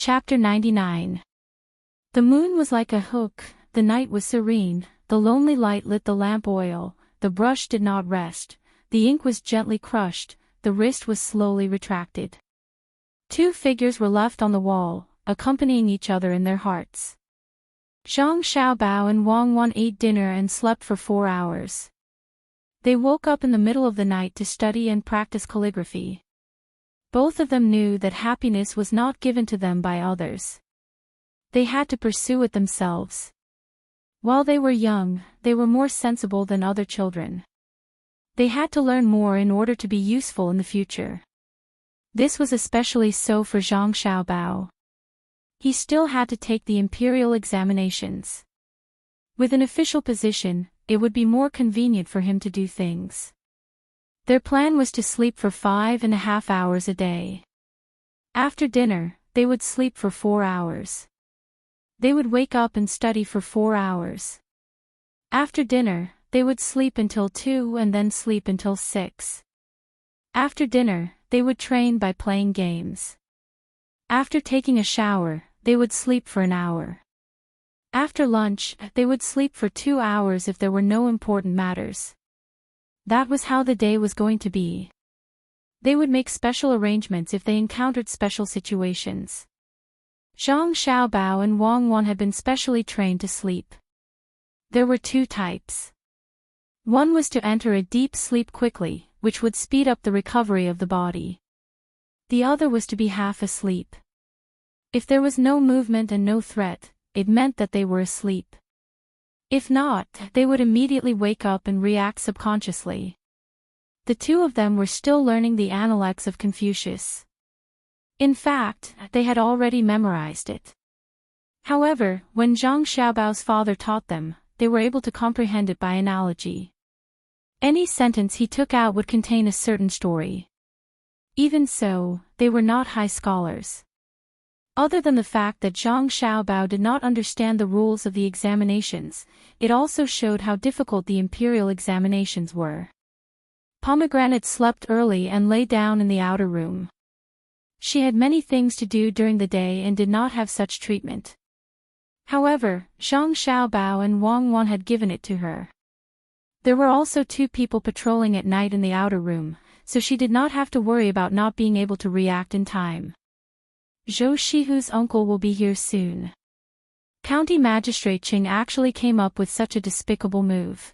Chapter 99. The moon was like a hook, the night was serene, the lonely light lit the lamp oil, the brush did not rest, the ink was gently crushed, the wrist was slowly retracted. Two figures were left on the wall, accompanying each other in their hearts. Zhang Xiaobao and Wang Wan ate dinner and slept for 4 hours. They woke up in the middle of the night to study and practice calligraphy. Both of them knew that happiness was not given to them by others. They had to pursue it themselves. While they were young, they were more sensible than other children. They had to learn more in order to be useful in the future. This was especially so for Zhang Xiaobao. He still had to take the imperial examinations. With an official position, it would be more convenient for him to do things. Their plan was to sleep for 5.5 hours a day. After dinner, they would sleep for 4 hours. They would wake up and study for 4 hours. After dinner, they would sleep until 2 and then sleep until 6. After dinner, they would train by playing games. After taking a shower, they would sleep for an hour. After lunch, they would sleep for 2 hours if there were no important matters. That was how the day was going to be. They would make special arrangements if they encountered special situations. Zhang Xiaobao and Wang Wan had been specially trained to sleep. There were 2 types. One was to enter a deep sleep quickly, which would speed up the recovery of the body. The other was to be half asleep. If there was no movement and no threat, it meant that they were asleep. If not, they would immediately wake up and react subconsciously. The 2 of them were still learning the Analects of Confucius. In fact, they had already memorized it. However, when Zhang Xiaobao's father taught them, they were able to comprehend it by analogy. Any sentence he took out would contain a certain story. Even so, they were not high scholars. Other than the fact that Zhang Xiaobao did not understand the rules of the examinations, it also showed how difficult the imperial examinations were. Pomegranate slept early and lay down in the outer room. She had many things to do during the day and did not have such treatment. However, Zhang Xiaobao and Wang Wan had given it to her. There were also 2 people patrolling at night in the outer room, so she did not have to worry about not being able to react in time. Zhou Shihu's uncle will be here soon. County Magistrate Qing actually came up with such a despicable move.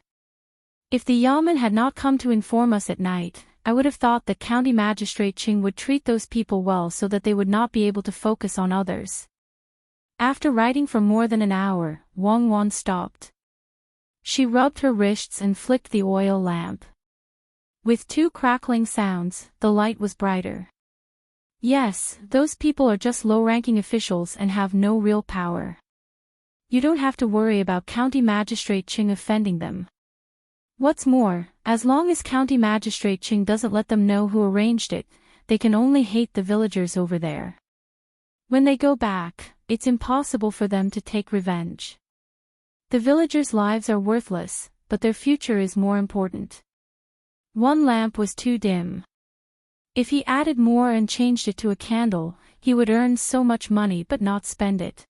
If the Yamen had not come to inform us at night, I would have thought that County Magistrate Qing would treat those people well so that they would not be able to focus on others. After writing for more than an hour, Wang Wan stopped. She rubbed her wrists and flicked the oil lamp. With 2 crackling sounds, the light was brighter. Yes, those people are just low-ranking officials and have no real power. You don't have to worry about County Magistrate Qing offending them. What's more, as long as County Magistrate Qing doesn't let them know who arranged it, they can only hate the villagers over there. When they go back, it's impossible for them to take revenge. The villagers' lives are worthless, but their future is more important. 1 lamp was too dim. If he added more and changed it to a candle, he would earn so much money but not spend it.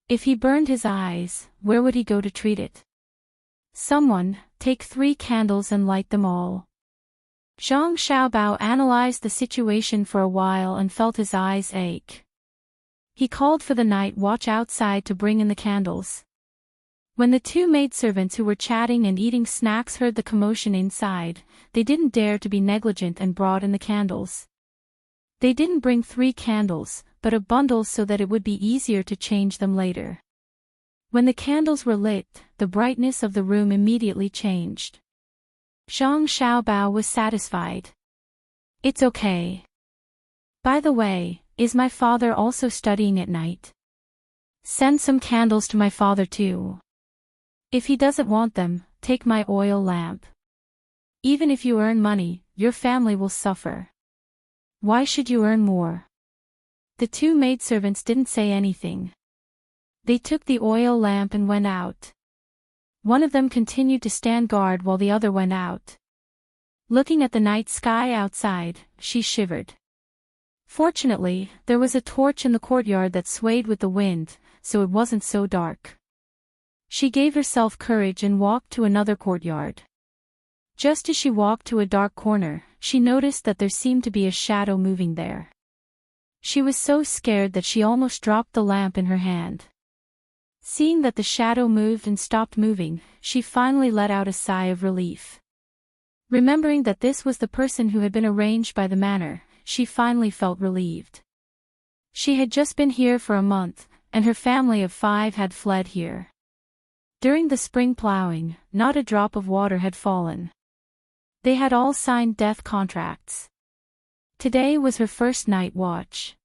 If he burned his eyes, where would he go to treat it? Someone, take 3 candles and light them all. Zhang Xiaobao analyzed the situation for a while and felt his eyes ache. He called for the night watch outside to bring in the candles. When the 2 maidservants who were chatting and eating snacks heard the commotion inside, they didn't dare to be negligent and brought in the candles. They didn't bring 3 candles, but a bundle so that it would be easier to change them later. When the candles were lit, the brightness of the room immediately changed. Zhang Xiaobao was satisfied. It's okay. By the way, is my father also studying at night? Send some candles to my father too. If he doesn't want them, take my oil lamp. Even if you earn money, your family will suffer. Why should you earn more? The 2 maidservants didn't say anything. They took the oil lamp and went out. One of them continued to stand guard while the other went out. Looking at the night sky outside, she shivered. Fortunately, there was a torch in the courtyard that swayed with the wind, so it wasn't so dark. She gave herself courage and walked to another courtyard. Just as she walked to a dark corner, she noticed that there seemed to be a shadow moving there. She was so scared that she almost dropped the lamp in her hand. Seeing that the shadow moved and stopped moving, she finally let out a sigh of relief. Remembering that this was the person who had been arranged by the manor, she finally felt relieved. She had just been here for a month, and her family of 5 had fled here. During the spring plowing, not a drop of water had fallen. They had all signed death contracts. Today was her first night watch.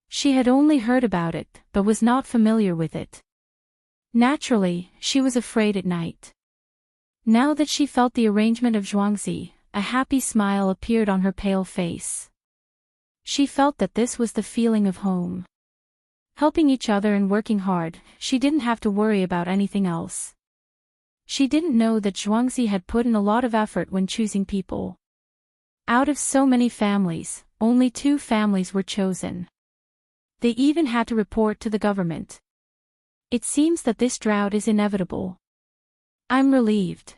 She had only heard about it, but was not familiar with it. Naturally, she was afraid at night. Now that she felt the arrangement of Zhuangzi, a happy smile appeared on her pale face. She felt that this was the feeling of home. Helping each other and working hard, she didn't have to worry about anything else. She didn't know that Zhuangzi had put in a lot of effort when choosing people. Out of so many families, only 2 families were chosen. They even had to report to the government. It seems that this drought is inevitable. I'm relieved.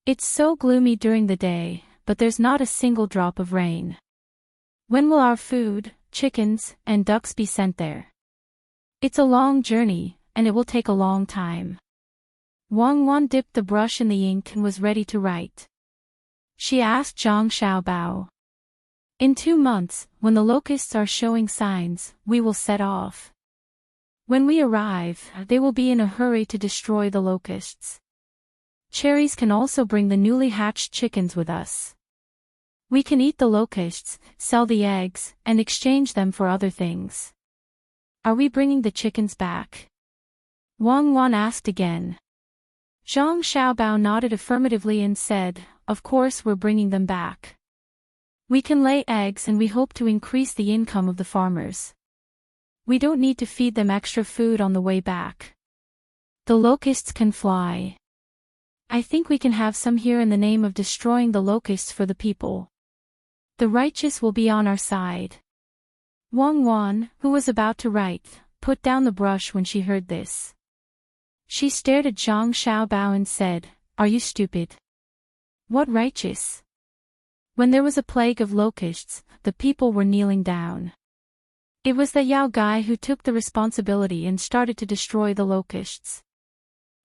It's so gloomy during the day, but there's not a single drop of rain. When will our food, chickens, and ducks be sent there? It's a long journey, and it will take a long time. Wang Wan dipped the brush in the ink and was ready to write. She asked Zhang Xiaobao. In 2 months, when the locusts are showing signs, we will set off. When we arrive, they will be in a hurry to destroy the locusts. Cherries can also bring the newly hatched chickens with us. We can eat the locusts, sell the eggs, and exchange them for other things. Are we bringing the chickens back? Wang Wan asked again. Zhang Xiaobao nodded affirmatively and said, of course we're bringing them back. We can lay eggs and we hope to increase the income of the farmers. We don't need to feed them extra food on the way back. The locusts can fly. I think we can have some here in the name of destroying the locusts for the people. The righteous will be on our side. Wang Wan, who was about to write, put down the brush when she heard this. She stared at Zhang Xiaobao and said, are you stupid? What righteous? When there was a plague of locusts, the people were kneeling down. It was the Yao guy who took the responsibility and started to destroy the locusts.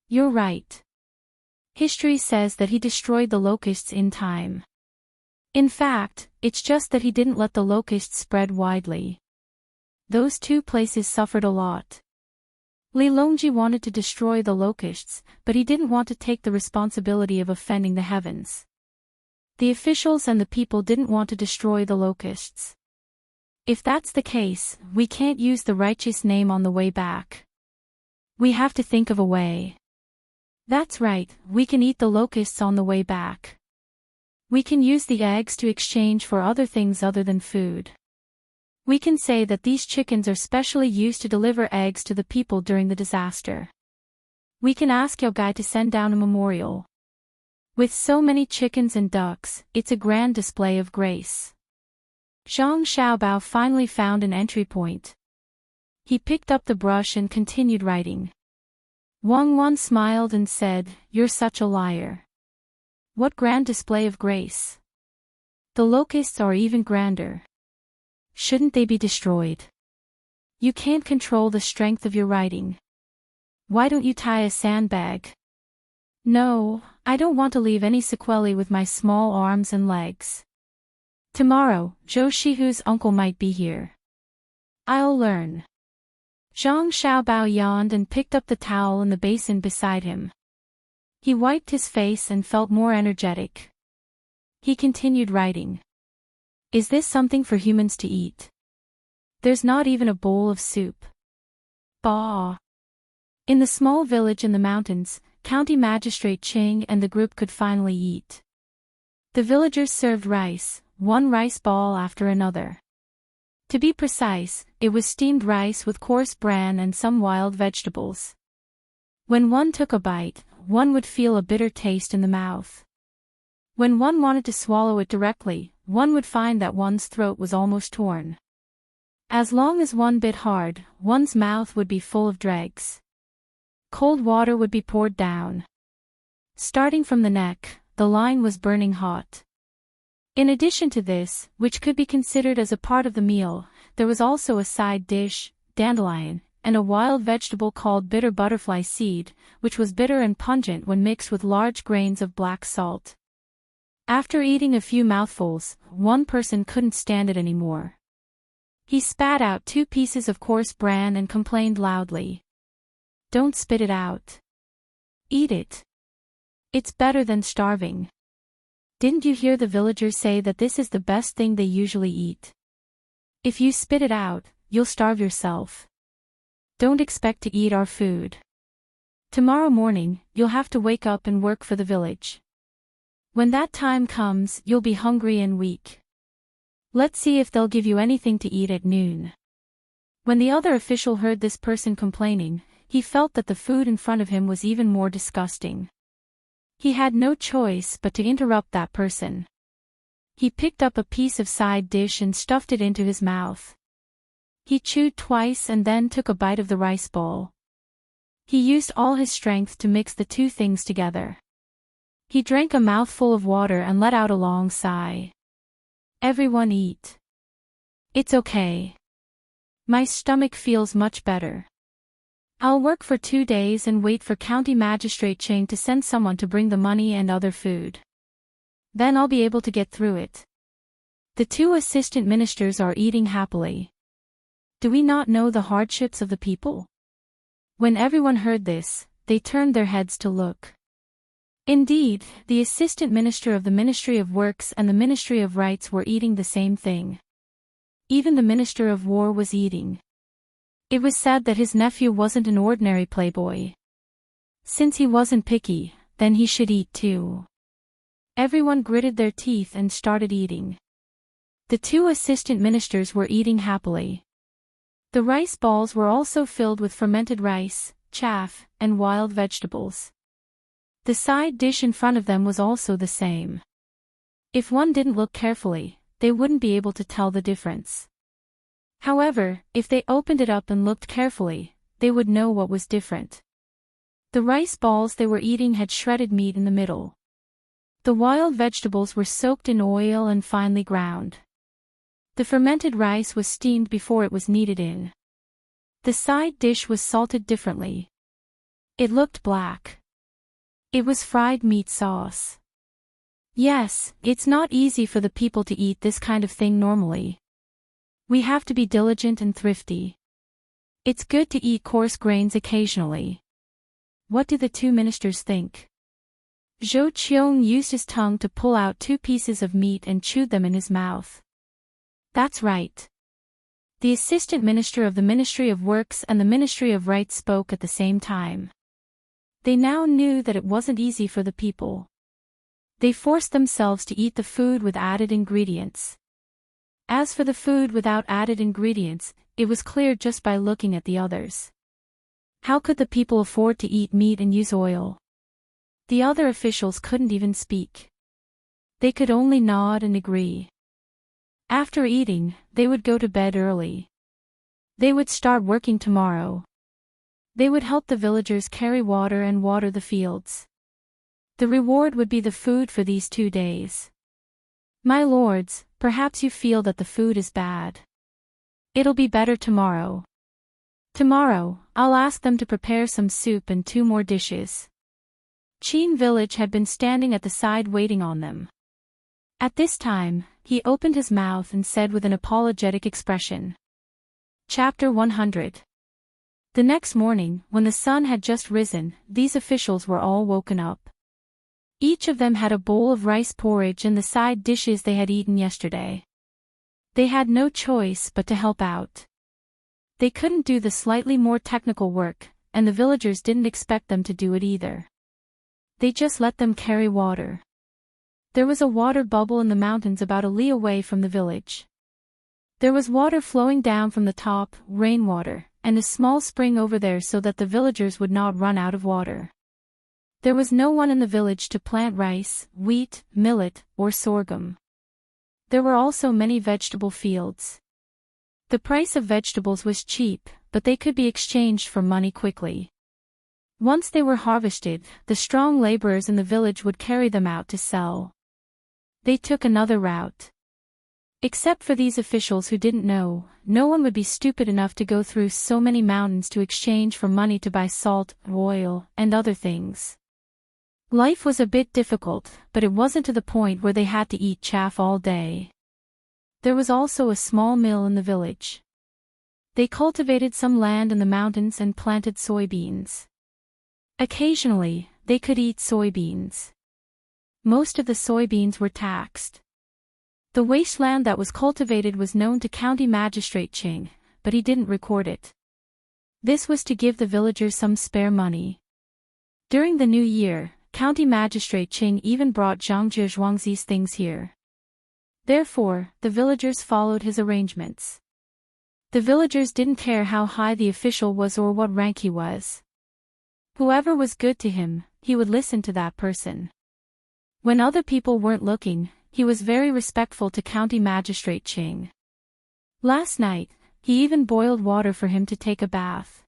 You're right. History says that he destroyed the locusts in time. In fact, it's just that he didn't let the locusts spread widely. Those 2 places suffered a lot. Li Longji wanted to destroy the locusts, but he didn't want to take the responsibility of offending the heavens. The officials and the people didn't want to destroy the locusts. If that's the case, we can't use the righteous name on the way back. We have to think of a way. That's right, we can eat the locusts on the way back. We can use the eggs to exchange for other things other than food. We can say that these chickens are specially used to deliver eggs to the people during the disaster. We can ask Yao Gai to send down a memorial. With so many chickens and ducks, it's a grand display of grace. Zhang Xiaobao finally found an entry point. He picked up the brush and continued writing. Wang Wan smiled and said, you're such a liar. What grand display of grace? The locusts are even grander. Shouldn't they be destroyed? You can't control the strength of your writing. Why don't you tie a sandbag? No, I don't want to leave any sequelae with my small arms and legs. Tomorrow, Zhou Shihu's uncle might be here. I'll learn. Zhang Xiaobao yawned and picked up the towel in the basin beside him. He wiped his face and felt more energetic. He continued writing. Is this something for humans to eat? There's not even a bowl of soup. Bah! In the small village in the mountains, County Magistrate Ching and the group could finally eat. The villagers served rice, one rice ball after another. To be precise, it was steamed rice with coarse bran and some wild vegetables. When one took a bite, one would feel a bitter taste in the mouth. When one wanted to swallow it directly, one would find that one's throat was almost torn. As long as one bit hard, one's mouth would be full of dregs. Cold water would be poured down. Starting from the neck, the line was burning hot. In addition to this, which could be considered as a part of the meal, there was also a side dish, dandelion, and a wild vegetable called bitter butterfly seed, which was bitter and pungent when mixed with large grains of black salt. After eating a few mouthfuls, one person couldn't stand it anymore. He spat out 2 pieces of coarse bran and complained loudly. "Don't spit it out. Eat it. It's better than starving. Didn't you hear the villagers say that this is the best thing they usually eat? If you spit it out, you'll starve yourself. Don't expect to eat our food. Tomorrow morning, you'll have to wake up and work for the village. When that time comes, you'll be hungry and weak. Let's see if they'll give you anything to eat at noon." When the other official heard this person complaining, he felt that the food in front of him was even more disgusting. He had no choice but to interrupt that person. He picked up a piece of side dish and stuffed it into his mouth. He chewed twice and then took a bite of the rice bowl. He used all his strength to mix the 2 things together. He drank a mouthful of water and let out a long sigh. "Everyone eat. It's okay. My stomach feels much better. I'll work for 2 days and wait for County Magistrate Chang to send someone to bring the money and other food. Then I'll be able to get through it." The 2 assistant ministers are eating happily. Do we not know the hardships of the people? When everyone heard this, they turned their heads to look. Indeed, the assistant minister of the Ministry of Works and the Ministry of Rights were eating the same thing. Even the Minister of War was eating. It was said that his nephew wasn't an ordinary playboy. Since he wasn't picky, then he should eat too. Everyone gritted their teeth and started eating. The 2 assistant ministers were eating happily. The rice balls were also filled with fermented rice, chaff, and wild vegetables. The side dish in front of them was also the same. If one didn't look carefully, they wouldn't be able to tell the difference. However, if they opened it up and looked carefully, they would know what was different. The rice balls they were eating had shredded meat in the middle. The wild vegetables were soaked in oil and finely ground. The fermented rice was steamed before it was kneaded in. The side dish was salted differently. It looked black. It was fried meat sauce. Yes, it's not easy for the people to eat this kind of thing normally. We have to be diligent and thrifty. It's good to eat coarse grains occasionally. What do the 2 ministers think? Zhou Qiong used his tongue to pull out 2 pieces of meat and chewed them in his mouth. That's right. The assistant minister of the Ministry of Works and the Ministry of Rights spoke at the same time. They now knew that it wasn't easy for the people. They forced themselves to eat the food with added ingredients. As for the food without added ingredients, it was clear just by looking at the others. How could the people afford to eat meat and use oil? The other officials couldn't even speak. They could only nod and agree. After eating, they would go to bed early. They would start working tomorrow. They would help the villagers carry water and water the fields. The reward would be the food for these 2 days. My lords, perhaps you feel that the food is bad. It'll be better tomorrow. Tomorrow, I'll ask them to prepare some soup and 2 more dishes. Qin Village had been standing at the side waiting on them. At this time, he opened his mouth and said with an apologetic expression. Chapter 100. The next morning, when the sun had just risen, these officials were all woken up. Each of them had a bowl of rice porridge and the side dishes they had eaten yesterday. They had no choice but to help out. They couldn't do the slightly more technical work, and the villagers didn't expect them to do it either. They just let them carry water. There was a water bubble in the mountains about a li away from the village. There was water flowing down from the top, rainwater, and a small spring over there so that the villagers would not run out of water. There was no one in the village to plant rice, wheat, millet, or sorghum. There were also many vegetable fields. The price of vegetables was cheap, but they could be exchanged for money quickly. Once they were harvested, the strong laborers in the village would carry them out to sell. They took another route. Except for these officials who didn't know, no one would be stupid enough to go through so many mountains to exchange for money to buy salt, oil, and other things. Life was a bit difficult, but it wasn't to the point where they had to eat chaff all day. There was also a small mill in the village. They cultivated some land in the mountains and planted soybeans. Occasionally, they could eat soybeans. Most of the soybeans were taxed. The wasteland that was cultivated was known to County Magistrate Ching, but he didn't record it. This was to give the villagers some spare money. During the new year, County Magistrate Ching even brought Zhangjie Zhuangzi's things here. Therefore, the villagers followed his arrangements. The villagers didn't care how high the official was or what rank he was. Whoever was good to him, he would listen to that person. When other people weren't looking, he was very respectful to County Magistrate Ching. Last night, he even boiled water for him to take a bath.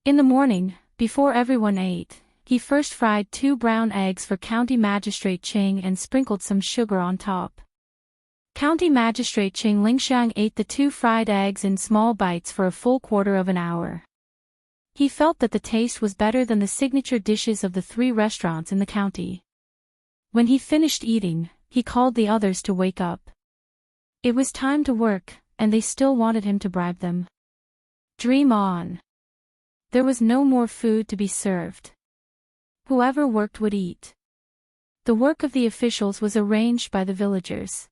In the morning, before everyone ate, he first fried 2 brown eggs for County Magistrate Ching and sprinkled some sugar on top. County Magistrate Ching Lingxiang ate the 2 fried eggs in small bites for a full quarter of an hour. He felt that the taste was better than the signature dishes of the 3 restaurants in the county. When he finished eating, he called the others to wake up. It was time to work, and they still wanted him to bribe them. Dream on. There was no more food to be served. Whoever worked would eat. The work of the officials was arranged by the villagers.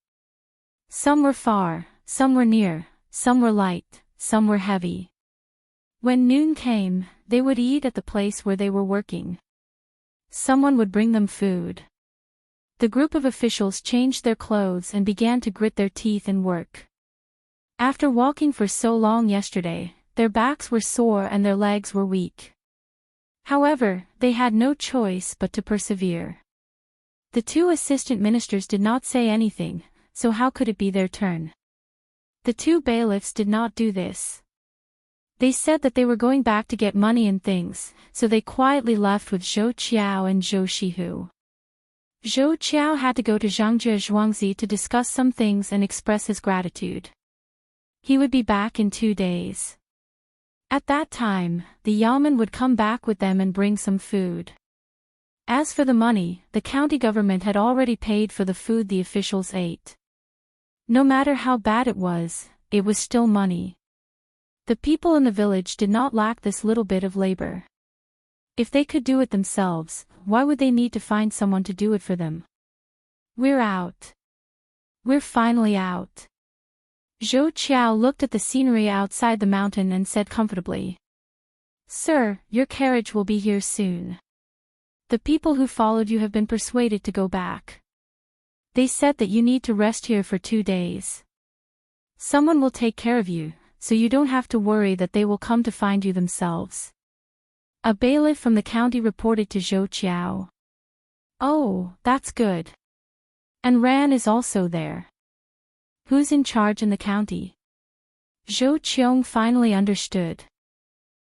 Some were far, some were near, some were light, some were heavy. When noon came, they would eat at the place where they were working. Someone would bring them food. The group of officials changed their clothes and began to grit their teeth and work. After walking for so long yesterday, their backs were sore and their legs were weak. However, they had no choice but to persevere. The 2 assistant ministers did not say anything, so how could it be their turn? The 2 bailiffs did not do this. They said that they were going back to get money and things, so they quietly left with Zhou Qiao and Zhou Shihu. Zhou Qiao had to go to Zhangjie Zhuangzi to discuss some things and express his gratitude. He would be back in 2 days. At that time, the yamen would come back with them and bring some food. As for the money, the county government had already paid for the food the officials ate. No matter how bad it was still money. The people in the village did not lack this little bit of labor. If they could do it themselves, why would they need to find someone to do it for them? We're out. We're finally out. Zhou Qiao looked at the scenery outside the mountain and said comfortably. Sir, your carriage will be here soon. The people who followed you have been persuaded to go back. They said that you need to rest here for 2 days. Someone will take care of you, so you don't have to worry that they will come to find you themselves. A bailiff from the county reported to Zhou Qiao. Oh, that's good. And Ran is also there. Who's in charge in the county? Zhou Qiong finally understood.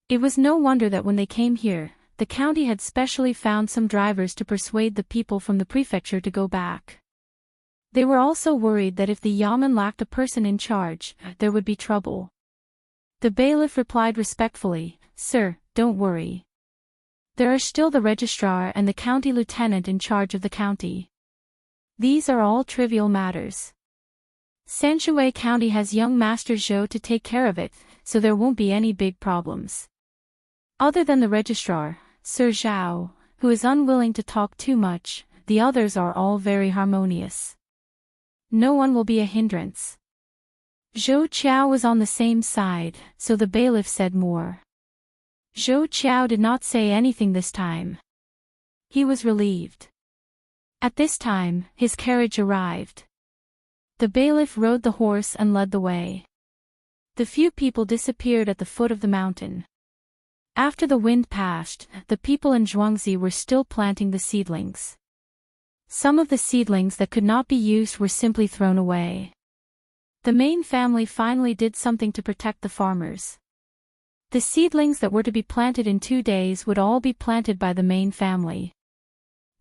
It was no wonder that when they came here, the county had specially found some drivers to persuade the people from the prefecture to go back. They were also worried that if the yamen lacked a person in charge, there would be trouble. The bailiff replied respectfully, Sir, don't worry. There are still the registrar and the county lieutenant in charge of the county. These are all trivial matters. Sanshui County has young Master Zhou to take care of it, so there won't be any big problems. Other than the registrar, Sir Zhao, who is unwilling to talk too much, the others are all very harmonious. No one will be a hindrance. Zhou Qiao was on the same side, so the bailiff said more. Zhou Qiao did not say anything this time. He was relieved. At this time, his carriage arrived. The bailiff rode the horse and led the way. The few people disappeared at the foot of the mountain. After the wind passed, the people in Zhuangzi were still planting the seedlings. Some of the seedlings that could not be used were simply thrown away. The main family finally did something to protect the farmers. The seedlings that were to be planted in 2 days would all be planted by the main family.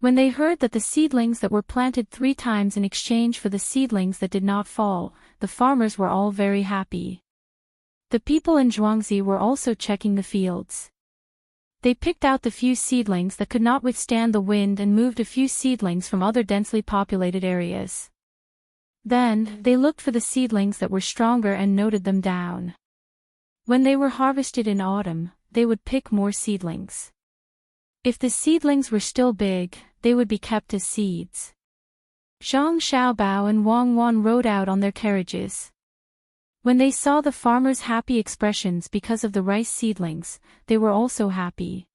When they heard that the seedlings that were planted 3 times in exchange for the seedlings that did not fall, the farmers were all very happy. The people in Zhuangzi were also checking the fields. They picked out the few seedlings that could not withstand the wind and moved a few seedlings from other densely populated areas. Then, they looked for the seedlings that were stronger and noted them down. When they were harvested in autumn, they would pick more seedlings. If the seedlings were still big, they would be kept as seeds. Zhang Xiaobao and Wang Wan rode out on their carriages. When they saw the farmers' happy expressions because of the rice seedlings, they were also happy.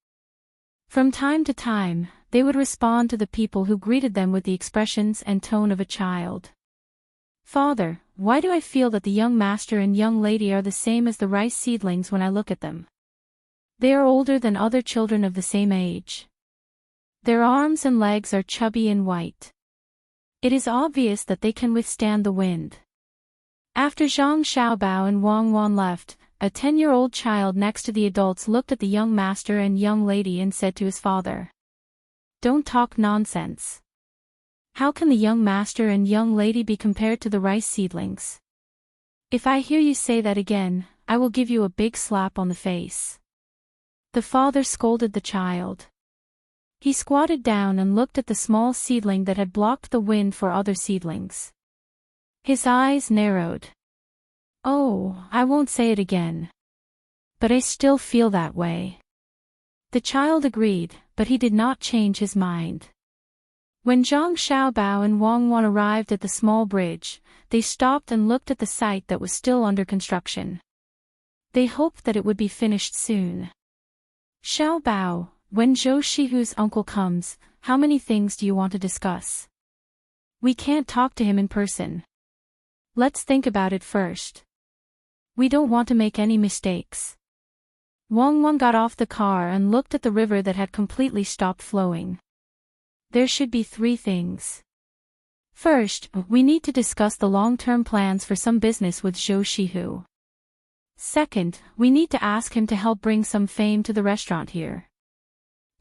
From time to time, they would respond to the people who greeted them with the expressions and tone of a child. "Father, why do I feel that the young master and young lady are the same as the rice seedlings when I look at them? They are older than other children of the same age. Their arms and legs are chubby and white. It is obvious that they can withstand the wind." After Zhang Xiaobao and Wang Wan left, a 10-year-old child next to the adults looked at the young master and young lady and said to his father, "Don't talk nonsense. How can the young master and young lady be compared to the rice seedlings? If I hear you say that again, I will give you a big slap on the face." The father scolded the child. He squatted down and looked at the small seedling that had blocked the wind for other seedlings. His eyes narrowed. "Oh, I won't say it again. But I still feel that way." The child agreed, but he did not change his mind. When Zhang Xiaobao and Wang Wan arrived at the small bridge, they stopped and looked at the site that was still under construction. They hoped that it would be finished soon. "Xiaobao, when Zhou Shihu's uncle comes, how many things do you want to discuss? We can't talk to him in person. Let's think about it first. We don't want to make any mistakes." Wang Wan got off the car and looked at the river that had completely stopped flowing. "There should be 3 things. First, we need to discuss the long-term plans for some business with Zhou Shihu. Second, we need to ask him to help bring some fame to the restaurant here.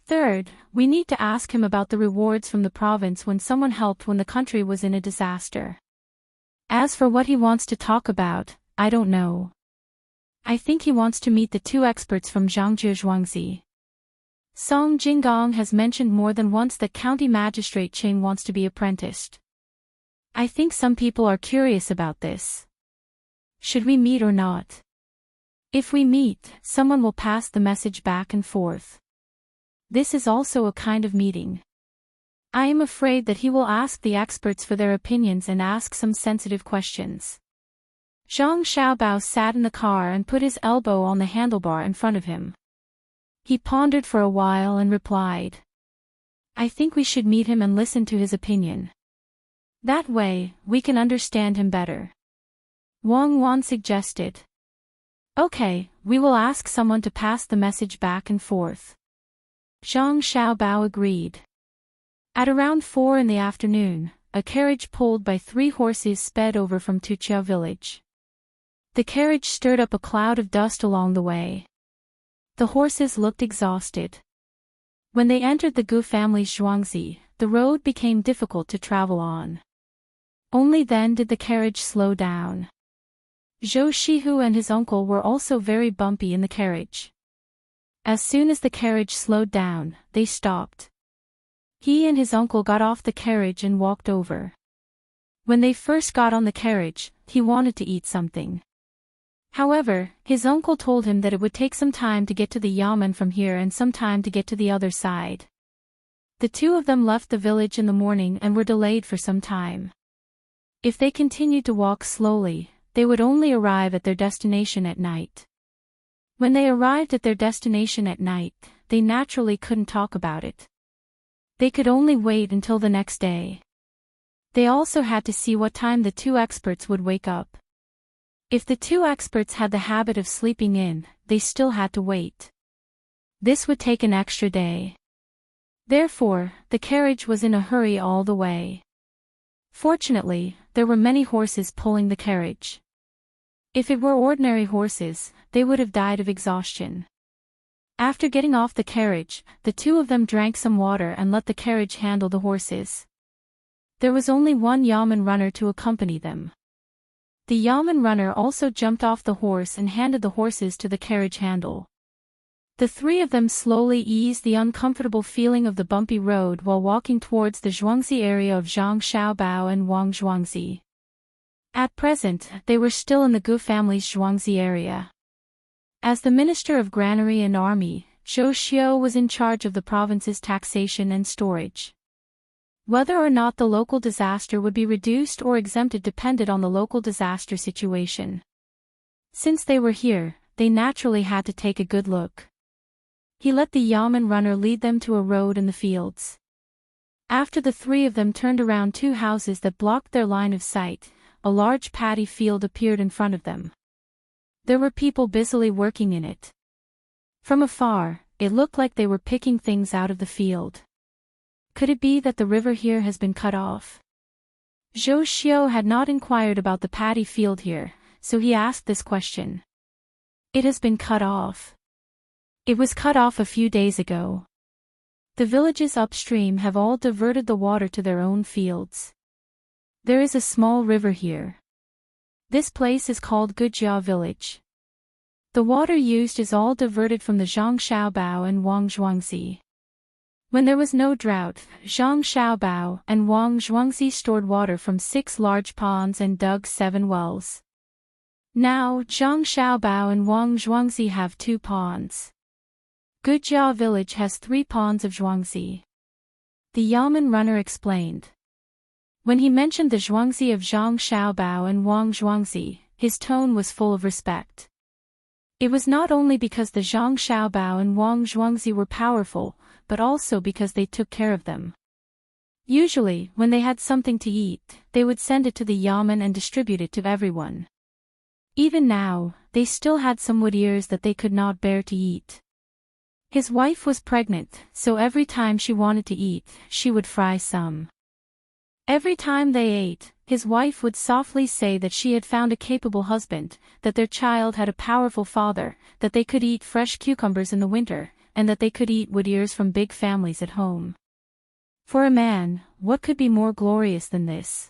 Third, we need to ask him about the rewards from the province when someone helped when the country was in a disaster. As for what he wants to talk about, I don't know. I think he wants to meet the 2 experts from Zhangzhou Zhuangzi. Song Jinggong has mentioned more than once that County Magistrate Qing wants to be apprenticed. I think some people are curious about this. Should we meet or not? If we meet, someone will pass the message back and forth. This is also a kind of meeting. I am afraid that he will ask the experts for their opinions and ask some sensitive questions." Zhang Xiaobao sat in the car and put his elbow on the handlebar in front of him. He pondered for a while and replied, "I think we should meet him and listen to his opinion. That way, we can understand him better." Wang Wan suggested. "Okay, we will ask someone to pass the message back and forth." Zhang Xiaobao agreed. At around 4 in the afternoon, a carriage pulled by 3 horses sped over from Tuqiao village. The carriage stirred up a cloud of dust along the way. The horses looked exhausted. When they entered the Gu family's Zhuangzi, the road became difficult to travel on. Only then did the carriage slow down. Zhou Shihu and his uncle were also very bumpy in the carriage. As soon as the carriage slowed down, they stopped. He and his uncle got off the carriage and walked over. When they first got on the carriage, he wanted to eat something. However, his uncle told him that it would take some time to get to the yamen from here and some time to get to the other side. The 2 of them left the village in the morning and were delayed for some time. If they continued to walk slowly, they would only arrive at their destination at night. When they arrived at their destination at night, they naturally couldn't talk about it. They could only wait until the next day. They also had to see what time the 2 experts would wake up. If the 2 experts had the habit of sleeping in, they still had to wait. This would take an extra day. Therefore, the carriage was in a hurry all the way. Fortunately, there were many horses pulling the carriage. If it were ordinary horses, they would have died of exhaustion. After getting off the carriage, the two of them drank some water and let the carriage handle the horses. There was only one yeoman runner to accompany them. The yeoman runner also jumped off the horse and handed the horses to the carriage handle. The three of them slowly eased the uncomfortable feeling of the bumpy road while walking towards the Zhuangzi area of Zhang Xiaobao and Wang Zhuangzi. At present, they were still in the Gu family's Zhuangzi area. As the Minister of Granary and Army, Zhou Xiu was in charge of the province's taxation and storage. Whether or not the local disaster would be reduced or exempted depended on the local disaster situation. Since they were here, they naturally had to take a good look. He let the yeoman runner lead them to a road in the fields. After the three of them turned around two houses that blocked their line of sight, a large paddy field appeared in front of them. There were people busily working in it. From afar, it looked like they were picking things out of the field. Could it be that the river here has been cut off? Zhou Xiu had not inquired about the paddy field here, so he asked this question. It has been cut off. It was cut off a few days ago. The villages upstream have all diverted the water to their own fields. There is a small river here. This place is called Gujia village. The water used is all diverted from the Zhang Xiaobao and Wang Zhuangzi. When there was no drought, Zhang Xiaobao and Wang Zhuangzi stored water from 6 large ponds and dug 7 wells. Now, Zhang Xiaobao and Wang Zhuangzi have 2 ponds. Gujia village has 3 ponds of Zhuangzi. The yeoman runner explained. When he mentioned the Zhuangzi of Zhang Xiaobao and Wang Zhuangzi, his tone was full of respect. It was not only because the Zhang Xiaobao and Wang Zhuangzi were powerful, but also because they took care of them. Usually, when they had something to eat, they would send it to the yeoman and distribute it to everyone. Even now, they still had some wood ears that they could not bear to eat. His wife was pregnant, so every time she wanted to eat, she would fry some. Every time they ate, his wife would softly say that she had found a capable husband, that their child had a powerful father, that they could eat fresh cucumbers in the winter, and that they could eat wood ears from big families at home. For a man, what could be more glorious than this?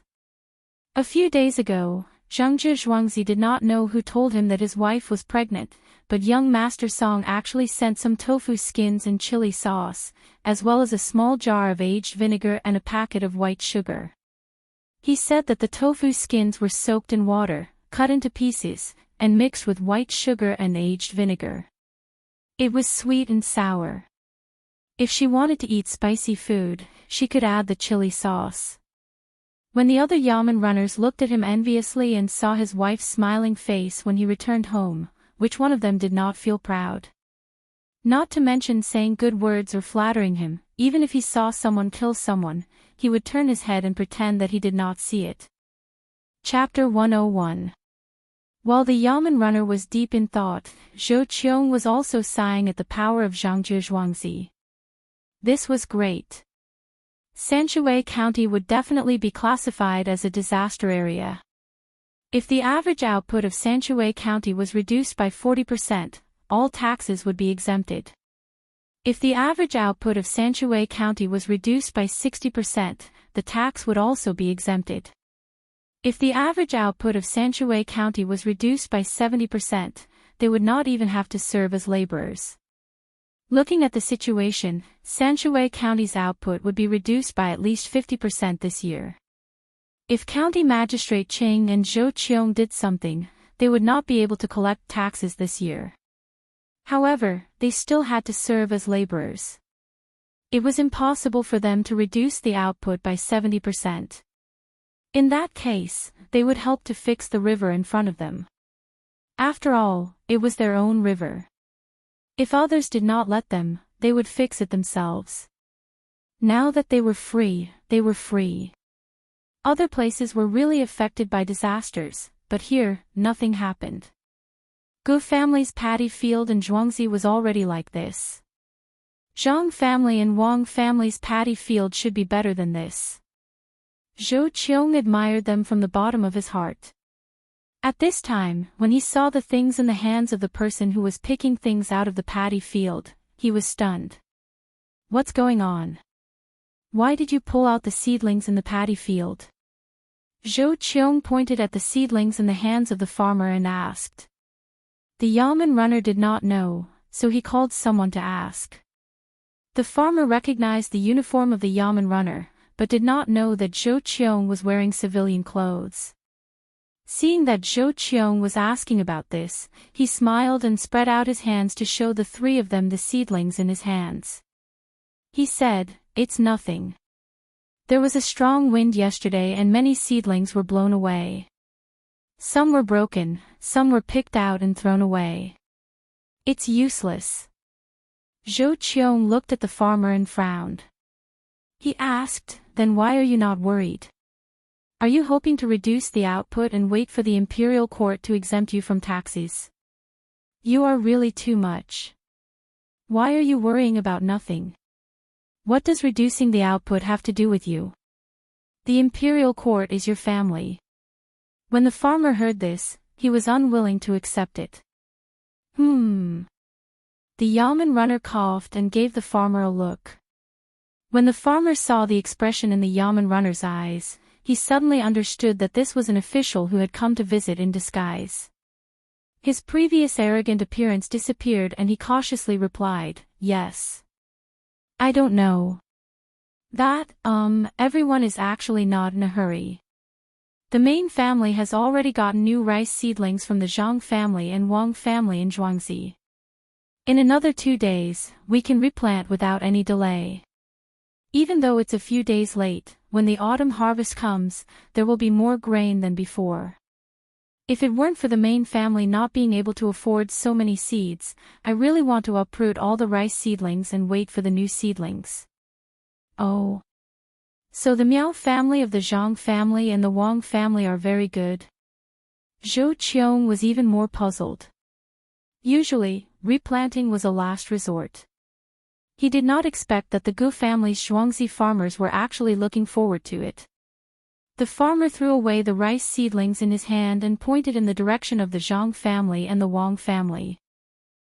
A few days ago, Zhangzhi Zhuangzi did not know who told him that his wife was pregnant, but young Master Song actually sent some tofu skins and chili sauce, as well as a small jar of aged vinegar and a packet of white sugar. He said that the tofu skins were soaked in water, cut into pieces, and mixed with white sugar and aged vinegar. It was sweet and sour. If she wanted to eat spicy food, she could add the chili sauce. When the other yeoman runners looked at him enviously and saw his wife's smiling face when he returned home, which one of them did not feel proud? Not to mention saying good words or flattering him, even if he saw someone kill someone, he would turn his head and pretend that he did not see it. Chapter 101. While the yeoman runner was deep in thought, Zhou Qiong was also sighing at the power of Zhangzhi Zhuangzi. This was great. Sanshui County would definitely be classified as a disaster area. If the average output of Sanshui County was reduced by 40%, all taxes would be exempted. If the average output of Sanshui County was reduced by 60%, the tax would also be exempted. If the average output of Sanshui County was reduced by 70%, they would not even have to serve as laborers. Looking at the situation, Sanshui County's output would be reduced by at least 50% this year. If County Magistrate Ching and Zhou Qiong did something, they would not be able to collect taxes this year. However, they still had to serve as laborers. It was impossible for them to reduce the output by 70%. In that case, they would help to fix the river in front of them. After all, it was their own river. If others did not let them, they would fix it themselves. Now that they were free, they were free. Other places were really affected by disasters, but here, nothing happened. Gu family's paddy field in Zhuangzi was already like this. Zhang family and Wang family's paddy field should be better than this. Zhou Qiong admired them from the bottom of his heart. At this time, when he saw the things in the hands of the person who was picking things out of the paddy field, he was stunned. What's going on? Why did you pull out the seedlings in the paddy field? Zhou Qiong pointed at the seedlings in the hands of the farmer and asked. The yamen runner did not know, so he called someone to ask. The farmer recognized the uniform of the yamen runner, but did not know that Zhou Qiong was wearing civilian clothes. Seeing that Zhou Qiong was asking about this, he smiled and spread out his hands to show the three of them the seedlings in his hands. He said, "It's nothing. There was a strong wind yesterday and many seedlings were blown away. Some were broken, some were picked out and thrown away. It's useless." Zhou Qiong looked at the farmer and frowned. He asked, "Then why are you not worried? Are you hoping to reduce the output and wait for the imperial court to exempt you from taxes? You are really too much. Why are you worrying about nothing? What does reducing the output have to do with you? The imperial court is your family." When the farmer heard this, he was unwilling to accept it. The yamen runner coughed and gave the farmer a look. When the farmer saw the expression in the yamen runner's eyes, he suddenly understood that this was an official who had come to visit in disguise. His previous arrogant appearance disappeared and he cautiously replied, "Yes. I don't know. Everyone is actually not in a hurry. The main family has already gotten new rice seedlings from the Zhang family and Wang family in Zhuangzi. In another 2 days, we can replant without any delay. Even though it's a few days late, when the autumn harvest comes, there will be more grain than before. If it weren't for the main family not being able to afford so many seeds, I really want to uproot all the rice seedlings and wait for the new seedlings." Oh. So the Miao family of the Zhang family and the Wang family are very good? Zhou Qiong was even more puzzled. Usually, replanting was a last resort. He did not expect that the Gu family's Zhuangzi farmers were actually looking forward to it. The farmer threw away the rice seedlings in his hand and pointed in the direction of the Zhang family and the Wang family.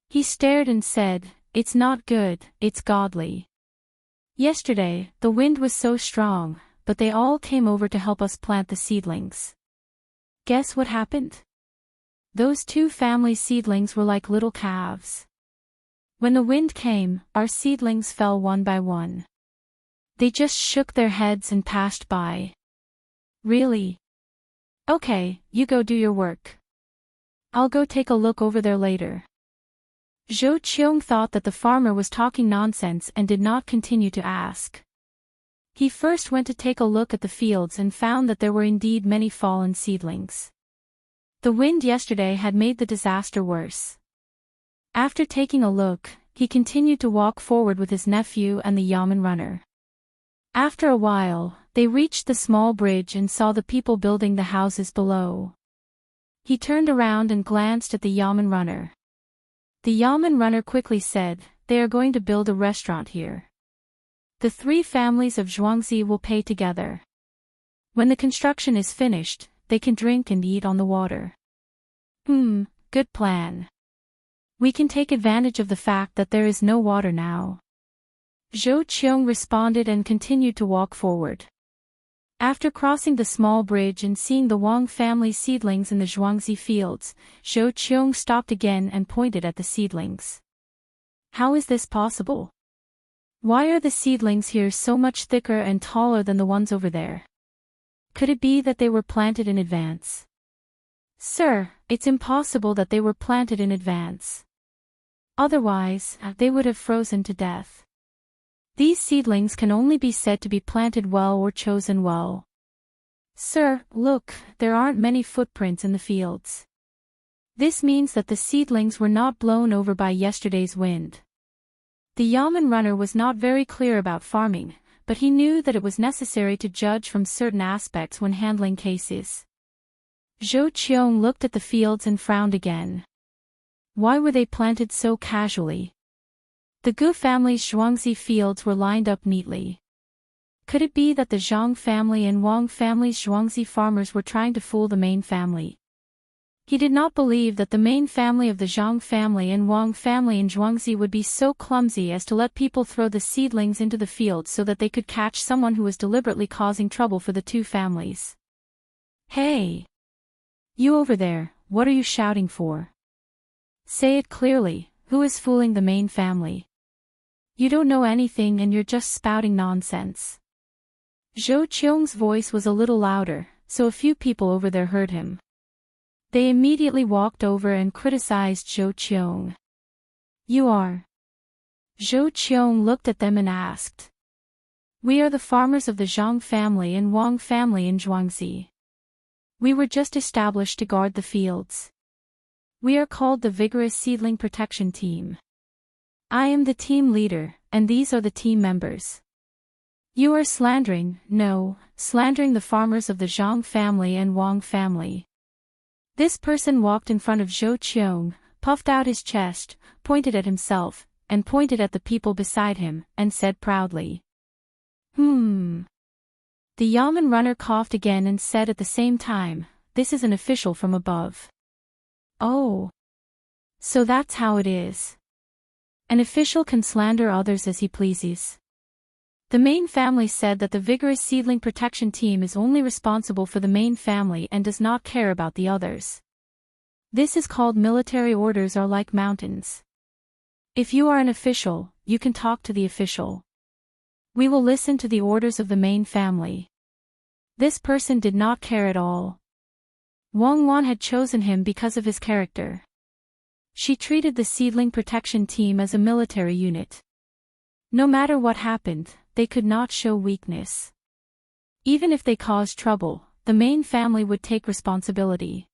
He stared and said, "It's not good, it's godly. Yesterday, the wind was so strong, but they all came over to help us plant the seedlings. Guess what happened? Those 2 family seedlings were like little calves. When the wind came, our seedlings fell one by one. They just shook their heads and passed by." "Really? Okay, you go do your work. I'll go take a look over there later." Zhou Qiong thought that the farmer was talking nonsense and did not continue to ask. He first went to take a look at the fields and found that there were indeed many fallen seedlings. The wind yesterday had made the disaster worse. After taking a look, he continued to walk forward with his nephew and the yamen runner. After a while, they reached the small bridge and saw the people building the houses below. He turned around and glanced at the yamen runner. The yamen runner quickly said, "They are going to build a restaurant here. The 3 families of Zhuangzi will pay together. When the construction is finished, they can drink and eat on the water." Good plan. We can take advantage of the fact that there is no water now." Zhou Qiong responded and continued to walk forward. After crossing the small bridge and seeing the Wang family seedlings in the Zhuangzi fields, Zhou Qiong stopped again and pointed at the seedlings. "How is this possible? Why are the seedlings here so much thicker and taller than the ones over there? Could it be that they were planted in advance?" "Sir, it's impossible that they were planted in advance. Otherwise, they would have frozen to death. These seedlings can only be said to be planted well or chosen well. Sir, look, there aren't many footprints in the fields. This means that the seedlings were not blown over by yesterday's wind." The yamen runner was not very clear about farming, but he knew that it was necessary to judge from certain aspects when handling cases. Zhou Qiong looked at the fields and frowned again. Why were they planted so casually? The Gu family's Zhuangzi fields were lined up neatly. Could it be that the Zhang family and Wang family's Zhuangzi farmers were trying to fool the main family? He did not believe that the main family of the Zhang family and Wang family in Zhuangzi would be so clumsy as to let people throw the seedlings into the fields so that they could catch someone who was deliberately causing trouble for the two families. Hey! You over there, what are you shouting for? Say it clearly, who is fooling the main family? You don't know anything and you're just spouting nonsense. Zhou Qiong's voice was a little louder, so a few people over there heard him. They immediately walked over and criticized Zhou Qiong. You are? Zhou Qiong looked at them and asked. We are the farmers of the Zhang family and Wang family in Zhuangzi. We were just established to guard the fields. We are called the Vigorous Seedling Protection Team. I am the team leader, and these are the team members. You are slandering the farmers of the Zhang family and Wang family. This person walked in front of Zhou Qiong, puffed out his chest, pointed at himself, and pointed at the people beside him, and said proudly. The Yamen runner coughed again and said at the same time, this is an official from above. Oh. So that's how it is. An official can slander others as he pleases. The main family said that the Vigorous Seedling Protection Team is only responsible for the main family and does not care about the others. This is called military orders are like mountains. If you are an official, you can talk to the official. We will listen to the orders of the main family. This person did not care at all. Wang Wan had chosen him because of his character. She treated the Seedling Protection Team as a military unit. No matter what happened, they could not show weakness. Even if they caused trouble, the main family would take responsibility.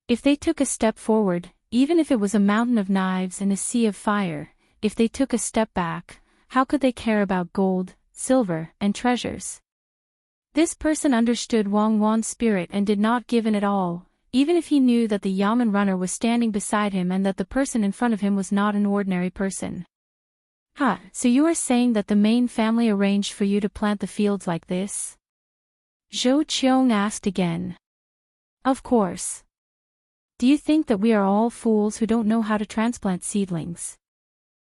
If they took a step forward, even if it was a mountain of knives and a sea of fire, if they took a step back, how could they care about gold, silver, and treasures? This person understood Wang Wan's spirit and did not give in at all, even if he knew that the Yamen runner was standing beside him and that the person in front of him was not an ordinary person. So you are saying that the main family arranged for you to plant the fields like this? Zhou Qiong asked again. Of course. Do you think that we are all fools who don't know how to transplant seedlings?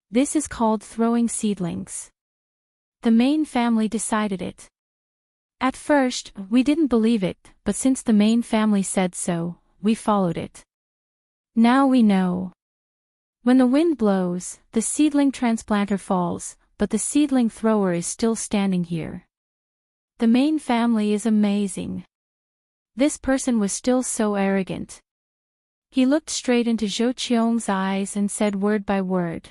This is called throwing seedlings. The main family decided it. At first, we didn't believe it, but since the main family said so, we followed it. Now we know. When the wind blows, the seedling transplanter falls, but the seedling thrower is still standing here. The main family is amazing. This person was still so arrogant. He looked straight into Zhou Qiong's eyes and said word by word.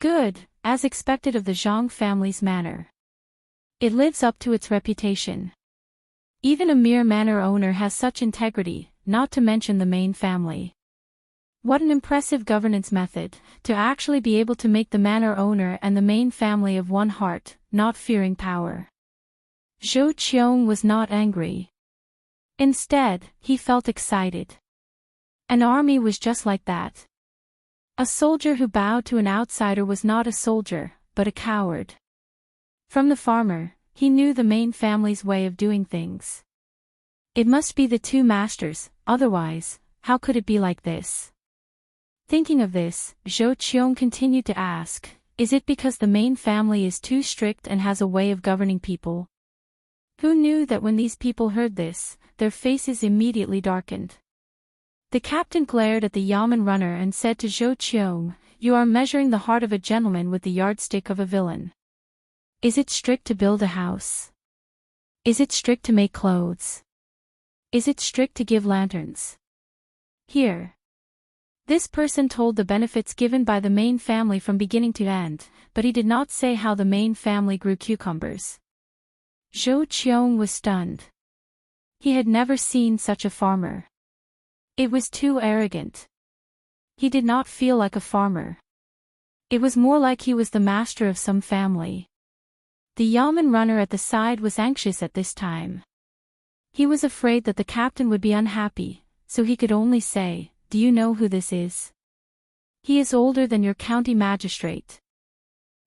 Good, as expected of the Zhang family's manor. It lives up to its reputation. Even a mere manor owner has such integrity, not to mention the main family. What an impressive governance method, to actually be able to make the manor owner and the main family of one heart, not fearing power. Zhou Qiong was not angry. Instead, he felt excited. An army was just like that. A soldier who bowed to an outsider was not a soldier, but a coward. From the farmer, he knew the main family's way of doing things. It must be the two masters, otherwise, how could it be like this? Thinking of this, Zhou Qiong continued to ask, is it because the main family is too strict and has a way of governing people? Who knew that when these people heard this, their faces immediately darkened? The captain glared at the Yamen runner and said to Zhou Qiong, you are measuring the heart of a gentleman with the yardstick of a villain. Is it strict to build a house? Is it strict to make clothes? Is it strict to give lanterns? Here. This person told the benefits given by the main family from beginning to end, but he did not say how the main family grew cucumbers. Zhou Qiong was stunned. He had never seen such a farmer. It was too arrogant. He did not feel like a farmer. It was more like he was the master of some family. The Yamen runner at the side was anxious at this time. He was afraid that the captain would be unhappy, so he could only say, do you know who this is? He is older than your county magistrate.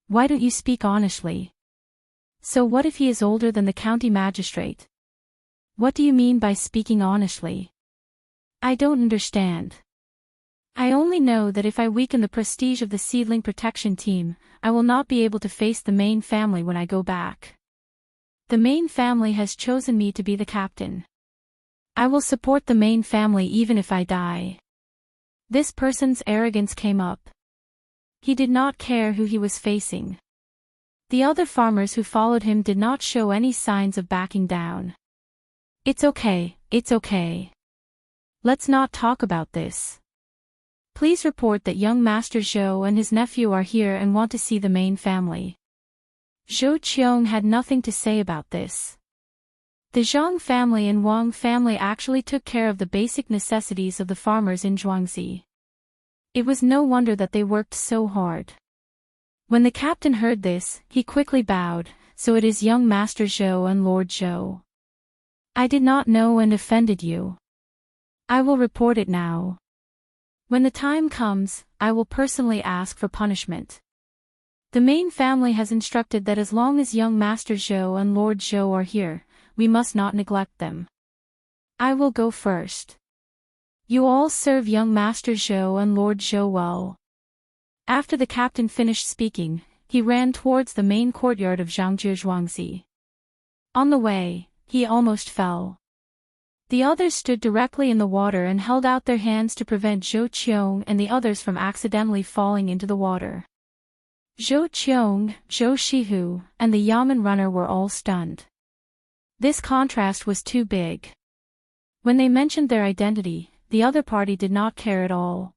Why don't you speak honestly? So what if he is older than the county magistrate? What do you mean by speaking honestly? I don't understand. I only know that if I weaken the prestige of the seedling protection team, I will not be able to face the main family when I go back. The main family has chosen me to be the captain. I will support the main family even if I die. This person's arrogance came up. He did not care who he was facing. The other farmers who followed him did not show any signs of backing down. It's okay, it's okay. Let's not talk about this. Please report that young Master Zhou and his nephew are here and want to see the main family. Zhou Qiong had nothing to say about this. The Zhang family and Wang family actually took care of the basic necessities of the farmers in Zhuangzi. It was no wonder that they worked so hard. When the captain heard this, he quickly bowed, so it is young Master Zhou and Lord Zhou. I did not know and offended you. I will report it now. When the time comes, I will personally ask for punishment. The main family has instructed that as long as young Master Zhou and Lord Zhou are here, we must not neglect them. I will go first. You all serve young Master Zhou and Lord Zhou well. After the captain finished speaking, he ran towards the main courtyard of Zhangjie Zhuangzi. On the way, he almost fell. The others stood directly in the water and held out their hands to prevent Zhou Qiong and the others from accidentally falling into the water. Zhou Qiong, Zhou Shihu, and the Yamen runner were all stunned. This contrast was too big. When they mentioned their identity, the other party did not care at all.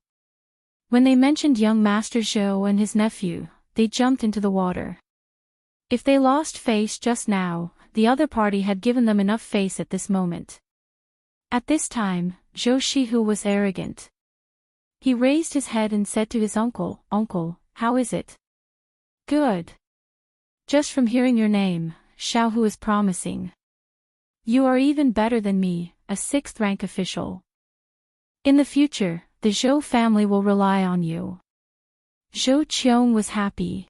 When they mentioned young Master Zhou and his nephew, they jumped into the water. If they lost face just now, the other party had given them enough face at this moment. At this time, Zhou Shihu was arrogant. He raised his head and said to his uncle, "Uncle, how is it?" "Good. Just from hearing your name, Xiaohu is promising. You are even better than me, a 6th-rank official. In the future, the Zhou family will rely on you." Zhou Qiong was happy.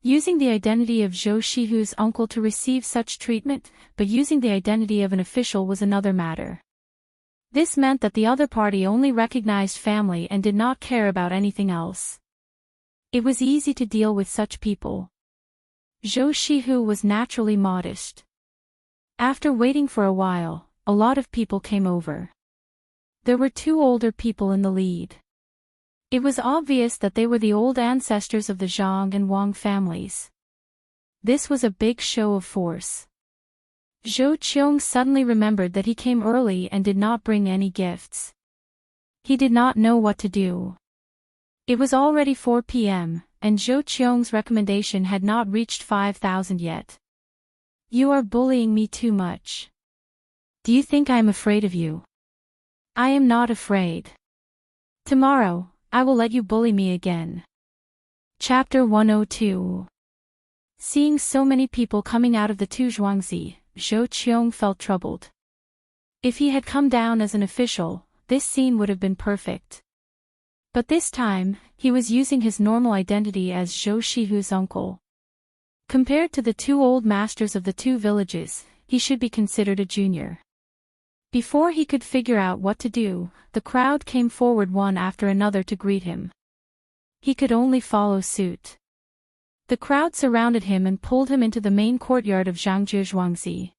Using the identity of Zhou Shihu's uncle to receive such treatment, but using the identity of an official was another matter. This meant that the other party only recognized family and did not care about anything else. It was easy to deal with such people. Zhou Shihu was naturally modest. After waiting for a while, a lot of people came over. There were 2 older people in the lead. It was obvious that they were the old ancestors of the Zhang and Wang families. This was a big show of force. Zhou Qiong suddenly remembered that he came early and did not bring any gifts. He did not know what to do. It was already 4 p.m., and Zhou Qiong's recommendation had not reached 5,000 yet. You are bullying me too much. Do you think I am afraid of you? I am not afraid. Tomorrow, I will let you bully me again. Chapter 102. Seeing so many people coming out of the Zhuangzi, Zhou Qiong felt troubled. If he had come down as an official, this scene would have been perfect. But this time, he was using his normal identity as Zhou Shihu's uncle. Compared to the 2 old masters of the 2 villages, he should be considered a junior. Before he could figure out what to do, the crowd came forward one after another to greet him. He could only follow suit. The crowd surrounded him and pulled him into the main courtyard of Zhangjie Zhuangzi.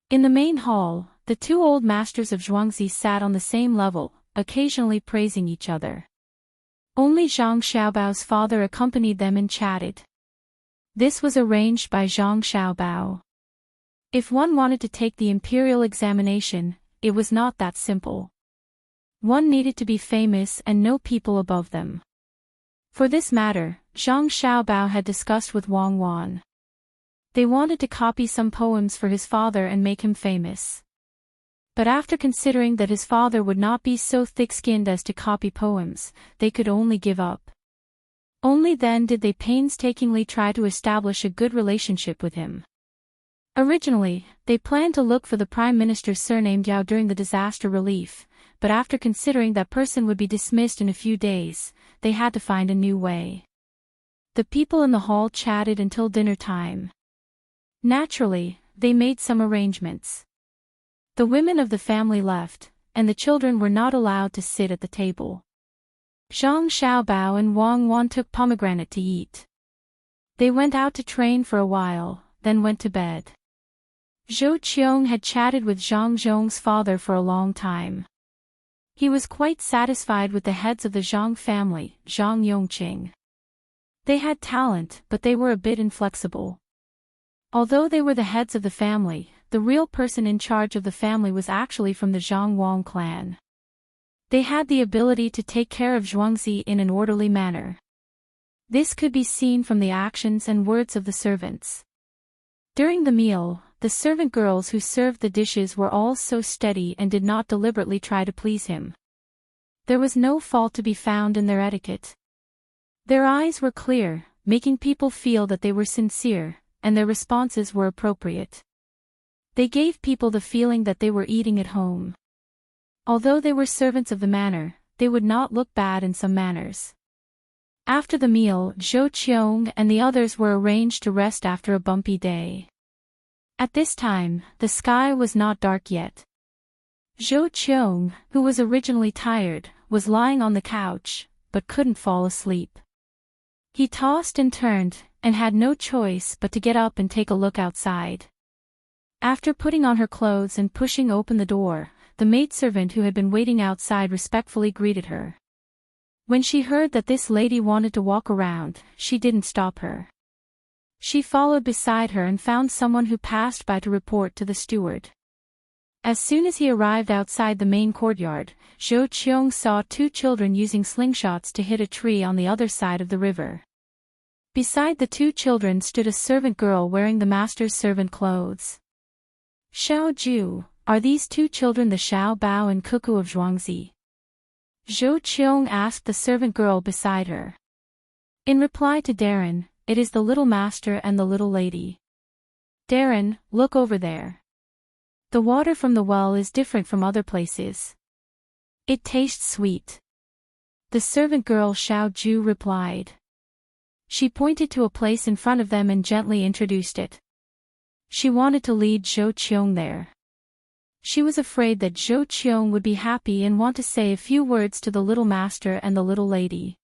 In the main hall, the 2 old masters of Zhuangzi sat on the same level, occasionally praising each other. Only Zhang Xiaobao's father accompanied them and chatted. This was arranged by Zhang Xiaobao. If one wanted to take the imperial examination, it was not that simple. One needed to be famous and know people above them. For this matter, Zhang Xiaobao had discussed with Wang Wan. They wanted to copy some poems for his father and make him famous. But after considering that his father would not be so thick-skinned as to copy poems, they could only give up. Only then did they painstakingly try to establish a good relationship with him. Originally, they planned to look for the Prime Minister's surname Yao during the disaster relief, but after considering that person would be dismissed in a few days, they had to find a new way. The people in the hall chatted until dinner time. Naturally, they made some arrangements. The women of the family left, and the children were not allowed to sit at the table. Zhang Xiaobao and Wang Wan took pomegranate to eat. They went out to train for a while, then went to bed. Zhou Qiong had chatted with Zhang Zhong's father for a long time. He was quite satisfied with the heads of the Zhang family, Zhang Yongqing. They had talent, but they were a bit inflexible. Although they were the heads of the family, the real person in charge of the family was actually from the Zhang Wang clan. They had the ability to take care of Zhuangzi in an orderly manner. This could be seen from the actions and words of the servants. During the meal, the servant girls who served the dishes were all so steady and did not deliberately try to please him. There was no fault to be found in their etiquette. Their eyes were clear, making people feel that they were sincere, and their responses were appropriate. They gave people the feeling that they were eating at home. Although they were servants of the manor, they would not look bad in some manners. After the meal, Zhou Qiong and the others were arranged to rest after a bumpy day. At this time, the sky was not dark yet. Zhou Qiong, who was originally tired, was lying on the couch, but couldn't fall asleep. He tossed and turned, and had no choice but to get up and take a look outside. After putting on her clothes and pushing open the door, the maidservant who had been waiting outside respectfully greeted her. When she heard that this lady wanted to walk around, she didn't stop her. She followed beside her and found someone who passed by to report to the steward. As soon as he arrived outside the main courtyard, Zhou Qiong saw two children using slingshots to hit a tree on the other side of the river. Beside the two children stood a servant girl wearing the master's servant clothes. Xiao Ju, are these two children the Xiao Bao and Cuckoo of Zhuangzi? Zhou Qiong asked the servant girl beside her. In reply to Darren, it is the little master and the little lady. Darren, look over there. The water from the well is different from other places. It tastes sweet. The servant girl Xiao Ju replied. She pointed to a place in front of them and gently introduced it. She wanted to lead Zhou Qiong there. She was afraid that Zhou Qiong would be happy and want to say a few words to the little master and the little lady.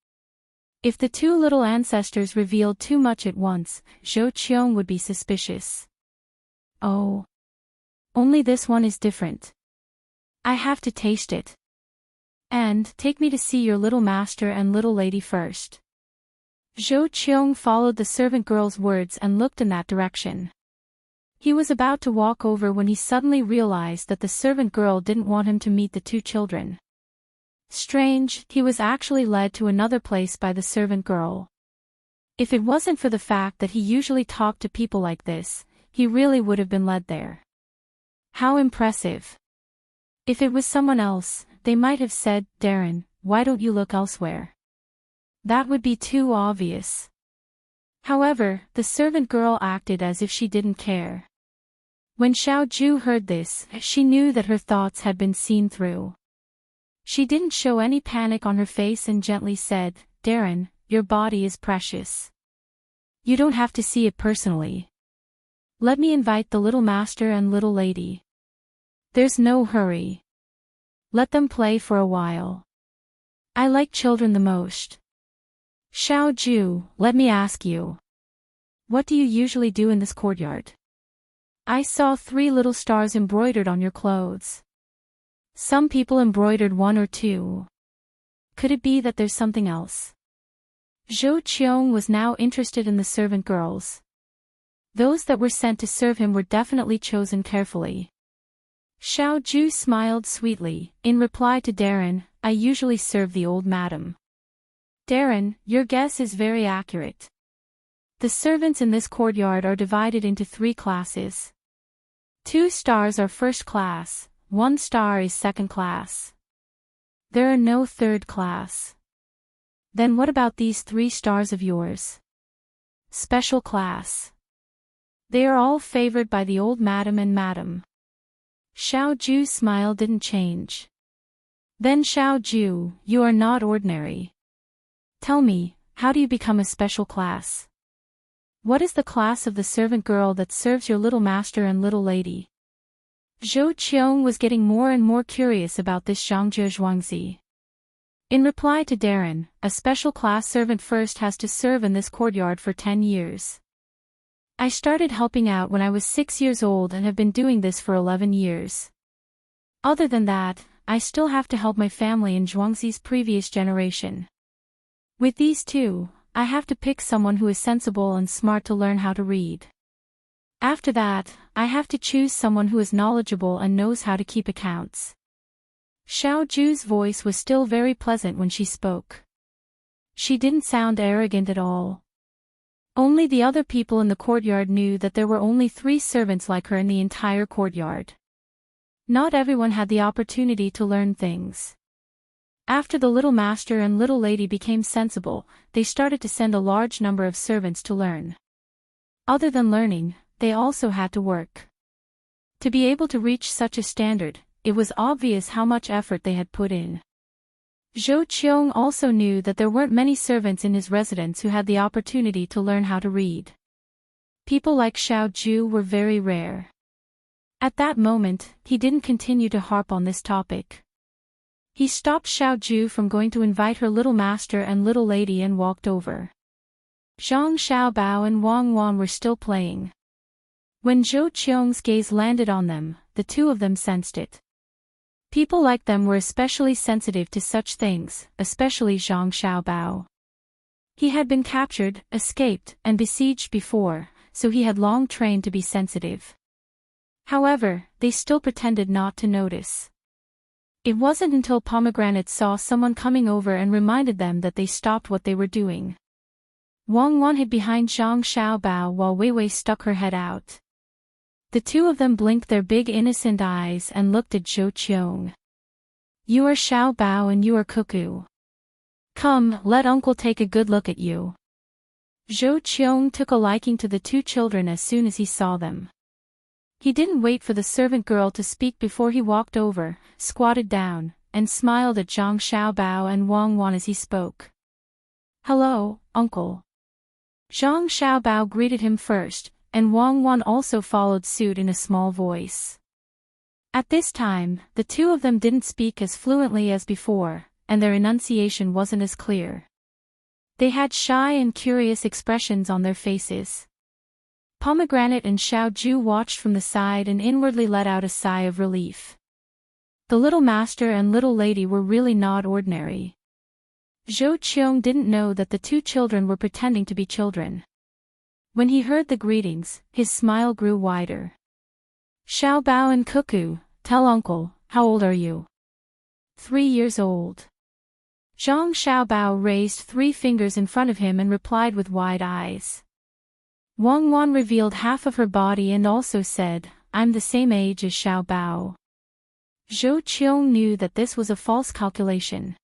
If the two little ancestors revealed too much at once, Zhou Qiong would be suspicious. Oh. Only this one is different. I have to taste it. And, take me to see your little master and little lady first. Zhou Qiong followed the servant girl's words and looked in that direction. He was about to walk over when he suddenly realized that the servant girl didn't want him to meet the two children. Strange, he was actually led to another place by the servant girl. If it wasn't for the fact that he usually talked to people like this, he really would have been led there. How impressive. If it was someone else, they might have said, Darren, why don't you look elsewhere? That would be too obvious. However, the servant girl acted as if she didn't care. When Xiao Ju heard this, she knew that her thoughts had been seen through. She didn't show any panic on her face and gently said, Darren, your body is precious. You don't have to see it personally. Let me invite the little master and little lady. There's no hurry. Let them play for a while. I like children the most. Xiao Ju, let me ask you. What do you usually do in this courtyard? I saw 3 little stars embroidered on your clothes. Some people embroidered 1 or 2. Could it be that there's something else? Zhou Qiong was now interested in the servant girls. Those that were sent to serve him were definitely chosen carefully. Xiao Ju smiled sweetly. In reply to Darren, I usually serve the old madam. Darren, your guess is very accurate. The servants in this courtyard are divided into 3 classes. 2 stars are first class, 1 star is second class. There are no third class. Then what about these 3 stars of yours? Special class. They are all favored by the old madam and madam. Xiao Ju's smile didn't change. Then Xiao Ju, you are not ordinary. Tell me, how do you become a special class? What is the class of the servant girl that serves your little master and little lady? Zhou Qiong was getting more and more curious about this Zhangzhe Zhuangzi. In reply to Darren, a special class servant first has to serve in this courtyard for 10 years. I started helping out when I was 6 years old and have been doing this for 11 years. Other than that, I still have to help my family in Zhuangzi's previous generation. With these two, I have to pick someone who is sensible and smart to learn how to read. After that, I have to choose someone who is knowledgeable and knows how to keep accounts. Xiao Ju's voice was still very pleasant when she spoke. She didn't sound arrogant at all. Only the other people in the courtyard knew that there were only 3 servants like her in the entire courtyard. Not everyone had the opportunity to learn things. After the little master and little lady became sensible, they started to send a large number of servants to learn. Other than learning, they also had to work. To be able to reach such a standard, it was obvious how much effort they had put in. Zhou Qiong also knew that there weren't many servants in his residence who had the opportunity to learn how to read. People like Xiao Ju were very rare. At that moment, he didn't continue to harp on this topic. He stopped Xiao Ju from going to invite her little master and little lady and walked over. Zhang Xiaobao and Wang Wan were still playing. When Zhou Qiong's gaze landed on them, the two of them sensed it. People like them were especially sensitive to such things, especially Zhang Xiaobao. He had been captured, escaped, and besieged before, so he had long trained to be sensitive. However, they still pretended not to notice. It wasn't until Pomegranate saw someone coming over and reminded them that they stopped what they were doing. Wang Wan hid behind Zhang Xiaobao while Wei Wei stuck her head out. The two of them blinked their big innocent eyes and looked at Zhou Qiong. You are Xiaobao and you are Cuckoo. Come, let uncle take a good look at you. Zhou Qiong took a liking to the two children as soon as he saw them. He didn't wait for the servant girl to speak before he walked over, squatted down, and smiled at Zhang Xiaobao and Wang Wan as he spoke. Hello, uncle. Zhang Xiaobao greeted him first, and Wang Wan also followed suit in a small voice. At this time, the two of them didn't speak as fluently as before, and their enunciation wasn't as clear. They had shy and curious expressions on their faces. Pomegranate and Xiao Ju watched from the side and inwardly let out a sigh of relief. The little master and little lady were really not ordinary. Zhou Qiong didn't know that the two children were pretending to be children. When he heard the greetings, his smile grew wider. Xiaobao and Cuckoo, tell uncle, how old are you? 3 years old. Zhang Xiaobao raised 3 fingers in front of him and replied with wide eyes. Wang Wan revealed half of her body and also said, I'm the same age as Xiaobao. Zhou Qiong knew that this was a false calculation.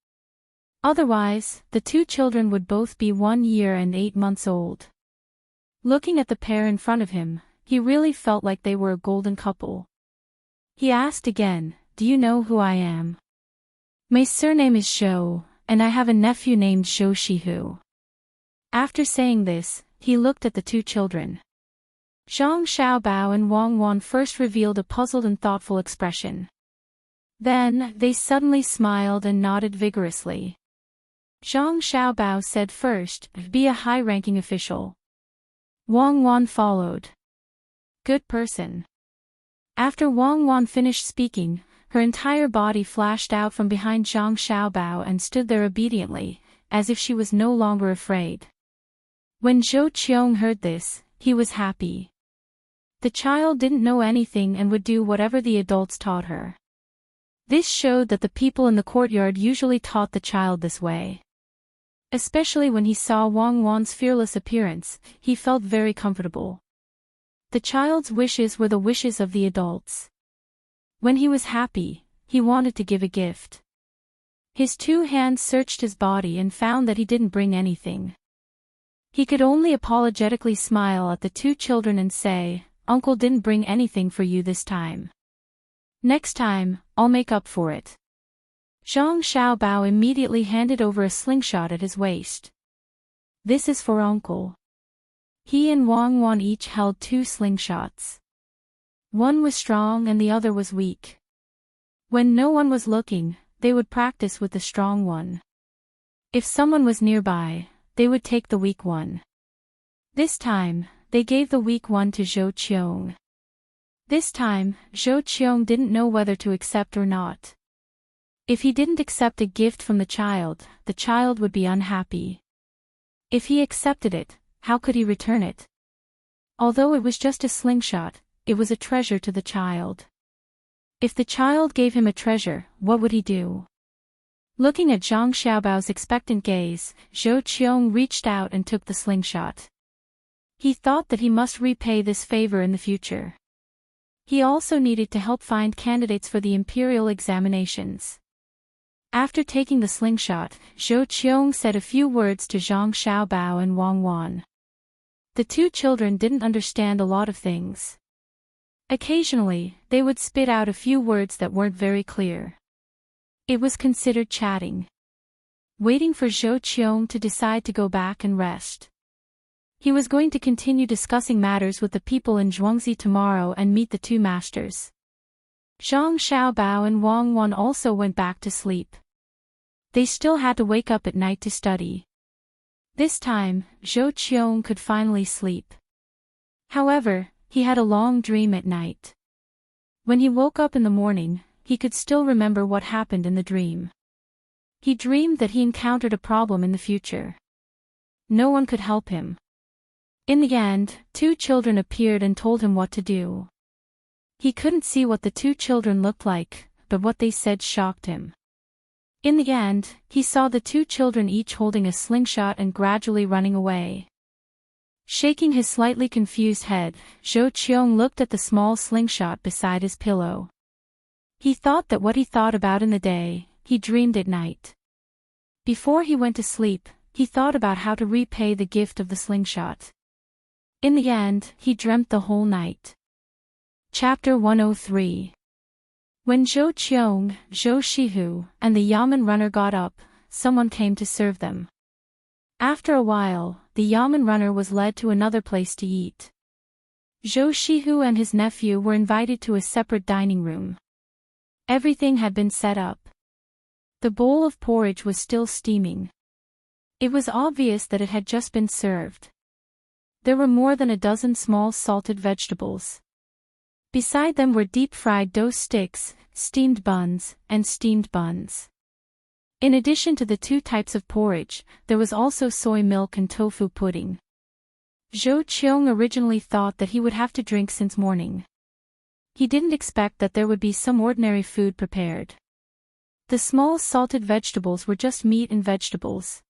Otherwise, the two children would both be 1 year and 8 months old. Looking at the pair in front of him, he really felt like they were a golden couple. He asked again, do you know who I am? My surname is Zhou, and I have a nephew named Zhou Shihu. After saying this, he looked at the two children. Zhang Xiaobao and Wang Wan first revealed a puzzled and thoughtful expression. Then, they suddenly smiled and nodded vigorously. Zhang Xiaobao said first, be a high-ranking official. Wang Wan followed. Good person. After Wang Wan finished speaking, her entire body flashed out from behind Zhang Xiaobao and stood there obediently, as if she was no longer afraid. When Zhou Qiong heard this, he was happy. The child didn't know anything and would do whatever the adults taught her. This showed that the people in the courtyard usually taught the child this way. Especially when he saw Wang Wan's fearless appearance, he felt very comfortable. The child's wishes were the wishes of the adults. When he was happy, he wanted to give a gift. His 2 hands searched his body and found that he didn't bring anything. He could only apologetically smile at the two children and say, Uncle didn't bring anything for you this time. Next time, I'll make up for it. Zhang Xiaobao immediately handed over a slingshot at his waist. This is for Uncle. He and Wang Wan each held 2 slingshots. One was strong and the other was weak. When no one was looking, they would practice with the strong one. If someone was nearby, they would take the weak one. This time, they gave the weak one to Zhou Qiong. This time, Zhou Qiong didn't know whether to accept or not. If he didn't accept a gift from the child would be unhappy. If he accepted it, how could he return it? Although it was just a slingshot, it was a treasure to the child. If the child gave him a treasure, what would he do? Looking at Zhang Xiaobao's expectant gaze, Zhou Qiong reached out and took the slingshot. He thought that he must repay this favor in the future. He also needed to help find candidates for the imperial examinations. After taking the slingshot, Zhou Qiong said a few words to Zhang Xiaobao and Wang Wan. The 2 children didn't understand a lot of things. Occasionally, they would spit out a few words that weren't very clear. It was considered chatting. Waiting for Zhou Qiong to decide to go back and rest. He was going to continue discussing matters with the people in Zhuangzi tomorrow and meet the 2 masters. Zhang Xiaobao and Wang Wan also went back to sleep. They still had to wake up at night to study. This time, Zhou Qiong could finally sleep. However, he had a long dream at night. When he woke up in the morning, he could still remember what happened in the dream. He dreamed that he encountered a problem in the future. No one could help him. In the end, 2 children appeared and told him what to do. He couldn't see what the 2 children looked like, but what they said shocked him. In the end, he saw the 2 children each holding a slingshot and gradually running away. Shaking his slightly confused head, Zhou Qiong looked at the small slingshot beside his pillow. He thought that what he thought about in the day, he dreamed at night. Before he went to sleep, he thought about how to repay the gift of the slingshot. In the end, he dreamt the whole night. Chapter 103. When Zhou Qiong, Zhou Shihu, and the Yamen runner got up, someone came to serve them. After a while, the Yamen runner was led to another place to eat. Zhou Shihu and his nephew were invited to a separate dining room. Everything had been set up. The bowl of porridge was still steaming. It was obvious that it had just been served. There were more than a dozen small salted vegetables. Beside them were deep-fried dough sticks, steamed buns, and steamed buns. In addition to the 2 types of porridge, there was also soy milk and tofu pudding. Zhou Qiong originally thought that he would have to drink since morning. He didn't expect that there would be some ordinary food prepared. The small salted vegetables were just meat and vegetables.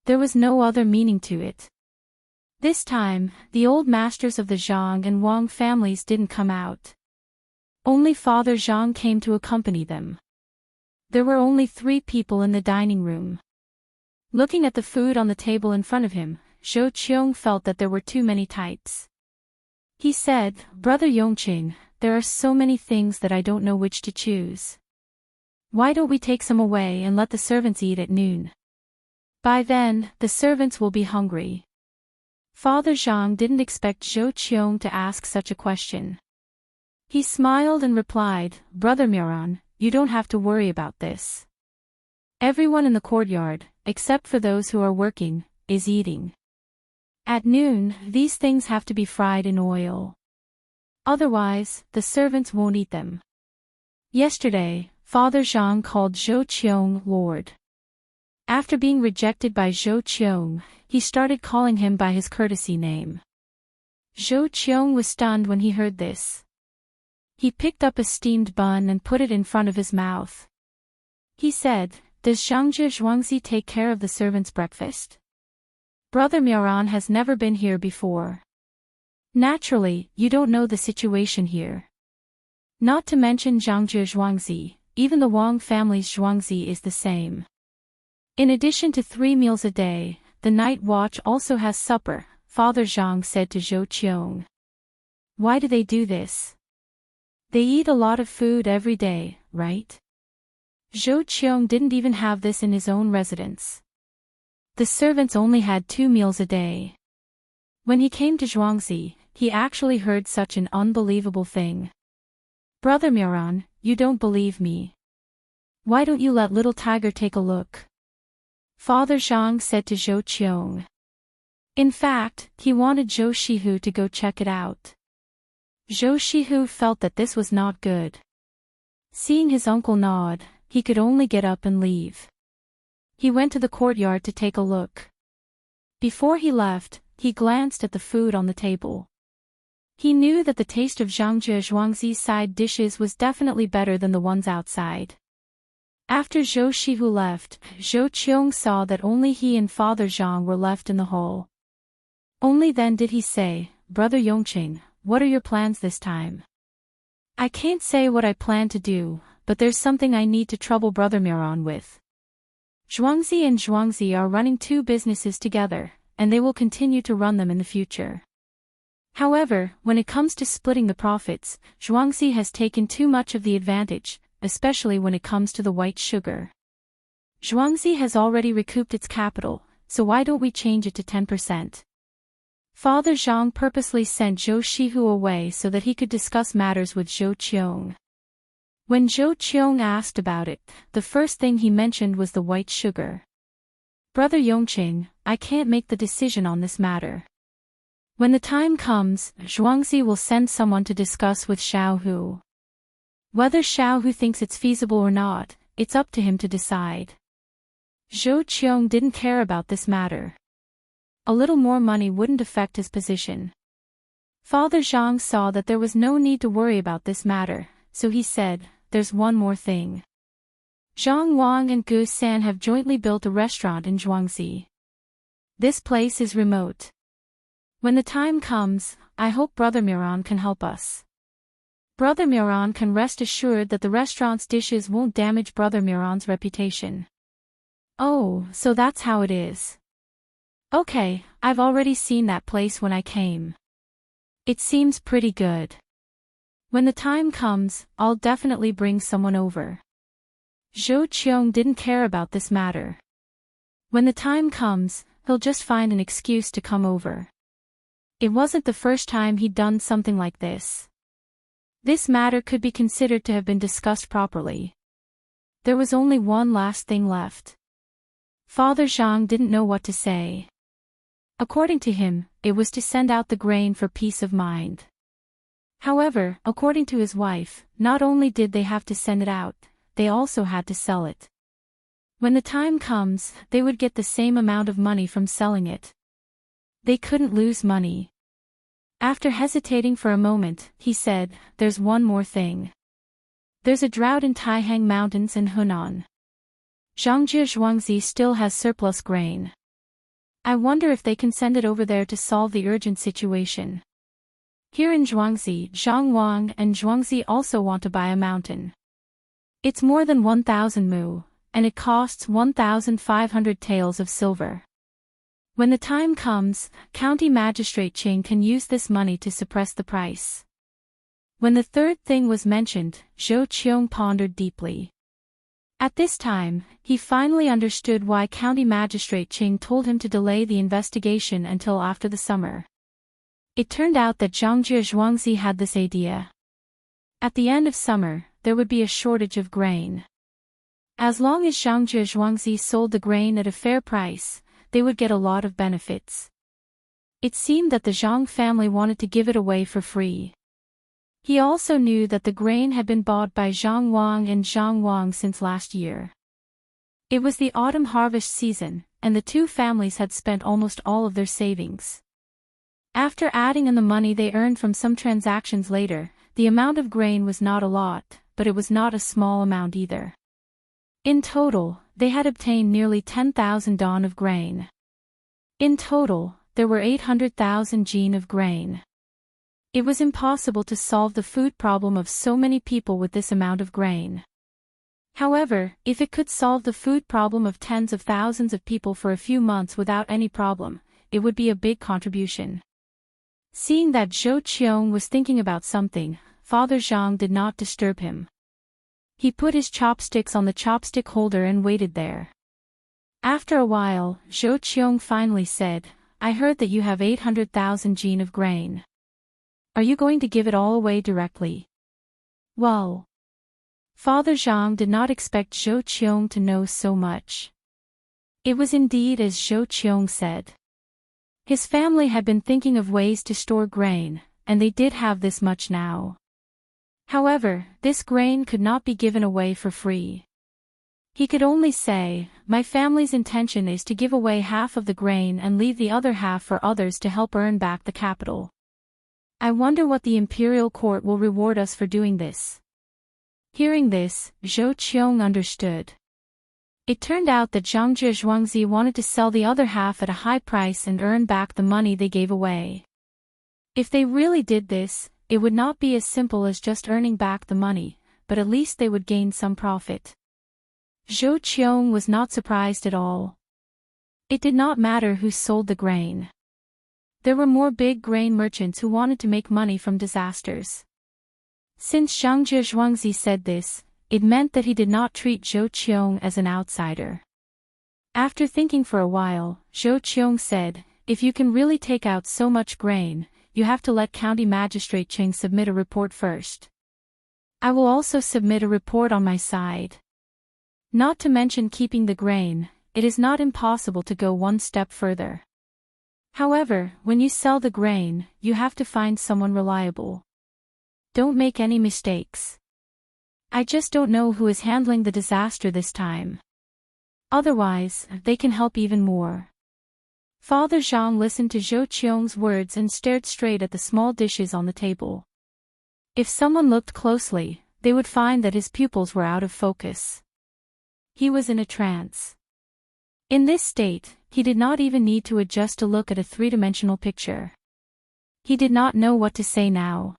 There was no other meaning to it. This time, the old masters of the Zhang and Wang families didn't come out. Only Father Zhang came to accompany them. There were only 3 people in the dining room. Looking at the food on the table in front of him, Zhou Qiong felt that there were too many types. He said, "Brother Yongqing, there are so many things that I don't know which to choose. Why don't we take some away and let the servants eat at noon? By then, the servants will be hungry." Father Zhang didn't expect Zhou Qiong to ask such a question. He smiled and replied, "Brother Miran, you don't have to worry about this. Everyone in the courtyard, except for those who are working, is eating. At noon, these things have to be fried in oil. Otherwise, the servants won't eat them." Yesterday, Father Zhang called Zhou Qiong Lord. After being rejected by Zhou Qiong, he started calling him by his courtesy name. Zhou Qiong was stunned when he heard this. He picked up a steamed bun and put it in front of his mouth. He said, "Does Zhangzhi Zhuangzi take care of the servants' breakfast? Brother Miran has never been here before. Naturally, you don't know the situation here. Not to mention Zhangzhi Zhuangzi, even the Wang family's Zhuangzi is the same. In addition to 3 meals a day, the night watch also has supper," Father Zhang said to Zhou Qiong. "Why do they do this? They eat a lot of food every day, right?" Zhou Qiong didn't even have this in his own residence. The servants only had 2 meals a day. When he came to Zhuangzi, he actually heard such an unbelievable thing. "Brother Miran, you don't believe me. Why don't you let little tiger take a look?" Father Zhang said to Zhou Qiong. In fact, he wanted Zhou Shihu to go check it out. Zhou Shihu felt that this was not good. Seeing his uncle nod, he could only get up and leave. He went to the courtyard to take a look. Before he left, he glanced at the food on the table. He knew that the taste of Zhangjie Zhuangzi's side dishes was definitely better than the ones outside. After Zhou Shihu left, Zhou Qiong saw that only he and Father Zhang were left in the hall. Only then did he say, "Brother Yongqing, what are your plans this time?" "I can't say what I plan to do, but there's something I need to trouble Brother Miran with." Zhuangzi and Zhuangzi are running 2 businesses together, and they will continue to run them in the future. However, when it comes to splitting the profits, Zhuangzi has taken too much of the advantage, especially when it comes to the white sugar. Zhuangzi has already recouped its capital, so why don't we change it to 10%? Father Zhang purposely sent Zhou Shihu away so that he could discuss matters with Zhou Qiong. When Zhou Qiong asked about it, the first thing he mentioned was the white sugar. "Brother Yongqing, I can't make the decision on this matter. When the time comes, Zhuangzi will send someone to discuss with Xiaohu. Whether Xiaohu thinks it's feasible or not, it's up to him to decide." Zhou Qiong didn't care about this matter. A little more money wouldn't affect his position. Father Zhang saw that there was no need to worry about this matter, so he said, "There's one more thing. Zhang Wang and Gu San have jointly built a restaurant in Zhuangzi. This place is remote. When the time comes, I hope Brother Miran can help us. Brother Miran can rest assured that the restaurant's dishes won't damage Brother Miran's reputation." "Oh, so that's how it is. Okay, I've already seen that place when I came. It seems pretty good. When the time comes, I'll definitely bring someone over." Zhou Qiong didn't care about this matter. When the time comes, he'll just find an excuse to come over. It wasn't the first time he'd done something like this. This matter could be considered to have been discussed properly. There was only one last thing left. Father Zhang didn't know what to say. According to him, it was to send out the grain for peace of mind. However, according to his wife, not only did they have to send it out, they also had to sell it. When the time comes, they would get the same amount of money from selling it. They couldn't lose money. After hesitating for a moment, he said, "There's one more thing. There's a drought in Taihang Mountains and Hunan. Zhangjie Zhuangzi still has surplus grain. I wonder if they can send it over there to solve the urgent situation. Here in Zhuangzi, Zhang Wang and Zhuangzi also want to buy a mountain. It's more than 1,000 mu, and it costs 1,500 taels of silver. When the time comes, County Magistrate Qing can use this money to suppress the price." When the third thing was mentioned, Zhou Qiong pondered deeply. At this time, he finally understood why County Magistrate Qing told him to delay the investigation until after the summer. It turned out that Zhangjie Zhuangzi had this idea. At the end of summer, there would be a shortage of grain. As long as Zhangjie Zhuangzi sold the grain at a fair price, they would get a lot of benefits. It seemed that the Zhang family wanted to give it away for free. He also knew that the grain had been bought by Zhang Wang and Zhang Wang since last year. It was the autumn harvest season, and the 2 families had spent almost all of their savings. After adding in the money they earned from some transactions later, the amount of grain was not a lot, but it was not a small amount either. In total, they had obtained nearly 10,000 don of grain. In total, there were 800,000 jin of grain. It was impossible to solve the food problem of so many people with this amount of grain. However, if it could solve the food problem of tens of thousands of people for a few months without any problem, it would be a big contribution. Seeing that Zhou Qiong was thinking about something, Father Zhang did not disturb him. He put his chopsticks on the chopstick holder and waited there. After a while, Zhou Qiong finally said, I heard that you have 800,000 jin of grain. Are you going to give it all away directly? Well. Father Zhang did not expect Zhou Qiong to know so much. It was indeed as Zhou Qiong said. His family had been thinking of ways to store grain, and they did have this much now. However, this grain could not be given away for free. He could only say, my family's intention is to give away half of the grain and leave the other half for others to help earn back the capital. I wonder what the imperial court will reward us for doing this. Hearing this, Zhou Qiong understood. It turned out that Zhangjie Zhuangzi wanted to sell the other half at a high price and earn back the money they gave away. If they really did this, it would not be as simple as just earning back the money, but at least they would gain some profit. Zhou Qiong was not surprised at all. It did not matter who sold the grain. There were more big grain merchants who wanted to make money from disasters. Since Zhangjie Zhuangzi said this, it meant that he did not treat Zhou Qiong as an outsider. After thinking for a while, Zhou Qiong said, if you can really take out so much grain, you have to let County Magistrate Qing submit a report first. I will also submit a report on my side. Not to mention keeping the grain, it is not impossible to go one step further. However, when you sell the grain, you have to find someone reliable. Don't make any mistakes. I just don't know who is handling the disaster this time. Otherwise, they can help even more. Father Zhang listened to Zhou Qiong's words and stared straight at the small dishes on the table. If someone looked closely, they would find that his pupils were out of focus. He was in a trance. In this state, he did not even need to adjust to look at a three-dimensional picture. He did not know what to say now.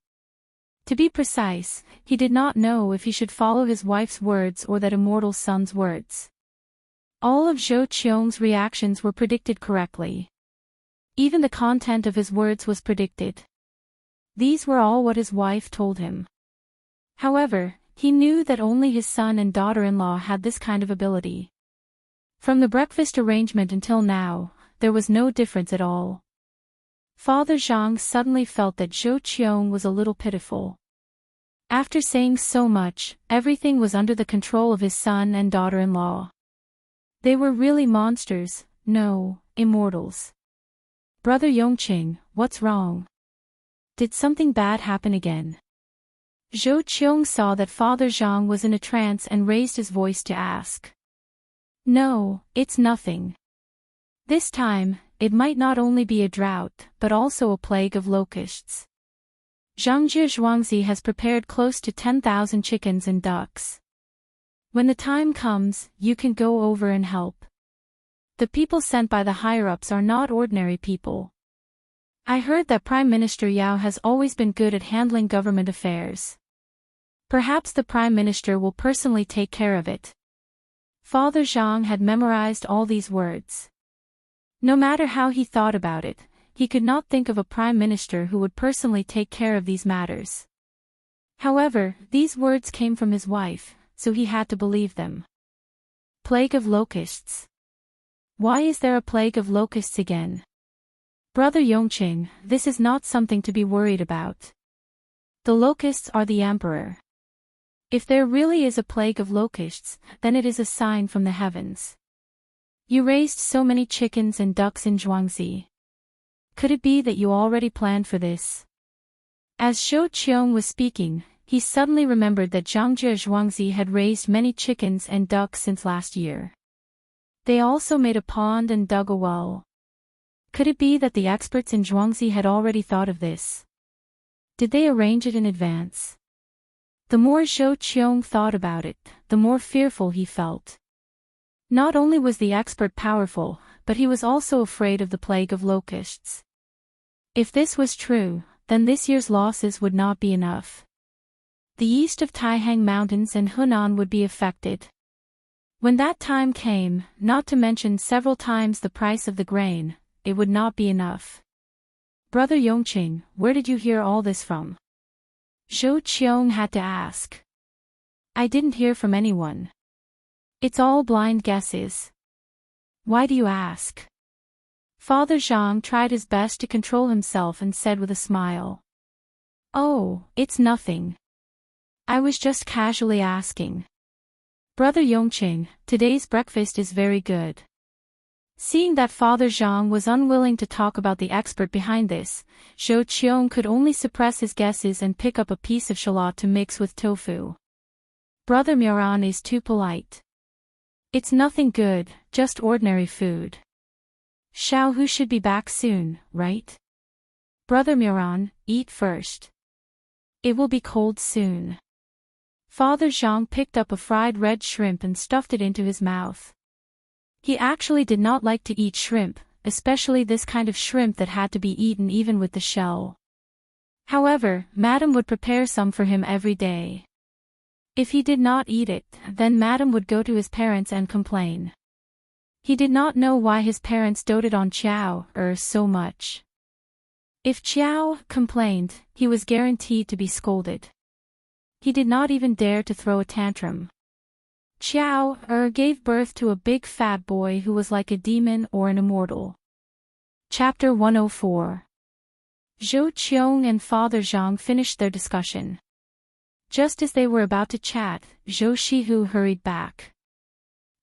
To be precise, he did not know if he should follow his wife's words or that immortal son's words. All of Zhou Qiong's reactions were predicted correctly. Even the content of his words was predicted. These were all what his wife told him. However, he knew that only his son and daughter-in-law had this kind of ability. From the breakfast arrangement until now, there was no difference at all. Father Zhang suddenly felt that Zhou Qiong was a little pitiful. After saying so much, everything was under the control of his son and daughter-in-law. They were really monsters, no, immortals. Brother Yongqing, what's wrong? Did something bad happen again? Zhou Qiong saw that Father Zhang was in a trance and raised his voice to ask. No, it's nothing. This time, it might not only be a drought, but also a plague of locusts. Zhangjie Zhuangzi has prepared close to 10,000 chickens and ducks. When the time comes, you can go over and help. The people sent by the higher-ups are not ordinary people. I heard that Prime Minister Yao has always been good at handling government affairs. Perhaps the Prime Minister will personally take care of it. Father Zhang had memorized all these words. No matter how he thought about it, he could not think of a Prime Minister who would personally take care of these matters. However, these words came from his wife, so he had to believe them. Plague of locusts. Why is there a plague of locusts again? Brother Yongqing, this is not something to be worried about. The locusts are the emperor. If there really is a plague of locusts, then it is a sign from the heavens. You raised so many chickens and ducks in Zhuangzi. Could it be that you already planned for this? As Zhou Qiong was speaking, he suddenly remembered that Zhangjie Zhuangzi had raised many chickens and ducks since last year. They also made a pond and dug a well. Could it be that the experts in Zhuangzi had already thought of this? Did they arrange it in advance? The more Zhou Qiong thought about it, the more fearful he felt. Not only was the expert powerful, but he was also afraid of the plague of locusts. If this was true, then this year's losses would not be enough. The east of Taihang Mountains and Hunan would be affected. When that time came, not to mention several times the price of the grain, it would not be enough. Brother Yongqing, where did you hear all this from? Zhou Qiong had to ask. I didn't hear from anyone. It's all blind guesses. Why do you ask? Father Zhang tried his best to control himself and said with a smile. Oh, it's nothing. I was just casually asking. Brother Yongqing, today's breakfast is very good. Seeing that Father Zhang was unwilling to talk about the expert behind this, Zhou Qiong could only suppress his guesses and pick up a piece of shallot to mix with tofu. Brother Miran is too polite. It's nothing good, just ordinary food. Xiaohu should be back soon, right? Brother Miran, eat first. It will be cold soon. Father Zhang picked up a fried red shrimp and stuffed it into his mouth. He actually did not like to eat shrimp, especially this kind of shrimp that had to be eaten even with the shell. However, Madame would prepare some for him every day. If he did not eat it, then Madame would go to his parents and complain. He did not know why his parents doted on Qiao so much. If Qiao complained, he was guaranteed to be scolded. He did not even dare to throw a tantrum. Qiao gave birth to a big fat boy who was like a demon or an immortal. Chapter 104. Zhou Qiong and Father Zhang finished their discussion. Just as they were about to chat, Zhou Shihu hurried back.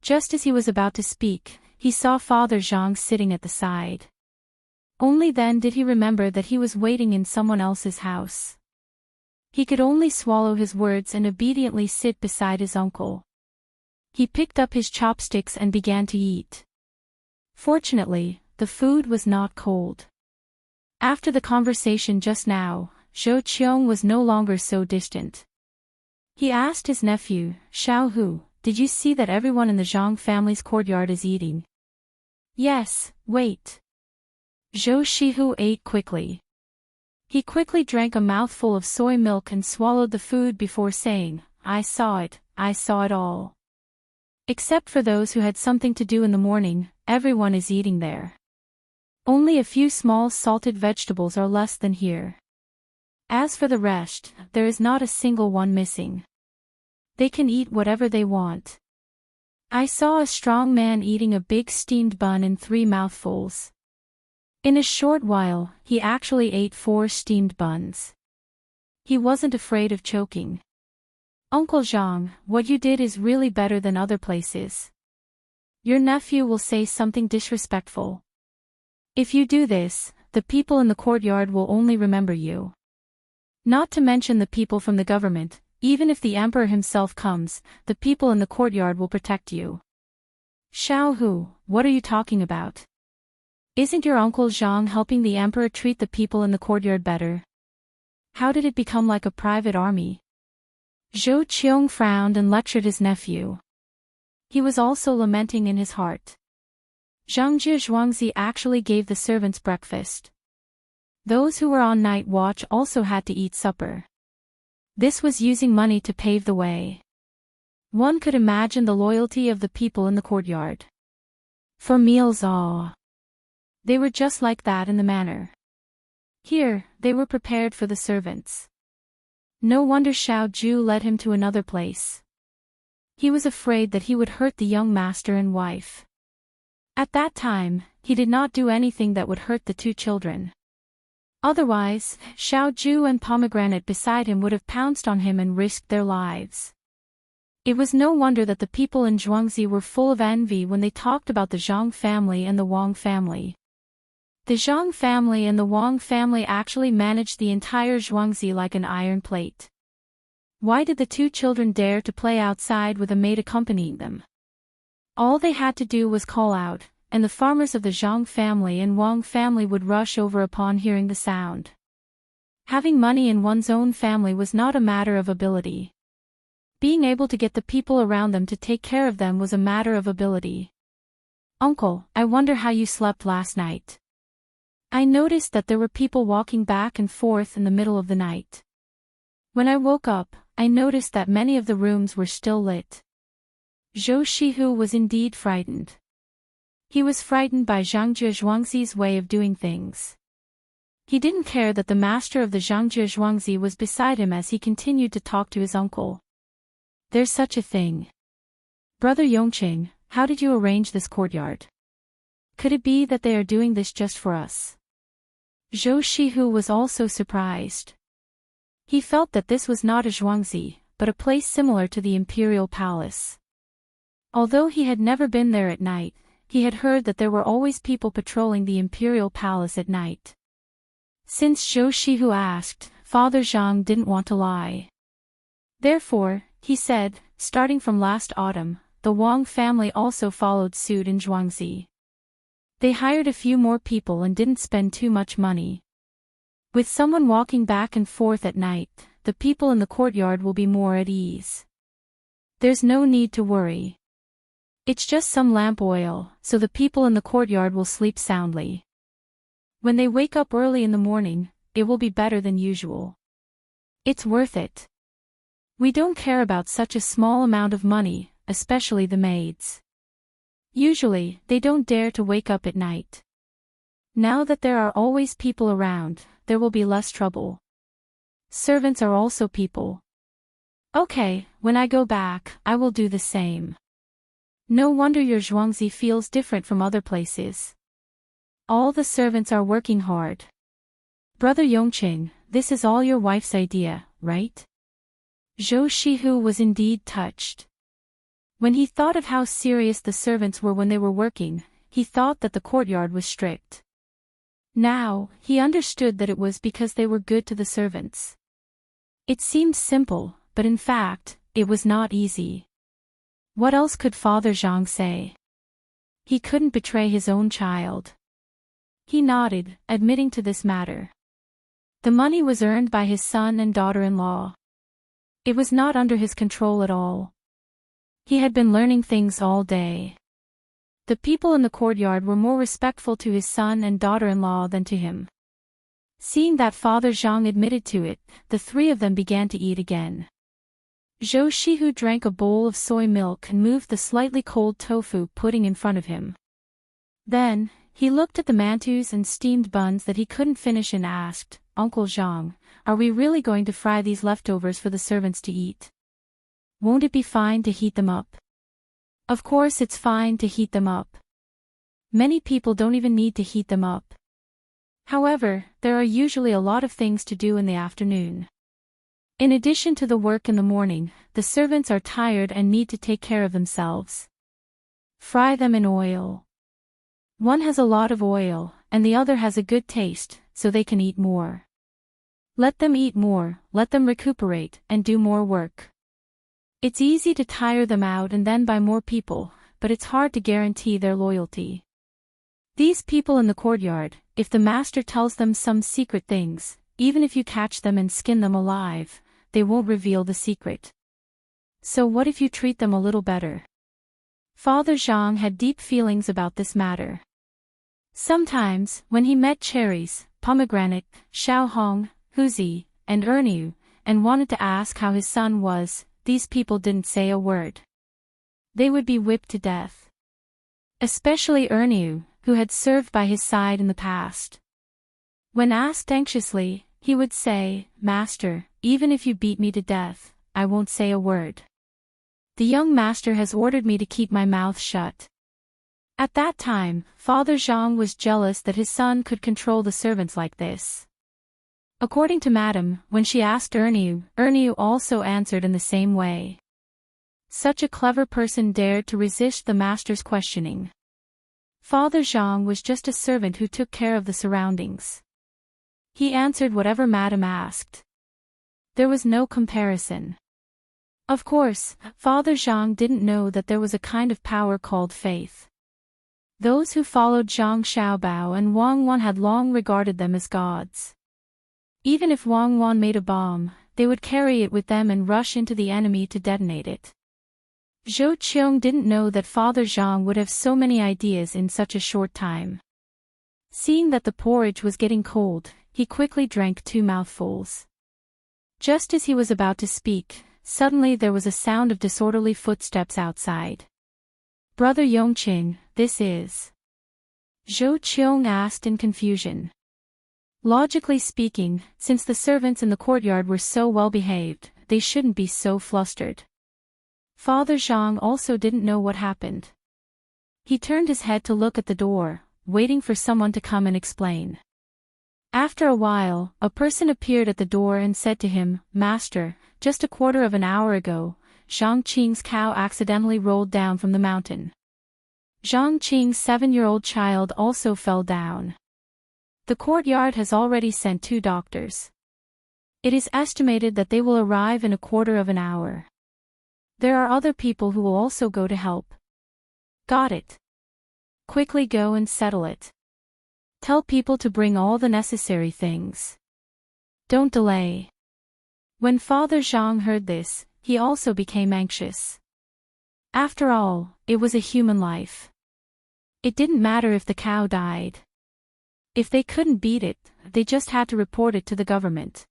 Just as he was about to speak, he saw Father Zhang sitting at the side. Only then did he remember that he was waiting in someone else's house. He could only swallow his words and obediently sit beside his uncle. He picked up his chopsticks and began to eat. Fortunately, the food was not cold. After the conversation just now, Zhou Qiong was no longer so distant. He asked his nephew, Xiaohu, did you see that everyone in the Zhang family's courtyard is eating? Yes, wait. Zhou Shihu ate quickly. He quickly drank a mouthful of soy milk and swallowed the food before saying, I saw it all. Except for those who had something to do in the morning, everyone is eating there. Only a few small salted vegetables are less than here. As for the rest, there is not a single one missing. They can eat whatever they want. I saw a strong man eating a big steamed bun in 3 mouthfuls. In a short while, he actually ate 4 steamed buns. He wasn't afraid of choking. Uncle Zhang, what you did is really better than other places. Your nephew will say something disrespectful. If you do this, the people in the courtyard will only remember you. Not to mention the people from the government. Even if the emperor himself comes, the people in the courtyard will protect you. Xiaohu, what are you talking about? Isn't your uncle Zhang helping the emperor treat the people in the courtyard better? How did it become like a private army? Zhou Qiong frowned and lectured his nephew. He was also lamenting in his heart. Zhangjie Zhuangzi actually gave the servants breakfast. Those who were on night watch also had to eat supper. This was using money to pave the way. One could imagine the loyalty of the people in the courtyard. For meals they were just like that in the manor. Here, they were prepared for the servants. No wonder Xiao Ju led him to another place. He was afraid that he would hurt the young master and wife. At that time, he did not do anything that would hurt the 2 children. Otherwise, Xiao Ju and Pomegranate beside him would have pounced on him and risked their lives. It was no wonder that the people in Zhuangzi were full of envy when they talked about the Zhang family and the Wang family. The Zhang family and the Wang family actually managed the entire Zhuangzi like an iron plate. Why did the 2 children dare to play outside with a maid accompanying them? All they had to do was call out, and the farmers of the Zhang family and Wang family would rush over upon hearing the sound. Having money in one's own family was not a matter of ability. Being able to get the people around them to take care of them was a matter of ability. Uncle, I wonder how you slept last night. I noticed that there were people walking back and forth in the middle of the night. When I woke up, I noticed that many of the rooms were still lit. Zhou Shihu was indeed frightened. He was frightened by Zhangjie Zhuangzi's way of doing things. He didn't care that the master of the Zhangjie Zhuangzi was beside him as he continued to talk to his uncle. There's such a thing. Brother Yongqing, how did you arrange this courtyard? Could it be that they are doing this just for us? Zhou Shihu was also surprised. He felt that this was not a Zhuangzi, but a place similar to the imperial palace. Although he had never been there at night, he had heard that there were always people patrolling the imperial palace at night. Since Zhou Shihu asked, Father Zhang didn't want to lie. Therefore, he said, starting from last autumn, the Wang family also followed suit in Zhuangzi. They hired a few more people and didn't spend too much money. With someone walking back and forth at night, the people in the courtyard will be more at ease. There's no need to worry. It's just some lamp oil, so the people in the courtyard will sleep soundly. When they wake up early in the morning, it will be better than usual. It's worth it. We don't care about such a small amount of money, especially the maids. Usually, they don't dare to wake up at night. Now that there are always people around, there will be less trouble. Servants are also people. Okay, when I go back, I will do the same. No wonder your Zhuangzi feels different from other places. All the servants are working hard. Brother Yongqing, this is all your wife's idea, right? Zhou Shihu was indeed touched. When he thought of how serious the servants were when they were working, he thought that the courtyard was strict. Now, he understood that it was because they were good to the servants. It seemed simple, but in fact, it was not easy. What else could Father Zhang say? He couldn't betray his own child. He nodded, admitting to this matter. The money was earned by his son and daughter-in-law. It was not under his control at all. He had been learning things all day. The people in the courtyard were more respectful to his son and daughter-in-law than to him. Seeing that Father Zhang admitted to it, the three of them began to eat again. Zhou Shihu drank a bowl of soy milk and moved the slightly cold tofu pudding in front of him. Then, he looked at the mantus and steamed buns that he couldn't finish and asked, Uncle Zhang, are we really going to fry these leftovers for the servants to eat? Won't it be fine to heat them up? Of course it's fine to heat them up. Many people don't even need to heat them up. However, there are usually a lot of things to do in the afternoon. In addition to the work in the morning, the servants are tired and need to take care of themselves. Fry them in oil. One has a lot of oil, and the other has a good taste, so they can eat more. Let them eat more, let them recuperate, and do more work. It's easy to tire them out and then buy more people, but it's hard to guarantee their loyalty. These people in the courtyard, if the master tells them some secret things, even if you catch them and skin them alive, they won't reveal the secret. So what if you treat them a little better? Father Zhang had deep feelings about this matter. Sometimes, when he met cherries, pomegranate, Xiaohong, Huzi, and Ernu, and wanted to ask how his son was, these people didn't say a word. They would be whipped to death. Especially Ernu, who had served by his side in the past. When asked anxiously, he would say, Master, even if you beat me to death, I won't say a word. The young master has ordered me to keep my mouth shut. At that time, Father Zhang was jealous that his son could control the servants like this. According to Madame, when she asked Ernu also answered in the same way. Such a clever person dared to resist the master's questioning. Father Zhang was just a servant who took care of the surroundings. He answered whatever Madame asked. There was no comparison. Of course, Father Zhang didn't know that there was a kind of power called faith. Those who followed Zhang Xiaobao and Wang Wan had long regarded them as gods. Even if Wang Wan made a bomb, they would carry it with them and rush into the enemy to detonate it. Zhou Qiong didn't know that Father Zhang would have so many ideas in such a short time. Seeing that the porridge was getting cold, he quickly drank 2 mouthfuls. Just as he was about to speak, suddenly there was a sound of disorderly footsteps outside. Brother Yongqing, this is... Zhou Qiong asked in confusion. Logically speaking, since the servants in the courtyard were so well behaved, they shouldn't be so flustered. Father Zhang also didn't know what happened. He turned his head to look at the door, waiting for someone to come and explain. After a while, a person appeared at the door and said to him, "Master, just a quarter of an hour ago, Zhang Qing's cow accidentally rolled down from the mountain. Zhang Qing's 7-year-old child also fell down. The courtyard has already sent 2 doctors. It is estimated that they will arrive in a quarter of an hour. There are other people who will also go to help." "Got it. Quickly go and settle it. Tell people to bring all the necessary things. Don't delay." When Father Zhang heard this, he also became anxious. After all, it was a human life. It didn't matter if the cow died. If they couldn't beat it, they just had to report it to the government.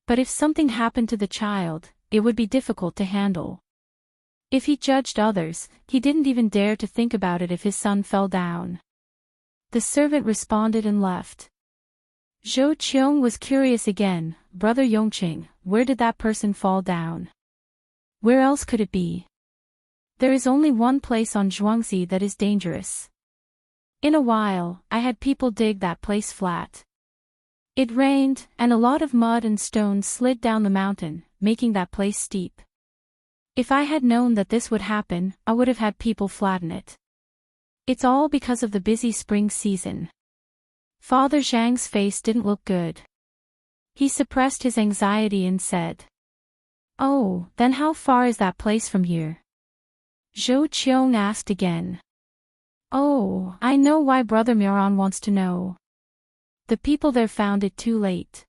But if something happened to the child, it would be difficult to handle. If he judged others, he didn't even dare to think about it if his son fell down. The servant responded and left. Zhou Qiong was curious again. "Brother Yongqing, where did that person fall down? Where else could it be? There is only one place on Zhuangzi that is dangerous. In a while, I had people dig that place flat. It rained, and a lot of mud and stones slid down the mountain, making that place steep. If I had known that this would happen, I would have had people flatten it. It's all because of the busy spring season." Father Zhang's face didn't look good. He suppressed his anxiety and said, "Oh, then how far is that place from here?" Zhou Qiong asked again. "Oh, I know why Brother Miran wants to know. The people there found it too late.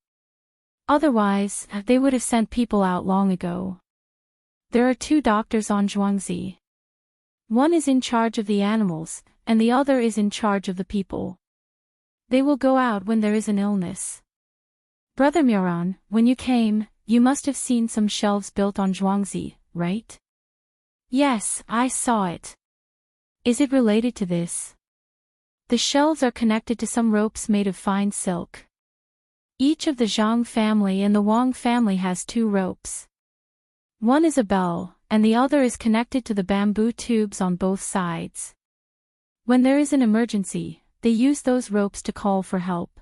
Otherwise, they would have sent people out long ago. There are 2 doctors on Zhuangzi. One is in charge of the animals, and the other is in charge of the people. They will go out when there is an illness. Brother Miran, when you came, you must have seen some shelves built on Zhuangzi, right?" "Yes, I saw it. Is it related to this?" "The shelves are connected to some ropes made of fine silk. Each of the Zhang family and the Wang family has 2 ropes. One is a bell, and the other is connected to the bamboo tubes on both sides. When there is an emergency, they use those ropes to call for help.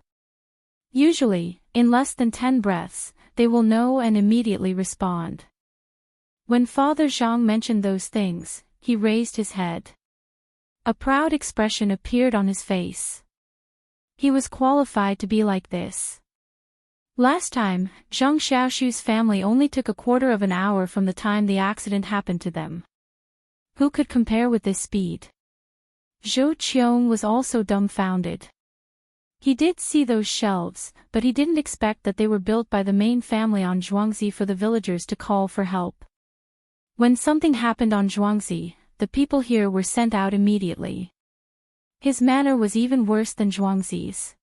Usually, in less than 10 breaths, they will know and immediately respond." When Father Zhang mentioned those things, he raised his head. A proud expression appeared on his face. He was qualified to be like this. Last time, Zhang Xiaoshu's family only took a quarter of an hour from the time the accident happened to them. Who could compare with this speed? Zhou Qiong was also dumbfounded. He did see those shelves, but he didn't expect that they were built by the main family on Zhuangzi for the villagers to call for help. When something happened on Zhuangzi, the people here were sent out immediately. His manner was even worse than Zhuangzi's.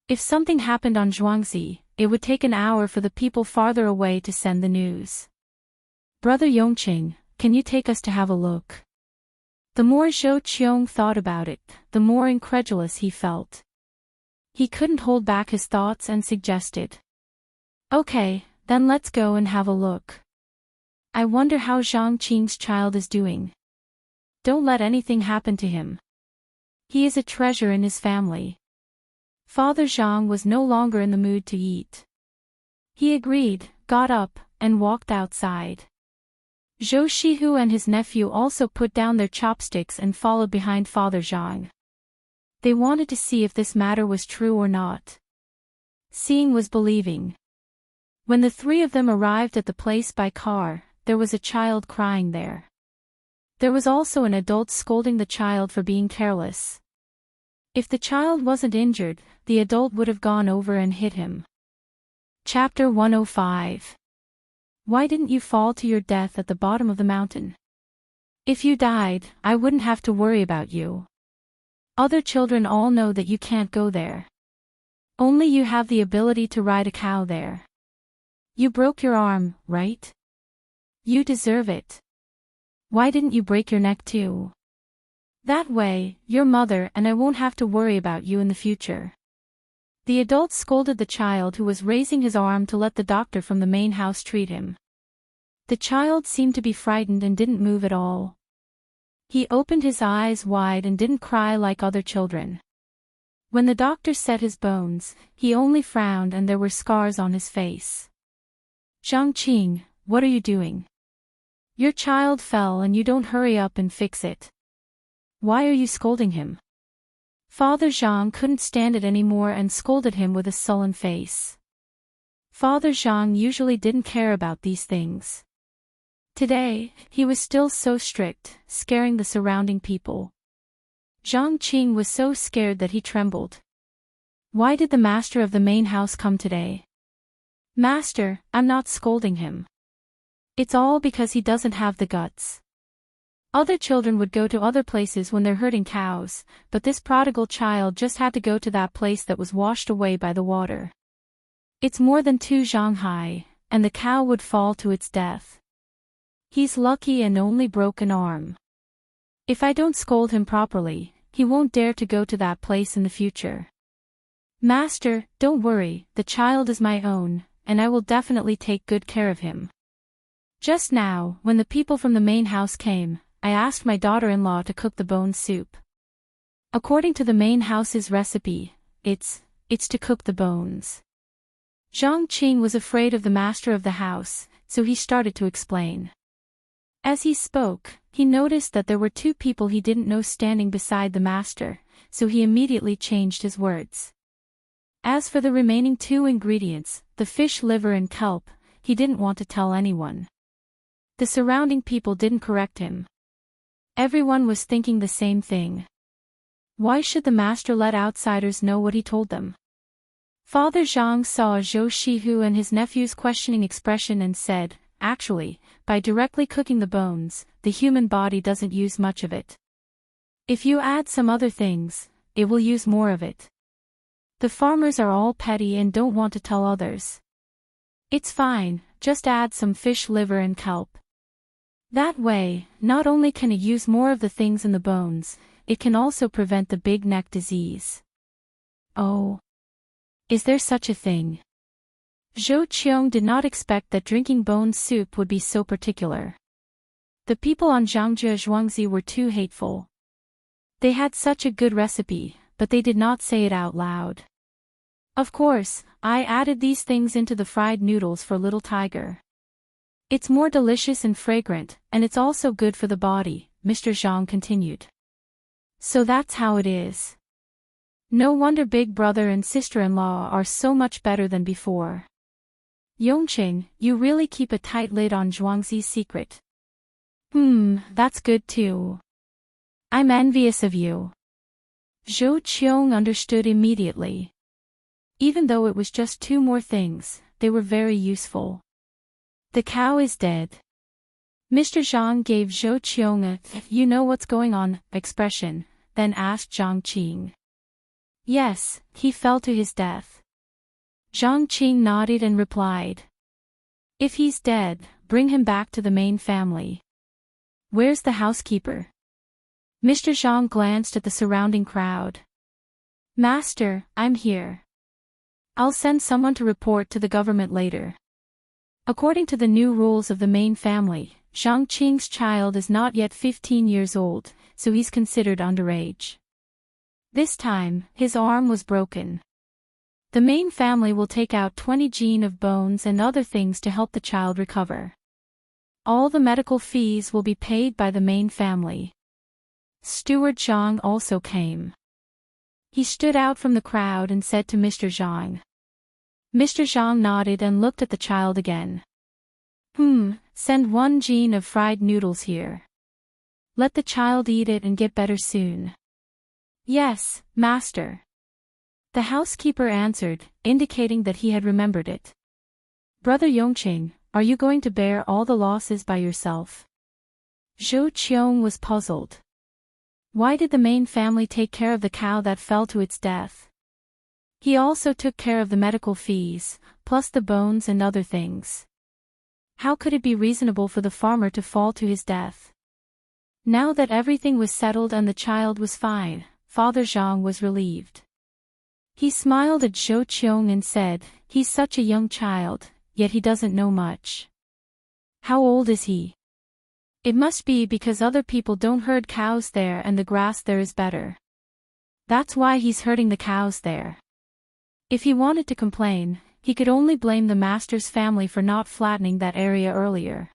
If something happened on Zhuangzi, it would take an hour for the people farther away to send the news. "Brother Yongqing, can you take us to have a look?" The more Zhou Qiong thought about it, the more incredulous he felt. He couldn't hold back his thoughts and suggested, "Okay, then let's go and have a look. I wonder how Zhang Qing's child is doing. Don't let anything happen to him. He is a treasure in his family." Father Zhang was no longer in the mood to eat. He agreed, got up, and walked outside. Zhou Shihu and his nephew also put down their chopsticks and followed behind Father Zhang. They wanted to see if this matter was true or not. Seeing was believing. When the 3 of them arrived at the place by car, there was a child crying there. There was also an adult scolding the child for being careless. If the child wasn't injured, the adult would have gone over and hit him. Chapter 105. Why didn't you fall to your death at the bottom of the mountain? If you died, I wouldn't have to worry about you. Other children all know that you can't go there. Only you have the ability to ride a cow there. You broke your arm, right? You deserve it. Why didn't you break your neck too? That way, your mother and I won't have to worry about you in the future. The adult scolded the child who was raising his arm to let the doctor from the main house treat him. The child seemed to be frightened and didn't move at all. He opened his eyes wide and didn't cry like other children. When the doctor set his bones, he only frowned and there were scars on his face. Zhang Qing, what are you doing? Your child fell and you don't hurry up and fix it. Why are you scolding him? Father Zhang couldn't stand it anymore and scolded him with a sullen face. Father Zhang usually didn't care about these things. Today, he was still so strict, scaring the surrounding people. Zhang Qing was so scared that he trembled. Why did the master of the main house come today? Master, I'm not scolding him. It's all because he doesn't have the guts. Other children would go to other places when they're herding cows, but this prodigal child just had to go to that place that was washed away by the water. It's more than 2 zhang high, and the cow would fall to its death. He's lucky and only broke an arm. If I don't scold him properly, he won't dare to go to that place in the future. Master, don't worry, the child is my own, and I will definitely take good care of him. Just now, when the people from the main house came, I asked my daughter-in-law to cook the bone soup. According to the main house's recipe, it's to cook the bones. Zhang Qing was afraid of the master of the house, so he started to explain. As he spoke, he noticed that there were 2 people he didn't know standing beside the master, so he immediately changed his words. As for the remaining 2 ingredients, the fish liver and kelp, he didn't want to tell anyone. The surrounding people didn't correct him. Everyone was thinking the same thing. Why should the master let outsiders know what he told them? Father Zhang saw Zhou Shihu and his nephew's questioning expression and said, actually, by directly cooking the bones, the human body doesn't use much of it. If you add some other things, it will use more of it. The farmers are all petty and don't want to tell others. It's fine, just add some fish liver and kelp. That way, not only can it use more of the things in the bones, it can also prevent the big neck disease. Oh. Is there such a thing? Zhou Qiong did not expect that drinking bone soup would be so particular. The people on Zhangjie Zhuangzi were too hateful. They had such a good recipe, but they did not say it out loud. Of course, I added these things into the fried noodles for little tiger. It's more delicious and fragrant, and it's also good for the body, Mr. Zhang continued. So that's how it is. No wonder big brother and sister-in-law are so much better than before. Yongqing, you really keep a tight lid on Zhuangzi's secret. That's good too. I'm envious of you. Zhou Qiong understood immediately. Even though it was just 2 more things, they were very useful. The cow is dead. Mr. Zhang gave Zhou Qiong a "you know what's going on" expression, then asked Zhang Qing. Yes, he fell to his death. Zhang Qing nodded and replied. If he's dead, bring him back to the main family. Where's the housekeeper? Mr. Zhang glanced at the surrounding crowd. Master, I'm here. I'll send someone to report to the government later. According to the new rules of the main family, Zhang Qing's child is not yet 15 years old, so he's considered underage. This time, his arm was broken. The main family will take out 20 gene of bones and other things to help the child recover. All the medical fees will be paid by the main family. Steward Zhang also came. He stood out from the crowd and said to Mr. Zhang. Mr. Zhang nodded and looked at the child again. Send 1 gene of fried noodles here. Let the child eat it and get better soon. Yes, master. The housekeeper answered, indicating that he had remembered it. Brother Yongqing, are you going to bear all the losses by yourself? Zhou Qiong was puzzled. Why did the main family take care of the cow that fell to its death? He also took care of the medical fees, plus the bones and other things. How could it be reasonable for the farmer to fall to his death? Now that everything was settled and the child was fine, Father Zhang was relieved. He smiled at Zhou Qiong and said, he's such a young child, yet he doesn't know much. How old is he? It must be because other people don't herd cows there and the grass there is better. That's why he's herding the cows there. If he wanted to complain, he could only blame the master's family for not flattening that area earlier.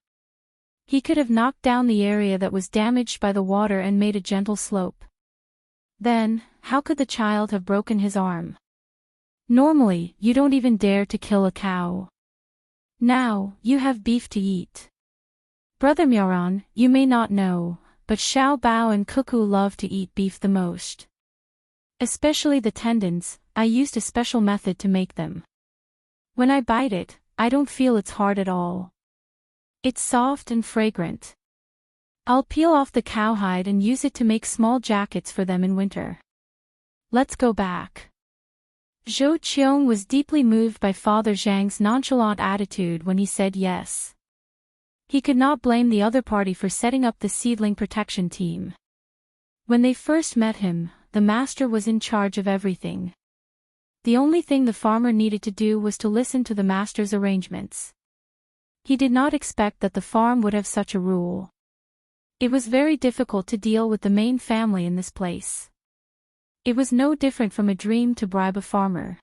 He could have knocked down the area that was damaged by the water and made a gentle slope. Then, how could the child have broken his arm? Normally, you don't even dare to kill a cow. Now, you have beef to eat. Brother Miaoran, you may not know, but Xiao Bao and Cuckoo love to eat beef the most. Especially the tendons, I used a special method to make them. When I bite it, I don't feel it's hard at all. It's soft and fragrant. I'll peel off the cowhide and use it to make small jackets for them in winter. Let's go back. Zhou Qiong was deeply moved by Father Zhang's nonchalant attitude when he said yes. He could not blame the other party for setting up the seedling protection team. When they first met him, the master was in charge of everything. The only thing the farmer needed to do was to listen to the master's arrangements. He did not expect that the farm would have such a rule. It was very difficult to deal with the main family in this place. It was no different from a dream to bribe a farmer.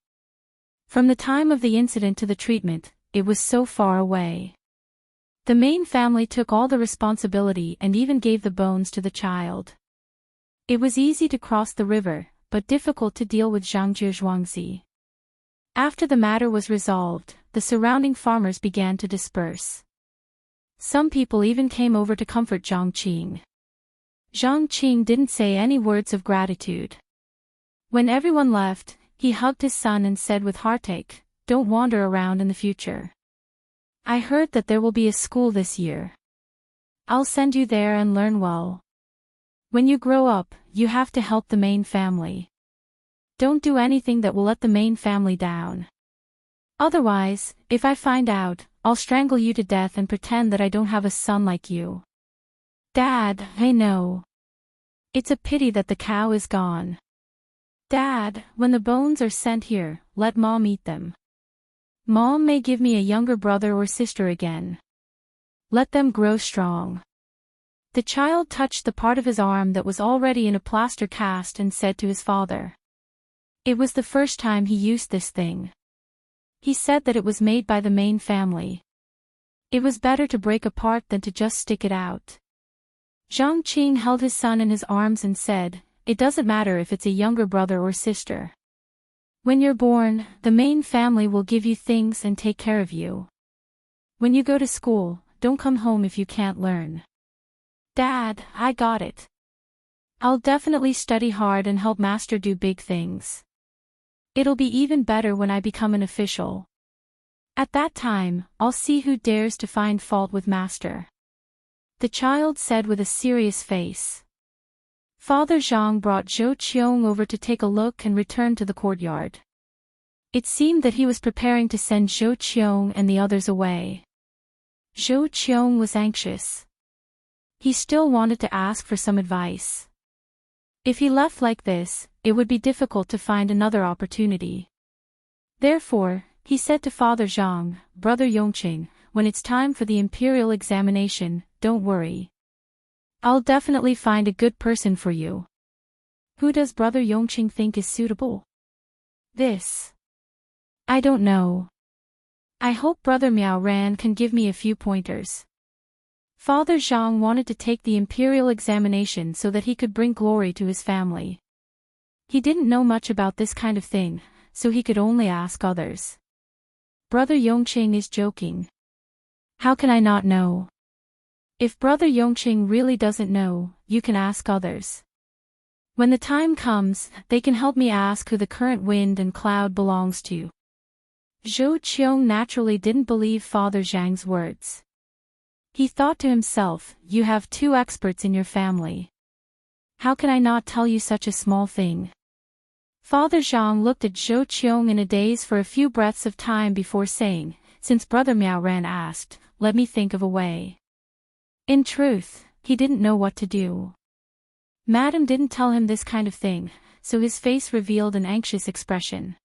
From the time of the incident to the treatment, it was so far away. The main family took all the responsibility and even gave the bones to the child. It was easy to cross the river, but difficult to deal with Zhangjie Zhuangzi. After the matter was resolved, the surrounding farmers began to disperse. Some people even came over to comfort Zhang Qing. Zhang Qing didn't say any words of gratitude. When everyone left, he hugged his son and said with heartache, "Don't wander around in the future. I heard that there will be a school this year. I'll send you there and learn well. When you grow up, you have to help the main family. Don't do anything that will let the main family down. Otherwise, if I find out, I'll strangle you to death and pretend that I don't have a son like you." "Dad, I know. It's a pity that the cow is gone. Dad, when the bones are sent here, let Mom eat them. Mom may give me a younger brother or sister again. Let them grow strong." The child touched the part of his arm that was already in a plaster cast and said to his father. It was the first time he used this thing. He said that it was made by the main family. It was better to break apart than to just stick it out. Zhang Qing held his son in his arms and said, "It doesn't matter if it's a younger brother or sister. When you're born, the main family will give you things and take care of you. When you go to school, don't come home if you can't learn." "Dad, I got it. I'll definitely study hard and help Master do big things. It'll be even better when I become an official. At that time, I'll see who dares to find fault with Master," the child said with a serious face. Father Zhang brought Zhou Qiong over to take a look and returned to the courtyard. It seemed that he was preparing to send Zhou Qiong and the others away. Zhou Qiong was anxious. He still wanted to ask for some advice. If he left like this, it would be difficult to find another opportunity. Therefore, he said to Father Zhang, "Brother Yongqing, when it's time for the imperial examination, don't worry. I'll definitely find a good person for you." "Who does Brother Yongqing think is suitable?" "This. I don't know. I hope Brother Miao Ran can give me a few pointers." Father Zhang wanted to take the imperial examination so that he could bring glory to his family. He didn't know much about this kind of thing, so he could only ask others. Brother Yongqing is joking. How can I not know? If Brother Yongqing really doesn't know, you can ask others. When the time comes, they can help me ask who the current wind and cloud belongs to. Zhou Qiong naturally didn't believe Father Zhang's words. He thought to himself, "You have two experts in your family. How can I not tell you such a small thing?" Father Zhang looked at Zhou Qiong in a daze for a few breaths of time before saying, "Since Brother Miao Ran asked, let me think of a way." In truth, he didn't know what to do. Madam didn't tell him this kind of thing, so his face revealed an anxious expression.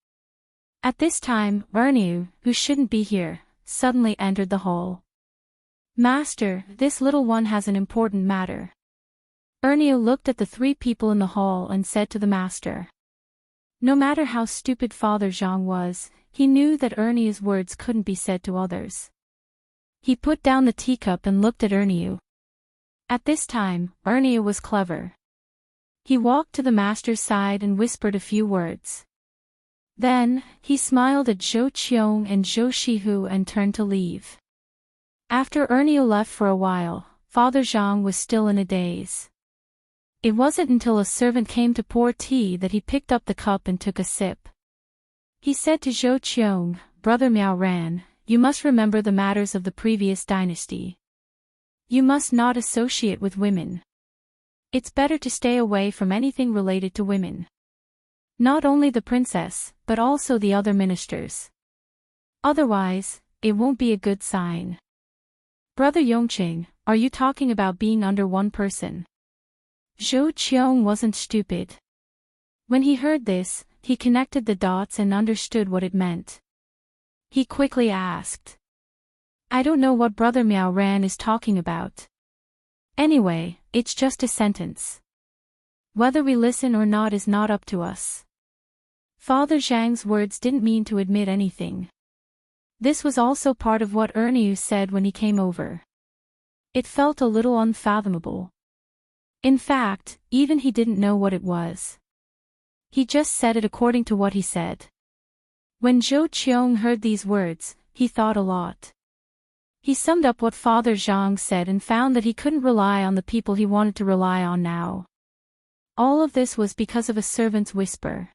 At this time, Ernie, who shouldn't be here, suddenly entered the hall. Master, this little one has an important matter. Ernio looked at the three people in the hall and said to the master. No matter how stupid Father Zhang was, he knew that Ernio's words couldn't be said to others. He put down the teacup and looked at Ernio. At this time, Ernio was clever. He walked to the master's side and whispered a few words. Then, he smiled at Zhou Qiong and Zhou Shihu and turned to leave. After Ernio left for a while, Father Zhang was still in a daze. It wasn't until a servant came to pour tea that he picked up the cup and took a sip. He said to Zhou Qiong, Brother Miao Ran, you must remember the matters of the previous dynasty. You must not associate with women. It's better to stay away from anything related to women. Not only the princess, but also the other ministers. Otherwise, it won't be a good sign. Brother Yongqing, are you talking about being under one person? Zhou Qiong wasn't stupid. When he heard this, he connected the dots and understood what it meant. He quickly asked. I don't know what Brother Miao Ran is talking about. Anyway, it's just a sentence. Whether we listen or not is not up to us. Father Zhang's words didn't mean to admit anything. This was also part of what Ernio said when he came over. It felt a little unfathomable. In fact, even he didn't know what it was. He just said it according to what he said. When Zhou Qiong heard these words, he thought a lot. He summed up what Father Zhang said and found that he couldn't rely on the people he wanted to rely on now. All of this was because of a servant's whisper.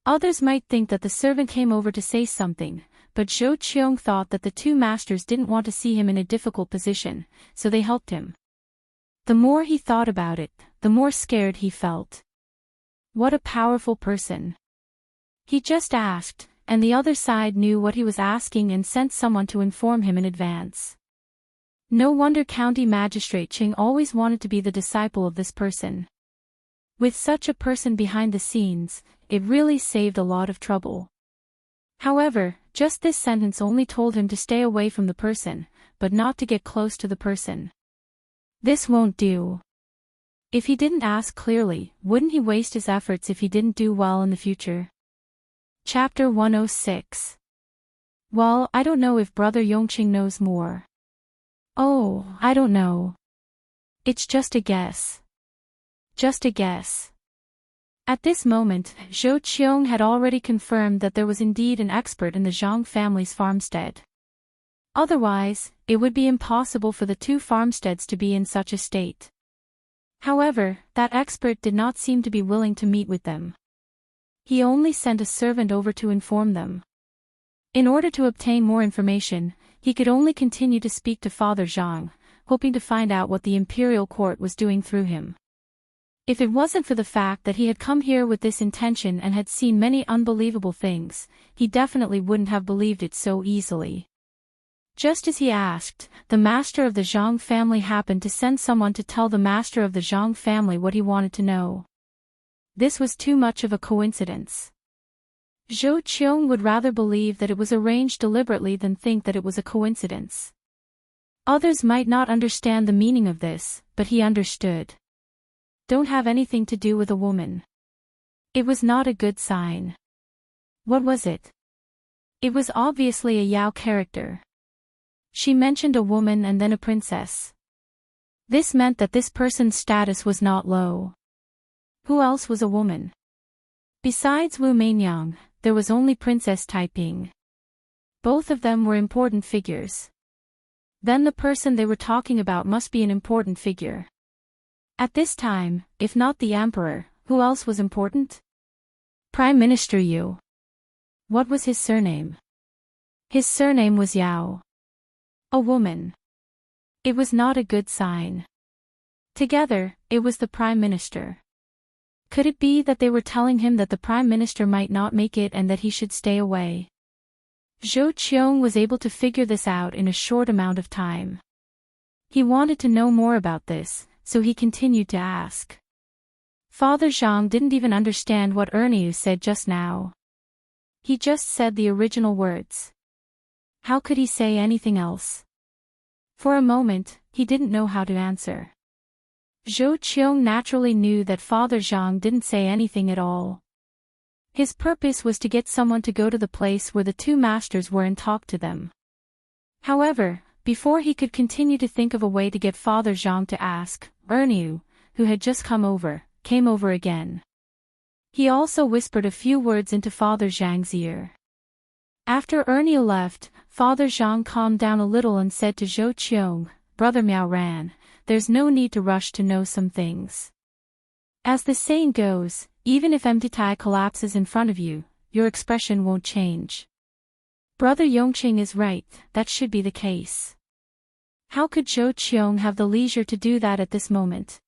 Others might think that the servant came over to say something, but Zhou Qiong thought that the two masters didn't want to see him in a difficult position, so they helped him. The more he thought about it, the more scared he felt. What a powerful person. He just asked, and the other side knew what he was asking and sent someone to inform him in advance. No wonder County Magistrate Qing always wanted to be the disciple of this person. With such a person behind the scenes, it really saved a lot of trouble. However, just this sentence only told him to stay away from the person, but not to get close to the person. This won't do. If he didn't ask clearly, wouldn't he waste his efforts if he didn't do well in the future? Chapter 106. Well, I don't know if Brother Yongqing knows more. Oh, I don't know. It's just a guess. Just a guess. At this moment, Zhou Qiong had already confirmed that there was indeed an expert in the Zhang family's farmstead. Otherwise, it would be impossible for the two farmsteads to be in such a state. However, that expert did not seem to be willing to meet with them. He only sent a servant over to inform them. In order to obtain more information, he could only continue to speak to Father Zhang, hoping to find out what the imperial court was doing through him. If it wasn't for the fact that he had come here with this intention and had seen many unbelievable things, he definitely wouldn't have believed it so easily. Just as he asked, the master of the Zhang family happened to send someone to tell the master of the Zhang family what he wanted to know. This was too much of a coincidence. Zhou Qiong would rather believe that it was arranged deliberately than think that it was a coincidence. Others might not understand the meaning of this, but he understood. Don't have anything to do with a woman. It was not a good sign. What was it? It was obviously a Yao character. She mentioned a woman and then a princess. This meant that this person's status was not low. Who else was a woman? Besides Wu Meinyang, there was only Princess Taiping. Both of them were important figures. Then the person they were talking about must be an important figure. At this time, if not the emperor, who else was important? Prime Minister Yu. What was his surname? His surname was Yao. A woman. It was not a good sign. Together, it was the Prime Minister. Could it be that they were telling him that the Prime Minister might not make it and that he should stay away? Zhou Qiong was able to figure this out in a short amount of time. He wanted to know more about this, so he continued to ask. Father Zhang didn't even understand what Ernio said just now. He just said the original words. How could he say anything else? For a moment, he didn't know how to answer. Zhou Qiong naturally knew that Father Zhang didn't say anything at all. His purpose was to get someone to go to the place where the two masters were and talk to them. However, before he could continue to think of a way to get Father Zhang to ask, Erniu, who had just came over again. He also whispered a few words into Father Zhang's ear. After Erniu left, Father Zhang calmed down a little and said to Zhou Qiong, Brother Miao Ran, there's no need to rush to know some things. As the saying goes, even if MTI collapses in front of you, your expression won't change. Brother Yongqing is right, that should be the case. How could Zhou Qiong have the leisure to do that at this moment?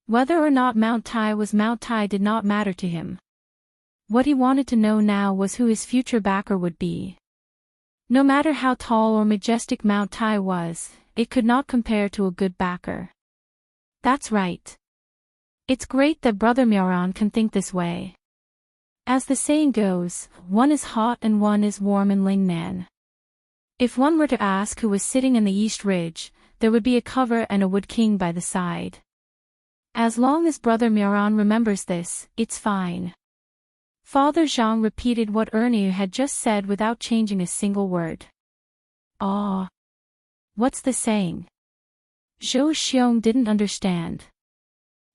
Whether or not Mount Tai was Mount Tai did not matter to him. What he wanted to know now was who his future backer would be. No matter how tall or majestic Mount Tai was, it could not compare to a good backer. That's right. It's great that Brother Miaoran can think this way. As the saying goes, one is hot and one is warm in Lingnan. If one were to ask who was sitting in the East Ridge, there would be a cover and a wood king by the side. As long as Brother Miaoran remembers this, it's fine. Father Zhang repeated what Erniu had just said without changing a single word. Ah. What's the saying? Zhou Xiong didn't understand.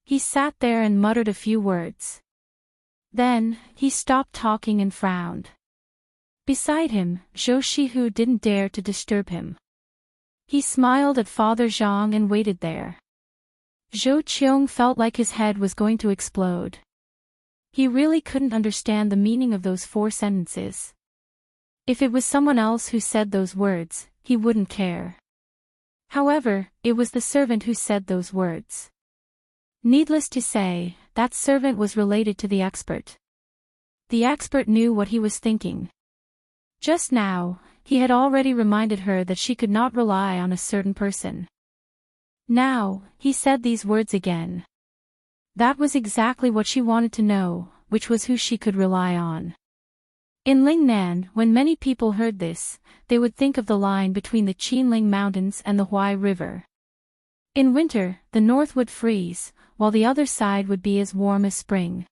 He sat there and muttered a few words. Then, he stopped talking and frowned. Beside him, Zhou Shihu didn't dare to disturb him. He smiled at Father Zhang and waited there. Zhou Qiong felt like his head was going to explode. He really couldn't understand the meaning of those 4 sentences. If it was someone else who said those words, he wouldn't care. However, it was the servant who said those words. Needless to say, that servant was related to the expert. The expert knew what he was thinking. Just now, he had already reminded her that she could not rely on a certain person. Now, he said these words again. That was exactly what she wanted to know, which was who she could rely on. In Lingnan, when many people heard this, they would think of the line between the Qinling Mountains and the Huai River. In winter, the north would freeze, while the other side would be as warm as spring.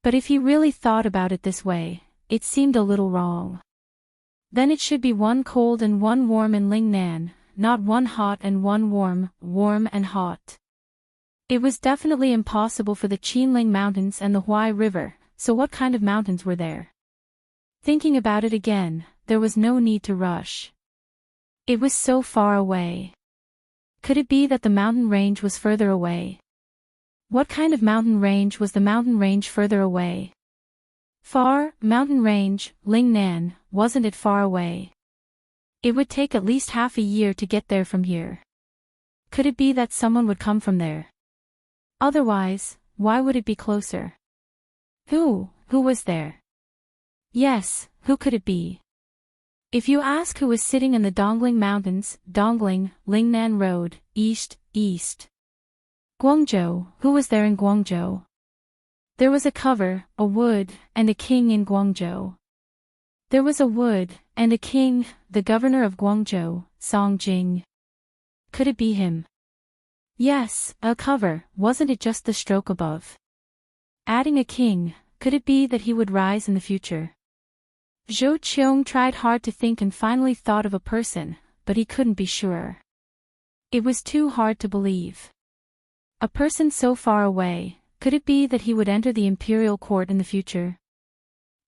But if he really thought about it this way, it seemed a little wrong. Then it should be one cold and one warm in Lingnan, not one hot and one warm, warm and hot. It was definitely impossible for the Qinling Mountains and the Huai River, so what kind of mountains were there? Thinking about it again, there was no need to rush. It was so far away. Could it be that the mountain range was further away? What kind of mountain range was the mountain range further away? Far, mountain range, Lingnan, wasn't it far away? It would take at least half a year to get there from here. Could it be that someone would come from there? Otherwise, why would it be closer? Who was there? Yes, who could it be? If you ask who was sitting in the Dongling Mountains, Dongling, Lingnan Road, east. Guangzhou, who was there in Guangzhou? There was a cover, a wood, and a king in Guangzhou. There was a wood, and a king, the governor of Guangzhou, Song Jing. Could it be him? Yes, a cover, wasn't it just the stroke above? Adding a king, could it be that he would rise in the future? Zhou Qiong tried hard to think and finally thought of a person, but he couldn't be sure. It was too hard to believe. A person so far away, could it be that he would enter the imperial court in the future?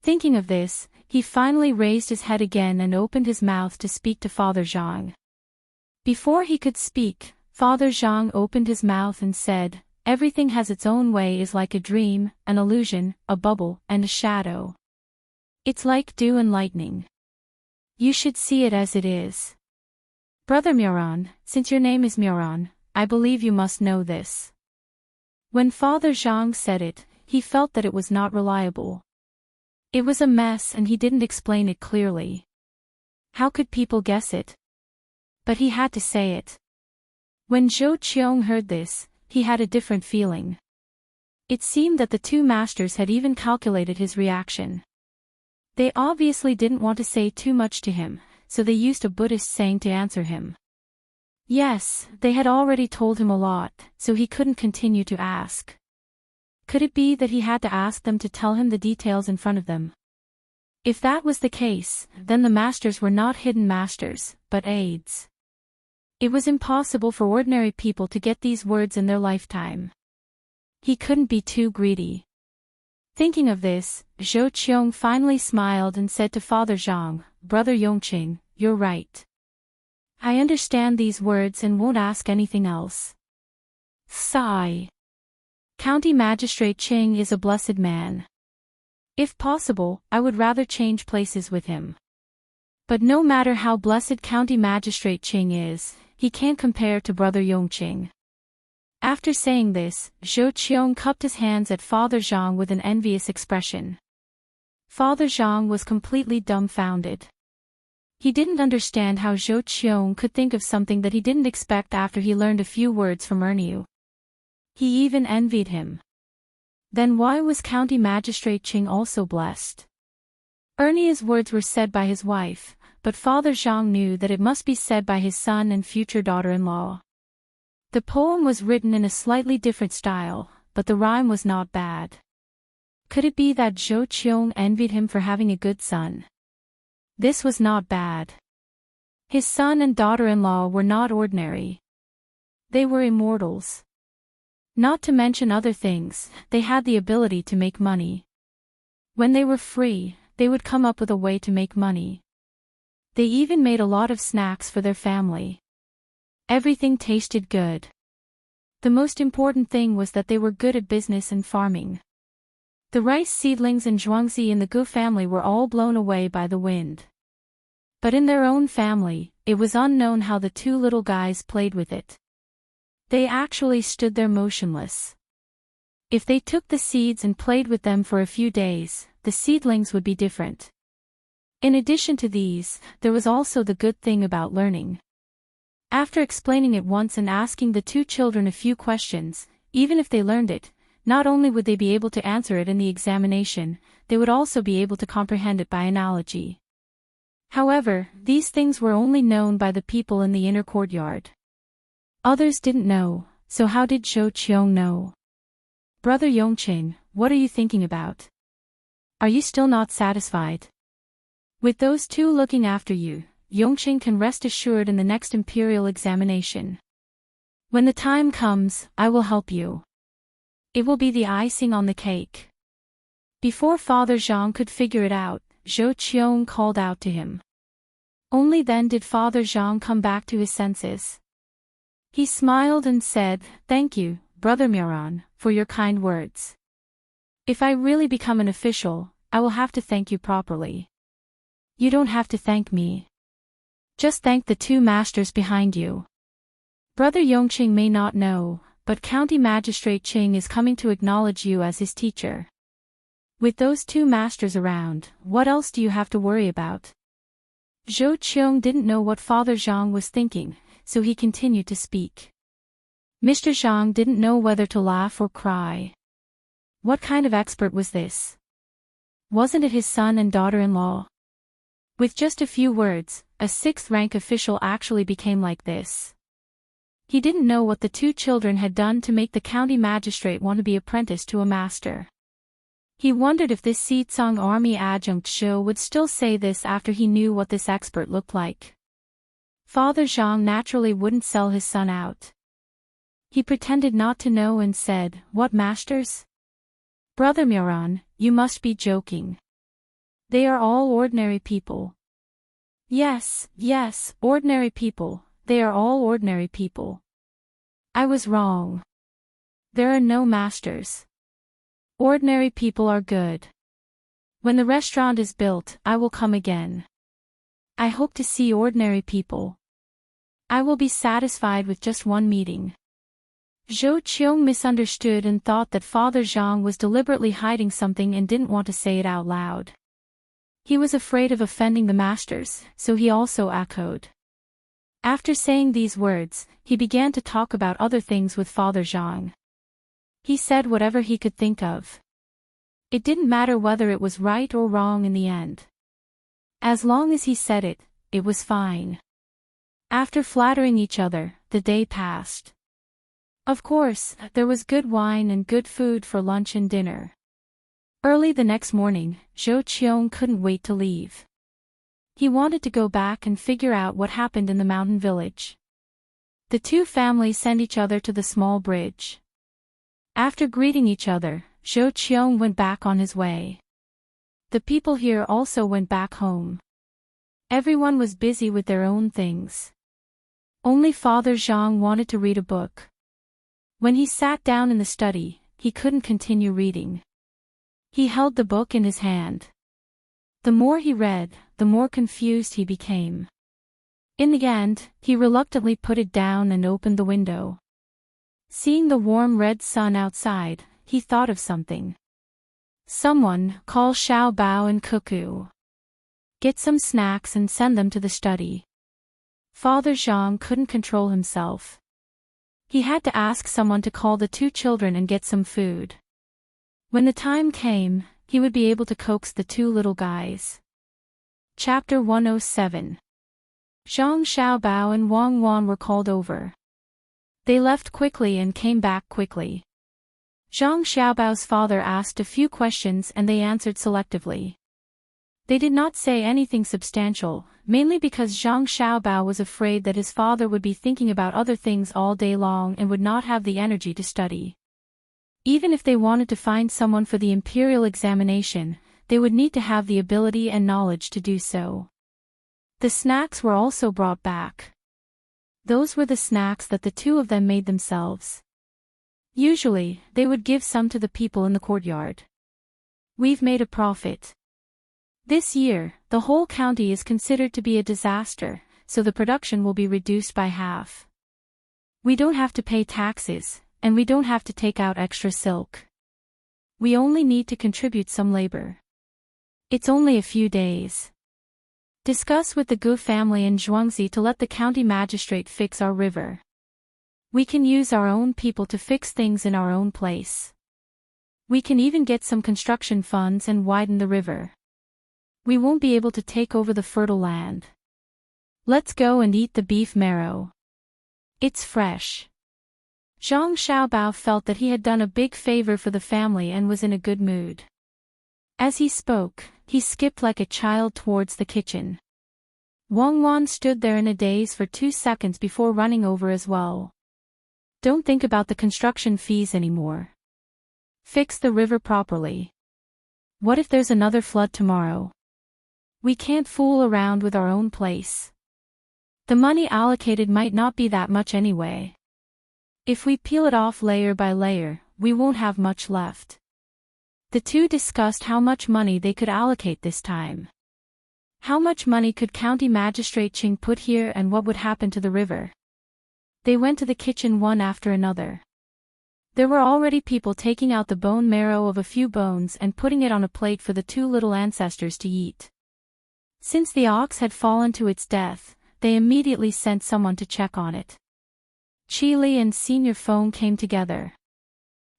Thinking of this, he finally raised his head again and opened his mouth to speak to Father Zhang. Before he could speak, Father Zhang opened his mouth and said, "Everything has its own way is like a dream, an illusion, a bubble, and a shadow. It's like dew and lightning. You should see it as it is. Brother Miaoran, since your name is Miaoran, I believe you must know this." When Father Zhang said it, he felt that it was not reliable. It was a mess and he didn't explain it clearly. How could people guess it? But he had to say it. When Zhou Qiong heard this, he had a different feeling. It seemed that the two masters had even calculated his reaction. They obviously didn't want to say too much to him, so they used a Buddhist saying to answer him. Yes, they had already told him a lot, so he couldn't continue to ask. Could it be that he had to ask them to tell him the details in front of them? If that was the case, then the masters were not hidden masters, but aides. It was impossible for ordinary people to get these words in their lifetime. He couldn't be too greedy. Thinking of this, Zhou Qiong finally smiled and said to Father Zhang, "Brother Yongqing, you're right. I understand these words and won't ask anything else." Sigh. County Magistrate Qing is a blessed man. If possible, I would rather change places with him. But no matter how blessed County Magistrate Qing is, he can't compare to Brother Yongqing. After saying this, Zhou Qiong cupped his hands at Father Zhang with an envious expression. Father Zhang was completely dumbfounded. He didn't understand how Zhou Qiong could think of something that he didn't expect after he learned a few words from Erniu. He even envied him. Then why was County Magistrate Qing also blessed? Erniu's words were said by his wife, but Father Zhang knew that it must be said by his son and future daughter-in-law. The poem was written in a slightly different style, but the rhyme was not bad. Could it be that Zhou Qiong envied him for having a good son? This was not bad. His son and daughter-in-law were not ordinary. They were immortals. Not to mention other things, they had the ability to make money. When they were free, they would come up with a way to make money. They even made a lot of snacks for their family. Everything tasted good. The most important thing was that they were good at business and farming. The rice seedlings and zhuangzi in the Gu family were all blown away by the wind. But in their own family, it was unknown how the two little guys played with it. They actually stood there motionless. If they took the seeds and played with them for a few days, the seedlings would be different. In addition to these, there was also the good thing about learning. After explaining it once and asking the two children a few questions, even if they learned it, not only would they be able to answer it in the examination, they would also be able to comprehend it by analogy. However, these things were only known by the people in the inner courtyard. Others didn't know, so how did Zhou Qiong know? Brother Yongqing, what are you thinking about? Are you still not satisfied? With those two looking after you, Yongqing can rest assured in the next imperial examination. When the time comes, I will help you. It will be the icing on the cake. Before Father Zhang could figure it out, Zhou Qiong called out to him. Only then did Father Zhang come back to his senses. He smiled and said, "Thank you, Brother Miran, for your kind words. If I really become an official, I will have to thank you properly." "You don't have to thank me. Just thank the two masters behind you. Brother Yongqing may not know, but County Magistrate Qing is coming to acknowledge you as his teacher. With those two masters around, what else do you have to worry about?" Zhou Qiong didn't know what Father Zhang was thinking, so he continued to speak. Mr. Zhang didn't know whether to laugh or cry. What kind of expert was this? Wasn't it his son and daughter-in-law? With just a few words, a sixth-rank official actually became like this. He didn't know what the two children had done to make the county magistrate want to be apprenticed to a master. He wondered if this Sitsong Army adjunct Zhou would still say this after he knew what this expert looked like. Father Zhang naturally wouldn't sell his son out. He pretended not to know and said, "What masters? Brother Miran, you must be joking. They are all ordinary people." Yes, ordinary people, they are all ordinary people. I was wrong. There are no masters. Ordinary people are good. When the restaurant is built, I will come again. I hope to see ordinary people. I will be satisfied with just one meeting. Zhou Qiong misunderstood and thought that Father Zhang was deliberately hiding something and didn't want to say it out loud. He was afraid of offending the masters, so he also echoed. After saying these words, he began to talk about other things with Father Zhang. He said whatever he could think of. It didn't matter whether it was right or wrong in the end. As long as he said it, it was fine. After flattering each other, the day passed. Of course, there was good wine and good food for lunch and dinner. Early the next morning, Zhou Qiong couldn't wait to leave. He wanted to go back and figure out what happened in the mountain village. The two families sent each other to the small bridge. After greeting each other, Zhou Qiong went back on his way. The people here also went back home. Everyone was busy with their own things. Only Father Zhang wanted to read a book. When he sat down in the study, he couldn't continue reading. He held the book in his hand. The more he read, the more confused he became. In the end, he reluctantly put it down and opened the window. Seeing the warm red sun outside, he thought of something. Someone, call Xiao Bao and Cuckoo. Get some snacks and send them to the study. Father Zhang couldn't control himself. He had to ask someone to call the two children and get some food. When the time came, he would be able to coax the two little guys. Chapter 107. Zhang Xiaobao and Wang Wan were called over. They left quickly and came back quickly. Zhang Xiaobao's father asked a few questions and they answered selectively. They did not say anything substantial, mainly because Zhang Xiaobao was afraid that his father would be thinking about other things all day long and would not have the energy to study. Even if they wanted to find someone for the imperial examination, they would need to have the ability and knowledge to do so. The snacks were also brought back. Those were the snacks that the two of them made themselves. Usually, they would give some to the people in the courtyard. We've made a profit. This year, the whole county is considered to be a disaster, so the production will be reduced by half. We don't have to pay taxes, and we don't have to take out extra silk. We only need to contribute some labor. It's only a few days. Discuss with the Gu family in Zhuangzi to let the county magistrate fix our river. We can use our own people to fix things in our own place. We can even get some construction funds and widen the river. We won't be able to take over the fertile land. Let's go and eat the beef marrow. It's fresh. Zhang Xiaobao felt that he had done a big favor for the family and was in a good mood. As he spoke, he skipped like a child towards the kitchen. Wang Wan stood there in a daze for 2 seconds before running over as well. Don't think about the construction fees anymore. Fix the river properly. What if there's another flood tomorrow? We can't fool around with our own place. The money allocated might not be that much anyway. If we peel it off layer by layer, we won't have much left. The two discussed how much money they could allocate this time. How much money could County Magistrate Qing put here and what would happen to the river? They went to the kitchen one after another. There were already people taking out the bone marrow of a few bones and putting it on a plate for the two little ancestors to eat. Since the ox had fallen to its death, they immediately sent someone to check on it. Qili and Senior Feng came together.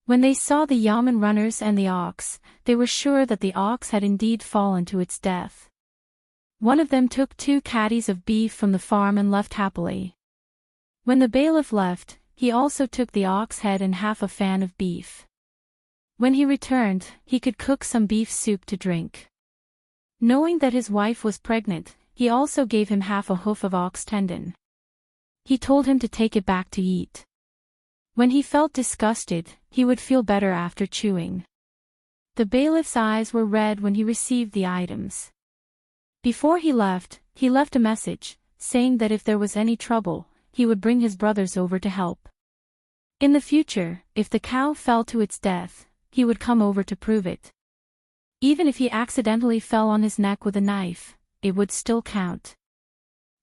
When they saw the yamen runners and the ox, they were sure that the ox had indeed fallen to its death. One of them took 2 caddies of beef from the farm and left happily. When the bailiff left, he also took the ox head and half a fan of beef. When he returned, he could cook some beef soup to drink. Knowing that his wife was pregnant, he also gave him half a hoof of ox tendon. He told him to take it back to eat. When he felt disgusted, he would feel better after chewing. The bailiff's eyes were red when he received the items. Before he left a message, saying that if there was any trouble, he would bring his brothers over to help. In the future, if the cow fell to its death, he would come over to prove it. Even if he accidentally fell on his neck with a knife, it would still count.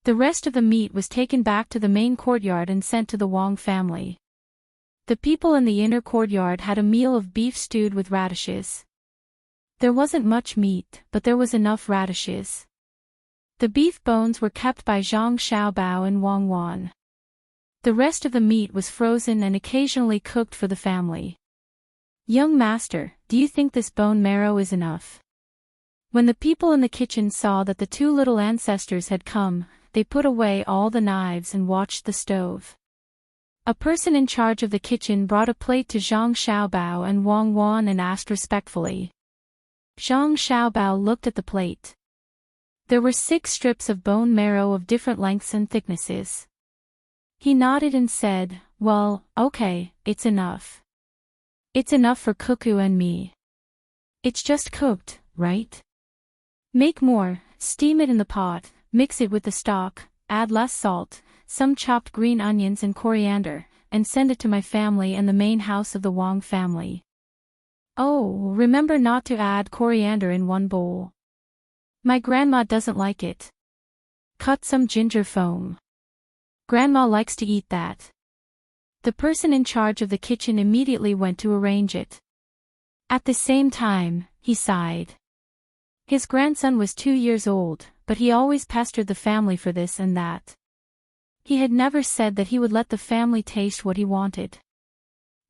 The rest of the meat was taken back to the main courtyard and sent to the Wang family. The people in the inner courtyard had a meal of beef stewed with radishes. There wasn't much meat, but there was enough radishes. The beef bones were kept by Zhang Xiaobao and Wang Wan. The rest of the meat was frozen and occasionally cooked for the family. Young master, do you think this bone marrow is enough? When the people in the kitchen saw that the two little ancestors had come, they put away all the knives and watched the stove. A person in charge of the kitchen brought a plate to Zhang Xiaobao and Wang Wan and asked respectfully. Zhang Xiaobao looked at the plate. There were 6 strips of bone marrow of different lengths and thicknesses. He nodded and said, "Well, okay, it's enough. It's enough for Cuckoo and me. It's just cooked, right? Make more, steam it in the pot, mix it with the stock, add less salt, some chopped green onions and coriander, and send it to my family and the main house of the Wang family. Oh, remember not to add coriander in one bowl. My grandma doesn't like it. Cut some ginger foam. Grandma likes to eat that." The person in charge of the kitchen immediately went to arrange it. At the same time, he sighed. His grandson was 2 years old, but he always pestered the family for this and that. He had never said that he would let the family taste what he wanted.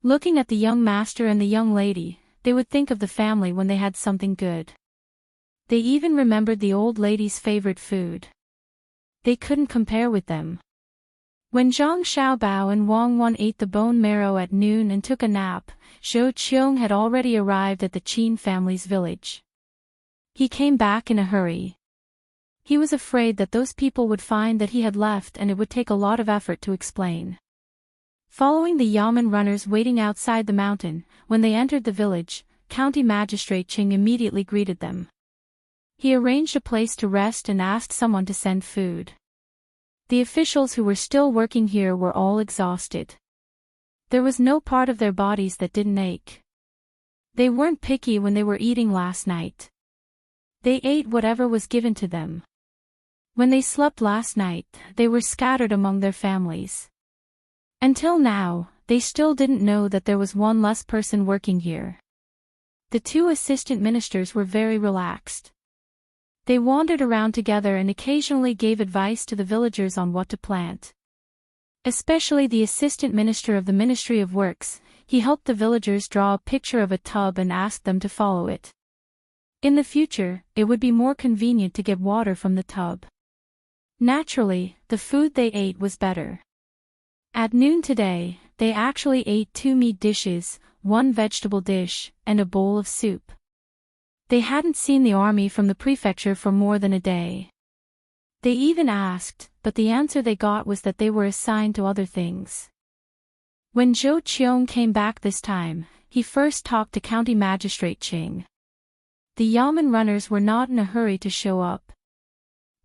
Looking at the young master and the young lady, they would think of the family when they had something good. They even remembered the old lady's favorite food. They couldn't compare with them. When Zhang Xiaobao and Wang Wan ate the bone marrow at noon and took a nap, Zhou Qiong had already arrived at the Qin family's village. He came back in a hurry. He was afraid that those people would find that he had left and it would take a lot of effort to explain. Following the Yamen runners waiting outside the mountain, when they entered the village, County Magistrate Qing immediately greeted them. He arranged a place to rest and asked someone to send food. The officials who were still working here were all exhausted. There was no part of their bodies that didn't ache. They weren't picky when they were eating last night. They ate whatever was given to them. When they slept last night, they were scattered among their families. Until now, they still didn't know that there was one less person working here. The 2 assistant ministers were very relaxed. They wandered around together and occasionally gave advice to the villagers on what to plant. Especially the assistant minister of the Ministry of Works, he helped the villagers draw a picture of a tub and asked them to follow it. In the future, it would be more convenient to get water from the tub. Naturally, the food they ate was better. At noon today, they actually ate 2 meat dishes, 1 vegetable dish, and a bowl of soup. They hadn't seen the army from the prefecture for more than a day. They even asked, but the answer they got was that they were assigned to other things. When Zhou Qiong came back this time, he first talked to County Magistrate Qing. The Yamen runners were not in a hurry to show up.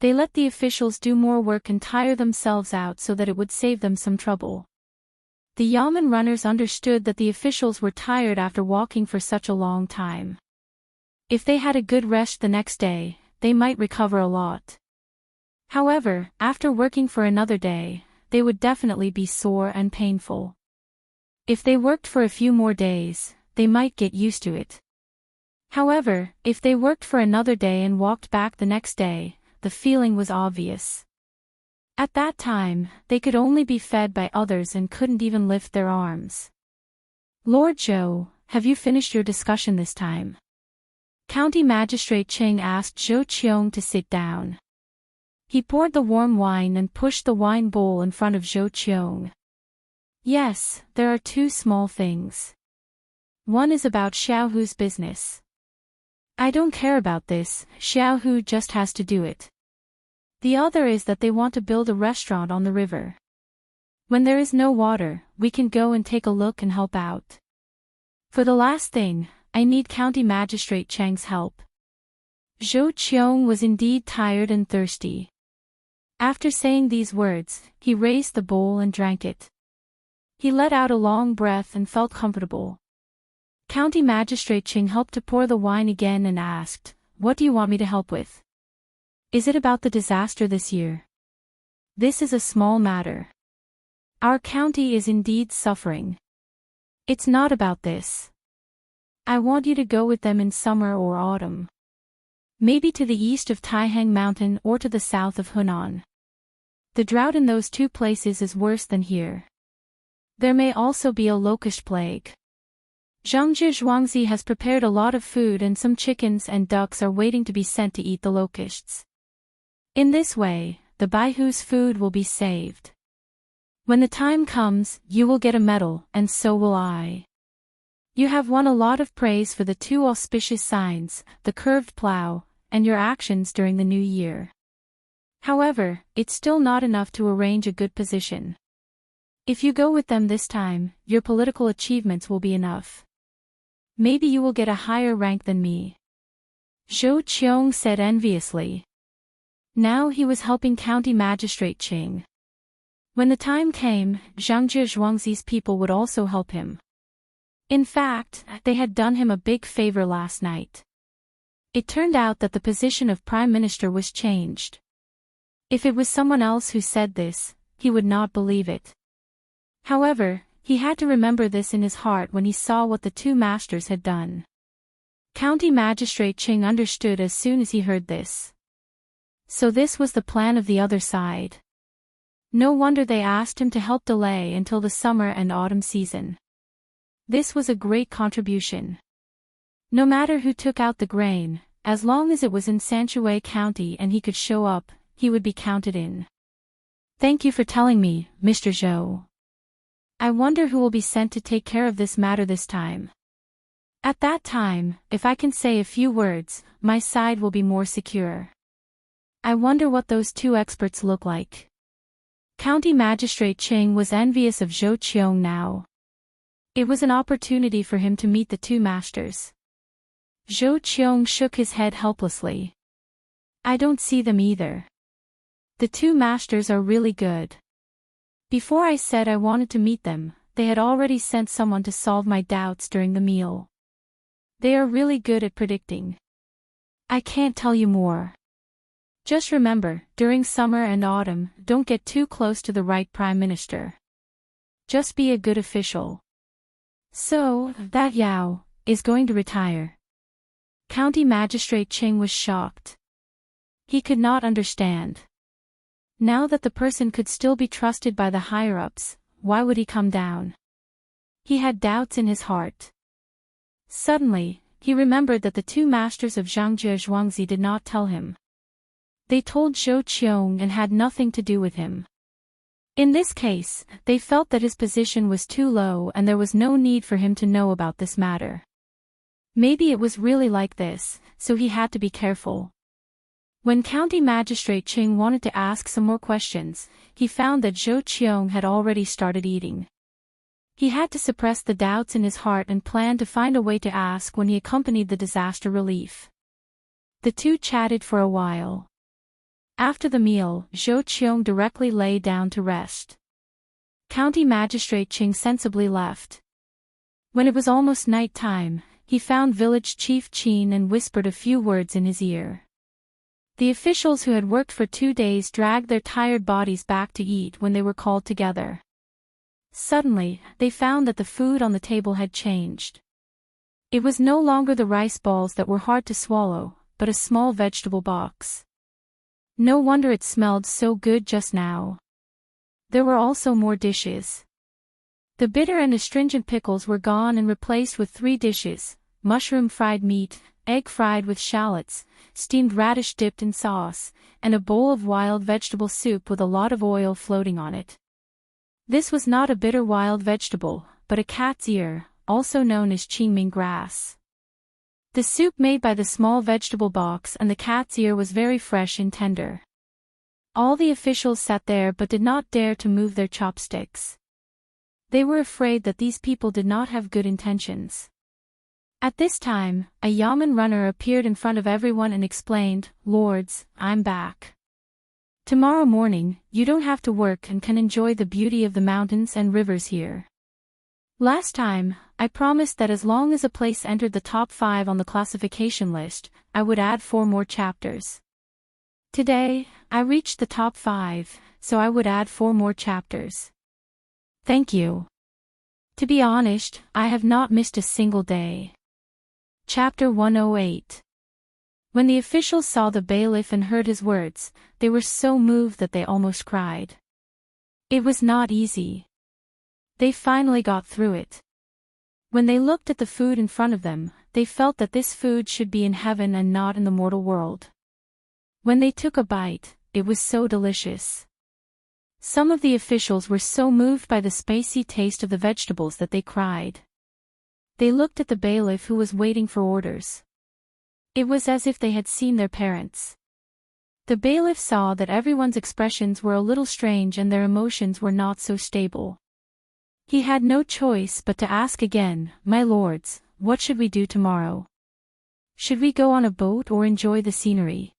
They let the officials do more work and tire themselves out so that it would save them some trouble. The Yamen runners understood that the officials were tired after walking for such a long time. If they had a good rest the next day, they might recover a lot. However, after working for another day, they would definitely be sore and painful. If they worked for a few more days, they might get used to it. However, if they worked for another day and walked back the next day, the feeling was obvious. At that time, they could only be fed by others and couldn't even lift their arms. "Lord Zhou, have you finished your discussion this time?" County Magistrate Qing asked Zhou Qiong to sit down. He poured the warm wine and pushed the wine bowl in front of Zhou Qiong. "Yes, there are 2 small things. One is about Xiaohu's business. I don't care about this, Xiaohu just has to do it. The other is that they want to build a restaurant on the river. When there is no water, we can go and take a look and help out. For the last thing, I need County Magistrate Chang's help." Zhou Qiong was indeed tired and thirsty. After saying these words, he raised the bowl and drank it. He let out a long breath and felt comfortable. County Magistrate Qing helped to pour the wine again and asked, "What do you want me to help with? Is it about the disaster this year?" "This is a small matter. Our county is indeed suffering. It's not about this. I want you to go with them in summer or autumn. Maybe to the east of Taihang Mountain or to the south of Hunan. The drought in those 2 places is worse than here. There may also be a locust plague. Zhangji Zhuangzi has prepared a lot of food and some chickens and ducks are waiting to be sent to eat the locusts. In this way, the Baihu's food will be saved. When the time comes, you will get a medal, and so will I. You have won a lot of praise for the two auspicious signs, the curved plow, and your actions during the new year. However, it's still not enough to arrange a good position. If you go with them this time, your political achievements will be enough. Maybe you will get a higher rank than me. Zhou Qiong said enviously. Now he was helping County Magistrate Qing. When the time came, Zhangji Zhuangzi's people would also help him. In fact, they had done him a big favor last night. It turned out that the position of Prime Minister was changed. If it was someone else who said this, he would not believe it. However, he had to remember this in his heart when he saw what the two masters had done. County Magistrate Qing understood as soon as he heard this. So this was the plan of the other side. No wonder they asked him to help delay until the summer and autumn season. This was a great contribution. No matter who took out the grain, as long as it was in Sanshui County and he could show up, he would be counted in. Thank you for telling me, Mr. Zhou. I wonder who will be sent to take care of this matter this time. At that time, if I can say a few words, my side will be more secure. I wonder what those two experts look like. County Magistrate Qing was envious of Zhou Qiong now. It was an opportunity for him to meet the two masters. Zhou Qiong shook his head helplessly. I don't see them either. The two masters are really good. Before I said I wanted to meet them, they had already sent someone to solve my doubts during the meal. They are really good at predicting. I can't tell you more. Just remember, during summer and autumn, don't get too close to the right Prime Minister. Just be a good official. So, that Yao is going to retire. County Magistrate Qing was shocked. He could not understand. Now that the person could still be trusted by the higher-ups, why would he come down? He had doubts in his heart. Suddenly, he remembered that the two masters of Zhangji Zhuangzi did not tell him. They told Zhou Qiong and had nothing to do with him. In this case, they felt that his position was too low and there was no need for him to know about this matter. Maybe it was really like this, so he had to be careful. When County Magistrate Qing wanted to ask some more questions, he found that Zhou Qiong had already started eating. He had to suppress the doubts in his heart and plan to find a way to ask when he accompanied the disaster relief. The two chatted for a while. After the meal, Zhou Qiong directly lay down to rest. County Magistrate Qing sensibly left. When it was almost night time, he found Village Chief Qin and whispered a few words in his ear. The officials who had worked for 2 days dragged their tired bodies back to eat when they were called together. Suddenly, they found that the food on the table had changed. It was no longer the rice balls that were hard to swallow, but a small vegetable box. No wonder it smelled so good just now. There were also more dishes. The bitter and astringent pickles were gone and replaced with 3 dishes: mushroom fried meat, egg fried with shallots, steamed radish dipped in sauce, and a bowl of wild vegetable soup with a lot of oil floating on it. This was not a bitter wild vegetable, but a cat's ear, also known as qingming grass. The soup made by the small vegetable box and the cat's ear was very fresh and tender. All the officials sat there but did not dare to move their chopsticks. They were afraid that these people did not have good intentions. At this time, a yamen runner appeared in front of everyone and explained, "Lords, I'm back. Tomorrow morning, you don't have to work and can enjoy the beauty of the mountains and rivers here. Last time, I promised that as long as a place entered the top 5 on the classification list, I would add 4 more chapters. Today, I reached the top 5, so I would add 4 more chapters. Thank you. To be honest, I have not missed a single day." Chapter 108. When the officials saw the bailiff and heard his words, they were so moved that they almost cried. It was not easy. They finally got through it. When they looked at the food in front of them, they felt that this food should be in heaven and not in the mortal world. When they took a bite, it was so delicious. Some of the officials were so moved by the spicy taste of the vegetables that they cried. They looked at the bailiff who was waiting for orders. It was as if they had seen their parents. The bailiff saw that everyone's expressions were a little strange and their emotions were not so stable. He had no choice but to ask again, "My lords, what should we do tomorrow? Should we go on a boat or enjoy the scenery?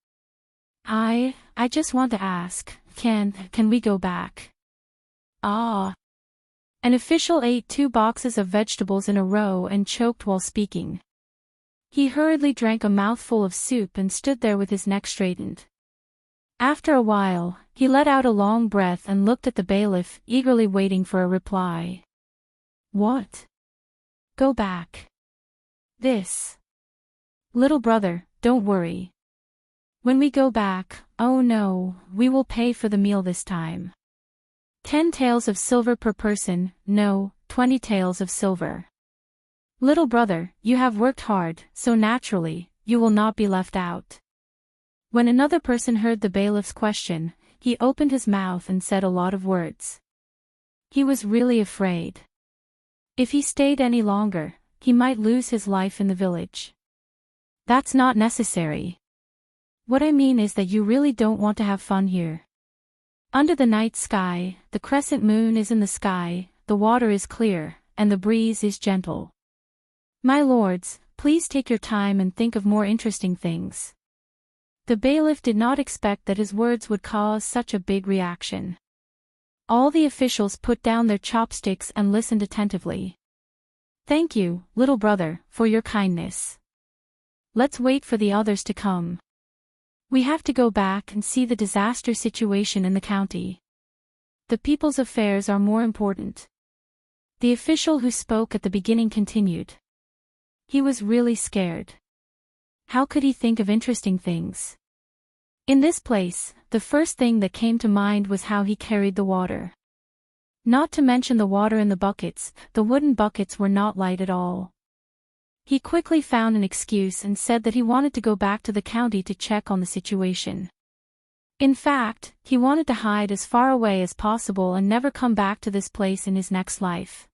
I just want to ask, can we go back?" Ah! An official ate 2 boxes of vegetables in a row and choked while speaking. He hurriedly drank a mouthful of soup and stood there with his neck straightened. After a while, he let out a long breath and looked at the bailiff, eagerly waiting for a reply. "What? Go back? This? Little brother, don't worry. When we go back, oh no, we will pay for the meal this time. 10 taels of silver per person, no, 20 taels of silver. Little brother, you have worked hard, so naturally, you will not be left out." When another person heard the bailiff's question, he opened his mouth and said a lot of words. He was really afraid. If he stayed any longer, he might lose his life in the village. That's not necessary. What I mean is that you really don't want to have fun here. Under the night sky, the crescent moon is in the sky, the water is clear, and the breeze is gentle. My lords, please take your time and think of more interesting things. The bailiff did not expect that his words would cause such a big reaction. All the officials put down their chopsticks and listened attentively. "Thank you, little brother, for your kindness. Let's wait for the others to come. We have to go back and see the disaster situation in the county. The people's affairs are more important." The official who spoke at the beginning continued. He was really scared. How could he think of interesting things? In this place, the first thing that came to mind was how he carried the water. Not to mention the water in the buckets, the wooden buckets were not light at all. He quickly found an excuse and said that he wanted to go back to the county to check on the situation. In fact, he wanted to hide as far away as possible and never come back to this place in his next life.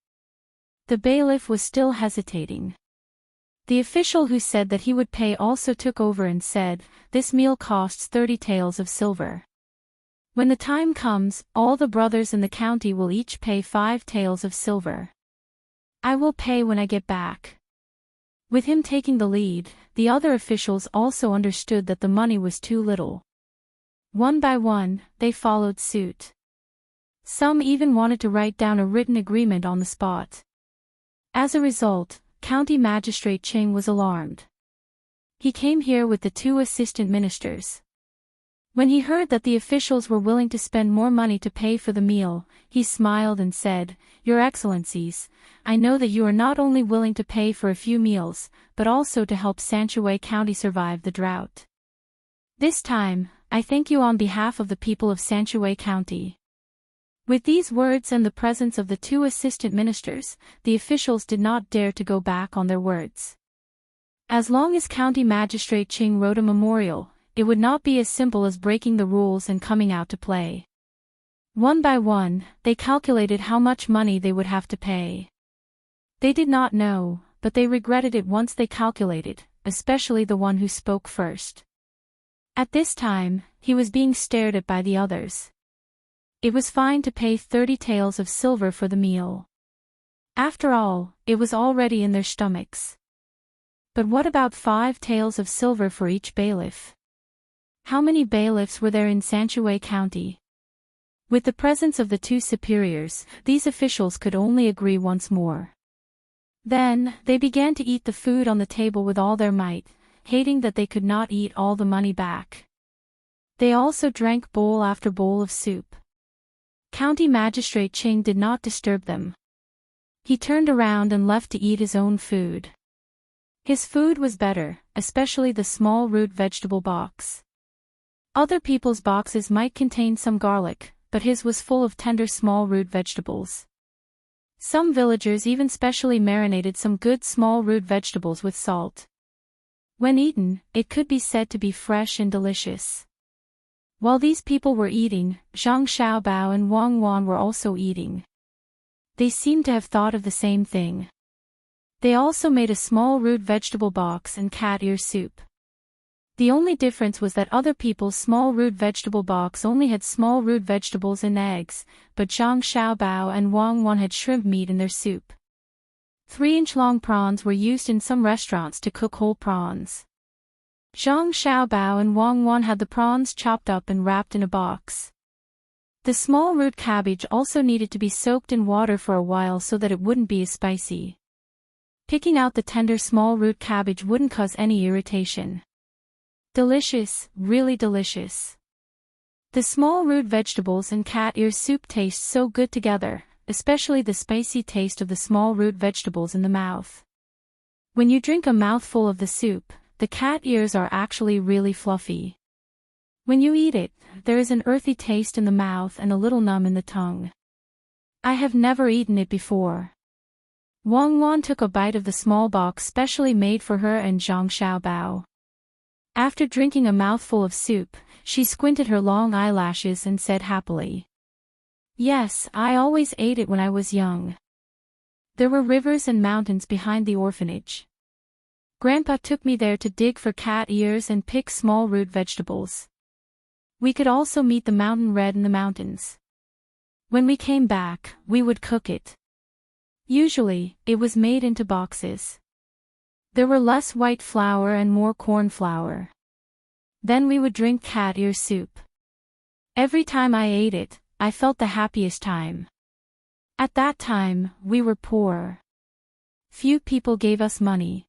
The bailiff was still hesitating. The official who said that he would pay also took over and said, "This meal costs 30 taels of silver. When the time comes, all the brothers in the county will each pay 5 taels of silver. I will pay when I get back." With him taking the lead, the other officials also understood that the money was too little. One by one, they followed suit. Some even wanted to write down a written agreement on the spot. As a result, County Magistrate Ching was alarmed. He came here with the 2 assistant ministers. When he heard that the officials were willing to spend more money to pay for the meal, he smiled and said, "Your Excellencies, I know that you are not only willing to pay for a few meals, but also to help Sanchuay County survive the drought. This time, I thank you on behalf of the people of Sanchuay County." With these words and the presence of the 2 assistant ministers, the officials did not dare to go back on their words. As long as County Magistrate Ching wrote a memorial, it would not be as simple as breaking the rules and coming out to play. One by one, they calculated how much money they would have to pay. They did not know, but they regretted it once they calculated, especially the one who spoke first. At this time, he was being stared at by the others. It was fine to pay 30 taels of silver for the meal. After all, it was already in their stomachs. But what about 5 taels of silver for each bailiff? How many bailiffs were there in Sanchuay County? With the presence of the 2 superiors, these officials could only agree once more. Then, they began to eat the food on the table with all their might, hating that they could not eat all the money back. They also drank bowl after bowl of soup. County Magistrate Ching did not disturb them. He turned around and left to eat his own food. His food was better, especially the small root vegetable box. Other people's boxes might contain some garlic, but his was full of tender small root vegetables. Some villagers even specially marinated some good small root vegetables with salt. When eaten, it could be said to be fresh and delicious. While these people were eating, Zhang Xiaobao and Wang Wan were also eating. They seemed to have thought of the same thing. They also made a small root vegetable box and cat ear soup. The only difference was that other people's small root vegetable box only had small root vegetables and eggs, but Zhang Xiaobao and Wang Wan had shrimp meat in their soup. 3-inch long prawns were used in some restaurants to cook whole prawns. Zhang Xiaobao and Wang Wan had the prawns chopped up and wrapped in a box. The small root cabbage also needed to be soaked in water for a while so that it wouldn't be as spicy. Picking out the tender small root cabbage wouldn't cause any irritation. Delicious, really delicious. The small root vegetables and cat ear soup taste so good together, especially the spicy taste of the small root vegetables in the mouth. When you drink a mouthful of the soup, the cat ears are actually really fluffy. When you eat it, there is an earthy taste in the mouth and a little numb in the tongue. I have never eaten it before. Wang Wan took a bite of the small box specially made for her and Zhang Xiaobao. After drinking a mouthful of soup, she squinted her long eyelashes and said happily, "Yes, I always ate it when I was young." There were rivers and mountains behind the orphanage. Grandpa took me there to dig for cat ears and pick small root vegetables. We could also meet the mountain red in the mountains. When we came back, we would cook it. Usually, it was made into boxes. There were less white flour and more corn flour. Then we would drink cat ear soup. Every time I ate it, I felt the happiest time. At that time, we were poor. Few people gave us money.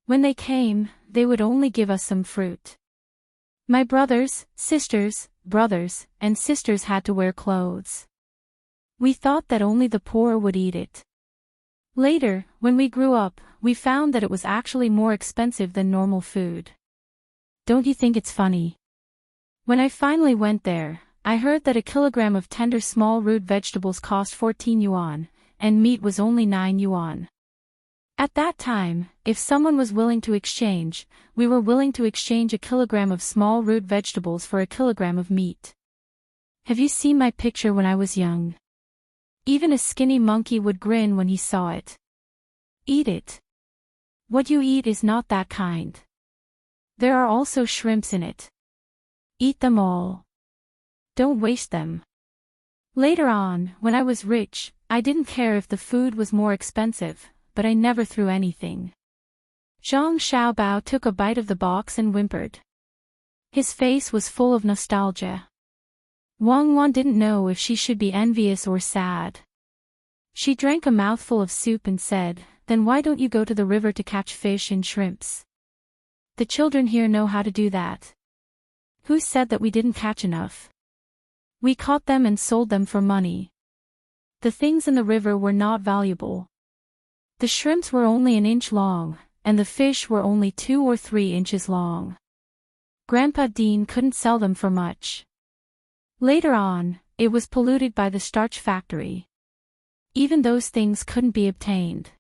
When they came, they would only give us some fruit. My brothers, and sisters had to wear clothes. We thought that only the poor would eat it. Later, when we grew up, we found that it was actually more expensive than normal food. Don't you think it's funny? When I finally went there, I heard that a kilogram of tender small root vegetables cost 14 yuan, and meat was only 9 yuan. At that time, if someone was willing to exchange, we were willing to exchange a kilogram of small root vegetables for a kilogram of meat. Have you seen my picture when I was young? Even a skinny monkey would grin when he saw it. Eat it. What you eat is not that kind. There are also shrimps in it. Eat them all. Don't waste them. Later on, when I was rich, I didn't care if the food was more expensive, but I never threw anything. Zhang Xiaobao took a bite of the box and whimpered. His face was full of nostalgia. Wang Wan didn't know if she should be envious or sad. She drank a mouthful of soup and said, "Then why don't you go to the river to catch fish and shrimps? The children here know how to do that." Who said that we didn't catch enough? We caught them and sold them for money. The things in the river were not valuable. The shrimps were only an inch long, and the fish were only 2 or 3 inches long. Grandpa Dean couldn't sell them for much. Later on, it was polluted by the starch factory. Even those things couldn't be obtained.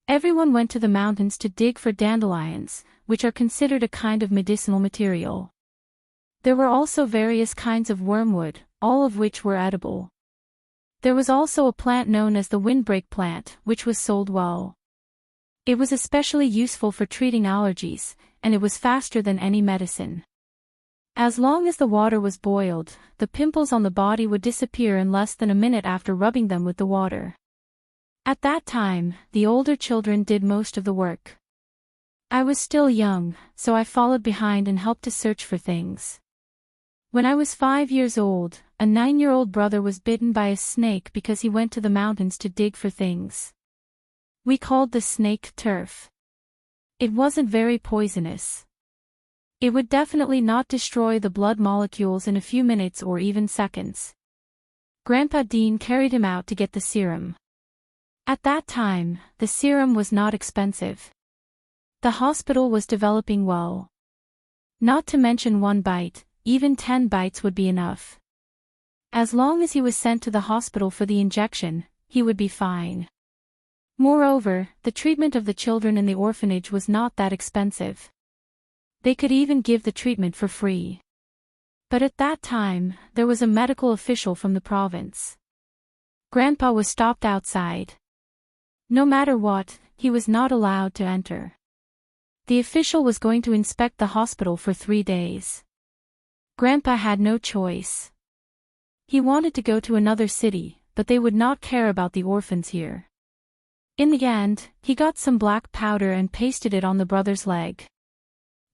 Everyone went to the mountains to dig for dandelions, which are considered a kind of medicinal material. There were also various kinds of wormwood, all of which were edible. There was also a plant known as the windbreak plant, which was sold well. It was especially useful for treating allergies, and it was faster than any medicine. As long as the water was boiled, the pimples on the body would disappear in less than a minute after rubbing them with the water. At that time, the older children did most of the work. I was still young, so I followed behind and helped to search for things. When I was 5 years old, a 9-year-old brother was bitten by a snake because he went to the mountains to dig for things. We called the snake turf. It wasn't very poisonous. It would definitely not destroy the blood molecules in a few minutes or even seconds. Grandpa Dean carried him out to get the serum. At that time, the serum was not expensive. The hospital was developing well. Not to mention 1 bite, even 10 bites would be enough. As long as he was sent to the hospital for the injection, he would be fine. Moreover, the treatment of the children in the orphanage was not that expensive. They could even give the treatment for free. But at that time, there was a medical official from the province. Grandpa was stopped outside. No matter what, he was not allowed to enter. The official was going to inspect the hospital for 3 days. Grandpa had no choice. He wanted to go to another city, but they would not care about the orphans here. In the end, he got some black powder and pasted it on the brother's leg.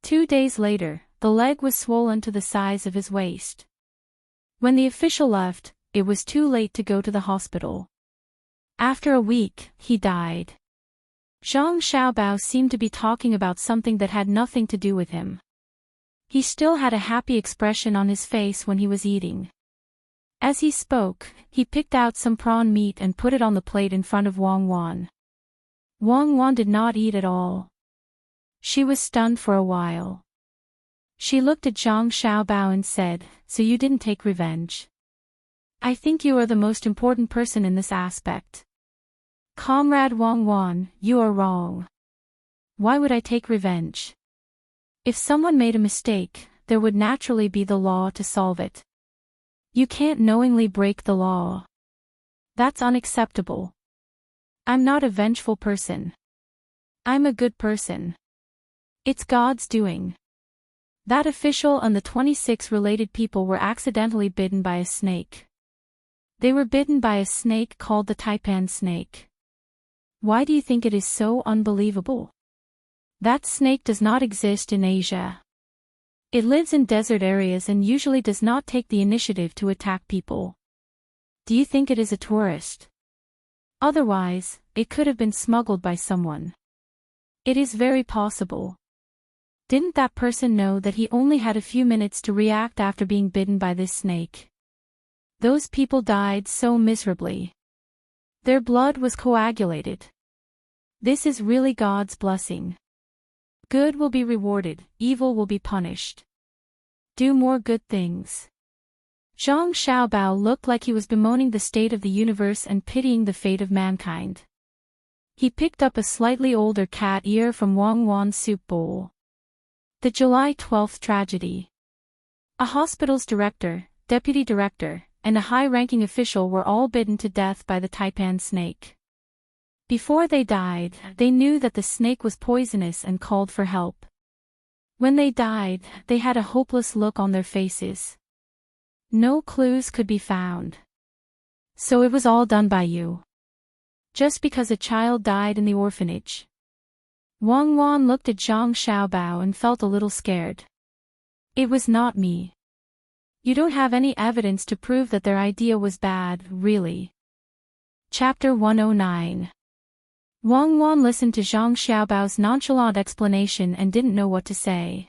2 days later, the leg was swollen to the size of his waist. When the official left, it was too late to go to the hospital. After a week, he died. Zhang Xiaobao seemed to be talking about something that had nothing to do with him. He still had a happy expression on his face when he was eating. As he spoke, he picked out some prawn meat and put it on the plate in front of Wang Wan. Wang Wan did not eat at all. She was stunned for a while. She looked at Zhang Xiaobao and said, "So you didn't take revenge? I think you are the most important person in this aspect." "Comrade Wang Wan, you are wrong. Why would I take revenge? If someone made a mistake, there would naturally be the law to solve it. You can't knowingly break the law. That's unacceptable. I'm not a vengeful person. I'm a good person. It's God's doing." That official and the 26 related people were accidentally bitten by a snake. They were bitten by a snake called the taipan snake. Why do you think it is so unbelievable? That snake does not exist in Asia. It lives in desert areas and usually does not take the initiative to attack people. Do you think it is a tourist? Otherwise, it could have been smuggled by someone. It is very possible. Didn't that person know that he only had a few minutes to react after being bitten by this snake? Those people died so miserably. Their blood was coagulated. This is really God's blessing. Good will be rewarded, evil will be punished. Do more good things. Zhang Xiaobao looked like he was bemoaning the state of the universe and pitying the fate of mankind. He picked up a slightly older cat ear from Wang Wan's soup bowl. The July 12th tragedy. A hospital's director, deputy director, and a high-ranking official were all bitten to death by the taipan snake. Before they died, they knew that the snake was poisonous and called for help. When they died, they had a hopeless look on their faces. No clues could be found. So it was all done by you. Just because a child died in the orphanage. Wang Wan looked at Zhang Xiaobao and felt a little scared. It was not me. You don't have any evidence to prove that their idea was bad, really. Chapter 109. Wang Wan listened to Zhang Xiaobao's nonchalant explanation and didn't know what to say.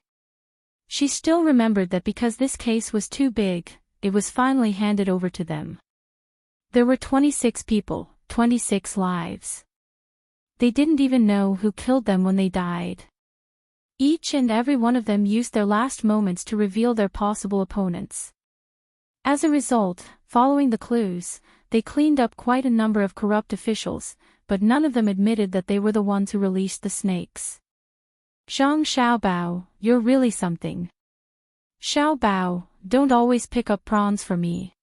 She still remembered that because this case was too big, it was finally handed over to them. There were 26 people, 26 lives. They didn't even know who killed them when they died. Each and every one of them used their last moments to reveal their possible opponents. As a result, following the clues, they cleaned up quite a number of corrupt officials, but none of them admitted that they were the ones who released the snakes. Zhang Xiaobao, you're really something. Xiaobao, don't always pick up prawns for me.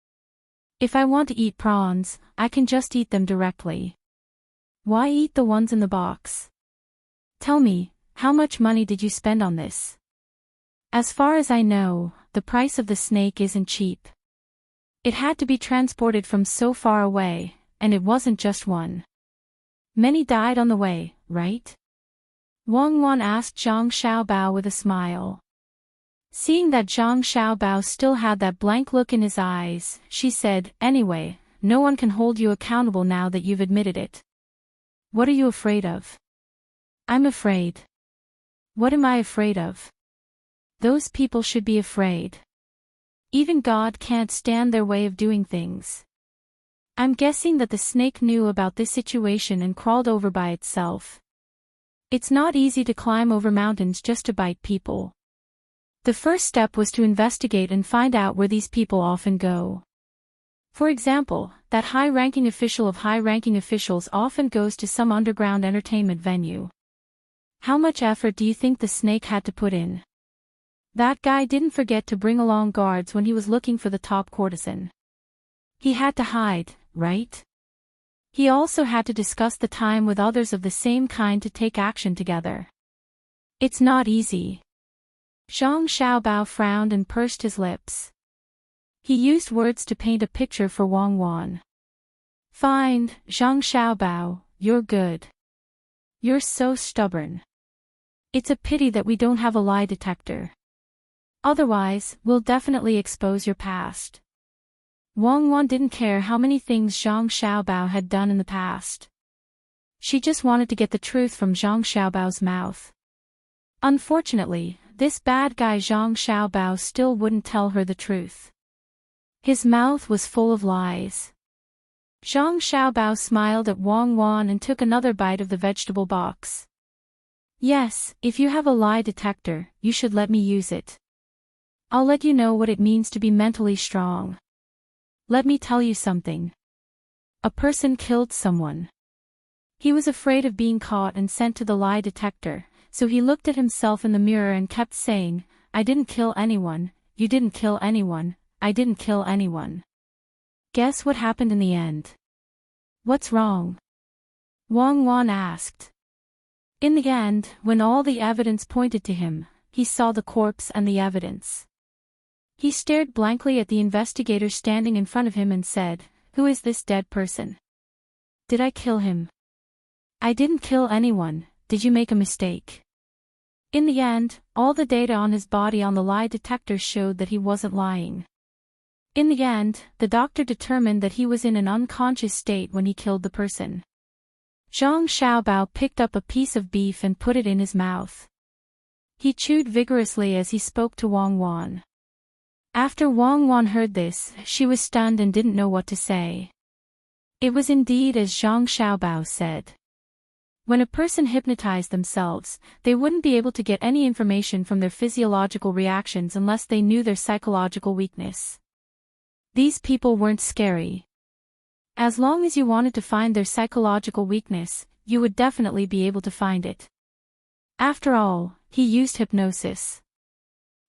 If I want to eat prawns, I can just eat them directly. Why eat the ones in the box? Tell me, how much money did you spend on this? As far as I know, the price of the snake isn't cheap. It had to be transported from so far away, and it wasn't just one. Many died on the way, right? Wang Wan asked Zhang Xiaobao with a smile. Seeing that Zhang Xiaobao still had that blank look in his eyes, she said, "Anyway, no one can hold you accountable now that you've admitted it. What are you afraid of?" "I'm afraid." "What am I afraid of?" "Those people should be afraid. Even God can't stand their way of doing things. I'm guessing that the snake knew about this situation and crawled over by itself. It's not easy to climb over mountains just to bite people. The first step was to investigate and find out where these people often go. For example, that high-ranking official of high-ranking officials often goes to some underground entertainment venue. How much effort do you think the snake had to put in? That guy didn't forget to bring along guards when he was looking for the top courtesan. He had to hide, right? He also had to discuss the time with others of the same kind to take action together. It's not easy. Zhang Xiaobao frowned and pursed his lips. He used words to paint a picture for Wang Wan. Fine, Zhang Xiaobao, you're good. You're so stubborn. It's a pity that we don't have a lie detector. Otherwise, we'll definitely expose your past. Wang Wan didn't care how many things Zhang Xiaobao had done in the past. She just wanted to get the truth from Zhang Xiaobao's mouth. Unfortunately, this bad guy Zhang Xiaobao still wouldn't tell her the truth. His mouth was full of lies. Zhang Xiaobao smiled at Wang Wan and took another bite of the vegetable box. Yes, if you have a lie detector, you should let me use it. I'll let you know what it means to be mentally strong. Let me tell you something. A person killed someone. He was afraid of being caught and sent to the lie detector, so he looked at himself in the mirror and kept saying, I didn't kill anyone, you didn't kill anyone, I didn't kill anyone. Guess what happened in the end? What's wrong? Wang Wan asked. In the end, when all the evidence pointed to him, he saw the corpse and the evidence. He stared blankly at the investigator standing in front of him and said, Who is this dead person? Did I kill him? I didn't kill anyone, did you make a mistake? In the end, all the data on his body on the lie detector showed that he wasn't lying. In the end, the doctor determined that he was in an unconscious state when he killed the person. Zhang Xiaobao picked up a piece of beef and put it in his mouth. He chewed vigorously as he spoke to Wang Wan. After Wang Wan heard this, she was stunned and didn't know what to say. It was indeed as Zhang Xiaobao said. When a person hypnotized themselves, they wouldn't be able to get any information from their physiological reactions unless they knew their psychological weakness. These people weren't scary. As long as you wanted to find their psychological weakness, you would definitely be able to find it. After all, he used hypnosis.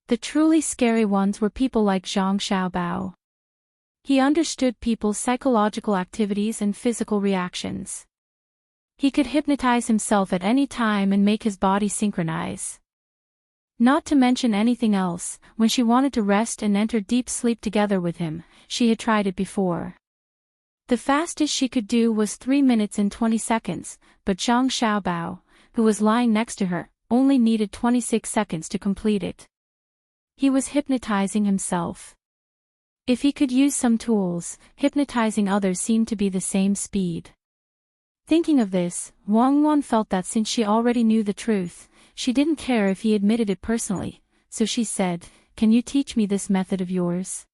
The truly scary ones were people like Zhang Xiaobao. He understood people's psychological activities and physical reactions. He could hypnotize himself at any time and make his body synchronize. Not to mention anything else, when she wanted to rest and enter deep sleep together with him, she had tried it before. The fastest she could do was 3 minutes and 20 seconds, but Zhang Xiaobao, who was lying next to her, only needed 26 seconds to complete it. He was hypnotizing himself. If he could use some tools, hypnotizing others seemed to be the same speed. Thinking of this, Wang Wan felt that since she already knew the truth, she didn't care if he admitted it personally, so she said, Can you teach me this method of yours?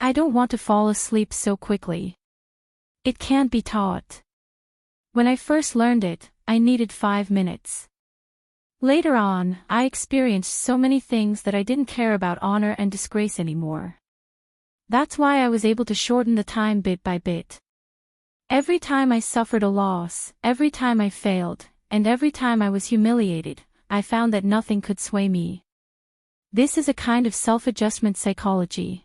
I don't want to fall asleep so quickly. It can't be taught. When I first learned it, I needed 5 minutes. Later on, I experienced so many things that I didn't care about honor and disgrace anymore. That's why I was able to shorten the time bit by bit. Every time I suffered a loss, every time I failed, and every time I was humiliated, I found that nothing could sway me. This is a kind of self-adjustment psychology.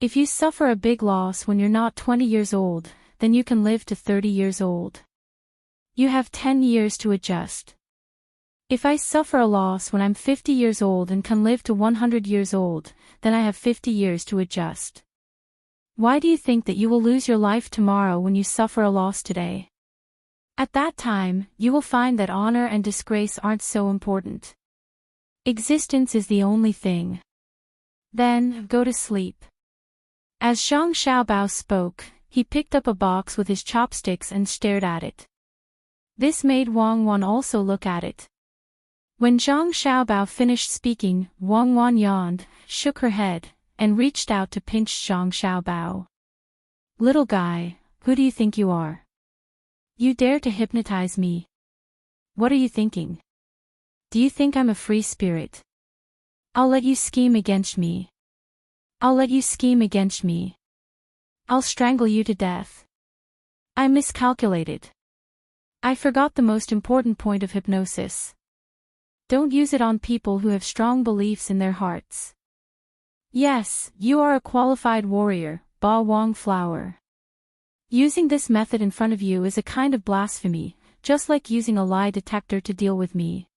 If you suffer a big loss when you're not 20 years old, then you can live to 30 years old. You have 10 years to adjust. If I suffer a loss when I'm 50 years old and can live to 100 years old, then I have 50 years to adjust. Why do you think that you will lose your life tomorrow when you suffer a loss today? At that time, you will find that honor and disgrace aren't so important. Existence is the only thing. Then, go to sleep. As Zhang Xiaobao spoke, he picked up a box with his chopsticks and stared at it. This made Wang Wan also look at it. When Zhang Xiaobao finished speaking, Wang Wan yawned, shook her head, and reached out to pinch Zhang Xiaobao. Little guy, who do you think you are? You dare to hypnotize me? What are you thinking? Do you think I'm a free spirit? I'll let you scheme against me. I'll let you scheme against me. I'll strangle you to death. I miscalculated. I forgot the most important point of hypnosis. Don't use it on people who have strong beliefs in their hearts. Yes, you are a qualified warrior, Ba Wong Flower. Using this method in front of you is a kind of blasphemy, just like using a lie detector to deal with me.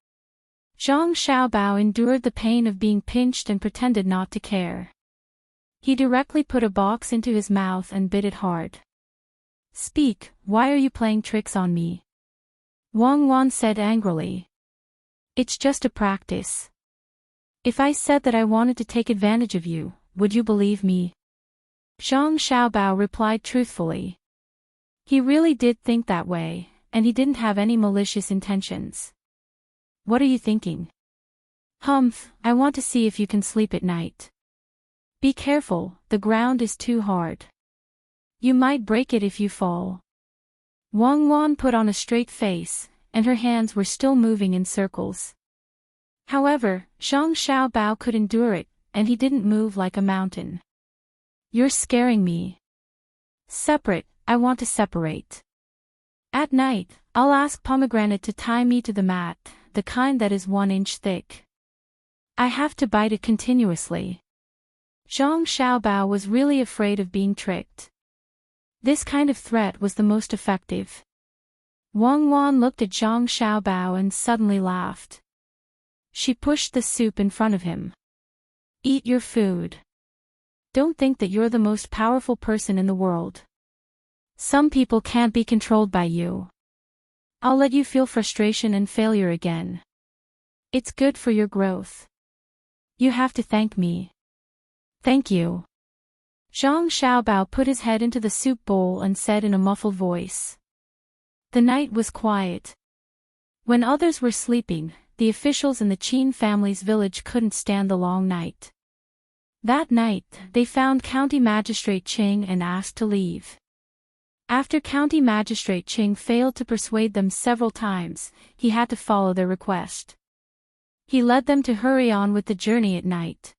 Zhang Xiaobao endured the pain of being pinched and pretended not to care. He directly put a box into his mouth and bit it hard. Speak, why are you playing tricks on me? Wang Wan said angrily. It's just a practice. If I said that I wanted to take advantage of you, would you believe me? Zhang Xiaobao replied truthfully. He really did think that way, and he didn't have any malicious intentions. What are you thinking? Humph, I want to see if you can sleep at night. Be careful, the ground is too hard. You might break it if you fall. Wang Wan put on a straight face, and her hands were still moving in circles. However, Zhang Xiaobao could endure it, and he didn't move like a mountain. You're scaring me. Separate, I want to separate. At night, I'll ask Pomegranate to tie me to the mat, the kind that is 1 inch thick. I have to bite it continuously. Zhang Xiaobao was really afraid of being tricked. This kind of threat was the most effective. Wang Wan looked at Zhang Xiaobao and suddenly laughed. She pushed the soup in front of him. Eat your food. Don't think that you're the most powerful person in the world. Some people can't be controlled by you. I'll let you feel frustration and failure again. It's good for your growth. You have to thank me. Thank you. Zhang Xiaobao put his head into the soup bowl and said in a muffled voice. The night was quiet. When others were sleeping, the officials in the Qin family's village couldn't stand the long night. That night, they found County Magistrate Qing and asked to leave. After County Magistrate Qing failed to persuade them several times, he had to follow their request. He led them to hurry on with the journey at night.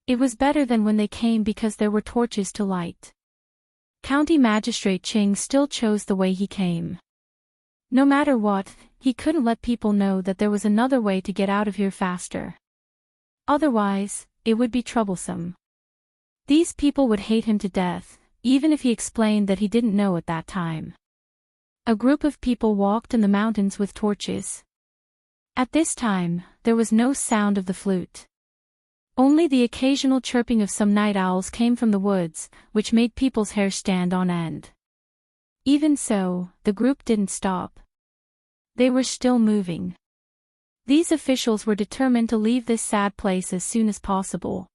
It was better than when they came because there were torches to light. County Magistrate Qing still chose the way he came. No matter what, he couldn't let people know that there was another way to get out of here faster. Otherwise, it would be troublesome. These people would hate him to death, even if he explained that he didn't know at that time. A group of people walked in the mountains with torches. At this time, there was no sound of the flute. Only the occasional chirping of some night owls came from the woods, which made people's hair stand on end. Even so, the group didn't stop. They were still moving. These officials were determined to leave this sad place as soon as possible.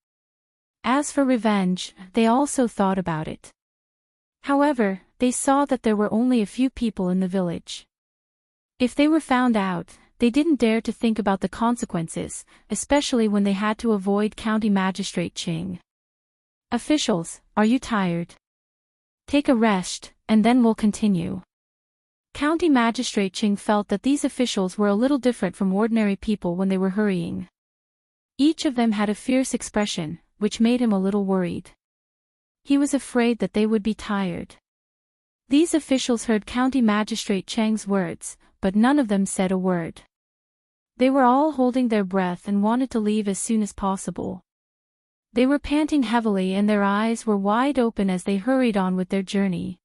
As for revenge, they also thought about it. However, they saw that there were only a few people in the village. If they were found out, they didn't dare to think about the consequences, especially when they had to avoid County Magistrate Qing. Officials, are you tired? Take a rest, and then we'll continue. County Magistrate Qing felt that these officials were a little different from ordinary people when they were hurrying. Each of them had a fierce expression, which made him a little worried. He was afraid that they would be tired. These officials heard County Magistrate Chang's words, but none of them said a word. They were all holding their breath and wanted to leave as soon as possible. They were panting heavily and their eyes were wide open as they hurried on with their journey.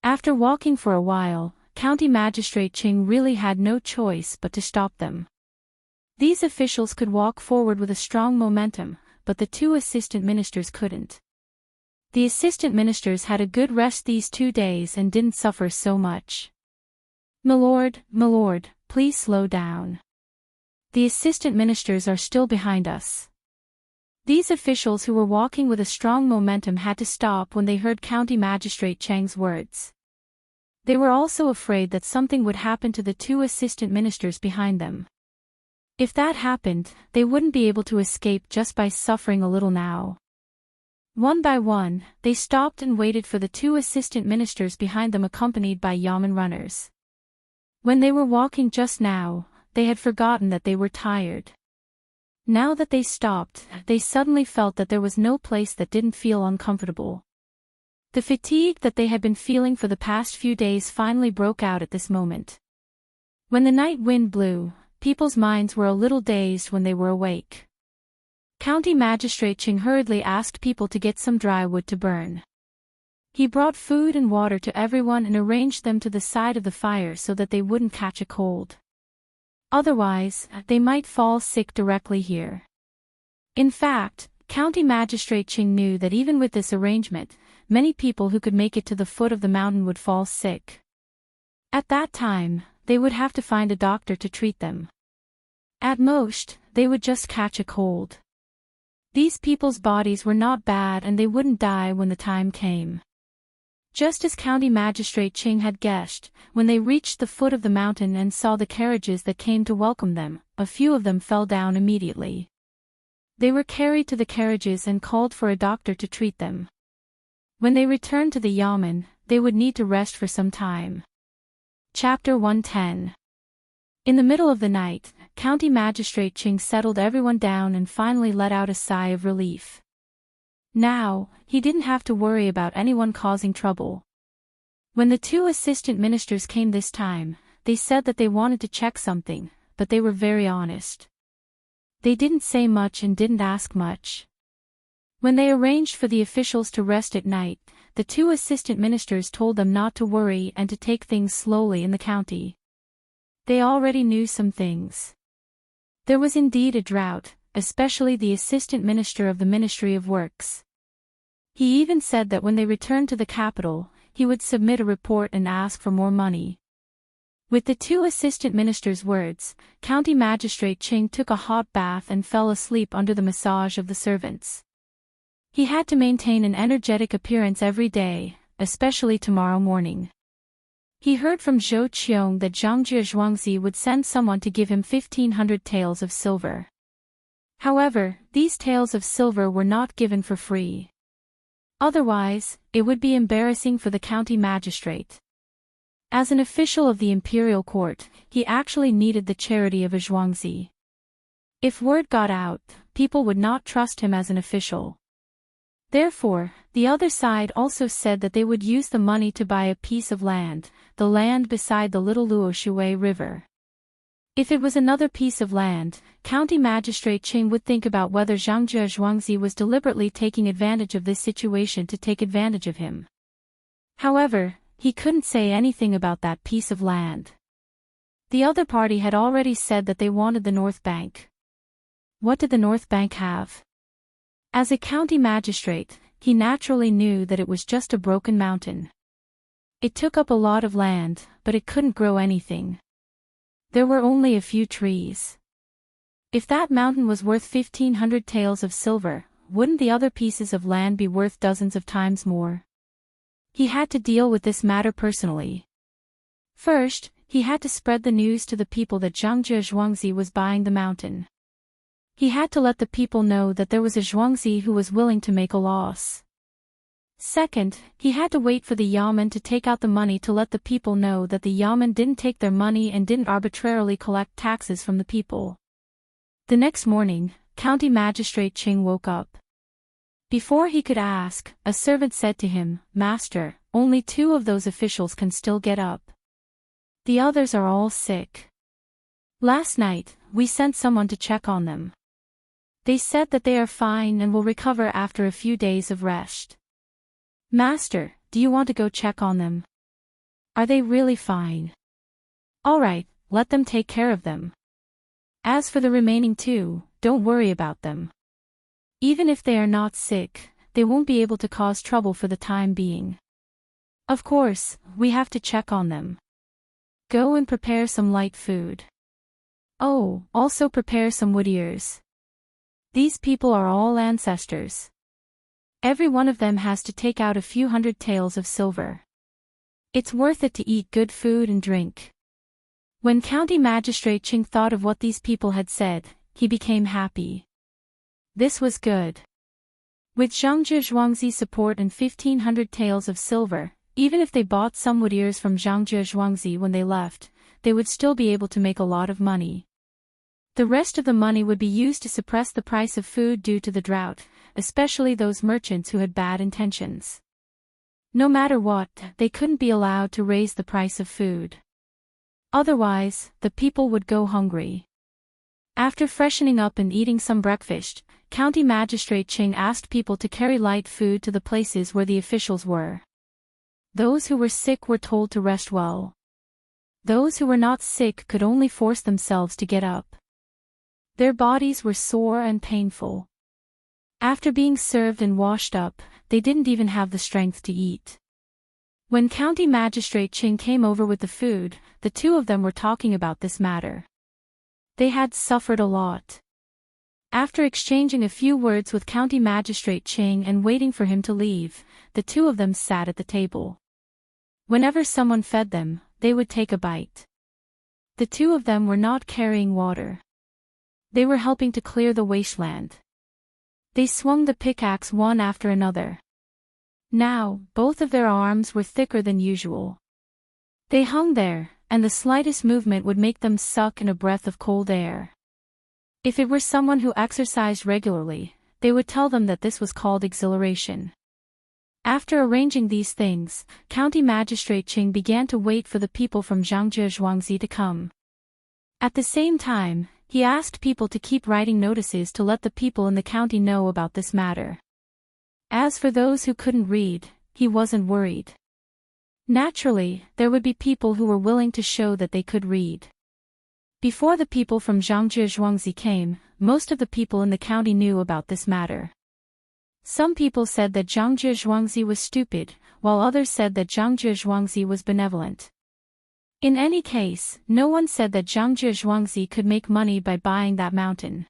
After walking for a while, County Magistrate Qing really had no choice but to stop them. These officials could walk forward with a strong momentum, but the 2 assistant ministers couldn't. The assistant ministers had a good rest these 2 days and didn't suffer so much. My lord, please slow down. The assistant ministers are still behind us. These officials who were walking with a strong momentum had to stop when they heard County Magistrate Chang's words. They were also afraid that something would happen to the 2 assistant ministers behind them. If that happened, they wouldn't be able to escape just by suffering a little now. One by one, they stopped and waited for the 2 assistant ministers behind them accompanied by yamen runners. When they were walking just now, they had forgotten that they were tired. Now that they stopped, they suddenly felt that there was no place that didn't feel uncomfortable. The fatigue that they had been feeling for the past few days finally broke out at this moment. When the night wind blew, people's minds were a little dazed when they were awake. County Magistrate Ching hurriedly asked people to get some dry wood to burn. He brought food and water to everyone and arranged them to the side of the fire so that they wouldn't catch a cold. Otherwise, they might fall sick directly here. In fact, County Magistrate Ching knew that even with this arrangement, many people who could make it to the foot of the mountain would fall sick. At that time, they would have to find a doctor to treat them. At most, they would just catch a cold. These people's bodies were not bad and they wouldn't die when the time came. Just as County Magistrate Ching had guessed, when they reached the foot of the mountain and saw the carriages that came to welcome them, a few of them fell down immediately. They were carried to the carriages and called for a doctor to treat them. When they returned to the yamen, they would need to rest for some time. Chapter 110. In the middle of the night, County Magistrate Ching settled everyone down and finally let out a sigh of relief. Now, he didn't have to worry about anyone causing trouble. When the two assistant ministers came this time, they said that they wanted to check something, but they were very honest. They didn't say much and didn't ask much. When they arranged for the officials to rest at night, the two assistant ministers told them not to worry and to take things slowly in the county. They already knew some things. There was indeed a drought, especially the assistant minister of the Ministry of Works. He even said that when they returned to the capital, he would submit a report and ask for more money. With the two assistant ministers' words, County Magistrate Ching took a hot bath and fell asleep under the massage of the servants. He had to maintain an energetic appearance every day, especially tomorrow morning. He heard from Zhou Qiong that Zhangjie Zhuangzi would send someone to give him 1,500 taels of silver. However, these taels of silver were not given for free. Otherwise, it would be embarrassing for the county magistrate. As an official of the imperial court, he actually needed the charity of a Zhuangzi. If word got out, people would not trust him as an official. Therefore, the other side also said that they would use the money to buy a piece of land, the land beside the little Luoshui River. If it was another piece of land, County Magistrate Ching would think about whether Zhangjie Zhuangzi was deliberately taking advantage of this situation to take advantage of him. However, he couldn't say anything about that piece of land. The other party had already said that they wanted the North Bank. What did the North Bank have? As a county magistrate, he naturally knew that it was just a broken mountain. It took up a lot of land, but it couldn't grow anything. There were only a few trees. If that mountain was worth 1,500 taels of silver, wouldn't the other pieces of land be worth dozens of times more? He had to deal with this matter personally. First, he had to spread the news to the people that Zhangjie Zhuangzi was buying the mountain. He had to let the people know that there was a Zhuangzi who was willing to make a loss. Second, he had to wait for the yamen to take out the money to let the people know that the yamen didn't take their money and didn't arbitrarily collect taxes from the people. The next morning, County Magistrate Ching woke up. Before he could ask, a servant said to him, "Master, only 2 of those officials can still get up. The others are all sick. Last night, we sent someone to check on them. They said that they are fine and will recover after a few days of rest. Master, do you want to go check on them? Are they really fine? All right, let them take care of them. As for the remaining 2, don't worry about them. Even if they are not sick, they won't be able to cause trouble for the time being. Of course, we have to check on them. Go and prepare some light food. Oh, also prepare some wood ears. These people are all ancestors. Every one of them has to take out a few hundred taels of silver. It's worth it to eat good food and drink." When County Magistrate Ching thought of what these people had said, he became happy. This was good. With Zhangjie Zhuangzi's support and 1,500 taels of silver, even if they bought some wood ears from Zhangjie Zhuangzi when they left, they would still be able to make a lot of money. The rest of the money would be used to suppress the price of food due to the drought, especially those merchants who had bad intentions. No matter what, they couldn't be allowed to raise the price of food. Otherwise, the people would go hungry. After freshening up and eating some breakfast, County Magistrate Ching asked people to carry light food to the places where the officials were. Those who were sick were told to rest well. Those who were not sick could only force themselves to get up. Their bodies were sore and painful. After being served and washed up, they didn't even have the strength to eat. When County Magistrate Ching came over with the food, the two of them were talking about this matter. They had suffered a lot. After exchanging a few words with County Magistrate Ching and waiting for him to leave, the two of them sat at the table. Whenever someone fed them, they would take a bite. The two of them were not carrying water. They were helping to clear the wasteland. They swung the pickaxe one after another. Now, both of their arms were thicker than usual. They hung there, and the slightest movement would make them suck in a breath of cold air. If it were someone who exercised regularly, they would tell them that this was called exhilaration. After arranging these things, County Magistrate Ching began to wait for the people from Zhangzhe Zhuangzi to come. At the same time, he asked people to keep writing notices to let the people in the county know about this matter. As for those who couldn't read, he wasn't worried. Naturally, there would be people who were willing to show that they could read. Before the people from Zhangzhe Zhuangzi came, most of the people in the county knew about this matter. Some people said that Zhangzhe Zhuangzi was stupid, while others said that Zhangzhe Zhuangzi was benevolent. In any case, no one said that Zhangzhe Zhuangzi could make money by buying that mountain.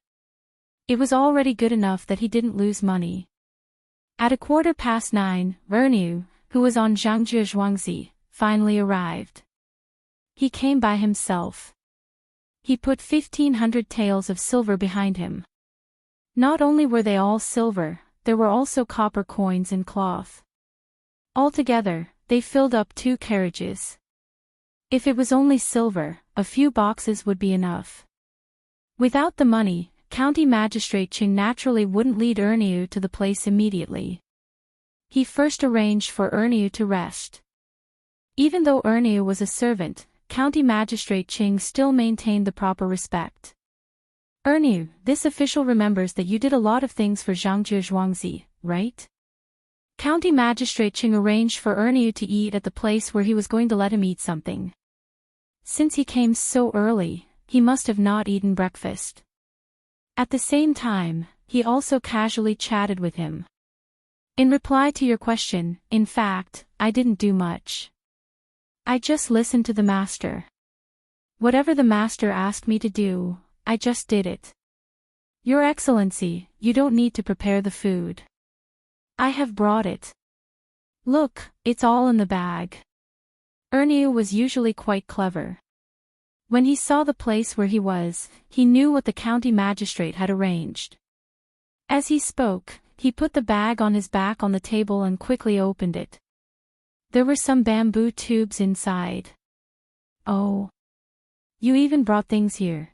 It was already good enough that he didn't lose money. At 9:15, Erniu, who was on Zhangzhe Zhuangzi, finally arrived. He came by himself. He put 1,500 taels of silver behind him. Not only were they all silver, there were also copper coins and cloth. Altogether, they filled up 2 carriages. If it was only silver, a few boxes would be enough. Without the money, County Magistrate Ching naturally wouldn't lead Erniu to the place immediately. He first arranged for Erniu to rest. Even though Erniu was a servant, County Magistrate Ching still maintained the proper respect. Erniu, this official remembers that you did a lot of things for Zhangzhe Zhuangzi, right? County Magistrate Ching arranged for Erniu to eat at the place where he was going to let him eat something. Since he came so early, he must have not eaten breakfast. At the same time, he also casually chatted with him. In reply to your question, in fact, I didn't do much. I just listened to the master. Whatever the master asked me to do, I just did it. Your Excellency, you don't need to prepare the food. I have brought it. Look, it's all in the bag. Erniu was usually quite clever. When he saw the place where he was, he knew what the county magistrate had arranged. As he spoke, he put the bag on his back on the table and quickly opened it. There were some bamboo tubes inside. Oh. You even brought things here.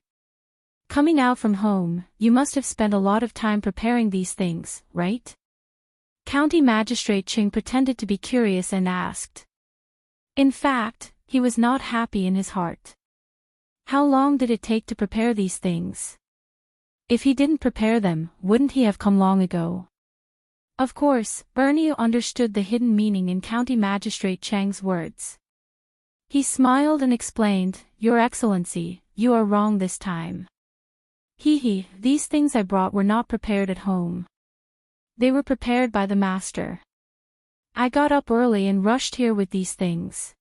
Coming out from home, you must have spent a lot of time preparing these things, right? County Magistrate Ching pretended to be curious and asked. In fact, he was not happy in his heart. How long did it take to prepare these things? If he didn't prepare them, wouldn't he have come long ago? Of course, Erniu understood the hidden meaning in County Magistrate Chang's words. He smiled and explained, Your Excellency, you are wrong this time. These things I brought were not prepared at home. They were prepared by the master. I got up early and rushed here with these things.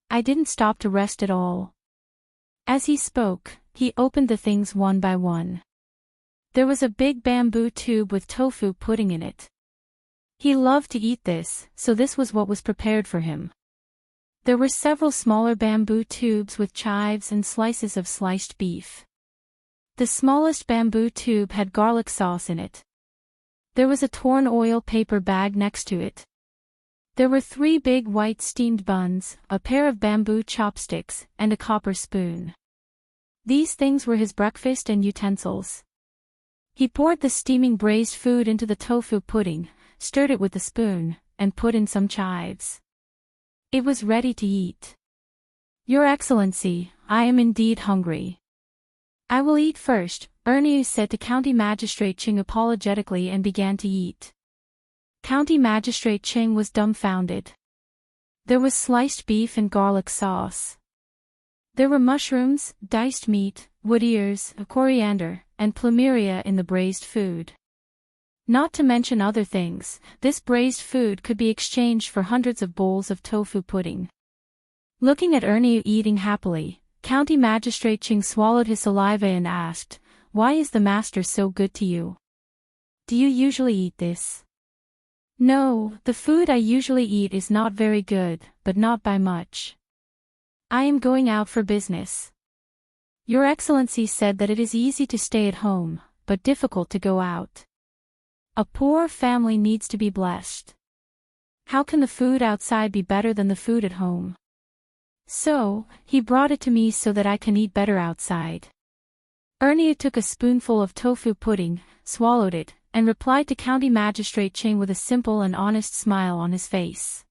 I didn't stop to rest at all. As he spoke, he opened the things one by one. There was a big bamboo tube with tofu pudding in it. He loved to eat this, so this was what was prepared for him. There were several smaller bamboo tubes with chives and slices of sliced beef. The smallest bamboo tube had garlic sauce in it. There was a torn oil paper bag next to it. There were 3 big white steamed buns, a pair of bamboo chopsticks, and a copper spoon. These things were his breakfast and utensils. He poured the steaming braised food into the tofu pudding, stirred it with the spoon, and put in some chives. It was ready to eat. "Your Excellency, I am indeed hungry." "I will eat first," Ernie said to County Magistrate Ching apologetically, and began to eat. County Magistrate Ching was dumbfounded. There was sliced beef and garlic sauce. There were mushrooms, diced meat, wood ears, coriander, and plumeria in the braised food. Not to mention other things, this braised food could be exchanged for hundreds of bowls of tofu pudding. Looking at Ernie eating happily, County Magistrate Ching swallowed his saliva and asked, "Why is the master so good to you? Do you usually eat this?" "No, the food I usually eat is not very good, but not by much. I am going out for business." "Your Excellency said that it is easy to stay at home, but difficult to go out. A poor family needs to be blessed. How can the food outside be better than the food at home? So, he brought it to me so that I can eat better outside." Ernie took a spoonful of tofu pudding, swallowed it, and replied to County Magistrate Ching with a simple and honest smile on his face.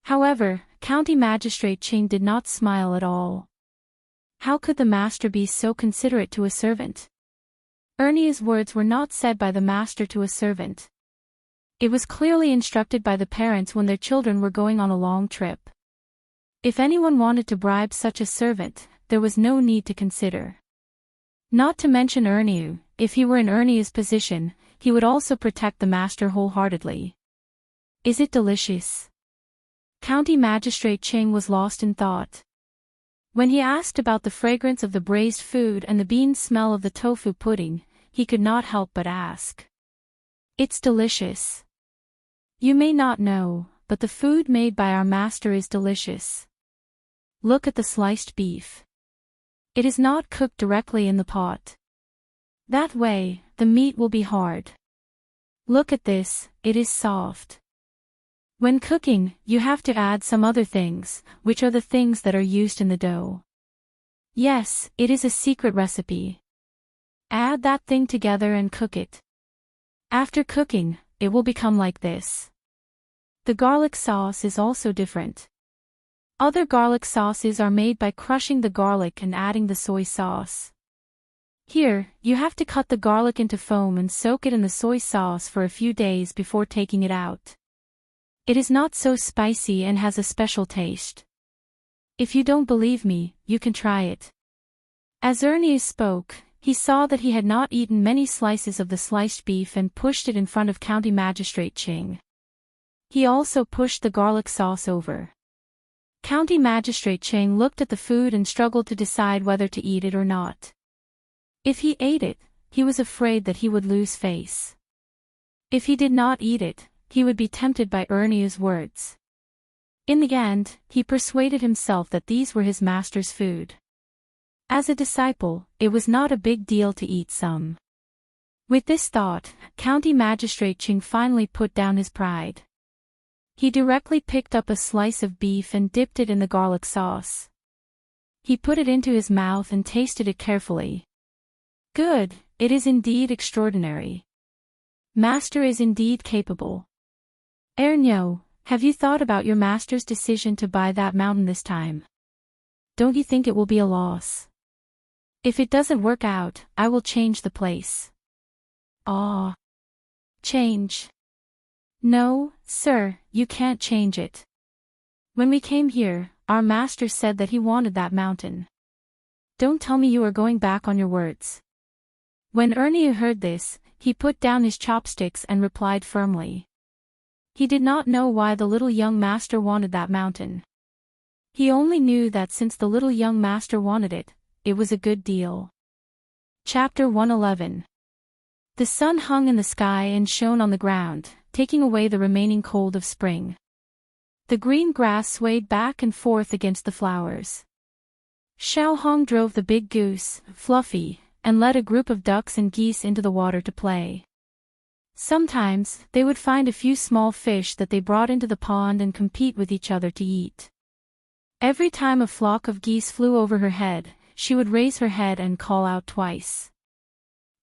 However, County Magistrate Ching did not smile at all. How could the master be so considerate to a servant? Ernie's words were not said by the master to a servant. It was clearly instructed by the parents when their children were going on a long trip. If anyone wanted to bribe such a servant, there was no need to consider. Not to mention Ernie, if he were in Ernie's position, he would also protect the master wholeheartedly. "Is it delicious?" County Magistrate Ching was lost in thought. When he asked about the fragrance of the braised food and the bean smell of the tofu pudding, he could not help but ask. "It's delicious. You may not know, but the food made by our master is delicious. Look at the sliced beef. It is not cooked directly in the pot. That way, the meat will be hard. Look at this, it is soft. When cooking, you have to add some other things, which are the things that are used in the dough. Yes, it is a secret recipe. Add that thing together and cook it. After cooking, it will become like this. The garlic sauce is also different. Other garlic sauces are made by crushing the garlic and adding the soy sauce. Here, you have to cut the garlic into foam and soak it in the soy sauce for a few days before taking it out. It is not so spicy and has a special taste. If you don't believe me, you can try it." As Ernie spoke, he saw that he had not eaten many slices of the sliced beef and pushed it in front of County Magistrate Ching. He also pushed the garlic sauce over. County Magistrate Ching looked at the food and struggled to decide whether to eat it or not. If he ate it, he was afraid that he would lose face. If he did not eat it, he would be tempted by Ernie's words. In the end, he persuaded himself that these were his master's food. As a disciple, it was not a big deal to eat some. With this thought, County Magistrate Ching finally put down his pride. He directly picked up a slice of beef and dipped it in the garlic sauce. He put it into his mouth and tasted it carefully. "Good, it is indeed extraordinary. Master is indeed capable. Ernio, have you thought about your master's decision to buy that mountain this time? Don't you think it will be a loss? If it doesn't work out, I will change the place." "Ah. Change? No, sir, you can't change it. When we came here, our master said that he wanted that mountain. Don't tell me you are going back on your words." When Ernie heard this, he put down his chopsticks and replied firmly. He did not know why the little young master wanted that mountain. He only knew that since the little young master wanted it, it was a good deal. Chapter 111. The sun hung in the sky and shone on the ground, taking away the remaining cold of spring. The green grass swayed back and forth against the flowers. Xiao Hong drove the big goose, Fluffy, and led a group of ducks and geese into the water to play. Sometimes, they would find a few small fish that they brought into the pond and compete with each other to eat. Every time a flock of geese flew over her head, she would raise her head and call out twice.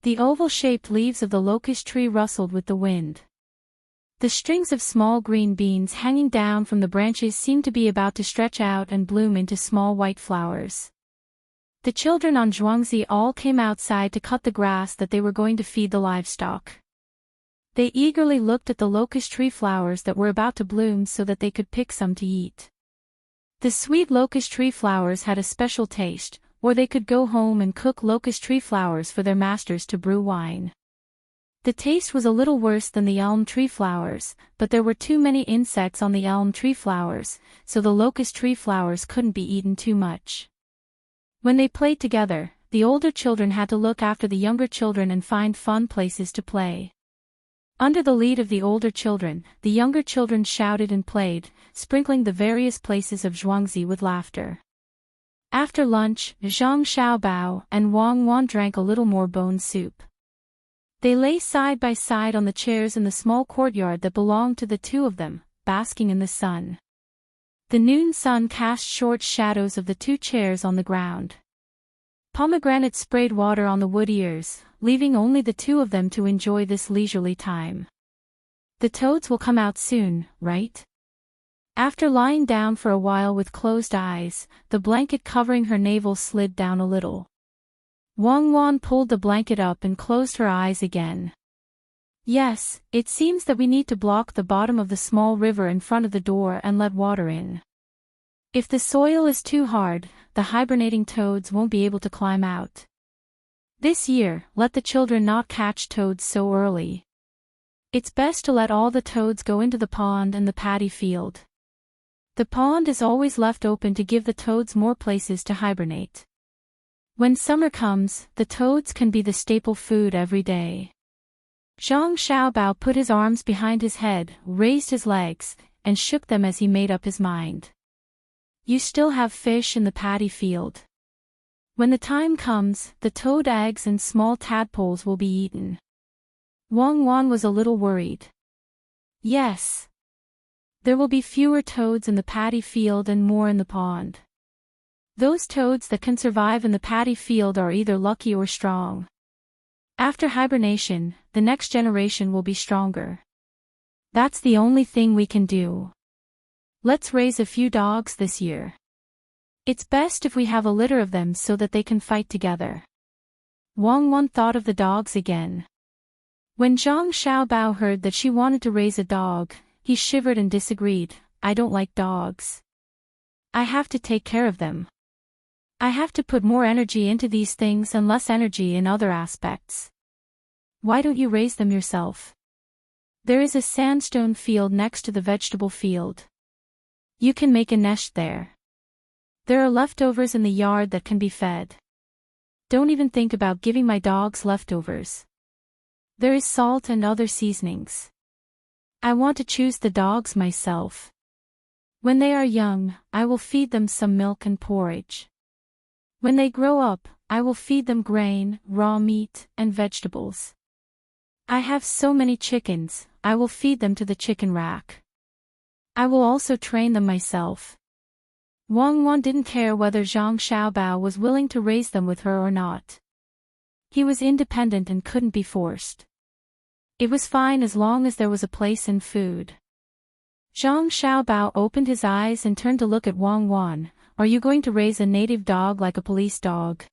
The oval-shaped leaves of the locust tree rustled with the wind. The strings of small green beans hanging down from the branches seemed to be about to stretch out and bloom into small white flowers. The children on Zhuangzi all came outside to cut the grass that they were going to feed the livestock. They eagerly looked at the locust tree flowers that were about to bloom so that they could pick some to eat. The sweet locust tree flowers had a special taste, or they could go home and cook locust tree flowers for their masters to brew wine. The taste was a little worse than the elm tree flowers, but there were too many insects on the elm tree flowers, so the locust tree flowers couldn't be eaten too much. When they played together, the older children had to look after the younger children and find fun places to play. Under the lead of the older children, the younger children shouted and played, sprinkling the various places of Zhuangzi with laughter. After lunch, Zhang Xiaobao and Wang Wan drank a little more bone soup. They lay side by side on the chairs in the small courtyard that belonged to the two of them, basking in the sun. The noon sun cast short shadows of the two chairs on the ground. Pomegranate sprayed water on the wood ears, leaving only the two of them to enjoy this leisurely time. The toads will come out soon, right? After lying down for a while with closed eyes, the blanket covering her navel slid down a little. Wang Wan pulled the blanket up and closed her eyes again. Yes, it seems that we need to block the bottom of the small river in front of the door and let water in. If the soil is too hard, the hibernating toads won't be able to climb out. This year, let the children not catch toads so early. It's best to let all the toads go into the pond and the paddy field. The pond is always left open to give the toads more places to hibernate. When summer comes, the toads can be the staple food every day. Zhang Xiaobao put his arms behind his head, raised his legs, and shook them as he made up his mind. You still have fish in the paddy field. When the time comes, the toad eggs and small tadpoles will be eaten. Wang Wan was a little worried. Yes. There will be fewer toads in the paddy field and more in the pond. Those toads that can survive in the paddy field are either lucky or strong. After hibernation, the next generation will be stronger. That's the only thing we can do. Let's raise a few dogs this year. It's best if we have a litter of them so that they can fight together. Wang Wan thought of the dogs again. When Zhang Xiaobao heard that she wanted to raise a dog, he shivered and disagreed. I don't like dogs. I have to take care of them. I have to put more energy into these things and less energy in other aspects. Why don't you raise them yourself? There is a sandstone field next to the vegetable field. You can make a nest there. There are leftovers in the yard that can be fed. Don't even think about giving my dogs leftovers. There is salt and other seasonings. I want to choose the dogs myself. When they are young, I will feed them some milk and porridge. When they grow up, I will feed them grain, raw meat, and vegetables. I have so many chickens, I will feed them to the chicken rack. I will also train them myself. Wang Wan didn't care whether Zhang Xiaobao was willing to raise them with her or not. He was independent and couldn't be forced. It was fine as long as there was a place and food. Zhang Xiaobao opened his eyes and turned to look at Wang Wan. Are you going to raise a native dog like a police dog?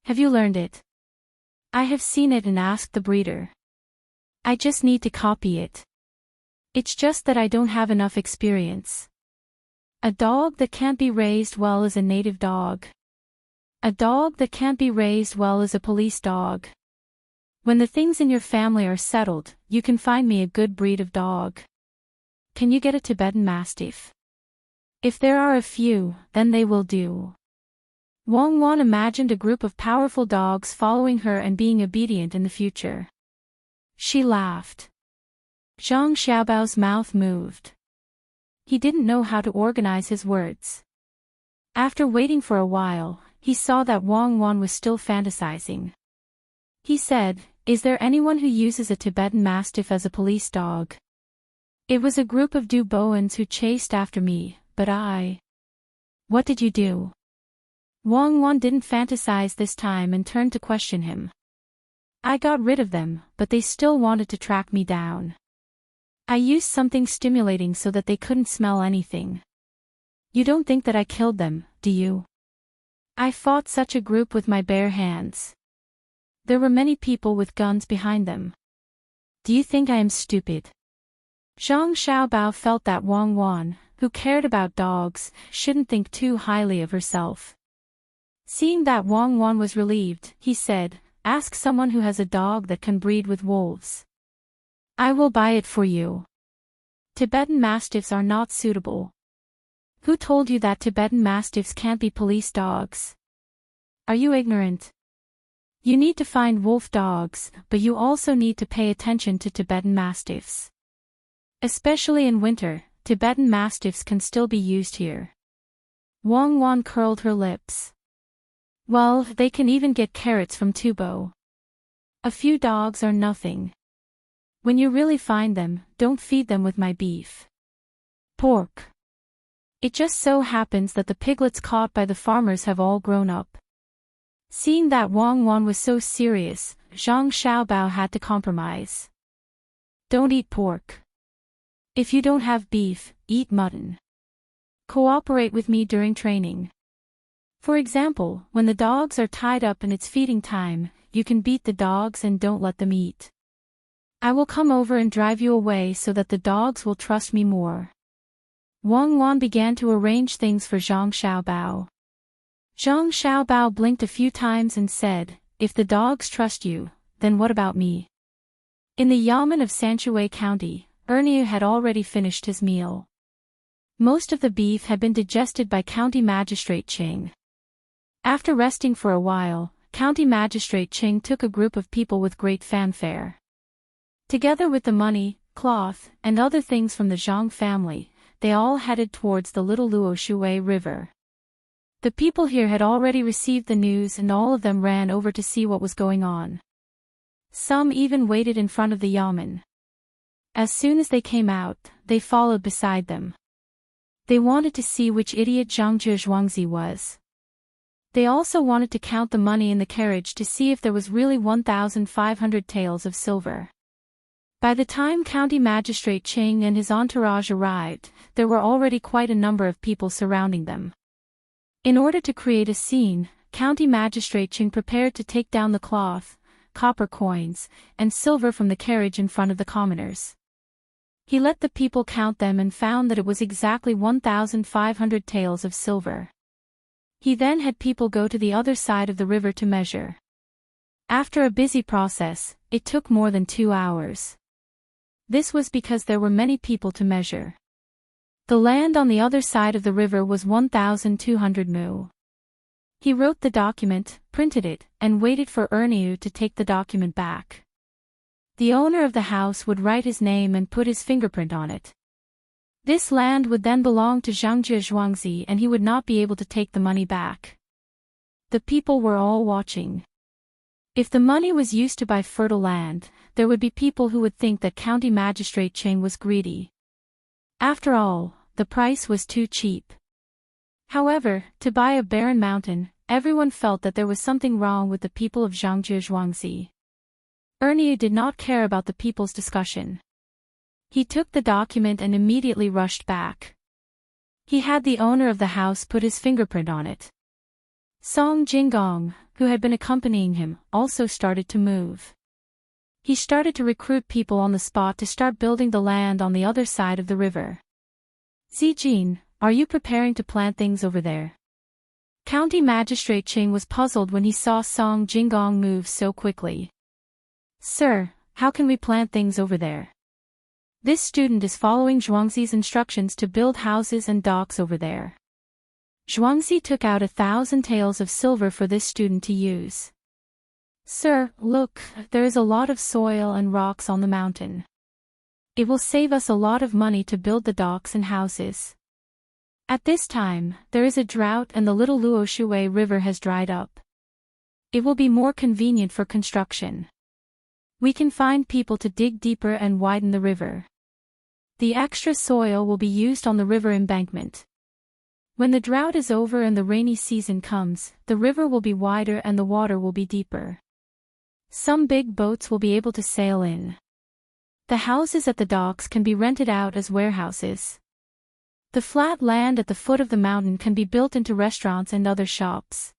Have you learned it? I have seen it and asked the breeder. I just need to copy it. It's just that I don't have enough experience. A dog that can't be raised well is a native dog. A dog that can't be raised well is a police dog. When the things in your family are settled, you can find me a good breed of dog. Can you get a Tibetan Mastiff? If there are a few, then they will do. Wang Wan imagined a group of powerful dogs following her and being obedient in the future. She laughed. Zhang Xiaobao's mouth moved. He didn't know how to organize his words. After waiting for a while, he saw that Wang Wan was still fantasizing. He said, "Is there anyone who uses a Tibetan Mastiff as a police dog?" It was a group of Duboans who chased after me, but I... What did you do? Wang Wan didn't fantasize this time and turned to question him. I got rid of them, but they still wanted to track me down. I used something stimulating so that they couldn't smell anything. You don't think that I killed them, do you? I fought such a group with my bare hands. There were many people with guns behind them. Do you think I am stupid? Zhang Xiaobao felt that Wang Wan, who cared about dogs, shouldn't think too highly of herself. Seeing that Wang Wan was relieved, he said, "Ask someone who has a dog that can breed with wolves. I will buy it for you. Tibetan Mastiffs are not suitable." Who told you that Tibetan Mastiffs can't be police dogs? Are you ignorant? You need to find wolf dogs, but you also need to pay attention to Tibetan Mastiffs. Especially in winter, Tibetan Mastiffs can still be used here. Wang Wan curled her lips. Well, they can even get carrots from Tubo. A few dogs are nothing. When you really find them, don't feed them with my beef. Pork. It just so happens that the piglets caught by the farmers have all grown up. Seeing that Wang Wan was so serious, Zhang Xiaobao had to compromise. Don't eat pork. If you don't have beef, eat mutton. Cooperate with me during training. For example, when the dogs are tied up and it's feeding time, you can beat the dogs and don't let them eat. I will come over and drive you away so that the dogs will trust me more. Wang Wan began to arrange things for Zhang Xiaobao. Zhang Xiaobao blinked a few times and said, "If the dogs trust you, then what about me?" In the Yamen of Sanshui County, Ernie had already finished his meal. Most of the beef had been digested by County Magistrate Ching. After resting for a while, County Magistrate Ching took a group of people with great fanfare. Together with the money, cloth, and other things from the Zhang family, they all headed towards the Little Luoshui River. The people here had already received the news and all of them ran over to see what was going on. Some even waited in front of the yamen. As soon as they came out, they followed beside them. They wanted to see which idiot Zhangzhe Zhuangzi was. They also wanted to count the money in the carriage to see if there was really 1,500 taels of silver. By the time County Magistrate Ching and his entourage arrived, there were already quite a number of people surrounding them. In order to create a scene, County Magistrate Ching prepared to take down the cloth, copper coins, and silver from the carriage in front of the commoners. He let the people count them and found that it was exactly 1,500 taels of silver. He then had people go to the other side of the river to measure. After a busy process, it took more than 2 hours. This was because there were many people to measure. The land on the other side of the river was 1,200 mu. He wrote the document, printed it, and waited for Erniu to take the document back. The owner of the house would write his name and put his fingerprint on it. This land would then belong to Zhangzhe Zhuangzi and he would not be able to take the money back. The people were all watching. If the money was used to buy fertile land, there would be people who would think that County Magistrate Ching was greedy. After all, the price was too cheap. However, to buy a barren mountain, everyone felt that there was something wrong with the people of Zhangzhe Zhuangzi. Ernie did not care about the people's discussion. He took the document and immediately rushed back. He had the owner of the house put his fingerprint on it. Song Jinggong, who had been accompanying him, also started to move. He started to recruit people on the spot to start building the land on the other side of the river. Zijin, are you preparing to plant things over there? County Magistrate Ching was puzzled when he saw Song Jinggong move so quickly. Sir, how can we plant things over there? This student is following Zhuangzi's instructions to build houses and docks over there. Zhuangzi took out 1,000 taels of silver for this student to use. Sir, look, there is a lot of soil and rocks on the mountain. It will save us a lot of money to build the docks and houses. At this time, there is a drought and the Little Luoshui River has dried up. It will be more convenient for construction. We can find people to dig deeper and widen the river. The extra soil will be used on the river embankment. When the drought is over and the rainy season comes, the river will be wider and the water will be deeper. Some big boats will be able to sail in. The houses at the docks can be rented out as warehouses. The flat land at the foot of the mountain can be built into restaurants and other shops.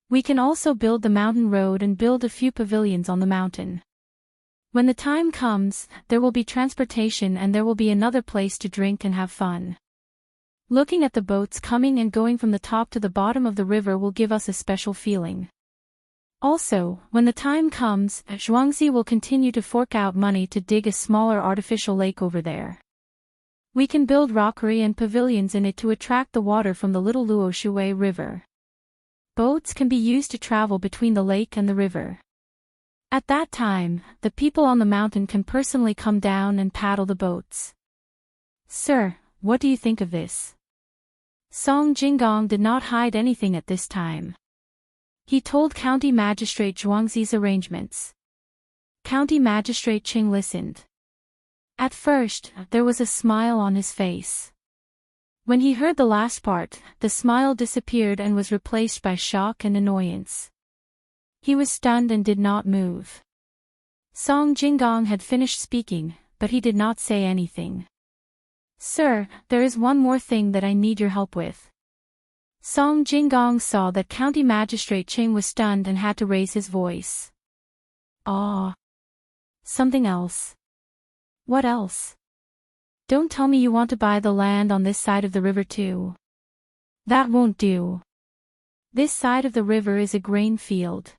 We can also build the mountain road and build a few pavilions on the mountain. When the time comes, there will be transportation and there will be another place to drink and have fun. Looking at the boats coming and going from the top to the bottom of the river will give us a special feeling. Also, when the time comes, Zhuangzi will continue to fork out money to dig a smaller artificial lake over there. We can build rockery and pavilions in it to attract the water from the little Luoshui River. Boats can be used to travel between the lake and the river. At that time, the people on the mountain can personally come down and paddle the boats. Sir, what do you think of this? Song Jinggong did not hide anything at this time. He told County Magistrate Zhuangzi's arrangements. County Magistrate Qing listened. At first, there was a smile on his face. When he heard the last part, the smile disappeared and was replaced by shock and annoyance. He was stunned and did not move. Song Jinggong had finished speaking, but he did not say anything. Sir, there is one more thing that I need your help with. Song Jinggong saw that County Magistrate Qing was stunned and had to raise his voice. Something else. What else? Don't tell me you want to buy the land on this side of the river too. That won't do. This side of the river is a grain field.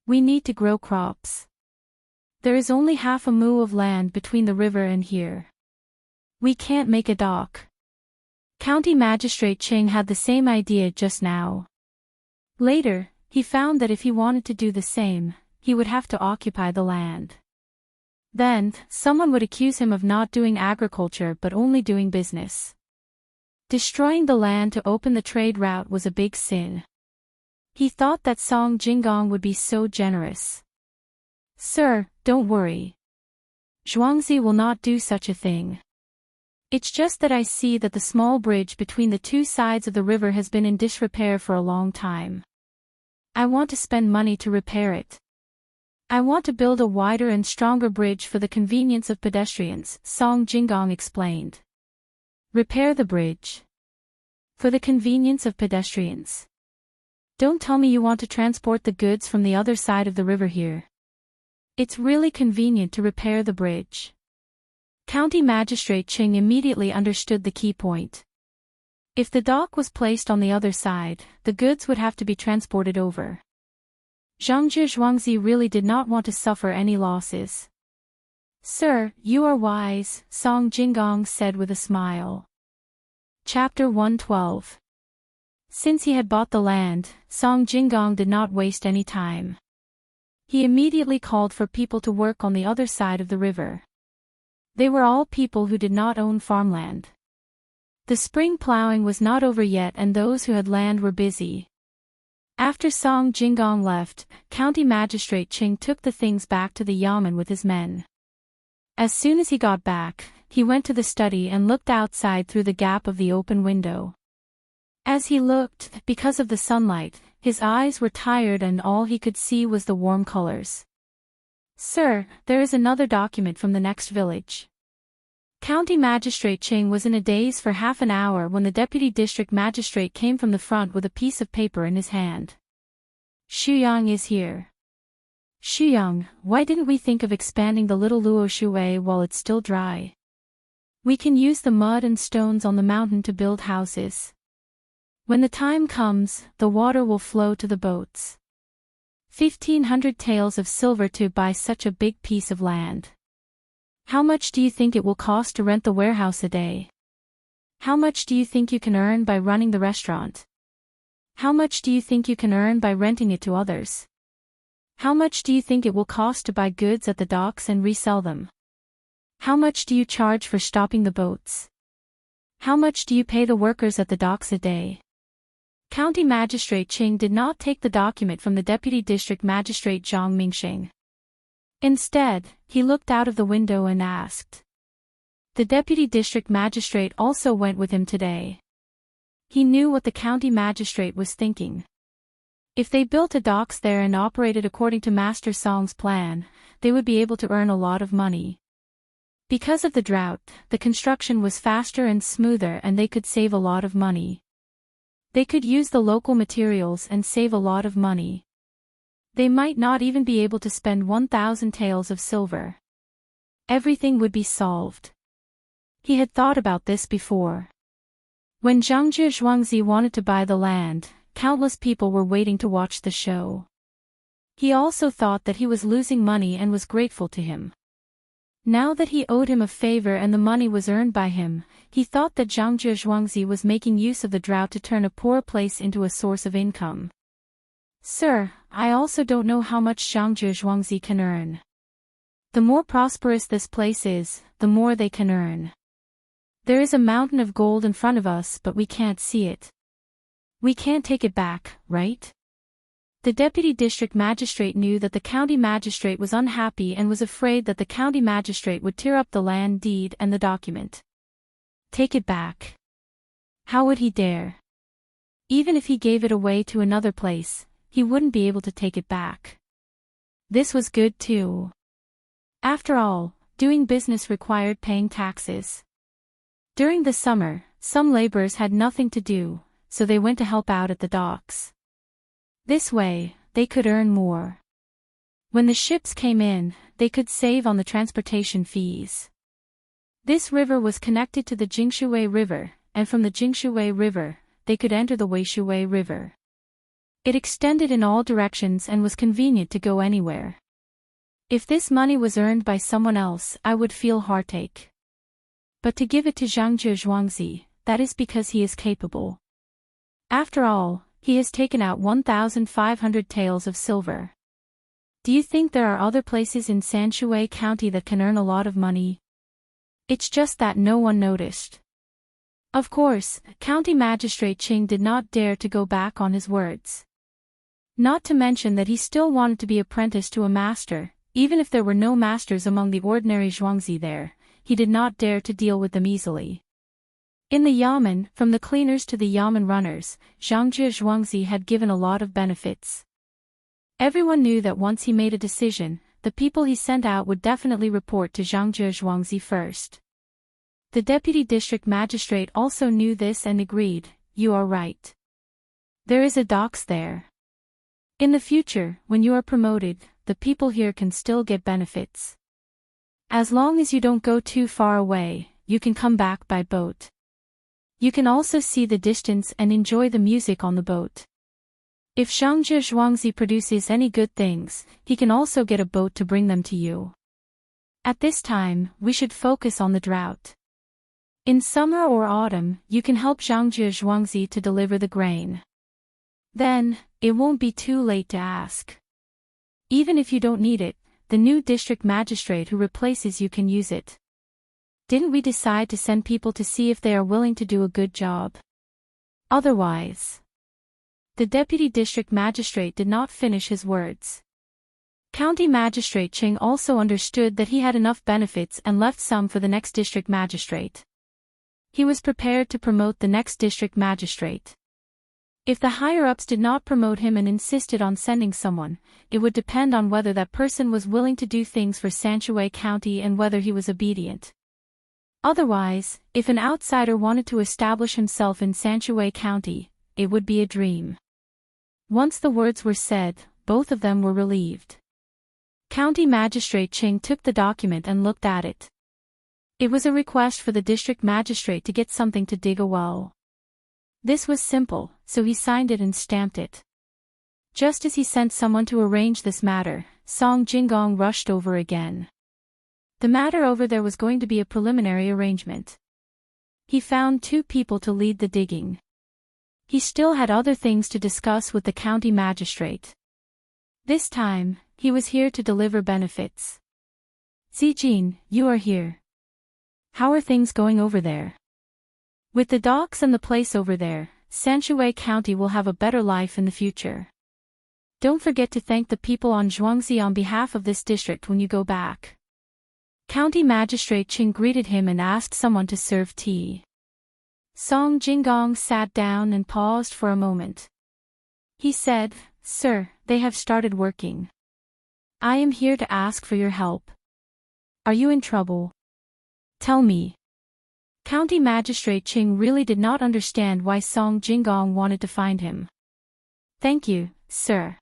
We need to grow crops. There is only half a mu of land between the river and here. We can't make a dock. County Magistrate Qing had the same idea just now. Later, he found that if he wanted to do the same, he would have to occupy the land. Then, someone would accuse him of not doing agriculture but only doing business. Destroying the land to open the trade route was a big sin. He thought that Song Jinggong would be so generous. Sir, don't worry. Zhuangzi will not do such a thing. It's just that I see that the small bridge between the two sides of the river has been in disrepair for a long time. I want to spend money to repair it. I want to build a wider and stronger bridge for the convenience of pedestrians, Song Jinggong explained. Repair the bridge. For the convenience of pedestrians. Don't tell me you want to transport the goods from the other side of the river here. It's really convenient to repair the bridge. County Magistrate Qing immediately understood the key point. If the dock was placed on the other side, the goods would have to be transported over. Zhangzhi Zhuangzi really did not want to suffer any losses. Sir, you are wise, Song Jinggong said with a smile. Chapter 112. Since he had bought the land, Song Jinggong did not waste any time. He immediately called for people to work on the other side of the river. They were all people who did not own farmland. The spring plowing was not over yet and those who had land were busy. After Song Jinggong left, County Magistrate Qing took the things back to the yamen with his men. As soon as he got back, he went to the study and looked outside through the gap of the open window. As he looked, because of the sunlight, his eyes were tired and all he could see was the warm colors. Sir, there is another document from the next village. County Magistrate Qing was in a daze for half an hour when the Deputy District Magistrate came from the front with a piece of paper in his hand. Shuyang is here. Shuyang, why didn't we think of expanding the little Luoshui while it's still dry? We can use the mud and stones on the mountain to build houses. When the time comes, the water will flow to the boats. 1,500 taels of silver to buy such a big piece of land. How much do you think it will cost to rent the warehouse a day? How much do you think you can earn by running the restaurant? How much do you think you can earn by renting it to others? How much do you think it will cost to buy goods at the docks and resell them? How much do you charge for stopping the boats? How much do you pay the workers at the docks a day? County Magistrate Qing did not take the document from the Deputy District Magistrate Zhang Mingxing. Instead, he looked out of the window and asked. The Deputy District Magistrate also went with him today. He knew what the County Magistrate was thinking. If they built a docks there and operated according to Master Song's plan, they would be able to earn a lot of money. Because of the drought, the construction was faster and smoother and they could save a lot of money. They could use the local materials and save a lot of money. They might not even be able to spend 1,000 taels of silver. Everything would be solved. He had thought about this before. When Zhangzhe Zhuangzi wanted to buy the land, countless people were waiting to watch the show. He also thought that he was losing money and was grateful to him. Now that he owed him a favor and the money was earned by him, he thought that Zhangzhe Zhuangzi was making use of the drought to turn a poor place into a source of income. Sir, I also don't know how much Zhangzhe Zhuangzi can earn. The more prosperous this place is, the more they can earn. There is a mountain of gold in front of us but we can't see it. We can't take it back, right? The deputy district magistrate knew that the county magistrate was unhappy and was afraid that the county magistrate would tear up the land deed and the document. Take it back. How would he dare? Even if he gave it away to another place, he wouldn't be able to take it back. This was good too. After all, doing business required paying taxes. During the summer, some laborers had nothing to do, so they went to help out at the docks. This way, they could earn more. When the ships came in, they could save on the transportation fees. This river was connected to the Jingshuwei River, and from the Jingshuwei River, they could enter the Weishuwei River. It extended in all directions and was convenient to go anywhere. If this money was earned by someone else, I would feel heartache. But to give it to Zhangzhe Zhuangzi, that is because he is capable. After all, he has taken out 1,500 taels of silver. Do you think there are other places in Sanshui County that can earn a lot of money? It's just that no one noticed. Of course, County Magistrate Qing did not dare to go back on his words. Not to mention that he still wanted to be apprenticed to a master, even if there were no masters among the ordinary Zhuangzi there, he did not dare to deal with them easily. In the Yamen, from the cleaners to the Yamen runners, Zhangzhe Zhuangzi had given a lot of benefits. Everyone knew that once he made a decision, the people he sent out would definitely report to Zhangzhe Zhuangzi first. The deputy district magistrate also knew this and agreed, you are right. There is a docks there. In the future, when you are promoted, the people here can still get benefits. As long as you don't go too far away, you can come back by boat. You can also see the distance and enjoy the music on the boat. If Zhangzhe Zhuangzi produces any good things, he can also get a boat to bring them to you. At this time, we should focus on the drought. In summer or autumn, you can help Zhangzhe Zhuangzi to deliver the grain. Then, it won't be too late to ask. Even if you don't need it, the new district magistrate who replaces you can use it. Didn't we decide to send people to see if they are willing to do a good job? Otherwise. The deputy district magistrate did not finish his words. County Magistrate Qing also understood that he had enough benefits and left some for the next district magistrate. He was prepared to promote the next district magistrate. If the higher-ups did not promote him and insisted on sending someone, it would depend on whether that person was willing to do things for Sanshui County and whether he was obedient. Otherwise, if an outsider wanted to establish himself in Sanshui County, it would be a dream. Once the words were said, both of them were relieved. County Magistrate Qing took the document and looked at it. It was a request for the district magistrate to get something to dig a well. This was simple, so he signed it and stamped it. Just as he sent someone to arrange this matter, Song Jinggong rushed over again. The matter over there was going to be a preliminary arrangement. He found 2 people to lead the digging. He still had other things to discuss with the county magistrate. This time, he was here to deliver benefits. Zijin, you are here. How are things going over there? With the docks and the place over there, Sanshui County will have a better life in the future. Don't forget to thank the people on Zhuangzi on behalf of this district when you go back. County Magistrate Qing greeted him and asked someone to serve tea. Song Jinggong sat down and paused for a moment. He said, Sir, they have started working. I am here to ask for your help. Are you in trouble? Tell me. County Magistrate Ching really did not understand why Song Jingong wanted to find him. Thank you, sir.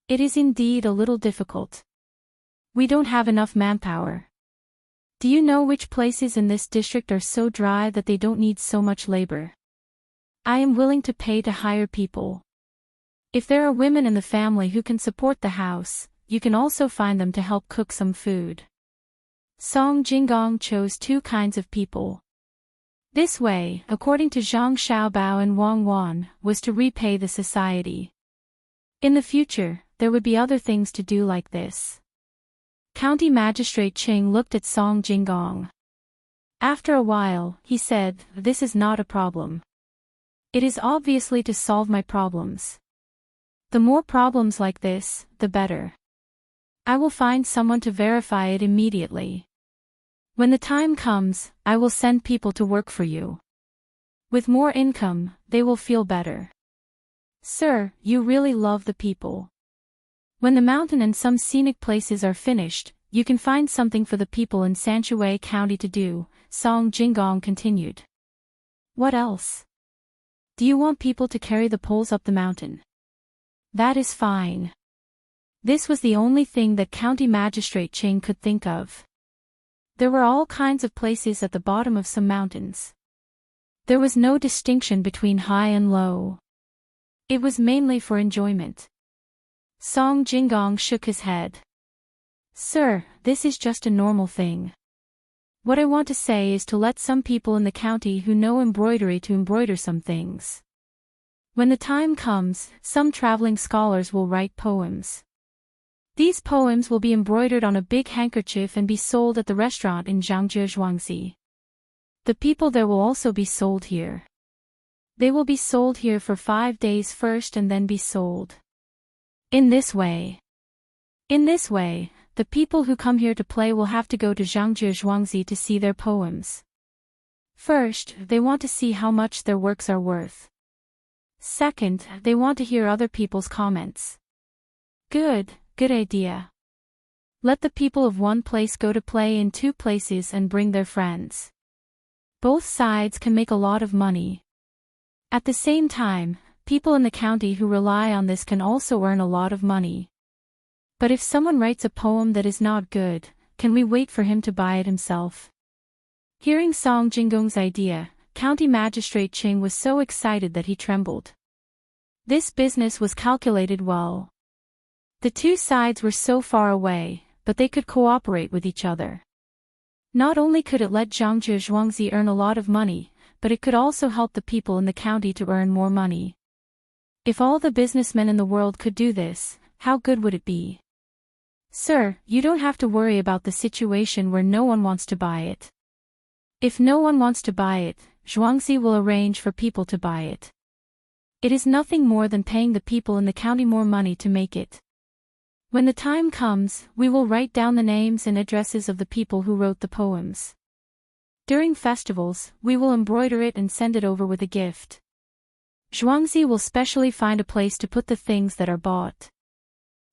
It is indeed a little difficult. We don't have enough manpower. Do you know which places in this district are so dry that they don't need so much labor? I am willing to pay to hire people. If there are women in the family who can support the house, you can also find them to help cook some food. Song Jingong chose two kinds of people. This way, according to Zhang Xiaobao and Wang Wan, was to repay the society. In the future, there would be other things to do like this. County Magistrate Ching looked at Song Jingong. After a while, he said, "This is not a problem. It is obviously to solve my problems. The more problems like this, the better. I will find someone to verify it immediately. When the time comes, I will send people to work for you. With more income, they will feel better. Sir, you really love the people. When the mountain and some scenic places are finished, you can find something for the people in Sanshui County to do," Song Jingong continued. "What else? Do you want people to carry the poles up the mountain?" "That is fine." This was the only thing that County Magistrate Ching could think of. There were all kinds of places at the bottom of some mountains. There was no distinction between high and low. It was mainly for enjoyment. Song Jingong shook his head. "Sir, this is just a normal thing. What I want to say is to let some people in the county who know embroidery to embroider some things. When the time comes, some traveling scholars will write poems. These poems will be embroidered on a big handkerchief and be sold at the restaurant in Zhangzhe Zhuangzi. The people there will also be sold here. They will be sold here for 5 days first and then be sold. In this way, the people who come here to play will have to go to Zhangzhe Zhuangzi to see their poems. First, they want to see how much their works are worth. Second, they want to hear other people's comments. Good idea. Let the people of one place go to play in 2 places and bring their friends. Both sides can make a lot of money. At the same time, people in the county who rely on this can also earn a lot of money. But if someone writes a poem that is not good, can we wait for him to buy it himself?" Hearing Song Jingong's idea, County Magistrate Ching was so excited that he trembled. This business was calculated well. The 2 sides were so far away, but they could cooperate with each other. Not only could it let Zhangzhe Zhuangzi earn a lot of money, but it could also help the people in the county to earn more money. If all the businessmen in the world could do this, how good would it be? "Sir, you don't have to worry about the situation where no one wants to buy it. If no one wants to buy it, Zhuangzi will arrange for people to buy it. It is nothing more than paying the people in the county more money to make it. When the time comes, we will write down the names and addresses of the people who wrote the poems. During festivals, we will embroider it and send it over with a gift. Zhuangzi will specially find a place to put the things that are bought.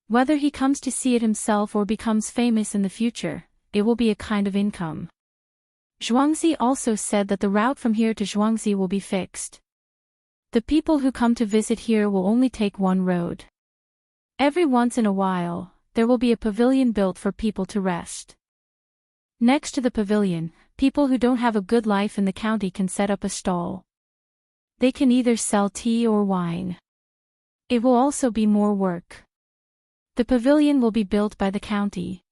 Whether he comes to see it himself or becomes famous in the future, it will be a kind of income." Zhuangzi also said that the route from here to Zhuangzi will be fixed. The people who come to visit here will only take one road. Every once in a while, there will be a pavilion built for people to rest. Next to the pavilion, people who don't have a good life in the county can set up a stall. They can either sell tea or wine. It will also be more work. The pavilion will be built by the county.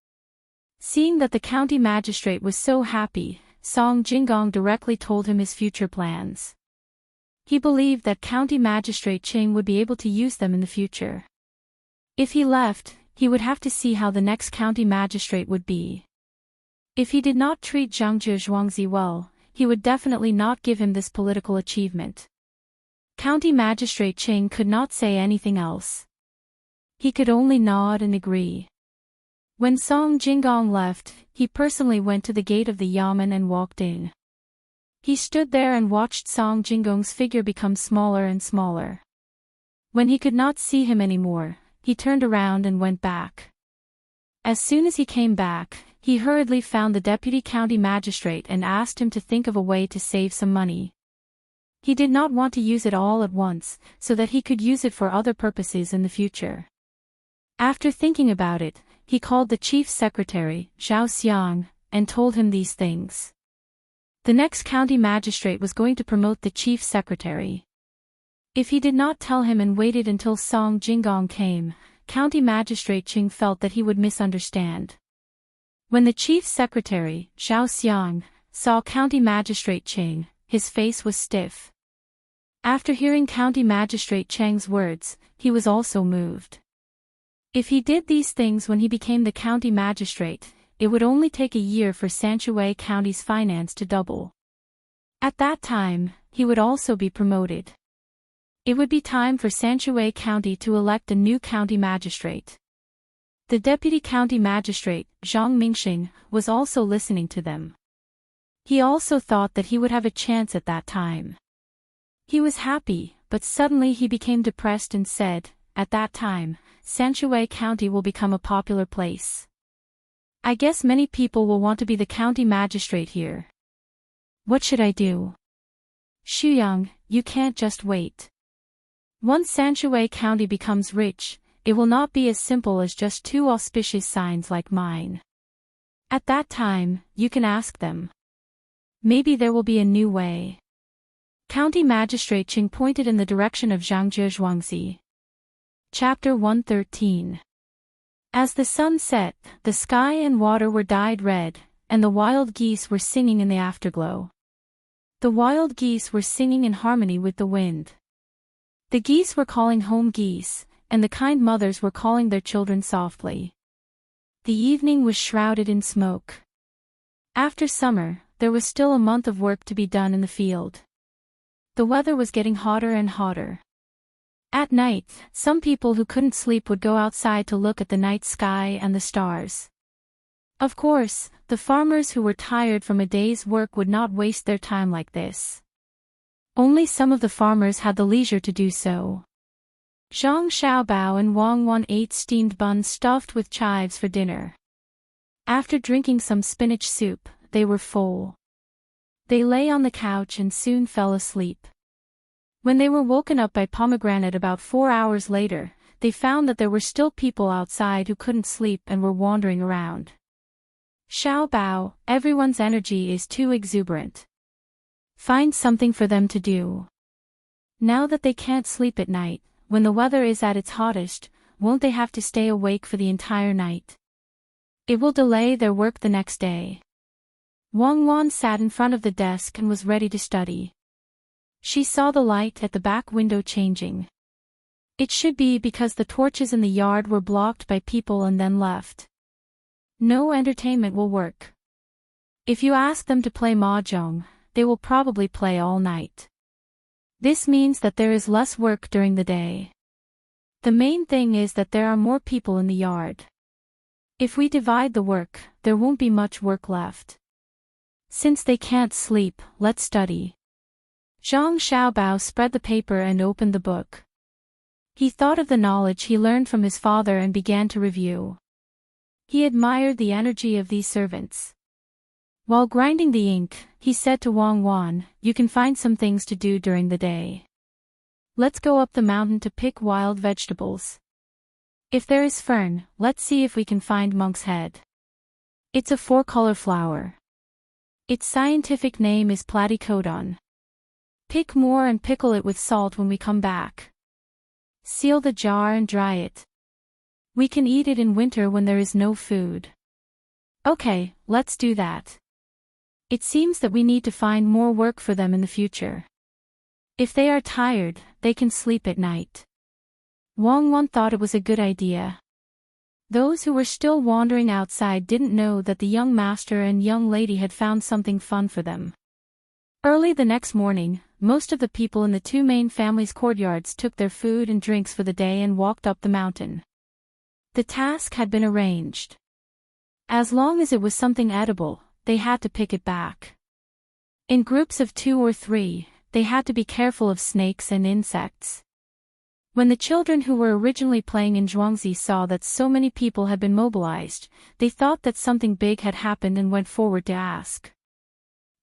Seeing that the county magistrate was so happy, Song Jingong directly told him his future plans. He believed that County Magistrate Ching would be able to use them in the future. If he left, he would have to see how the next county magistrate would be. If he did not treat Zhangzhe Zhuangzi well, he would definitely not give him this political achievement. County Magistrate Ching could not say anything else. He could only nod and agree. When Song Jingong left, he personally went to the gate of the yamen and walked in. He stood there and watched Song Jingong's figure become smaller and smaller. When he could not see him anymore, he turned around and went back. As soon as he came back, he hurriedly found the deputy county magistrate and asked him to think of a way to save some money. He did not want to use it all at once, so that he could use it for other purposes in the future. After thinking about it, he called the chief secretary, Zhao Xiang, and told him these things. The next county magistrate was going to promote the chief secretary. If he did not tell him and waited until Song Jinggong came, County Magistrate Qing felt that he would misunderstand. When the chief secretary, Zhao Xiang, saw County Magistrate Qing, his face was stiff. After hearing County Magistrate Cheng's words, he was also moved. If he did these things when he became the county magistrate, it would only take a year for Sanshui County's finance to double. At that time, he would also be promoted. It would be time for Sanshui County to elect a new county magistrate. The deputy county magistrate, Zhang Mingxing, was also listening to them. He also thought that he would have a chance at that time. He was happy, but suddenly he became depressed and said, "At that time, Sanshui County will become a popular place. I guess many people will want to be the county magistrate here. What should I do? Xuyang, you can't just wait. Once Sanshui County becomes rich, it will not be as simple as just two auspicious signs like mine. At that time, you can ask them. Maybe there will be a new way." County Magistrate Qing pointed in the direction of Zhangjie Zhuangzi. Chapter 113. As the sun set, the sky and water were dyed red, and the wild geese were singing in the afterglow. The wild geese were singing in harmony with the wind. The geese were calling home geese, and the kind mothers were calling their children softly. The evening was shrouded in smoke. After summer, there was still a month of work to be done in the field. The weather was getting hotter and hotter. At night, some people who couldn't sleep would go outside to look at the night sky and the stars. Of course, the farmers who were tired from a day's work would not waste their time like this. Only some of the farmers had the leisure to do so. Zhang Xiaobao and Wang Wan ate steamed buns stuffed with chives for dinner. After drinking some spinach soup, they were full. They lay on the couch and soon fell asleep. When they were woken up by Pomegranate about 4 hours later, they found that there were still people outside who couldn't sleep and were wandering around. Xiaobao, everyone's energy is too exuberant. Find something for them to do. Now that they can't sleep at night, when the weather is at its hottest, won't they have to stay awake for the entire night? It will delay their work the next day. Wang Wan sat in front of the desk and was ready to study. She saw the light at the back window changing. It should be because the torches in the yard were blocked by people and then left. No entertainment will work. If you ask them to play mahjong, they will probably play all night. This means that there is less work during the day. The main thing is that there are more people in the yard. If we divide the work, there won't be much work left. Since they can't sleep, let's study. Zhang Xiaobao spread the paper and opened the book. He thought of the knowledge he learned from his father and began to review. He admired the energy of these servants. While grinding the ink, he said to Wang Wan, "You can find some things to do during the day. Let's go up the mountain to pick wild vegetables. If there is fern, let's see if we can find monk's head. It's a 4-color flower. Its scientific name is platycodon. Pick more and pickle it with salt when we come back. Seal the jar and dry it. We can eat it in winter when there is no food." Okay, let's do that. It seems that we need to find more work for them in the future. If they are tired, they can sleep at night. Wang Wan thought it was a good idea. Those who were still wandering outside didn't know that the young master and young lady had found something fun for them. Early the next morning, most of the people in the two main families' courtyards took their food and drinks for the day and walked up the mountain. The task had been arranged. As long as it was something edible, they had to pick it back. In groups of 2 or 3, they had to be careful of snakes and insects. When the children who were originally playing in Zhuangzi saw that so many people had been mobilized, they thought that something big had happened and went forward to ask.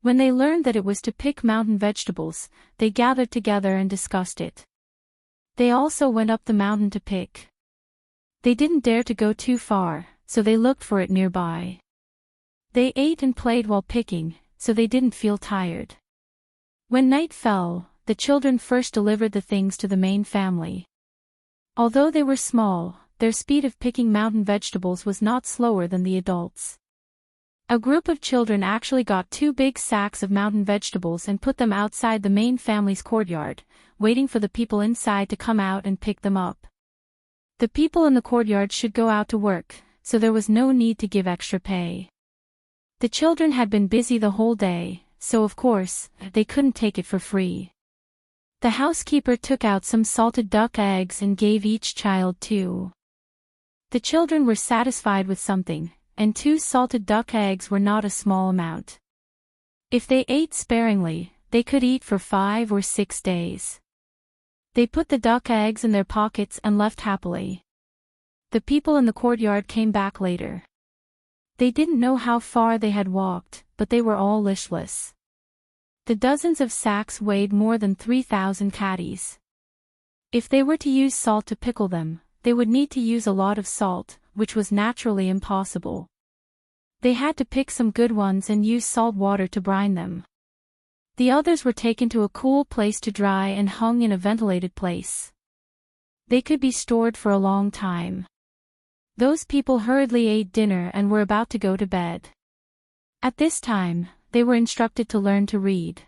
When they learned that it was to pick mountain vegetables, they gathered together and discussed it. They also went up the mountain to pick. They didn't dare to go too far, so they looked for it nearby. They ate and played while picking, so they didn't feel tired. When night fell, the children first delivered the things to the main family. Although they were small, their speed of picking mountain vegetables was not slower than the adults. A group of children actually got 2 big sacks of mountain vegetables and put them outside the main family's courtyard, waiting for the people inside to come out and pick them up. The people in the courtyard should go out to work, so there was no need to give extra pay. The children had been busy the whole day, so of course, they couldn't take it for free. The housekeeper took out some salted duck eggs and gave each child 2. The children were satisfied with something, and 2 salted duck eggs were not a small amount. If they ate sparingly, they could eat for 5 or 6 days. They put the duck eggs in their pockets and left happily. The people in the courtyard came back later. They didn't know how far they had walked, but they were all listless. The dozens of sacks weighed more than 3,000 catties. If they were to use salt to pickle them, they would need to use a lot of salt, which was naturally impossible. They had to pick some good ones and use salt water to brine them. The others were taken to a cool place to dry and hung in a ventilated place. They could be stored for a long time. Those people hurriedly ate dinner and were about to go to bed. At this time, they were instructed to learn to read.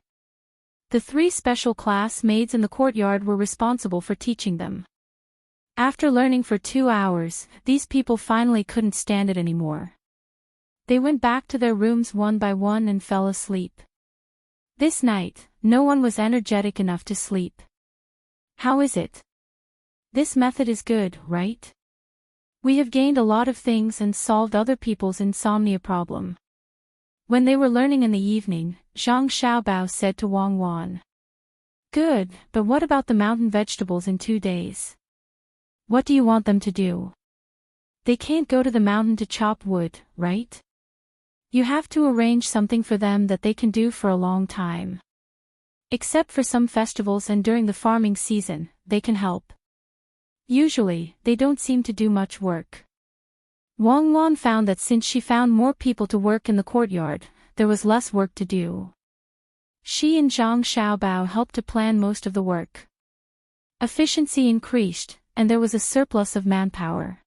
The 3 special class maids in the courtyard were responsible for teaching them. After learning for 2 hours, these people finally couldn't stand it anymore. They went back to their rooms one by one and fell asleep. This night, no one was energetic enough to sleep. How is it? This method is good, right? We have gained a lot of things and solved other people's insomnia problem. When they were learning in the evening, Zhang Xiaobao said to Wang Wan. Good, but what about the mountain vegetables in 2 days? What do you want them to do? They can't go to the mountain to chop wood, right? You have to arrange something for them that they can do for a long time. Except for some festivals and during the farming season, they can help. Usually, they don't seem to do much work. Wang Wan found that since she found more people to work in the courtyard, there was less work to do. She and Zhang Xiaobao helped to plan most of the work. Efficiency increased, and there was a surplus of manpower.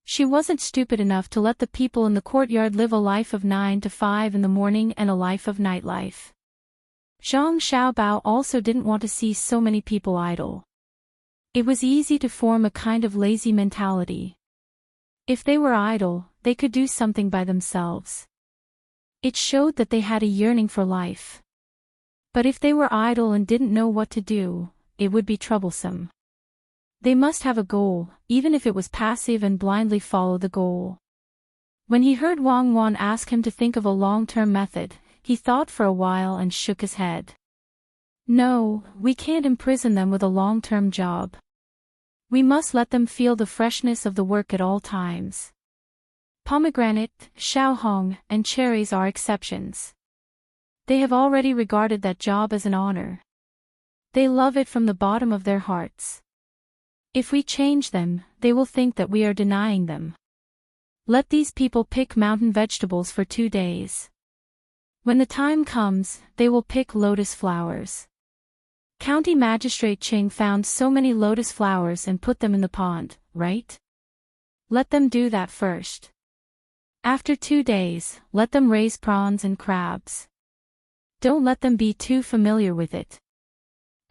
She wasn't stupid enough to let the people in the courtyard live a life of 9 to 5 in the morning and a life of nightlife. Zhang Xiaobao also didn't want to see so many people idle. It was easy to form a kind of lazy mentality. If they were idle, they could do something by themselves. It showed that they had a yearning for life. But if they were idle and didn't know what to do, it would be troublesome. They must have a goal, even if it was passive, and blindly follow the goal. When he heard Wang Wan ask him to think of a long-term method, he thought for a while and shook his head. No, we can't imprison them with a long-term job. We must let them feel the freshness of the work at all times. Pomegranate, xiaohong, and cherries are exceptions. They have already regarded that job as an honor. They love it from the bottom of their hearts. If we change them, they will think that we are denying them. Let these people pick mountain vegetables for 2 days. When the time comes, they will pick lotus flowers. County Magistrate Ching found so many lotus flowers and put them in the pond, right? Let them do that first. After 2 days, let them raise prawns and crabs. Don't let them be too familiar with it.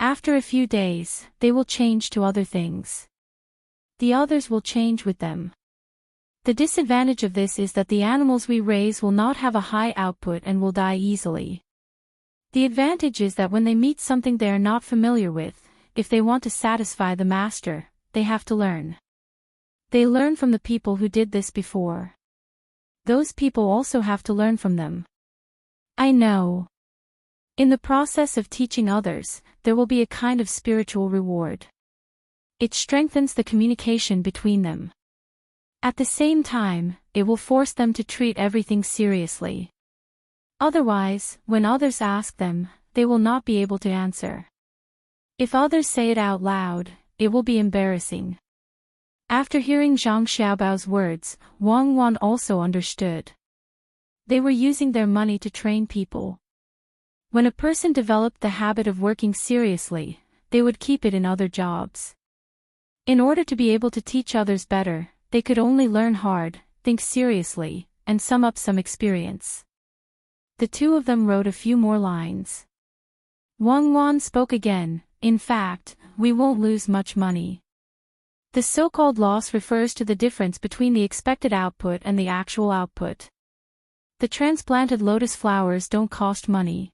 After a few days, they will change to other things. The others will change with them. The disadvantage of this is that the animals we raise will not have a high output and will die easily. The advantage is that when they meet something they are not familiar with, if they want to satisfy the master, they have to learn. They learn from the people who did this before. Those people also have to learn from them. I know. In the process of teaching others, there will be a kind of spiritual reward. It strengthens the communication between them. At the same time, it will force them to treat everything seriously. Otherwise, when others ask them, they will not be able to answer. If others say it out loud, it will be embarrassing. After hearing Zhang Xiaobao's words, Wang Wan also understood. They were using their money to train people. When a person developed the habit of working seriously, they would keep it in other jobs. In order to be able to teach others better, they could only learn hard, think seriously, and sum up some experience. The two of them wrote a few more lines. Wang Wan spoke again. In fact, we won't lose much money. The so-called loss refers to the difference between the expected output and the actual output. The transplanted lotus flowers don't cost money.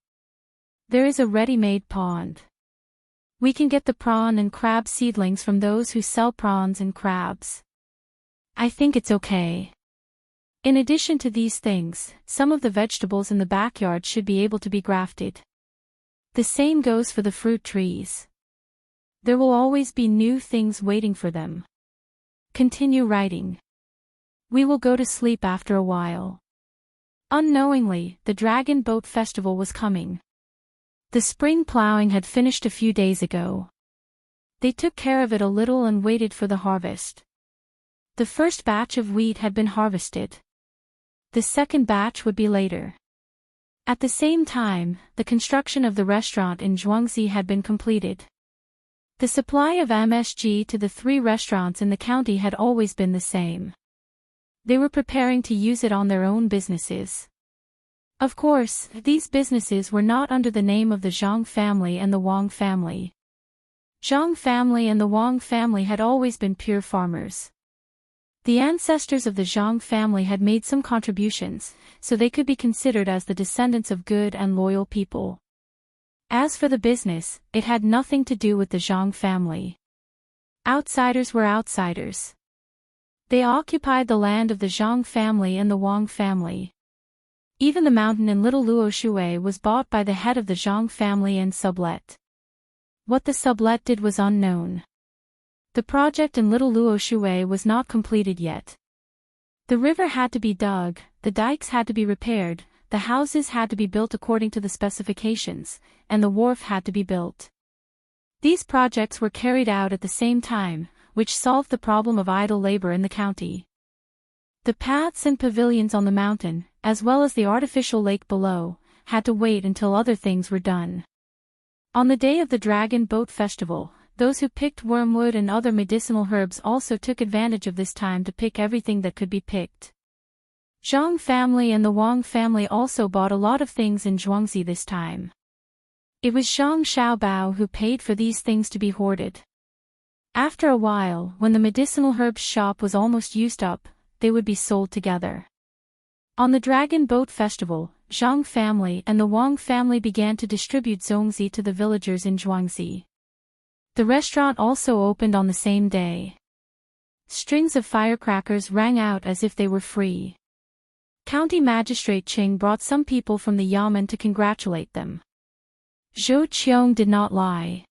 There is a ready-made pond. We can get the prawn and crab seedlings from those who sell prawns and crabs. I think it's okay. In addition to these things, some of the vegetables in the backyard should be able to be grafted. The same goes for the fruit trees. There will always be new things waiting for them. Continue writing. We will go to sleep after a while. Unknowingly, the Dragon Boat Festival was coming. The spring plowing had finished a few days ago. They took care of it a little and waited for the harvest. The first batch of wheat had been harvested. The second batch would be later. At the same time, the construction of the restaurant in Zhuangzi had been completed. The supply of MSG to the 3 restaurants in the county had always been the same. They were preparing to use it on their own businesses. Of course, these businesses were not under the name of the Zhang family and the Wang family. Zhang family and the Wang family had always been pure farmers. The ancestors of the Zhang family had made some contributions, so they could be considered as the descendants of good and loyal people. As for the business, it had nothing to do with the Zhang family. Outsiders were outsiders. They occupied the land of the Zhang family and the Wang family. Even the mountain in Little Luoshui was bought by the head of the Zhang family and sublet. What the sublet did was unknown. The project in Little Luoshui was not completed yet. The river had to be dug, the dikes had to be repaired, the houses had to be built according to the specifications, and the wharf had to be built. These projects were carried out at the same time, which solved the problem of idle labor in the county. The paths and pavilions on the mountain, as well as the artificial lake below, had to wait until other things were done. On the day of the Dragon Boat Festival, those who picked wormwood and other medicinal herbs also took advantage of this time to pick everything that could be picked. Zhang family and the Wang family also bought a lot of things in Zhuangzi this time. It was Zhang Xiaobao who paid for these things to be hoarded. After a while, when the medicinal herbs shop was almost used up, they would be sold together. On the Dragon Boat Festival, Zhang family and the Wang family began to distribute zongzi to the villagers in Zhuangzi. The restaurant also opened on the same day. Strings of firecrackers rang out as if they were free. County Magistrate Qing brought some people from the Yamen to congratulate them. Zhou Qiong did not lie.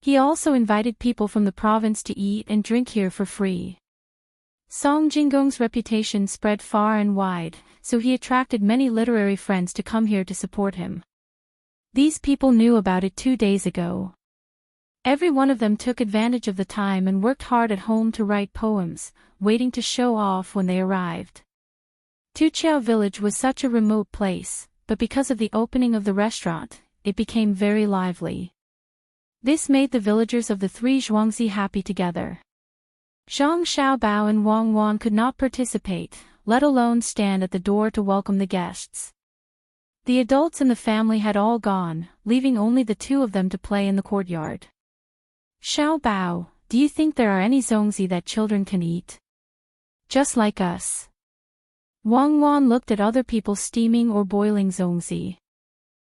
He also invited people from the province to eat and drink here for free. Song Jinggong's reputation spread far and wide, so he attracted many literary friends to come here to support him. These people knew about it 2 days ago. Every one of them took advantage of the time and worked hard at home to write poems, waiting to show off when they arrived. Tuqiao village was such a remote place, but because of the opening of the restaurant, it became very lively. This made the villagers of the 3 Zhuangzi happy together. Zhang Xiaobao and Wang Wan could not participate, let alone stand at the door to welcome the guests. The adults in the family had all gone, leaving only the 2 of them to play in the courtyard. Xiaobao, do you think there are any zongzi that children can eat? Just like us. Wang Wan looked at other people steaming or boiling zongzi.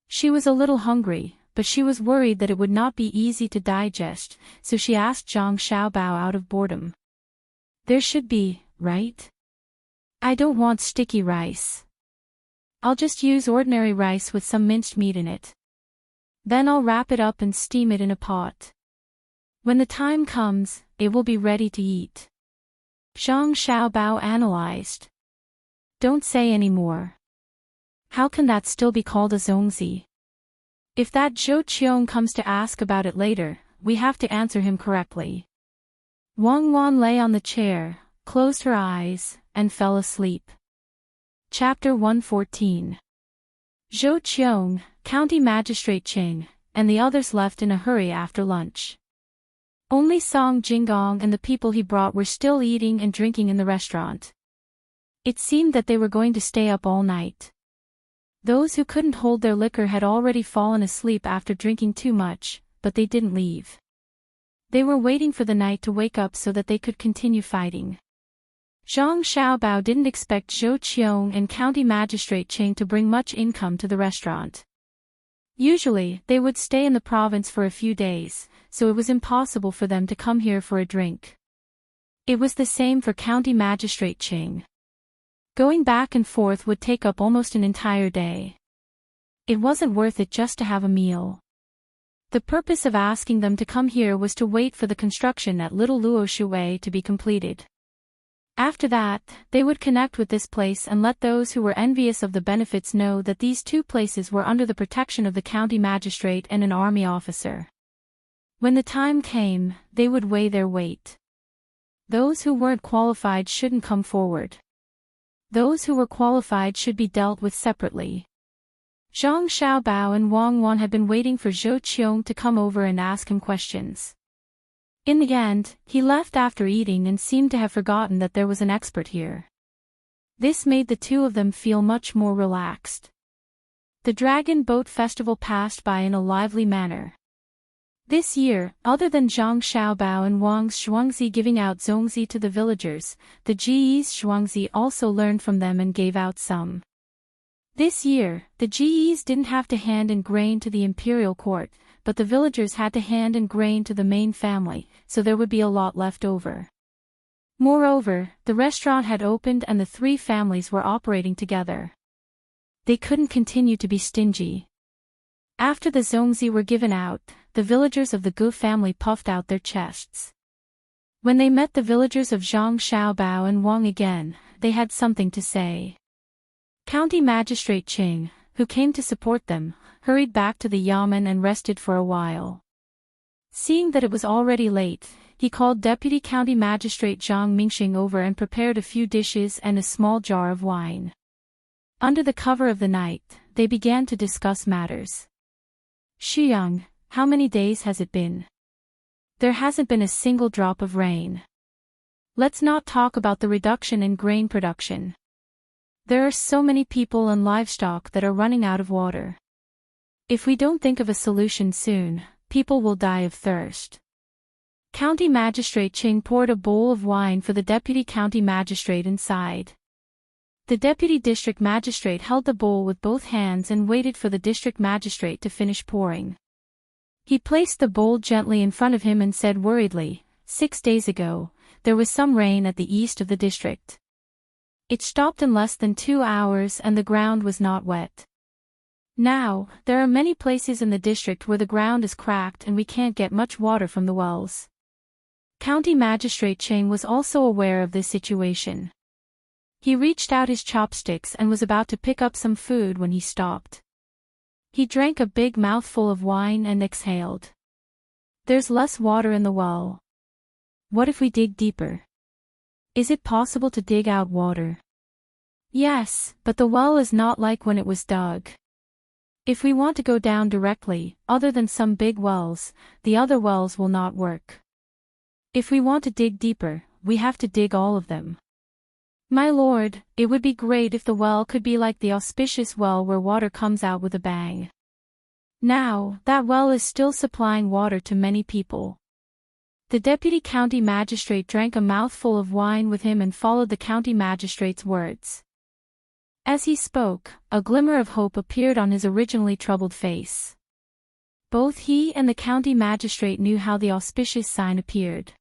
She was a little hungry, but she was worried that it would not be easy to digest, so she asked Zhang Xiaobao out of boredom. There should be, right? I don't want sticky rice. I'll just use ordinary rice with some minced meat in it. Then I'll wrap it up and steam it in a pot. When the time comes, it will be ready to eat. Zhang Xiaobao analyzed. Don't say any more. How can that still be called a zongzi? If that Zhou Qiong comes to ask about it later, we have to answer him correctly. Wang Wan lay on the chair, closed her eyes, and fell asleep. Chapter 114. Zhou Qiong, County Magistrate Qing, and the others left in a hurry after lunch. Only Song Jinggong and the people he brought were still eating and drinking in the restaurant. It seemed that they were going to stay up all night. Those who couldn't hold their liquor had already fallen asleep after drinking too much, but they didn't leave. They were waiting for the night to wake up so that they could continue fighting. Zhang Xiaobao didn't expect Zhou Qiong and County Magistrate Qing to bring much income to the restaurant. Usually, they would stay in the province for a few days, so it was impossible for them to come here for a drink. It was the same for County Magistrate Qing. Going back and forth would take up almost an entire day. It wasn't worth it just to have a meal. The purpose of asking them to come here was to wait for the construction at Little Luoshui to be completed. After that, they would connect with this place and let those who were envious of the benefits know that these two places were under the protection of the county magistrate and an army officer. When the time came, they would weigh their weight. Those who weren't qualified shouldn't come forward. Those who were qualified should be dealt with separately. Zhang Xiaobao and Wang Wan had been waiting for Zhou Qiong to come over and ask him questions. In the end, he left after eating and seemed to have forgotten that there was an expert here. This made the two of them feel much more relaxed. The Dragon Boat Festival passed by in a lively manner. This year, other than Zhang Xiaobao and Wang's Shuangzi giving out zongzi to the villagers, the Ji's Shuangzi also learned from them and gave out some. This year, the Ji's didn't have to hand in grain to the imperial court, but the villagers had to hand in grain to the main family, so there would be a lot left over. Moreover, the restaurant had opened and the three families were operating together. They couldn't continue to be stingy. After the zongzi were given out, the villagers of the Gu family puffed out their chests. When they met the villagers of Zhang Xiaobao and Wang again, they had something to say. County Magistrate Qing, who came to support them, hurried back to the yamen and rested for a while. Seeing that it was already late, he called Deputy County Magistrate Zhang Mingxing over and prepared a few dishes and a small jar of wine. Under the cover of the night, they began to discuss matters. Xuyang, how many days has it been? There hasn't been a single drop of rain. Let's not talk about the reduction in grain production. There are so many people and livestock that are running out of water. If we don't think of a solution soon, people will die of thirst. County Magistrate Qing poured a bowl of wine for the Deputy County Magistrate and sighed. The Deputy District Magistrate held the bowl with both hands and waited for the District Magistrate to finish pouring. He placed the bowl gently in front of him and said worriedly, 6 days ago, there was some rain at the east of the district. It stopped in less than 2 hours and the ground was not wet. Now, there are many places in the district where the ground is cracked and we can't get much water from the wells. County Magistrate Qing was also aware of this situation. He reached out his chopsticks and was about to pick up some food when he stopped. He drank a big mouthful of wine and exhaled. There's less water in the well. What if we dig deeper? Is it possible to dig out water? Yes, but the well is not like when it was dug. If we want to go down directly, other than some big wells, the other wells will not work. If we want to dig deeper, we have to dig all of them. My lord, it would be great if the well could be like the auspicious well where water comes out with a bang. Now, that well is still supplying water to many people. The Deputy County Magistrate drank a mouthful of wine with him and followed the County Magistrate's words. As he spoke, a glimmer of hope appeared on his originally troubled face. Both he and the County Magistrate knew how the auspicious sign appeared.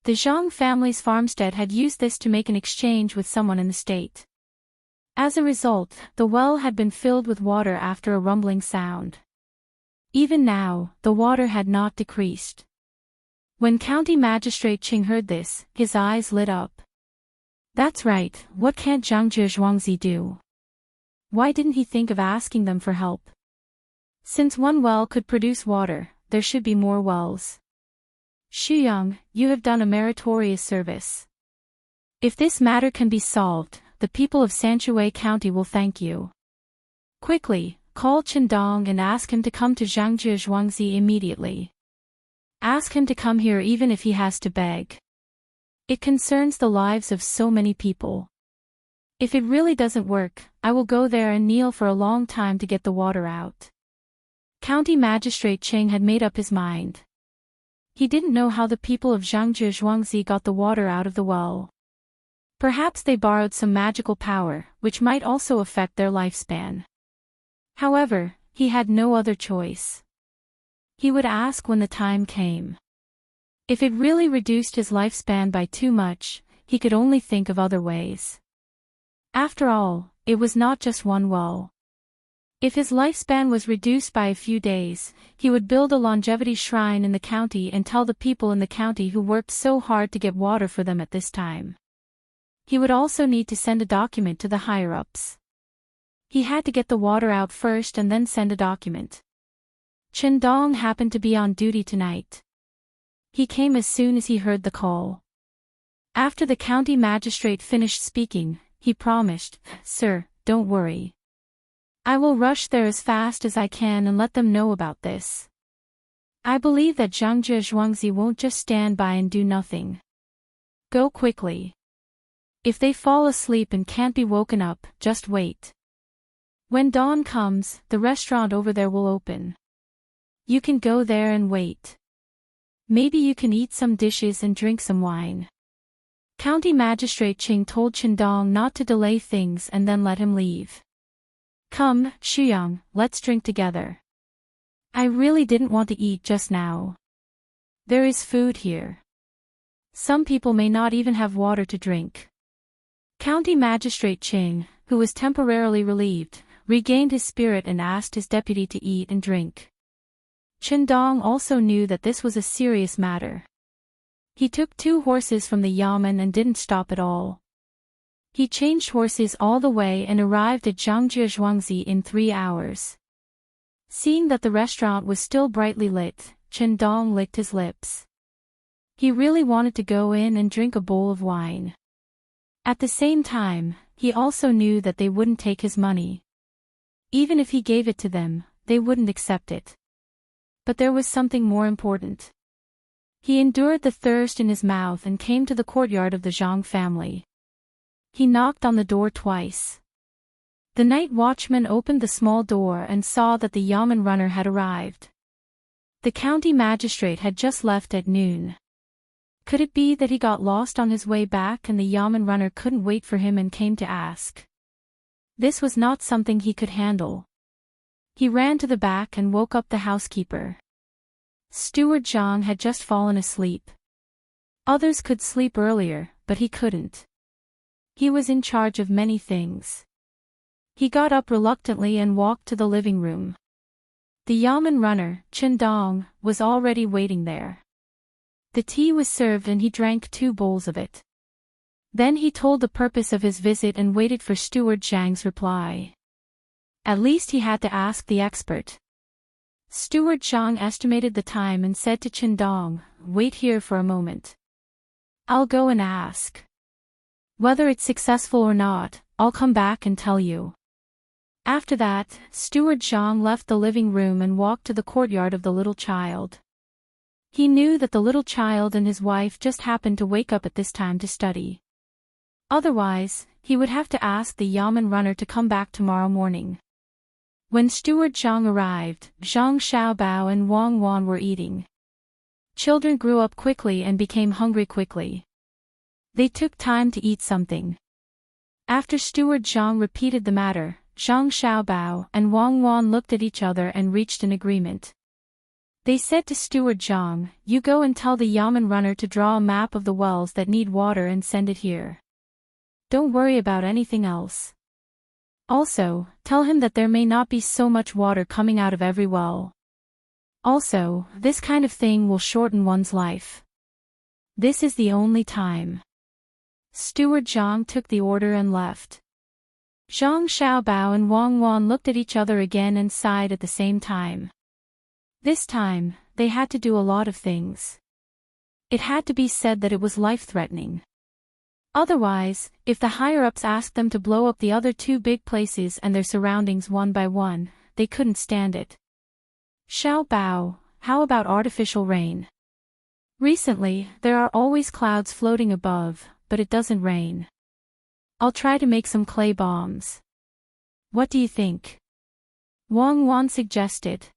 The Zhang family's farmstead had used this to make an exchange with someone in the state. As a result, the well had been filled with water after a rumbling sound. Even now, the water had not decreased. When County Magistrate Qing heard this, his eyes lit up. That's right, what can't Zhangjie Zhuangzi do? Why didn't he think of asking them for help? Since one well could produce water, there should be more wells. Xuyang, you have done a meritorious service. If this matter can be solved, the people of Sanshui County will thank you. Quickly, call Qindong and ask him to come to Zhangjie Zhuangzi immediately. Ask him to come here even if he has to beg. It concerns the lives of so many people. If it really doesn't work, I will go there and kneel for a long time to get the water out. County Magistrate Qing had made up his mind. He didn't know how the people of Zhangjie Zhuangzi got the water out of the well. Perhaps they borrowed some magical power, which might also affect their lifespan. However, he had no other choice. He would ask when the time came. If it really reduced his lifespan by too much, he could only think of other ways. After all, it was not just one well. If his lifespan was reduced by a few days, he would build a longevity shrine in the county and tell the people in the county who worked so hard to get water for them at this time. He would also need to send a document to the higher-ups. He had to get the water out first and then send a document. Qindong happened to be on duty tonight. He came as soon as he heard the call. After the county magistrate finished speaking, he promised, "Sir, don't worry. I will rush there as fast as I can and let them know about this. I believe that Zhangjie Zhuangzi won't just stand by and do nothing. Go quickly. If they fall asleep and can't be woken up, just wait. When dawn comes, the restaurant over there will open. You can go there and wait. Maybe you can eat some dishes and drink some wine." County Magistrate Qing told Qindong not to delay things and then let him leave. "Come, Xuyang, let's drink together. I really didn't want to eat just now. There is food here. Some people may not even have water to drink." County Magistrate Qing, who was temporarily relieved, regained his spirit and asked his deputy to eat and drink. Qindong also knew that this was a serious matter. He took 2 horses from the yamen and didn't stop at all. He changed horses all the way and arrived at Zhangjie Zhuangzi in 3 hours. Seeing that the restaurant was still brightly lit, Qindong licked his lips. He really wanted to go in and drink a bowl of wine. At the same time, he also knew that they wouldn't take his money. Even if he gave it to them, they wouldn't accept it. But there was something more important. He endured the thirst in his mouth and came to the courtyard of the Zhang family. He knocked on the door twice. The night watchman opened the small door and saw that the yamen runner had arrived. The county magistrate had just left at noon. Could it be that he got lost on his way back and the yamen runner couldn't wait for him and came to ask? This was not something he could handle. He ran to the back and woke up the housekeeper. Steward Zhang had just fallen asleep. Others could sleep earlier, but he couldn't. He was in charge of many things. He got up reluctantly and walked to the living room. The yamen runner, Qindong, was already waiting there. The tea was served and he drank 2 bowls of it. Then he told the purpose of his visit and waited for Steward Zhang's reply. At least he had to ask the expert. Steward Zhang estimated the time and said to Qindong, "Wait here for a moment. I'll go and ask. Whether it's successful or not, I'll come back and tell you." After that, Steward Zhang left the living room and walked to the courtyard of the little child. He knew that the little child and his wife just happened to wake up at this time to study. Otherwise, he would have to ask the yamen runner to come back tomorrow morning. When Steward Zhang arrived, Zhang Xiaobao and Wang Wan were eating. Children grew up quickly and became hungry quickly. They took time to eat something. After Steward Zhang repeated the matter, Zhang Xiaobao and Wang Wan looked at each other and reached an agreement. They said to Steward Zhang, "You go and tell the yamen runner to draw a map of the wells that need water and send it here. Don't worry about anything else. Also, tell him that there may not be so much water coming out of every well. Also, this kind of thing will shorten one's life." This is the only time. Steward Zhang took the order and left. Zhang Xiaobao and Wang Wan looked at each other again and sighed at the same time. This time, they had to do a lot of things. It had to be said that it was life-threatening. Otherwise, if the higher-ups asked them to blow up the other two big places and their surroundings one by one, they couldn't stand it. Xiaobao, how about artificial rain? Recently, there are always clouds floating above, but it doesn't rain. I'll try to make some clay bombs. What do you think? Wang Wan suggested.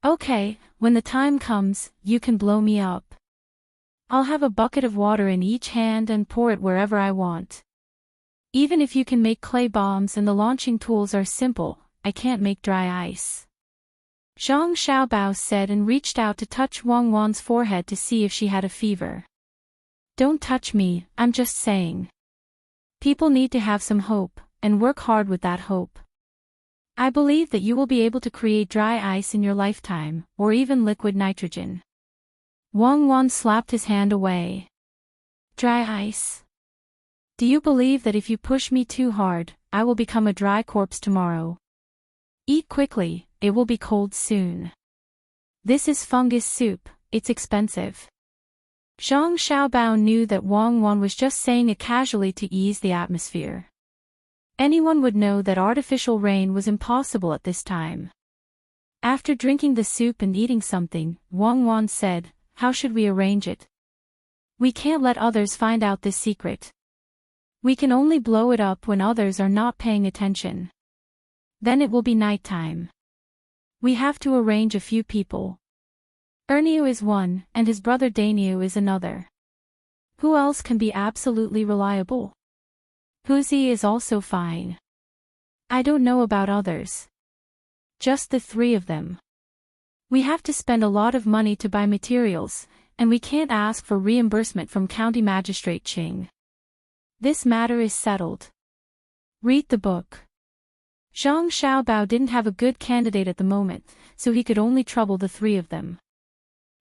Okay, when the time comes, you can blow me up. I'll have a bucket of water in each hand and pour it wherever I want. Even if you can make clay bombs and the launching tools are simple, I can't make dry ice. Zhang Xiaobao said and reached out to touch Wang Wan's forehead to see if she had a fever. Don't touch me, I'm just saying. People need to have some hope, and work hard with that hope. I believe that you will be able to create dry ice in your lifetime, or even liquid nitrogen. Wang Wan slapped his hand away. Dry ice? Do you believe that if you push me too hard, I will become a dry corpse tomorrow? Eat quickly, it will be cold soon. This is fungus soup, it's expensive. Zhang Xiaobao knew that Wang Wan was just saying it casually to ease the atmosphere. Anyone would know that artificial rain was impossible at this time. After drinking the soup and eating something, Wang Wan said, how should we arrange it? We can't let others find out this secret. We can only blow it up when others are not paying attention. Then it will be nighttime. We have to arrange a few people. Ernio is one, and his brother Danio is another. Who else can be absolutely reliable? Huzi is also fine. I don't know about others. Just the three of them. We have to spend a lot of money to buy materials, and we can't ask for reimbursement from County Magistrate Qing. This matter is settled. Read the book. Zhang Xiaobao didn't have a good candidate at the moment, so he could only trouble the three of them.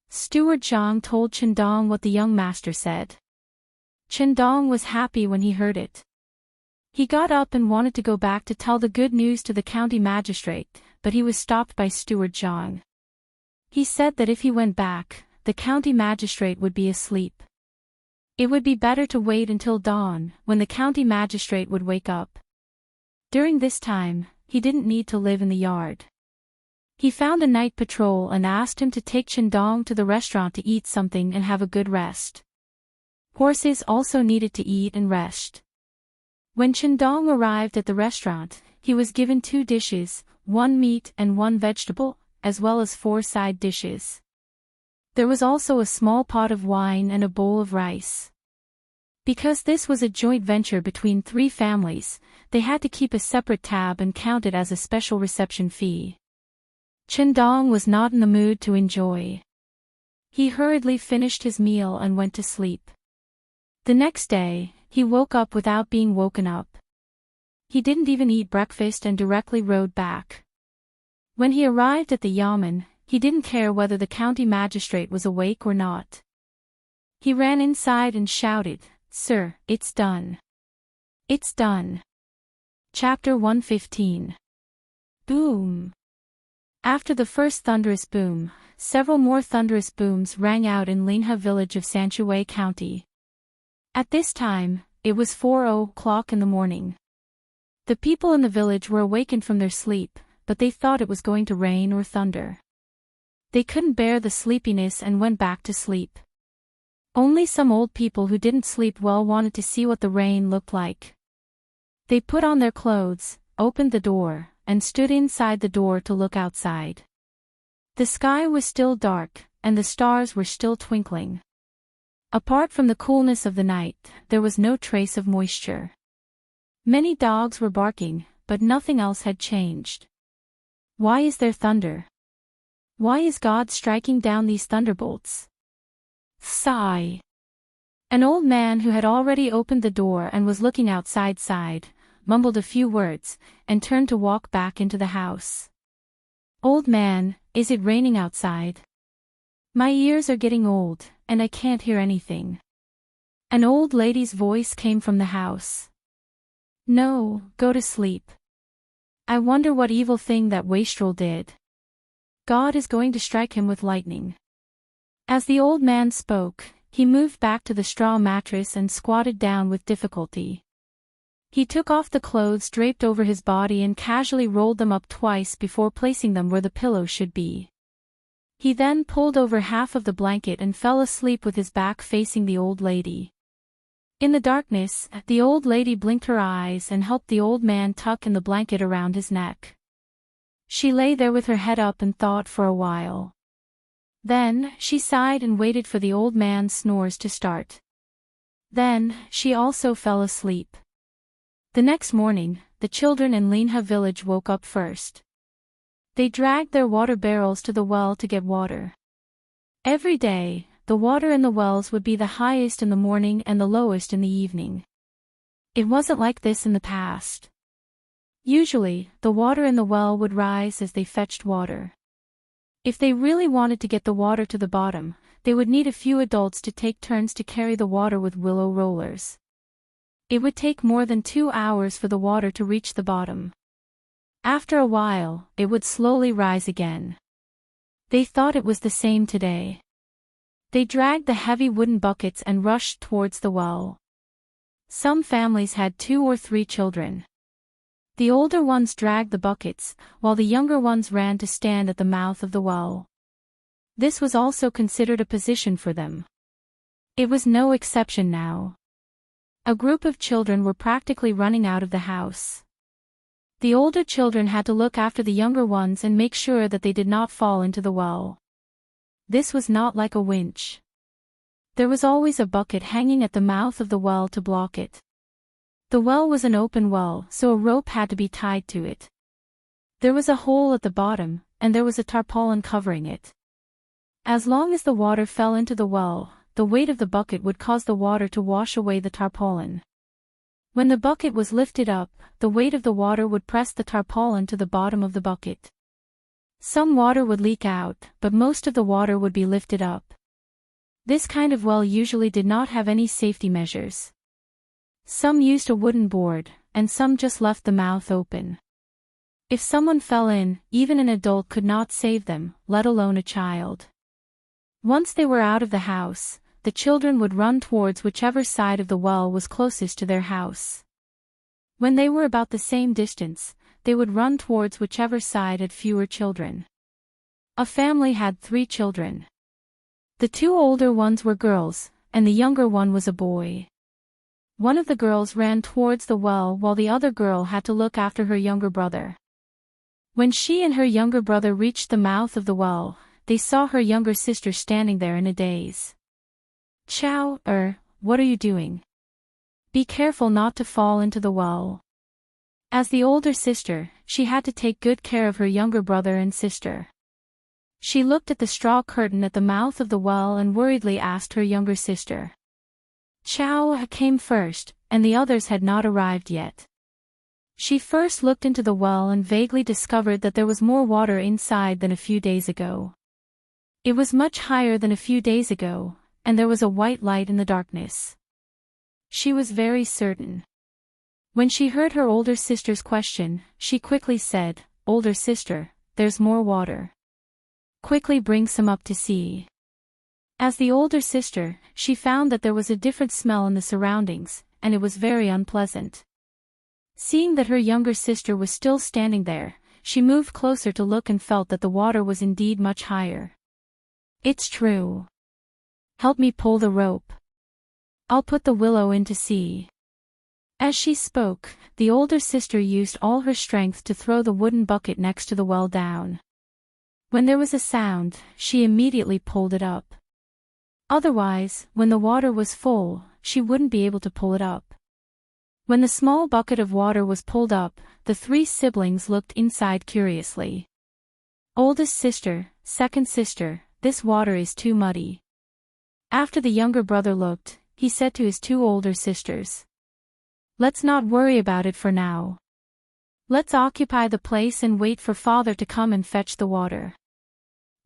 Steward Zhang told Chendong what the young master said. Chendong was happy when he heard it. He got up and wanted to go back to tell the good news to the county magistrate, but he was stopped by Steward Zhang. He said that if he went back, the county magistrate would be asleep. It would be better to wait until dawn, when the county magistrate would wake up. During this time, he didn't need to live in the yard. He found a night patrol and asked him to take Chendong to the restaurant to eat something and have a good rest. Horses also needed to eat and rest. When Chendong arrived at the restaurant, he was given 2 dishes, 1 meat and 1 vegetable, as well as 4 side dishes. There was also a small pot of wine and a bowl of rice. Because this was a joint venture between 3 families, they had to keep a separate tab and count it as a special reception fee. Chendong was not in the mood to enjoy. He hurriedly finished his meal and went to sleep. The next day, he woke up without being woken up. He didn't even eat breakfast and directly rode back. When he arrived at the yamen, he didn't care whether the county magistrate was awake or not. He ran inside and shouted, "Sir, it's done. It's done." Chapter 115. Boom. After the first thunderous boom, several more thunderous booms rang out in Linhe village of Sanshui County. At this time, it was 4:00 in the morning. The people in the village were awakened from their sleep, but they thought it was going to rain or thunder. They couldn't bear the sleepiness and went back to sleep. Only some old people who didn't sleep well wanted to see what the rain looked like. They put on their clothes, opened the door, and stood inside the door to look outside. The sky was still dark, and the stars were still twinkling. Apart from the coolness of the night, there was no trace of moisture. Many dogs were barking, but nothing else had changed. Why is there thunder? Why is God striking down these thunderbolts? Sigh. An old man who had already opened the door and was looking outside mumbled a few words, and turned to walk back into the house. Old man, is it raining outside? My ears are getting old, and I can't hear anything. An old lady's voice came from the house. No, go to sleep. I wonder what evil thing that wastrel did. God is going to strike him with lightning. As the old man spoke, he moved back to the straw mattress and squatted down with difficulty. He took off the clothes draped over his body and casually rolled them up twice before placing them where the pillow should be. He then pulled over half of the blanket and fell asleep with his back facing the old lady. In the darkness, the old lady blinked her eyes and helped the old man tuck in the blanket around his neck. She lay there with her head up and thought for a while. Then, she sighed and waited for the old man's snores to start. Then, she also fell asleep. The next morning, the children in Linha village woke up first. They dragged their water barrels to the well to get water. Every day, the water in the wells would be the highest in the morning and the lowest in the evening. It wasn't like this in the past. Usually, the water in the well would rise as they fetched water. If they really wanted to get the water to the bottom, they would need a few adults to take turns to carry the water with willow rollers. It would take more than 2 hours for the water to reach the bottom. After a while, it would slowly rise again. They thought it was the same today. They dragged the heavy wooden buckets and rushed towards the well. Some families had 2 or 3 children. The older ones dragged the buckets, while the younger ones ran to stand at the mouth of the well. This was also considered a position for them. It was no exception now. A group of children were practically running out of the house. The older children had to look after the younger ones and make sure that they did not fall into the well. This was not like a winch. There was always a bucket hanging at the mouth of the well to block it. The well was an open well, so a rope had to be tied to it. There was a hole at the bottom, and there was a tarpaulin covering it. As long as the water fell into the well, the weight of the bucket would cause the water to wash away the tarpaulin. When the bucket was lifted up, the weight of the water would press the tarpaulin to the bottom of the bucket. Some water would leak out, but most of the water would be lifted up. This kind of well usually did not have any safety measures. Some used a wooden board, and some just left the mouth open. If someone fell in, even an adult could not save them, let alone a child. Once they were out of the house, the children would run towards whichever side of the well was closest to their house. When they were about the same distance, they would run towards whichever side had fewer children. A family had 3 children. The 2 older ones were girls, and the younger one was a boy. One of the girls ran towards the well while the other girl had to look after her younger brother. When she and her younger brother reached the mouth of the well, they saw her younger sister standing there in a daze. "Chow, what are you doing? Be careful not to fall into the well." As the older sister, she had to take good care of her younger brother and sister. She looked at the straw curtain at the mouth of the well and worriedly asked her younger sister. Chow came first, and the others had not arrived yet. She first looked into the well and vaguely discovered that there was more water inside than a few days ago. It was much higher than a few days ago, and there was a white light in the darkness. She was very certain. When she heard her older sister's question, she quickly said, "Older sister, there's more water. Quickly bring some up to see." As the older sister, she found that there was a different smell in the surroundings, and it was very unpleasant. Seeing that her younger sister was still standing there, she moved closer to look and felt that the water was indeed much higher. "It's true. Help me pull the rope. I'll put the willow in to see." As she spoke, the older sister used all her strength to throw the wooden bucket next to the well down. When there was a sound, she immediately pulled it up. Otherwise, when the water was full, she wouldn't be able to pull it up. When the small bucket of water was pulled up, the 3 siblings looked inside curiously. "Oldest sister, second sister, this water is too muddy." After the younger brother looked, he said to his 2 older sisters, "Let's not worry about it for now. Let's occupy the place and wait for father to come and fetch the water."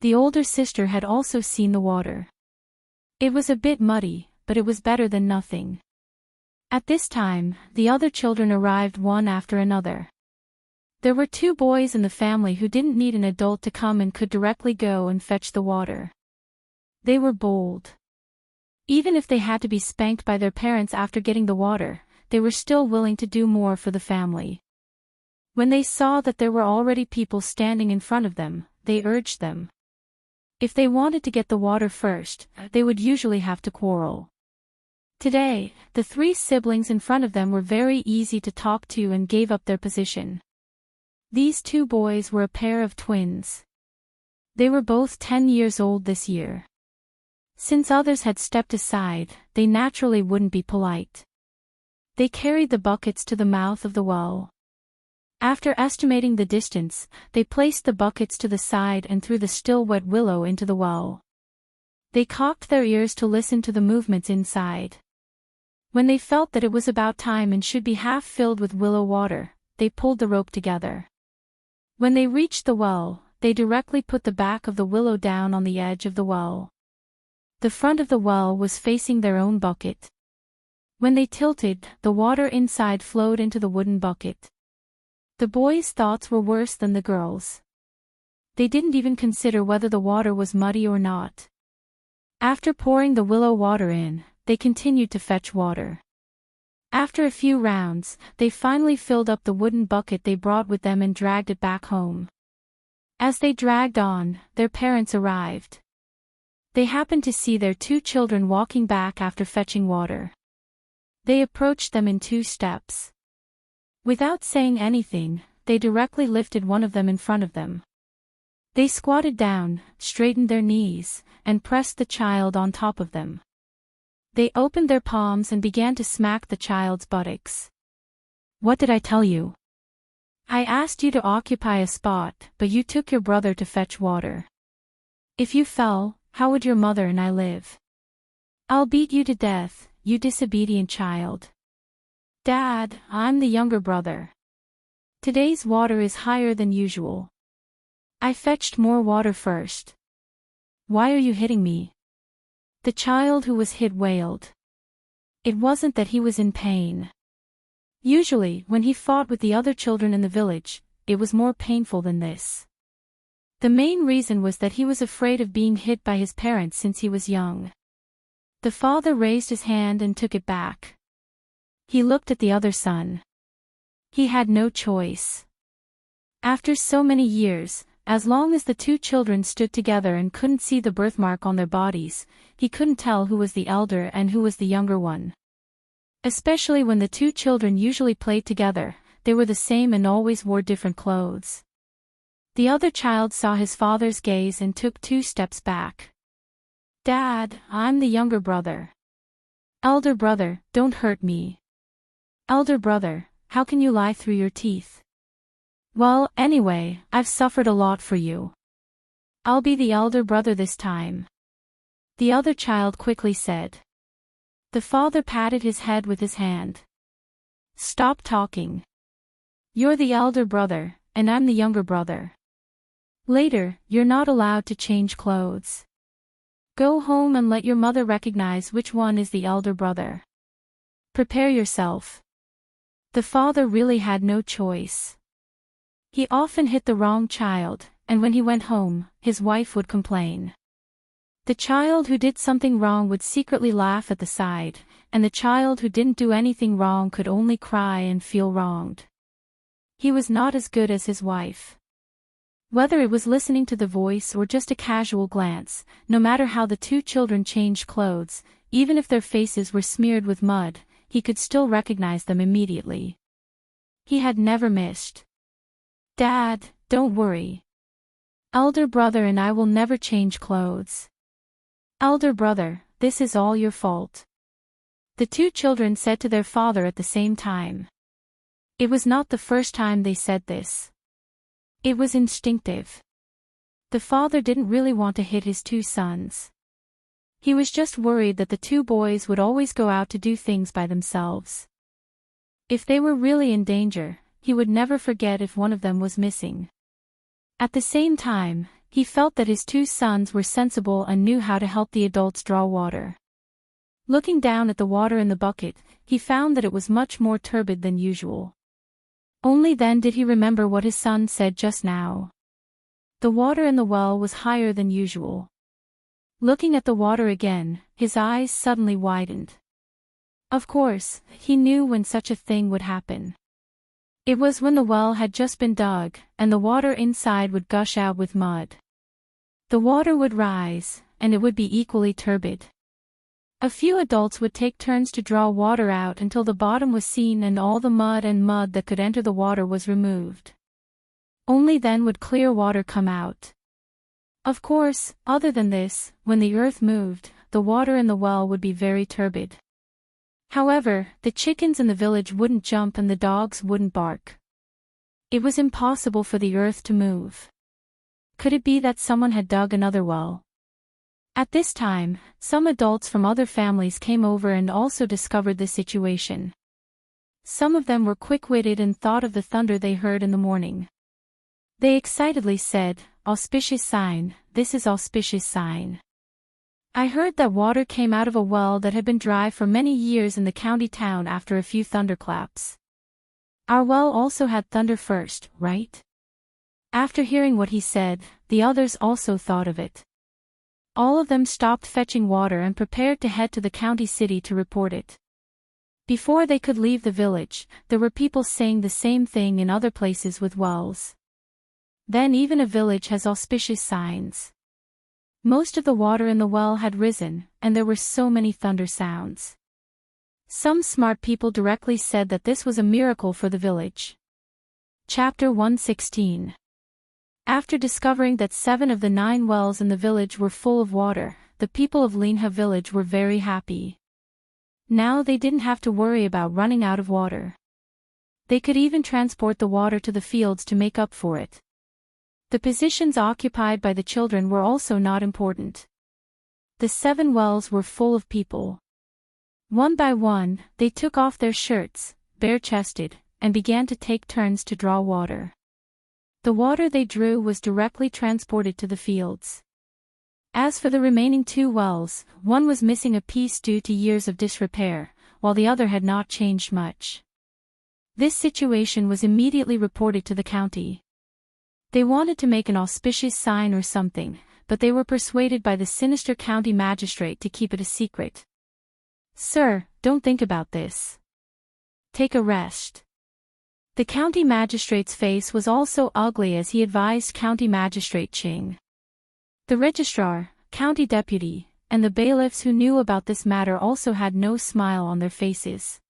The older sister had also seen the water. It was a bit muddy, but it was better than nothing. At this time, the other children arrived one after another. There were 2 boys in the family who didn't need an adult to come and could directly go and fetch the water. They were bold. Even if they had to be spanked by their parents after getting the water, they were still willing to do more for the family. When they saw that there were already people standing in front of them, they urged them. If they wanted to get the water first, they would usually have to quarrel. Today, the 3 siblings in front of them were very easy to talk to and gave up their position. These 2 boys were a pair of twins. They were both 10 years old this year. Since others had stepped aside, they naturally wouldn't be polite. They carried the buckets to the mouth of the well. After estimating the distance, they placed the buckets to the side and threw the still wet willow into the well. They cocked their ears to listen to the movements inside. When they felt that it was about time and should be half filled with willow water, they pulled the rope together. When they reached the well, they directly put the back of the willow down on the edge of the well. The front of the well was facing their own bucket. When they tilted, the water inside flowed into the wooden bucket. The boys' thoughts were worse than the girls'. They didn't even consider whether the water was muddy or not. After pouring the willow water in, they continued to fetch water. After a few rounds, they finally filled up the wooden bucket they brought with them and dragged it back home. As they dragged on, their parents arrived. They happened to see their 2 children walking back after fetching water. They approached them in 2 steps. Without saying anything, they directly lifted one of them in front of them. They squatted down, straightened their knees, and pressed the child on top of them. They opened their palms and began to smack the child's buttocks. "What did I tell you? I asked you to occupy a spot, but you took your brother to fetch water. If you fell, how would your mother and I live? I'll beat you to death, you disobedient child. Dad, I'm the younger brother. Today's water is higher than usual. I fetched more water first. Why are you hitting me?" The child who was hit wailed. It wasn't that he was in pain. Usually, when he fought with the other children in the village, it was more painful than this. The main reason was that he was afraid of being hit by his parents since he was young. The father raised his hand and took it back. He looked at the other son. He had no choice. After so many years, as long as the 2 children stood together and couldn't see the birthmark on their bodies, he couldn't tell who was the elder and who was the younger one. Especially when the 2 children usually played together, they were the same and always wore different clothes. The other child saw his father's gaze and took 2 steps back. "Dad, I'm the younger brother. Elder brother, don't hurt me. Elder brother, how can you lie through your teeth? Well, anyway, I've suffered a lot for you. I'll be the elder brother this time," the other child quickly said. The father patted his head with his hand. "Stop talking. You're the elder brother, and I'm the younger brother. Later, you're not allowed to change clothes. Go home and let your mother recognize which one is the elder brother. Prepare yourself." The father really had no choice. He often hit the wrong child, and when he went home, his wife would complain. The child who did something wrong would secretly laugh at the side, and the child who didn't do anything wrong could only cry and feel wronged. He was not as good as his wife. Whether it was listening to the voice or just a casual glance, no matter how the 2 children changed clothes, even if their faces were smeared with mud, he could still recognize them immediately. He had never missed. "Dad, don't worry. Elder brother and I will never change clothes. Elder brother, this is all your fault," the 2 children said to their father at the same time. It was not the first time they said this. It was instinctive. The father didn't really want to hit his 2 sons. He was just worried that the 2 boys would always go out to do things by themselves. If they were really in danger, he would never forget if one of them was missing. At the same time, He felt that his two sons were sensible and knew how to help the adults draw water. Looking down at the water in the bucket, he found that it was much more turbid than usual. Only then did he remember what his son said just now. The water in the well was higher than usual. Looking at the water again, his eyes suddenly widened. Of course, he knew when such a thing would happen. It was when the well had just been dug, and the water inside would gush out with mud. The water would rise, and it would be equally turbid. A few adults would take turns to draw water out until the bottom was seen and all the mud that could enter the water was removed. Only then would clear water come out. Of course, other than this, when the earth moved, the water in the well would be very turbid. However, the chickens in the village wouldn't jump and the dogs wouldn't bark. It was impossible for the earth to move. Could it be that someone had dug another well? At this time, some adults from other families came over and also discovered the situation. Some of them were quick-witted and thought of the thunder they heard in the morning. They excitedly said, "Auspicious sign, this is auspicious sign. I heard that water came out of a well that had been dry for many years in the county town after a few thunderclaps. Our well also had thunder first, right?" After hearing what he said, the others also thought of it. All of them stopped fetching water and prepared to head to the county city to report it. Before they could leave the village, there were people saying the same thing in other places with wells. Then even a village has auspicious signs. Most of the water in the well had risen, and there were so many thunder sounds. Some smart people directly said that this was a miracle for the village. Chapter 116. After discovering that 7 of the 9 wells in the village were full of water, the people of Linha village were very happy. Now they didn't have to worry about running out of water. They could even transport the water to the fields to make up for it. The positions occupied by the children were also not important. The 7 wells were full of people. One by one, they took off their shirts, bare-chested, and began to take turns to draw water. The water they drew was directly transported to the fields. As for the remaining 2 wells, one was missing a piece due to years of disrepair, while the other had not changed much. This situation was immediately reported to the county. They wanted to make an auspicious sign or something, but they were persuaded by the sinister county magistrate to keep it a secret. "Sir, don't think about this. Take a rest." The county magistrate's face was also ugly as he advised County Magistrate Ching. The registrar, county deputy, and the bailiffs who knew about this matter also had no smile on their faces.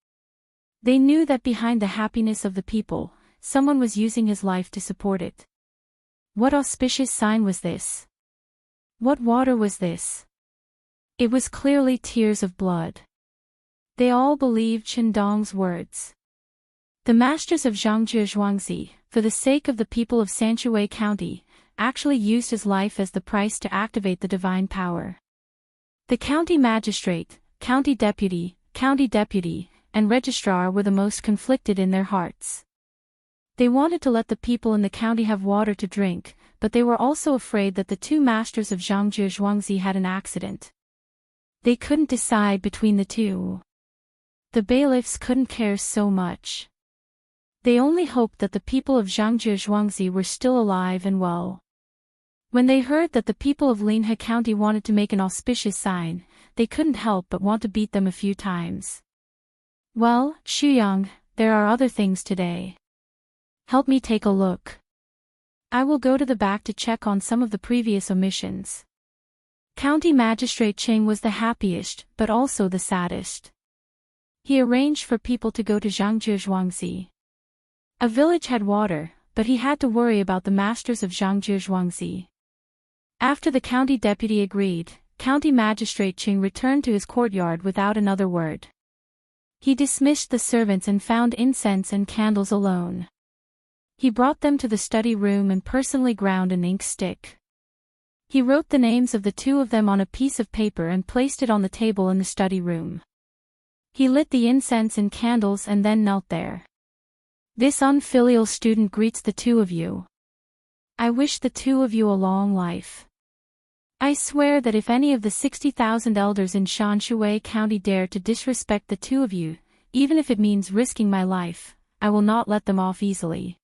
They knew that behind the happiness of the people, someone was using his life to support it. What auspicious sign was this? What water was this? It was clearly tears of blood. They all believed Qindong's words. The masters of Zhangzhe Zhuangzi, for the sake of the people of Sanshui County, actually used his life as the price to activate the divine power. The county magistrate, county deputy, and registrar were the most conflicted in their hearts. They wanted to let the people in the county have water to drink, but they were also afraid that the 2 masters of Zhangzhe Zhuangzi had an accident. They couldn't decide between the 2. The bailiffs couldn't care so much. They only hoped that the people of Zhangzhe Zhuangzi were still alive and well. When they heard that the people of Linha County wanted to make an auspicious sign, they couldn't help but want to beat them a few times. "Well, Shuyang, there are other things today. Help me take a look. I will go to the back to check on some of the previous omissions." County Magistrate Ching was the happiest, but also the saddest. He arranged for people to go to Zhangzhe Zhuangzi. A village had water, but he had to worry about the masters of Zhangzhe Zhuangzi. After the county deputy agreed, County Magistrate Ching returned to his courtyard without another word. He dismissed the servants and found incense and candles alone. He brought them to the study room and personally ground an ink stick. He wrote the names of the 2 of them on a piece of paper and placed it on the table in the study room. He lit the incense and candles and then knelt there. "This unfilial student greets the 2 of you. I wish the two of you a long life. I swear that if any of the 60,000 elders in Shanshui County dare to disrespect the two of you, even if it means risking my life, I will not let them off easily.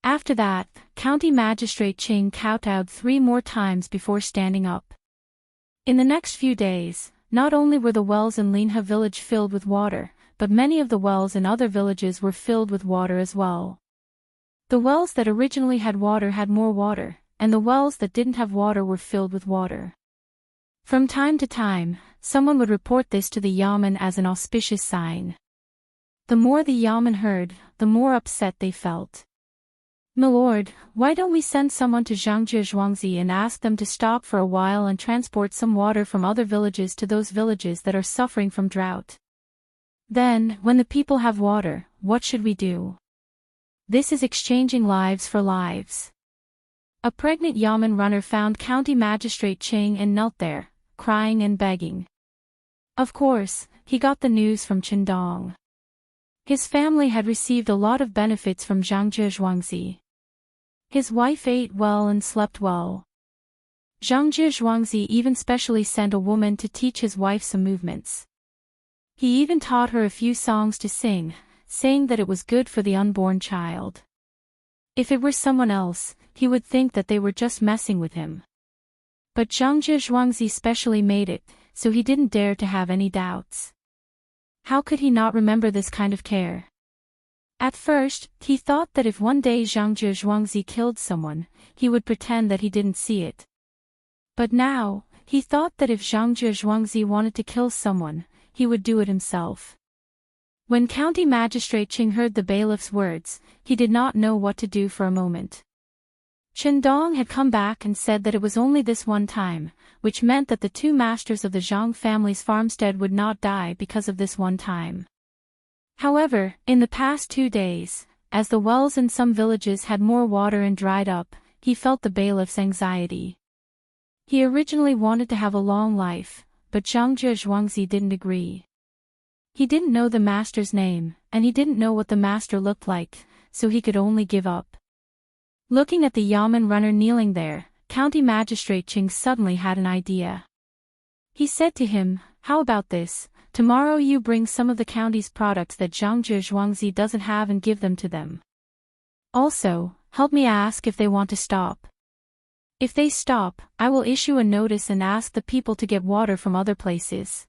After that, County Magistrate Ching kowtowed 3 more times before standing up. In the next few days, not only were the wells in Linha village filled with water, but many of the wells in other villages were filled with water as well. The wells that originally had more water, and the wells that didn't have water were filled with water. From time to time, someone would report this to the yamen as an auspicious sign. The more the yamen heard, the more upset they felt. "Milord, why don't we send someone to Zhangjie Zhuangzi and ask them to stop for a while and transport some water from other villages to those villages that are suffering from drought? Then, when the people have water, what should we do? This is exchanging lives for lives." A pregnant yamen runner found County Magistrate Ching and knelt there, crying and begging. Of course, he got the news from Chendong. His family had received a lot of benefits from Zhangjie Zhuangzi. His wife ate well and slept well. Zhangjie Zhuangzi even specially sent a woman to teach his wife some movements. He even taught her a few songs to sing, saying that it was good for the unborn child. If it were someone else, he would think that they were just messing with him. But Zhangjie Zhuangzi specially made it, so he didn't dare to have any doubts. How could he not remember this kind of care? At first, he thought that if one day Zhangjie Zhuangzi killed someone, he would pretend that he didn't see it. But now, he thought that if Zhangjie Zhuangzi wanted to kill someone, he would do it himself. When County Magistrate Ching heard the bailiff's words, he did not know what to do for a moment. Chendong had come back and said that it was only this one time, which meant that the 2 masters of the Zhang family's farmstead would not die because of this one time. However, in the past 2 days, as the wells in some villages had more water and dried up, he felt the bailiff's anxiety. He originally wanted to have a long life, but Zhangjie Zhuangzi didn't agree. He didn't know the master's name, and he didn't know what the master looked like, so he could only give up. Looking at the yamen runner kneeling there, County Magistrate Ching suddenly had an idea. He said to him, "How about this? Tomorrow you bring some of the county's products that Zhangjie Zhuangzi doesn't have and give them to them. Also, help me ask if they want to stop. If they stop, I will issue a notice and ask the people to get water from other places.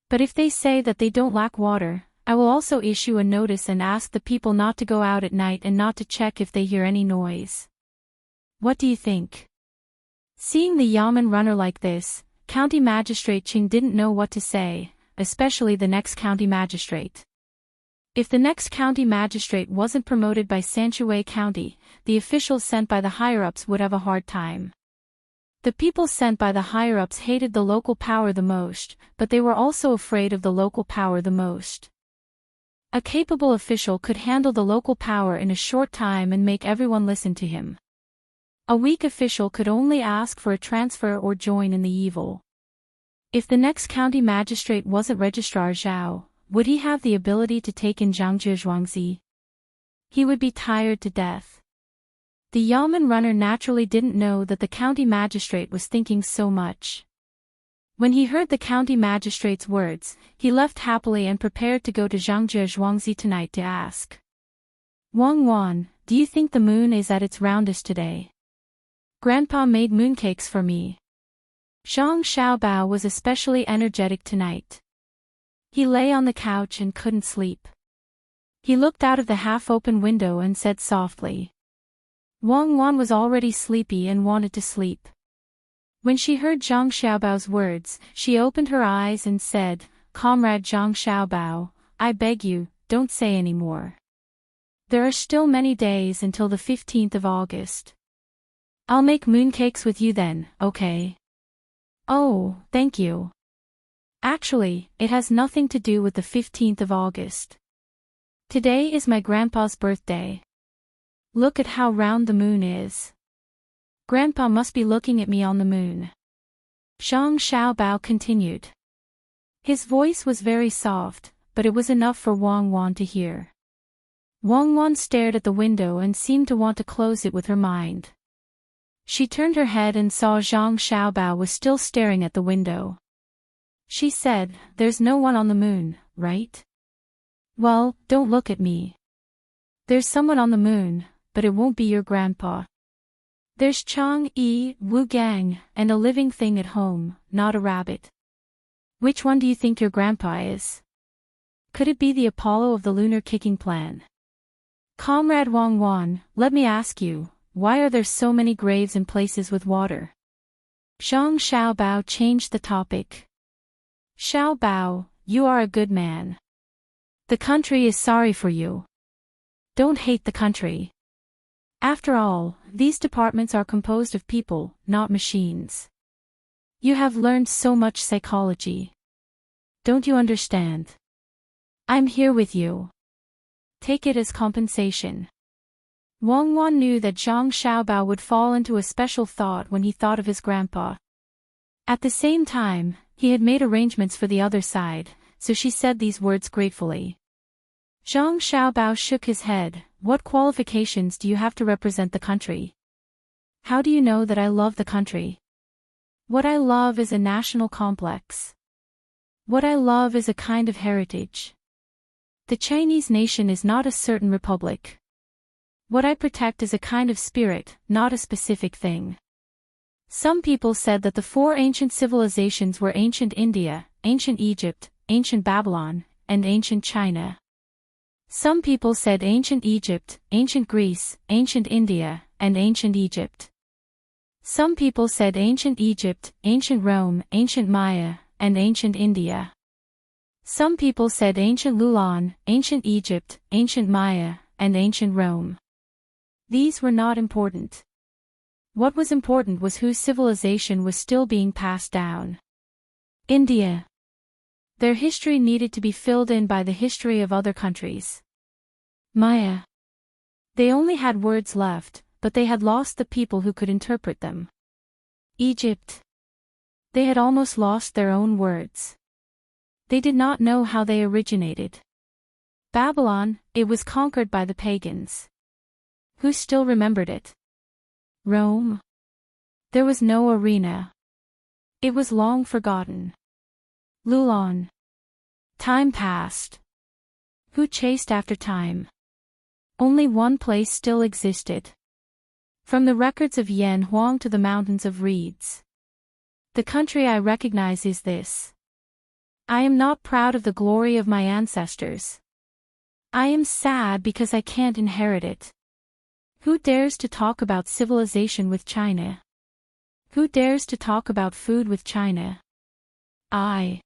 But if they say that they don't lack water, I will also issue a notice and ask the people not to go out at night and not to check if they hear any noise. What do you think?" Seeing the yamen runner like this, County Magistrate Ching didn't know what to say, especially the next county magistrate. If the next county magistrate wasn't promoted by Sanshui County, the officials sent by the higher-ups would have a hard time. The people sent by the higher-ups hated the local power the most, but they were also afraid of the local power the most. A capable official could handle the local power in a short time and make everyone listen to him. A weak official could only ask for a transfer or join in the evil. If the next county magistrate wasn't Registrar Zhao, would he have the ability to take in Zhangjie Zhuangzi? He would be tired to death. The yamen runner naturally didn't know that the county magistrate was thinking so much. When he heard the county magistrate's words, he left happily and prepared to go to Zhangjie Zhuangzi tonight to ask. "Wang Wan, do you think the moon is at its roundest today? Grandpa made mooncakes for me." Zhang Xiaobao was especially energetic tonight. He lay on the couch and couldn't sleep. He looked out of the half-open window and said softly. Wang Wan was already sleepy and wanted to sleep. When she heard Zhang Xiaobao's words, she opened her eyes and said, "Comrade Zhang Xiaobao, I beg you, don't say any more. There are still many days until the 15th of August. I'll make mooncakes with you then, okay?" "Oh, thank you. Actually, it has nothing to do with the 15th of August. Today is my grandpa's birthday. Look at how round the moon is. Grandpa must be looking at me on the moon." Zhang Xiaobao continued. His voice was very soft, but it was enough for Wang Wan to hear. Wang Wan stared at the window and seemed to want to close it with her mind. She turned her head and saw Zhang Xiaobao was still staring at the window. She said, "There's no one on the moon, right?" "Well, don't look at me. There's someone on the moon, but it won't be your grandpa. There's Chang Yi, Wu Gang, and a living thing at home, not a rabbit. Which one do you think your grandpa is? Could it be the Apollo of the lunar kicking plan?" "Comrade Wang Wan, let me ask you, why are there so many graves in places with water?" Zhang Xiaobao changed the topic. "Xiaobao, you are a good man. The country is sorry for you. Don't hate the country. After all, these departments are composed of people, not machines. You have learned so much psychology. Don't you understand? I'm here with you. Take it as compensation." Wang Wan knew that Zhang Xiaobao would fall into a special thought when he thought of his grandpa. At the same time, he had made arrangements for the other side, so she said these words gratefully. Zhang Xiaobao shook his head. "What qualifications do you have to represent the country? How do you know that I love the country? What I love is a national complex. What I love is a kind of heritage. The Chinese nation is not a certain republic. What I protect is a kind of spirit, not a specific thing." Some people said that the four ancient civilizations were ancient India, ancient Egypt, ancient Babylon, and ancient China. Some people said ancient Egypt, ancient Greece, ancient India, and ancient Egypt. Some people said ancient Egypt, ancient Rome, ancient Maya, and ancient India. Some people said ancient Lulan, ancient Egypt, ancient Maya, and ancient Rome. These were not important. What was important was whose civilization was still being passed down. India. Their history needed to be filled in by the history of other countries. Maya. They only had words left, but they had lost the people who could interpret them. Egypt. They had almost lost their own words. They did not know how they originated. Babylon, it was conquered by the pagans. Who still remembered it? Rome. There was no arena. It was long forgotten. Lulan. Time passed. Who chased after time? Only one place still existed. From the records of Yan Huang to the mountains of reeds. The country I recognize is this. I am not proud of the glory of my ancestors. I am sad because I can't inherit it. Who dares to talk about civilization with China? Who dares to talk about food with China? I.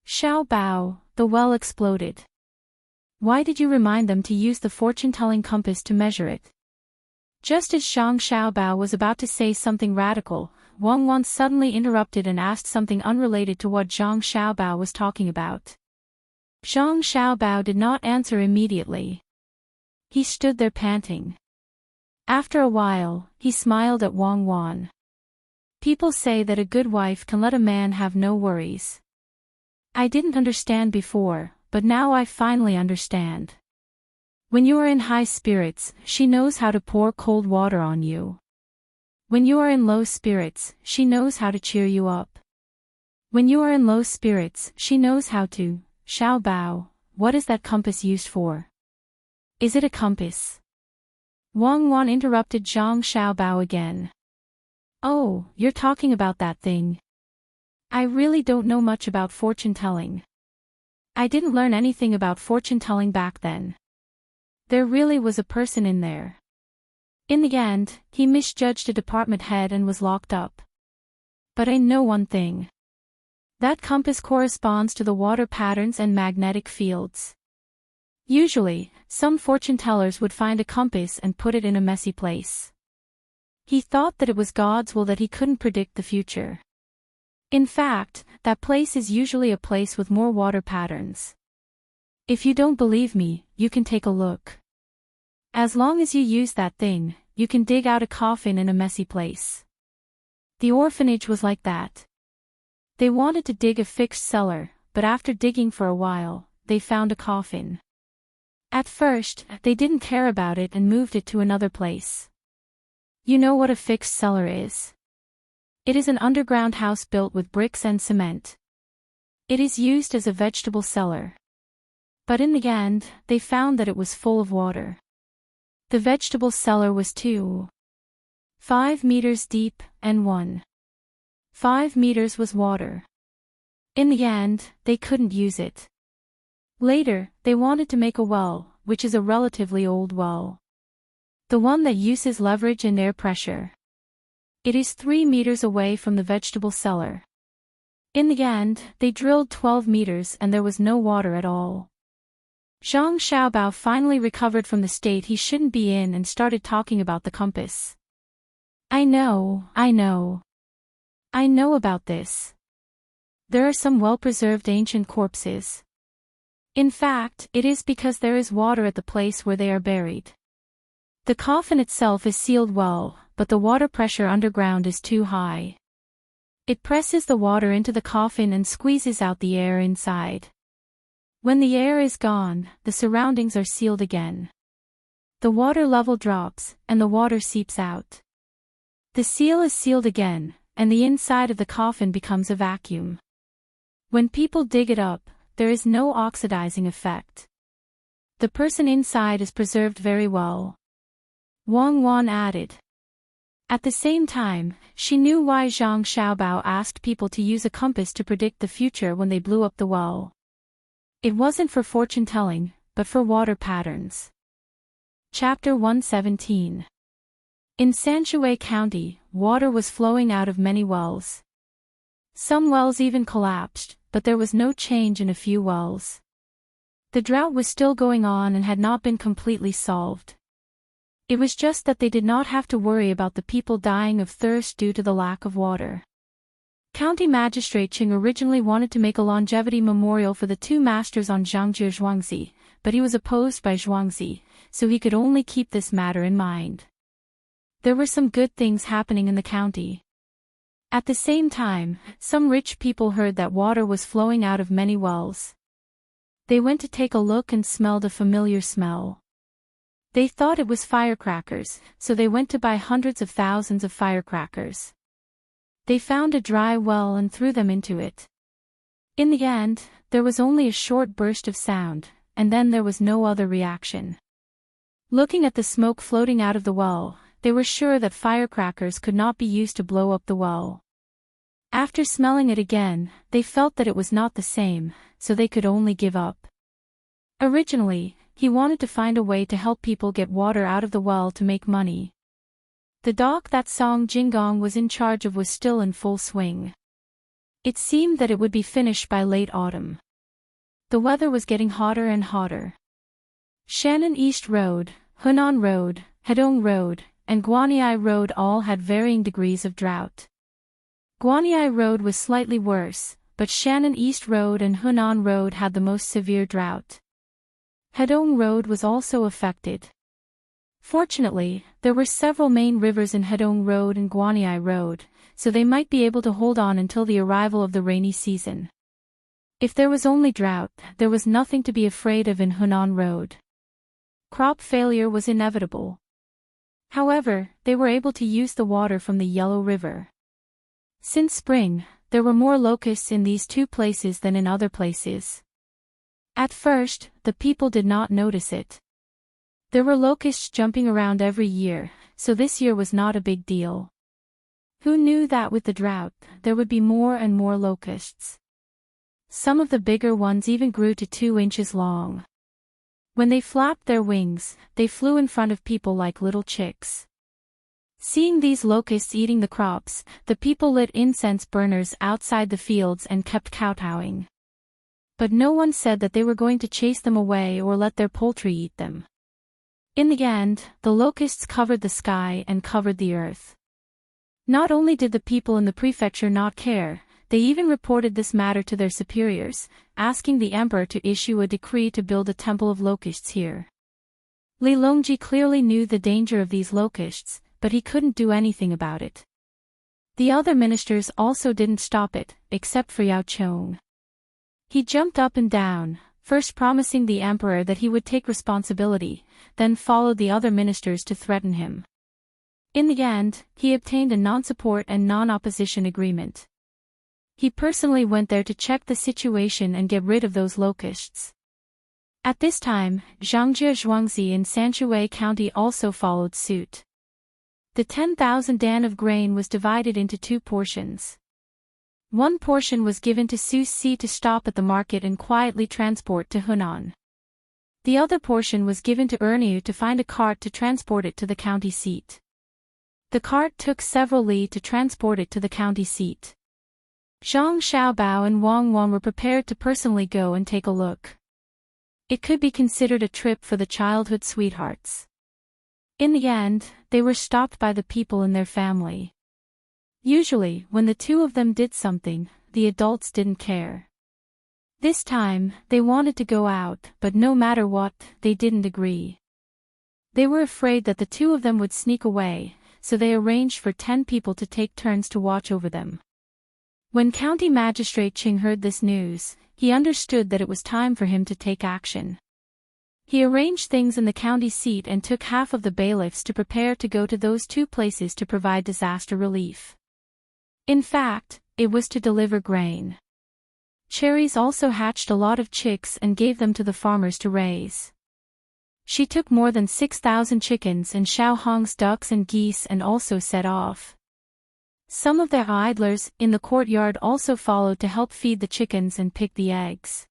Xiaobao, the well exploded. Why did you remind them to use the fortune-telling compass to measure it? Just as Zhang Xiaobao was about to say something radical, Wang Wan suddenly interrupted and asked something unrelated to what Zhang Xiaobao was talking about. Zhang Xiaobao did not answer immediately. He stood there panting. After a while, he smiled at Wang Wan. People say that a good wife can let a man have no worries. I didn't understand before, but now I finally understand. When you are in high spirits, she knows how to pour cold water on you. When you are in low spirits, she knows how to cheer you up. When you are in low spirits, she knows how to. Xiaobao, what is that compass used for? Is it a compass? Wang Wan interrupted Zhang Xiaobao again. Oh, you're talking about that thing. I really don't know much about fortune-telling. I didn't learn anything about fortune-telling back then. There really was a person in there. In the end, he misjudged a department head and was locked up. But I know one thing. That compass corresponds to the water patterns and magnetic fields. Usually, some fortune-tellers would find a compass and put it in a messy place. He thought that it was God's will that he couldn't predict the future. In fact, that place is usually a place with more water patterns. If you don't believe me, you can take a look. As long as you use that thing, you can dig out a coffin in a messy place. The orphanage was like that. They wanted to dig a fixed cellar, but after digging for a while, they found a coffin. At first, they didn't care about it and moved it to another place. You know what a fixed cellar is? It is an underground house built with bricks and cement. It is used as a vegetable cellar. But in the end, they found that it was full of water. The vegetable cellar was 2.5 meters deep, and 1.5 meters was water. In the end, they couldn't use it. Later, they wanted to make a well, which is a relatively old well. The one that uses leverage and air pressure. It is 3 meters away from the vegetable cellar. In the end, they drilled 12 meters and there was no water at all. Zhang Xiaobao finally recovered from the state he shouldn't be in and started talking about the compass. I know about this. There are some well-preserved ancient corpses. In fact, it is because there is water at the place where they are buried. The coffin itself is sealed well, but the water pressure underground is too high. It presses the water into the coffin and squeezes out the air inside. When the air is gone, the surroundings are sealed again. The water level drops, and the water seeps out. The seal is sealed again, and the inside of the coffin becomes a vacuum. When people dig it up, there is no oxidizing effect. The person inside is preserved very well. Wang Wan added. At the same time, she knew why Zhang Xiaobao asked people to use a compass to predict the future when they blew up the well. It wasn't for fortune-telling, but for water patterns. Chapter 117. In Sanshui County, water was flowing out of many wells. Some wells even collapsed, but there was no change in a few wells. The drought was still going on and had not been completely solved. It was just that they did not have to worry about the people dying of thirst due to the lack of water. County Magistrate Qing originally wanted to make a longevity memorial for the two masters on Zhangjie Zhuangzi, but he was opposed by Zhuangzi, so he could only keep this matter in mind. There were some good things happening in the county. At the same time, some rich people heard that water was flowing out of many wells. They went to take a look and smelled a familiar smell. They thought it was firecrackers, so they went to buy hundreds of thousands of firecrackers. They found a dry well and threw them into it. In the end, there was only a short burst of sound, and then there was no other reaction. Looking at the smoke floating out of the well, they were sure that firecrackers could not be used to blow up the well. After smelling it again, they felt that it was not the same, so they could only give up. Originally, he wanted to find a way to help people get water out of the well to make money. The dock that Song Jinggong was in charge of was still in full swing. It seemed that it would be finished by late autumn. The weather was getting hotter and hotter. Shannon East Road, Hunan Road, Hedong Road, and Guanyi Road all had varying degrees of drought. Guanyi Road was slightly worse, but Shannon East Road and Hunan Road had the most severe drought. Hedong Road was also affected. Fortunately, there were several main rivers in Hedong Road and Guanyi Road, so they might be able to hold on until the arrival of the rainy season. If there was only drought, there was nothing to be afraid of in Hunan Road. Crop failure was inevitable. However, they were able to use the water from the Yellow River. Since spring, there were more locusts in these two places than in other places. At first, the people did not notice it. There were locusts jumping around every year, so this year was not a big deal. Who knew that with the drought, there would be more and more locusts? Some of the bigger ones even grew to 2 inches long. When they flapped their wings, they flew in front of people like little chicks. Seeing these locusts eating the crops, the people lit incense burners outside the fields and kept kowtowing. But no one said that they were going to chase them away or let their poultry eat them. In the end, the locusts covered the sky and covered the earth. Not only did the people in the prefecture not care, they even reported this matter to their superiors, asking the emperor to issue a decree to build a temple of locusts here. Li Longji clearly knew the danger of these locusts, but he couldn't do anything about it. The other ministers also didn't stop it, except for Yao Chong. He jumped up and down, first promising the emperor that he would take responsibility, then followed the other ministers to threaten him. In the end, he obtained a non-support and non-opposition agreement. He personally went there to check the situation and get rid of those locusts. At this time, Zhangjie Zhuangzi in Sanshui County also followed suit. The 10,000 dan of grain was divided into 2 portions. One portion was given to Su Si to stop at the market and quietly transport to Hunan. The other portion was given to Erniu to find a cart to transport it to the county seat. The cart took several li to transport it to the county seat. Zhang Xiaobao and Wang Wan were prepared to personally go and take a look. It could be considered a trip for the childhood sweethearts. In the end, they were stopped by the people in their family. Usually, when the 2 of them did something, the adults didn't care. This time, they wanted to go out, but no matter what, they didn't agree. They were afraid that the 2 of them would sneak away, so they arranged for 10 people to take turns to watch over them. When County Magistrate Qing heard this news, he understood that it was time for him to take action. He arranged things in the county seat and took half of the bailiffs to prepare to go to those 2 places to provide disaster relief. In fact, it was to deliver grain. Cherries also hatched a lot of chicks and gave them to the farmers to raise. She took more than 6,000 chickens and Xiao Hong's ducks and geese and also set off. Some of their idlers in the courtyard also followed to help feed the chickens and pick the eggs.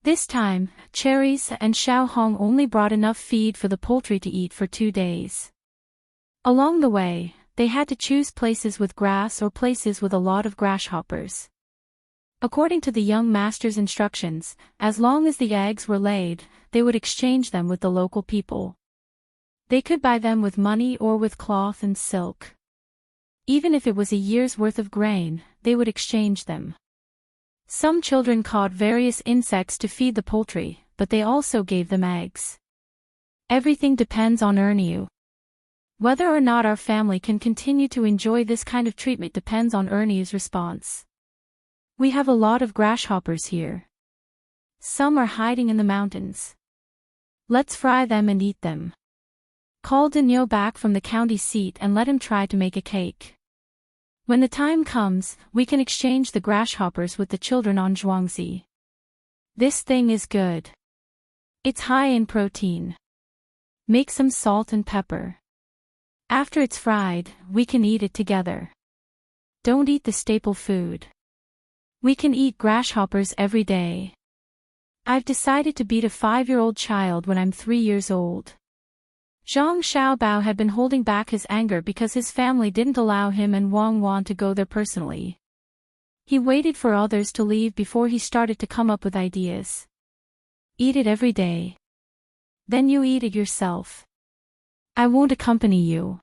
This time, Cherries and Xiao Hong only brought enough feed for the poultry to eat for 2 days. Along the way, they had to choose places with grass or places with a lot of grasshoppers. According to the young master's instructions, as long as the eggs were laid, they would exchange them with the local people. They could buy them with money or with cloth and silk. Even if it was a year's worth of grain, they would exchange them. Some children caught various insects to feed the poultry, but they also gave them eggs. Everything depends on Erniu. Whether or not our family can continue to enjoy this kind of treatment depends on Erniu's response. We have a lot of grasshoppers here. Some are hiding in the mountains. Let's fry them and eat them. Call Daniel back from the county seat and let him try to make a cake. When the time comes, we can exchange the grasshoppers with the children on Zhuangzi. This thing is good. It's high in protein. Make some salt and pepper. After it's fried, we can eat it together. Don't eat the staple food. We can eat grasshoppers every day. I've decided to beat a 5-year-old child when I'm 3 years old. Zhang Xiaobao had been holding back his anger because his family didn't allow him and Wang Wan to go there personally. He waited for others to leave before he started to come up with ideas. Eat it every day. Then you eat it yourself. I won't accompany you.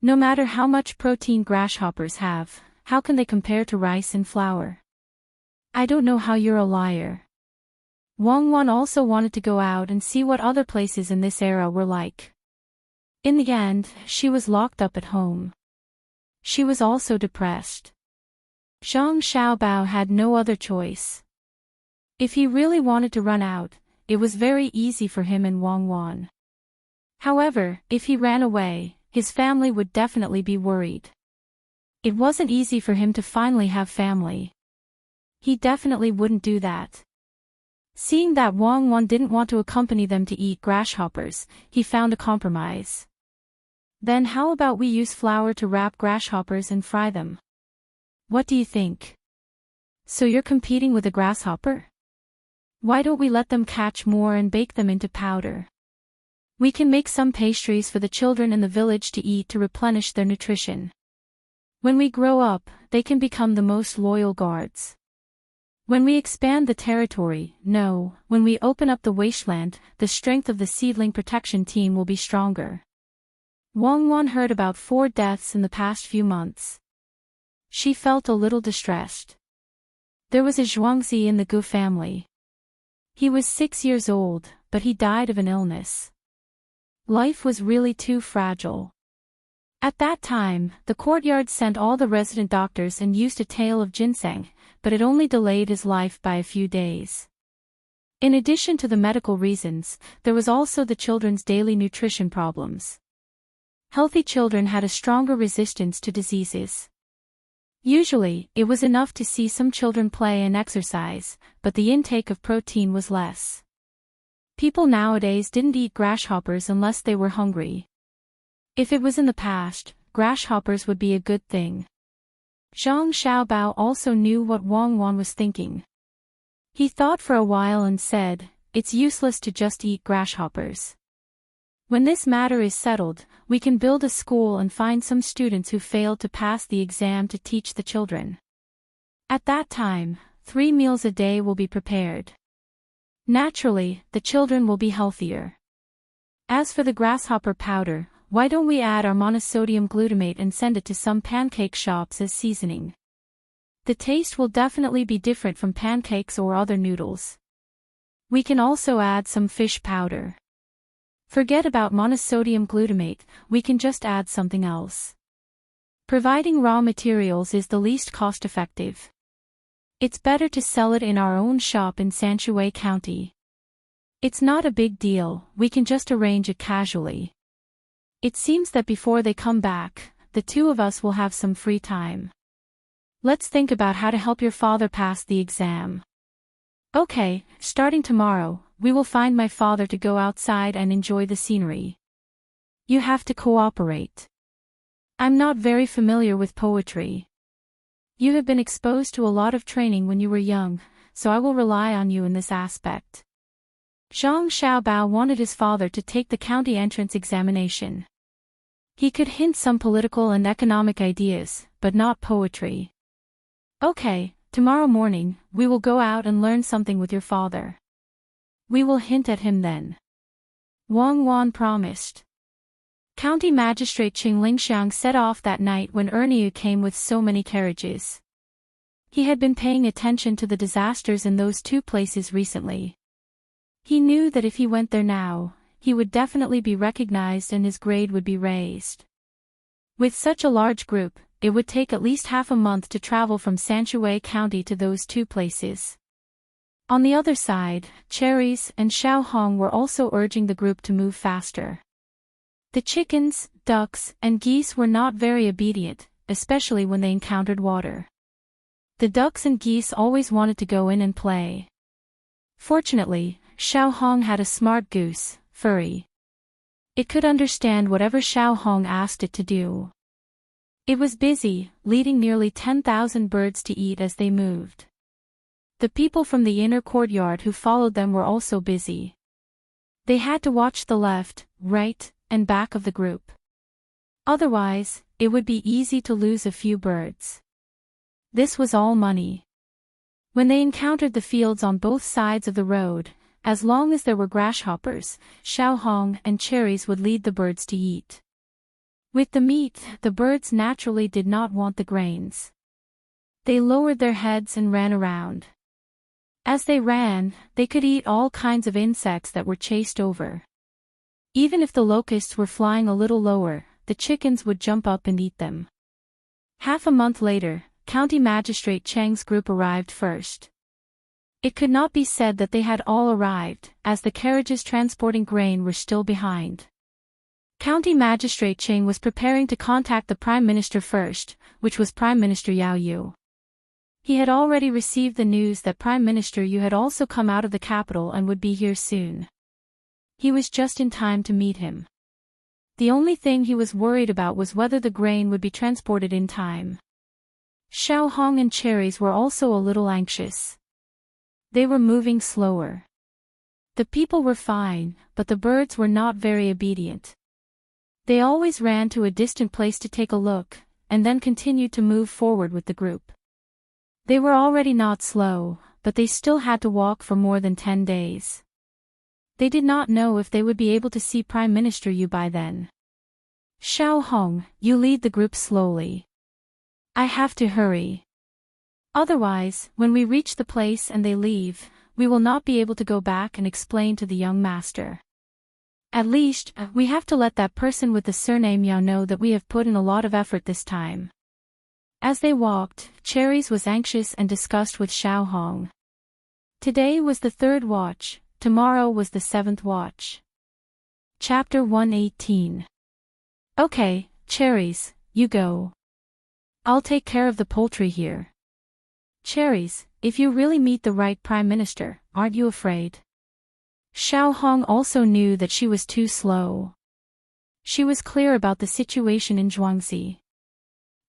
No matter how much protein grasshoppers have, how can they compare to rice and flour? I don't know how you're a liar. Wang Wan also wanted to go out and see what other places in this era were like. In the end, she was locked up at home. She was also depressed. Zhang Xiaobao had no other choice. If he really wanted to run out, it was very easy for him and Wang Wan. However, if he ran away, his family would definitely be worried. It wasn't easy for him to finally have family. He definitely wouldn't do that. Seeing that Wang Wan didn't want to accompany them to eat grasshoppers, he found a compromise. Then how about we use flour to wrap grasshoppers and fry them? What do you think? So you're competing with a grasshopper? Why don't we let them catch more and bake them into powder? We can make some pastries for the children in the village to eat to replenish their nutrition. When we grow up, they can become the most loyal guards. When we expand the territory, when we open up the wasteland, the strength of the seedling protection team will be stronger. Wang Wan heard about 4 deaths in the past few months. She felt a little distressed. There was a Zhuangzi in the Gu family. He was 6 years old, but he died of an illness. Life was really too fragile. At that time, the courtyard sent all the resident doctors and used a tale of ginseng, but it only delayed his life by a few days. In addition to the medical reasons, there was also the children's daily nutrition problems. Healthy children had a stronger resistance to diseases. Usually, it was enough to see some children play and exercise, but the intake of protein was less. People nowadays didn't eat grasshoppers unless they were hungry. If it was in the past, grasshoppers would be a good thing. Zhang Xiaobao also knew what Wang Wan was thinking. He thought for a while and said, "It's useless to just eat grasshoppers. When this matter is settled, we can build a school and find some students who failed to pass the exam to teach the children. At that time, 3 meals a day will be prepared. Naturally, the children will be healthier. As for the grasshopper powder, why don't we add our monosodium glutamate and send it to some pancake shops as seasoning? The taste will definitely be different from pancakes or other noodles. We can also add some fish powder. Forget about monosodium glutamate, we can just add something else. Providing raw materials is the least cost-effective. It's better to sell it in our own shop in Sanshui County. It's not a big deal, we can just arrange it casually. It seems that before they come back, the two of us will have some free time. Let's think about how to help your father pass the exam. Okay, starting tomorrow, we will find my father to go outside and enjoy the scenery. You have to cooperate. I'm not very familiar with poetry. You have been exposed to a lot of training when you were young, so I will rely on you in this aspect." Zhang Xiaobao wanted his father to take the county entrance examination. He could hint some political and economic ideas, but not poetry. "Okay, tomorrow morning, we will go out and learn something with your father. We will hint at him then." Wang Wan promised. County Magistrate Qing Lingxiang set off that night when Erniu came with so many carriages. He had been paying attention to the disasters in those two places recently. He knew that if he went there now, he would definitely be recognized and his grade would be raised. With such a large group, it would take at least half a month to travel from Sanshui County to those two places. On the other side, Cherries and Xiao Hong were also urging the group to move faster. The chickens, ducks, and geese were not very obedient, especially when they encountered water. The ducks and geese always wanted to go in and play. Fortunately, Xiao Hong had a smart goose, Furry. It could understand whatever Xiao Hong asked it to do. It was busy, leading nearly 10,000 birds to eat as they moved. The people from the inner courtyard who followed them were also busy. They had to watch the left, right, and back of the group. Otherwise, it would be easy to lose a few birds. This was all money. When they encountered the fields on both sides of the road, as long as there were grasshoppers, Xiao Hong and Cherries would lead the birds to eat. With the meat, the birds naturally did not want the grains. They lowered their heads and ran around. As they ran, they could eat all kinds of insects that were chased over. Even if the locusts were flying a little lower, the chickens would jump up and eat them. Half a month later, County Magistrate Cheng's group arrived first. It could not be said that they had all arrived, as the carriages transporting grain were still behind. County Magistrate Cheng was preparing to contact the Prime Minister first, which was Prime Minister Yao Yu. He had already received the news that Prime Minister Yu had also come out of the capital and would be here soon. He was just in time to meet him. The only thing he was worried about was whether the grain would be transported in time. Xiao Hong and Cherries were also a little anxious. They were moving slower. The people were fine, but the birds were not very obedient. They always ran to a distant place to take a look, and then continued to move forward with the group. They were already not slow, but they still had to walk for more than 10 days. They did not know if they would be able to see Prime Minister Yu by then. "Xiao Hong, you lead the group slowly. I have to hurry. Otherwise, when we reach the place and they leave, we will not be able to go back and explain to the young master. At least, we have to let that person with the surname Yao know that we have put in a lot of effort this time." As they walked, Cherries was anxious and discussed with Xiao Hong. Today was the 3rd watch, tomorrow was the 7th watch. Chapter 118. Okay, Cherries, you go. I'll take care of the poultry here. Cherries, if you really meet the right Prime Minister, aren't you afraid? Xiao Hong also knew that she was too slow. She was clear about the situation in Zhuangzi.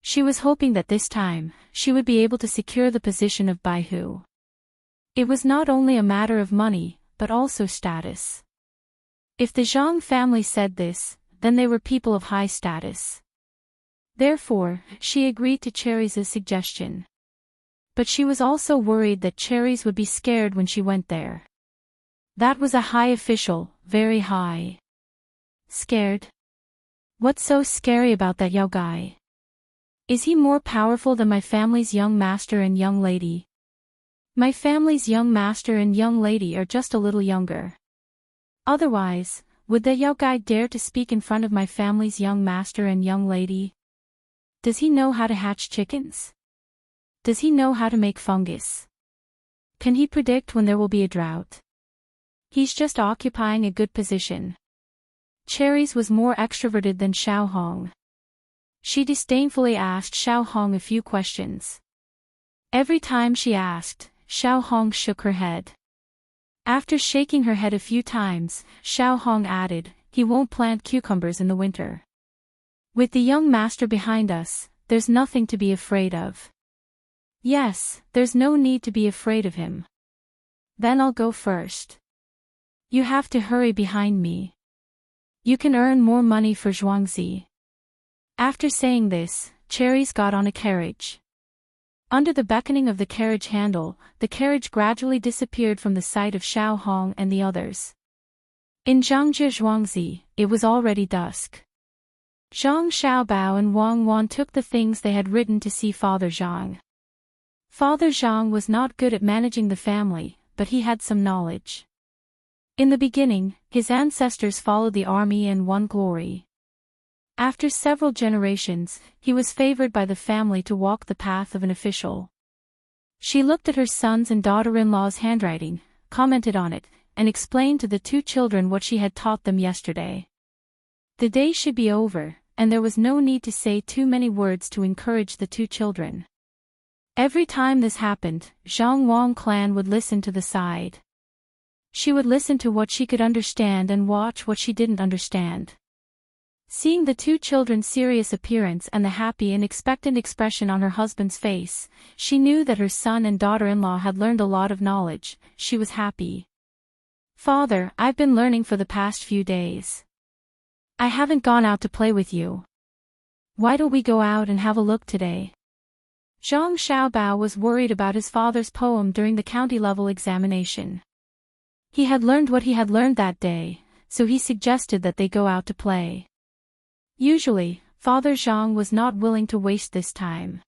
She was hoping that this time, she would be able to secure the position of Baihu. It was not only a matter of money, but also status. If the Zhang family said this, then they were people of high status. Therefore, she agreed to Cherries' suggestion. But she was also worried that Cherries would be scared when she went there. That was a high official, very high. Scared? What's so scary about that Yao guy? Is he more powerful than my family's young master and young lady? My family's young master and young lady are just a little younger. Otherwise, would the Yao guy dare to speak in front of my family's young master and young lady? Does he know how to hatch chickens? Does he know how to make fungus? Can he predict when there will be a drought? He's just occupying a good position. Cherries was more extroverted than Xiao Hong. She disdainfully asked Xiao Hong a few questions. Every time she asked, Xiao Hong shook her head. After shaking her head a few times, Xiao Hong added, he won't plant cucumbers in the winter. With the young master behind us, there's nothing to be afraid of. Yes, there's no need to be afraid of him. Then I'll go first. You have to hurry behind me. You can earn more money for Zhuangzi. After saying this, Cherries got on a carriage. Under the beckoning of the carriage handle, the carriage gradually disappeared from the sight of Xiao Hong and the others. In Zhangzhi Zhuangzi, it was already dusk. Zhang Xiaobao and Wang Wan took the things they had ridden to see Father Zhang. Father Zhang was not good at managing the family, but he had some knowledge. In the beginning, his ancestors followed the army and won glory. After several generations, he was favored by the family to walk the path of an official. She looked at her sons and daughter-in-law's handwriting, commented on it, and explained to the 2 children what she had taught them yesterday. The day should be over, and there was no need to say too many words to encourage the 2 children. Every time this happened, Zhang Wang clan would listen to the side. She would listen to what she could understand and watch what she didn't understand. Seeing the 2 children's serious appearance and the happy and expectant expression on her husband's face, she knew that her son and daughter-in-law had learned a lot of knowledge. She was happy. Father, I've been learning for the past few days. I haven't gone out to play with you. Why don't we go out and have a look today? Zhang Xiaobao was worried about his father's poem during the county-level examination. He had learned what he had learned that day, so he suggested that they go out to play. Usually, Father Zhang was not willing to waste this time.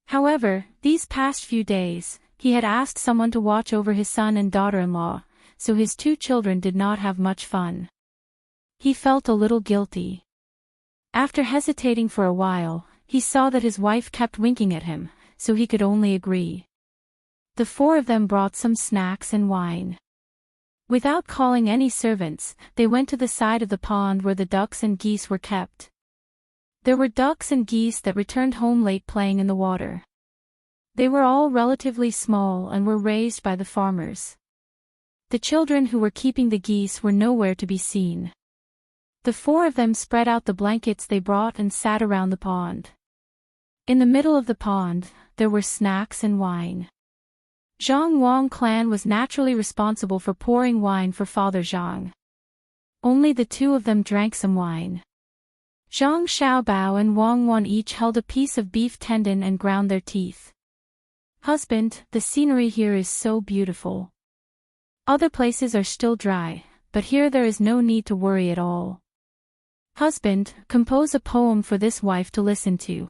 However, these past few days, he had asked someone to watch over his son and daughter-in-law, so his 2 children did not have much fun. He felt a little guilty. After hesitating for a while, he saw that his wife kept winking at him, so he could only agree. The 4 of them brought some snacks and wine. Without calling any servants, they went to the side of the pond where the ducks and geese were kept. There were ducks and geese that returned home late playing in the water. They were all relatively small and were raised by the farmers. The children who were keeping the geese were nowhere to be seen. The 4 of them spread out the blankets they brought and sat around the pond. In the middle of the pond, there were snacks and wine. Zhang Wang clan was naturally responsible for pouring wine for Father Zhang. Only the 2 of them drank some wine. Zhang Xiaobao and Wang Wan each held a piece of beef tendon and ground their teeth. Husband, the scenery here is so beautiful. Other places are still dry, but here there is no need to worry at all. Husband, compose a poem for this wife to listen to.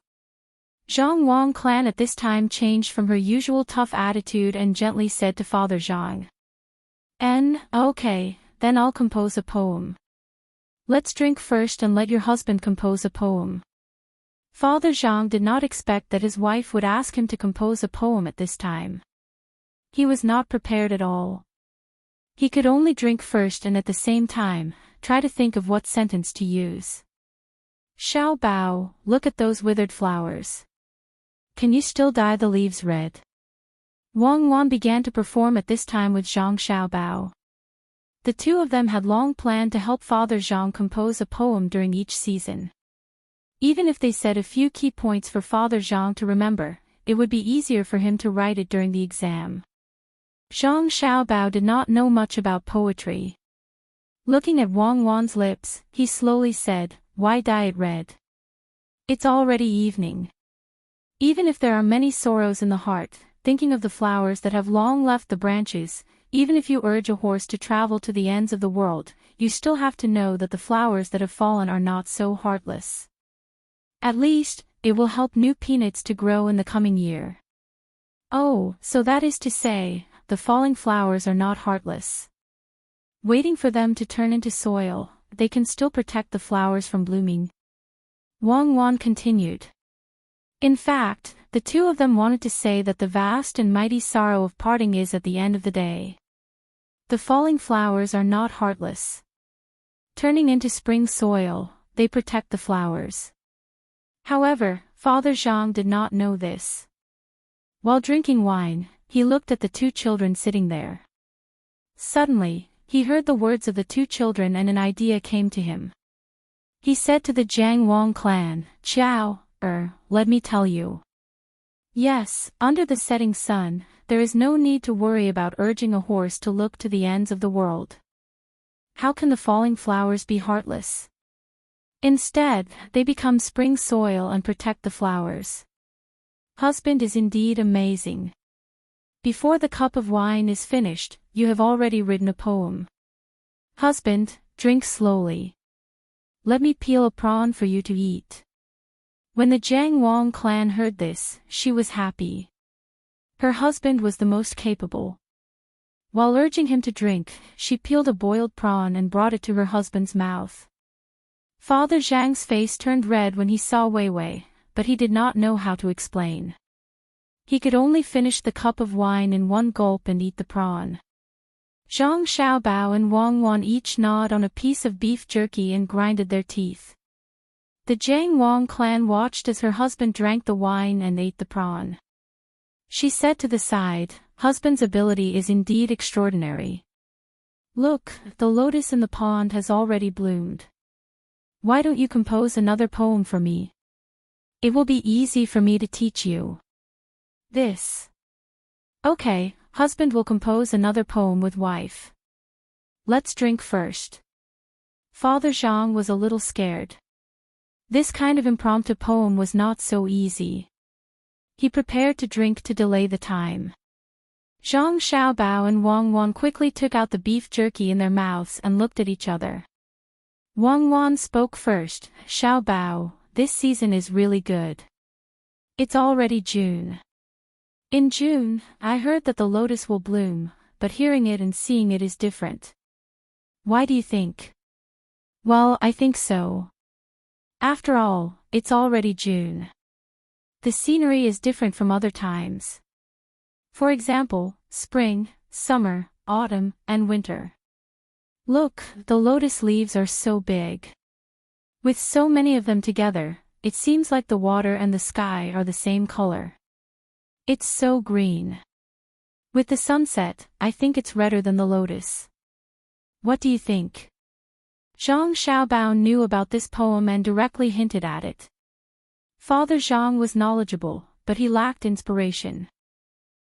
Zhang Wang clan at this time changed from her usual tough attitude and gently said to Father Zhang. Okay, then I'll compose a poem. Let's drink first and let your husband compose a poem. Father Zhang did not expect that his wife would ask him to compose a poem at this time. He was not prepared at all. He could only drink first and at the same time, try to think of what sentence to use. Xiao Bao, look at those withered flowers. Can you still dye the leaves red? Wang Wan began to perform at this time with Zhang Xiaobao. The two of them had long planned to help Father Zhang compose a poem during each season. Even if they set a few key points for Father Zhang to remember, it would be easier for him to write it during the exam. Zhang Xiaobao did not know much about poetry. Looking at Wang Wan's lips, he slowly said, "Why dye it red? It's already evening. Even if there are many sorrows in the heart, thinking of the flowers that have long left the branches, even if you urge a horse to travel to the ends of the world, you still have to know that the flowers that have fallen are not so heartless. At least, it will help new peanuts to grow in the coming year." Oh, so that is to say, the falling flowers are not heartless. Waiting for them to turn into soil, they can still protect the flowers from blooming. Wang Wan continued. In fact, the two of them wanted to say that the vast and mighty sorrow of parting is at the end of the day. The falling flowers are not heartless. Turning into spring soil, they protect the flowers. However, Father Zhang did not know this. While drinking wine, he looked at the two children sitting there. Suddenly, he heard the words of the two children and an idea came to him. He said to the Jiang Wang clan, "Chow, let me tell you. Yes, under the setting sun, there is no need to worry about urging a horse to look to the ends of the world. How can the falling flowers be heartless? Instead, they become spring soil and protect the flowers. Husband is indeed amazing. Before the cup of wine is finished, you have already written a poem. Husband, drink slowly. Let me peel a prawn for you to eat." When the Jiang Wang clan heard this, she was happy. Her husband was the most capable. While urging him to drink, she peeled a boiled prawn and brought it to her husband's mouth. Father Zhang's face turned red when he saw Wei Wei, but he did not know how to explain. He could only finish the cup of wine in one gulp and eat the prawn. Zhang Xiaobao and Wang Wan each gnawed on a piece of beef jerky and grinded their teeth. The Jiang Wang clan watched as her husband drank the wine and ate the prawn. She said to the side, "Husband's ability is indeed extraordinary. Look, the lotus in the pond has already bloomed. Why don't you compose another poem for me? It will be easy for me to teach you this." "Okay, husband will compose another poem with wife. Let's drink first." Father Zhang was a little scared. This kind of impromptu poem was not so easy. He prepared to drink to delay the time. Zhang Xiaobao and Wang Wan quickly took out the beef jerky in their mouths and looked at each other. Wang Wan spoke first, "Xiaobao, this season is really good. It's already June. In June, I heard that the lotus will bloom, but hearing it and seeing it is different. Why do you think?" "Well, I think so. After all, it's already June. The scenery is different from other times. For example, spring, summer, autumn, and winter. Look, the lotus leaves are so big. With so many of them together, it seems like the water and the sky are the same color. It's so green. With the sunset, I think it's redder than the lotus. What do you think?" Zhang Xiaobao knew about this poem and directly hinted at it. Father Zhang was knowledgeable, but he lacked inspiration.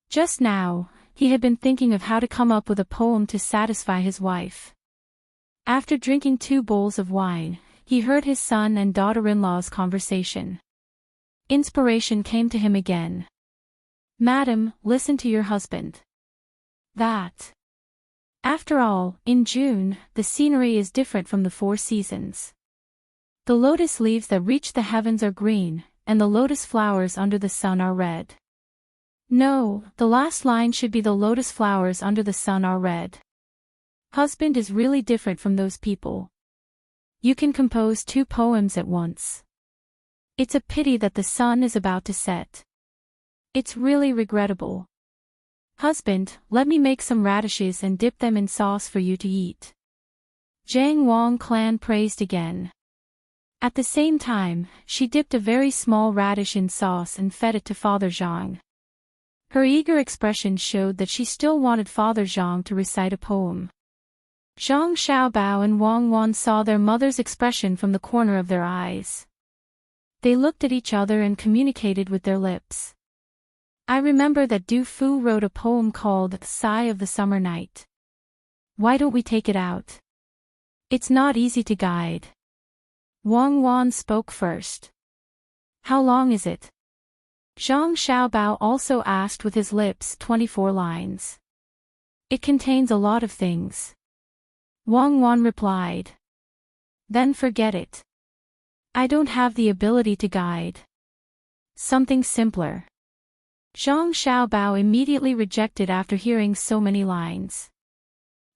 Just now, he had been thinking of how to come up with a poem to satisfy his wife. After drinking 2 bowls of wine, he heard his son and daughter-in-law's conversation. Inspiration came to him again. "Madam, listen to your husband. That. After all, in June, the scenery is different from the 4 seasons. The lotus leaves that reach the heavens are green, and the lotus flowers under the sun are red." No, the last line should be "the lotus flowers under the sun are red." Husband is really different from those people. You can compose 2 poems at once. It's a pity that the sun is about to set. It's really regrettable. Husband, let me make some radishes and dip them in sauce for you to eat. Jiang Wang clan praised again. At the same time, she dipped a very small radish in sauce and fed it to Father Zhang. Her eager expression showed that she still wanted Father Zhang to recite a poem. Zhang Xiaobao and Wang Wan saw their mother's expression from the corner of their eyes. They looked at each other and communicated with their lips. I remember that Du Fu wrote a poem called The Sigh of the Summer Night. Why don't we take it out? It's not easy to guide. Wang Wan spoke first. How long is it? Zhang Xiaobao also asked with his lips. 24 lines. It contains a lot of things. Wang Wan replied. Then forget it. I don't have the ability to guide. Something simpler. Zhang Xiaobao immediately rejected after hearing so many lines.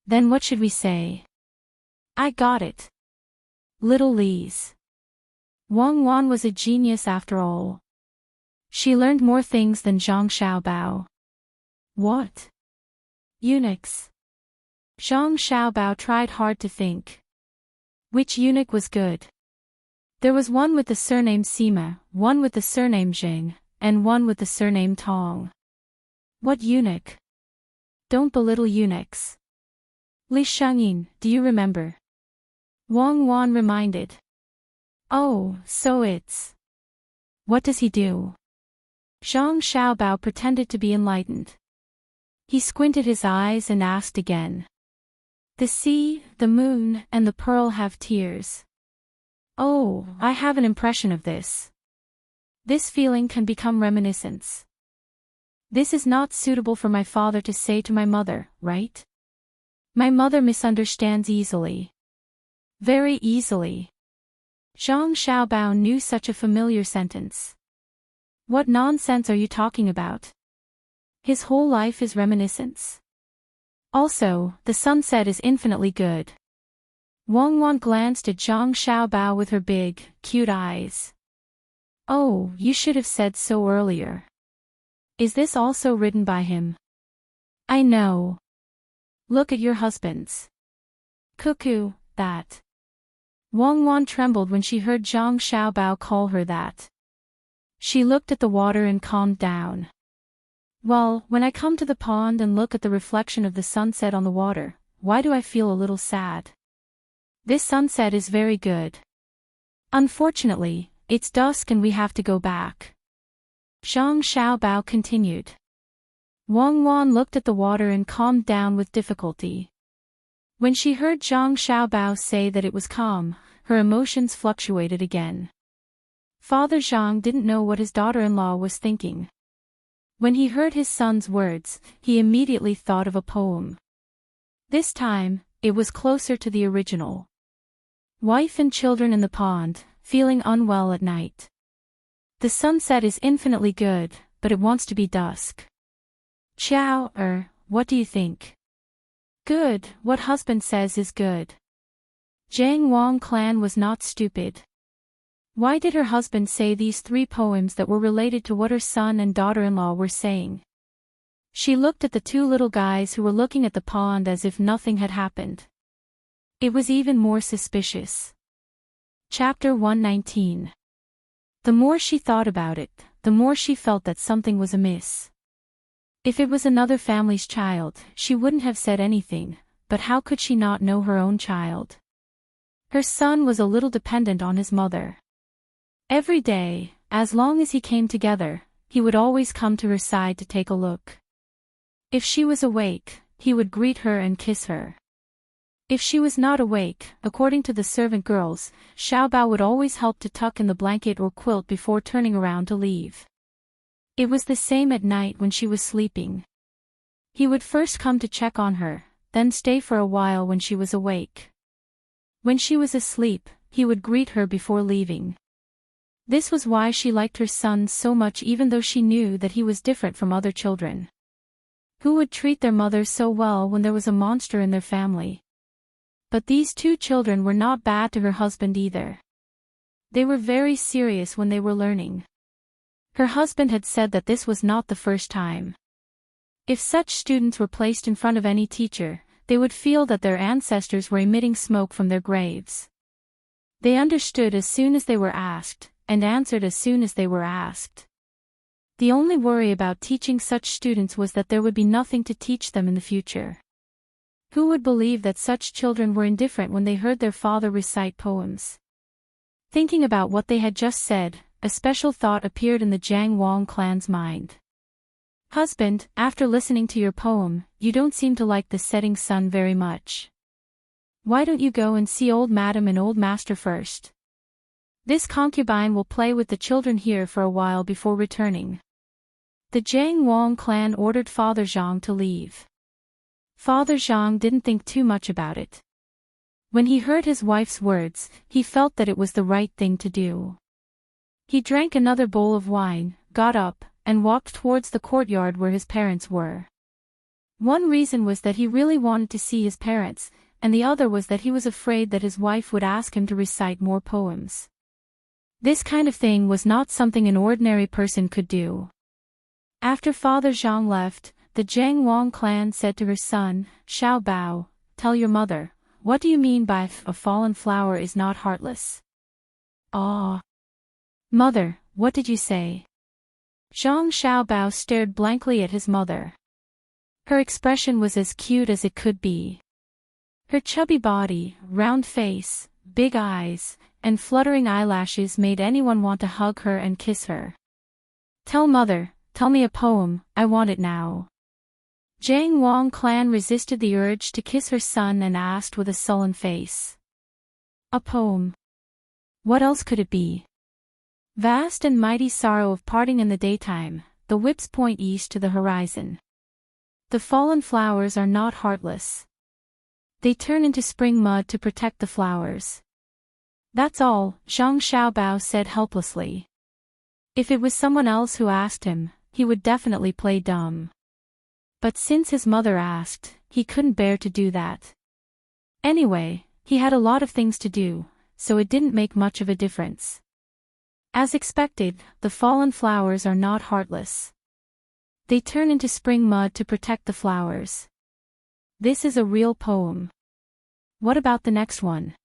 Then what should we say? I got it. Little Li's. Wang Wan was a genius after all. She learned more things than Zhang Xiaobao. What? Eunuchs. Zhang Xiaobao tried hard to think. Which eunuch was good? There was one with the surname Sima, one with the surname Jing, and one with the surname Tang. What eunuch? Don't belittle eunuchs. Li Shengyin, do you remember? Wang Wan reminded. Oh, so it's. What does he do? Zhang Xiaobao pretended to be enlightened. He squinted his eyes and asked again. The sea, the moon, and the pearl have tears. Oh, I have an impression of this. This feeling can become reminiscence. This is not suitable for my father to say to my mother, right? My mother misunderstands easily. Very easily. Zhang Xiaobao knew such a familiar sentence. What nonsense are you talking about? His whole life is reminiscence. Also, the sunset is infinitely good. Wang Wan glanced at Zhang Xiaobao with her big, cute eyes. Oh, you should have said so earlier. Is this also written by him? I know. Look at your husbands. Cuckoo, that. Wang Wan trembled when she heard Zhang Xiaobao call her that. She looked at the water and calmed down. Well, when I come to the pond and look at the reflection of the sunset on the water, why do I feel a little sad? This sunset is very good. Unfortunately, it's dusk and we have to go back. Zhang Xiaobao continued. Wang Wan looked at the water and calmed down with difficulty. When she heard Zhang Xiaobao say that it was calm, her emotions fluctuated again. Father Zhang didn't know what his daughter-in-law was thinking. When he heard his son's words, he immediately thought of a poem. This time, it was closer to the original. Wife and children in the pond, feeling unwell at night. The sunset is infinitely good, but it wants to be dusk. Chow, what do you think? Good, what husband says is good. Jiang Wang clan was not stupid. Why did her husband say these 3 poems that were related to what her son and daughter-in-law were saying? She looked at the 2 little guys who were looking at the pond as if nothing had happened. It was even more suspicious. Chapter 119. The more she thought about it, the more she felt that something was amiss. If it was another family's child, she wouldn't have said anything, but how could she not know her own child? Her son was a little dependent on his mother. Every day, as long as he came together, he would always come to her side to take a look. If she was awake, he would greet her and kiss her. If she was not awake, according to the servant girls, Xiaobao would always help to tuck in the blanket or quilt before turning around to leave. It was the same at night when she was sleeping. He would first come to check on her, then stay for a while when she was awake. When she was asleep, he would greet her before leaving. This was why she liked her son so much, even though she knew that he was different from other children. Who would treat their mother so well when there was a monster in their family? But these 2 children were not bad to her husband either. They were very serious when they were learning. Her husband had said that this was not the first time. If such students were placed in front of any teacher, they would feel that their ancestors were emitting smoke from their graves. They understood as soon as they were asked, and answered as soon as they were asked. The only worry about teaching such students was that there would be nothing to teach them in the future. Who would believe that such children were indifferent when they heard their father recite poems? Thinking about what they had just said, a special thought appeared in the Jiang Wang clan's mind. Husband, after listening to your poem, you don't seem to like the setting sun very much. Why don't you go and see old madam and old master first? This concubine will play with the children here for a while before returning. The Jiang Wang clan ordered Father Zhang to leave. Father Zhang didn't think too much about it. When he heard his wife's words, he felt that it was the right thing to do. He drank another bowl of wine, got up, and walked towards the courtyard where his parents were. One reason was that he really wanted to see his parents, and the other was that he was afraid that his wife would ask him to recite more poems. This kind of thing was not something an ordinary person could do. After Father Zhang left, the Jiang Wang clan said to her son, Xiao Bao, tell your mother, what do you mean by a fallen flower is not heartless? Ah. Mother, what did you say? Zhang Xiaobao stared blankly at his mother. Her expression was as cute as it could be. Her chubby body, round face, big eyes, and fluttering eyelashes made anyone want to hug her and kiss her. Tell mother, tell me a poem, I want it now. Jiang Wang clan resisted the urge to kiss her son and asked with a sullen face. A poem. What else could it be? Vast and mighty sorrow of parting in the daytime, the whips point east to the horizon. The fallen flowers are not heartless. They turn into spring mud to protect the flowers. That's all, Zhang Xiaobao said helplessly. If it was someone else who asked him, he would definitely play dumb. But since his mother asked, he couldn't bear to do that. Anyway, he had a lot of things to do, so it didn't make much of a difference. As expected, the fallen flowers are not heartless. They turn into spring mud to protect the flowers. This is a real poem. What about the next one?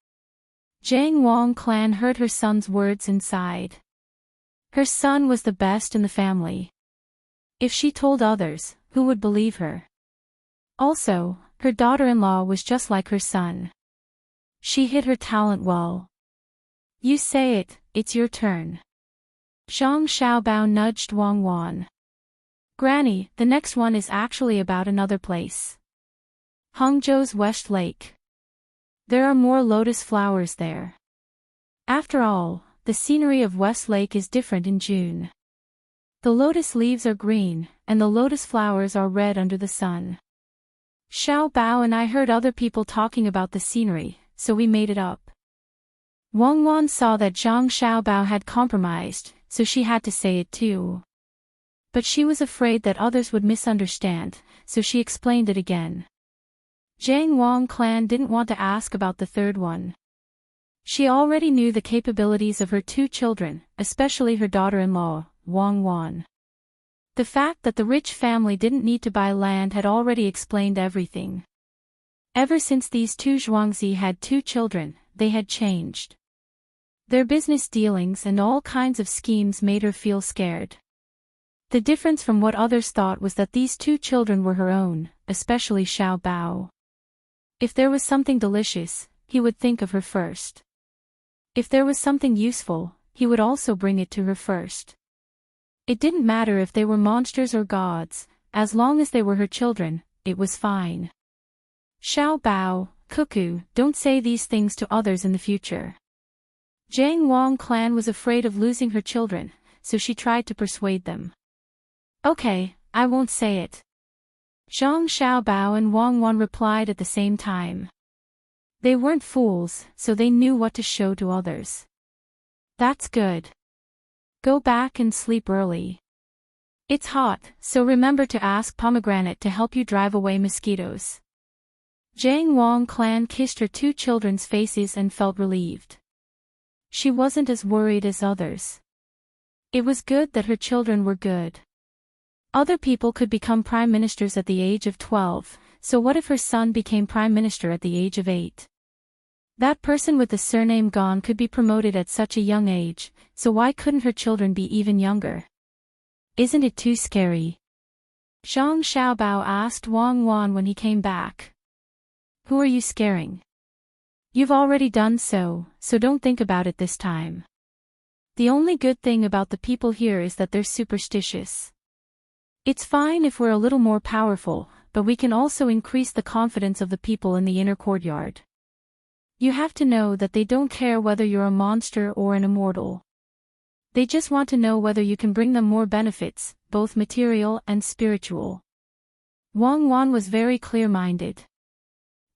Jiang Wang clan heard her son's words and sighed. Her son was the best in the family. If she told others, who would believe her? Also, her daughter-in-law was just like her son. She hid her talent well. You say it, it's your turn. Zhang Xiaobao nudged Wang Wan. Granny, the next one is actually about another place. Hangzhou's West Lake. There are more lotus flowers there. After all, the scenery of West Lake is different in June. The lotus leaves are green, and the lotus flowers are red under the sun. Xiao Bao and I heard other people talking about the scenery, so we made it up. Wang Wan saw that Zhang Xiaobao had compromised, so she had to say it too. But she was afraid that others would misunderstand, so she explained it again. Jiang Wang clan didn't want to ask about the third one. She already knew the capabilities of her two children, especially her daughter-in-law, Wang Wan. The fact that the rich family didn't need to buy land had already explained everything. Ever since these two Zhuangzi had two children, they had changed. Their business dealings and all kinds of schemes made her feel scared. The difference from what others thought was that these two children were her own, especially Xiao Bao. If there was something delicious, he would think of her first. If there was something useful, he would also bring it to her first. It didn't matter if they were monsters or gods, as long as they were her children, it was fine. Xiao Bao, cuckoo, don't say these things to others in the future. Jiang Wang clan was afraid of losing her children, so she tried to persuade them. Okay, I won't say it. Zhang Xiaobao and Wang Wan replied at the same time. They weren't fools, so they knew what to show to others. That's good. Go back and sleep early. It's hot, so remember to ask Pomegranate to help you drive away mosquitoes. Jiang Wang clan kissed her two children's faces and felt relieved. She wasn't as worried as others. It was good that her children were good. Other people could become prime ministers at the age of 12, so what if her son became prime minister at the age of 8? That person with the surname Gon could be promoted at such a young age, so why couldn't her children be even younger? Isn't it too scary? Zhang Xiaobao asked Wang Wan when he came back. Who are you scaring? You've already done so don't think about it this time. The only good thing about the people here is that they're superstitious. It's fine if we're a little more powerful, but we can also increase the confidence of the people in the inner courtyard. You have to know that they don't care whether you're a monster or an immortal. They just want to know whether you can bring them more benefits, both material and spiritual. Wang Wan was very clear-minded.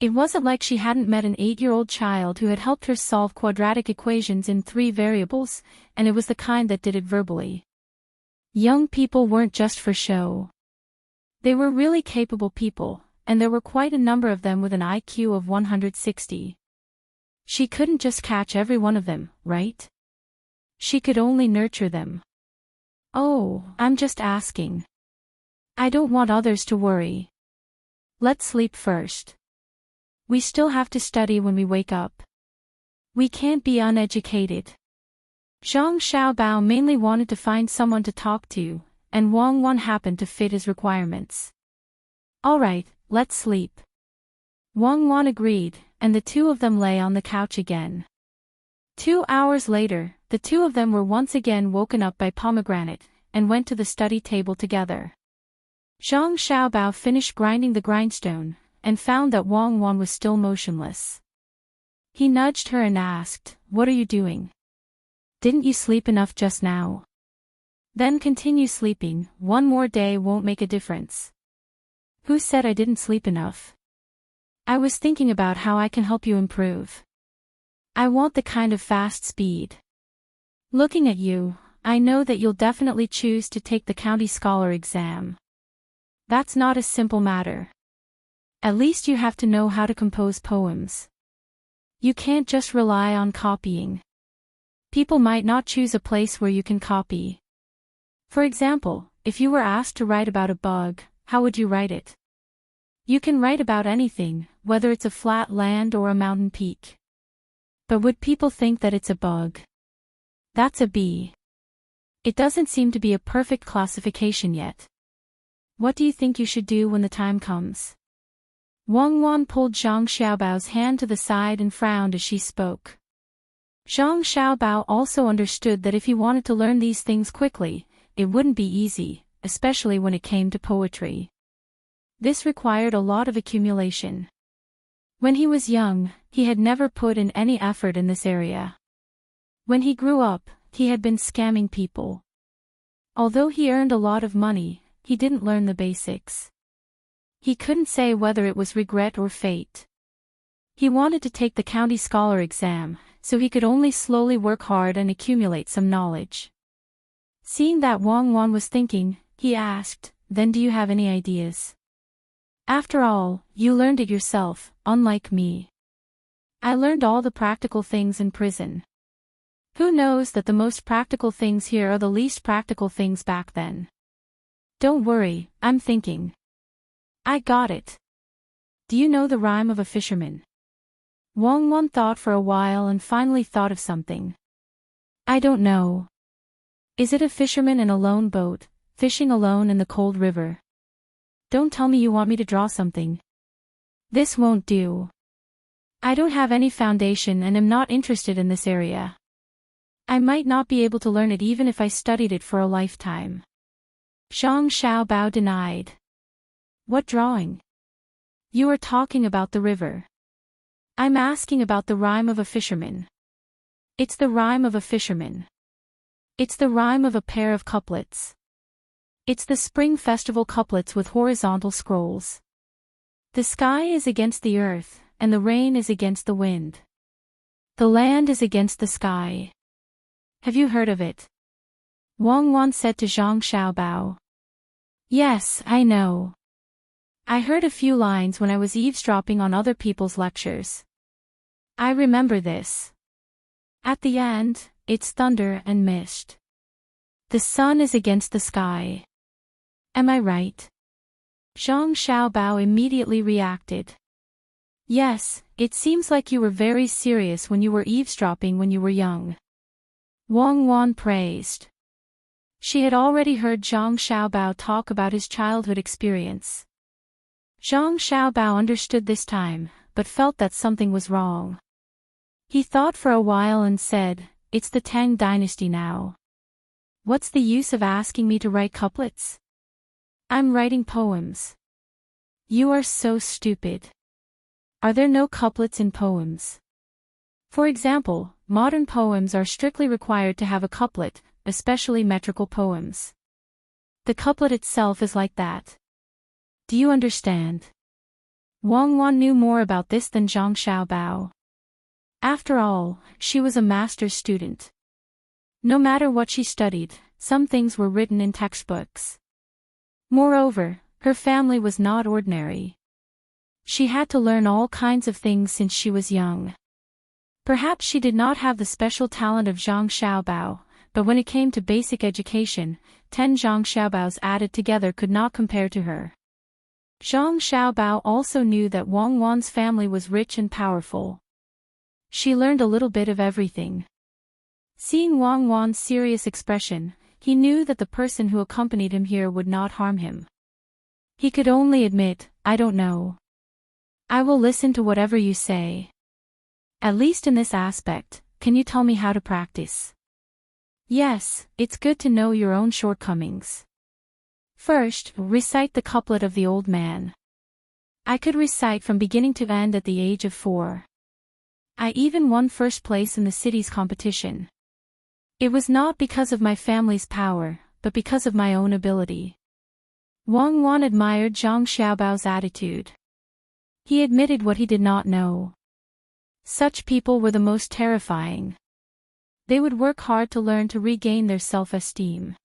It wasn't like she hadn't met an 8-year-old child who had helped her solve quadratic equations in 3 variables, and it was the kind that did it verbally. Young people weren't just for show. They were really capable people, and there were quite a number of them with an IQ of 160. She couldn't just catch every one of them, right? She could only nurture them. Oh, I'm just asking. I don't want others to worry. Let's sleep first. We still have to study when we wake up. We can't be uneducated. Zhang Xiaobao mainly wanted to find someone to talk to, and Wang Wan happened to fit his requirements. Alright, let's sleep. Wang Wan agreed, and the two of them lay on the couch again. 2 hours later, the two of them were once again woken up by Pomegranate, and went to the study table together. Zhang Xiaobao finished grinding the grindstone, and found that Wang Wan was still motionless. He nudged her and asked, "What are you doing? Didn't you sleep enough just now? Then continue sleeping, one more day won't make a difference." Who said I didn't sleep enough? I was thinking about how I can help you improve. I want the kind of fast speed. Looking at you, I know that you'll definitely choose to take the county scholar exam. That's not a simple matter. At least you have to know how to compose poems. You can't just rely on copying. People might not choose a place where you can copy. For example, if you were asked to write about a bug, how would you write it? You can write about anything, whether it's a flat land or a mountain peak. But would people think that it's a bug? That's a B. It doesn't seem to be a perfect classification yet. What do you think you should do when the time comes? Wang Wan pulled Zhang Xiaobao's hand to the side and frowned as she spoke. Zhang Xiaobao also understood that if he wanted to learn these things quickly, it wouldn't be easy, especially when it came to poetry. This required a lot of accumulation. When he was young, he had never put in any effort in this area. When he grew up, he had been scamming people. Although he earned a lot of money, he didn't learn the basics. He couldn't say whether it was regret or fate. He wanted to take the county scholar exam, so he could only slowly work hard and accumulate some knowledge. Seeing that Wang Wan was thinking, he asked, "Then do you have any ideas? After all, you learned it yourself, unlike me. I learned all the practical things in prison. Who knows that the most practical things here are the least practical things back then? Don't worry, I'm thinking. I got it. Do you know the rhyme of a fisherman?" Wang Wan thought for a while and finally thought of something. "I don't know. Is it a fisherman in a lone boat, fishing alone in the cold river?" Don't tell me you want me to draw something. This won't do. I don't have any foundation and am not interested in this area. I might not be able to learn it even if I studied it for a lifetime. Zhang Xiaobao denied. What drawing? You are talking about the river. I'm asking about the rhyme of a fisherman. It's the rhyme of a fisherman. It's the rhyme of a pair of couplets. It's the spring festival couplets with horizontal scrolls. The sky is against the earth, and the rain is against the wind. The land is against the sky. Have you heard of it? Wang Wan said to Zhang Xiaobao. Yes, I know. I heard a few lines when I was eavesdropping on other people's lectures. I remember this. At the end, it's thunder and mist. The sun is against the sky. Am I right? Zhang Xiaobao immediately reacted. Yes, it seems like you were very serious when you were eavesdropping when you were young. Wang Wan praised. She had already heard Zhang Xiaobao talk about his childhood experience. Zhang Xiaobao understood this time, but felt that something was wrong. He thought for a while and said, "It's the Tang dynasty now. What's the use of asking me to write couplets? I'm writing poems." You are so stupid. Are there no couplets in poems? For example, modern poems are strictly required to have a couplet, especially metrical poems. The couplet itself is like that. Do you understand? Wang Wan knew more about this than Zhang Xiaobao. After all, she was a master's student. No matter what she studied, some things were written in textbooks. Moreover, her family was not ordinary. She had to learn all kinds of things since she was young. Perhaps she did not have the special talent of Zhang Xiaobao, but when it came to basic education, 10 Zhang Xiaobaos added together could not compare to her. Zhang Xiaobao also knew that Wang Wan's family was rich and powerful. She learned a little bit of everything. Seeing Wang Wan's serious expression, he knew that the person who accompanied him here would not harm him. He could only admit, "I don't know. I will listen to whatever you say. At least in this aspect, can you tell me how to practice?" Yes, it's good to know your own shortcomings. First, recite the couplet of the old man. I could recite from beginning to end at the age of 4. I even won first place in the city's competition. It was not because of my family's power, but because of my own ability. Wang Wan admired Zhang Xiaobao's attitude. He admitted what he did not know. Such people were the most terrifying. They would work hard to learn to regain their self-esteem.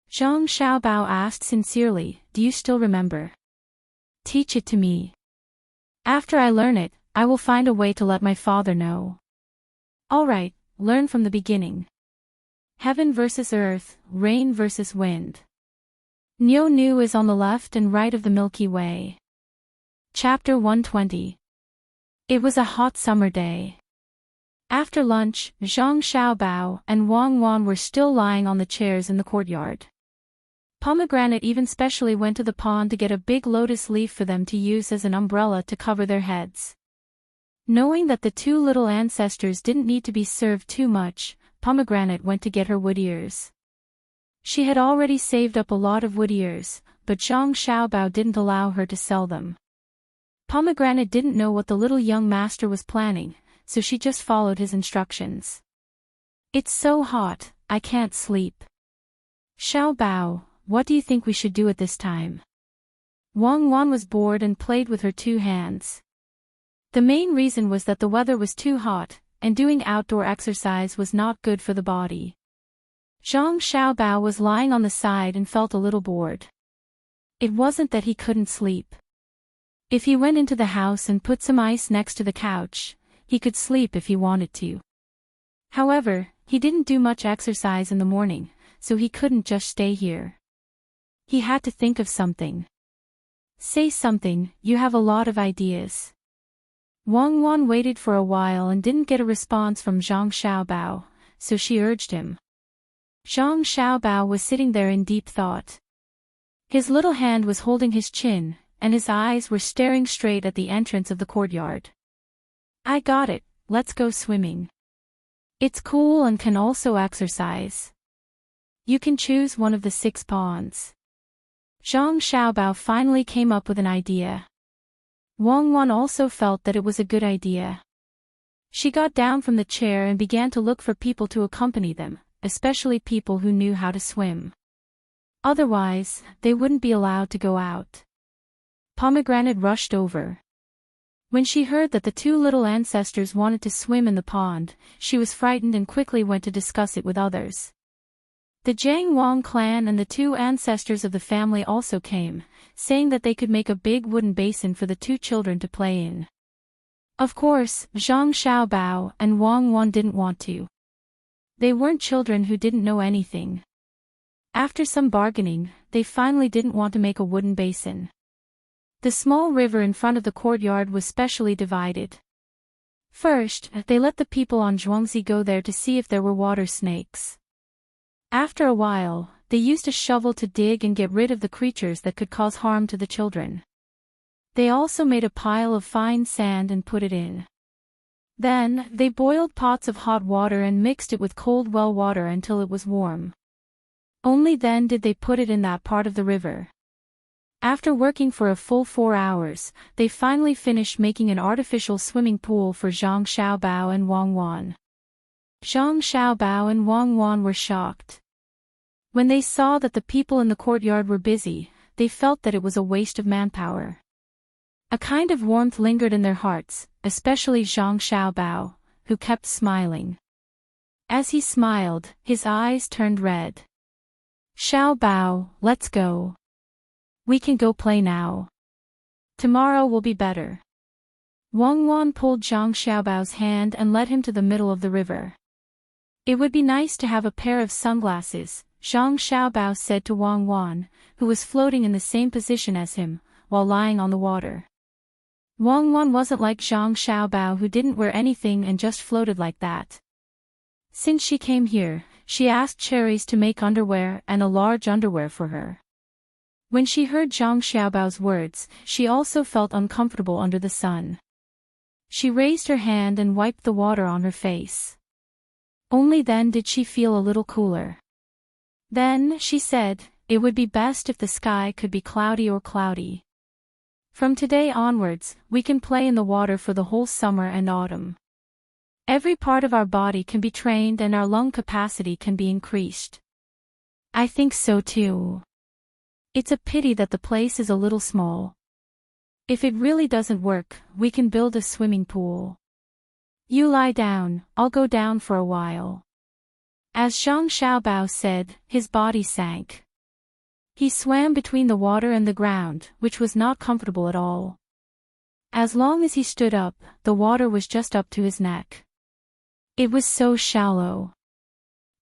Zhang Xiaobao asked sincerely, "Do you still remember? Teach it to me. After I learn it, I will find a way to let my father know." All right, learn from the beginning. Heaven versus earth, rain versus wind. Niu Nu is on the left and right of the Milky Way. Chapter 120. It was a hot summer day. After lunch, Zhang Xiaobao and Wang Wan were still lying on the chairs in the courtyard. Pomegranate even specially went to the pond to get a big lotus leaf for them to use as an umbrella to cover their heads. Knowing that the two little ancestors didn't need to be served too much, Pomegranate went to get her wood ears. She had already saved up a lot of wood ears, but Zhang Xiaobao didn't allow her to sell them. Pomegranate didn't know what the little young master was planning, so she just followed his instructions. It's so hot, I can't sleep. Xiaobao, what do you think we should do at this time? Wang Wan was bored and played with her two hands. The main reason was that the weather was too hot, and doing outdoor exercise was not good for the body. Zhang Xiaobao was lying on the side and felt a little bored. It wasn't that he couldn't sleep. If he went into the house and put some ice next to the couch, he could sleep if he wanted to. However, he didn't do much exercise in the morning, so he couldn't just stay here. He had to think of something. Say something, you have a lot of ideas. Wang Wan waited for a while and didn't get a response from Zhang Xiaobao, so she urged him. Zhang Xiaobao was sitting there in deep thought. His little hand was holding his chin, and his eyes were staring straight at the entrance of the courtyard. I got it, let's go swimming. It's cool and can also exercise. You can choose one of the 6 ponds. Zhang Xiaobao finally came up with an idea. Wang Wan also felt that it was a good idea. She got down from the chair and began to look for people to accompany them, especially people who knew how to swim. Otherwise, they wouldn't be allowed to go out. Pomegranate rushed over. When she heard that the two little ancestors wanted to swim in the pond, she was frightened and quickly went to discuss it with others. The Jiang Wang clan and the 2 ancestors of the family also came, saying that they could make a big wooden basin for the 2 children to play in. Of course, Zhang Xiaobao and Wang Wan didn't want to. They weren't children who didn't know anything. After some bargaining, they finally didn't want to make a wooden basin. The small river in front of the courtyard was specially divided. First, they let the people on Zhuangzi go there to see if there were water snakes. After a while, they used a shovel to dig and get rid of the creatures that could cause harm to the children. They also made a pile of fine sand and put it in. Then, they boiled pots of hot water and mixed it with cold well water until it was warm. Only then did they put it in that part of the river. After working for a full 4 hours, they finally finished making an artificial swimming pool for Zhang Xiaobao and Wang Wan. Zhang Xiaobao and Wang Wan were shocked. When they saw that the people in the courtyard were busy, they felt that it was a waste of manpower. A kind of warmth lingered in their hearts, especially Zhang Xiaobao, who kept smiling. As he smiled, his eyes turned red. Xiaobao, let's go. We can go play now. Tomorrow will be better. Wang Wan pulled Zhang Xiaobao's hand and led him to the middle of the river. It would be nice to have a pair of sunglasses, Zhang Xiaobao said to Wang Wan, who was floating in the same position as him, while lying on the water. Wang Wan wasn't like Zhang Xiaobao, who didn't wear anything and just floated like that. Since she came here, she asked Cherries to make underwear and a large underwear for her. When she heard Zhang Xiaobao's words, she also felt uncomfortable under the sun. She raised her hand and wiped the water on her face. Only then did she feel a little cooler. Then, she said, it would be best if the sky could be cloudy or cloudy. From today onwards, we can play in the water for the whole summer and autumn. Every part of our body can be trained and our lung capacity can be increased. I think so too. It's a pity that the place is a little small. If it really doesn't work, we can build a swimming pool. You lie down, I'll go down for a while. As Zhang Xiaobao said, his body sank. He swam between the water and the ground, which was not comfortable at all. As long as he stood up, the water was just up to his neck. It was so shallow.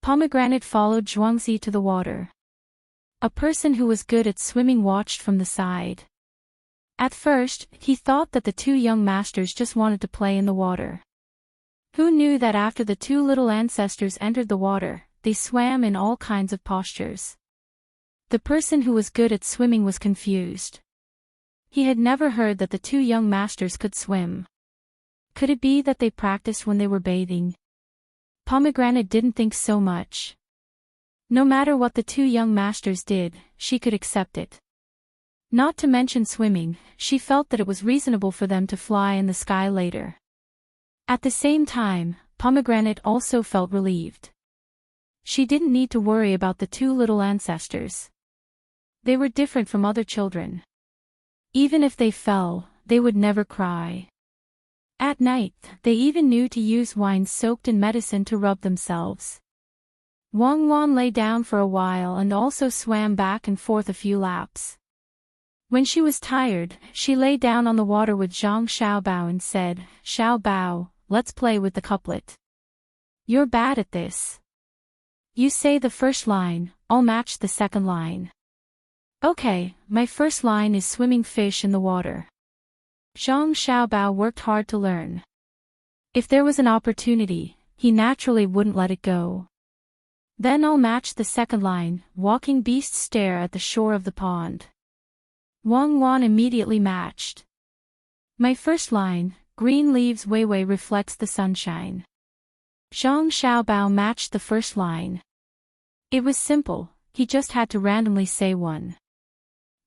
Pomegranate followed Zhuangzi to the water. A person who was good at swimming watched from the side. At first, he thought that the 2 young masters just wanted to play in the water. Who knew that after the 2 little ancestors entered the water, they swam in all kinds of postures. The person who was good at swimming was confused. He had never heard that the 2 young masters could swim. Could it be that they practiced when they were bathing? Pomegranate didn't think so much. No matter what the 2 young masters did, she could accept it. Not to mention swimming, she felt that it was reasonable for them to fly in the sky later. At the same time, Pomegranate also felt relieved. She didn't need to worry about the 2 little ancestors. They were different from other children. Even if they fell, they would never cry. At night, they even knew to use wine soaked in medicine to rub themselves. Wang Wan lay down for a while and also swam back and forth a few laps. When she was tired, she lay down on the water with Zhang Xiaobao and said, Xiaobao, let's play with the couplet. You're bad at this. You say the first line, I'll match the second line. Okay, my first line is swimming fish in the water. Zhang Xiaobao worked hard to learn. If there was an opportunity, he naturally wouldn't let it go. Then I'll match the second line, walking beasts stare at the shore of the pond. Wang Wan immediately matched. My first line, green leaves Weiwei reflects the sunshine. Zhang Xiaobao matched the first line. It was simple, he just had to randomly say one.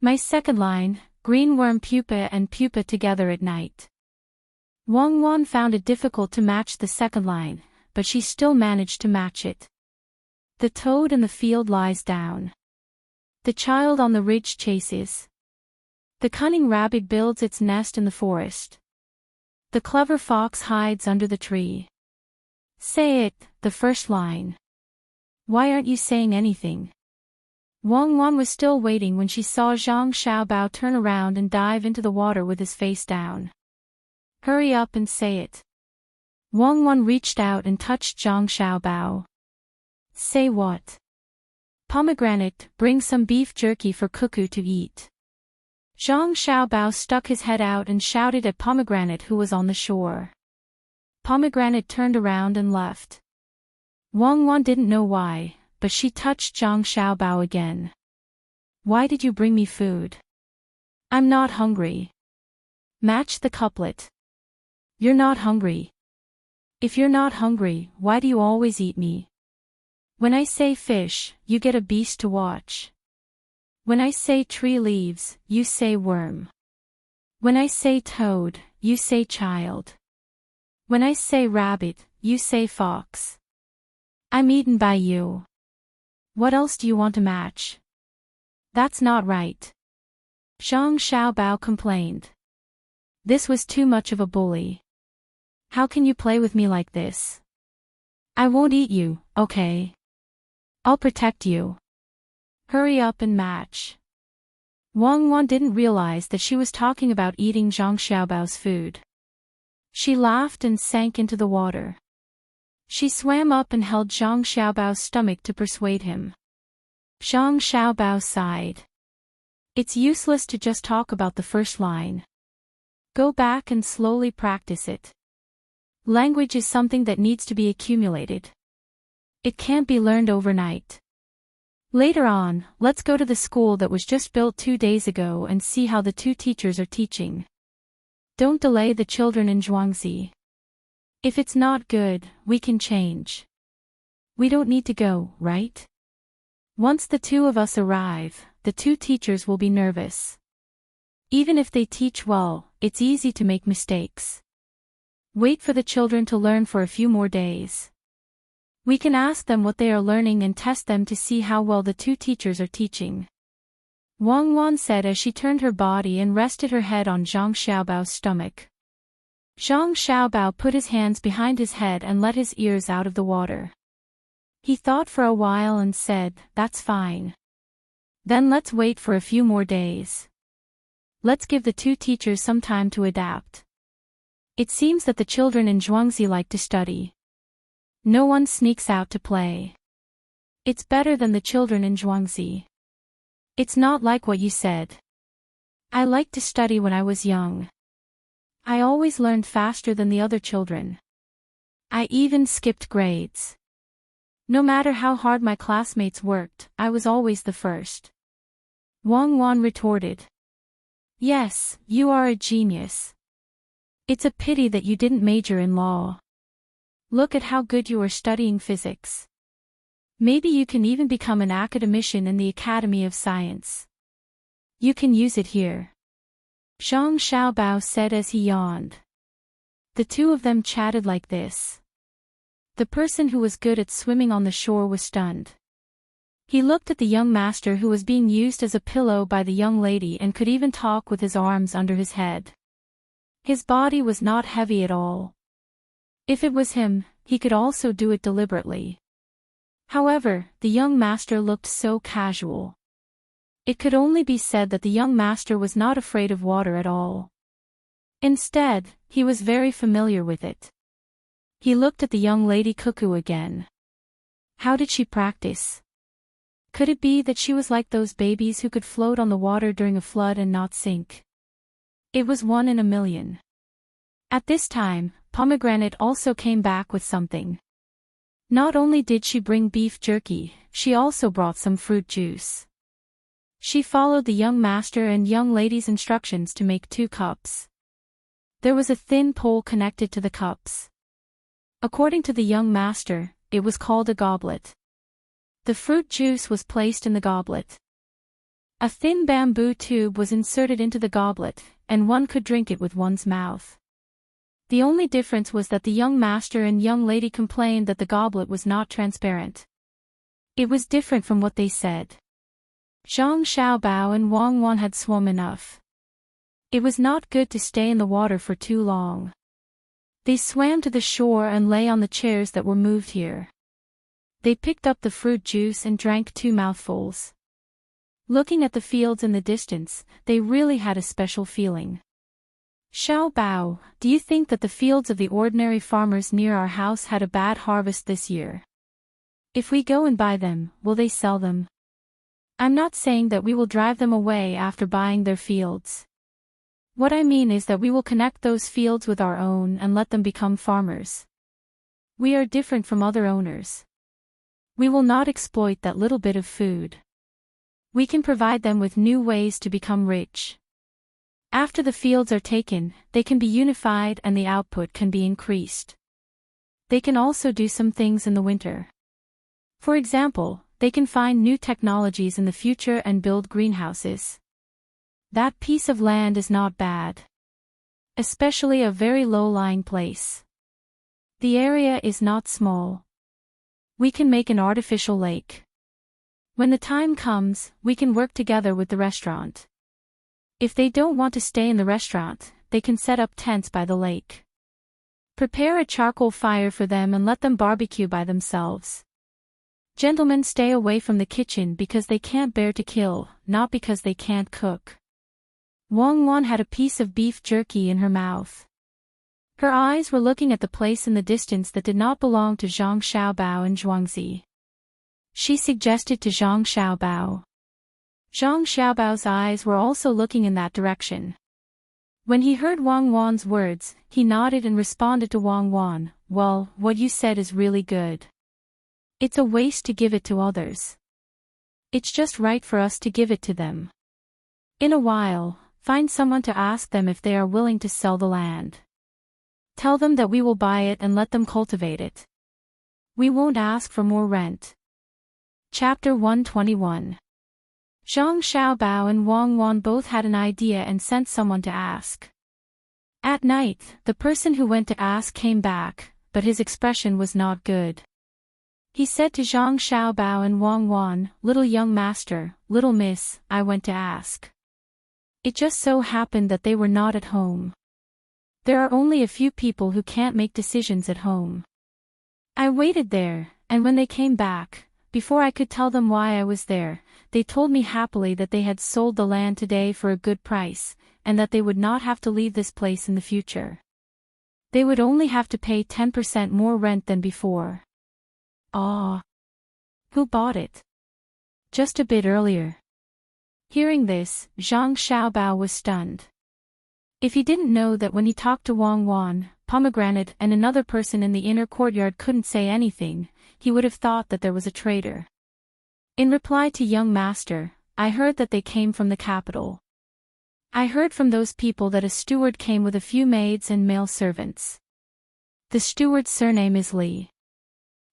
My second line, green worm pupa and pupa together at night. Wang Wan found it difficult to match the second line, but she still managed to match it. The toad in the field lies down. The child on the ridge chases. The cunning rabbit builds its nest in the forest. The clever fox hides under the tree. Say it, the first line. Why aren't you saying anything? Wang Wan was still waiting when she saw Zhang Xiaobao turn around and dive into the water with his face down. Hurry up and say it. Wang Wan reached out and touched Zhang Xiaobao. Say what? Pomegranate, bring some beef jerky for Cuckoo to eat. Zhang Xiaobao stuck his head out and shouted at Pomegranate, who was on the shore. Pomegranate turned around and left. Wang Wan didn't know why, but she touched Zhang Xiaobao again. Why did you bring me food? I'm not hungry. Match the couplet. You're not hungry. If you're not hungry, why do you always eat me? When I say fish, you get a beast to watch. When I say tree leaves, you say worm. When I say toad, you say child. When I say rabbit, you say fox. I'm eaten by you. What else do you want to match? That's not right. Zhang Xiaobao complained. This was too much of a bully. How can you play with me like this? I won't eat you, okay? I'll protect you. Hurry up and match. Wang Wan didn't realize that she was talking about eating Zhang Xiaobao's food. She laughed and sank into the water. She swam up and held Zhang Xiaobao's stomach to persuade him. Zhang Xiaobao sighed. It's useless to just talk about the first line. Go back and slowly practice it. Language is something that needs to be accumulated. It can't be learned overnight. Later on, let's go to the school that was just built 2 days ago and see how the 2 teachers are teaching. Don't delay the children in Zhuangzi. If it's not good, we can change. We don't need to go, right? Once the 2 of us arrive, the 2 teachers will be nervous. Even if they teach well, it's easy to make mistakes. Wait for the children to learn for a few more days. We can ask them what they are learning and test them to see how well the 2 teachers are teaching. Wang Wan said as she turned her body and rested her head on Zhang Xiaobao's stomach. Zhang Xiaobao put his hands behind his head and let his ears out of the water. He thought for a while and said, "That's fine. Then let's wait for a few more days. Let's give the 2 teachers some time to adapt. It seems that the children in Zhuangzi like to study. No one sneaks out to play. It's better than the children in Zhuangzi. It's not like what you said. I liked to study when I was young. I always learned faster than the other children. I even skipped grades. No matter how hard my classmates worked, I was always the first." Wang Wan retorted. Yes, you are a genius. It's a pity that you didn't major in law. Look at how good you are studying physics. Maybe you can even become an academician in the Academy of Science. You can use it here. Zhang Xiaobao said as he yawned. The 2 of them chatted like this. The person who was good at swimming on the shore was stunned. He looked at the young master who was being used as a pillow by the young lady and could even talk with his arms under his head. His body was not heavy at all. If it was him, he could also do it deliberately. However, the young master looked so casual. It could only be said that the young master was not afraid of water at all. Instead, he was very familiar with it. He looked at the young lady Cuckoo again. How did she practice? Could it be that she was like those babies who could float on the water during a flood and not sink? It was 1 in a million. At this time, Pomegranate also came back with something. Not only did she bring beef jerky, she also brought some fruit juice. She followed the young master and young lady's instructions to make 2 cups. There was a thin pole connected to the cups. According to the young master, it was called a goblet. The fruit juice was placed in the goblet. A thin bamboo tube was inserted into the goblet, and one could drink it with one's mouth. The only difference was that the young master and young lady complained that the goblet was not transparent. It was different from what they said. Zhang Xiaobao and Wang Wan had swum enough. It was not good to stay in the water for too long. They swam to the shore and lay on the chairs that were moved here. They picked up the fruit juice and drank 2 mouthfuls. Looking at the fields in the distance, they really had a special feeling. Xiaobao, do you think that the fields of the ordinary farmers near our house had a bad harvest this year? If we go and buy them, will they sell them? I'm not saying that we will drive them away after buying their fields. What I mean is that we will connect those fields with our own and let them become farmers. We are different from other owners. We will not exploit that little bit of food. We can provide them with new ways to become rich. After the fields are taken, they can be unified and the output can be increased. They can also do some things in the winter. For example, they can find new technologies in the future and build greenhouses. That piece of land is not bad. Especially a very low-lying place. The area is not small. We can make an artificial lake. When the time comes, we can work together with the restaurant. If they don't want to stay in the restaurant, they can set up tents by the lake. Prepare a charcoal fire for them and let them barbecue by themselves. Gentlemen, stay away from the kitchen because they can't bear to kill, not because they can't cook. Wang Wan had a piece of beef jerky in her mouth. Her eyes were looking at the place in the distance that did not belong to Zhang Xiaobao and Zhuangzi. She suggested to Zhang Xiaobao. Zhang Xiaobao's eyes were also looking in that direction. When he heard Wang Wan's words, he nodded and responded to Wang Wan, "Well, what you said is really good. It's a waste to give it to others. It's just right for us to give it to them. In a while, find someone to ask them if they are willing to sell the land. Tell them that we will buy it and let them cultivate it. We won't ask for more rent." Chapter 121. Zhang Xiaobao and Wang Wan both had an idea and sent someone to ask. At night, the person who went to ask came back, but his expression was not good. He said to Zhang Xiaobao and Wang Wan, "Little young master, little miss, I went to ask. It just so happened that they were not at home. There are only a few people who can't make decisions at home. I waited there, and when they came back, before I could tell them why I was there, they told me happily that they had sold the land today for a good price, and that they would not have to leave this place in the future. They would only have to pay 10% more rent than before." "Ah. Who bought it?" "Just a bit earlier." Hearing this, Zhang Xiaobao was stunned. If he didn't know that when he talked to Wang Wan, Pomegranate and another person in the inner courtyard couldn't say anything, he would have thought that there was a traitor. In reply to young master, "I heard that they came from the capital. I heard from those people that a steward came with a few maids and male servants. The steward's surname is Li.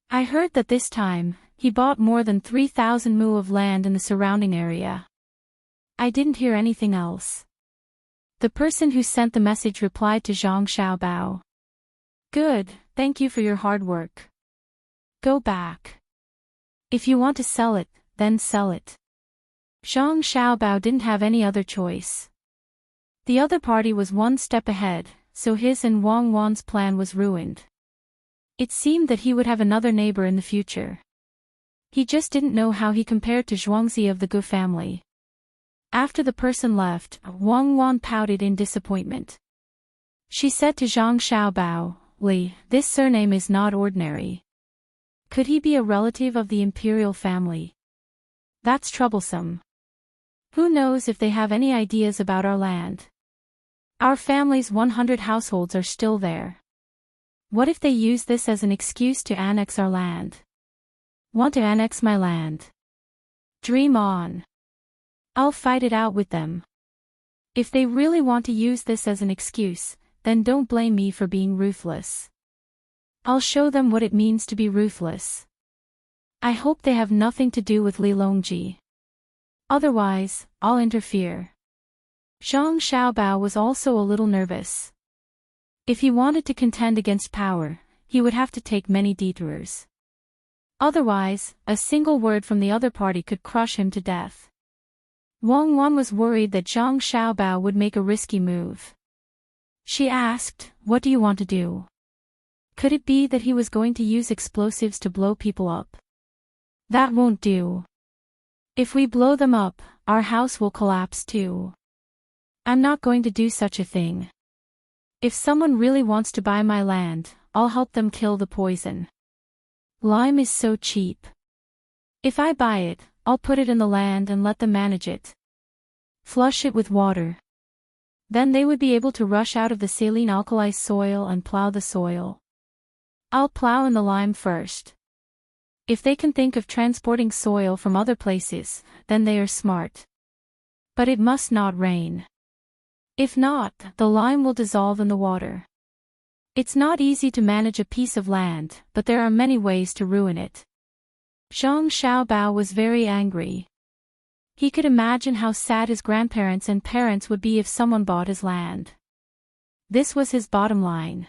I heard that this time, he bought more than 3,000 mu of land in the surrounding area. I didn't hear anything else." The person who sent the message replied to Zhang Xiaobao. "Good, thank you for your hard work. Go back. If you want to sell it, then sell it." Zhang Xiaobao didn't have any other choice. The other party was one step ahead, so his and Wang Wan's plan was ruined. It seemed that he would have another neighbor in the future. He just didn't know how he compared to Zhuangzi of the Gu family. After the person left, Wang Wan pouted in disappointment. She said to Zhang Xiaobao, "Li, this surname is not ordinary. Could he be a relative of the imperial family? That's troublesome. Who knows if they have any ideas about our land? Our family's 100 households are still there. What if they use this as an excuse to annex our land? Want to annex my land? Dream on. I'll fight it out with them. If they really want to use this as an excuse, then don't blame me for being ruthless. I'll show them what it means to be ruthless. I hope they have nothing to do with Li Longji. Otherwise, I'll interfere." Zhang Xiaobao was also a little nervous. If he wanted to contend against power, he would have to take many detours. Otherwise, a single word from the other party could crush him to death. Wang Wan was worried that Zhang Xiaobao would make a risky move. She asked, "What do you want to do? Could it be that he was going to use explosives to blow people up? That won't do. If we blow them up, our house will collapse too. I'm not going to do such a thing. If someone really wants to buy my land, I'll help them kill the poison. Lime is so cheap. If I buy it, I'll put it in the land and let them manage it. Flush it with water. Then they would be able to rush out of the saline alkali soil and plow the soil. I'll plow in the lime first. If they can think of transporting soil from other places, then they are smart. But it must not rain. If not, the lime will dissolve in the water. It's not easy to manage a piece of land, but there are many ways to ruin it. Zhang Xiaobao was very angry. He could imagine how sad his grandparents and parents would be if someone bought his land. This was his bottom line.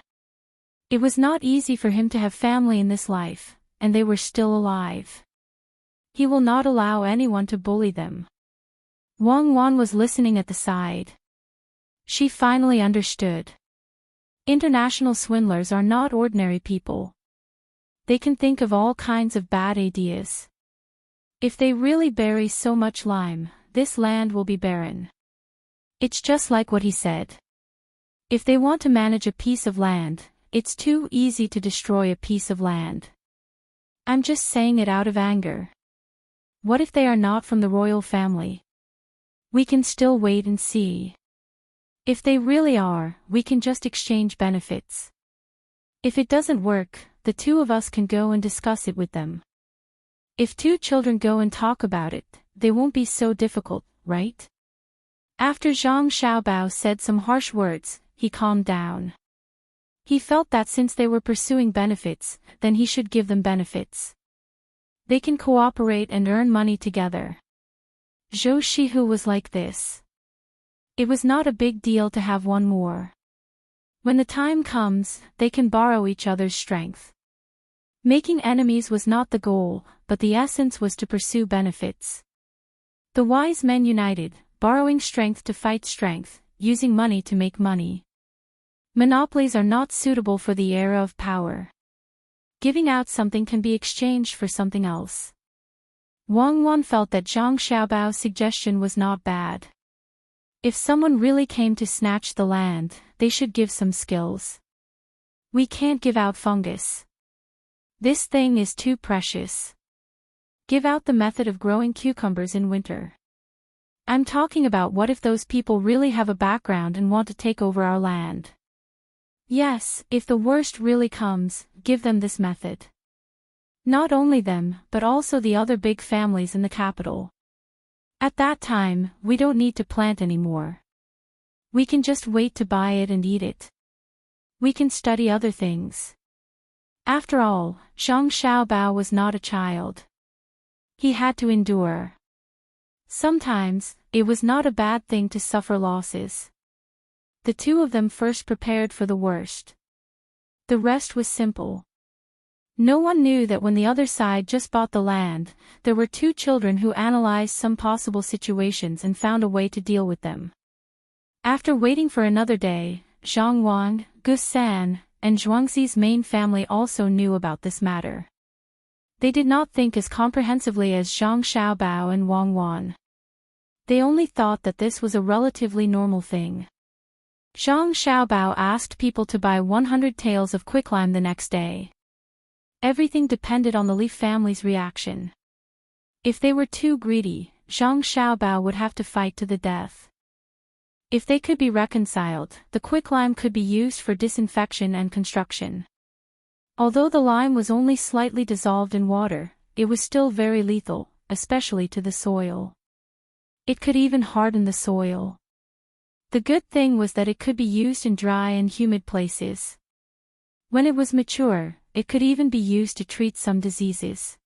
It was not easy for him to have family in this life, and they were still alive. He will not allow anyone to bully them. Wang Wan was listening at the side. She finally understood. International swindlers are not ordinary people. They can think of all kinds of bad ideas. If they really bury so much lime, this land will be barren. It's just like what he said. If they want to manage a piece of land, it's too easy to destroy a piece of land. I'm just saying it out of anger. What if they are not from the royal family? We can still wait and see. If they really are, we can just exchange benefits. If it doesn't work, the two of us can go and discuss it with them. If two children go and talk about it, they won't be so difficult, right? After Zhang Xiaobao said some harsh words, he calmed down. He felt that since they were pursuing benefits, then he should give them benefits. They can cooperate and earn money together. Zhou Shihu was like this. It was not a big deal to have one more. When the time comes, they can borrow each other's strength. Making enemies was not the goal, but the essence was to pursue benefits. The wise men united, borrowing strength to fight strength, using money to make money. Monopolies are not suitable for the era of power. Giving out something can be exchanged for something else. Wang Wan felt that Zhang Xiaobao's suggestion was not bad. If someone really came to snatch the land, they should give some skills. We can't give out fungus. This thing is too precious. Give out the method of growing cucumbers in winter. I'm talking about what if those people really have a background and want to take over our land. Yes, if the worst really comes, give them this method. Not only them, but also the other big families in the capital. At that time, we don't need to plant anymore. We can just wait to buy it and eat it. We can study other things. After all, Zhang Xiaobao was not a child. He had to endure. Sometimes, it was not a bad thing to suffer losses. The two of them first prepared for the worst. The rest was simple. No one knew that when the other side just bought the land, there were two children who analyzed some possible situations and found a way to deal with them. After waiting for another day, Zhang Wang, Gu San, and Zhuangzi's main family also knew about this matter. They did not think as comprehensively as Zhang Xiaobao and Wang Wan. They only thought that this was a relatively normal thing. Zhang Xiaobao asked people to buy 100 taels of quicklime the next day. Everything depended on the Li family's reaction. If they were too greedy, Zhang Xiaobao would have to fight to the death. If they could be reconciled, the quicklime could be used for disinfection and construction. Although the lime was only slightly dissolved in water, it was still very lethal, especially to the soil. It could even harden the soil. The good thing was that it could be used in dry and humid places. When it was mature, it could even be used to treat some diseases.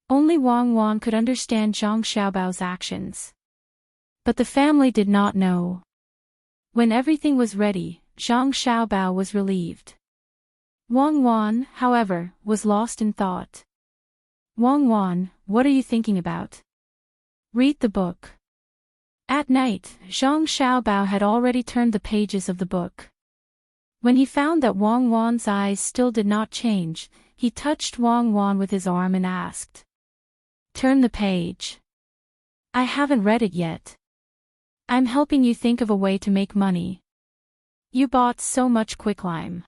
Only Wang Wan could understand Zhang Xiaobao's actions. But the family did not know. When everything was ready, Zhang Xiaobao was relieved. Wang Wan, however, was lost in thought. Wang Wan, what are you thinking about? Read the book. At night, Zhang Xiaobao had already turned the pages of the book. When he found that Wang Wan's eyes still did not change, he touched Wang Wan with his arm and asked. Turn the page. I haven't read it yet. I'm helping you think of a way to make money. You bought so much quicklime.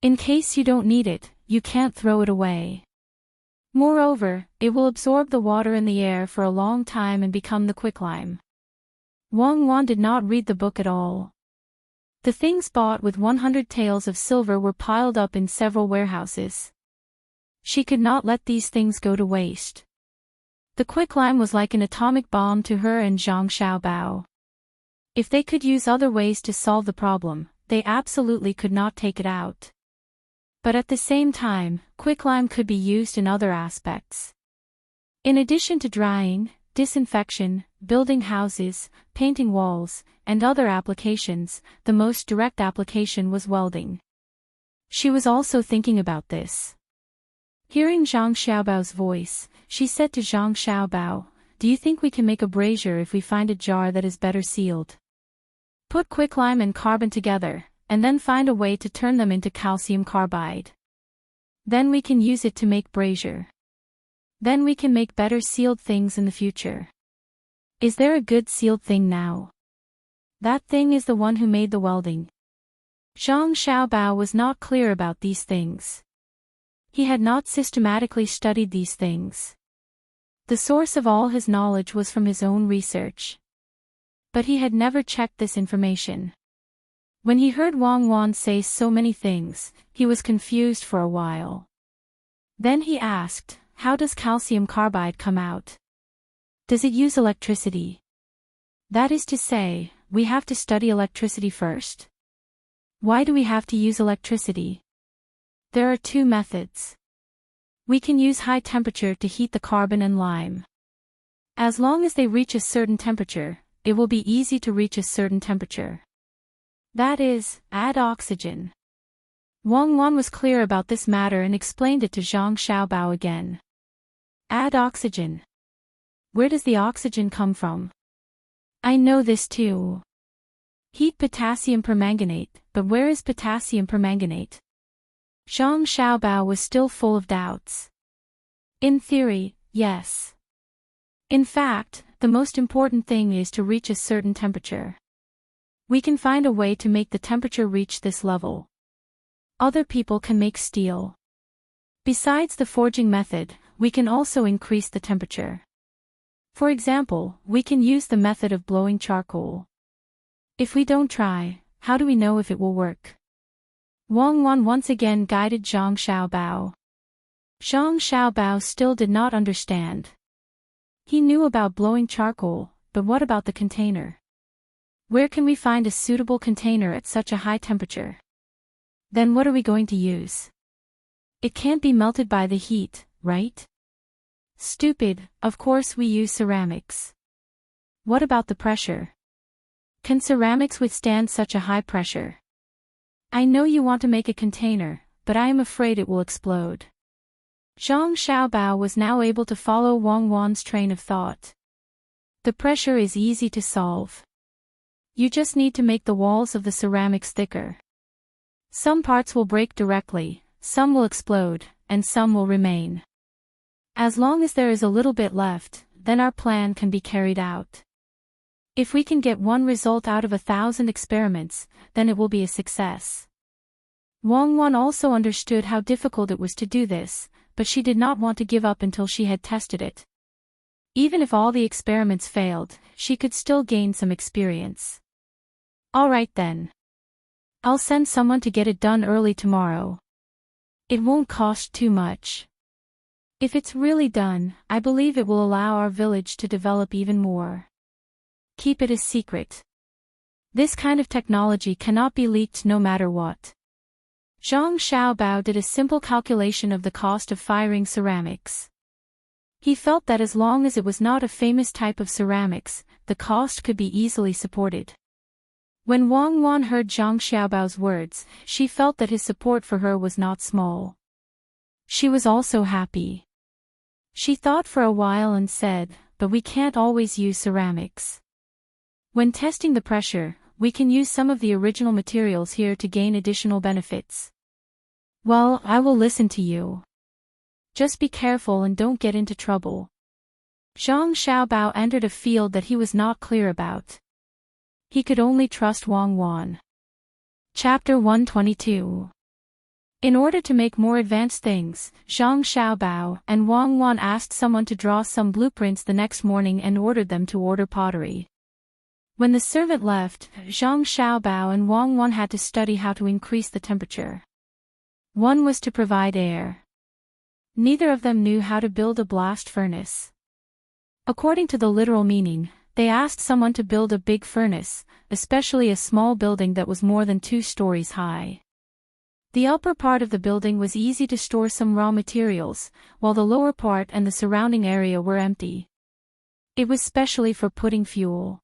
In case you don't need it, you can't throw it away. Moreover, it will absorb the water in the air for a long time and become the quicklime. Wang Wan did not read the book at all. The things bought with 100 taels of silver were piled up in several warehouses. She could not let these things go to waste. The quicklime was like an atomic bomb to her and Zhang Xiaobao. If they could use other ways to solve the problem, they absolutely could not take it out. But at the same time, quicklime could be used in other aspects. In addition to drying, disinfection, building houses, painting walls, and other applications, the most direct application was welding. She was also thinking about this. Hearing Zhang Xiaobao's voice, she said to Zhang Xiaobao, "Do you think we can make a brazier if we find a jar that is better sealed? Put quicklime and carbon together, and then find a way to turn them into calcium carbide. Then we can use it to make brazier. Then we can make better sealed things in the future. Is there a good sealed thing now? That thing is the one who made the welding." Zhang Xiaobao was not clear about these things. He had not systematically studied these things. The source of all his knowledge was from his own research. But he had never checked this information. When he heard Wang Wan say so many things, he was confused for a while. Then he asked, "How does calcium carbide come out? Does it use electricity? That is to say, we have to study electricity first. Why do we have to use electricity? There are two methods. We can use high temperature to heat the carbon and lime. As long as they reach a certain temperature, it will be easy to reach a certain temperature. That is, add oxygen." Wang Wan was clear about this matter and explained it to Zhang Xiaobao again. Add oxygen. Where does the oxygen come from? I know this too. Heat potassium permanganate, but where is potassium permanganate? Zhang Xiaobao was still full of doubts. In theory, yes. In fact, the most important thing is to reach a certain temperature. We can find a way to make the temperature reach this level. Other people can make steel. Besides the forging method, we can also increase the temperature. For example, we can use the method of blowing charcoal. If we don't try, how do we know if it will work? Wang Wan once again guided Zhang Xiaobao. Zhang Xiaobao still did not understand. He knew about blowing charcoal, but what about the container? Where can we find a suitable container at such a high temperature? Then what are we going to use? It can't be melted by the heat, right? Stupid, of course we use ceramics. What about the pressure? Can ceramics withstand such a high pressure? I know you want to make a container, but I am afraid it will explode. Zhang Xiaobao was now able to follow Wang Wan's train of thought. The pressure is easy to solve. You just need to make the walls of the ceramics thicker. Some parts will break directly, some will explode, and some will remain. As long as there is a little bit left, then our plan can be carried out. If we can get one result out of 1,000 experiments, then it will be a success. Wang Wan also understood how difficult it was to do this, but she did not want to give up until she had tested it. Even if all the experiments failed, she could still gain some experience. All right then. I'll send someone to get it done early tomorrow. It won't cost too much. If it's really done, I believe it will allow our village to develop even more. Keep it a secret. This kind of technology cannot be leaked no matter what. Zhang Xiaobao did a simple calculation of the cost of firing ceramics. He felt that as long as it was not a famous type of ceramics, the cost could be easily supported. When Wang Wan heard Zhang Xiaobao's words, she felt that his support for her was not small. She was also happy. She thought for a while and said, "But we can't always use ceramics. When testing the pressure, we can use some of the original materials here to gain additional benefits." Well, I will listen to you. Just be careful and don't get into trouble. Zhang Xiaobao entered a field that he was not clear about. He could only trust Wang Wan. Chapter 122. In order to make more advanced things, Zhang Xiaobao and Wang Wan asked someone to draw some blueprints the next morning and ordered them to order pottery. When the servant left, Zhang Xiaobao and Wang Wan had to study how to increase the temperature. One was to provide air. Neither of them knew how to build a blast furnace. According to the literal meaning, they asked someone to build a big furnace, especially a small building that was more than 2 stories high. The upper part of the building was easy to store some raw materials, while the lower part and the surrounding area were empty. It was specially for putting fuel.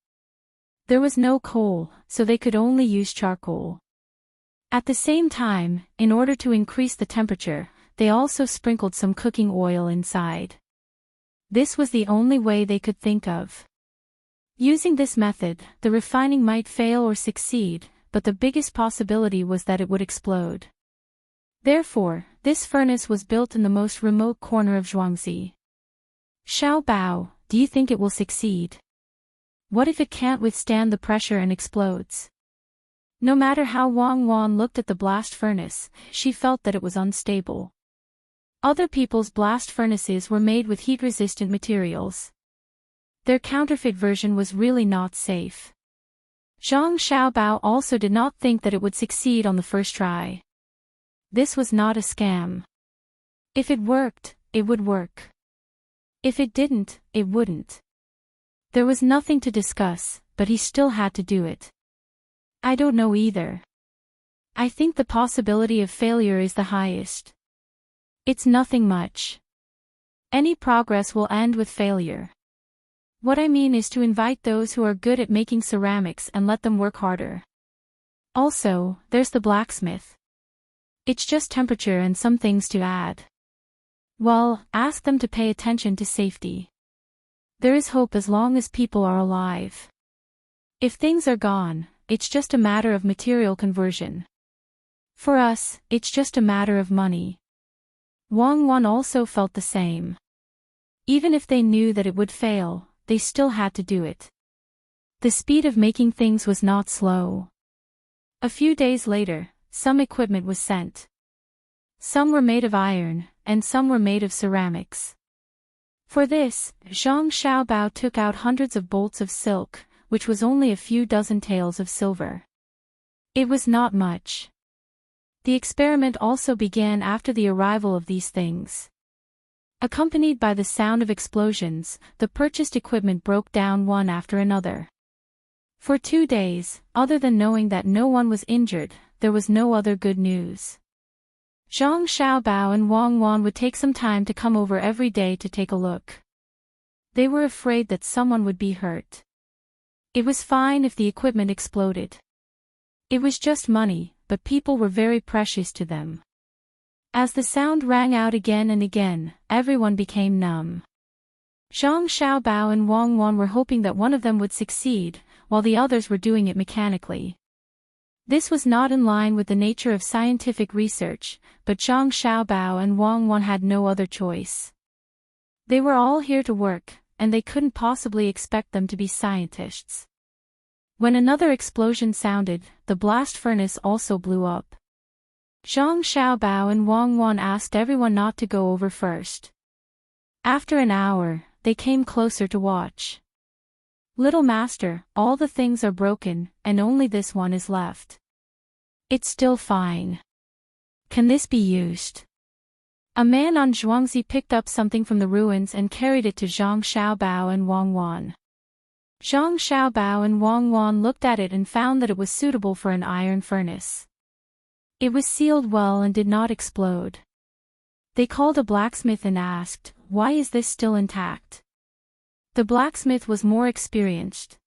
There was no coal, so they could only use charcoal. At the same time, in order to increase the temperature, they also sprinkled some cooking oil inside. This was the only way they could think of. Using this method, the refining might fail or succeed, but the biggest possibility was that it would explode. Therefore, this furnace was built in the most remote corner of Zhuangzi. Xiao Bao, do you think it will succeed? What if it can't withstand the pressure and explodes? No matter how Wang Wan looked at the blast furnace, she felt that it was unstable. Other people's blast furnaces were made with heat-resistant materials. Their counterfeit version was really not safe. Zhang Xiaobao also did not think that it would succeed on the first try. This was not a scam. If it worked, it would work. If it didn't, it wouldn't. There was nothing to discuss, but he still had to do it. I don't know either. I think the possibility of failure is the highest. It's nothing much. Any progress will end with failure. What I mean is to invite those who are good at making ceramics and let them work harder. Also, there's the blacksmith. It's just temperature and some things to add. Well, ask them to pay attention to safety. There is hope as long as people are alive. If things are gone, it's just a matter of material conversion. For us, it's just a matter of money. Wang Wan also felt the same. Even if they knew that it would fail, they still had to do it. The speed of making things was not slow. A few days later, some equipment was sent. Some were made of iron, and some were made of ceramics. For this, Zhang Xiaobao took out hundreds of bolts of silk, which was only a few dozen taels of silver. It was not much. The experiment also began after the arrival of these things. Accompanied by the sound of explosions, the purchased equipment broke down one after another. For 2 days, other than knowing that no one was injured, there was no other good news. Zhang Xiaobao and Wang Wan would take some time to come over every day to take a look. They were afraid that someone would be hurt. It was fine if the equipment exploded. It was just money, but people were very precious to them. As the sound rang out again and again, everyone became numb. Zhang Xiaobao and Wang Wan were hoping that one of them would succeed, while the others were doing it mechanically. This was not in line with the nature of scientific research, but Zhang Xiaobao and Wang Wan had no other choice. They were all here to work, and they couldn't possibly expect them to be scientists. When another explosion sounded, the blast furnace also blew up. Zhang Xiaobao and Wang Wan asked everyone not to go over first. After an hour, they came closer to watch. Little master, all the things are broken, and only this one is left. It's still fine. Can this be used? A man on Zhuangzi picked up something from the ruins and carried it to Zhang Xiaobao and Wang Wan. Zhang Xiaobao and Wang Wan looked at it and found that it was suitable for an iron furnace. It was sealed well and did not explode. They called a blacksmith and asked, "Why is this still intact?" The blacksmith was more experienced.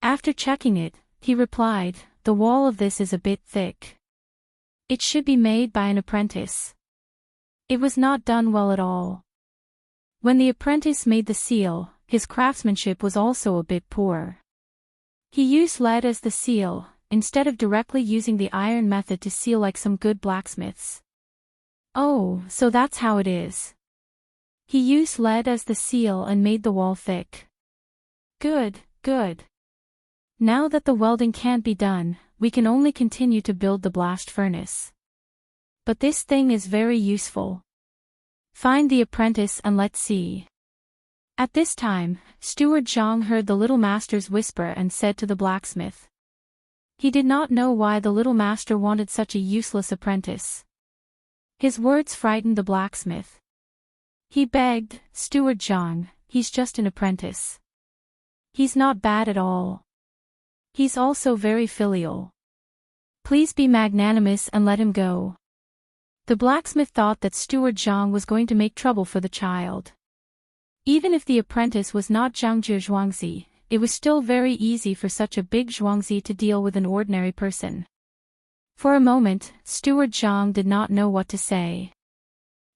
After checking it, he replied, "The wall of this is a bit thick. It should be made by an apprentice." It was not done well at all. When the apprentice made the seal, his craftsmanship was also a bit poor. He used lead as the seal, instead of directly using the iron method to seal like some good blacksmiths. Oh, so that's how it is. He used lead as the seal and made the wall thick. Good, good. Now that the welding can't be done, we can only continue to build the blast furnace. But this thing is very useful. Find the apprentice and let's see. At this time, Steward Zhang heard the little master's whisper and said to the blacksmith. He did not know why the little master wanted such a useless apprentice. His words frightened the blacksmith. He begged, Steward Zhang, he's just an apprentice. He's not bad at all. He's also very filial. Please be magnanimous and let him go. The blacksmith thought that Steward Zhang was going to make trouble for the child. Even if the apprentice was not Zhangjie Zhuangzi, it was still very easy for such a big Zhuangzi to deal with an ordinary person. For a moment, Steward Zhang did not know what to say.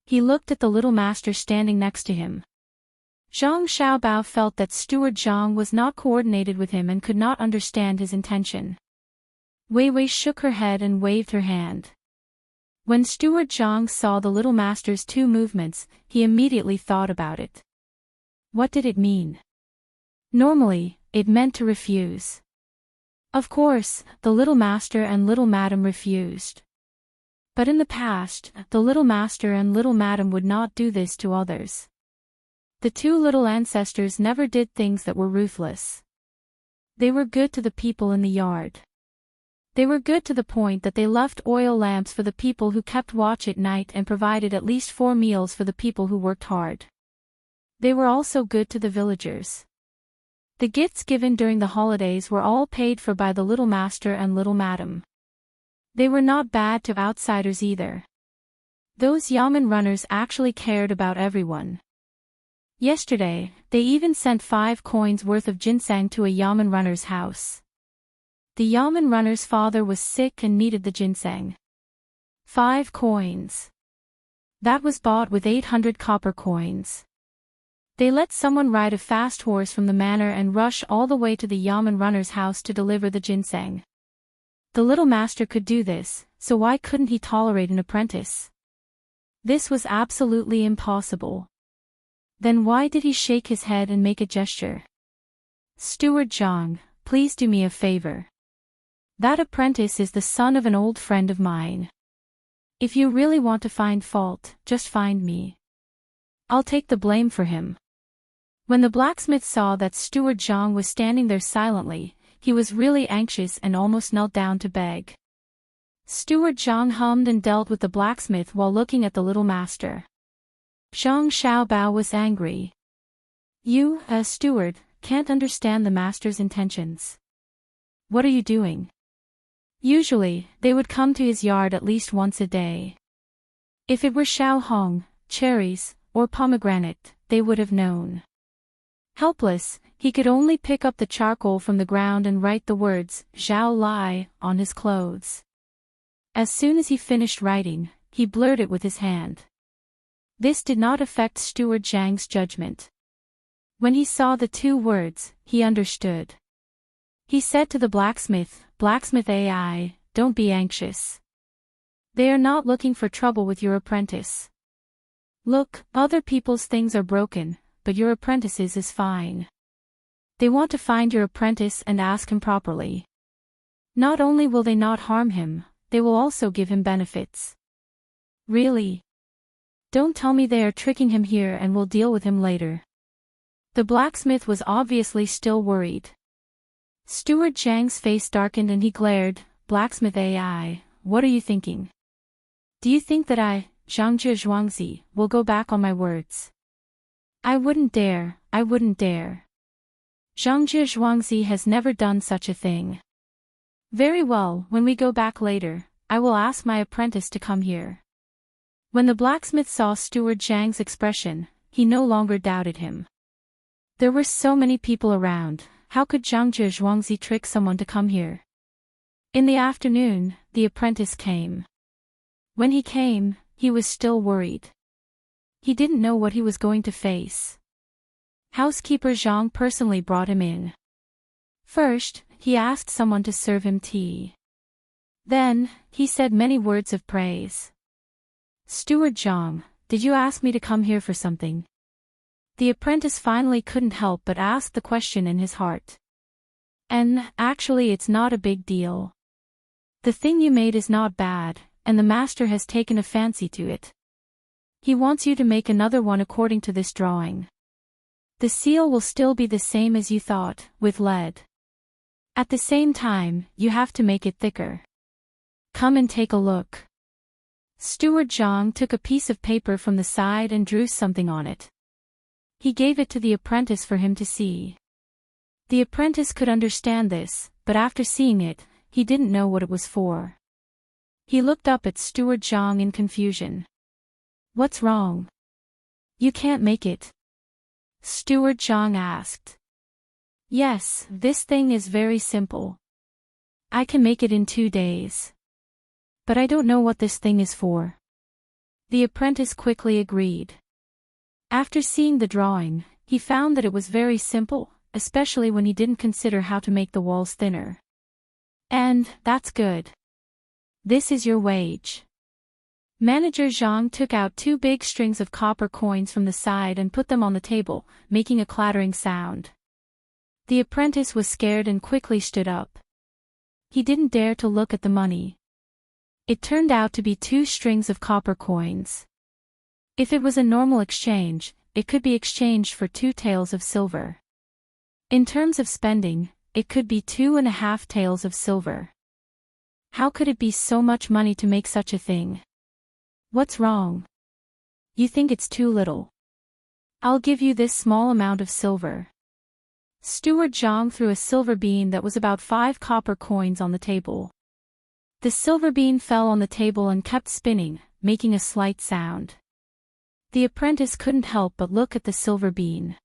He looked at the little master standing next to him. Zhang Xiaobao felt that Steward Zhang was not coordinated with him and could not understand his intention. Wei Wei shook her head and waved her hand. When Steward Zhang saw the little master's two movements, he immediately thought about it. What did it mean? Normally, it meant to refuse. Of course, the little master and little madam refused. But in the past, the little master and little madam would not do this to others. The two little ancestors never did things that were ruthless. They were good to the people in the yard. They were good to the point that they left oil lamps for the people who kept watch at night and provided at least 4 meals for the people who worked hard. They were also good to the villagers. The gifts given during the holidays were all paid for by the little master and little madam. They were not bad to outsiders either. Those yamen runners actually cared about everyone. Yesterday, they even sent 5 coins worth of ginseng to a yamen runner's house. The yamen runner's father was sick and needed the ginseng. 5 coins. That was bought with 800 copper coins. They let someone ride a fast horse from the manor and rush all the way to the yamen runner's house to deliver the ginseng. The little master could do this, so why couldn't he tolerate an apprentice? This was absolutely impossible. Then why did he shake his head and make a gesture? Steward Zhang, please do me a favor. That apprentice is the son of an old friend of mine. If you really want to find fault, just find me. I'll take the blame for him. When the blacksmith saw that Steward Zhang was standing there silently, he was really anxious and almost knelt down to beg. Steward Zhang hummed and dealt with the blacksmith while looking at the little master. Zhang Xiaobao was angry. You, as steward, can't understand the master's intentions. What are you doing? Usually, they would come to his yard at least once a day. If it were Xiao Hong, cherries, or pomegranate, they would have known. Helpless, he could only pick up the charcoal from the ground and write the words, Zhao Lai, on his clothes. As soon as he finished writing, he blurred it with his hand. This did not affect Steward Zhang's judgment. When he saw the 2 words, he understood. He said to the blacksmith, Blacksmith AI, don't be anxious. They are not looking for trouble with your apprentice. Look, other people's things are broken, but your apprentice's is fine. They want to find your apprentice and ask him properly. Not only will they not harm him, they will also give him benefits. Really? Don't tell me they are tricking him here and will deal with him later. The blacksmith was obviously still worried. Steward Zhang's face darkened and he glared, Blacksmith AI, what are you thinking? Do you think that I, Zhangjie Zhuangzi, will go back on my words? I wouldn't dare, I wouldn't dare. Zhangjie Zhuangzi has never done such a thing. Very well, when we go back later, I will ask my apprentice to come here. When the blacksmith saw Steward Zhang's expression, he no longer doubted him. There were so many people around, how could Zhangjie Zhuangzi trick someone to come here? In the afternoon, the apprentice came. When he came, he was still worried. He didn't know what he was going to face. Housekeeper Zhang personally brought him in. First, he asked someone to serve him tea. Then, he said many words of praise. Steward Zhang, did you ask me to come here for something? The apprentice finally couldn't help but ask the question in his heart. And, actually it's not a big deal. The thing you made is not bad, and the master has taken a fancy to it. He wants you to make another one according to this drawing. The seal will still be the same as you thought, with lead. At the same time, you have to make it thicker. Come and take a look. Steward Zhang took a piece of paper from the side and drew something on it. He gave it to the apprentice for him to see. The apprentice could understand this, but after seeing it, he didn't know what it was for. He looked up at Steward Zhang in confusion. What's wrong? You can't make it. Steward Zhang asked. Yes, this thing is very simple. I can make it in 2 days. But I don't know what this thing is for. The apprentice quickly agreed. After seeing the drawing, he found that it was very simple, especially when he didn't consider how to make the walls thinner. And, that's good. This is your wage. Manager Zhang took out 2 big strings of copper coins from the side and put them on the table, making a clattering sound. The apprentice was scared and quickly stood up. He didn't dare to look at the money. It turned out to be 2 strings of copper coins. If it was a normal exchange, it could be exchanged for 2 taels of silver. In terms of spending, it could be 2.5 taels of silver. How could it be so much money to make such a thing? What's wrong? You think it's too little. I'll give you this small amount of silver. Steward Zhang threw a silver bean that was about 5 copper coins on the table. The silver bean fell on the table and kept spinning, making a slight sound. The apprentice couldn't help but look at the silver bean.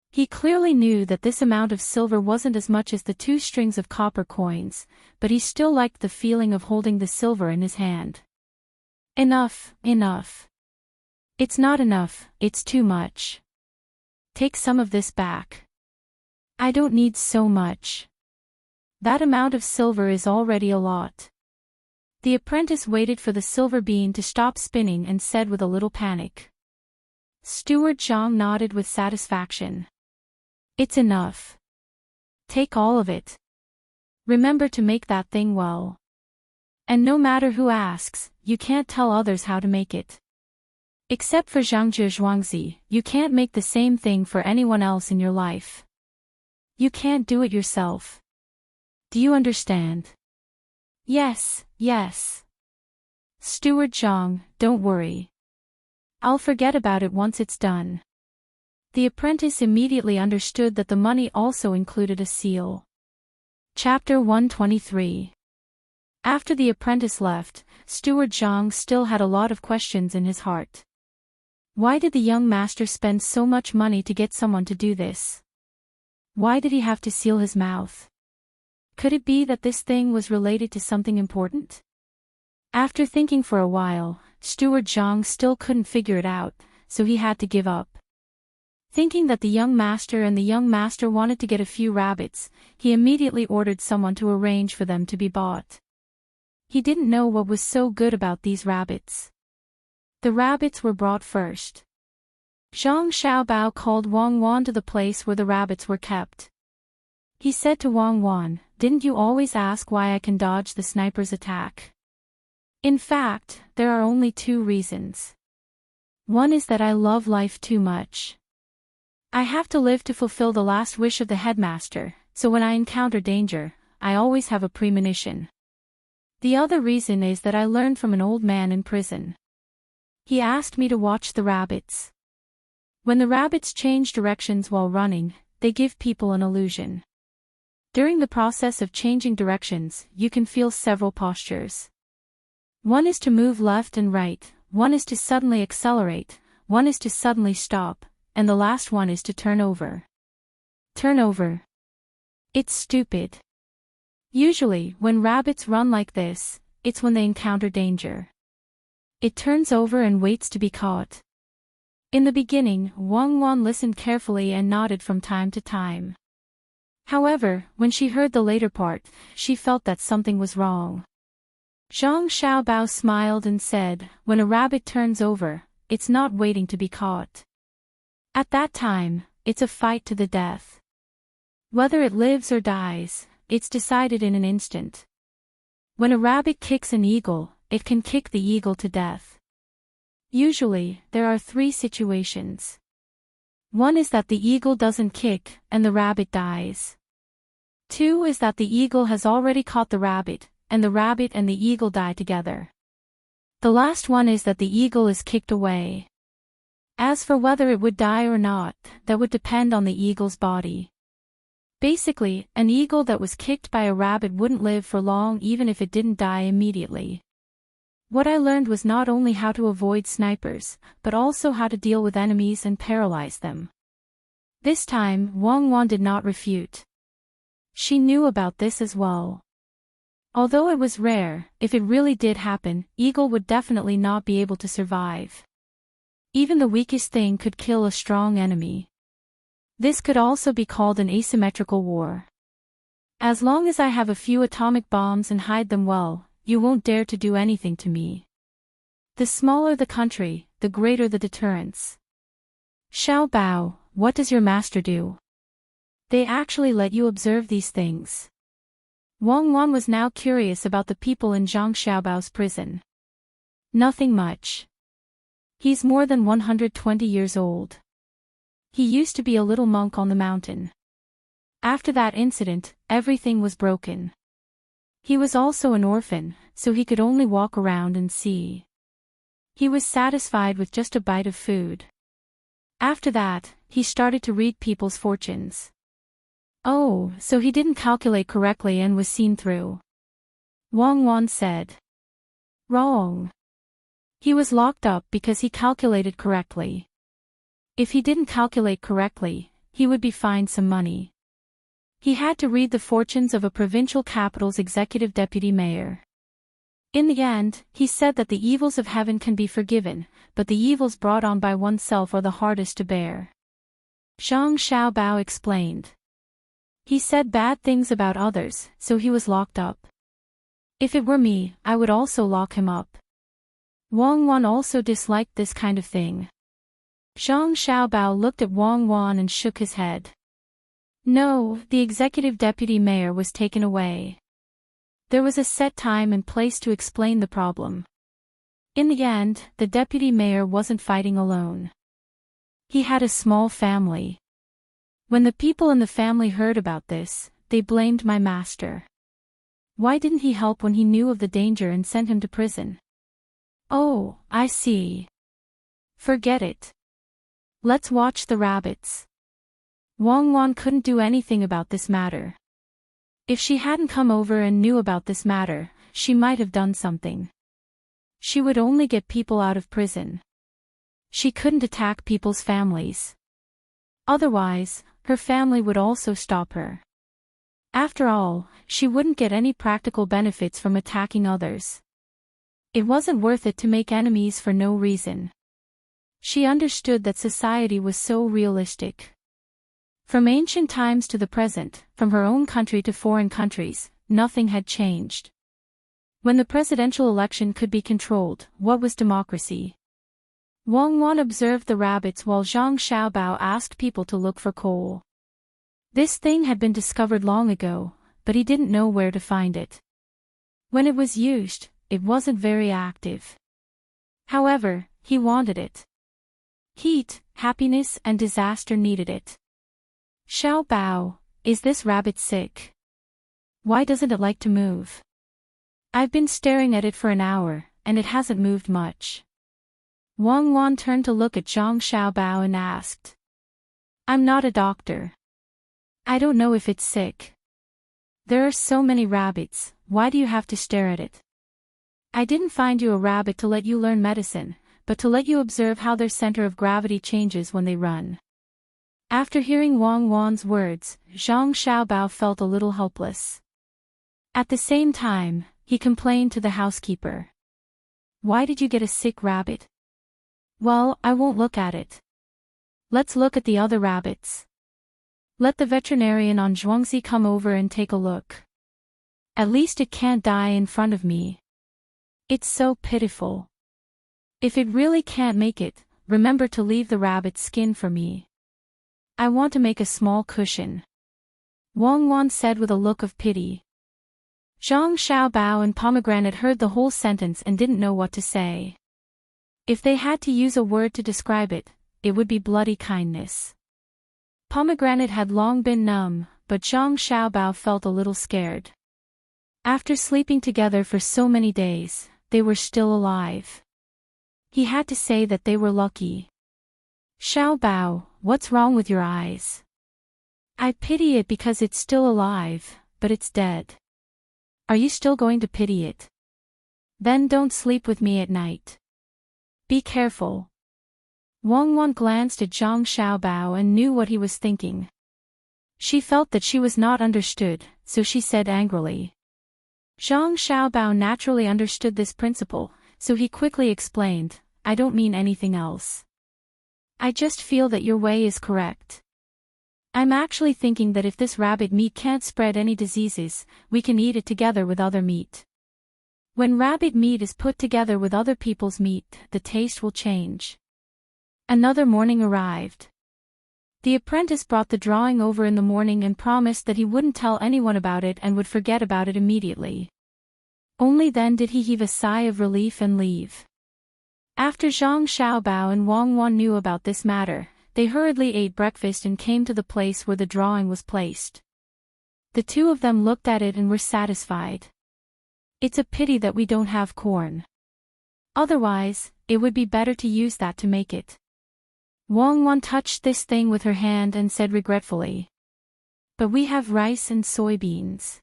He clearly knew that this amount of silver wasn't as much as the 2 strings of copper coins, but he still liked the feeling of holding the silver in his hand. Enough, enough. It's not enough, it's too much. Take some of this back. I don't need so much. That amount of silver is already a lot. The apprentice waited for the silver bean to stop spinning and said with a little panic. Steward Zhang nodded with satisfaction. It's enough. Take all of it. Remember to make that thing well. And no matter who asks, you can't tell others how to make it. Except for Zhangzhe Zhuangzi, you can't make the same thing for anyone else in your life. You can't do it yourself. Do you understand? Yes, yes. Steward Zhang, don't worry. I'll forget about it once it's done. The apprentice immediately understood that the money also included a seal. Chapter 123. After the apprentice left, Steward Zhang still had a lot of questions in his heart. Why did the young master spend so much money to get someone to do this? Why did he have to seal his mouth? Could it be that this thing was related to something important? After thinking for a while, Steward Zhang still couldn't figure it out, so he had to give up. Thinking that the young master wanted to get a few rabbits, he immediately ordered someone to arrange for them to be bought. He didn't know what was so good about these rabbits. The rabbits were brought first. Zhang Xiaobao called Wang Wan to the place where the rabbits were kept. He said to Wang Wan, "Didn't you always ask why I can dodge the sniper's attack? In fact, there are only 2 reasons. One is that I love life too much. I have to live to fulfill the last wish of the headmaster, so when I encounter danger, I always have a premonition. The other reason is that I learned from an old man in prison. He asked me to watch the rabbits. When the rabbits change directions while running, they give people an illusion. During the process of changing directions, you can feel several postures. One is to move left and right, one is to suddenly accelerate, one is to suddenly stop, and the last one is to turn over. Turn over. It's stupid. Usually, when rabbits run like this, it's when they encounter danger. It turns over and waits to be caught." In the beginning, Wang Wan listened carefully and nodded from time to time. However, when she heard the later part, she felt that something was wrong. Zhang Xiaobao smiled and said, "When a rabbit turns over, it's not waiting to be caught. At that time, it's a fight to the death. Whether it lives or dies, it's decided in an instant. When a rabbit kicks an eagle, it can kick the eagle to death. Usually, there are 3 situations. One is that the eagle doesn't kick, and the rabbit dies. 2 is that the eagle has already caught the rabbit and the eagle die together. The last one is that the eagle is kicked away. As for whether it would die or not, that would depend on the eagle's body. Basically, an eagle that was kicked by a rabbit wouldn't live for long even if it didn't die immediately. What I learned was not only how to avoid snipers, but also how to deal with enemies and paralyze them. This time, Wang Wan did not refute. She knew about this as well. Although it was rare, if it really did happen, eagle would definitely not be able to survive. Even the weakest thing could kill a strong enemy. This could also be called an asymmetrical war. As long as I have a few atomic bombs and hide them well, you won't dare to do anything to me. The smaller the country, the greater the deterrence. Xiao Bao, what does your master do? They actually let you observe these things. Wang Wan was now curious about the people in Zhang Xiaobao's prison. Nothing much. He's more than 120 years old. He used to be a little monk on the mountain. After that incident, everything was broken. He was also an orphan, so he could only walk around and see. He was satisfied with just a bite of food. After that, he started to read people's fortunes. Oh, so he didn't calculate correctly and was seen through. Wang Wan said. Wrong. He was locked up because he calculated correctly. If he didn't calculate correctly, he would be fined some money. He had to read the fortunes of a provincial capital's executive deputy mayor. In the end, he said that the evils of heaven can be forgiven, but the evils brought on by oneself are the hardest to bear. Zhang Xiaobao explained. He said bad things about others, so he was locked up. If it were me, I would also lock him up. Wang Wan also disliked this kind of thing. Zhang Xiaobao looked at Wang Wan and shook his head. No, the executive deputy mayor was taken away. There was a set time and place to explain the problem. In the end, the deputy mayor wasn't fighting alone. He had a small family. When the people in the family heard about this, they blamed my master. Why didn't he help when he knew of the danger and sent him to prison? Oh, I see. Forget it. Let's watch the rabbits. Wang Wan couldn't do anything about this matter. If she hadn't come over and knew about this matter, she might have done something. She would only get people out of prison. She couldn't attack people's families. Otherwise, her family would also stop her. After all, she wouldn't get any practical benefits from attacking others. It wasn't worth it to make enemies for no reason. She understood that society was so realistic. From ancient times to the present, from her own country to foreign countries, nothing had changed. When the presidential election could be controlled, what was democracy? Wang Wan observed the rabbits while Zhang Xiaobao asked people to look for coal. This thing had been discovered long ago, but he didn't know where to find it. When it was used, it wasn't very active. However, he wanted it. Heat, happiness and disaster needed it. Xiao Bao, is this rabbit sick? Why doesn't it like to move? I've been staring at it for an hour, and it hasn't moved much. Wang Wan turned to look at Zhang Xiaobao and asked. I'm not a doctor. I don't know if it's sick. There are so many rabbits, why do you have to stare at it? I didn't find you a rabbit to let you learn medicine, but to let you observe how their center of gravity changes when they run. After hearing Wang Wan's words, Zhang Xiaobao felt a little helpless. At the same time, he complained to the housekeeper. Why did you get a sick rabbit? Well, I won't look at it. Let's look at the other rabbits. Let the veterinarian on Zhuangzi come over and take a look. At least it can't die in front of me. It's so pitiful. If it really can't make it, remember to leave the rabbit's skin for me. I want to make a small cushion. Wang Wan said with a look of pity. Zhang Xiaobao and Pomegranate heard the whole sentence and didn't know what to say. If they had to use a word to describe it, it would be bloody kindness. Pomegranate had long been numb, but Zhang Xiaobao felt a little scared. After sleeping together for so many days, they were still alive. He had to say that they were lucky. Xiaobao, what's wrong with your eyes? I pity it because it's still alive, but it's dead. Are you still going to pity it? Then don't sleep with me at night. Be careful. Wang Wan glanced at Zhang Xiaobao and knew what he was thinking. She felt that she was not understood, so she said angrily. Zhang Xiaobao naturally understood this principle, so he quickly explained, I don't mean anything else. I just feel that your way is correct. I'm actually thinking that if this rabbit meat can't spread any diseases, we can eat it together with other meat. When rabbit meat is put together with other people's meat, the taste will change. Another morning arrived. The apprentice brought the drawing over in the morning and promised that he wouldn't tell anyone about it and would forget about it immediately. Only then did he heave a sigh of relief and leave. After Zhang Xiaobao and Wang Wan knew about this matter, they hurriedly ate breakfast and came to the place where the drawing was placed. The two of them looked at it and were satisfied. It's a pity that we don't have corn. Otherwise, it would be better to use that to make it. Wang Wan touched this thing with her hand and said regretfully. But we have rice and soybeans.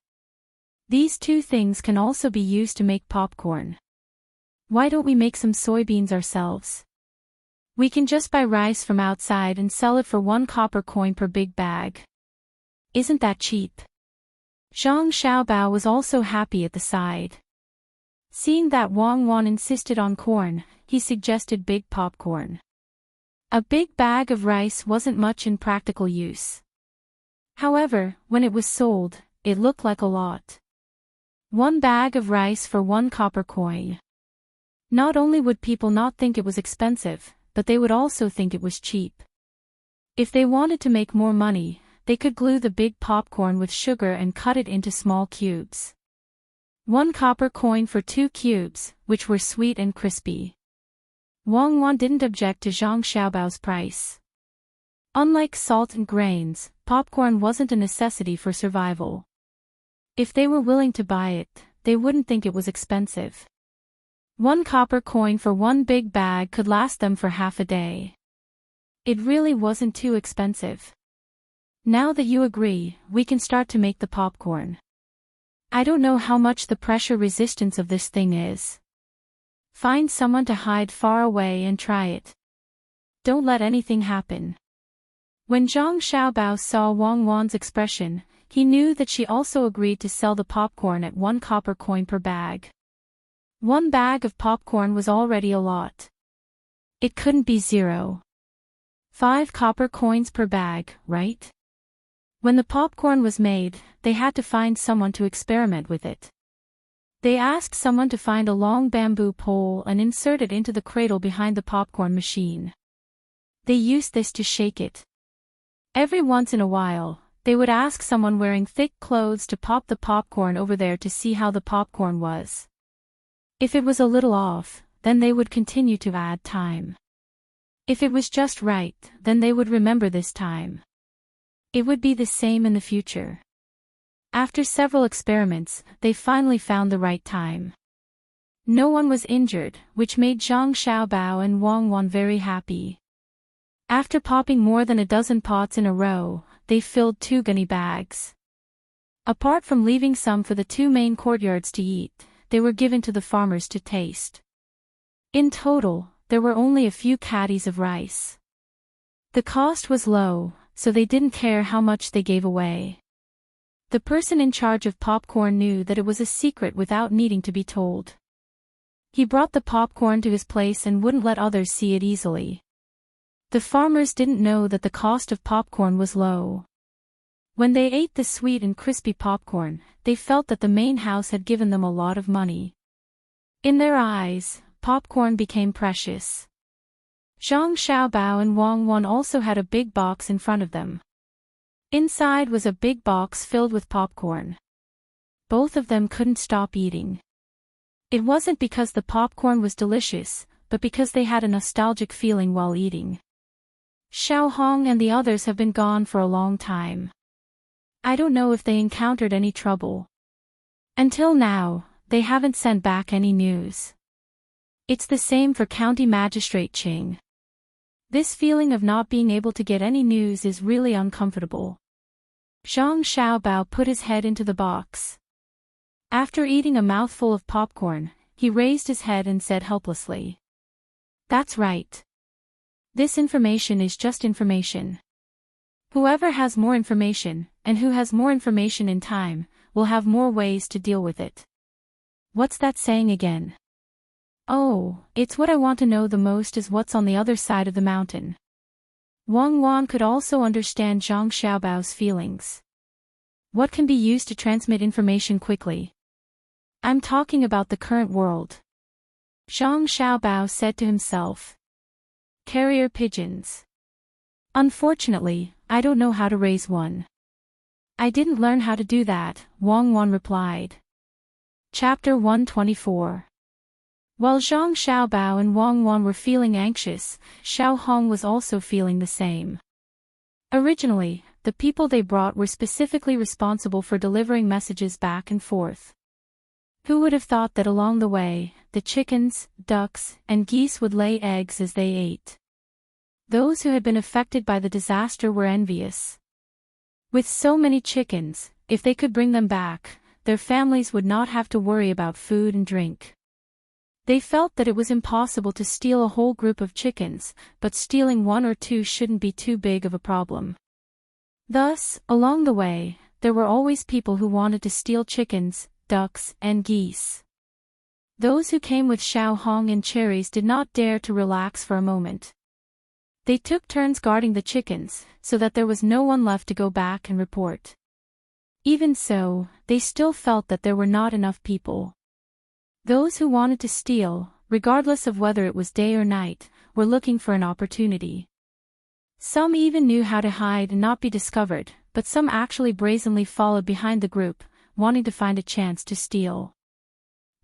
These two things can also be used to make popcorn. Why don't we make some soybeans ourselves? We can just buy rice from outside and sell it for 1 copper coin per big bag. Isn't that cheap? Zhang Xiaobao was also happy at the side. Seeing that Wang Wan insisted on corn, he suggested big popcorn. A big bag of rice wasn't much in practical use. However, when it was sold, it looked like a lot. 1 bag of rice for 1 copper coin. Not only would people not think it was expensive, but they would also think it was cheap. If they wanted to make more money, they could glue the big popcorn with sugar and cut it into small cubes. 1 copper coin for 2 cubes, which were sweet and crispy. Wang Wan didn't object to Zhang Xiaobao's price. Unlike salt and grains, popcorn wasn't a necessity for survival. If they were willing to buy it, they wouldn't think it was expensive. 1 copper coin for 1 big bag could last them for half a day. It really wasn't too expensive. Now that you agree, we can start to make the popcorn. I don't know how much the pressure resistance of this thing is. Find someone to hide far away and try it. Don't let anything happen. When Zhang Xiaobao saw Wang Wan's expression, he knew that she also agreed to sell the popcorn at 1 copper coin per bag. 1 bag of popcorn was already a lot. It couldn't be 0.5 copper coins per bag, right? When the popcorn was made, they had to find someone to experiment with it. They asked someone to find a long bamboo pole and insert it into the cradle behind the popcorn machine. They used this to shake it. Every once in a while, they would ask someone wearing thick clothes to pop the popcorn over there to see how the popcorn was. If it was a little off, then they would continue to add time. If it was just right, then they would remember this time. It would be the same in the future. After several experiments, they finally found the right time. No one was injured, which made Zhang Xiaobao and Wang Wan very happy. After popping more than a dozen pots in a row, they filled 2 gunny bags. Apart from leaving some for the 2 main courtyards to eat, they were given to the farmers to taste. In total, there were only a few caddies of rice. The cost was low, so they didn't care how much they gave away. The person in charge of popcorn knew that it was a secret without needing to be told. He brought the popcorn to his place and wouldn't let others see it easily. The farmers didn't know that the cost of popcorn was low. When they ate the sweet and crispy popcorn, they felt that the main house had given them a lot of money. In their eyes, popcorn became precious. Zhang Xiaobao and Wang Wan also had a big box in front of them. Inside was a big box filled with popcorn. both of them couldn't stop eating. It wasn't because the popcorn was delicious, but because they had a nostalgic feeling while eating. Xiaohong and the others have been gone for a long time. I don't know if they encountered any trouble. Until now, they haven't sent back any news. It's the same for County Magistrate Qing. This feeling of not being able to get any news is really uncomfortable. Zhang Xiaobao put his head into the box. After eating a mouthful of popcorn, he raised his head and said helplessly. That's right. This information is just information. Whoever has more information, and who has more information in time, will have more ways to deal with it. What's that saying again? Oh, it's what I want to know the most is what's on the other side of the mountain. Wang Wan could also understand Zhang Xiaobao's feelings. What can be used to transmit information quickly? I'm talking about the current world. Zhang Xiaobao said to himself. Carrier pigeons. Unfortunately, I don't know how to raise one. I didn't learn how to do that, Wang Wan replied. Chapter 124. While Zhang Xiaobao and Wang Wan were feeling anxious, Xiao Hong was also feeling the same. Originally, the people they brought were specifically responsible for delivering messages back and forth. Who would have thought that along the way, the chickens, ducks, and geese would lay eggs as they ate? Those who had been affected by the disaster were envious. With so many chickens, if they could bring them back, their families would not have to worry about food and drink. They felt that it was impossible to steal a whole group of chickens, but stealing one or two shouldn't be too big of a problem. Thus, along the way, there were always people who wanted to steal chickens, ducks, and geese. Those who came with Xiao Hong and cherries did not dare to relax for a moment. They took turns guarding the chickens, so that there was no one left to go back and report. Even so, they still felt that there were not enough people. Those who wanted to steal, regardless of whether it was day or night, were looking for an opportunity. Some even knew how to hide and not be discovered, but some actually brazenly followed behind the group, wanting to find a chance to steal.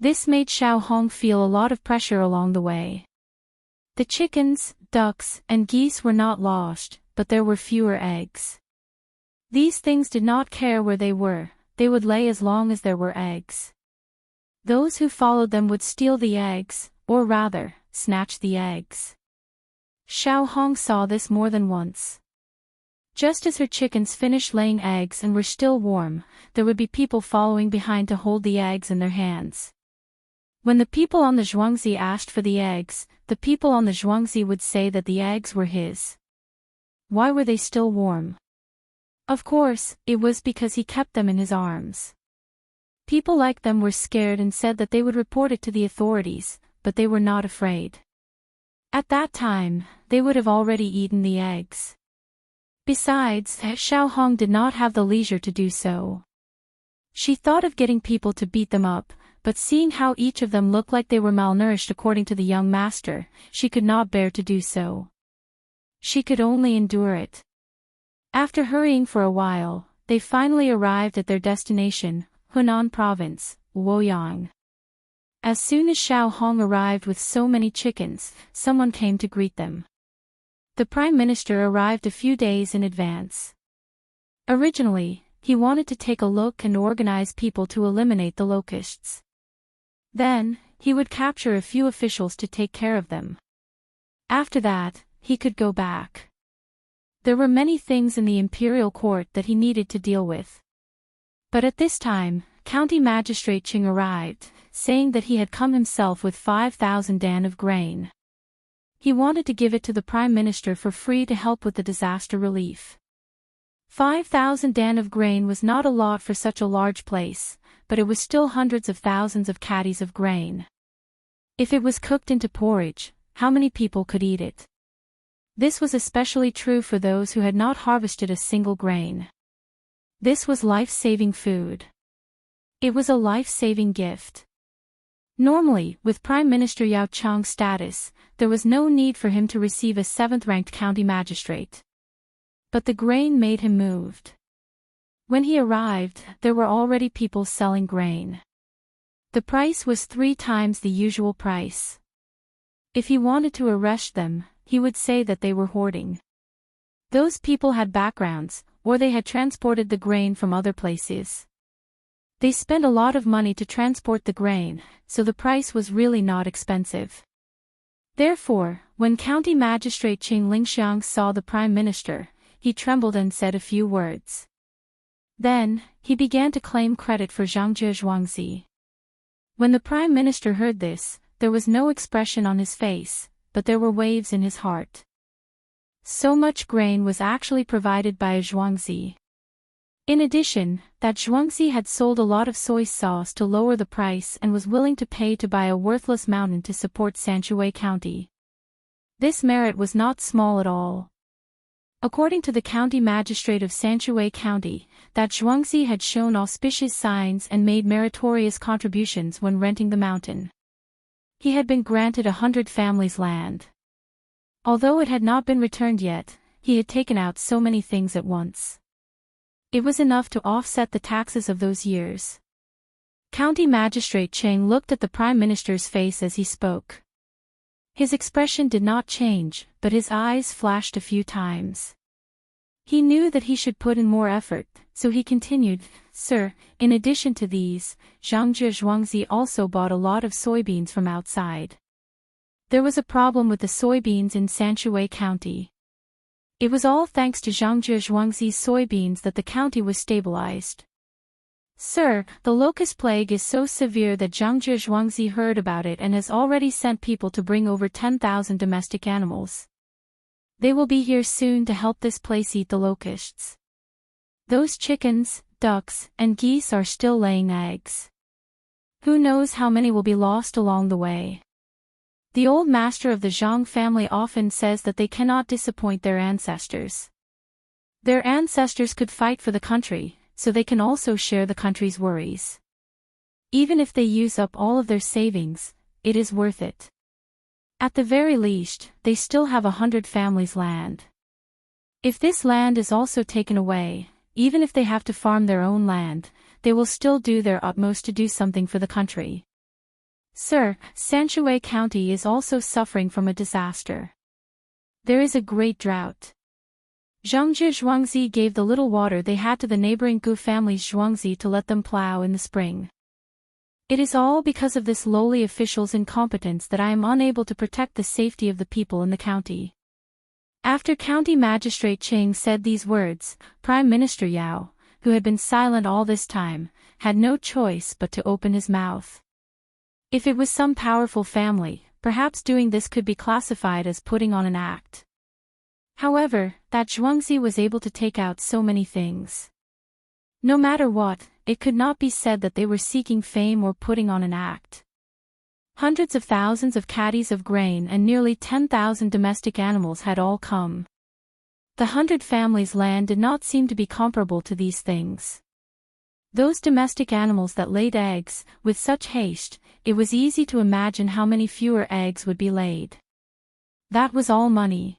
This made Xiao Hong feel a lot of pressure along the way. The chickens, ducks, and geese were not lost, but there were fewer eggs. These things did not care where they would lay as long as there were eggs. Those who followed them would steal the eggs, or rather, snatch the eggs. Xiao Hong saw this more than once. Just as her chickens finished laying eggs and were still warm, there would be people following behind to hold the eggs in their hands. When the people on the Zhuangzi asked for the eggs, the people on the Zhuangzi would say that the eggs were his. Why were they still warm? Of course, it was because he kept them in his arms. People like them were scared and said that they would report it to the authorities, but they were not afraid. At that time, they would have already eaten the eggs. Besides, Xiao Hong did not have the leisure to do so. She thought of getting people to beat them up, but seeing how each of them looked like they were malnourished according to the young master, she could not bear to do so. She could only endure it. After hurrying for a while, they finally arrived at their destination, Hunan Province, Luoyang. As soon as Xiao Hong arrived with so many chickens, someone came to greet them. The Prime Minister arrived a few days in advance. Originally, he wanted to take a look and organize people to eliminate the locusts. Then, he would capture a few officials to take care of them. After that, he could go back. There were many things in the imperial court that he needed to deal with. But at this time, County Magistrate Qing arrived, saying that he had come himself with 5,000 dan of grain. He wanted to give it to the Prime Minister for free to help with the disaster relief. 5,000 dan of grain was not a lot for such a large place, but it was still hundreds of thousands of caddies of grain. If it was cooked into porridge, how many people could eat it? This was especially true for those who had not harvested a single grain. This was life-saving food. It was a life-saving gift. Normally, with Prime Minister Yao Chang's status, there was no need for him to receive a 7th-ranked county magistrate. But the grain made him moved. When he arrived, there were already people selling grain. The price was 3 times the usual price. If he wanted to arrest them, he would say that they were hoarding. Those people had backgrounds, or they had transported the grain from other places. They spent a lot of money to transport the grain, so the price was really not expensive. Therefore, when County Magistrate Qing Lingxiang saw the Prime Minister, he trembled and said a few words. Then, he began to claim credit for Zhangzhe Zhuangzi. When the Prime Minister heard this, there was no expression on his face, but there were waves in his heart. So much grain was actually provided by a Zhuangzi. In addition, that Zhuangzi had sold a lot of soy sauce to lower the price and was willing to pay to buy a worthless mountain to support Sanshui County. This merit was not small at all. According to the county magistrate of Sanshui County, that Zhuangzi had shown auspicious signs and made meritorious contributions when renting the mountain. He had been granted 100 families' land. Although it had not been returned yet, he had taken out so many things at once. It was enough to offset the taxes of those years. County Magistrate Cheng looked at the Prime Minister's face as he spoke. His expression did not change, but his eyes flashed a few times. He knew that he should put in more effort, so he continued, "Sir, in addition to these, Zhangzhe Zhuangzi also bought a lot of soybeans from outside. There was a problem with the soybeans in Sanshui County. It was all thanks to Zhangzhe Zhuangzi's soybeans that the county was stabilized. Sir, the locust plague is so severe that Zhangzhe Zhuangzi heard about it and has already sent people to bring over 10,000 domestic animals. They will be here soon to help this place eat the locusts. Those chickens, ducks, and geese are still laying eggs. Who knows how many will be lost along the way. The old master of the Zhang family often says that they cannot disappoint their ancestors. Their ancestors could fight for the country, so they can also share the country's worries. Even if they use up all of their savings, it is worth it. At the very least, they still have 100 families' land. If this land is also taken away, even if they have to farm their own land, they will still do their utmost to do something for the country. Sir, Sanshui County is also suffering from a disaster. There is a great drought. Zhangzhe Zhuangzi gave the little water they had to the neighboring Gu family's Zhuangzi to let them plow in the spring. It is all because of this lowly official's incompetence that I am unable to protect the safety of the people in the county." After County Magistrate Cheng said these words, Prime Minister Yao, who had been silent all this time, had no choice but to open his mouth. If it was some powerful family, perhaps doing this could be classified as putting on an act. However, that Zhuangzi was able to take out so many things. No matter what, it could not be said that they were seeking fame or putting on an act. Hundreds of thousands of caddies of grain and nearly 10,000 domestic animals had all come. The 100 families' land did not seem to be comparable to these things. Those domestic animals that laid eggs, with such haste, it was easy to imagine how many fewer eggs would be laid. That was all money.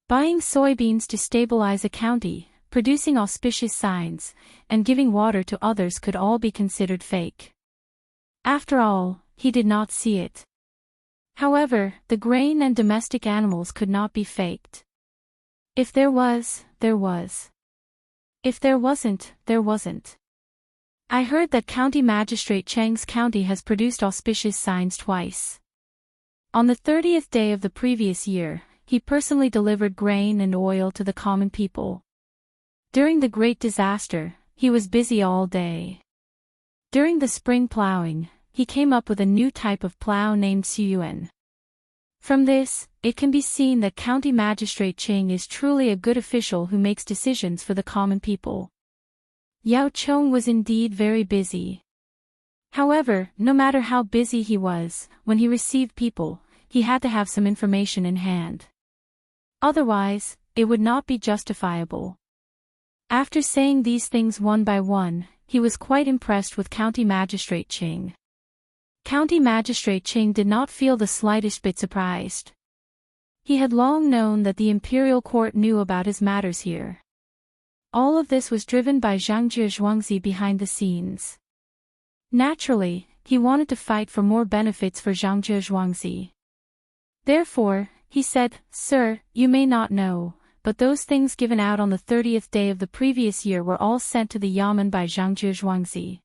Buying soybeans to stabilize a county, producing auspicious signs, and giving water to others could all be considered fake. After all, he did not see it. However, the grain and domestic animals could not be faked. If there was, there was. If there wasn't, there wasn't. I heard that County Magistrate Cheng's county has produced auspicious signs twice. On the 30th day of the previous year, he personally delivered grain and oil to the common people. During the great disaster, he was busy all day. During the spring plowing, he came up with a new type of plow named Suyuan. From this, it can be seen that County Magistrate Cheng is truly a good official who makes decisions for the common people. Yao Chong was indeed very busy. However, no matter how busy he was, when he received people, he had to have some information in hand. Otherwise, it would not be justifiable. After saying these things one by one, he was quite impressed with County Magistrate Cheng. County Magistrate Cheng did not feel the slightest bit surprised. He had long known that the imperial court knew about his matters here. All of this was driven by Zhangjie Zhuangzi behind the scenes. Naturally, he wanted to fight for more benefits for Zhangjie Zhuangzi. Therefore, he said, "Sir, you may not know, but those things given out on the 30th day of the previous year were all sent to the Yamen by Zhangjie Zhuangzi.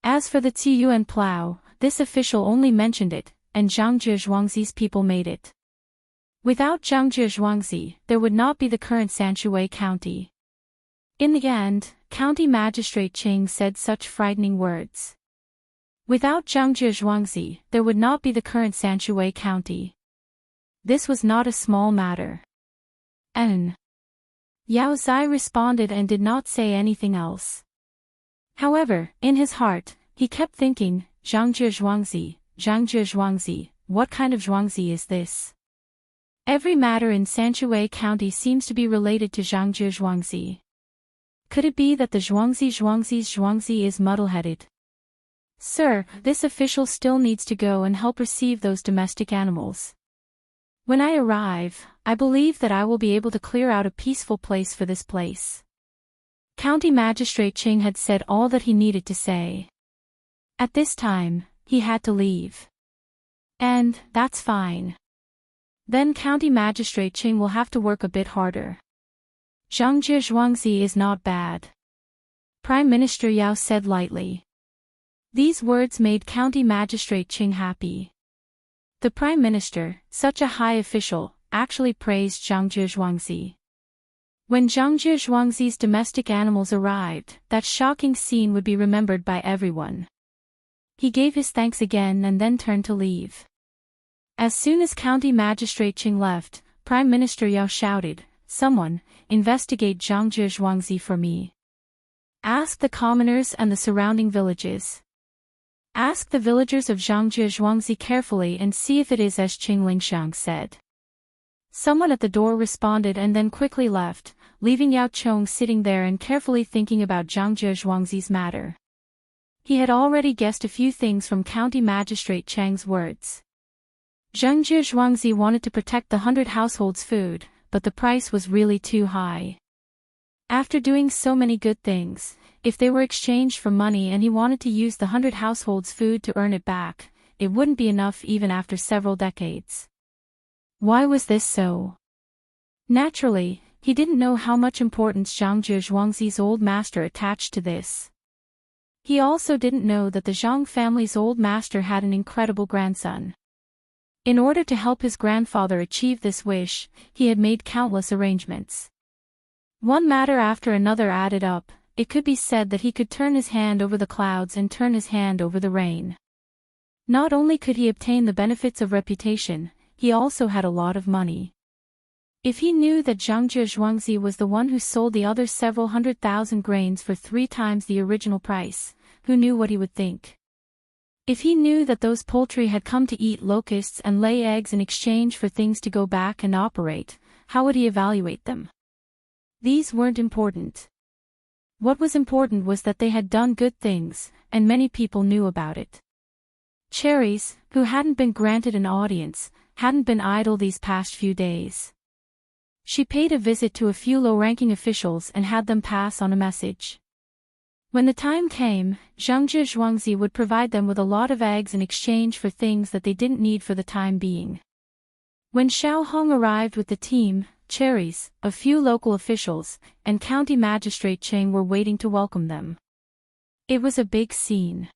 As for the Ziyuan plow, this official only mentioned it, and Zhangjie Zhuangzi's people made it. Without Zhangjie Zhuangzi, there would not be the current Sanshui County." In the end, County Magistrate Qing said such frightening words. Without Zhangjie Zhuangzi, there would not be the current Sanshui County. This was not a small matter. Yao Zai responded and did not say anything else. However, in his heart, he kept thinking, Zhangjie Zhuangzi, what kind of Zhuangzi is this? Every matter in Sanshui County seems to be related to Zhangjie Zhuangzi. Could it be that the Zhuangzi is muddle-headed? Sir, this official still needs to go and help receive those domestic animals. When I arrive, I believe that I will be able to clear out a peaceful place for this place. County Magistrate Qing had said all that he needed to say. At this time, he had to leave. And, that's fine. Then County Magistrate Qing will have to work a bit harder. Zhangjie Zhuangzi is not bad. Prime Minister Yao said lightly. These words made County Magistrate Qing happy. The Prime Minister, such a high official, actually praised Zhangjie Zhuangzi. When Zhangjie Zhuangzi's domestic animals arrived, that shocking scene would be remembered by everyone. He gave his thanks again and then turned to leave. As soon as County Magistrate Qing left, Prime Minister Yao shouted, "Someone, investigate Zhangjie Zhuangzi for me. Ask the commoners and the surrounding villages. Ask the villagers of Zhangjie Zhuangzi carefully and see if it is as Qing Lingxiang said." Someone at the door responded and then quickly left, leaving Yao Chong sitting there and carefully thinking about Zhangjie Zhuangzi's matter. He had already guessed a few things from County Magistrate Chang's words. Zhangjie Zhuangzi wanted to protect the 100 households' food, but the price was really too high. After doing so many good things, if they were exchanged for money and he wanted to use the 100 households' food to earn it back, it wouldn't be enough even after several decades. Why was this so? Naturally, he didn't know how much importance Zhangjie Zhuangzi's old master attached to this. He also didn't know that the Zhang family's old master had an incredible grandson. In order to help his grandfather achieve this wish, he had made countless arrangements. One matter after another added up. It could be said that he could turn his hand over the clouds and turn his hand over the rain. Not only could he obtain the benefits of reputation, he also had a lot of money. If he knew that Zhangjie Zhuangzi was the one who sold the other several 100,000 grains for 3 times the original price, who knew what he would think? If he knew that those poultry had come to eat locusts and lay eggs in exchange for things to go back and operate, how would he evaluate them? These weren't important. What was important was that they had done good things, and many people knew about it. Cherries, who hadn't been granted an audience, hadn't been idle these past few days. She paid a visit to a few low-ranking officials and had them pass on a message. When the time came, Zhangjie Zhuangzi would provide them with a lot of eggs in exchange for things that they didn't need for the time being. When Xiao Hong arrived with the team, Cherries, a few local officials, and County Magistrate Cheng were waiting to welcome them. It was a big scene.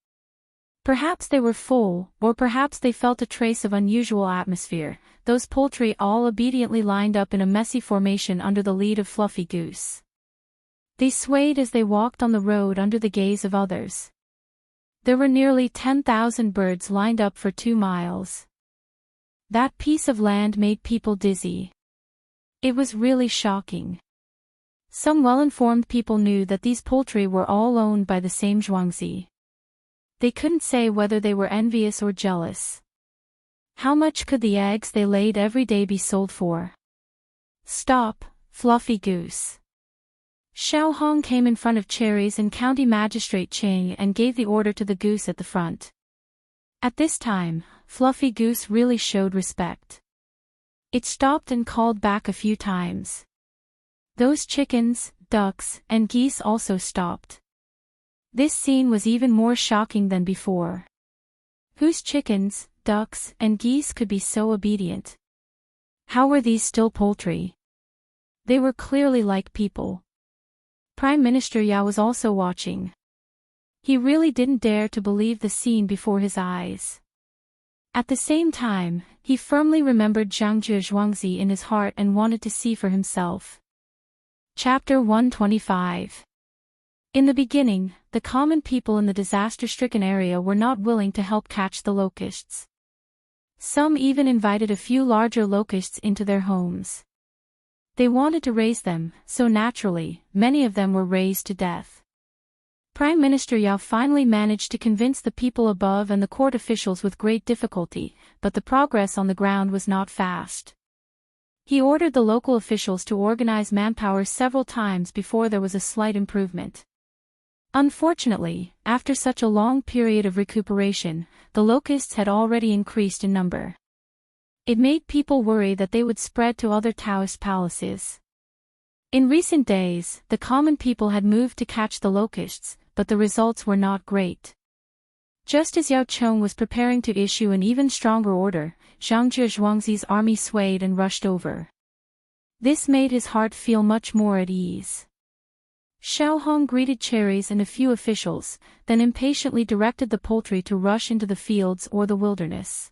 Perhaps they were full, or perhaps they felt a trace of unusual atmosphere. Those poultry all obediently lined up in a messy formation under the lead of Fluffy Goose. They swayed as they walked on the road under the gaze of others. There were nearly 10,000 birds lined up for 2 miles. That piece of land made people dizzy. It was really shocking. Some well-informed people knew that these poultry were all owned by the same Zhuangzi. They couldn't say whether they were envious or jealous. How much could the eggs they laid every day be sold for? Stop, Fluffy Goose. Xiao Hong came in front of Cherries and County Magistrate Cheng and gave the order to the goose at the front. At this time, Fluffy Goose really showed respect. It stopped and called back a few times. Those chickens, ducks, and geese also stopped. This scene was even more shocking than before. Whose chickens, ducks, and geese could be so obedient? How were these still poultry? They were clearly like people. Prime Minister Yao was also watching. He really didn't dare to believe the scene before his eyes. At the same time, he firmly remembered Zhangjie Zhuangzi in his heart and wanted to see for himself. Chapter 125. In the beginning, the common people in the disaster-stricken area were not willing to help catch the locusts. Some even invited a few larger locusts into their homes. They wanted to raise them, so naturally, many of them were razed to death. Prime Minister Yao finally managed to convince the people above and the court officials with great difficulty, but the progress on the ground was not fast. He ordered the local officials to organize manpower several times before there was a slight improvement. Unfortunately, after such a long period of recuperation, the locusts had already increased in number. It made people worry that they would spread to other Taoist palaces. In recent days, the common people had moved to catch the locusts, but the results were not great. Just as Yao Cheng was preparing to issue an even stronger order, Zhangjie Zhuangzi's army swayed and rushed over. This made his heart feel much more at ease. Xiao Hong greeted cherries and a few officials, then impatiently directed the poultry to rush into the fields or the wilderness.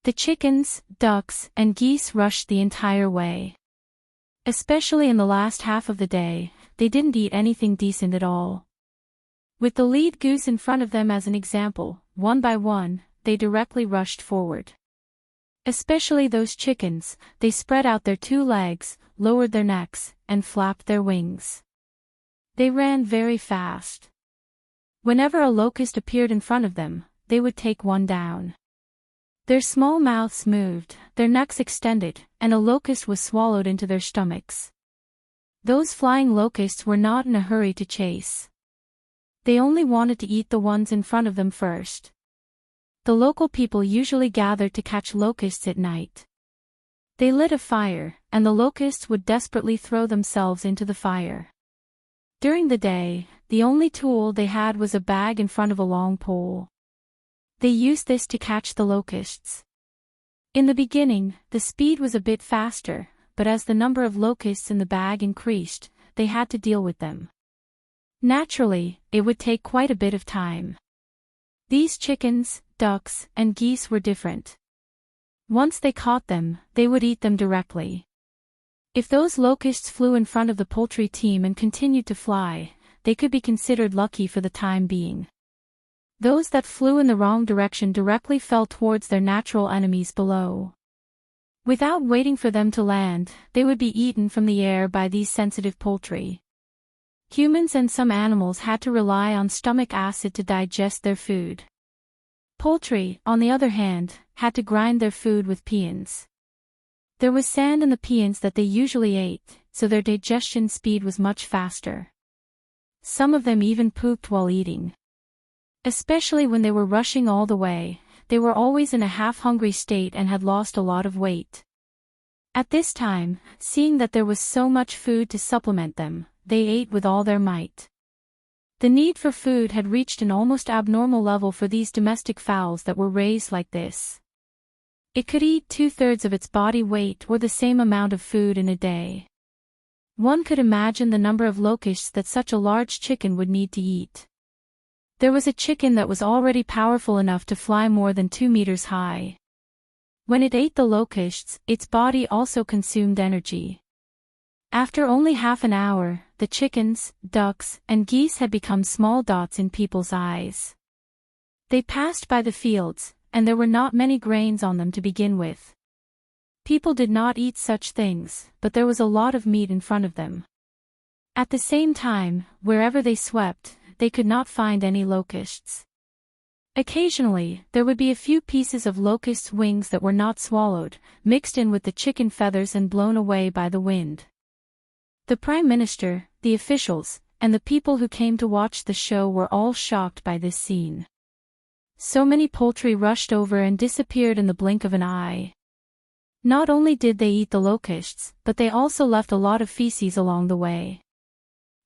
The chickens, ducks, and geese rushed the entire way. Especially in the last half of the day, they didn't eat anything decent at all. With the lead goose in front of them as an example, one by one, they directly rushed forward. Especially those chickens, they spread out their two legs, lowered their necks, and flapped their wings. They ran very fast. Whenever a locust appeared in front of them, they would take one down. Their small mouths moved, their necks extended, and a locust was swallowed into their stomachs. Those flying locusts were not in a hurry to chase. They only wanted to eat the ones in front of them first. The local people usually gathered to catch locusts at night. They lit a fire, and the locusts would desperately throw themselves into the fire. During the day, the only tool they had was a bag in front of a long pole. They used this to catch the locusts. In the beginning, the speed was a bit faster, but as the number of locusts in the bag increased, they had to deal with them. Naturally, it would take quite a bit of time. These chickens, ducks, and geese were different. Once they caught them, they would eat them directly. If those locusts flew in front of the poultry team and continued to fly, they could be considered lucky for the time being. Those that flew in the wrong direction directly fell towards their natural enemies below. Without waiting for them to land, they would be eaten from the air by these sensitive poultry. Humans and some animals had to rely on stomach acid to digest their food. Poultry, on the other hand, had to grind their food with peons. There was sand in the peons that they usually ate, so their digestion speed was much faster. Some of them even pooped while eating. Especially when they were rushing all the way, they were always in a half-hungry state and had lost a lot of weight. At this time, seeing that there was so much food to supplement them, they ate with all their might. The need for food had reached an almost abnormal level for these domestic fowls that were raised like this. It could eat 2/3 of its body weight or the same amount of food in a day. One could imagine the number of locusts that such a large chicken would need to eat. There was a chicken that was already powerful enough to fly more than 2 meters high. When it ate the locusts, its body also consumed energy. After only half an hour, the chickens, ducks, and geese had become small dots in people's eyes. They passed by the fields, and there were not many grains on them to begin with. People did not eat such things, but there was a lot of meat in front of them. At the same time, wherever they swept, they could not find any locusts. Occasionally, there would be a few pieces of locusts' wings that were not swallowed, mixed in with the chicken feathers and blown away by the wind. The Prime Minister, the officials, and the people who came to watch the show were all shocked by this scene. So many poultry rushed over and disappeared in the blink of an eye. Not only did they eat the locusts, but they also left a lot of feces along the way.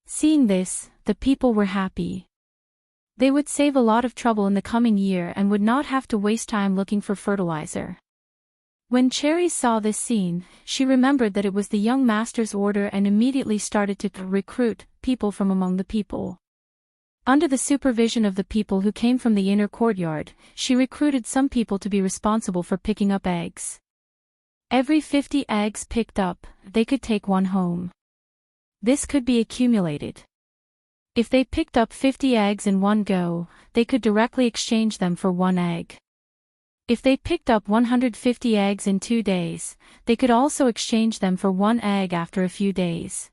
Seeing this, the people were happy. They would save a lot of trouble in the coming year and would not have to waste time looking for fertilizer. When Cherries saw this scene, she remembered that it was the young master's order and immediately started to recruit people from among the people. Under the supervision of the people who came from the inner courtyard, she recruited some people to be responsible for picking up eggs. Every 50 eggs picked up, they could take one home. This could be accumulated. If they picked up 50 eggs in one go, they could directly exchange them for one egg. If they picked up 150 eggs in 2 days, they could also exchange them for one egg after a few days.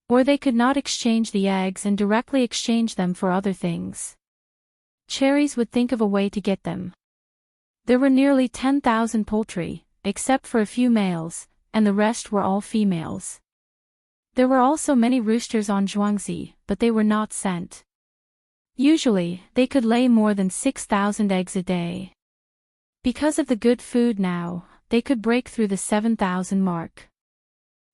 Or they could not exchange the eggs and directly exchange them for other things. Cherries would think of a way to get them. There were nearly 10,000 poultry, except for a few males, and the rest were all females. There were also many roosters on Zhuangzi, but they were not sent. Usually, they could lay more than 6,000 eggs a day. Because of the good food now, they could break through the 7,000 mark.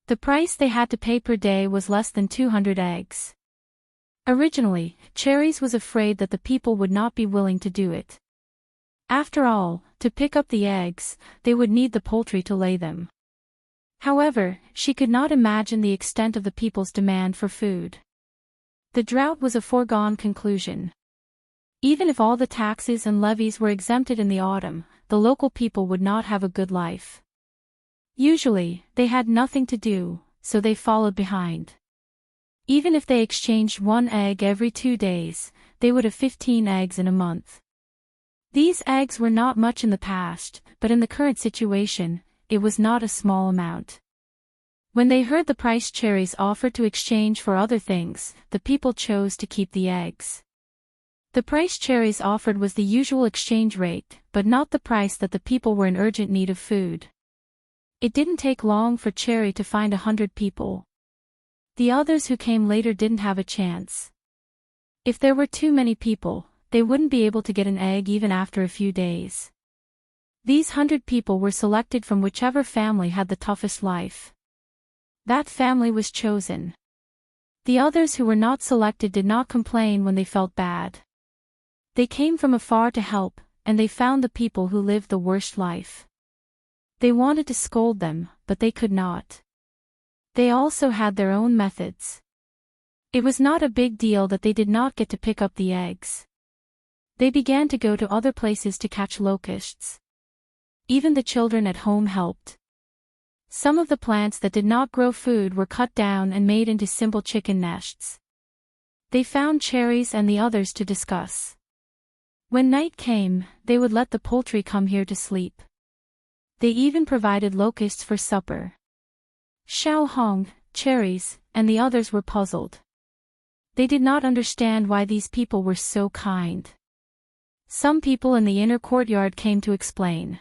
The price they had to pay per day was less than 200 eggs. Originally, Cherries was afraid that the people would not be willing to do it. After all, to pick up the eggs, they would need the poultry to lay them. However, she could not imagine the extent of the people's demand for food. The drought was a foregone conclusion. Even if all the taxes and levies were exempted in the autumn, the local people would not have a good life. Usually, they had nothing to do, so they followed behind. Even if they exchanged one egg every 2 days, they would have 15 eggs in a month. These eggs were not much in the past, but in the current situation, it was not a small amount. When they heard the price Cherries offered to exchange for other things, the people chose to keep the eggs. The price Cherries offered was the usual exchange rate, but not the price that the people were in urgent need of food. It didn't take long for Cherry to find 100 people. The others who came later didn't have a chance. If there were too many people, they wouldn't be able to get an egg even after a few days. These 100 people were selected from whichever family had the toughest life. That family was chosen. The others who were not selected did not complain when they felt bad. They came from afar to help, and they found the people who lived the worst life. They wanted to scold them, but they could not. They also had their own methods. It was not a big deal that they did not get to pick up the eggs. They began to go to other places to catch locusts. Even the children at home helped. Some of the plants that did not grow food were cut down and made into simple chicken nests. They found Cherries and the others to discuss. When night came, they would let the poultry come here to sleep. They even provided locusts for supper. Xiao Hong, Cherries, and the others were puzzled. They did not understand why these people were so kind. Some people in the inner courtyard came to explain.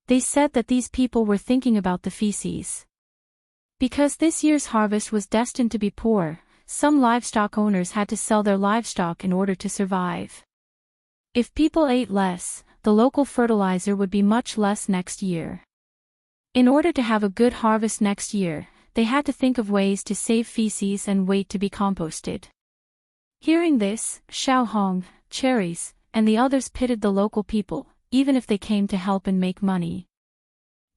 They said that these people were thinking about the feces. Because this year's harvest was destined to be poor, some livestock owners had to sell their livestock in order to survive. If people ate less, the local fertilizer would be much less next year. In order to have a good harvest next year, they had to think of ways to save feces and wait to be composted. Hearing this, Xiao Hong, Cherries, and the others pitied the local people, even if they came to help and make money.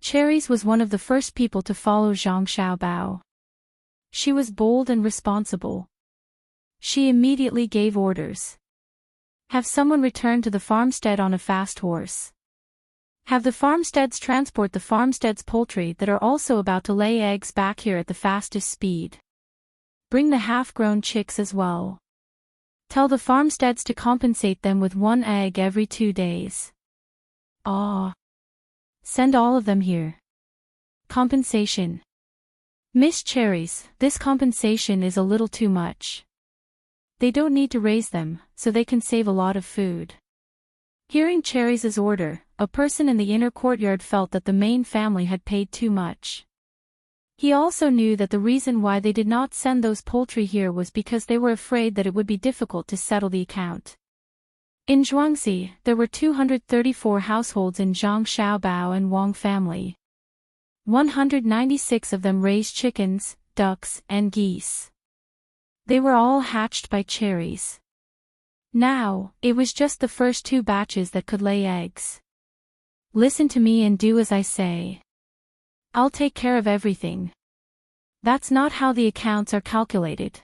Cherries was one of the first people to follow Zhang Xiaobao. She was bold and responsible. She immediately gave orders. Have someone return to the farmstead on a fast horse. Have the farmsteads transport the farmstead's poultry that are also about to lay eggs back here at the fastest speed. Bring the half-grown chicks as well. Tell the farmsteads to compensate them with one egg every 2 days. Send all of them here. Compensation. Miss Cherries, this compensation is a little too much. They don't need to raise them, so they can save a lot of food. Hearing Cherries' order, a person in the inner courtyard felt that the main family had paid too much. He also knew that the reason why they did not send those poultry here was because they were afraid that it would be difficult to settle the account. In Zhuangzi, there were 234 households in Zhang Xiaobao and Wang family. 196 of them raised chickens, ducks, and geese. They were all hatched by cherries. Now, it was just the first 2 batches that could lay eggs. Listen to me and do as I say. I'll take care of everything. That's not how the accounts are calculated.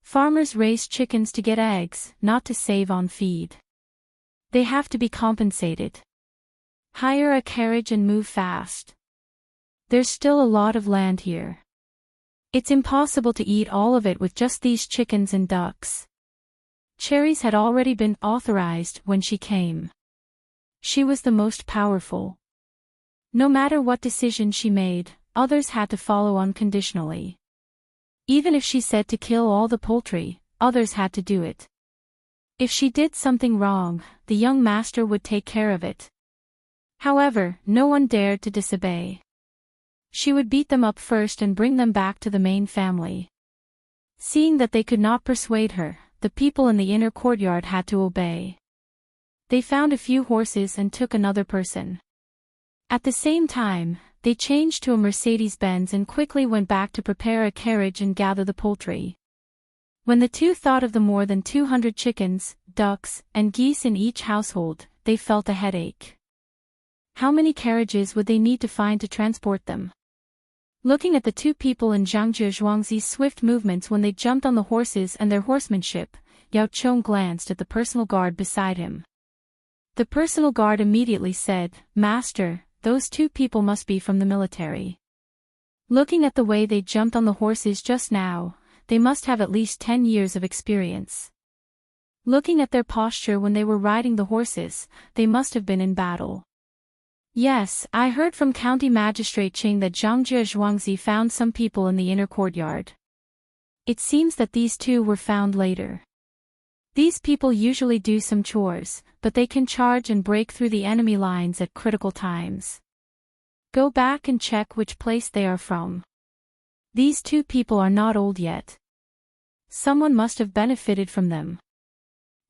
Farmers raise chickens to get eggs, not to save on feed. They have to be compensated. Hire a carriage and move fast. There's still a lot of land here. It's impossible to eat all of it with just these chickens and ducks. Cherries had already been authorized when she came. She was the most powerful. No matter what decision she made, others had to follow unconditionally. Even if she said to kill all the poultry, others had to do it. If she did something wrong, the young master would take care of it. However, no one dared to disobey. She would beat them up first and bring them back to the main family. Seeing that they could not persuade her, the people in the inner courtyard had to obey. They found a few horses and took another person. At the same time, they changed to a Mercedes-Benz and quickly went back to prepare a carriage and gather the poultry. When the 2 thought of the more than 200 chickens, ducks, and geese in each household, they felt a headache. How many carriages would they need to find to transport them? Looking at the 2 people in Zhangzhe Zhuangzi's swift movements when they jumped on the horses and their horsemanship, Yao Chong glanced at the personal guard beside him. The personal guard immediately said, "Master, those 2 people must be from the military. Looking at the way they jumped on the horses just now, they must have at least 10 years of experience. Looking at their posture when they were riding the horses, they must have been in battle." Yes, I heard from County Magistrate Qing that Zhangzhe Zhuangzi found some people in the inner courtyard. It seems that these 2 were found later. These people usually do some chores, but they can charge and break through the enemy lines at critical times. Go back and check which place they are from. These 2 people are not old yet. Someone must have benefited from them.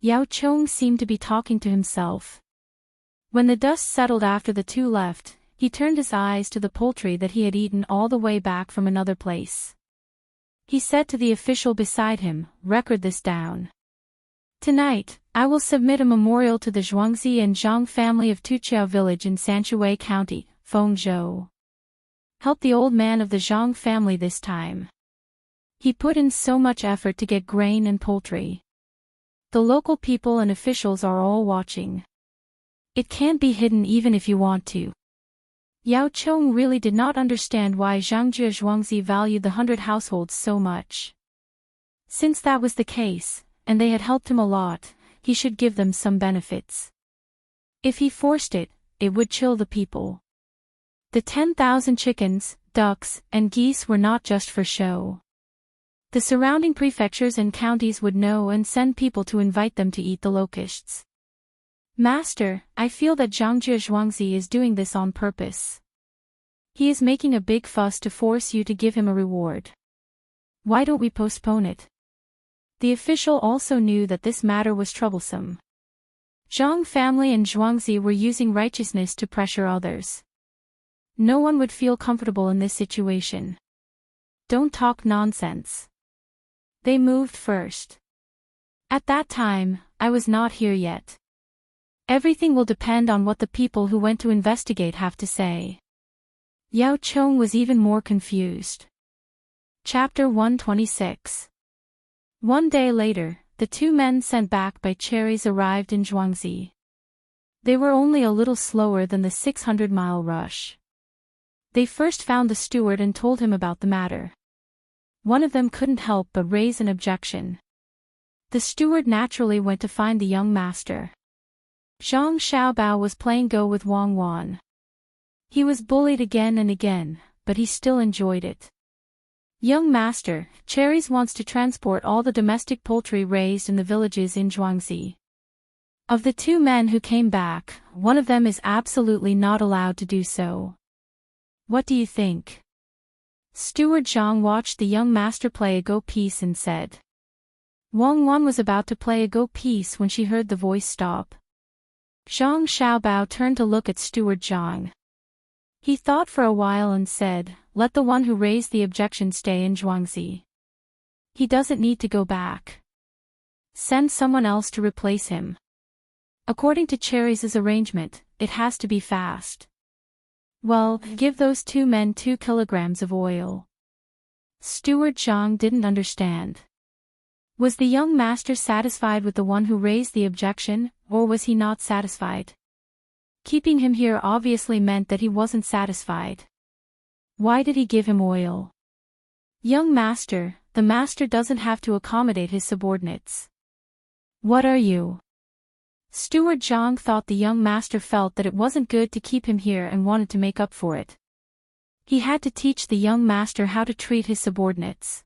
Yao Chong seemed to be talking to himself. When the dust settled after the 2 left, he turned his eyes to the poultry that he had eaten all the way back from another place. He said to the official beside him, "Record this down. Tonight, I will submit a memorial to the Zhuangzi and Zhang family of Tuqiao village in Sanshui County, Fengzhou. Help the old man of the Zhang family this time. He put in so much effort to get grain and poultry. The local people and officials are all watching. It can't be hidden even if you want to." Yao Chong really did not understand why Zhangzhe Zhuangzi valued the 100 households so much. Since that was the case, and they had helped him a lot, he should give them some benefits. If he forced it, it would chill the people. The 10,000 chickens, ducks, and geese were not just for show. The surrounding prefectures and counties would know and send people to invite them to eat the locusts. "Master, I feel that Zhangzhe Zhuangzi is doing this on purpose. He is making a big fuss to force you to give him a reward. Why don't we postpone it?" The official also knew that this matter was troublesome. Zhang family and Zhuangzi were using righteousness to pressure others. No one would feel comfortable in this situation. Don't talk nonsense. They moved first. At that time, I was not here yet. Everything will depend on what the people who went to investigate have to say. Yao Chong was even more confused. Chapter 126. One day later, the 2 men sent back by cherries arrived in Zhuangzi. They were only a little slower than the 600-mile rush. They first found the steward and told him about the matter. One of them couldn't help but raise an objection. The steward naturally went to find the young master. Zhang Xiaobao was playing Go with Wang Wan. He was bullied again and again, but he still enjoyed it. "Young master, Cherries wants to transport all the domestic poultry raised in the villages in Zhuangzi. Of the 2 men who came back, one of them is absolutely not allowed to do so. What do you think?" Steward Zhang watched the young master play a Go piece and said. Wang Wan was about to play a Go piece when she heard the voice stop. Zhang Xiaobao turned to look at Steward Zhang. He thought for a while and said, "Let the one who raised the objection stay in Zhuangzi." He doesn't need to go back. Send someone else to replace him. According to Cherries' arrangement, it has to be fast. Well, give those 2 men 2 kilograms of oil. Steward Zhang didn't understand. Was the young master satisfied with the one who raised the objection, or was he not satisfied? Keeping him here obviously meant that he wasn't satisfied. Why did he give him oil? Young master, the master doesn't have to accommodate his subordinates. What are you? Steward Zhang thought the young master felt that it wasn't good to keep him here and wanted to make up for it. He had to teach the young master how to treat his subordinates.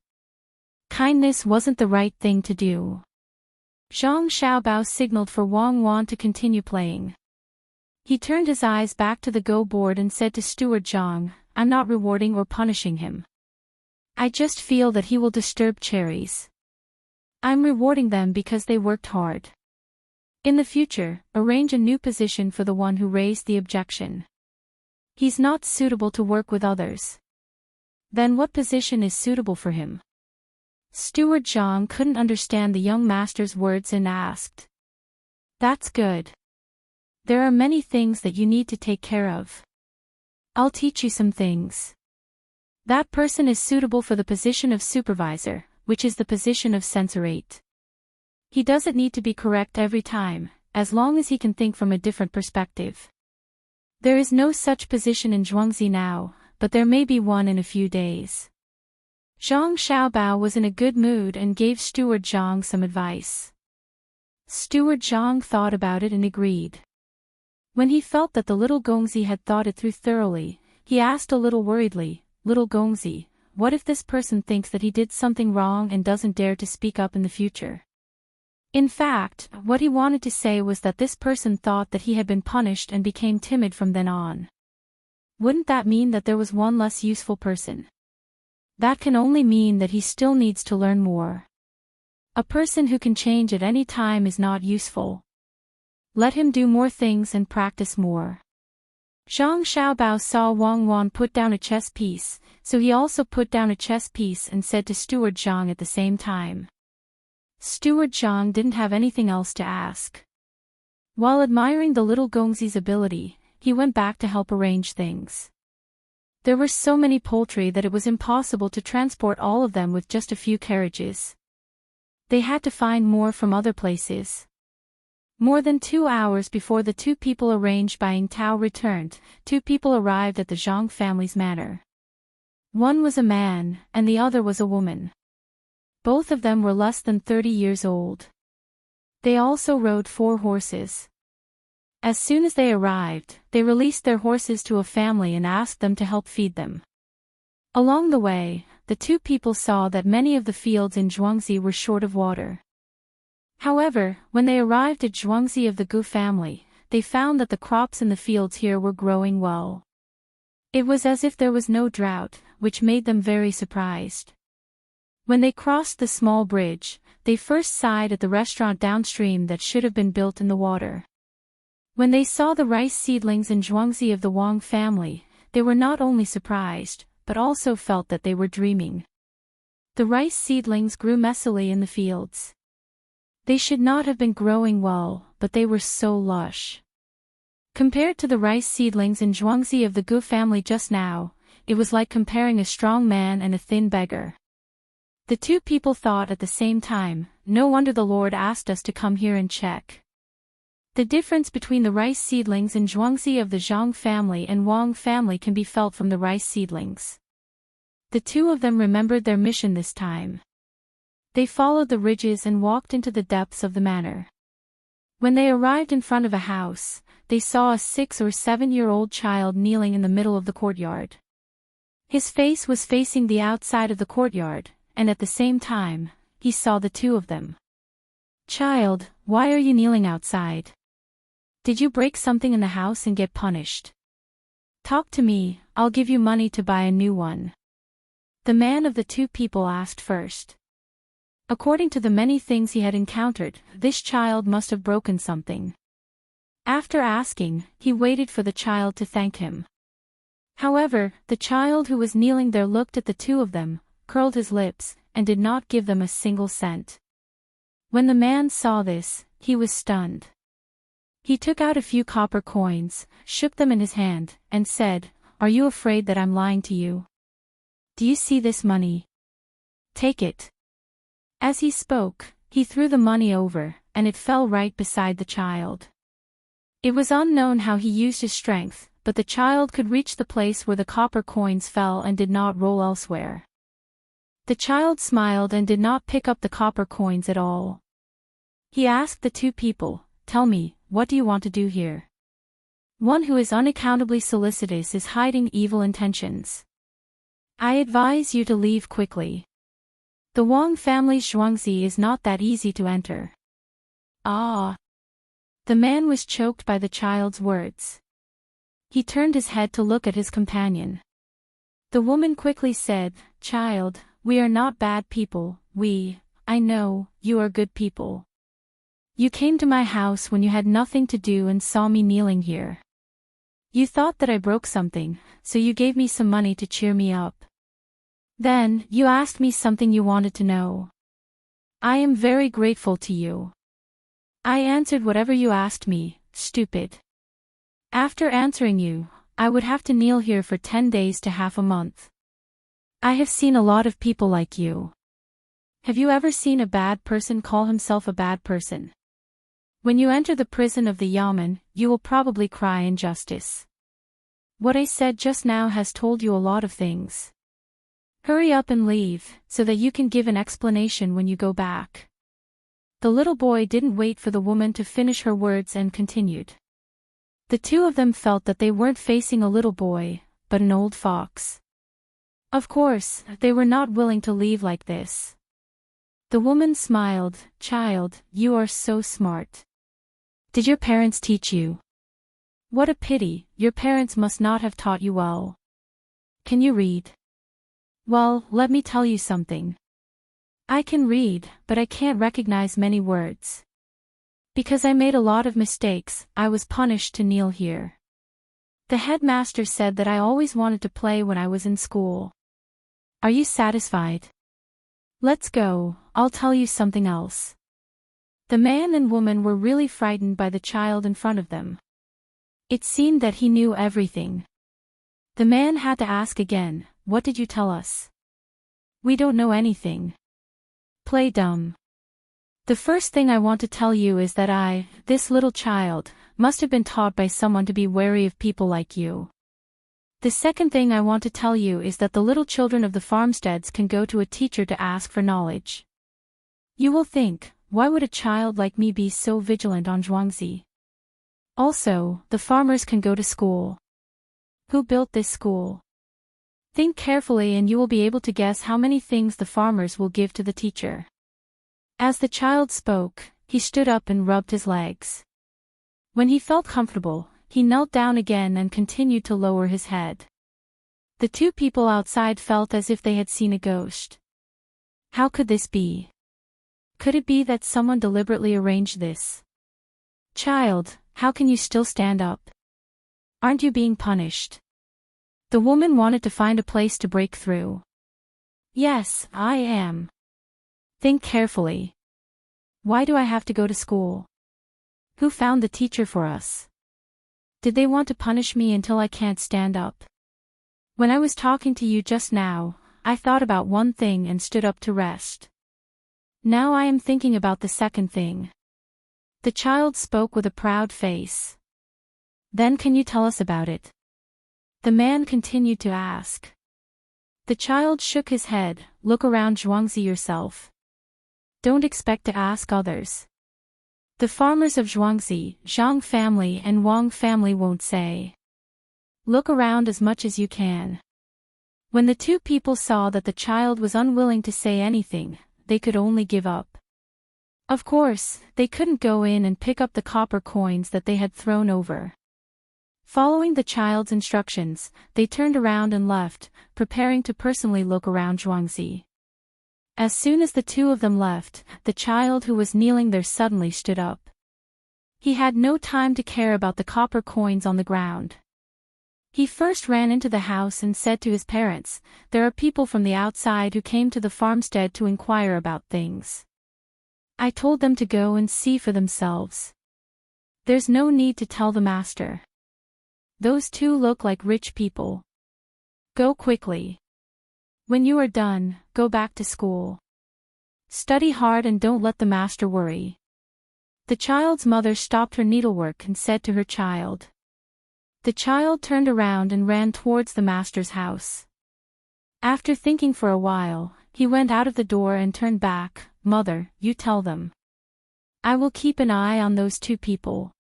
Kindness wasn't the right thing to do. Zhang Xiaobao signaled for Wang Wan to continue playing. He turned his eyes back to the Go board and said to Steward Zhang, I'm not rewarding or punishing him. I just feel that he will disturb Cherries. I'm rewarding them because they worked hard. In the future, arrange a new position for the one who raised the objection. He's not suitable to work with others. Then what position is suitable for him? Steward Zhang couldn't understand the young master's words and asked. That's good. There are many things that you need to take care of. I'll teach you some things. That person is suitable for the position of supervisor, which is the position of censorate. He doesn't need to be correct every time, as long as he can think from a different perspective. There is no such position in Zhuangzi now, but there may be one in a few days. Zhang Xiaobao was in a good mood and gave Steward Zhang some advice. Steward Zhang thought about it and agreed. When he felt that the little Gongzi had thought it through thoroughly, he asked a little worriedly, Little Gongzi, what if this person thinks that he did something wrong and doesn't dare to speak up in the future? In fact, what he wanted to say was that this person thought that he had been punished and became timid from then on. Wouldn't that mean that there was one less useful person? That can only mean that he still needs to learn more. A person who can change at any time is not useful. Let him do more things and practice more. Zhang Xiaobao saw Wang Wan put down a chess piece, so he also put down a chess piece and said to Steward Zhang at the same time. Steward Zhang didn't have anything else to ask. While admiring the little Gongzi's ability, he went back to help arrange things. There were so many poultry that it was impossible to transport all of them with just a few carriages. They had to find more from other places. More than 2 hours before the 2 people arranged by Ying Tao returned, 2 people arrived at the Zhang family's manor. One was a man, and the other was a woman. Both of them were less than 30 years old. They also rode 4 horses. As soon as they arrived, they released their horses to a family and asked them to help feed them. Along the way, the 2 people saw that many of the fields in Zhuangzi were short of water. However, when they arrived at Zhuangzi of the Gu family, they found that the crops in the fields here were growing well. It was as if there was no drought, which made them very surprised. When they crossed the small bridge, they first sighed at the restaurant downstream that should have been built in the water. When they saw the rice seedlings in Zhuangzi of the Wang family, they were not only surprised, but also felt that they were dreaming. The rice seedlings grew messily in the fields. They should not have been growing well, but they were so lush. Compared to the rice seedlings in Zhuangzi of the Gu family just now, it was like comparing a strong man and a thin beggar. The 2 people thought at the same time, no wonder the Lord asked us to come here and check. The difference between the rice seedlings in Zhuangzi of the Zhang family and Wang family can be felt from the rice seedlings. The 2 of them remembered their mission this time. They followed the ridges and walked into the depths of the manor. When they arrived in front of a house, they saw a 6 or 7-year-old child kneeling in the middle of the courtyard. His face was facing the outside of the courtyard, and at the same time, he saw the 2 of them. Child, why are you kneeling outside? Did you break something in the house and get punished? Talk to me, I'll give you money to buy a new one. The man of the 2 people asked first. According to the many things he had encountered, this child must have broken something. After asking, he waited for the child to thank him. However, the child who was kneeling there looked at the 2 of them, curled his lips, and did not give them a single cent. When the man saw this, he was stunned. He took out a few copper coins, shook them in his hand, and said, "Are you afraid that I'm lying to you? Do you see this money? Take it." As he spoke, he threw the money over, and it fell right beside the child. It was unknown how he used his strength, but the child could reach the place where the copper coins fell and did not roll elsewhere. The child smiled and did not pick up the copper coins at all. He asked the two people, "Tell me, what do you want to do here?" One who is unaccountably solicitous is hiding evil intentions. I advise you to leave quickly. The Wang family's zhuangzi is not that easy to enter. Ah! The man was choked by the child's words. He turned his head to look at his companion. The woman quickly said, "Child, we are not bad people, I know, you are good people. You came to my house when you had nothing to do and saw me kneeling here. You thought that I broke something, so you gave me some money to cheer me up. Then, you asked me something you wanted to know. I am very grateful to you. I answered whatever you asked me, stupid. After answering you, I would have to kneel here for 10 days to half a month. I have seen a lot of people like you. Have you ever seen a bad person call himself a bad person? When you enter the prison of the yamen, you will probably cry injustice. What I said just now has told you a lot of things. Hurry up and leave, so that you can give an explanation when you go back." The little boy didn't wait for the woman to finish her words and continued. The two of them felt that they weren't facing a little boy, but an old fox. Of course, they were not willing to leave like this. The woman smiled, "Child, you are so smart. Did your parents teach you? What a pity, your parents must not have taught you well. Can you read? Well, let me tell you something. I can read, but I can't recognize many words. Because I made a lot of mistakes, I was punished to kneel here. The headmaster said that I always wanted to play when I was in school. Are you satisfied? Let's go, I'll tell you something else." The man and woman were really frightened by the child in front of them. It seemed that he knew everything. The man had to ask again, "What did you tell us?" "We don't know anything. Play dumb. The first thing I want to tell you is that this little child, must have been taught by someone to be wary of people like you. The second thing I want to tell you is that the little children of the farmsteads can go to a teacher to ask for knowledge. You will think, why would a child like me be so vigilant on zhuangzi? Also, the farmers can go to school. Who built this school? Think carefully and you will be able to guess how many things the farmers will give to the teacher." As the child spoke, he stood up and rubbed his legs. When he felt comfortable, he knelt down again and continued to lower his head. The two people outside felt as if they had seen a ghost. How could this be? Could it be that someone deliberately arranged this? "Child, how can you still stand up? Aren't you being punished?" The woman wanted to find a place to break through. "Yes, I am. Think carefully. Why do I have to go to school? Who found the teacher for us? Did they want to punish me until I can't stand up? When I was talking to you just now, I thought about one thing and stood up to rest. Now I am thinking about the second thing." The child spoke with a proud face. "Then can you tell us about it?" The man continued to ask. The child shook his head, "Look around zhuangzi yourself. Don't expect to ask others. The farmers of Zhuangzi, Zhang family and Wang family won't say. Look around as much as you can." When the two people saw that the child was unwilling to say anything, they could only give up. Of course, they couldn't go in and pick up the copper coins that they had thrown over. Following the child's instructions, they turned around and left, preparing to personally look around Zhuangzi. As soon as the two of them left, the child who was kneeling there suddenly stood up. He had no time to care about the copper coins on the ground. He first ran into the house and said to his parents, "There are people from the outside who came to the farmstead to inquire about things. I told them to go and see for themselves. There's no need to tell the master. Those two look like rich people. Go quickly. When you are done, go back to school. Study hard and don't let the master worry." The child's mother stopped her needlework and said to her child. The child turned around and ran towards the master's house. After thinking for a while, he went out of the door and turned back. "Mother, you tell them. I will keep an eye on those two people."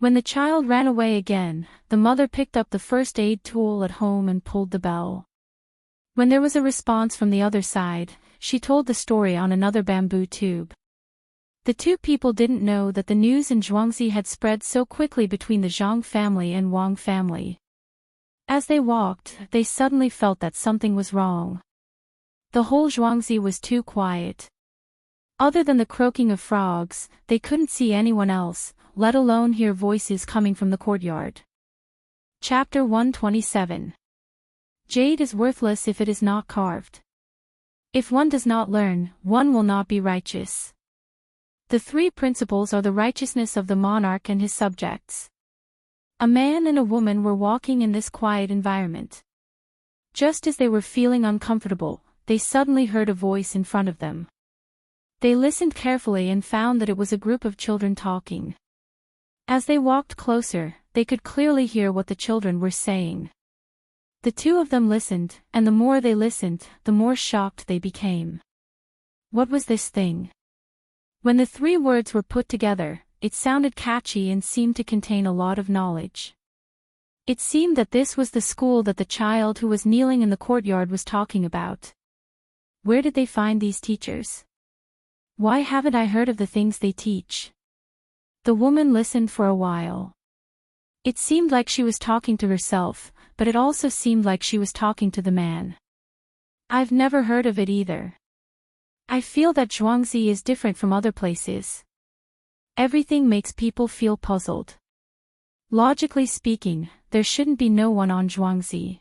When the child ran away again, the mother picked up the first aid tool at home and pulled the bell. When there was a response from the other side, she told the story on another bamboo tube. The two people didn't know that the news in Zhuangzi had spread so quickly between the Zhang family and Wang family. As they walked, they suddenly felt that something was wrong. The whole Zhuangzi was too quiet. Other than the croaking of frogs, they couldn't see anyone else, let alone hear voices coming from the courtyard. Chapter 127. Jade is worthless if it is not carved. If one does not learn, one will not be righteous. The three principles are the righteousness of the monarch and his subjects. A man and a woman were walking in this quiet environment. Just as they were feeling uncomfortable, they suddenly heard a voice in front of them. They listened carefully and found that it was a group of children talking. As they walked closer, they could clearly hear what the children were saying. The two of them listened, and the more they listened, the more shocked they became. What was this thing? When the three words were put together, it sounded catchy and seemed to contain a lot of knowledge. It seemed that this was the school that the child who was kneeling in the courtyard was talking about. Where did they find these teachers? Why haven't I heard of the things they teach? The woman listened for a while. It seemed like she was talking to herself, but it also seemed like she was talking to the man. I've never heard of it either. I feel that Zhuangzi is different from other places. Everything makes people feel puzzled. Logically speaking, there shouldn't be no one on Zhuangzi.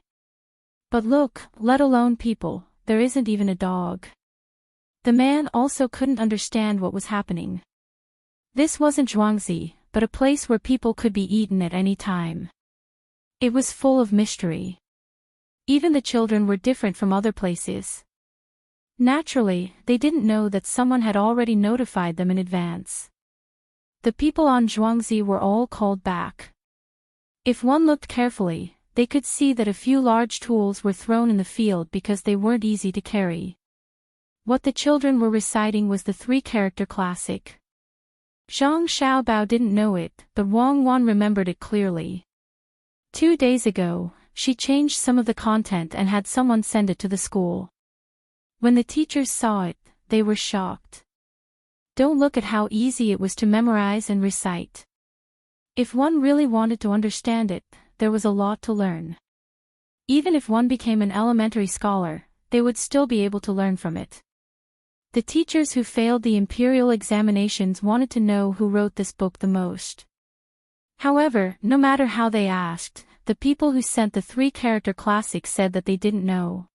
But look, let alone people, there isn't even a dog. The man also couldn't understand what was happening. This wasn't Zhuangzi, but a place where people could be eaten at any time. It was full of mystery. Even the children were different from other places. Naturally, they didn't know that someone had already notified them in advance. The people on Zhuangzi were all called back. If one looked carefully, they could see that a few large tools were thrown in the field because they weren't easy to carry. What the children were reciting was the three-character classic. Zhang Xiaobao didn't know it, but Wang Wan remembered it clearly. 2 days ago, she changed some of the content and had someone send it to the school. When the teachers saw it, they were shocked. Don't look at how easy it was to memorize and recite. If one really wanted to understand it, there was a lot to learn. Even if one became an elementary scholar, they would still be able to learn from it. The teachers who failed the imperial examinations wanted to know who wrote this book the most. However, no matter how they asked, the people who sent the three-character classic said that they didn't know.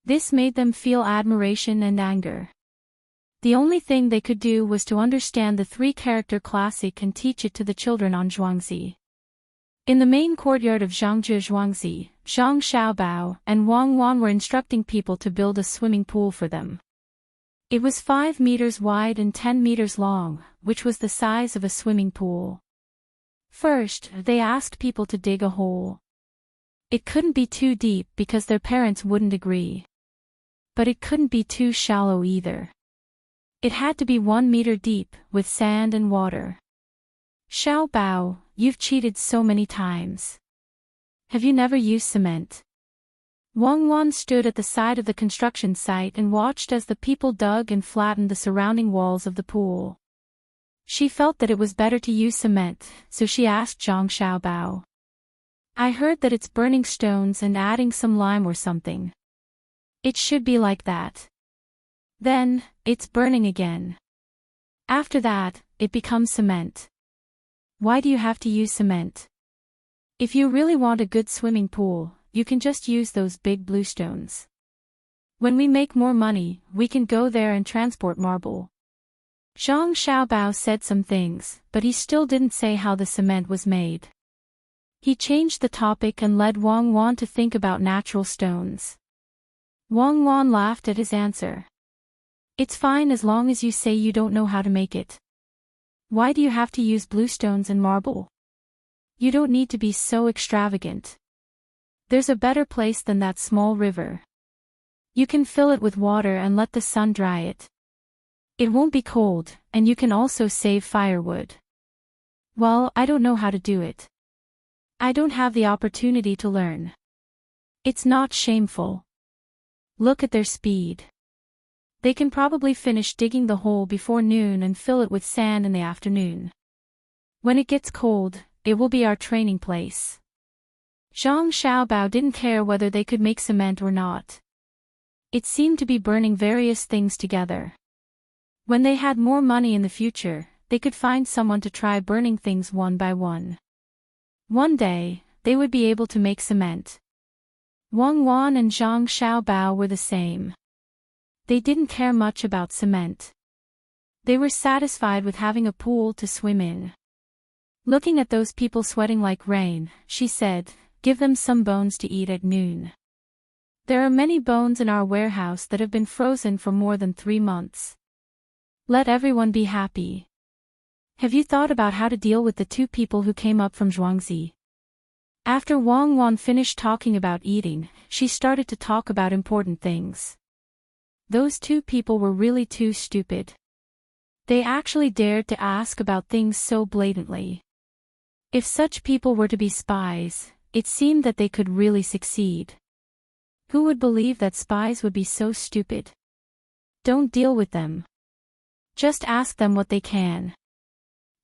This made them feel admiration and anger. The only thing they could do was to understand the three-character classic and teach it to the children on Zhuangzi. In the main courtyard of Zhangzhe Zhuangzi, Zhang Xiaobao and Wang Wan were instructing people to build a swimming pool for them. It was 5 meters wide and 10 meters long, which was the size of a swimming pool. First, they asked people to dig a hole. It couldn't be too deep because their parents wouldn't agree. But it couldn't be too shallow either. It had to be 1 meter deep, with sand and water. Xiaobao, you've cheated so many times. Have you never used cement? Wang Wan stood at the side of the construction site and watched as the people dug and flattened the surrounding walls of the pool. She felt that it was better to use cement, so she asked Zhang Xiaobao. I heard that it's burning stones and adding some lime or something. It should be like that. Then, it's burning again. After that, it becomes cement. Why do you have to use cement? If you really want a good swimming pool, you can just use those big blue stones. When we make more money, we can go there and transport marble. Zhang Xiaobao said some things, but he still didn't say how the cement was made. He changed the topic and led Wang Wan to think about natural stones. Wang Wan laughed at his answer. It's fine as long as you say you don't know how to make it. Why do you have to use blue stones and marble? You don't need to be so extravagant. There's a better place than that small river. You can fill it with water and let the sun dry it. It won't be cold, and you can also save firewood. Well, I don't know how to do it. I don't have the opportunity to learn. It's not shameful. Look at their speed. They can probably finish digging the hole before noon and fill it with sand in the afternoon. When it gets cold, it will be our training place. Zhang Xiaobao didn't care whether they could make cement or not. It seemed to be burning various things together. When they had more money in the future, they could find someone to try burning things one by one. One day, they would be able to make cement. Wang Wan and Zhang Xiaobao were the same. They didn't care much about cement. They were satisfied with having a pool to swim in. Looking at those people sweating like rain, she said, "Give them some bones to eat at noon. There are many bones in our warehouse that have been frozen for more than 3 months. Let everyone be happy." Have you thought about how to deal with the 2 people who came up from Zhuangzi? After Wang Wan finished talking about eating, she started to talk about important things. Those 2 people were really too stupid. They actually dared to ask about things so blatantly. If such people were to be spies, it seemed that they could really succeed. Who would believe that spies would be so stupid? Don't deal with them. Just ask them what they can.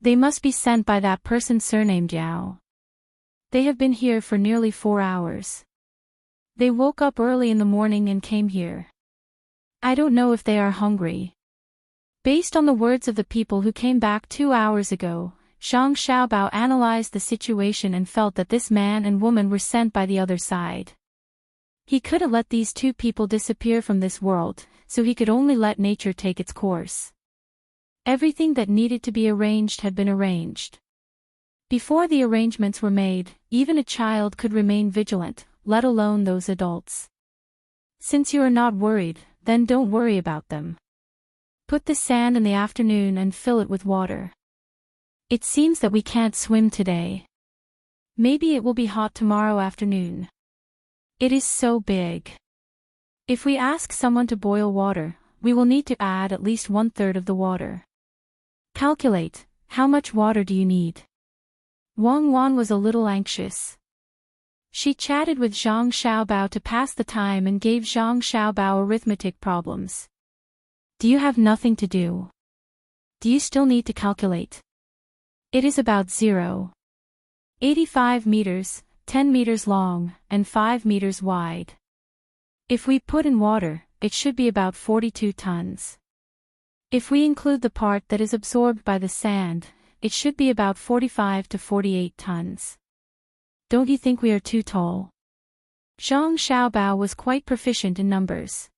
They must be sent by that person surnamed Yao. They have been here for nearly 4 hours. They woke up early in the morning and came here. I don't know if they are hungry. Based on the words of the people who came back 2 hours ago, Zhang Xiaobao analyzed the situation and felt that this man and woman were sent by the other side. He couldn't let these 2 people disappear from this world, so he could only let nature take its course. Everything that needed to be arranged had been arranged. Before the arrangements were made, even a child could remain vigilant, let alone those adults. Since you are not worried, then don't worry about them. Put the sand in the afternoon and fill it with water. It seems that we can't swim today. Maybe it will be hot tomorrow afternoon. It is so big. If we ask someone to boil water, we will need to add at least 1/3 of the water. Calculate, how much water do you need? Wang Wan was a little anxious. She chatted with Zhang Xiaobao to pass the time and gave Zhang Xiaobao arithmetic problems. Do you have nothing to do? Do you still need to calculate? It is about 0.85 meters, 10 meters long, and 5 meters wide. If we put in water, it should be about 42 tons. If we include the part that is absorbed by the sand, it should be about 45 to 48 tons. Don't you think we are too tall? Zhang Xiaobao was quite proficient in numbers.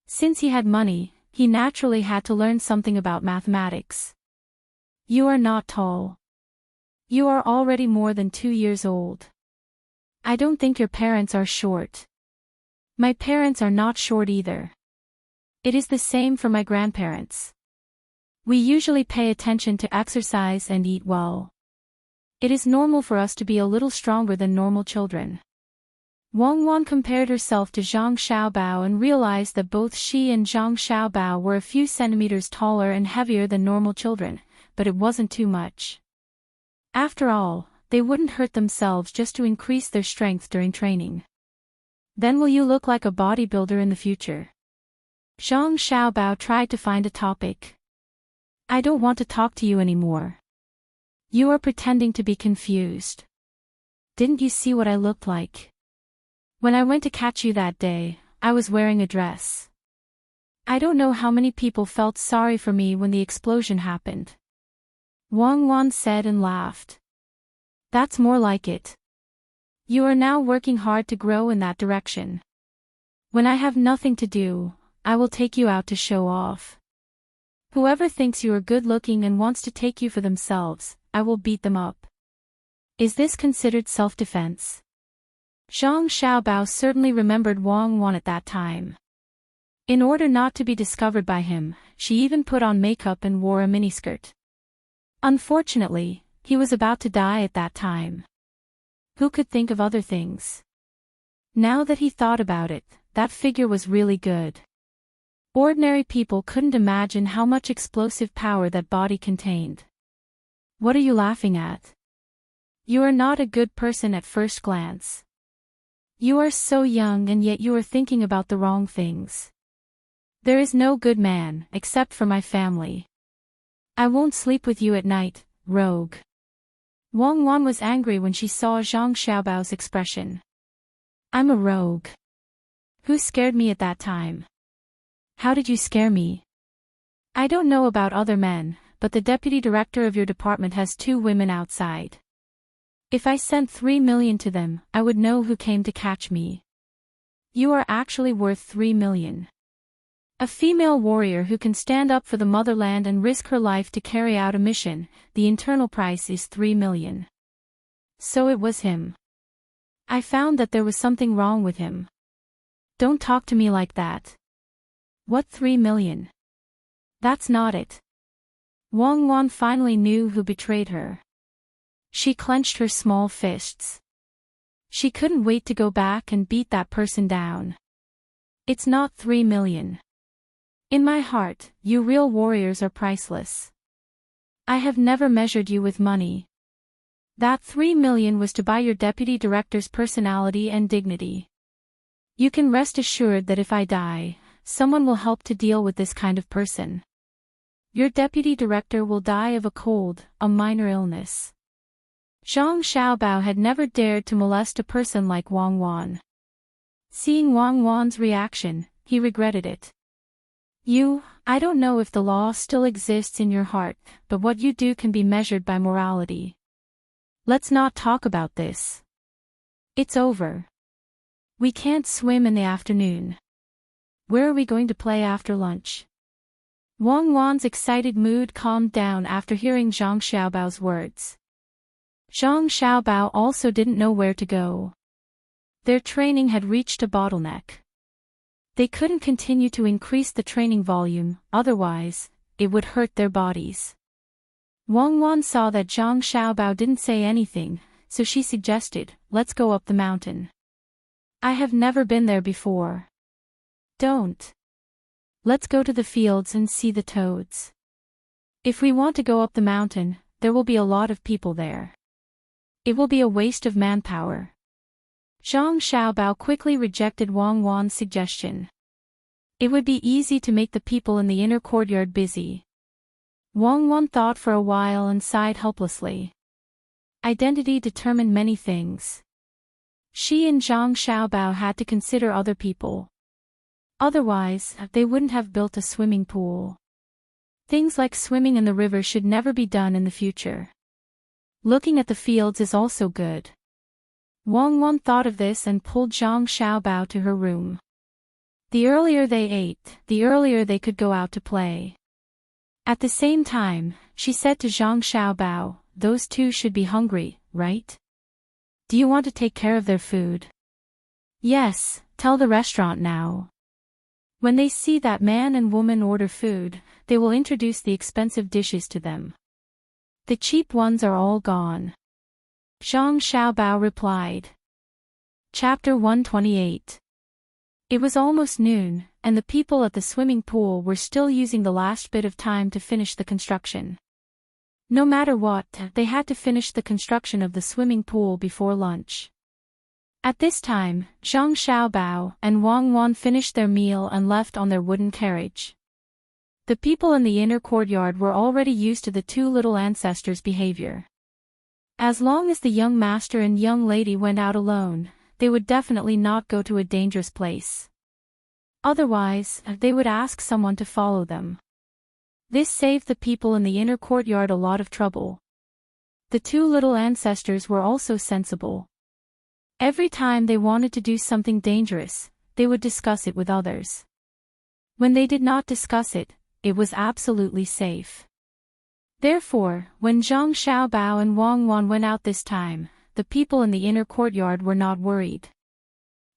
Since he had money, he naturally had to learn something about mathematics. You are not tall. You are already more than 2 years old. I don't think your parents are short. My parents are not short either. It is the same for my grandparents. We usually pay attention to exercise and eat well. It is normal for us to be a little stronger than normal children. Wang Wan compared herself to Zhang Xiaobao and realized that both she and Zhang Xiaobao were a few centimeters taller and heavier than normal children, but it wasn't too much. After all, they wouldn't hurt themselves just to increase their strength during training. Then will you look like a bodybuilder in the future? Zhang Xiaobao tried to find a topic. I don't want to talk to you anymore. You are pretending to be confused. Didn't you see what I looked like? When I went to catch you that day, I was wearing a dress. I don't know how many people felt sorry for me when the explosion happened. Wang Wan said and laughed. That's more like it. You are now working hard to grow in that direction. When I have nothing to do, I will take you out to show off. Whoever thinks you are good-looking and wants to take you for themselves, I will beat them up. Is this considered self-defense? Zhang Xiaobao certainly remembered Wang Wan at that time. In order not to be discovered by him, she even put on makeup and wore a miniskirt. Unfortunately, he was about to die at that time. Who could think of other things? Now that he thought about it, that figure was really good. Ordinary people couldn't imagine how much explosive power that body contained. What are you laughing at? You are not a good person at first glance. You are so young and yet you are thinking about the wrong things. There is no good man, except for my family. I won't sleep with you at night, rogue. Wang Wan was angry when she saw Zhang Xiaobao's expression. I'm a rogue. Who scared me at that time? How did you scare me? I don't know about other men, but the deputy director of your department has 2 women outside. If I sent 3 million to them, I would know who came to catch me. You are actually worth 3 million. A female warrior who can stand up for the motherland and risk her life to carry out a mission, the internal price is 3 million. So it was him. I found that there was something wrong with him. Don't talk to me like that. What 3 million? That's not it. Wang Wan finally knew who betrayed her. She clenched her small fists. She couldn't wait to go back and beat that person down. It's not 3 million. In my heart, you real warriors are priceless. I have never measured you with money. That 3 million was to buy your deputy director's personality and dignity. You can rest assured that if I die, someone will help to deal with this kind of person. Your deputy director will die of a cold, a minor illness. Zhang Xiaobao had never dared to molest a person like Wang Wan. Seeing Wang Wan's reaction, he regretted it. I don't know if the law still exists in your heart, but what you do can be measured by morality. Let's not talk about this. It's over. We can't swim in the afternoon. Where are we going to play after lunch? Wang Wan's excited mood calmed down after hearing Zhang Xiaobao's words. Zhang Xiaobao also didn't know where to go. Their training had reached a bottleneck. They couldn't continue to increase the training volume, otherwise, it would hurt their bodies. Wang Wan saw that Zhang Xiaobao didn't say anything, so she suggested, let's go up the mountain. I have never been there before. Don't. Let's go to the fields and see the toads. If we want to go up the mountain, there will be a lot of people there. It will be a waste of manpower. Zhang Xiaobao quickly rejected Wang Wan's suggestion. It would be easy to make the people in the inner courtyard busy. Wang Wan thought for a while and sighed helplessly. Identity determined many things. She and Zhang Xiaobao had to consider other people. Otherwise, they wouldn't have built a swimming pool. Things like swimming in the river should never be done in the future. Looking at the fields is also good. Wang Wan thought of this and pulled Zhang Xiaobao to her room. The earlier they ate, the earlier they could go out to play. At the same time, she said to Zhang Xiaobao, those 2 should be hungry, right? Do you want to take care of their food? Yes, tell the restaurant now. When they see that man and woman order food, they will introduce the expensive dishes to them. The cheap ones are all gone. Zhang Xiaobao replied. Chapter 128. It was almost noon, and the people at the swimming pool were still using the last bit of time to finish the construction. No matter what, they had to finish the construction of the swimming pool before lunch. At this time, Zhang Xiaobao and Wang Wan finished their meal and left on their wooden carriage. The people in the inner courtyard were already used to the 2 little ancestors' behavior. As long as the young master and young lady went out alone, they would definitely not go to a dangerous place. Otherwise, they would ask someone to follow them. This saved the people in the inner courtyard a lot of trouble. The 2 little ancestors were also sensible. Every time they wanted to do something dangerous, they would discuss it with others. When they did not discuss it, it was absolutely safe. Therefore, when Zhang Xiaobao and Wang Wan went out this time, the people in the inner courtyard were not worried.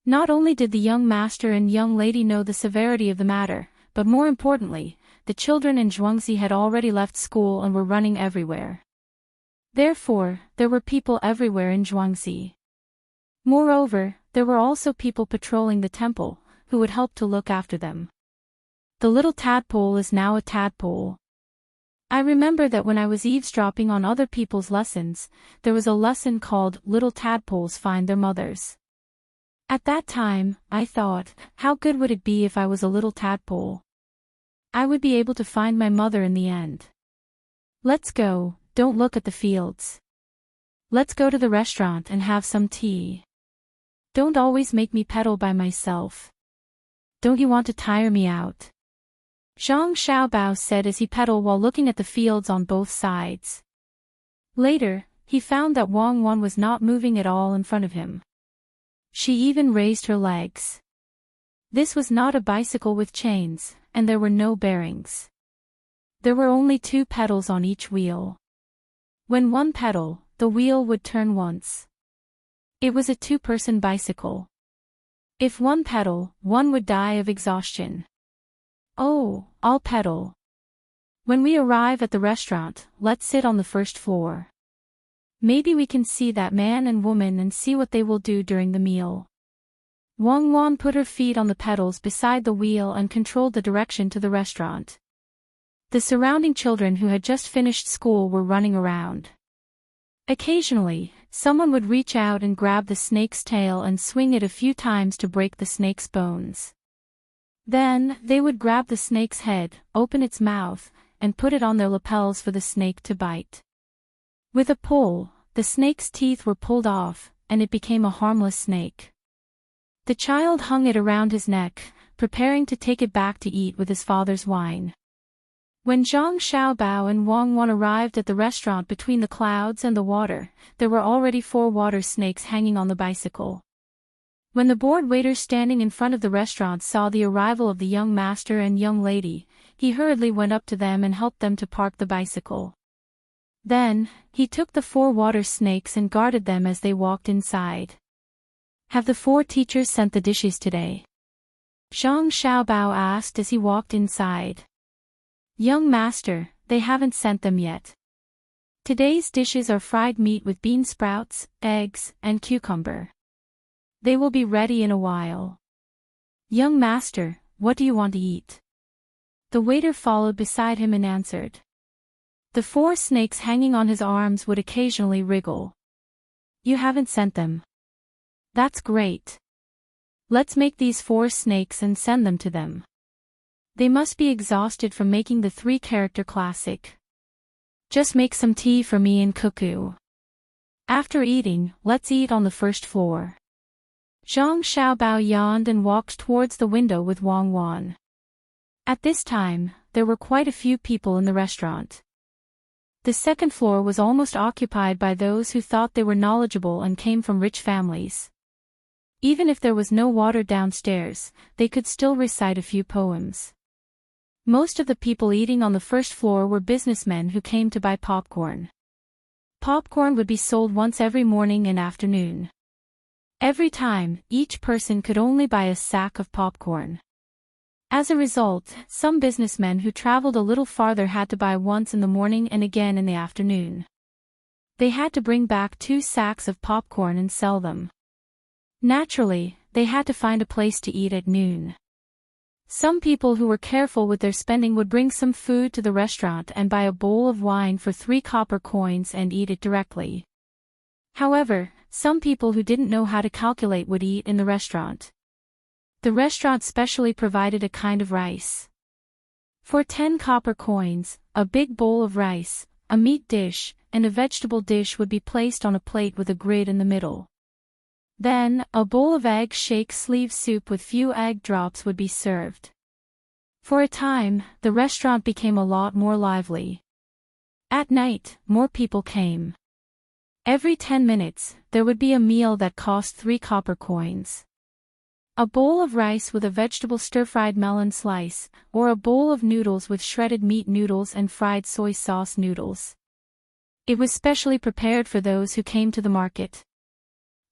Not only did the young master and young lady know the severity of the matter, but more importantly, the children in Zhuangzi had already left school and were running everywhere. Therefore, there were people everywhere in Zhuangzi. Moreover, there were also people patrolling the temple, who would help to look after them. The little tadpole is now a tadpole. I remember that when I was eavesdropping on other people's lessons, there was a lesson called Little Tadpoles Find Their Mothers. At that time, I thought, how good would it be if I was a little tadpole? I would be able to find my mother in the end. Let's go, don't look at the fields. Let's go to the restaurant and have some tea. Don't always make me pedal by myself. Don't you want to tire me out? Zhang Xiaobao said as he pedaled while looking at the fields on both sides. Later, he found that Wang Wan was not moving at all in front of him. She even raised her legs. This was not a bicycle with chains, and there were no bearings. There were only 2 pedals on each wheel. When one pedal, the wheel would turn once. It was a 2-person bicycle. If one pedal, one would die of exhaustion. Oh, I'll pedal. When we arrive at the restaurant, let's sit on the first floor. Maybe we can see that man and woman and see what they will do during the meal. Wang Wan put her feet on the pedals beside the wheel and controlled the direction to the restaurant. The surrounding children who had just finished school were running around. Occasionally, someone would reach out and grab the snake's tail and swing it a few times to break the snake's bones. Then, they would grab the snake's head, open its mouth, and put it on their lapels for the snake to bite. With a pull, the snake's teeth were pulled off, and it became a harmless snake. The child hung it around his neck, preparing to take it back to eat with his father's wine. When Zhang Xiaobao and Wang Wan arrived at the restaurant between the clouds and the water, there were already 4 water snakes hanging on the bicycle. When the bored waiter standing in front of the restaurant saw the arrival of the young master and young lady, he hurriedly went up to them and helped them to park the bicycle. Then, he took the 4 water snakes and guarded them as they walked inside. Have the 4 teachers sent the dishes today? Zhang Xiaobao asked as he walked inside. Young master, they haven't sent them yet. Today's dishes are fried meat with bean sprouts, eggs, and cucumber. They will be ready in a while. Young master, what do you want to eat? The waiter followed beside him and answered. The 4 snakes hanging on his arms would occasionally wriggle. You haven't sent them. That's great. Let's make these 4 snakes and send them to them. They must be exhausted from making the 3-character classic. Just make some tea for me and Cuckoo. After eating, let's eat on the first floor. Zhang Xiaobao yawned and walked towards the window with Wang Wan. At this time, there were quite a few people in the restaurant. The second floor was almost occupied by those who thought they were knowledgeable and came from rich families. Even if there was no water downstairs, they could still recite a few poems. Most of the people eating on the first floor were businessmen who came to buy popcorn. Popcorn would be sold once every morning and afternoon. Every time, each person could only buy a sack of popcorn. As a result, some businessmen who traveled a little farther had to buy once in the morning and again in the afternoon. They had to bring back 2 sacks of popcorn and sell them. Naturally, they had to find a place to eat at noon. Some people who were careful with their spending would bring some food to the restaurant and buy a bowl of wine for 3 copper coins and eat it directly. However, some people who didn't know how to calculate would eat in the restaurant. The restaurant specially provided a kind of rice. For 10 copper coins, a big bowl of rice, a meat dish, and a vegetable dish would be placed on a plate with a grid in the middle. Then, a bowl of egg shake sleeve soup with few egg drops would be served. For a time, the restaurant became a lot more lively. At night, more people came. Every 10 minutes, there would be a meal that cost 3 copper coins. A bowl of rice with a vegetable stir-fried melon slice, or a bowl of noodles with shredded meat noodles and fried soy sauce noodles. It was specially prepared for those who came to the market.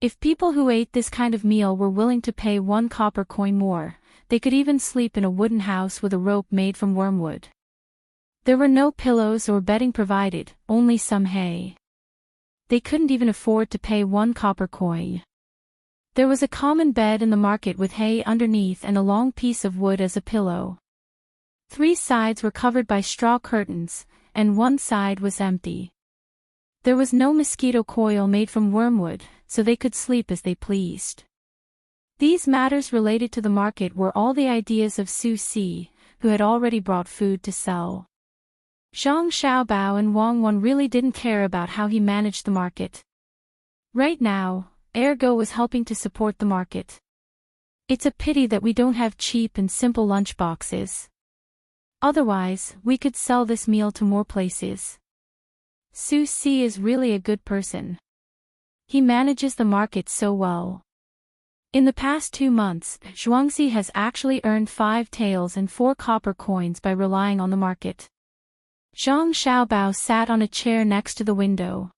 If people who ate this kind of meal were willing to pay 1 copper coin more, they could even sleep in a wooden house with a rope made from wormwood. There were no pillows or bedding provided, only some hay. They couldn't even afford to pay 1 copper coin. There was a common bed in the market with hay underneath and a long piece of wood as a pillow. 3 sides were covered by straw curtains, and 1 side was empty. There was no mosquito coil made from wormwood, so they could sleep as they pleased. These matters related to the market were all the ideas of Su Si, who had already brought food to sell. Zhang Xiaobao and Wang Wan really didn't care about how he managed the market. Right now, Ergo was helping to support the market. It's a pity that we don't have cheap and simple lunchboxes. Otherwise, we could sell this meal to more places. Su Si is really a good person. He manages the market so well. In the past 2 months, Zhuangzi has actually earned 5 taels and 4 copper coins by relying on the market. Zhang Xiaobao sat on a chair next to the window.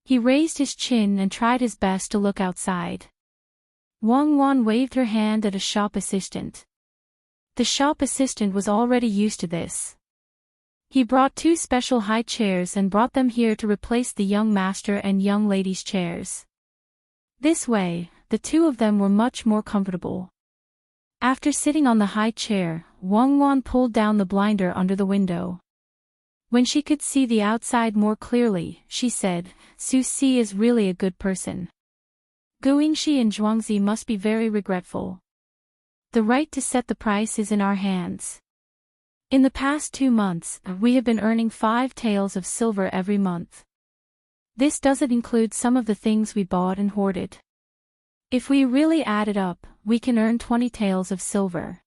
He raised his chin and tried his best to look outside. Wang Wan waved her hand at a shop assistant. The shop assistant was already used to this. He brought 2 special high chairs and brought them here to replace the young master and young lady's chairs. This way, the 2 of them were much more comfortable. After sitting on the high chair, Wang Wan pulled down the blinder under the window. When she could see the outside more clearly, she said, Su Si is really a good person. Guingxi and Zhuangzi must be very regretful. The right to set the price is in our hands. In the past 2 months, we have been earning 5 taels of silver every month. This doesn't include some of the things we bought and hoarded. If we really add it up, we can earn 20 taels of silver.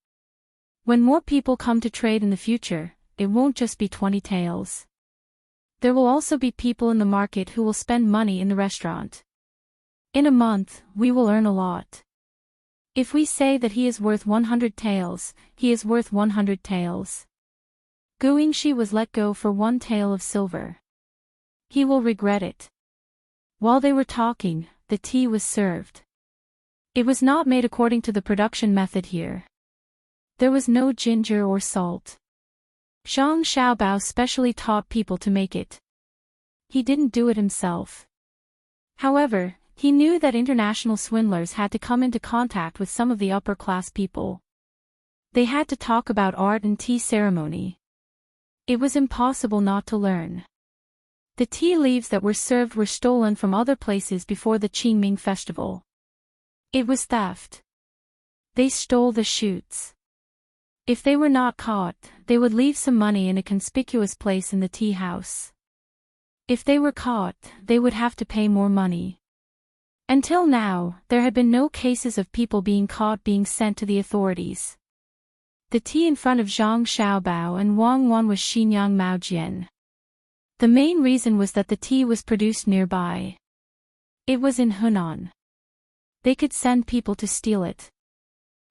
When more people come to trade in the future, it won't just be 20 taels. There will also be people in the market who will spend money in the restaurant. In a month, we will earn a lot. If we say that he is worth 100 taels, he is worth 100 taels. Guingxi was let go for 1 tael of silver. He will regret it. While they were talking, the tea was served. It was not made according to the production method here. There was no ginger or salt. Zhang Xiaobao specially taught people to make it. He didn't do it himself. However, he knew that international swindlers had to come into contact with some of the upper-class people. They had to talk about art and tea ceremony. It was impossible not to learn. The tea leaves that were served were stolen from other places before the Qingming festival. It was theft. They stole the shoots. If they were not caught, they would leave some money in a conspicuous place in the tea house. If they were caught, they would have to pay more money. Until now, there had been no cases of people being caught being sent to the authorities. The tea in front of Zhang Xiaobao and Wang Wan was Xinyang Maojian. The main reason was that the tea was produced nearby. It was in Hunan. They could send people to steal it.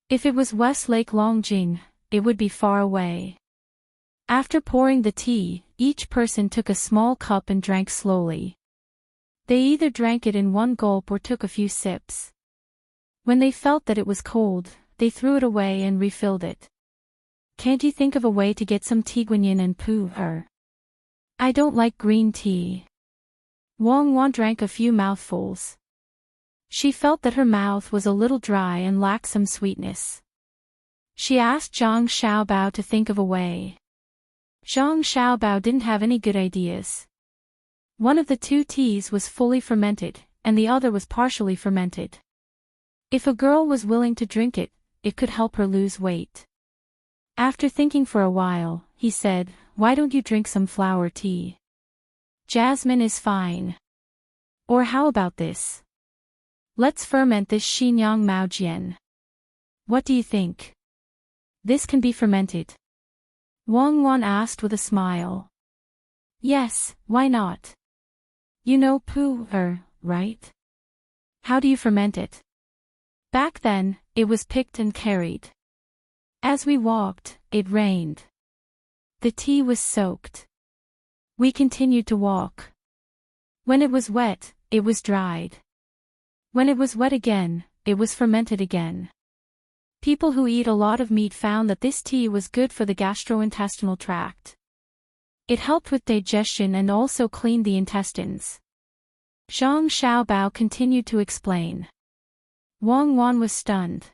If it was West Lake Longjing, it would be far away. After pouring the tea, each person took a small cup and drank slowly. They either drank it in 1 gulp or took a few sips. When they felt that it was cold, they threw it away and refilled it. Can't you think of a way to get some tiguanyin and pu'er? I don't like green tea. Wang Wan drank a few mouthfuls. She felt that her mouth was a little dry and lacked some sweetness. She asked Zhang Xiaobao to think of a way. Zhang Xiaobao didn't have any good ideas. One of the 2 teas was fully fermented, and the other was partially fermented. If a girl was willing to drink it, it could help her lose weight. After thinking for a while, he said, "Why don't you drink some flower tea? Jasmine is fine. Or how about this? Let's ferment this Xinyang Maojian. What do you think? This can be fermented." Wang Wan asked with a smile. "Yes, why not? You know pu'er, right? How do you ferment it? Back then, it was picked and carried. As we walked, it rained. The tea was soaked. We continued to walk. When it was wet, it was dried. When it was wet again, it was fermented again. People who eat a lot of meat found that this tea was good for the gastrointestinal tract. It helped with digestion and also cleaned the intestines. Zhang Xiaobao continued to explain. Wang Wan was stunned.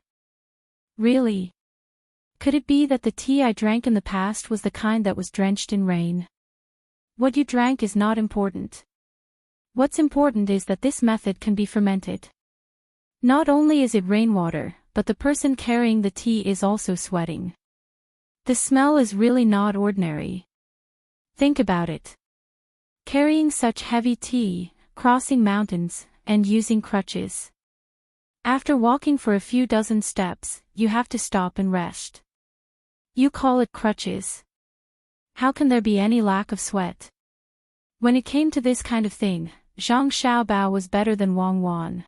Really? Could it be that the tea I drank in the past was the kind that was drenched in rain? What you drank is not important. What's important is that this method can be fermented. Not only is it rainwater, but the person carrying the tea is also sweating. The smell is really not ordinary. Think about it. Carrying such heavy tea, crossing mountains, and using crutches. After walking for a few dozen steps, you have to stop and rest. You call it crutches. How can there be any lack of sweat? When it came to this kind of thing, Zhang Xiaobao was better than Wang Wan.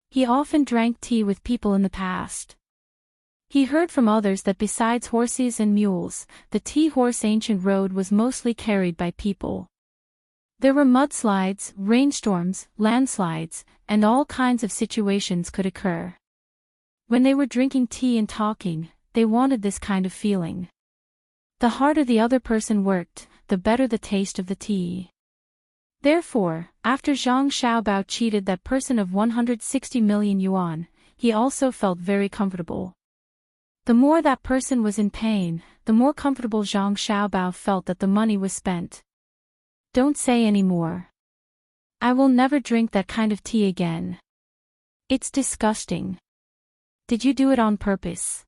He often drank tea with people in the past. He heard from others that besides horses and mules, the tea horse ancient road was mostly carried by people. There were mudslides, rainstorms, landslides, and all kinds of situations could occur. When they were drinking tea and talking, they wanted this kind of feeling. The harder the other person worked, the better the taste of the tea. Therefore, after Zhang Xiaobao cheated that person of 160 million yuan, he also felt very comfortable. The more that person was in pain, the more comfortable Zhang Xiaobao felt that the money was spent. Don't say any more. I will never drink that kind of tea again. It's disgusting. Did you do it on purpose?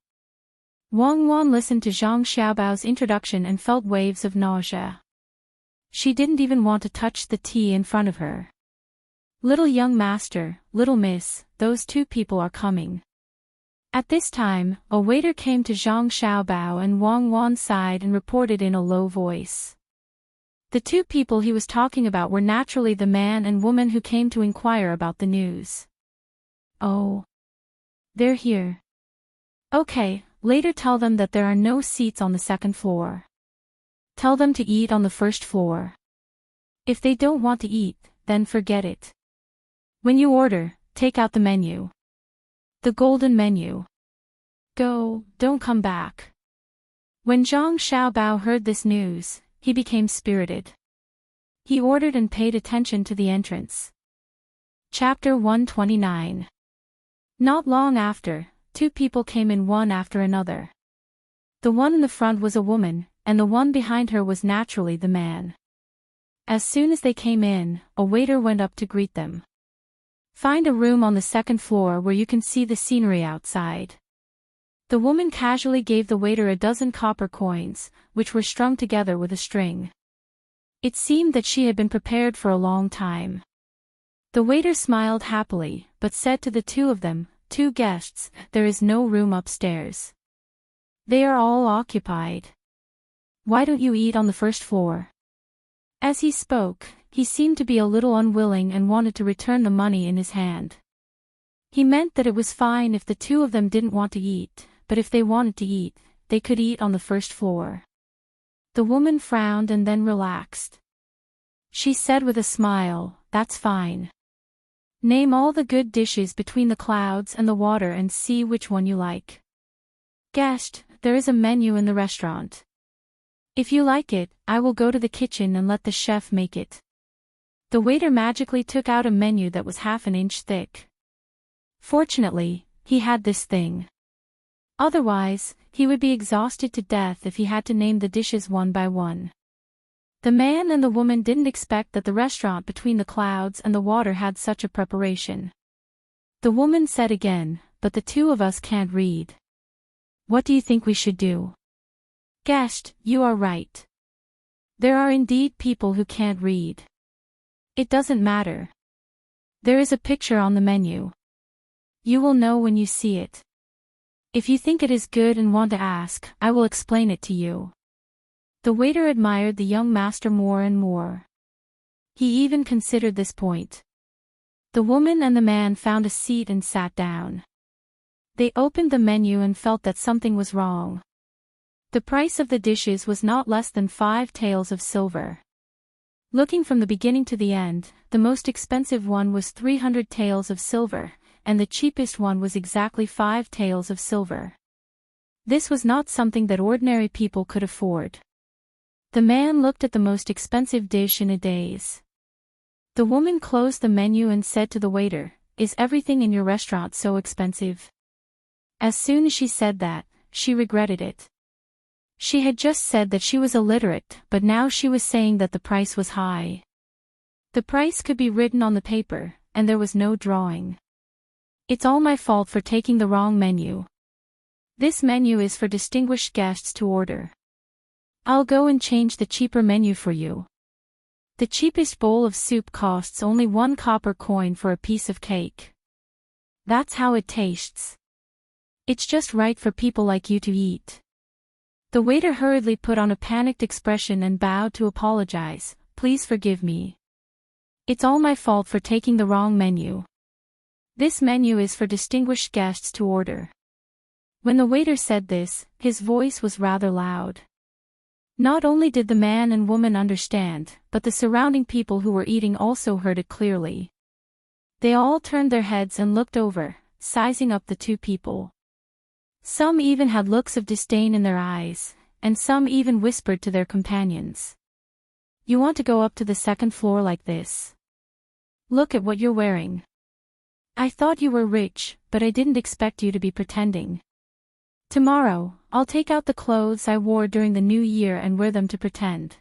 Wang Wan listened to Zhang Xiaobao's introduction and felt waves of nausea. She didn't even want to touch the tea in front of her. Little young master, little miss, those two people are coming. At this time, a waiter came to Zhang Xiaobao and Wang Wan's side and reported in a low voice. The two people he was talking about were naturally the man and woman who came to inquire about the news. Oh. They're here. Okay, later tell them that there are no seats on the second floor. Tell them to eat on the first floor. If they don't want to eat, then forget it. When you order, take out the menu. The golden menu. Go, don't come back. When Zhang Xiaobao heard this news, he became spirited. He ordered and paid attention to the entrance. Chapter 129. Not long after, two people came in one after another. The one in the front was a woman, and the one behind her was naturally the man. As soon as they came in, a waiter went up to greet them. Find a room on the second floor where you can see the scenery outside. The woman casually gave the waiter a dozen copper coins, which were strung together with a string. It seemed that she had been prepared for a long time. The waiter smiled happily, but said to the two of them, "Two guests, there is no room upstairs. They are all occupied. Why don't you eat on the first floor?" As he spoke, he seemed to be a little unwilling and wanted to return the money in his hand. He meant that it was fine if the two of them didn't want to eat, but if they wanted to eat, they could eat on the first floor. The woman frowned and then relaxed. She said with a smile, "That's fine. Name all the good dishes between the clouds and the water and see which one you like. Guest, there is a menu in the restaurant. If you like it, I will go to the kitchen and let the chef make it." The waiter magically took out a menu that was half an inch thick. Fortunately, he had this thing. Otherwise, he would be exhausted to death if he had to name the dishes one by one. The man and the woman didn't expect that the restaurant between the clouds and the water had such a preparation. The woman said again, "But the two of us can't read. What do you think we should do?" Guest, you are right. There are indeed people who can't read. It doesn't matter. There is a picture on the menu. You will know when you see it. If you think it is good and want to ask, I will explain it to you. The waiter admired the young master more and more. He even considered this point. The woman and the man found a seat and sat down. They opened the menu and felt that something was wrong. The price of the dishes was not less than 5 taels of silver. Looking from the beginning to the end, the most expensive one was 300 taels of silver, and the cheapest one was exactly 5 taels of silver. This was not something that ordinary people could afford. The man looked at the most expensive dish in a daze. The woman closed the menu and said to the waiter, "Is everything in your restaurant so expensive?" As soon as she said that, she regretted it. She had just said that she was illiterate, but now she was saying that the price was high. The price could be written on the paper, and there was no drawing. "It's all my fault for taking the wrong menu. This menu is for distinguished guests to order. I'll go and change the cheaper menu for you. The cheapest bowl of soup costs only 1 copper coin for a piece of cake. That's how it tastes. It's just right for people like you to eat." The waiter hurriedly put on a panicked expression and bowed to apologize. "Please forgive me. It's all my fault for taking the wrong menu. This menu is for distinguished guests to order." When the waiter said this, his voice was rather loud. Not only did the man and woman understand, but the surrounding people who were eating also heard it clearly. They all turned their heads and looked over, sizing up the two people. Some even had looks of disdain in their eyes, and some even whispered to their companions, "You want to go up to the second floor like this? Look at what you're wearing. I thought you were rich, but I didn't expect you to be pretending. Tomorrow, I'll take out the clothes I wore during the new year and wear them to pretend."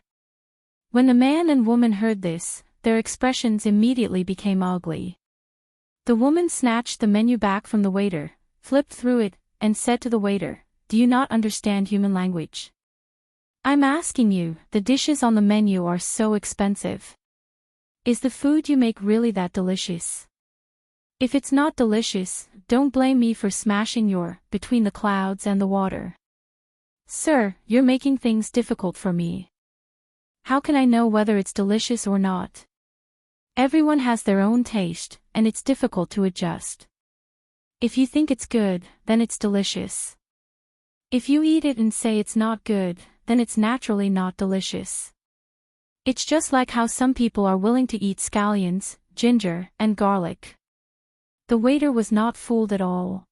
When the man and woman heard this, their expressions immediately became ugly. The woman snatched the menu back from the waiter, flipped through it, and said to the waiter, "Do you not understand human language? I'm asking you, the dishes on the menu are so expensive. Is the food you make really that delicious? If it's not delicious, don't blame me for smashing your between the clouds and the water. Sir, you're making things difficult for me. How can I know whether it's delicious or not? Everyone has their own taste, and it's difficult to adjust. If you think it's good, then it's delicious. If you eat it and say it's not good, then it's naturally not delicious. It's just like how some people are willing to eat scallions, ginger, and garlic." The waiter was not fooled at all.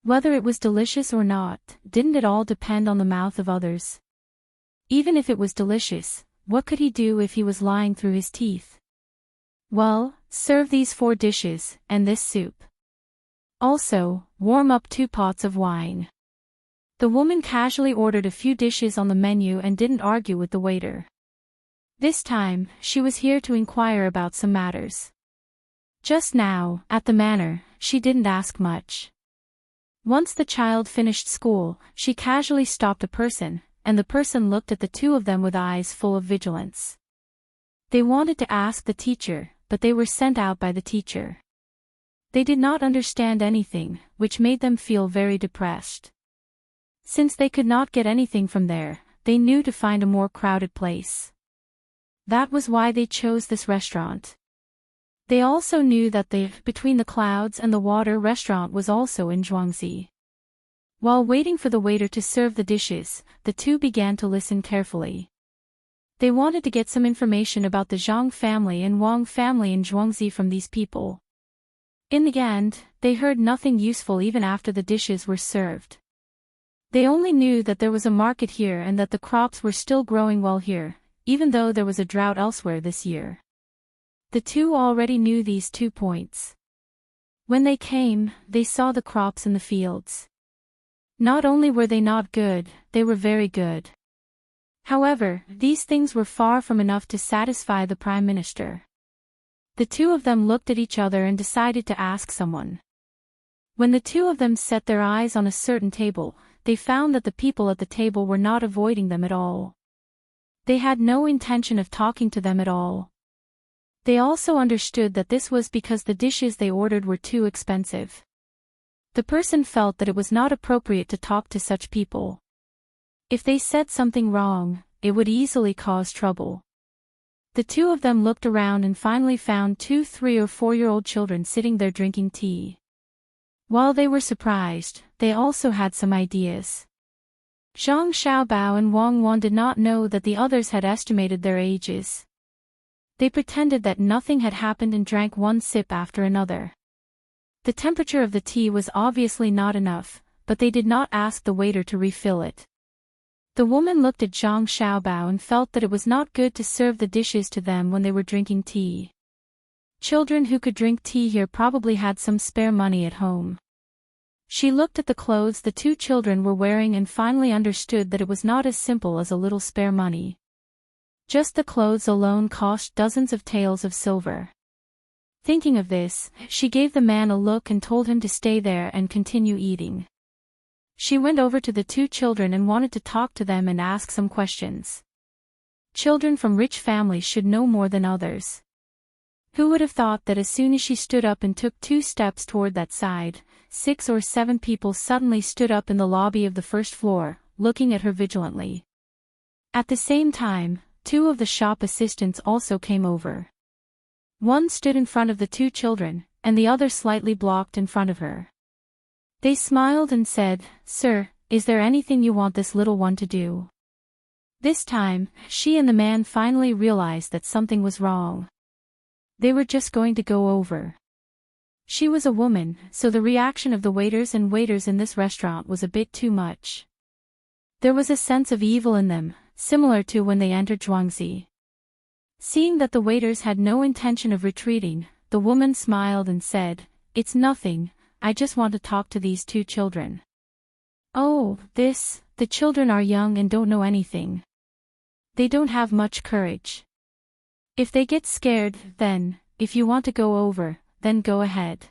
Whether it was delicious or not, didn't it all depend on the mouth of others? Even if it was delicious, what could he do if he was lying through his teeth? "Well, serve these 4 dishes, and this soup. Also, warm up 2 pots of wine." The woman casually ordered a few dishes on the menu and didn't argue with the waiter. This time, she was here to inquire about some matters. Just now, at the manor, she didn't ask much. Once the child finished school, she casually stopped a person, and the person looked at the two of them with eyes full of vigilance. They wanted to ask the teacher, but they were sent out by the teacher. They did not understand anything, which made them feel very depressed. Since they could not get anything from there, they knew to find a more crowded place. That was why they chose this restaurant. They also knew that the Between the Clouds and the Water restaurant was also in Zhuangzi. While waiting for the waiter to serve the dishes, the two began to listen carefully. They wanted to get some information about the Zhang family and Wang family in Zhuangzi from these people. In the end, they heard nothing useful even after the dishes were served. They only knew that there was a market here and that the crops were still growing well here, even though there was a drought elsewhere this year. The two already knew these 2 points. When they came, they saw the crops in the fields. Not only were they not good, they were very good. However, these things were far from enough to satisfy the Prime Minister. The two of them looked at each other and decided to ask someone. When the two of them set their eyes on a certain table, they found that the people at the table were not avoiding them at all. They had no intention of talking to them at all. They also understood that this was because the dishes they ordered were too expensive. The person felt that it was not appropriate to talk to such people. If they said something wrong, it would easily cause trouble. The two of them looked around and finally found 2 3 or 4-year-old children sitting there drinking tea. While they were surprised, they also had some ideas. Zhang Xiaobao and Wang Wan did not know that the others had estimated their ages. They pretended that nothing had happened and drank one sip after another. The temperature of the tea was obviously not enough, but they did not ask the waiter to refill it. The woman looked at Zhang Xiaobao and felt that it was not good to serve the dishes to them when they were drinking tea. Children who could drink tea here probably had some spare money at home. She looked at the clothes the two children were wearing and finally understood that it was not as simple as a little spare money. Just the clothes alone cost dozens of taels of silver. Thinking of this, she gave the man a look and told him to stay there and continue eating. She went over to the two children and wanted to talk to them and ask some questions. Children from rich families should know more than others. Who would have thought that as soon as she stood up and took 2 steps toward that side, 6 or 7 people suddenly stood up in the lobby of the first floor, looking at her vigilantly. At the same time, 2 of the shop assistants also came over. One stood in front of the 2 children, and the other slightly blocked in front of her. They smiled and said, "Sir, is there anything you want this little one to do?" This time, she and the man finally realized that something was wrong. They were just going to go over. She was a woman, so the reaction of the waiters in this restaurant was a bit too much. There was a sense of evil in them, similar to when they entered Zhuangzi. Seeing that the waiters had no intention of retreating, the woman smiled and said, "It's nothing, I just want to talk to these 2 children." "Oh, the children are young and don't know anything. They don't have much courage. If they get scared, then, if you want to go over, then go ahead."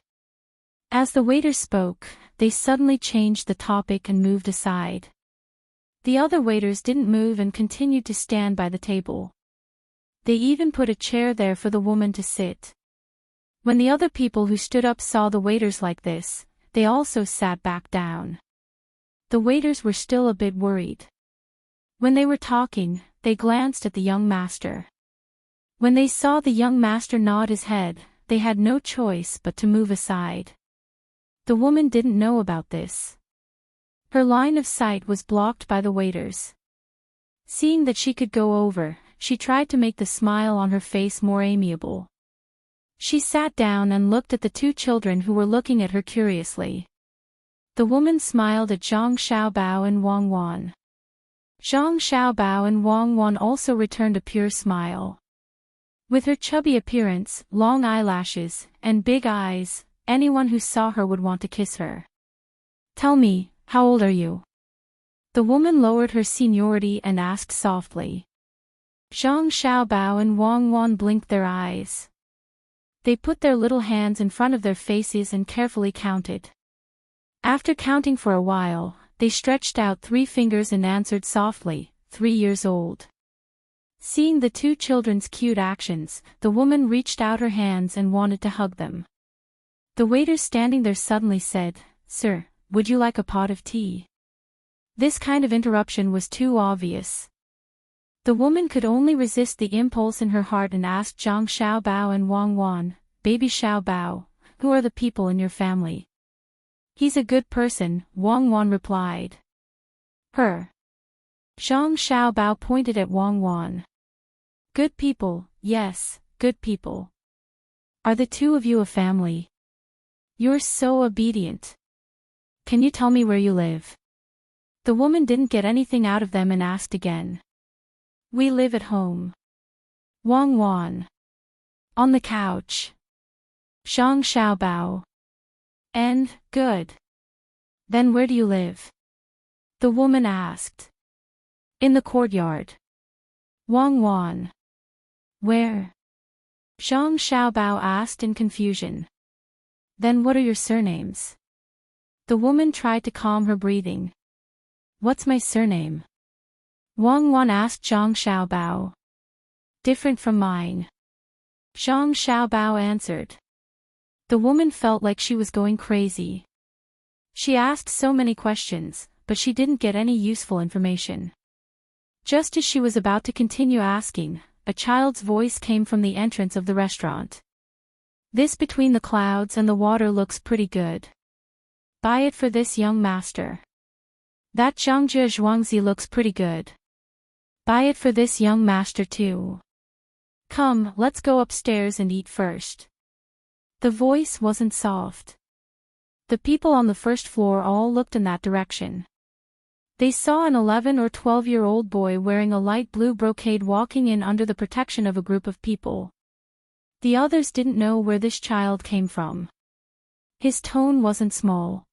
As the waiter spoke, they suddenly changed the topic and moved aside. The other waiters didn't move and continued to stand by the table. They even put a chair there for the woman to sit. When the other people who stood up saw the waiters like this, they also sat back down. The waiters were still a bit worried. When they were talking, they glanced at the young master. When they saw the young master nod his head, they had no choice but to move aside. The woman didn't know about this. Her line of sight was blocked by the waiters. Seeing that she could go over, she tried to make the smile on her face more amiable. She sat down and looked at the 2 children who were looking at her curiously. The woman smiled at Zhang Xiaobao and Wang Wan. Zhang Xiaobao and Wang Wan also returned a pure smile. With her chubby appearance, long eyelashes, and big eyes, anyone who saw her would want to kiss her. "Tell me, how old are you?" The woman lowered her seniority and asked softly. Zhang Xiaobao and Wang Wan blinked their eyes. They put their little hands in front of their faces and carefully counted. After counting for a while, they stretched out 3 fingers and answered softly, 3 years old. Seeing the 2 children's cute actions, the woman reached out her hands and wanted to hug them. The waiter standing there suddenly said, "Sir, would you like a pot of tea?" This kind of interruption was too obvious. The woman could only resist the impulse in her heart and asked Zhang Xiaobao and Wang Wan, "Baby Xiaobao, who are the people in your family?" "He's a good person," Wang Wan replied. "Her." Zhang Xiaobao pointed at Wang Wan. "Good people, yes, good people. Are the 2 of you a family? You're so obedient. Can you tell me where you live?" The woman didn't get anything out of them and asked again. "We live at home." Wang Wan. "On the couch." Zhang Xiaobao. "And, good. Then where do you live?" the woman asked. "In the courtyard." Wang Wan. "Where?" Zhang Xiaobao asked in confusion. "Then what are your surnames?" The woman tried to calm her breathing. "What's my surname?" Wang Wan asked Zhang Xiaobao. "Different from mine." Zhang Xiaobao answered. The woman felt like she was going crazy. She asked so many questions, but she didn't get any useful information. Just as she was about to continue asking, a child's voice came from the entrance of the restaurant. This between the clouds and the water looks pretty good. Buy it for this young master. That Zhangzhe Zhuangzi looks pretty good. Buy it for this young master too. Come, let's go upstairs and eat first. The voice wasn't soft. The people on the first floor all looked in that direction. They saw an 11 or 12-year-old boy wearing a light blue brocade walking in under the protection of a group of people. The others didn't know where this child came from. His tone wasn't small.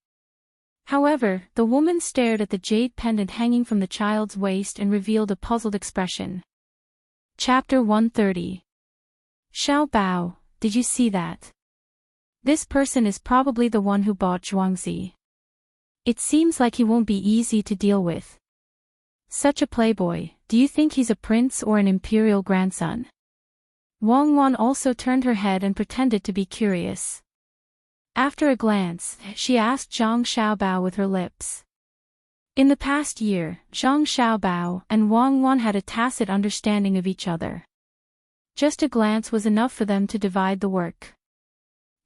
However, the woman stared at the jade pendant hanging from the child's waist and revealed a puzzled expression. Chapter 130. Xiao Bao, did you see that? This person is probably the one who bought Zhuangzi. It seems like he won't be easy to deal with. Such a playboy, do you think he's a prince or an imperial grandson? Wang Wan also turned her head and pretended to be curious. After a glance, she asked Zhang Xiaobao with her lips. In the past year, Zhang Xiaobao and Wang Wan had a tacit understanding of each other. Just a glance was enough for them to divide the work.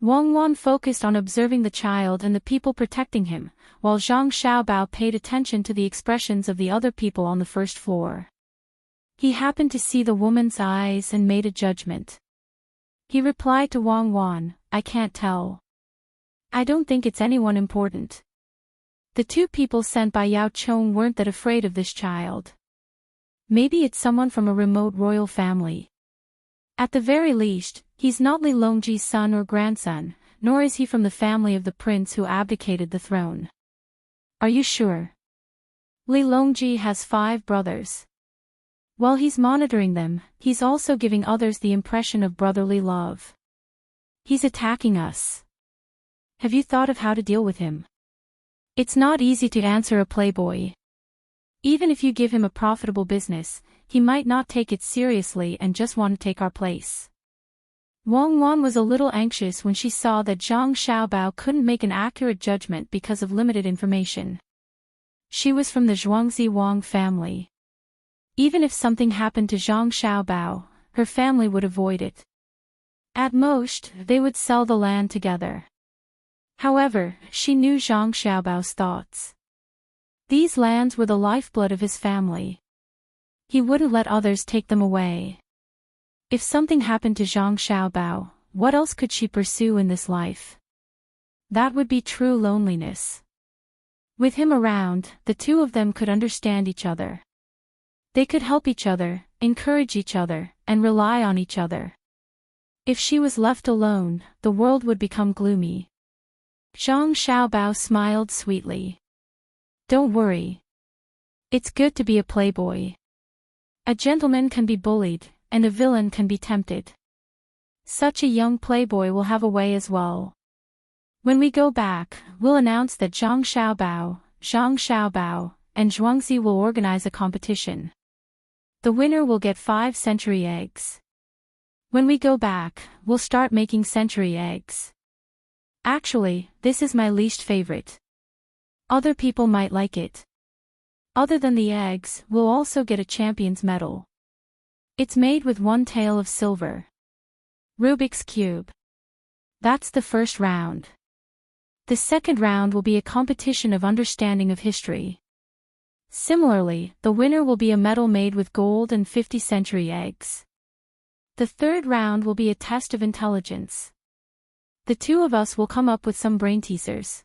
Wang Wan focused on observing the child and the people protecting him, while Zhang Xiaobao paid attention to the expressions of the other people on the first floor. He happened to see the woman's eyes and made a judgment. He replied to Wang Wan, I can't tell. I don't think it's anyone important. The two people sent by Yao Chong weren't that afraid of this child. Maybe it's someone from a remote royal family. At the very least, he's not Li Longji's son or grandson, nor is he from the family of the prince who abdicated the throne. Are you sure? Li Longji has 5 brothers. While he's monitoring them, he's also giving others the impression of brotherly love. He's attacking us. Have you thought of how to deal with him? It's not easy to answer a playboy. Even if you give him a profitable business, he might not take it seriously and just want to take our place. Wang Wan was a little anxious when she saw that Zhang Xiaobao couldn't make an accurate judgment because of limited information. She was from the Zhuangzi Wang family. Even if something happened to Zhang Xiaobao, her family would avoid it. At most, they would sell the land together. However, she knew Zhang Xiaobao's thoughts. These lands were the lifeblood of his family. He wouldn't let others take them away. If something happened to Zhang Xiaobao, what else could she pursue in this life? That would be true loneliness. With him around, the two of them could understand each other. They could help each other, encourage each other, and rely on each other. If she was left alone, the world would become gloomy. Zhang Xiaobao smiled sweetly. Don't worry. It's good to be a playboy. A gentleman can be bullied, and a villain can be tempted. Such a young playboy will have a way as well. When we go back, we'll announce that Zhang Xiaobao, and Zhuangzi will organize a competition. The winner will get 5 century eggs. When we go back, we'll start making century eggs. Actually, this is my least favorite. Other people might like it. Other than the eggs, we'll also get a champion's medal. It's made with 1 tael of silver. Rubik's Cube. That's the first round. The second round will be a competition of understanding of history. Similarly, the winner will be a medal made with gold and 50 century eggs. The third round will be a test of intelligence. The two of us will come up with some brain teasers.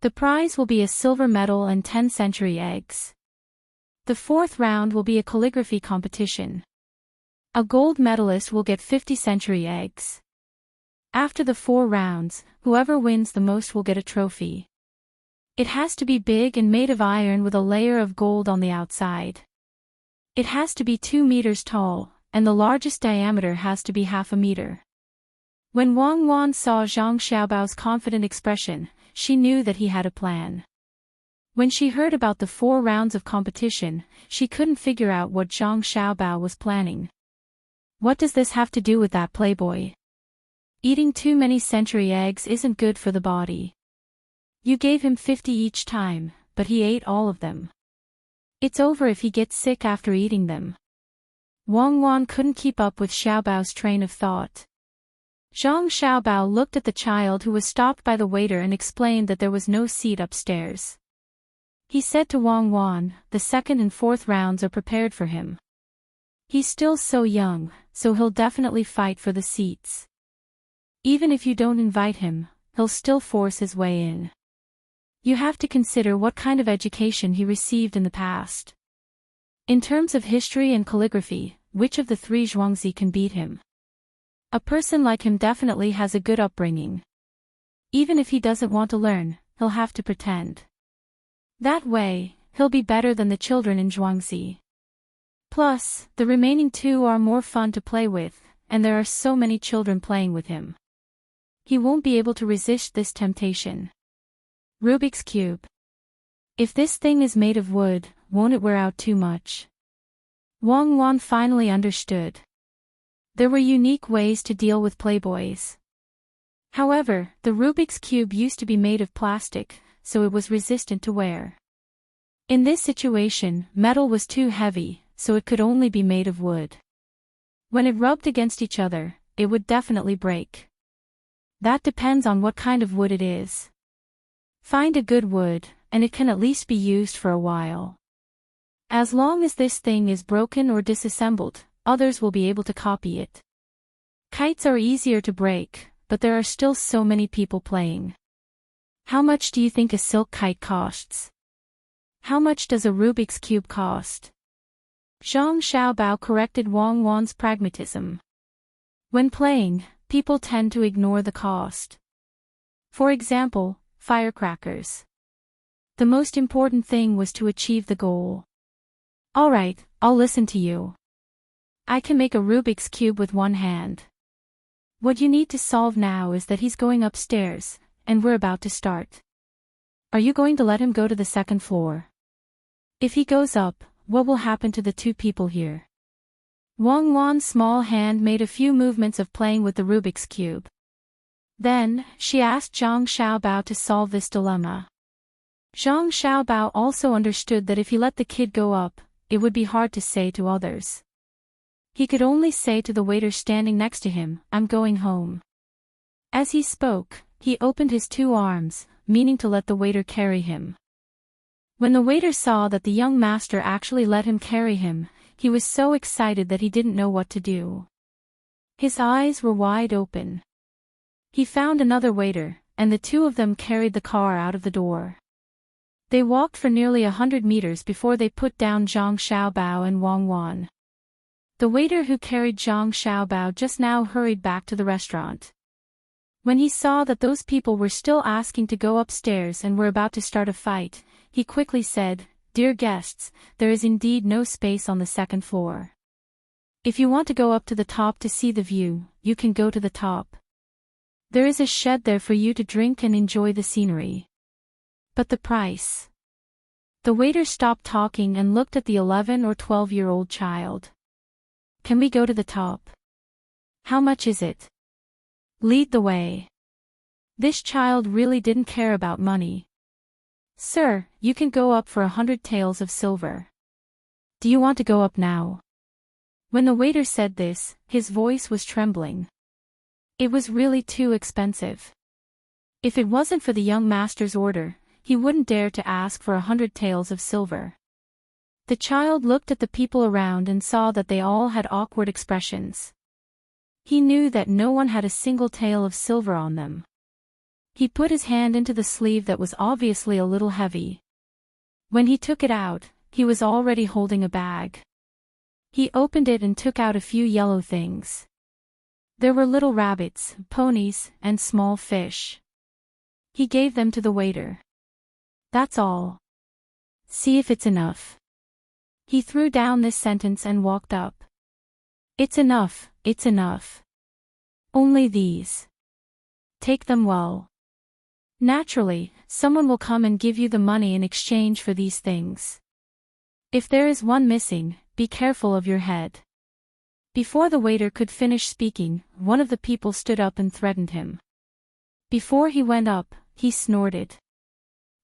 The prize will be a silver medal and 10 century eggs. The fourth round will be a calligraphy competition. A gold medalist will get 50 century eggs. After the 4 rounds, whoever wins the most will get a trophy. It has to be big and made of iron with a layer of gold on the outside. It has to be 2 meters tall, and the largest diameter has to be half a meter. When Wang Wan saw Zhang Xiaobao's confident expression, she knew that he had a plan. When she heard about the 4 rounds of competition, she couldn't figure out what Zhang Xiaobao was planning. What does this have to do with that playboy? Eating too many century eggs isn't good for the body. You gave him 50 each time, but he ate all of them. It's over if he gets sick after eating them. Wang Wan couldn't keep up with Xiaobao's train of thought. Zhang Xiaobao looked at the child who was stopped by the waiter and explained that there was no seat upstairs. He said to Wang Wan, the second and fourth rounds are prepared for him. He's still so young, so he'll definitely fight for the seats. Even if you don't invite him, he'll still force his way in. You have to consider what kind of education he received in the past. In terms of history and calligraphy, which of the three Zhuangzi can beat him? A person like him definitely has a good upbringing. Even if he doesn't want to learn, he'll have to pretend. That way, he'll be better than the children in Zhuangzi. Plus, the remaining two are more fun to play with, and there are so many children playing with him. He won't be able to resist this temptation. Rubik's Cube. If this thing is made of wood, won't it wear out too much? Wang Wan finally understood. There were unique ways to deal with playboys. However, the Rubik's Cube used to be made of plastic, so it was resistant to wear. In this situation, metal was too heavy, so it could only be made of wood. When it rubbed against each other, it would definitely break. That depends on what kind of wood it is. Find a good wood, and it can at least be used for a while. As long as this thing is broken or disassembled, others will be able to copy it. Kites are easier to break, but there are still so many people playing. How much do you think a silk kite costs? How much does a Rubik's Cube cost? Zhang Xiaobao corrected Wang Wan's pragmatism. When playing, people tend to ignore the cost. For example, firecrackers. The most important thing was to achieve the goal. Alright, I'll listen to you. I can make a Rubik's Cube with one hand. What you need to solve now is that he's going upstairs, and we're about to start. Are you going to let him go to the second floor? If he goes up, what will happen to the two people here? Wang Wan's small hand made a few movements of playing with the Rubik's Cube. Then, she asked Zhang Xiaobao to solve this dilemma. Zhang Xiaobao also understood that if he let the kid go up, it would be hard to say to others. He could only say to the waiter standing next to him, "I'm going home." As he spoke, he opened his two arms, meaning to let the waiter carry him. When the waiter saw that the young master actually let him carry him, he was so excited that he didn't know what to do. His eyes were wide open. He found another waiter, and the two of them carried the car out of the door. They walked for nearly 100 meters before they put down Zhang Xiaobao and Wang Wan. The waiter who carried Zhang Xiaobao just now hurried back to the restaurant. When he saw that those people were still asking to go upstairs and were about to start a fight, he quickly said, "Dear guests, there is indeed no space on the second floor. If you want to go up to the top to see the view, you can go to the top. There is a shed there for you to drink and enjoy the scenery. But the price." The waiter stopped talking and looked at the 11 or 12-year-old child. "Can we go to the top? How much is it? Lead the way." This child really didn't care about money. "Sir, you can go up for 100 taels of silver. Do you want to go up now?" When the waiter said this, his voice was trembling. It was really too expensive. If it wasn't for the young master's order, he wouldn't dare to ask for 100 taels of silver. The child looked at the people around and saw that they all had awkward expressions. He knew that no one had a single tael of silver on them. He put his hand into the sleeve that was obviously a little heavy. When he took it out, he was already holding a bag. He opened it and took out a few yellow things. There were little rabbits, ponies, and small fish. He gave them to the waiter. "That's all. See if it's enough." He threw down this sentence and walked up. "It's enough, it's enough. Only these. Take them well. Naturally, someone will come and give you the money in exchange for these things. If there is one missing, be careful of your head." Before the waiter could finish speaking, one of the people stood up and threatened him. Before he went up, he snorted.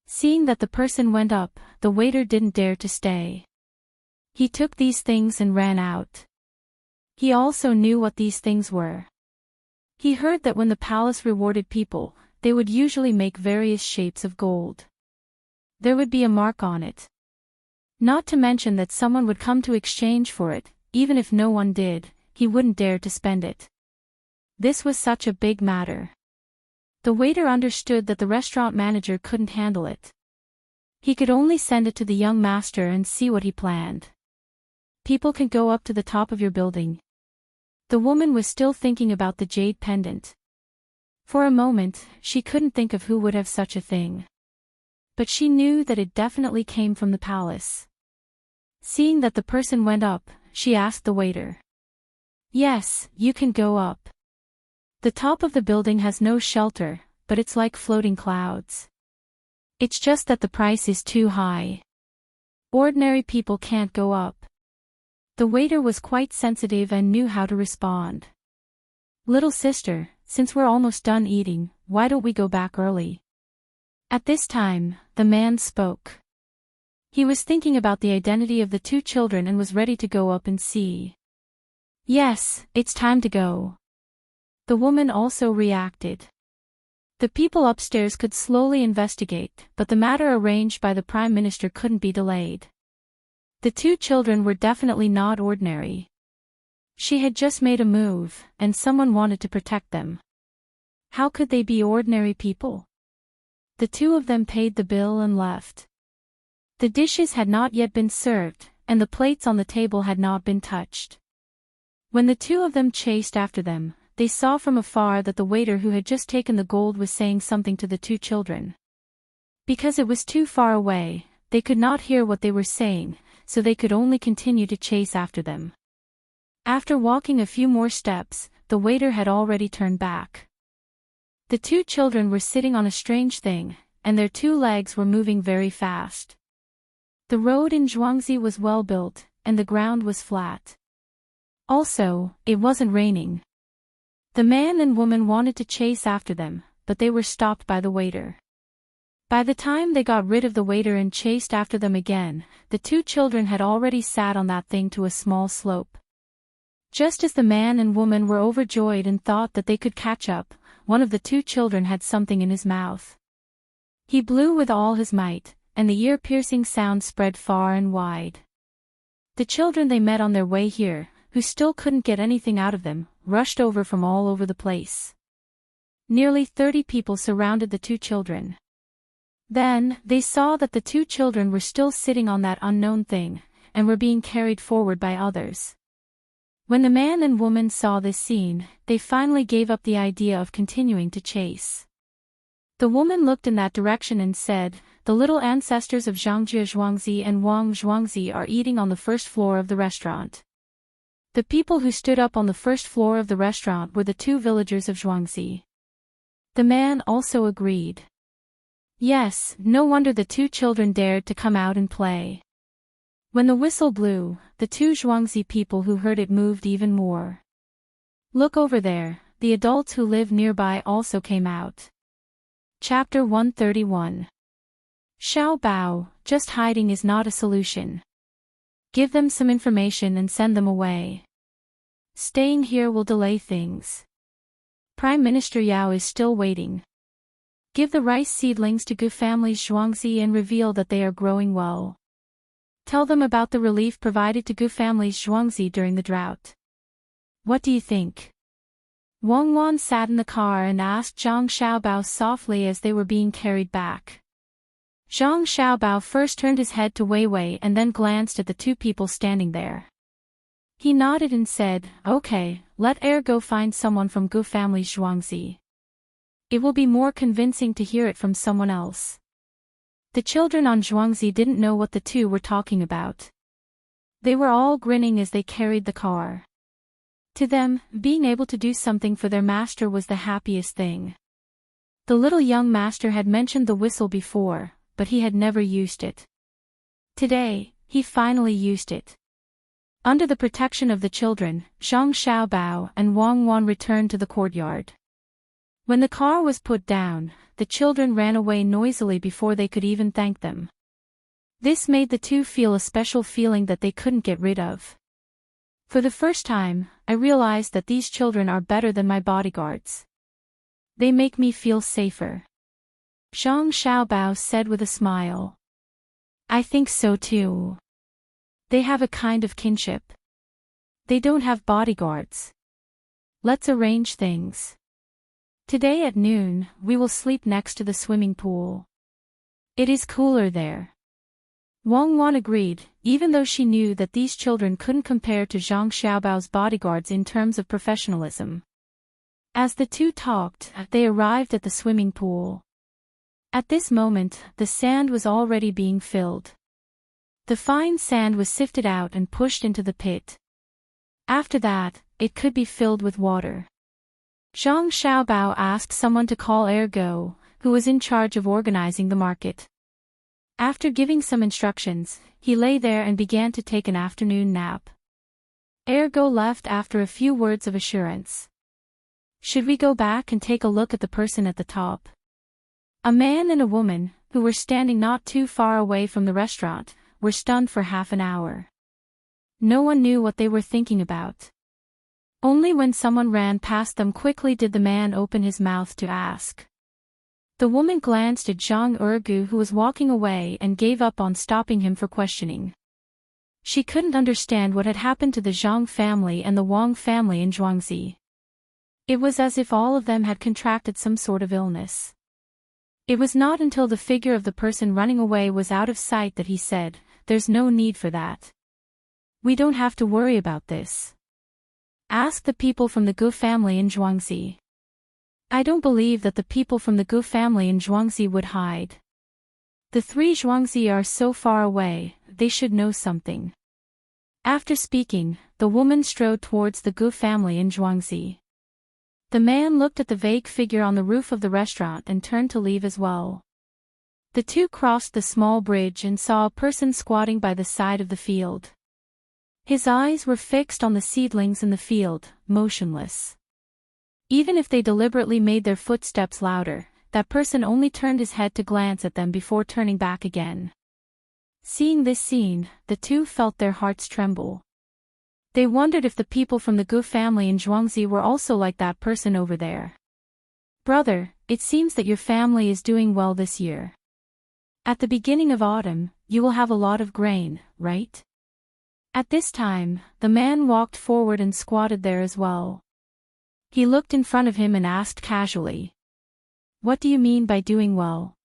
Seeing that the person went up, the waiter didn't dare to stay. He took these things and ran out. He also knew what these things were. He heard that when the palace rewarded people, they would usually make various shapes of gold. There would be a mark on it. Not to mention that someone would come to exchange for it, even if no one did, he wouldn't dare to spend it. This was such a big matter. The waiter understood that the restaurant manager couldn't handle it. He could only send it to the young master and see what he planned. People can go up to the top of your building. The woman was still thinking about the jade pendant. For a moment, she couldn't think of who would have such a thing. But she knew that it definitely came from the palace. Seeing that the person went up, she asked the waiter. Yes, you can go up. The top of the building has no shelter, but it's like floating clouds. It's just that the price is too high. Ordinary people can't go up. The waiter was quite sensitive and knew how to respond. Little sister, since we're almost done eating, why don't we go back early? At this time, the man spoke. He was thinking about the identity of the two children and was ready to go up and see. Yes, it's time to go. The woman also reacted. The people upstairs could slowly investigate, but the matter arranged by the Prime Minister couldn't be delayed. The two children were definitely not ordinary. She had just made a move, and someone wanted to protect them. How could they be ordinary people? The two of them paid the bill and left. The dishes had not yet been served, and the plates on the table had not been touched. When the two of them chased after them, they saw from afar that the waiter who had just taken the gold was saying something to the two children. Because it was too far away, they could not hear what they were saying, so they could only continue to chase after them. After walking a few more steps, the waiter had already turned back. The two children were sitting on a strange thing, and their two legs were moving very fast. The road in Zhuangzi was well built, and the ground was flat. Also, it wasn't raining. The man and woman wanted to chase after them, but they were stopped by the waiter. By the time they got rid of the waiter and chased after them again, the two children had already sat on that thing to a small slope. Just as the man and woman were overjoyed and thought that they could catch up, one of the two children had something in his mouth. He blew with all his might, and the ear-piercing sound spread far and wide. The children they met on their way here, who still couldn't get anything out of them, rushed over from all over the place. Nearly 30 people surrounded the two children. Then, they saw that the two children were still sitting on that unknown thing, and were being carried forward by others. When the man and woman saw this scene, they finally gave up the idea of continuing to chase. The woman looked in that direction and said, "The little ancestors of Zhangjie Zhuangzi and Wang Zhuangzi are eating on the first floor of the restaurant." The people who stood up on the first floor of the restaurant were the two villagers of Zhuangzi. The man also agreed. Yes, no wonder the two children dared to come out and play. When the whistle blew, the two Zhuangzi people who heard it moved even more. Look over there, the adults who live nearby also came out. Chapter 131. Xiao Bao, just hiding is not a solution. Give them some information and send them away. Staying here will delay things. Prime Minister Yao is still waiting. Give the rice seedlings to Gu family's Zhuangzi and reveal that they are growing well. Tell them about the relief provided to Gu family's Zhuangzi during the drought. What do you think? Wang Wan sat in the car and asked Zhang Xiaobao softly as they were being carried back. Zhang Xiaobao first turned his head to Wei Wei and then glanced at the two people standing there. He nodded and said, "Okay, let Air go find someone from Gu family's Zhuangzi. It will be more convincing to hear it from someone else." The children on Zhuangzi didn't know what the two were talking about. They were all grinning as they carried the car. To them, being able to do something for their master was the happiest thing. The little young master had mentioned the whistle before, but he had never used it. Today, he finally used it. Under the protection of the children, Zhang Xiaobao and Wang Wan returned to the courtyard. When the car was put down, the children ran away noisily before they could even thank them. This made the two feel a special feeling that they couldn't get rid of. For the first time, I realized that these children are better than my bodyguards. They make me feel safer. Zhang Xiaobao said with a smile. I think so too. They have a kind of kinship. They don't have bodyguards. Let's arrange things. Today at noon, we will sleep next to the swimming pool. It is cooler there. Wang Wan agreed, even though she knew that these children couldn't compare to Zhang Xiaobao's bodyguards in terms of professionalism. As the two talked, they arrived at the swimming pool. At this moment, the sand was already being filled. The fine sand was sifted out and pushed into the pit. After that, it could be filled with water. Zhang Xiaobao asked someone to call Ergo, who was in charge of organizing the market. After giving some instructions, he lay there and began to take an afternoon nap. Ergo left after a few words of assurance. Should we go back and take a look at the person at the top? A man and a woman, who were standing not too far away from the restaurant, were stunned for half an hour. No one knew what they were thinking about. Only when someone ran past them quickly did the man open his mouth to ask. The woman glanced at Zhang Ergu, who was walking away, and gave up on stopping him for questioning. She couldn't understand what had happened to the Zhang family and the Wang family in Zhuangzi. It was as if all of them had contracted some sort of illness. It was not until the figure of the person running away was out of sight that he said, "There's no need for that. We don't have to worry about this. Ask the people from the Gu family in Zhuangzi." I don't believe that the people from the Gu family in Zhuangzi would hide. The three Zhuangzi are so far away, they should know something. After speaking, the woman strode towards the Gu family in Zhuangzi. The man looked at the vague figure on the roof of the restaurant and turned to leave as well. The two crossed the small bridge and saw a person squatting by the side of the field. His eyes were fixed on the seedlings in the field, motionless. Even if they deliberately made their footsteps louder, that person only turned his head to glance at them before turning back again. Seeing this scene, the two felt their hearts tremble. They wondered if the people from the Gu family in Zhuangzi were also like that person over there. Brother, it seems that your family is doing well this year. At the beginning of autumn, you will have a lot of grain, right? At this time, the man walked forward and squatted there as well. He looked in front of him and asked casually. What do you mean by doing well?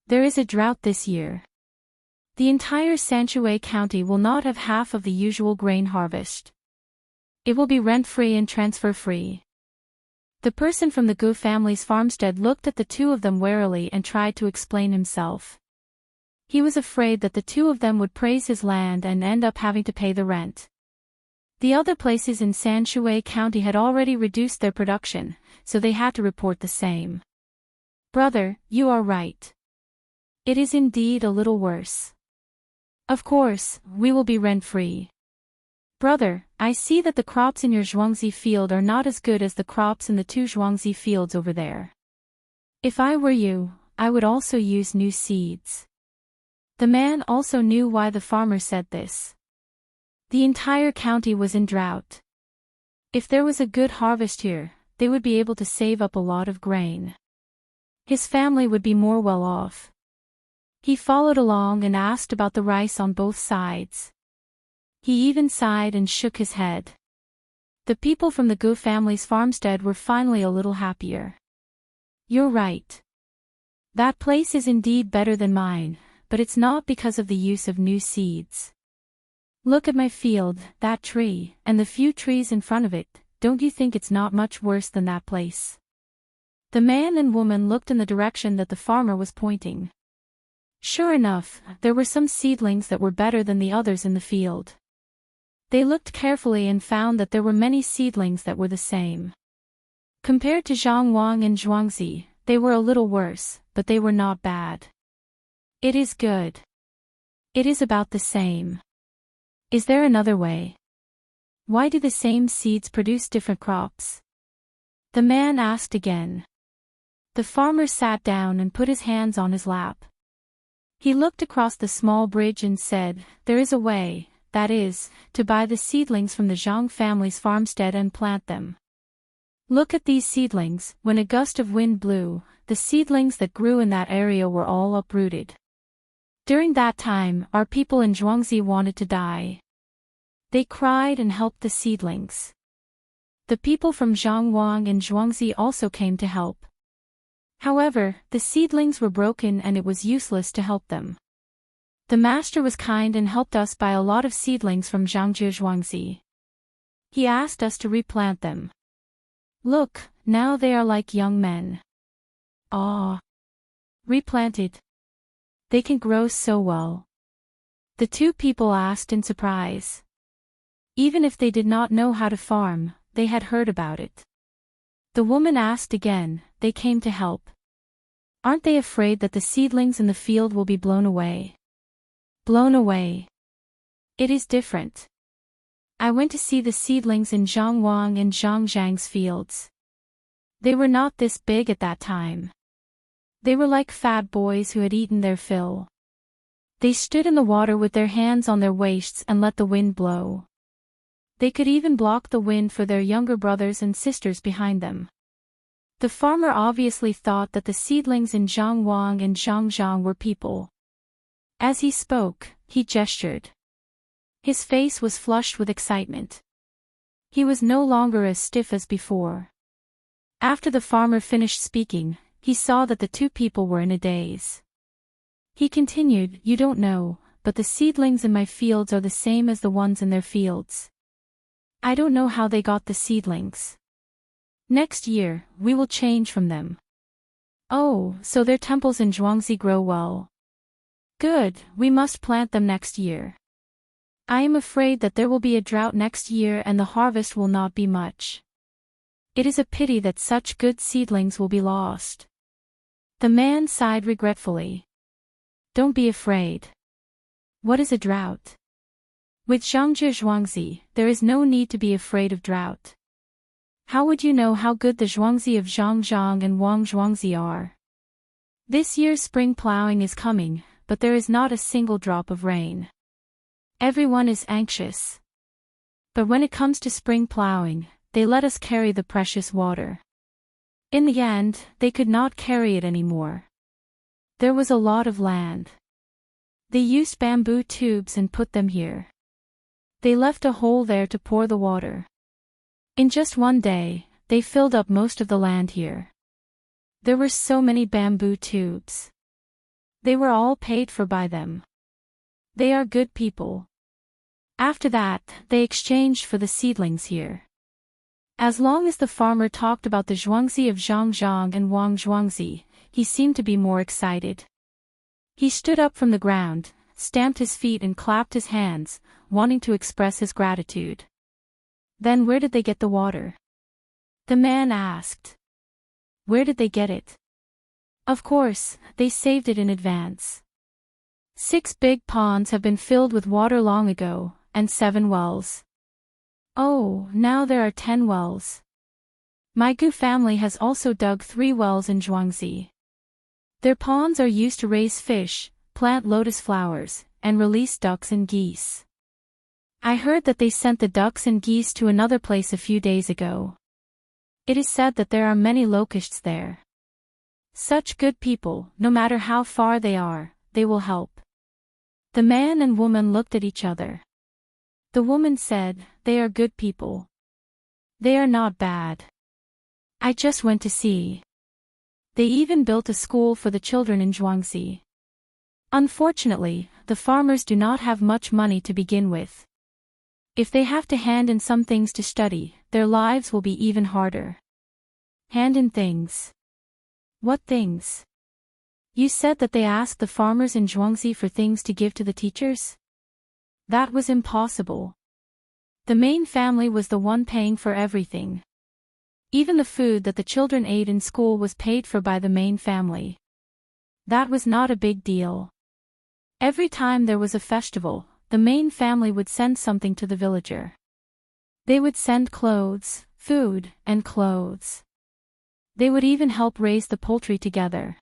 There is a drought this year. The entire Sanshui County will not have half of the usual grain harvest. It will be rent-free and transfer-free. The person from the Gu family's farmstead looked at the two of them warily and tried to explain himself. He was afraid that the two of them would praise his land and end up having to pay the rent. The other places in Sanshui County had already reduced their production, so they had to report the same. Brother, you are right. It is indeed a little worse. Of course, we will be rent-free. Brother, I see that the crops in your Zhuangzi field are not as good as the crops in the two Zhuangzi fields over there. If I were you, I would also use new seeds. The man also knew why the farmer said this. The entire county was in drought. If there was a good harvest here, they would be able to save up a lot of grain. His family would be more well off. He followed along and asked about the rice on both sides. He even sighed and shook his head. The people from the Gu family's farmstead were finally a little happier. You're right. That place is indeed better than mine, but it's not because of the use of new seeds. Look at my field, that tree, and the few trees in front of it. Don't you think it's not much worse than that place? The man and woman looked in the direction that the farmer was pointing. Sure enough, there were some seedlings that were better than the others in the field. They looked carefully and found that there were many seedlings that were the same. Compared to Zhangwang and Zhuangzi, they were a little worse, but they were not bad. It is good. It is about the same. Is there another way? Why do the same seeds produce different crops? The man asked again. The farmer sat down and put his hands on his lap. He looked across the small bridge and said, There is a way, that is, to buy the seedlings from the Zhang family's farmstead and plant them. Look at these seedlings. When a gust of wind blew, the seedlings that grew in that area were all uprooted. During that time, our people in Zhuangzi wanted to die. They cried and helped the seedlings. The people from Zhangwang and Zhuangzi also came to help. However, the seedlings were broken and it was useless to help them. The master was kind and helped us buy a lot of seedlings from Zhangji Zhuangzi. He asked us to replant them. Look, now they are like young men. Ah! Replanted. They can grow so well. The two people asked in surprise. Even if they did not know how to farm, they had heard about it. The woman asked again, they came to help. Aren't they afraid that the seedlings in the field will be blown away? Blown away. It is different. I went to see the seedlings in Zhangwang and Zhangjiang's fields. They were not this big at that time. They were like fat boys who had eaten their fill. They stood in the water with their hands on their waists and let the wind blow. They could even block the wind for their younger brothers and sisters behind them. The farmer obviously thought that the seedlings in Zhangwang and Zhangjiang were people. As he spoke, he gestured. His face was flushed with excitement. He was no longer as stiff as before. After the farmer finished speaking, he saw that the two people were in a daze. He continued, "You don't know, but the seedlings in my fields are the same as the ones in their fields. I don't know how they got the seedlings. Next year, we will change from them." "Oh, so their temples in Zhuangzi grow well. Good, we must plant them next year. I am afraid that there will be a drought next year and the harvest will not be much. It is a pity that such good seedlings will be lost." The man sighed regretfully. "Don't be afraid. What is a drought? With Zhangji Zhuangzi, there is no need to be afraid of drought. How would you know how good the Zhuangzi of Zhangjiang and Wang Zhuangzi are? This year's spring plowing is coming, but there is not a single drop of rain. Everyone is anxious. But when it comes to spring plowing, they let us carry the precious water." In the end, they could not carry it anymore. There was a lot of land. They used bamboo tubes and put them here. They left a hole there to pour the water. In just one day, they filled up most of the land here. There were so many bamboo tubes. They were all paid for by them. They are good people. After that, they exchanged for the seedlings here. As long as the farmer talked about the Zhuangzi of Zhangjiang and Wang Zhuangzi, he seemed to be more excited. He stood up from the ground, stamped his feet and clapped his hands, wanting to express his gratitude. "Then where did they get the water?" the man asked. "Where did they get it?" "Of course, they saved it in advance. 6 big ponds have been filled with water long ago, and 7 wells. Oh, now there are 10 wells. My Gu family has also dug 3 wells in Zhuangzi. Their ponds are used to raise fish, plant lotus flowers, and release ducks and geese. I heard that they sent the ducks and geese to another place a few days ago. It is said that there are many locusts there. Such good people, no matter how far they are, they will help." The man and woman looked at each other. The woman said, "They are good people. They are not bad. I just went to see. They even built a school for the children in Zhuangzi. Unfortunately, the farmers do not have much money to begin with. If they have to hand in some things to study, their lives will be even harder." "Hand in things? What things? You said that they asked the farmers in Zhuangzi for things to give to the teachers?" That was impossible. The main family was the one paying for everything. Even the food that the children ate in school was paid for by the main family. That was not a big deal. Every time there was a festival, the main family would send something to the villager. They would send clothes, food, and clothes. They would even help raise the poultry together.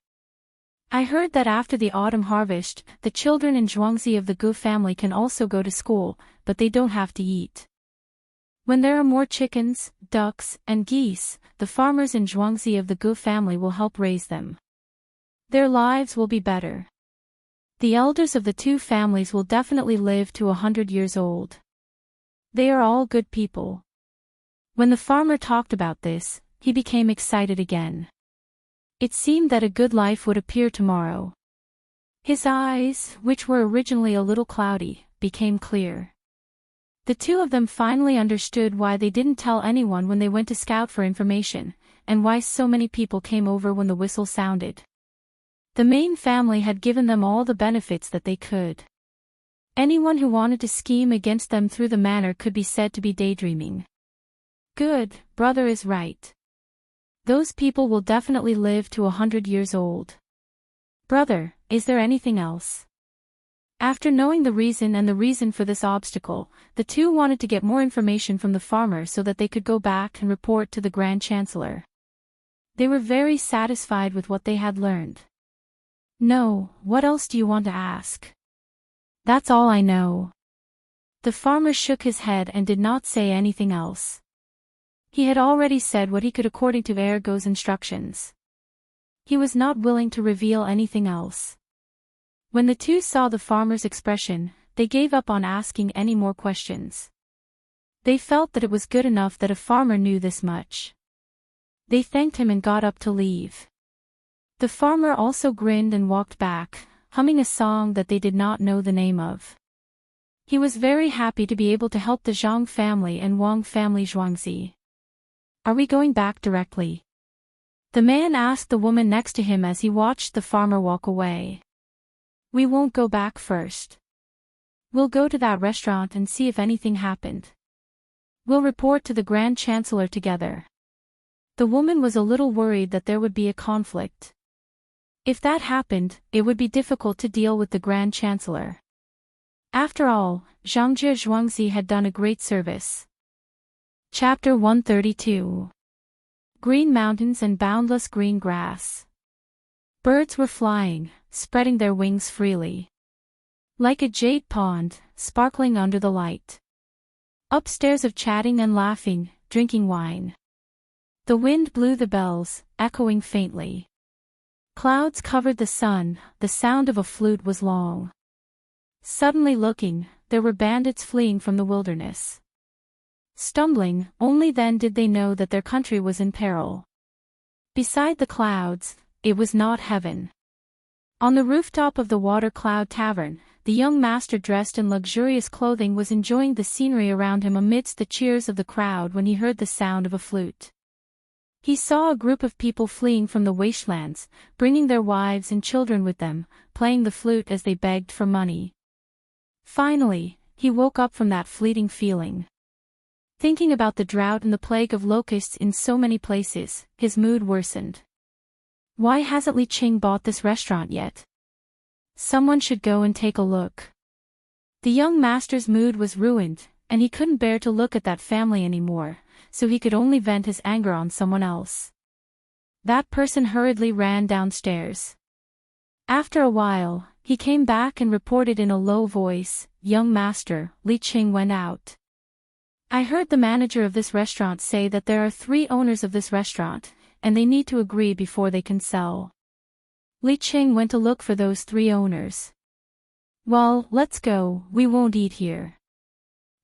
I heard that after the autumn harvest, the children in Zhuangzi of the Gu family can also go to school, but they don't have to eat. When there are more chickens, ducks, and geese, the farmers in Zhuangzi of the Gu family will help raise them. Their lives will be better. The elders of the two families will definitely live to 100 years old. They are all good people. When the farmer talked about this, he became excited again. It seemed that a good life would appear tomorrow. His eyes, which were originally a little cloudy, became clear. The two of them finally understood why they didn't tell anyone when they went to scout for information, and why so many people came over when the whistle sounded. The main family had given them all the benefits that they could. Anyone who wanted to scheme against them through the manor could be said to be daydreaming. Good, brother is right. Those people will definitely live to 100 years old. Brother, is there anything else? After knowing the reason for this obstacle, the two wanted to get more information from the farmer so that they could go back and report to the Grand Chancellor. They were very satisfied with what they had learned. No, what else do you want to ask? That's all I know. The farmer shook his head and did not say anything else. He had already said what he could according to Ergo's instructions. He was not willing to reveal anything else. When the two saw the farmer's expression, they gave up on asking any more questions. They felt that it was good enough that a farmer knew this much. They thanked him and got up to leave. The farmer also grinned and walked back, humming a song that they did not know the name of. He was very happy to be able to help the Zhang family and Wang family Zhuangzi. Are we going back directly? The man asked the woman next to him as he watched the farmer walk away. We won't go back first. We'll go to that restaurant and see if anything happened. We'll report to the Grand Chancellor together. The woman was a little worried that there would be a conflict. If that happened, it would be difficult to deal with the Grand Chancellor. After all, Zhangjie Zhuangzi had done a great service. Chapter 132. Green mountains and boundless green grass. Birds were flying, spreading their wings freely. Like a jade pond, sparkling under the light. Upstairs of chatting and laughing, drinking wine. The wind blew the bells, echoing faintly. Clouds covered the sun, the sound of a flute was long. Suddenly looking, there were bandits fleeing from the wilderness. Stumbling, only then did they know that their country was in peril. Beside the clouds, it was not heaven. On the rooftop of the Water Cloud Tavern, the young master dressed in luxurious clothing was enjoying the scenery around him amidst the cheers of the crowd when he heard the sound of a flute. He saw a group of people fleeing from the wastelands, bringing their wives and children with them, playing the flute as they begged for money. Finally, he woke up from that fleeting feeling. Thinking about the drought and the plague of locusts in so many places, his mood worsened. Why hasn't Li Qing bought this restaurant yet? Someone should go and take a look. The young master's mood was ruined, and he couldn't bear to look at that family anymore, so he could only vent his anger on someone else. That person hurriedly ran downstairs. After a while, he came back and reported in a low voice, "Young master, Li Qing went out. I heard the manager of this restaurant say that there are 3 owners of this restaurant, and they need to agree before they can sell." Li Qing went to look for those 3 owners. Well, let's go, we won't eat here.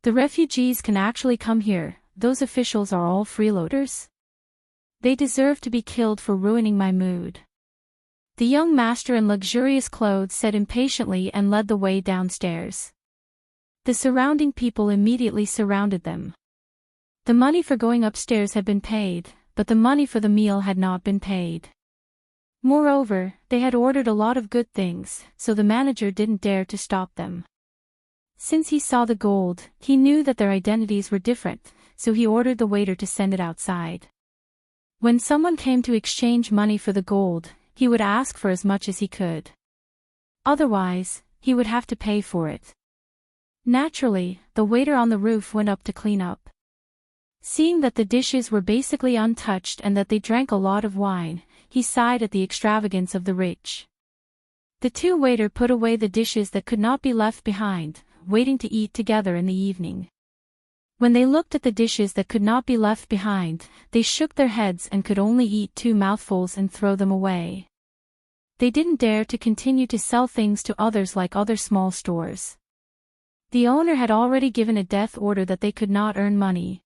The refugees can actually come here, those officials are all freeloaders. They deserve to be killed for ruining my mood. The young master in luxurious clothes said impatiently and led the way downstairs. The surrounding people immediately surrounded them. The money for going upstairs had been paid, but the money for the meal had not been paid. Moreover, they had ordered a lot of good things, so the manager didn't dare to stop them. Since he saw the gold, he knew that their identities were different, so he ordered the waiter to send it outside. When someone came to exchange money for the gold, he would ask for as much as he could. Otherwise, he would have to pay for it. Naturally, the waiter on the roof went up to clean up. Seeing that the dishes were basically untouched and that they drank a lot of wine, he sighed at the extravagance of the rich. The two waiters put away the dishes that could not be left behind, waiting to eat together in the evening. When they looked at the dishes that could not be left behind, they shook their heads and could only eat 2 mouthfuls and throw them away. They didn't dare to continue to sell things to others like other small stores. The owner had already given a death order that they could not earn money.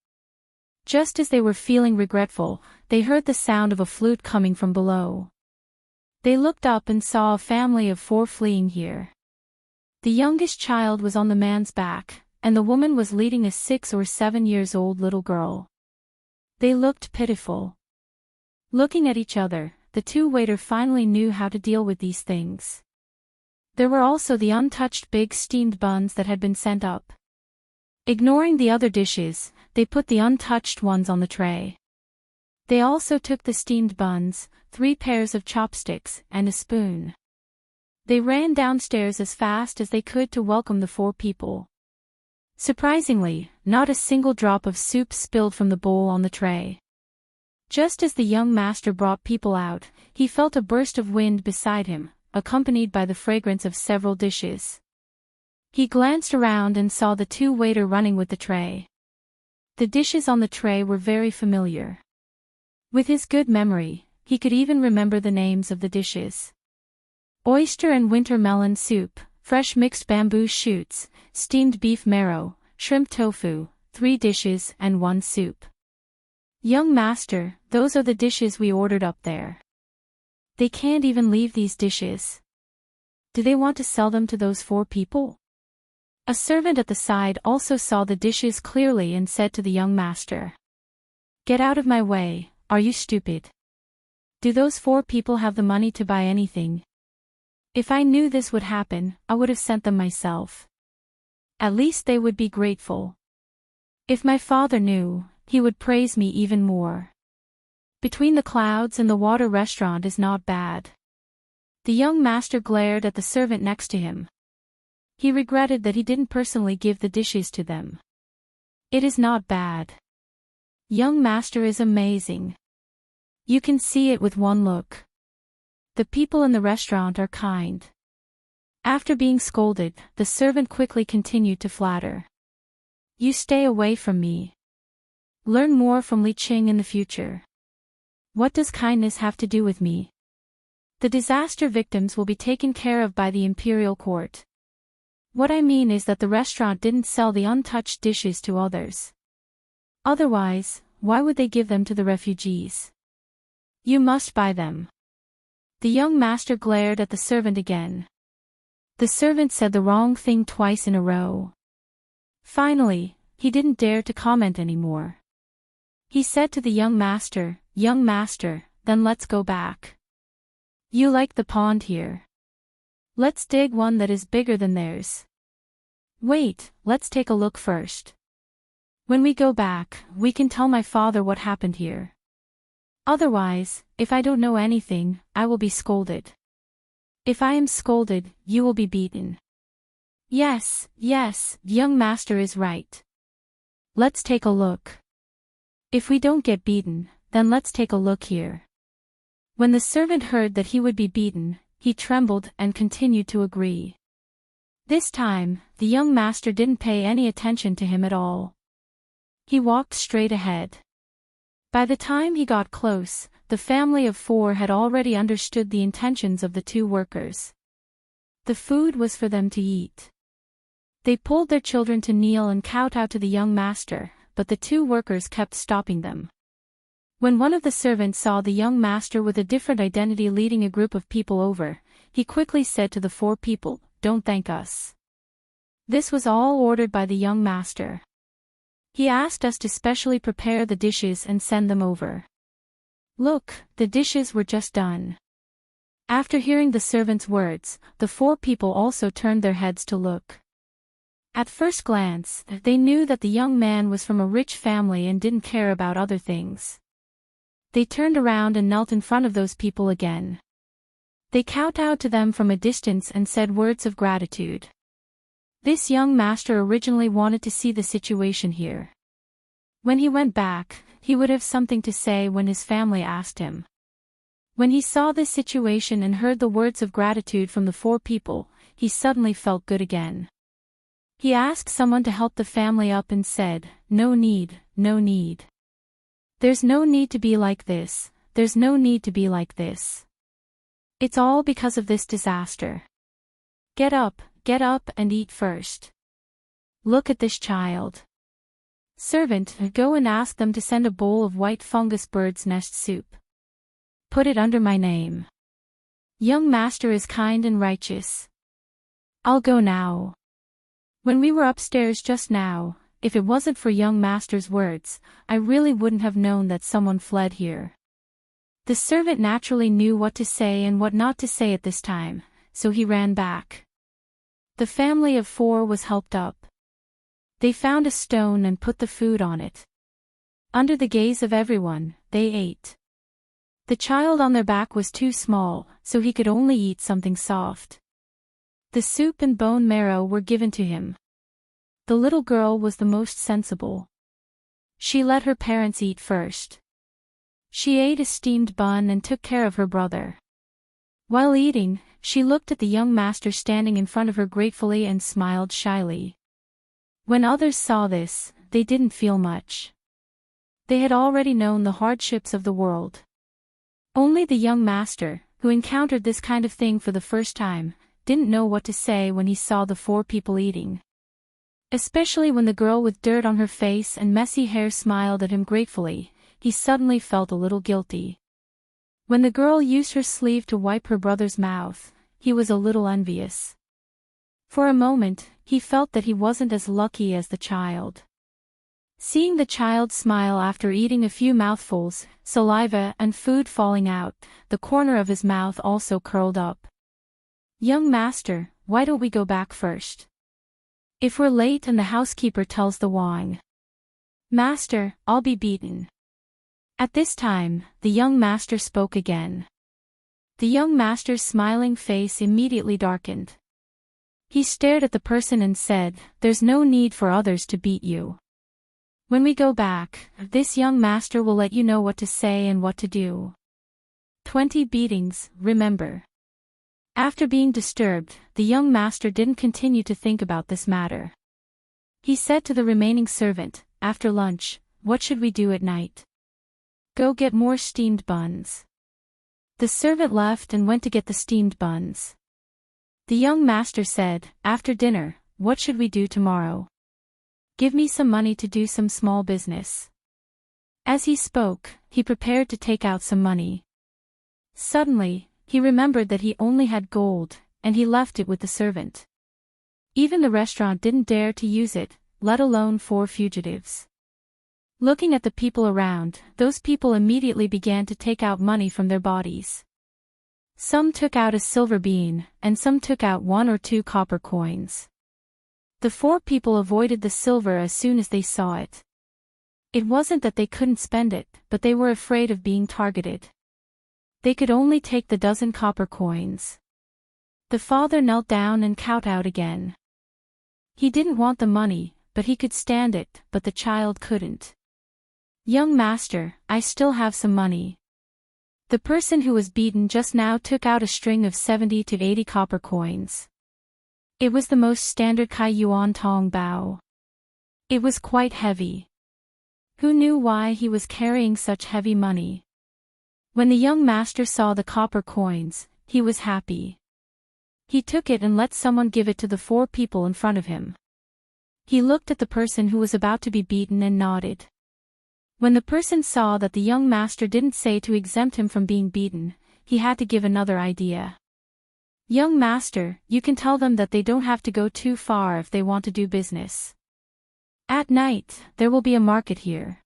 Just as they were feeling regretful, they heard the sound of a flute coming from below. They looked up and saw a family of 4 fleeing here. The youngest child was on the man's back, and the woman was leading a 6 or 7 years old little girl. They looked pitiful. Looking at each other, the two waiters finally knew how to deal with these things. There were also the untouched big steamed buns that had been sent up. Ignoring the other dishes, they put the untouched ones on the tray. They also took the steamed buns, 3 pairs of chopsticks, and a spoon. They ran downstairs as fast as they could to welcome the 4 people. Surprisingly, not a single drop of soup spilled from the bowl on the tray. Just as the young master brought people out, he felt a burst of wind beside him, accompanied by the fragrance of several dishes. He glanced around and saw the 2 waiters running with the tray. The dishes on the tray were very familiar. With his good memory, he could even remember the names of the dishes. Oyster and winter melon soup, fresh mixed bamboo shoots, steamed beef marrow, shrimp tofu, 3 dishes and 1 soup. Young master, those are the dishes we ordered up there. They can't even leave these dishes. Do they want to sell them to those 4 people? A servant at the side also saw the dishes clearly and said to the young master, "Get out of my way, are you stupid? Do those 4 people have the money to buy anything? If I knew this would happen, I would have sent them myself. At least they would be grateful. If my father knew, he would praise me even more. Between the clouds and the water restaurant is not bad." The young master glared at the servant next to him. He regretted that he didn't personally give the dishes to them. It is not bad. Young master is amazing. You can see it with one look. The people in the restaurant are kind. After being scolded, the servant quickly continued to flatter. You stay away from me. Learn more from Li Qing in the future. What does kindness have to do with me? The disaster victims will be taken care of by the imperial court. What I mean is that the restaurant didn't sell the untouched dishes to others. Otherwise, why would they give them to the refugees? You must buy them. The young master glared at the servant again. The servant said the wrong thing twice in a row. Finally, he didn't dare to comment anymore. He said to the young master, then let's go back. You like the pond here. Let's dig one that is bigger than theirs. Wait, let's take a look first. When we go back, we can tell my father what happened here. Otherwise, if I don't know anything, I will be scolded. If I am scolded, you will be beaten. Yes, young master is right. Let's take a look. If we don't get beaten, then let's take a look here. When the servant heard that he would be beaten, he trembled and continued to agree. This time, the young master didn't pay any attention to him at all. He walked straight ahead. By the time he got close, the family of 4 had already understood the intentions of the 2 workers. The food was for them to eat. They pulled their children to kneel and kowtow to the young master, but the 2 workers kept stopping them. When one of the servants saw the young master with a different identity leading a group of people over, he quickly said to the 4 people, "Don't thank us. This was all ordered by the young master. He asked us to specially prepare the dishes and send them over. Look, the dishes were just done." After hearing the servant's words, the 4 people also turned their heads to look. At first glance, they knew that the young man was from a rich family and didn't care about other things. They turned around and knelt in front of those people again. They kowtowed to them from a distance and said words of gratitude. This young master originally wanted to see the situation here. When he went back, he would have something to say when his family asked him. When he saw this situation and heard the words of gratitude from the 4 people, he suddenly felt good again. He asked someone to help the family up and said, "No need, no need. There's no need to be like this, there's no need to be like this. It's all because of this disaster. Get up and eat first. Look at this child. Servant, go and ask them to send a bowl of white fungus bird's nest soup. Put it under my name. Young master is kind and righteous. I'll go now." When we were upstairs just now, if it wasn't for young master's words, I really wouldn't have known that someone fled here. The servant naturally knew what to say and what not to say at this time, so he ran back. The family of 4 was helped up. They found a stone and put the food on it. Under the gaze of everyone, they ate. The child on their back was too small, so he could only eat something soft. The soup and bone marrow were given to him. The little girl was the most sensible. She let her parents eat first. She ate a steamed bun and took care of her brother. While eating, she looked at the young master standing in front of her gratefully and smiled shyly. When others saw this, they didn't feel much. They had already known the hardships of the world. Only the young master, who encountered this kind of thing for the first time, didn't know what to say when he saw the 4 people eating. Especially when the girl with dirt on her face and messy hair smiled at him gratefully, he suddenly felt a little guilty. When the girl used her sleeve to wipe her brother's mouth, he was a little envious. For a moment, he felt that he wasn't as lucky as the child. Seeing the child smile after eating a few mouthfuls, saliva and food falling out, the corner of his mouth also curled up. "Young master, why don't we go back first? If we're late and the housekeeper tells the Wang master, I'll be beaten." At this time, the young master spoke again. The young master's smiling face immediately darkened. He stared at the person and said, "There's no need for others to beat you. When we go back, this young master will let you know what to say and what to do. 20 beatings, remember." After being disturbed, the young master didn't continue to think about this matter. He said to the remaining servant, "After lunch, what should we do at night?" "Go get more steamed buns." The servant left and went to get the steamed buns. The young master said, "After dinner, what should we do tomorrow? Give me some money to do some small business." As he spoke, he prepared to take out some money. Suddenly, he remembered that he only had gold, and he left it with the servant. Even the restaurant didn't dare to use it, let alone 4 fugitives. Looking at the people around, those people immediately began to take out money from their bodies. Some took out a silver bean, and some took out 1 or 2 copper coins. The 4 people avoided the silver as soon as they saw it. It wasn't that they couldn't spend it, but they were afraid of being targeted. They could only take the dozen copper coins. The father knelt down and kowtowed again. He didn't want the money, but he could stand it, but the child couldn't. "Young master, I still have some money." The person who was beaten just now took out a string of 70 to 80 copper coins. It was the most standard Kai Yuan Tong Bao. It was quite heavy. Who knew why he was carrying such heavy money? When the young master saw the copper coins, he was happy. He took it and let someone give it to the 4 people in front of him. He looked at the person who was about to be beaten and nodded. When the person saw that the young master didn't say to exempt him from being beaten, he had to give another idea. "Young master, you can tell them that they don't have to go too far if they want to do business. At night, there will be a market here.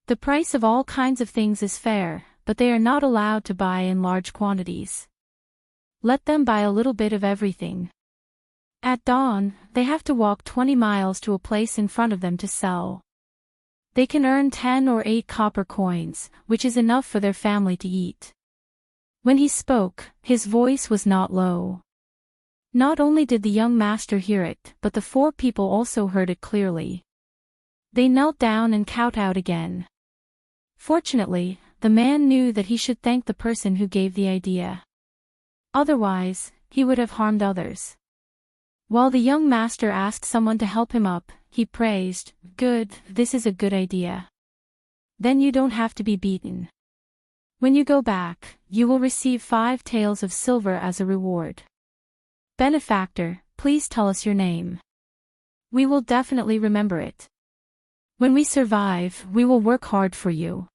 The price of all kinds of things is fair, but they are not allowed to buy in large quantities. Let them buy a little bit of everything. At dawn, they have to walk 20 miles to a place in front of them to sell. They can earn 10 or 8 copper coins, which is enough for their family to eat." When he spoke, his voice was not low. Not only did the young master hear it, but the 4 people also heard it clearly. They knelt down and kowtowed again. Fortunately, the man knew that he should thank the person who gave the idea. Otherwise, he would have harmed others. While the young master asked someone to help him up, he praised, "Good, this is a good idea. Then you don't have to be beaten. When you go back, you will receive 5 taels of silver as a reward. Benefactor, please tell us your name. We will definitely remember it. When we survive, we will work hard for you."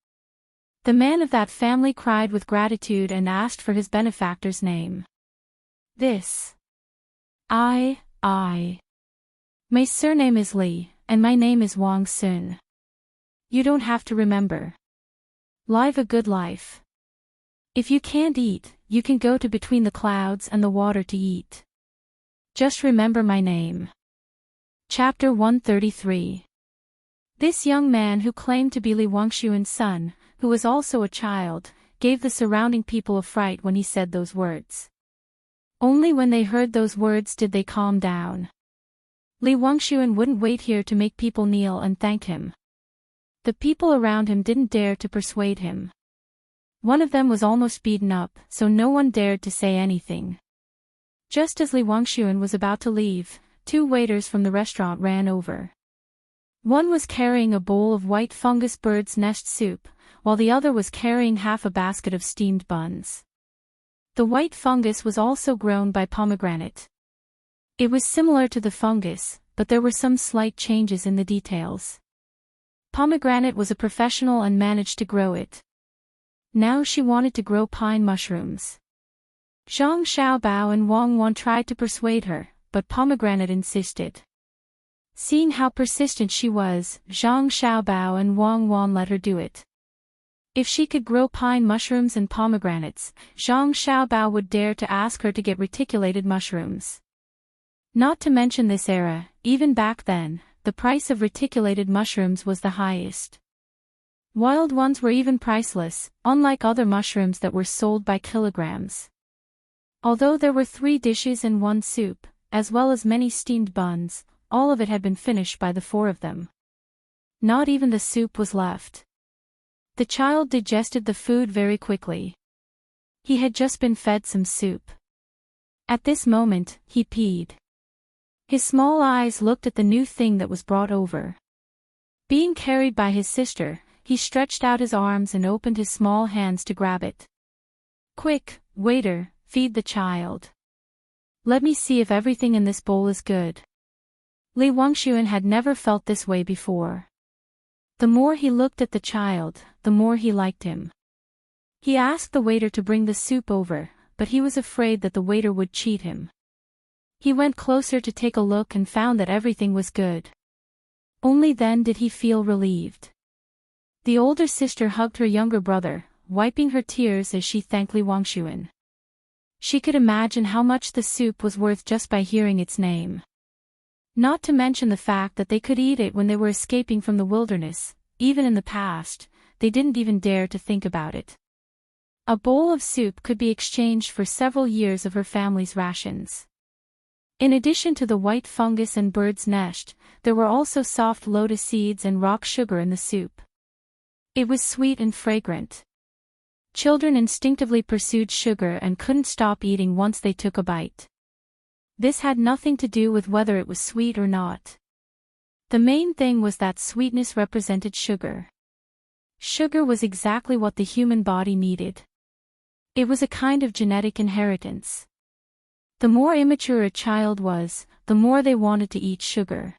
The man of that family cried with gratitude and asked for his benefactor's name. My surname is Li, and my name is Wang Sun. You don't have to remember. Live a good life. If you can't eat, you can go to between the clouds and the water to eat. Just remember my name. Chapter 133. This young man who claimed to be Li Wangshuan's son, who was also a child, gave the surrounding people a fright when he said those words. Only when they heard those words did they calm down. Li Wangshuan wouldn't wait here to make people kneel and thank him. The people around him didn't dare to persuade him. One of them was almost beaten up, so no one dared to say anything. Just as Li Wangshuan was about to leave, 2 waiters from the restaurant ran over. One was carrying a bowl of white fungus bird's nest soup, while the other was carrying half a basket of steamed buns. The white fungus was also grown by pomegranate. It was similar to the fungus, but there were some slight changes in the details. Pomegranate was a professional and managed to grow it. Now she wanted to grow pine mushrooms. Zhang Xiaobao and Wang Wan tried to persuade her, but Pomegranate insisted. Seeing how persistent she was, Zhang Xiaobao and Wang Wan let her do it. If she could grow pine mushrooms and pomegranates, Zhang Xiaobao would dare to ask her to get reticulated mushrooms. Not to mention this era, even back then, the price of reticulated mushrooms was the highest. Wild ones were even priceless, unlike other mushrooms that were sold by kilograms. Although there were 3 dishes and 1 soup, as well as many steamed buns, all of it had been finished by the 4 of them. Not even the soup was left. The child digested the food very quickly. He had just been fed some soup. At this moment, he peed. His small eyes looked at the new thing that was brought over. Being carried by his sister, he stretched out his arms and opened his small hands to grab it. "Quick, waiter, feed the child. Let me see if everything in this bowl is good." Li Wangshuan had never felt this way before. The more he looked at the child, the more he liked him. He asked the waiter to bring the soup over, but he was afraid that the waiter would cheat him. He went closer to take a look and found that everything was good. Only then did he feel relieved. The older sister hugged her younger brother, wiping her tears as she thanked Li Wangshuan. She could imagine how much the soup was worth just by hearing its name. Not to mention the fact that they could eat it when they were escaping from the wilderness. Even in the past, they didn't even dare to think about it. A bowl of soup could be exchanged for several years of her family's rations. In addition to the white fungus and bird's nest, there were also soft lotus seeds and rock sugar in the soup. It was sweet and fragrant. Children instinctively pursued sugar and couldn't stop eating once they took a bite. This had nothing to do with whether it was sweet or not. The main thing was that sweetness represented sugar. Sugar was exactly what the human body needed. It was a kind of genetic inheritance. The more immature a child was, the more they wanted to eat sugar.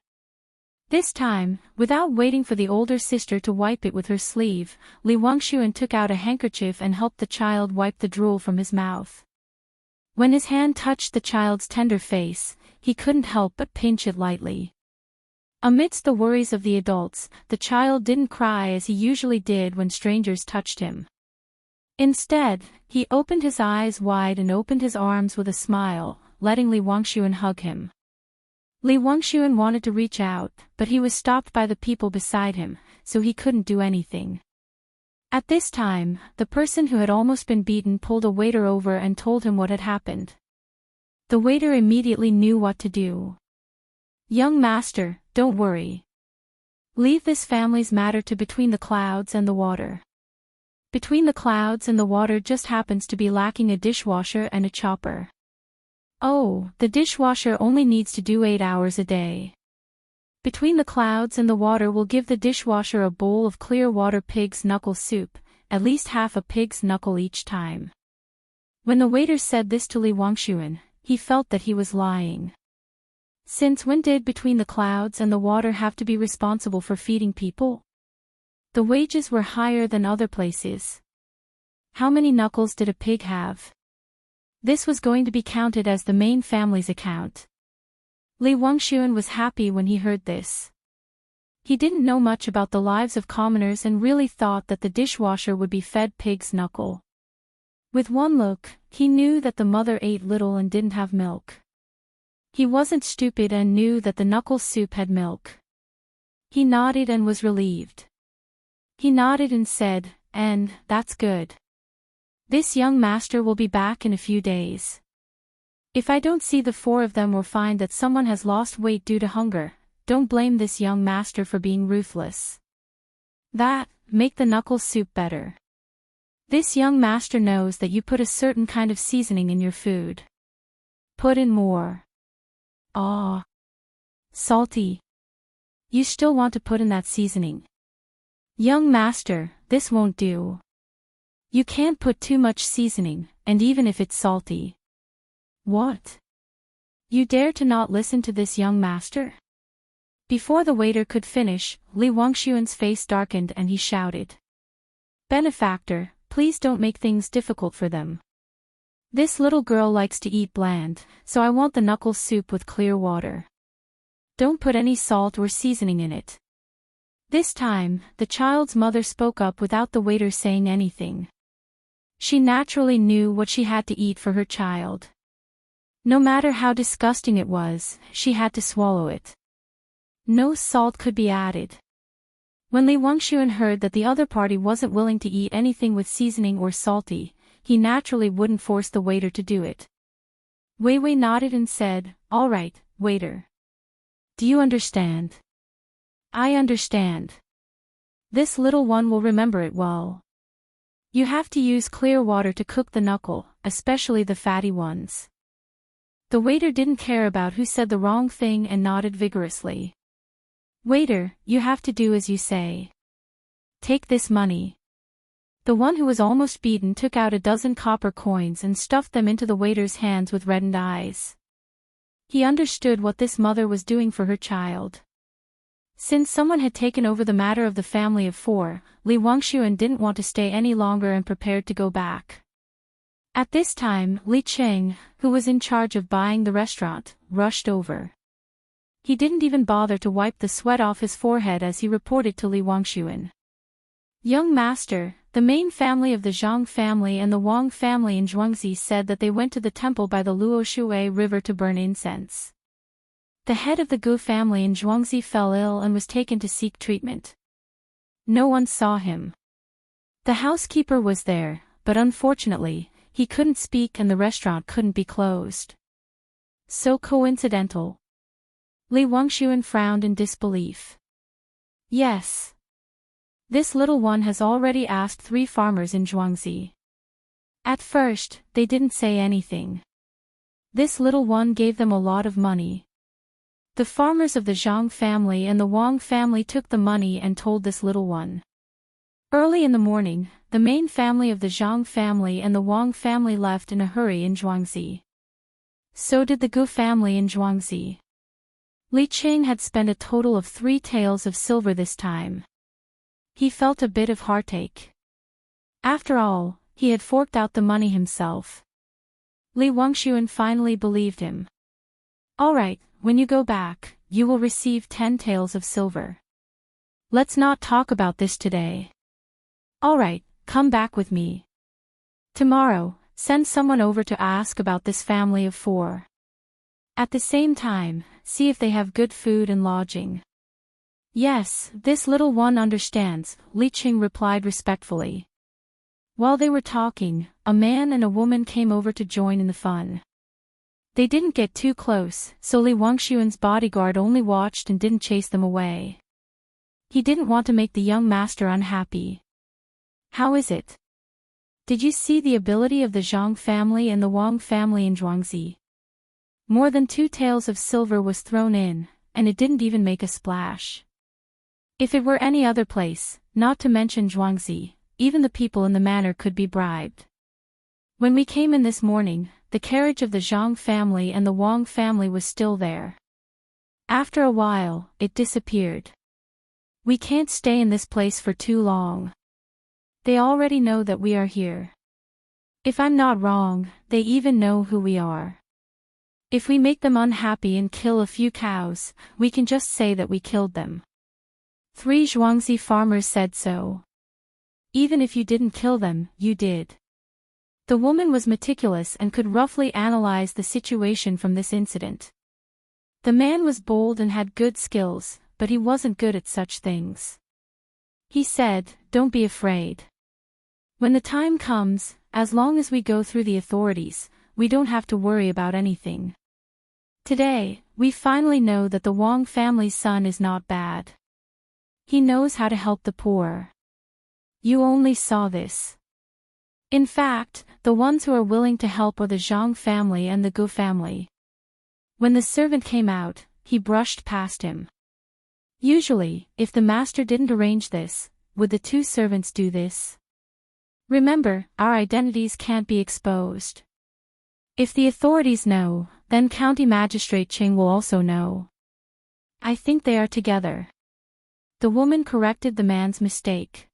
This time, without waiting for the older sister to wipe it with her sleeve, Li Wangshuan took out a handkerchief and helped the child wipe the drool from his mouth. When his hand touched the child's tender face, he couldn't help but pinch it lightly. Amidst the worries of the adults, the child didn't cry as he usually did when strangers touched him. Instead, he opened his eyes wide and opened his arms with a smile, letting Li Wangshuan hug him. Li Wangshuan wanted to reach out, but he was stopped by the people beside him, so he couldn't do anything. At this time, the person who had almost been beaten pulled a waiter over and told him what had happened. The waiter immediately knew what to do. "Young master, don't worry. Leave this family's matter to between the clouds and the water. Between the clouds and the water just happens to be lacking a dishwasher and a chopper. Oh, the dishwasher only needs to do 8 hours a day. Between the clouds and the water will give the dishwasher a bowl of clear water pig's knuckle soup, at least half a pig's knuckle each time. When the waiter said this to Li Wangshuan, he felt that he was lying. Since when did Between the Clouds and the Water have to be responsible for feeding people? The wages were higher than other places. How many knuckles did a pig have? This was going to be counted as the main family's account. Li Wangshuan was happy when he heard this. He didn't know much about the lives of commoners and really thought that the dishwasher would be fed pig's knuckle. With one look, he knew that the mother ate little and didn't have milk. He wasn't stupid and knew that the knuckle soup had milk. He nodded and was relieved. He nodded and said, "And, that's good. This young master will be back in a few days. If I don't see the four of them or find that someone has lost weight due to hunger, don't blame this young master for being ruthless. Make the knuckle soup better. This young master knows that you put a certain kind of seasoning in your food. Put in more. Salty. You still want to put in that seasoning. Young master, this won't do. You can't put too much seasoning, and even if it's salty." "What? You dare to not listen to this young master?" Before the waiter could finish, Li Wangshuan's face darkened and he shouted, "Benefactor, please don't make things difficult for them. This little girl likes to eat bland, so I want the knuckle soup with clear water. Don't put any salt or seasoning in it." This time, the child's mother spoke up without the waiter saying anything. She naturally knew what she had to eat for her child. No matter how disgusting it was, she had to swallow it. No salt could be added. When Li Wangshuan heard that the other party wasn't willing to eat anything with seasoning or salty, he naturally wouldn't force the waiter to do it. Wei Wei nodded and said, "All right, waiter. Do you understand?" "I understand. This little one will remember it well. You have to use clear water to cook the knuckle, especially the fatty ones." The waiter didn't care about who said the wrong thing and nodded vigorously. "Waiter, you have to do as you say. Take this money." The one who was almost beaten took out a dozen copper coins and stuffed them into the waiter's hands with reddened eyes. He understood what this mother was doing for her child. Since someone had taken over the matter of the family of four, Li Wangshuan didn't want to stay any longer and prepared to go back. At this time, Li Cheng, who was in charge of buying the restaurant, rushed over. He didn't even bother to wipe the sweat off his forehead as he reported to Li Wangshuan. "Young master, the main family of the Zhang family and the Wang family in Zhuangzi said that they went to the temple by the Luoshui River to burn incense. The head of the Gu family in Zhuangzi fell ill and was taken to seek treatment. No one saw him. The housekeeper was there, but unfortunately, he couldn't speak and the restaurant couldn't be closed. So coincidental." Li Wangshuan frowned in disbelief. "Yes. This little one has already asked 3 farmers in Zhuangzi. At first, they didn't say anything. This little one gave them a lot of money. The farmers of the Zhang family and the Wang family took the money and told this little one. Early in the morning, the main family of the Zhang family and the Wang family left in a hurry in Zhuangzi. So did the Gu family in Zhuangzi. Li Cheng had spent a total of 3 taels of silver this time. He felt a bit of heartache. After all, he had forked out the money himself. Li Wangshuan finally believed him. "All right, when you go back, you will receive 10 taels of silver. Let's not talk about this today. All right, come back with me. Tomorrow, send someone over to ask about this family of 4. At the same time, see if they have good food and lodging." "Yes, this little one understands," Li Cheng replied respectfully. While they were talking, a man and a woman came over to join in the fun. They didn't get too close, so Li Wangshuan's bodyguard only watched and didn't chase them away. He didn't want to make the young master unhappy. How is it? Did you see the ability of the Zhang family and the Wang family in Zhuangzi? More than 2 taels of silver was thrown in, and it didn't even make a splash. If it were any other place, not to mention Zhuangzi, even the people in the manor could be bribed. When we came in this morning, the carriage of the Zhang family and the Wang family was still there. After a while, it disappeared. We can't stay in this place for too long. They already know that we are here. If I'm not wrong, they even know who we are. If we make them unhappy and kill a few cows, we can just say that we killed them. 3 Zhuangzi farmers said so. Even if you didn't kill them, you did. The woman was meticulous and could roughly analyze the situation from this incident. The man was bold and had good skills, but he wasn't good at such things. He said, "Don't be afraid. When the time comes, as long as we go through the authorities, we don't have to worry about anything. Today, we finally know that the Wang family's son is not bad. He knows how to help the poor. You only saw this. In fact, the ones who are willing to help are the Zhang family and the Gu family." When the servant came out, he brushed past him. Usually, if the master didn't arrange this, would the 2 servants do this? Remember, our identities can't be exposed. If the authorities know, then County Magistrate Ching will also know. I think they are together. The woman corrected the man's mistake.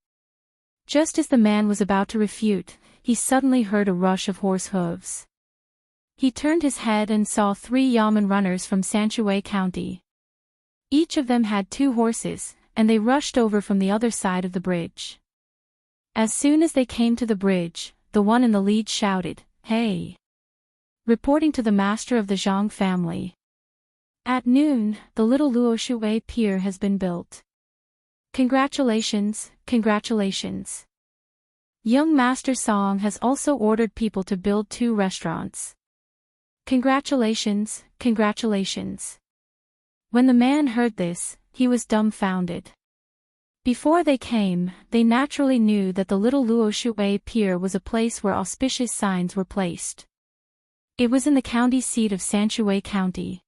Just as the man was about to refute, he suddenly heard a rush of horse hooves. He turned his head and saw 3 yamen runners from Sanshui County. Each of them had 2 horses, and they rushed over from the other side of the bridge. As soon as they came to the bridge, the one in the lead shouted, "Hey!" reporting to the master of the Zhang family. At noon, the little Luoshui pier has been built. Congratulations, congratulations. Young Master Song has also ordered people to build 2 restaurants. Congratulations, congratulations. When the man heard this, he was dumbfounded. Before they came, they naturally knew that the little Luoshui pier was a place where auspicious signs were placed. It was in the county seat of Sanshui County.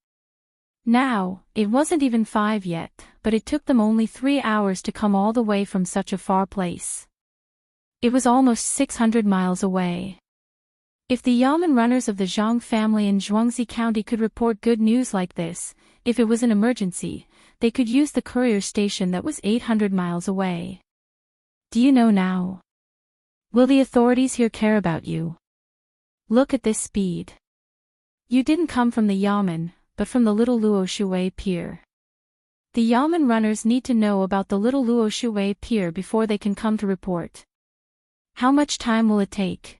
Now, it wasn't even 5 yet, but it took them only 3 hours to come all the way from such a far place. It was almost 600 miles away. If the yamen runners of the Zhang family in Zhuangzi County could report good news like this, if it was an emergency, they could use the courier station that was 800 miles away. Do you know now? Will the authorities here care about you? Look at this speed. You didn't come from the yamen, but from the little Luoshui pier. The yamen runners need to know about the little Luoshui pier before they can come to report. How much time will it take?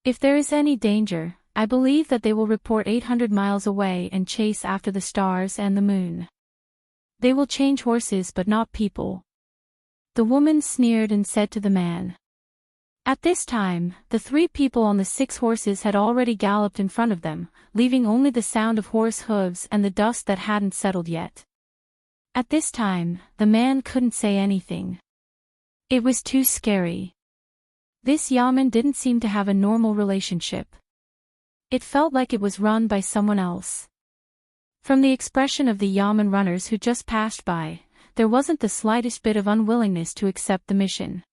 If there is any danger, I believe that they will report 800 miles away and chase after the stars and the moon. They will change horses but not people. The woman sneered and said to the man. At this time, the 3 people on the 6 horses had already galloped in front of them, leaving only the sound of horse hooves and the dust that hadn't settled yet. At this time, the man couldn't say anything. It was too scary. This yamen didn't seem to have a normal relationship. It felt like it was run by someone else. From the expression of the yamen runners who just passed by, there wasn't the slightest bit of unwillingness to accept the mission.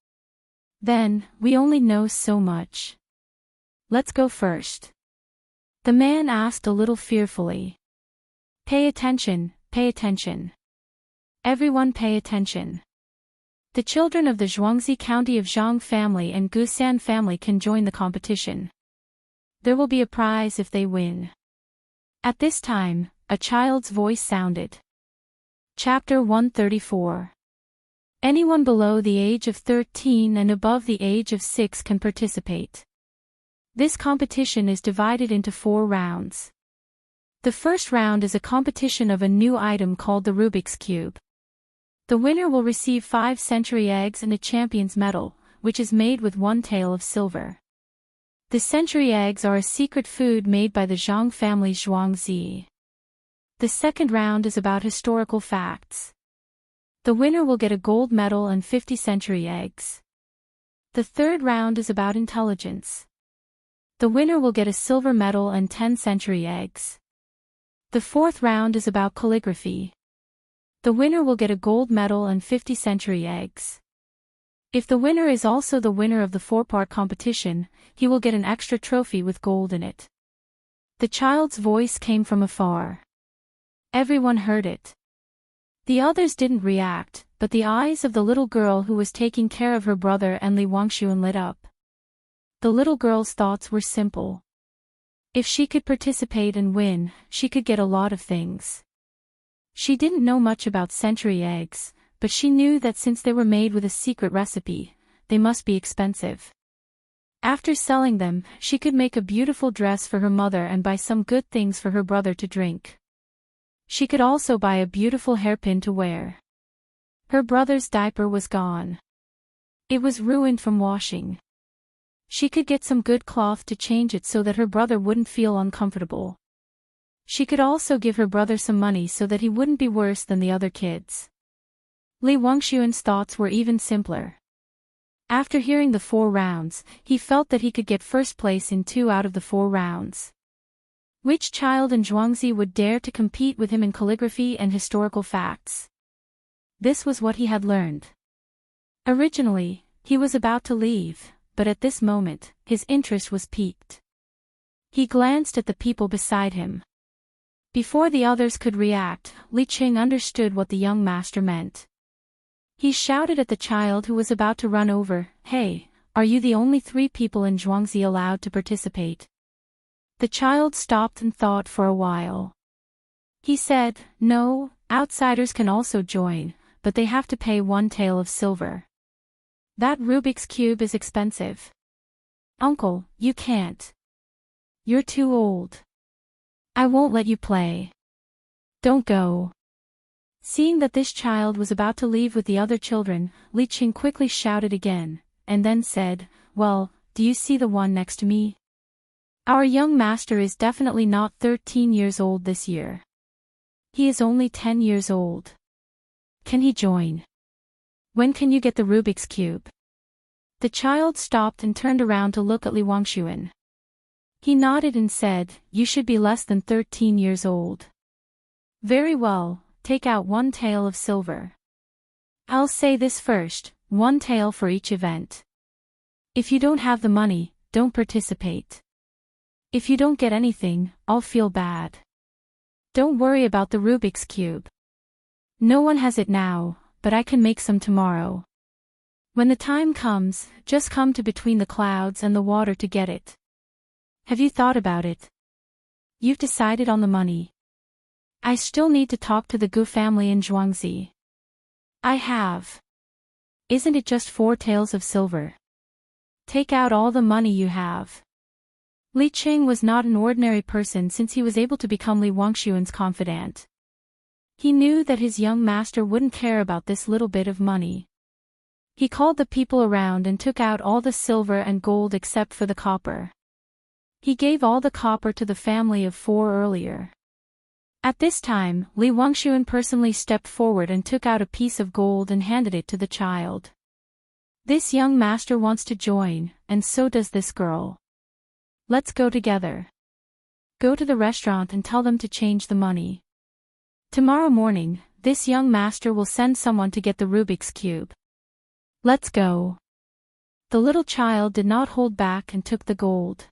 Then, we only know so much. Let's go first. The man asked a little fearfully. Pay attention, pay attention. Everyone pay attention. The children of the Zhuangzi County of Zhang family and Gusan family can join the competition. There will be a prize if they win. At this time, a child's voice sounded. Chapter 134. Anyone below the age of 13 and above the age of 6 can participate. This competition is divided into 4 rounds. The first round is a competition of a new item called the Rubik's Cube. The winner will receive 5 century eggs and a champion's medal, which is made with 1 tael of silver. The century eggs are a secret food made by the Zhang family's Zhuangzi. The second round is about historical facts. The winner will get a gold medal and 50 century eggs. The third round is about intelligence. The winner will get a silver medal and 10 century eggs. The fourth round is about calligraphy. The winner will get a gold medal and 50 century eggs. If the winner is also the winner of the 4-part competition, he will get an extra trophy with gold in it. The child's voice came from afar. Everyone heard it. The others didn't react, but the eyes of the little girl who was taking care of her brother and Li Wangxuan lit up. The little girl's thoughts were simple. If she could participate and win, she could get a lot of things. She didn't know much about century eggs, but she knew that since they were made with a secret recipe, they must be expensive. After selling them, she could make a beautiful dress for her mother and buy some good things for her brother to drink. She could also buy a beautiful hairpin to wear. Her brother's diaper was gone. It was ruined from washing. She could get some good cloth to change it so that her brother wouldn't feel uncomfortable. She could also give her brother some money so that he wouldn't be worse than the other kids. Li Wangxuan's thoughts were even simpler. After hearing the 4 rounds, he felt that he could get first place in 2 out of the 4 rounds. Which child in Zhuangzi would dare to compete with him in calligraphy and historical facts? This was what he had learned. Originally, he was about to leave, but at this moment, his interest was piqued. He glanced at the people beside him. Before the others could react, Li Qing understood what the young master meant. He shouted at the child who was about to run over, "Hey, are you the only 3 people in Zhuangzi allowed to participate?" The child stopped and thought for a while. He said, "No, outsiders can also join, but they have to pay 1 tael of silver. That Rubik's Cube is expensive. Uncle, you can't. You're too old. I won't let you play. Don't go." Seeing that this child was about to leave with the other children, Li Qing quickly shouted again, and then said, "Well, do you see the one next to me? Our young master is definitely not 13 years old this year. He is only 10 years old. Can he join? When can you get the Rubik's Cube?" The child stopped and turned around to look at Li Wangxuan. He nodded and said, "You should be less than 13 years old. Very well, take out 1 tael of silver. I'll say this first, 1 tael for each event. If you don't have the money, don't participate. If you don't get anything, I'll feel bad. Don't worry about the Rubik's Cube. No one has it now, but I can make some tomorrow. When the time comes, just come to between the clouds and the water to get it. Have you thought about it? You've decided on the money. I still need to talk to the Gu family in Zhuangzi." "I have. Isn't it just 4 taels of silver? Take out all the money you have." Li Qing was not an ordinary person since he was able to become Li Wangxuan's confidant. He knew that his young master wouldn't care about this little bit of money. He called the people around and took out all the silver and gold except for the copper. He gave all the copper to the family of 4 earlier. At this time, Li Wangxuan personally stepped forward and took out a piece of gold and handed it to the child. This young master wants to join, and so does this girl. Let's go together. Go to the restaurant and tell them to change the money. Tomorrow morning, this young master will send someone to get the Rubik's Cube. Let's go." The little child did not hold back and took the gold.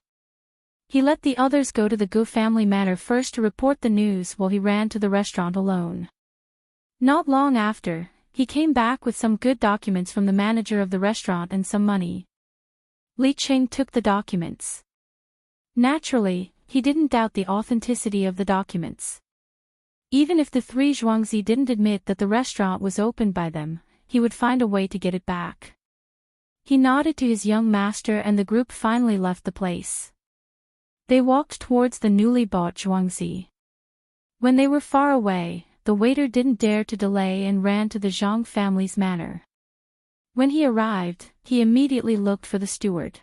He let the others go to the Gu family manor first to report the news while he ran to the restaurant alone. Not long after, he came back with some good documents from the manager of the restaurant and some money. Li Qing took the documents. Naturally, he didn't doubt the authenticity of the documents. Even if the 3 Zhuangzi didn't admit that the restaurant was opened by them, he would find a way to get it back. He nodded to his young master and the group finally left the place. They walked towards the newly bought Zhuangzi. When they were far away, the waiter didn't dare to delay and ran to the Zhang family's manor. When he arrived, he immediately looked for the steward.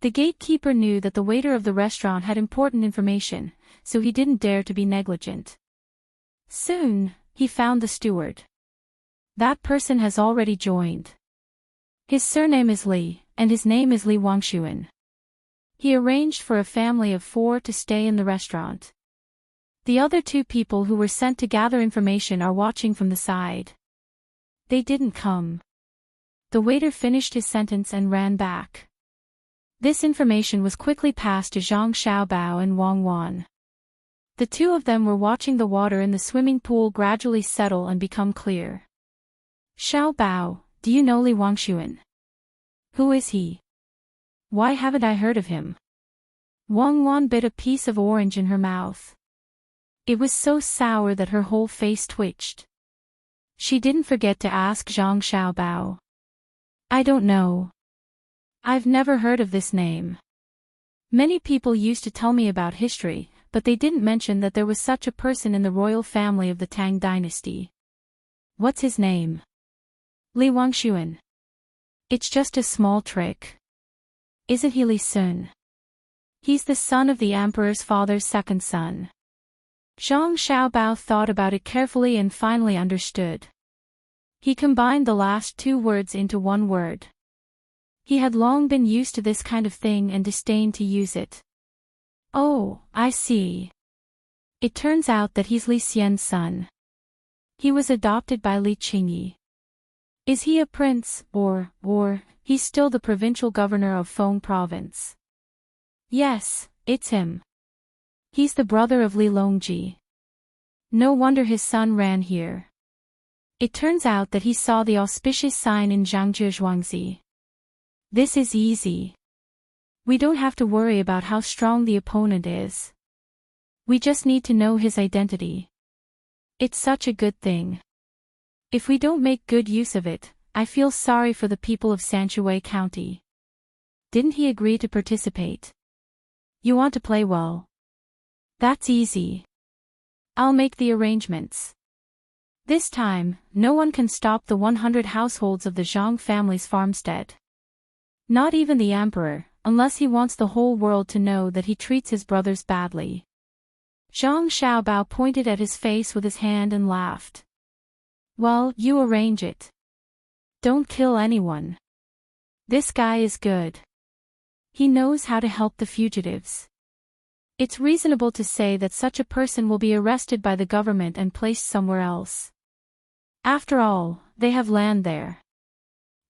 The gatekeeper knew that the waiter of the restaurant had important information, so he didn't dare to be negligent. Soon, he found the steward. That person has already joined. His surname is Li, and his name is Li Wangshuan. He arranged for a family of 4 to stay in the restaurant. The other 2 people who were sent to gather information are watching from the side. They didn't come. The waiter finished his sentence and ran back. This information was quickly passed to Zhang Xiaobao and Wang Wan. The 2 of them were watching the water in the swimming pool gradually settle and become clear. Xiaobao, do you know Li Wangshuan? Who is he? Why haven't I heard of him? Wang Wan bit a piece of orange in her mouth. It was so sour that her whole face twitched. She didn't forget to ask Zhang Xiaobao. I don't know. I've never heard of this name. Many people used to tell me about history, but they didn't mention that there was such a person in the royal family of the Tang dynasty. What's his name? Li Wangshuan. It's just a small trick. Isn't he Li Sun? He's the son of the emperor's father's second son. Zhang Xiaobao thought about it carefully and finally understood. He combined the last 2 words into one word. He had long been used to this kind of thing and disdained to use it. Oh, I see. It turns out that he's Li Xian's son. He was adopted by Li Qingyi. Is he a prince, or he's still the provincial governor of Feng province? Yes, it's him. He's the brother of Li Longji. No wonder his son ran here. It turns out that he saw the auspicious sign in Zhangzhe Zhuangzi. This is easy. We don't have to worry about how strong the opponent is. We just need to know his identity. It's such a good thing. If we don't make good use of it, I feel sorry for the people of Sanshui County. Didn't he agree to participate? You want to play well? That's easy. I'll make the arrangements. This time, no one can stop the 100 households of the Zhang family's farmstead. Not even the emperor, unless he wants the whole world to know that he treats his brothers badly. Zhang Xiaobao pointed at his face with his hand and laughed. Well, you arrange it. Don't kill anyone. This guy is good. He knows how to help the fugitives. It's reasonable to say that such a person will be arrested by the government and placed somewhere else. After all, they have land there.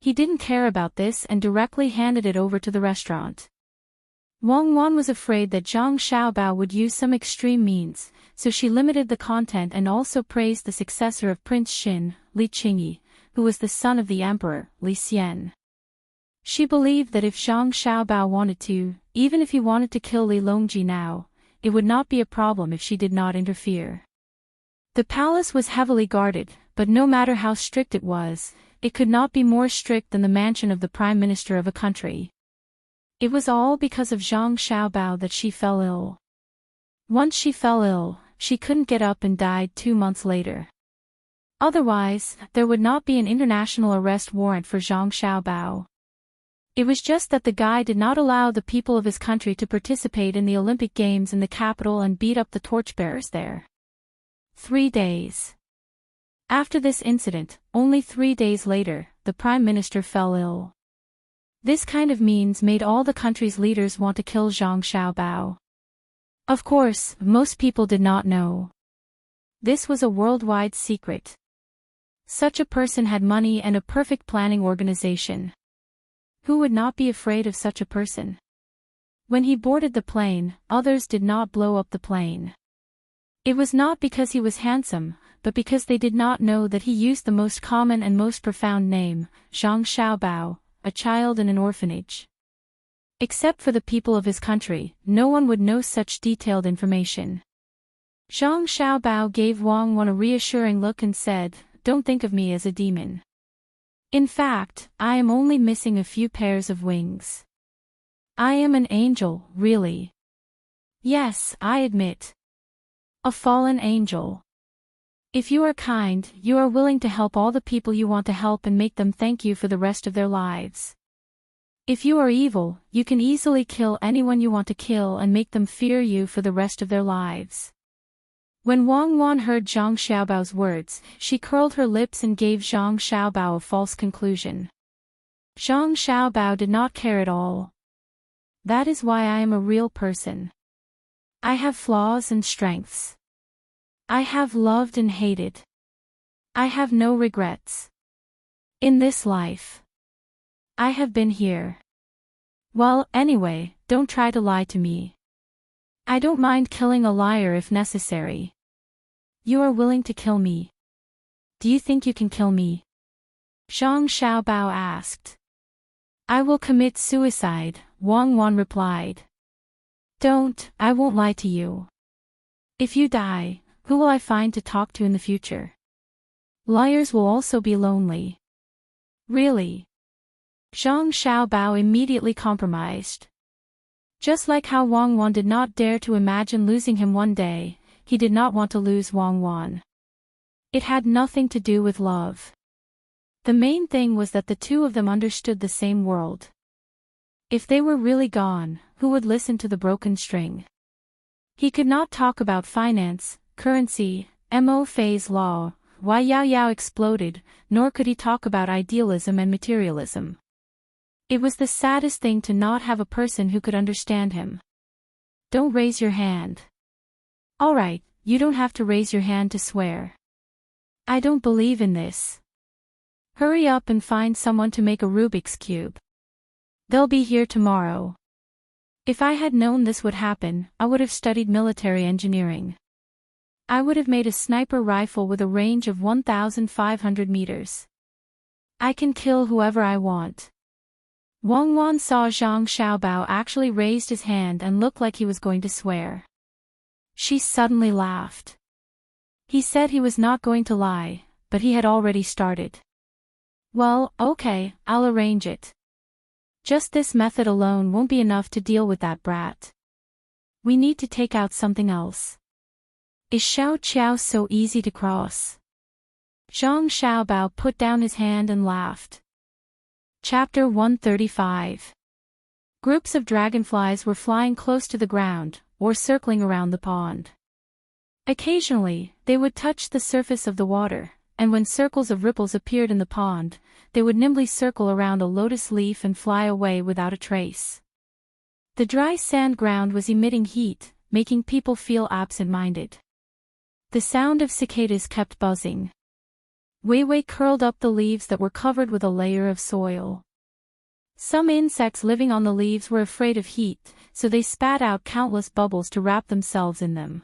He didn't care about this and directly handed it over to the restaurant. Wang Wan was afraid that Zhang Xiaobao would use some extreme means, so she limited the content and also praised the successor of Prince Xin, Li Qingyi, who was the son of the emperor, Li Xian. She believed that if Zhang Xiaobao wanted to, even if he wanted to kill Li Longji now, it would not be a problem if she did not interfere. The palace was heavily guarded, but no matter how strict it was, it could not be more strict than the mansion of the prime minister of a country. It was all because of Zhang Xiaobao that she fell ill. Once she fell ill, she couldn't get up and died 2 months later. Otherwise, there would not be an international arrest warrant for Zhang Xiaobao. It was just that the guy did not allow the people of his country to participate in the Olympic Games in the capital and beat up the torchbearers there. 3 days. After this incident, only 3 days later, the prime minister fell ill. This kind of means made all the country's leaders want to kill Zhang Xiaobao. Of course, most people did not know. This was a worldwide secret. Such a person had money and a perfect planning organization. Who would not be afraid of such a person? When he boarded the plane, others did not blow up the plane. It was not because he was handsome, but because they did not know that he used the most common and most profound name, Zhang Xiaobao, a child in an orphanage. Except for the people of his country, no one would know such detailed information. Zhang Xiaobao gave Wang Wan a reassuring look and said, "Don't think of me as a demon. In fact, I am only missing a few pairs of wings. I am an angel, really. Yes, I admit. A fallen angel. If you are kind, you are willing to help all the people you want to help and make them thank you for the rest of their lives. If you are evil, you can easily kill anyone you want to kill and make them fear you for the rest of their lives." When Wang Wan heard Zhang Xiaobao's words, she curled her lips and gave Zhang Xiaobao a false conclusion. Zhang Xiaobao did not care at all. That is why I am a real person. I have flaws and strengths. I have loved and hated. I have no regrets. In this life. I have been here. Well, anyway, don't try to lie to me. I don't mind killing a liar if necessary. You are willing to kill me. Do you think you can kill me? Zhang Xiaobao asked. I will commit suicide, Wang Wan replied. Don't, I won't lie to you. If you die, who will I find to talk to in the future? Liars will also be lonely. Really? Zhang Xiaobao immediately compromised. Just like how Wang Wan did not dare to imagine losing him one day, he did not want to lose Wang Wan. It had nothing to do with love. The main thing was that the two of them understood the same world. If they were really gone, who would listen to the broken string? He could not talk about finance, currency, mo phase law, why Yao Yao exploded, nor could he talk about idealism and materialism. It was the saddest thing to not have a person who could understand him. Don't raise your hand. Alright, you don't have to raise your hand to swear. I don't believe in this. Hurry up and find someone to make a Rubik's Cube. They'll be here tomorrow. If I had known this would happen, I would have studied military engineering. I would have made a sniper rifle with a range of 1,500 meters. I can kill whoever I want. Wang Wan saw Zhang Xiaobao actually raised his hand and looked like he was going to swear. She suddenly laughed. He said he was not going to lie, but he had already started. Well, okay, I'll arrange it. Just this method alone won't be enough to deal with that brat. We need to take out something else. Is Xiao Qiao so easy to cross? Zhang Xiaobao put down his hand and laughed. Chapter 135. Groups of dragonflies were flying close to the ground, or circling around the pond. Occasionally, they would touch the surface of the water, and when circles of ripples appeared in the pond, they would nimbly circle around a lotus leaf and fly away without a trace. The dry sand ground was emitting heat, making people feel absent-minded. The sound of cicadas kept buzzing. Wei Wei curled up the leaves that were covered with a layer of soil. Some insects living on the leaves were afraid of heat, so they spat out countless bubbles to wrap themselves in them.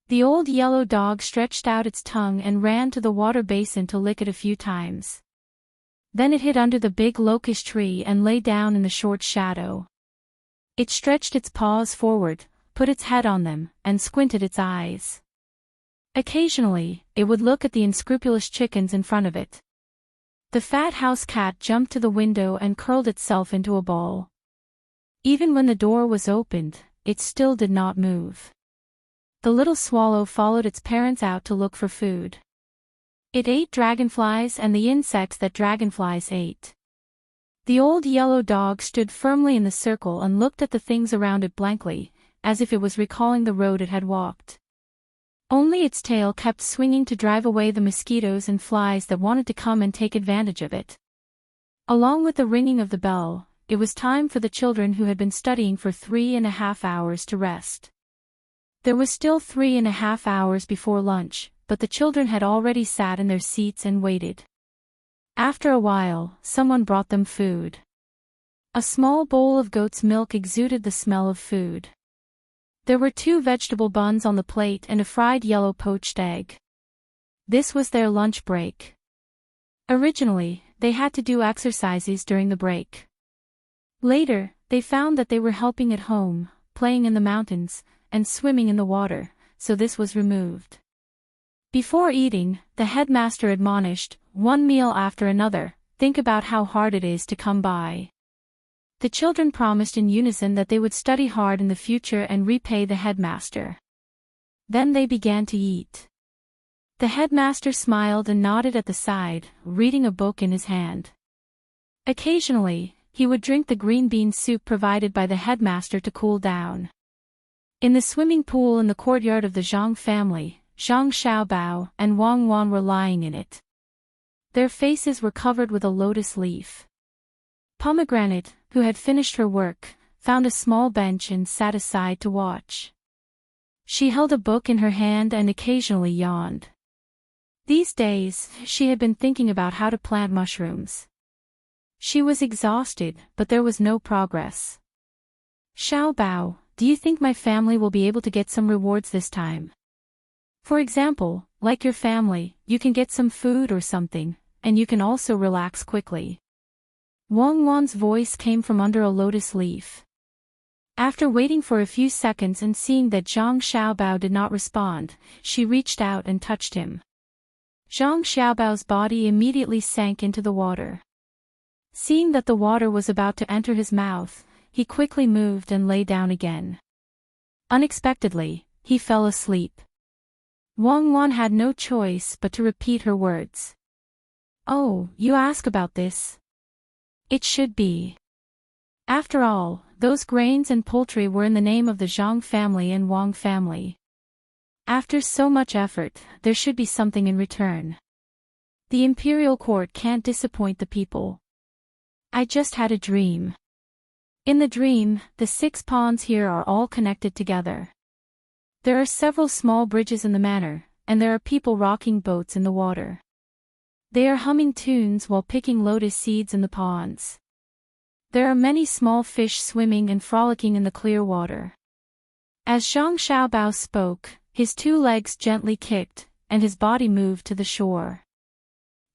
The old yellow dog stretched out its tongue and ran to the water basin to lick it a few times. Then it hid under the big locust tree and lay down in the short shadow. It stretched its paws forward, put its head on them, and squinted its eyes. Occasionally, it would look at the unscrupulous chickens in front of it. The fat house cat jumped to the window and curled itself into a ball. Even when the door was opened, it still did not move. The little swallow followed its parents out to look for food. It ate dragonflies and the insects that dragonflies ate. The old yellow dog stood firmly in the circle and looked at the things around it blankly, as if it was recalling the road it had walked. Only its tail kept swinging to drive away the mosquitoes and flies that wanted to come and take advantage of it. Along with the ringing of the bell, it was time for the children who had been studying for 3.5 hours to rest. There was still 3.5 hours before lunch, but the children had already sat in their seats and waited. After a while, someone brought them food. A small bowl of goat's milk exuded the smell of food. There were 2 vegetable buns on the plate and a fried yellow poached egg. This was their lunch break. Originally, they had to do exercises during the break. Later, they found that they were helping at home, playing in the mountains, and swimming in the water, so this was removed. Before eating, the headmaster admonished, one meal after another, think about how hard it is to come by. The children promised in unison that they would study hard in the future and repay the headmaster. Then they began to eat. The headmaster smiled and nodded at the side, reading a book in his hand. Occasionally, he would drink the green bean soup provided by the headmaster to cool down. In the swimming pool in the courtyard of the Zhang family, Zhang Xiaobao and Wang Wan were lying in it. Their faces were covered with a lotus leaf. Pomegranate, who had finished her work, found a small bench and sat aside to watch. She held a book in her hand and occasionally yawned. These days, she had been thinking about how to plant mushrooms. She was exhausted, but there was no progress. Xiaobao, do you think my family will be able to get some rewards this time? For example, like your family, you can get some food or something, and you can also relax quickly. Wang Wan's voice came from under a lotus leaf. After waiting for a few seconds and seeing that Zhang Xiaobao did not respond, she reached out and touched him. Zhang Xiaobao's body immediately sank into the water. Seeing that the water was about to enter his mouth, he quickly moved and lay down again. Unexpectedly, he fell asleep. Wang Wan had no choice but to repeat her words. "Oh, you ask about this? It should be. After all, those grains and poultry were in the name of the Zhang family and Wang family. After so much effort, there should be something in return. The imperial court can't disappoint the people. I just had a dream. In the dream, the 6 ponds here are all connected together. There are several small bridges in the manor, and there are people rocking boats in the water. They are humming tunes while picking lotus seeds in the ponds. There are many small fish swimming and frolicking in the clear water." As Zhang Xiaobao spoke, his 2 legs gently kicked, and his body moved to the shore.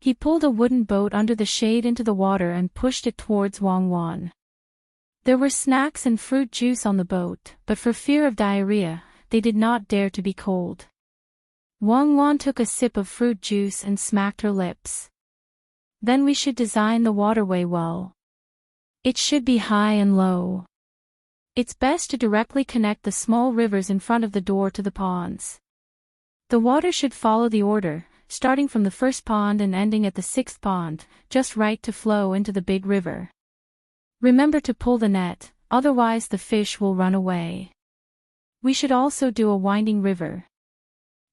He pulled a wooden boat under the shade into the water and pushed it towards Wang Wan. There were snacks and fruit juice on the boat, but for fear of diarrhea, they did not dare to be cold. Wang Wan took a sip of fruit juice and smacked her lips. "Then we should design the waterway well. It should be high and low. It's best to directly connect the small rivers in front of the door to the ponds. The water should follow the order, starting from the first pond and ending at the 6th pond, just right to flow into the big river. Remember to pull the net, otherwise the fish will run away. We should also do a winding river.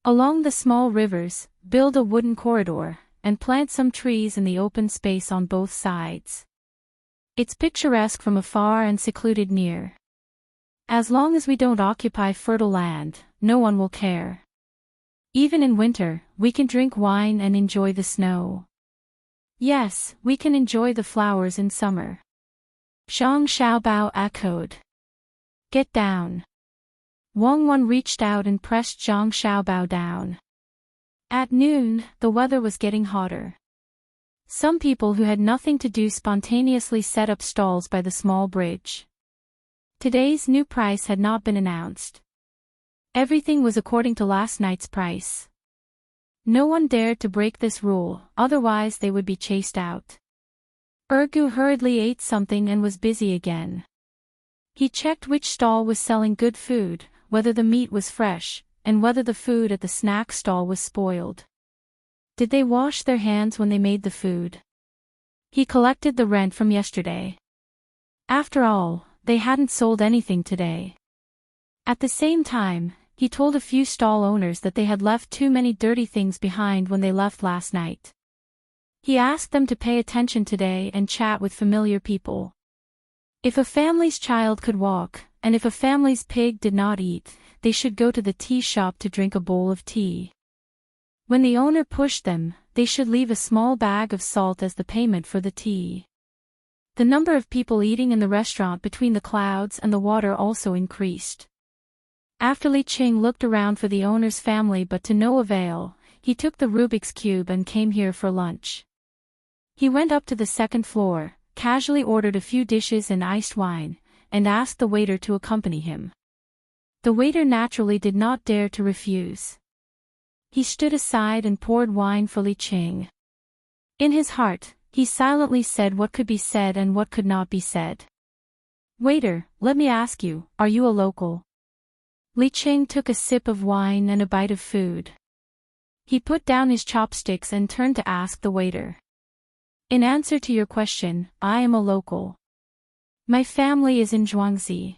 Along the small rivers, build a wooden corridor, and plant some trees in the open space on both sides. It's picturesque from afar and secluded near. As long as we don't occupy fertile land, no one will care. Even in winter, we can drink wine and enjoy the snow. Yes, we can enjoy the flowers in summer." Zhang Xiaobao echoed. "Get down." Wang Wan reached out and pressed Zhang Xiaobao down. At noon, the weather was getting hotter. Some people who had nothing to do spontaneously set up stalls by the small bridge. Today's new price had not been announced. Everything was according to last night's price. No one dared to break this rule, otherwise they would be chased out. Ergu hurriedly ate something and was busy again. He checked which stall was selling good food, whether the meat was fresh, and whether the food at the snack stall was spoiled. Did they wash their hands when they made the food? He collected the rent from yesterday. After all, they hadn't sold anything today. At the same time, he told a few stall owners that they had left too many dirty things behind when they left last night. He asked them to pay attention today and chat with familiar people. If a family's child could walk, and if a family's pig did not eat, they should go to the tea shop to drink a bowl of tea. When the owner pushed them, they should leave a small bag of salt as the payment for the tea. The number of people eating in the restaurant between the clouds and the water also increased. After Li Qing looked around for the owner's family but to no avail, he took the Rubik's Cube and came here for lunch. He went up to the 2nd floor, casually ordered a few dishes and iced wine, and asked the waiter to accompany him. The waiter naturally did not dare to refuse. He stood aside and poured wine for Li Qing. In his heart, he silently said what could be said and what could not be said. "Waiter, let me ask you, are you a local?" Li Qing took a sip of wine and a bite of food. He put down his chopsticks and turned to ask the waiter. "In answer to your question, I am a local. My family is in Zhuangzi.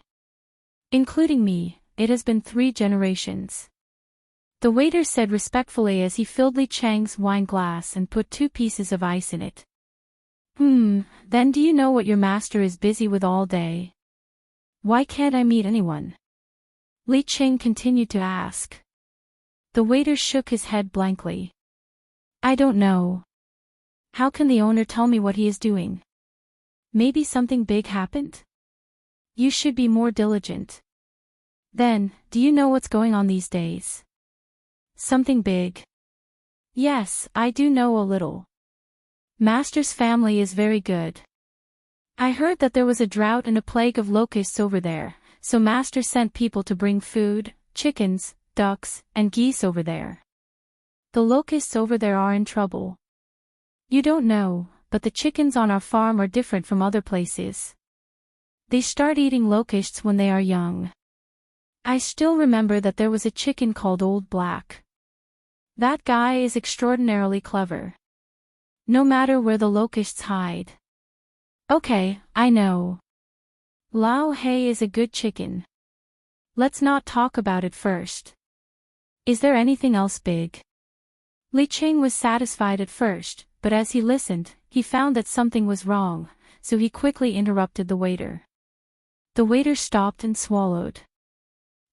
Including me, it has been 3 generations." The waiter said respectfully as he filled Li Cheng's wine glass and put 2 pieces of ice in it. Then do you know what your master is busy with all day? Why can't I meet anyone? Li Qing continued to ask. The waiter shook his head blankly. I don't know. How can the owner tell me what he is doing? Maybe something big happened? You should be more diligent. Then, do you know what's going on these days? Something big? Yes, I do know a little. Master's family is very good. I heard that there was a drought and a plague of locusts over there, so Master sent people to bring food, chickens, ducks, and geese over there. The locusts over there are in trouble. You don't know, but the chickens on our farm are different from other places. They start eating locusts when they are young. I still remember that there was a chicken called Old Black. That guy is extraordinarily clever. No matter where the locusts hide. Okay, I know. Lao Hei is a good chicken. Let's not talk about it first. Is there anything else big? Li Qing was satisfied at first, but as he listened, he found that something was wrong, so he quickly interrupted the waiter. The waiter stopped and swallowed.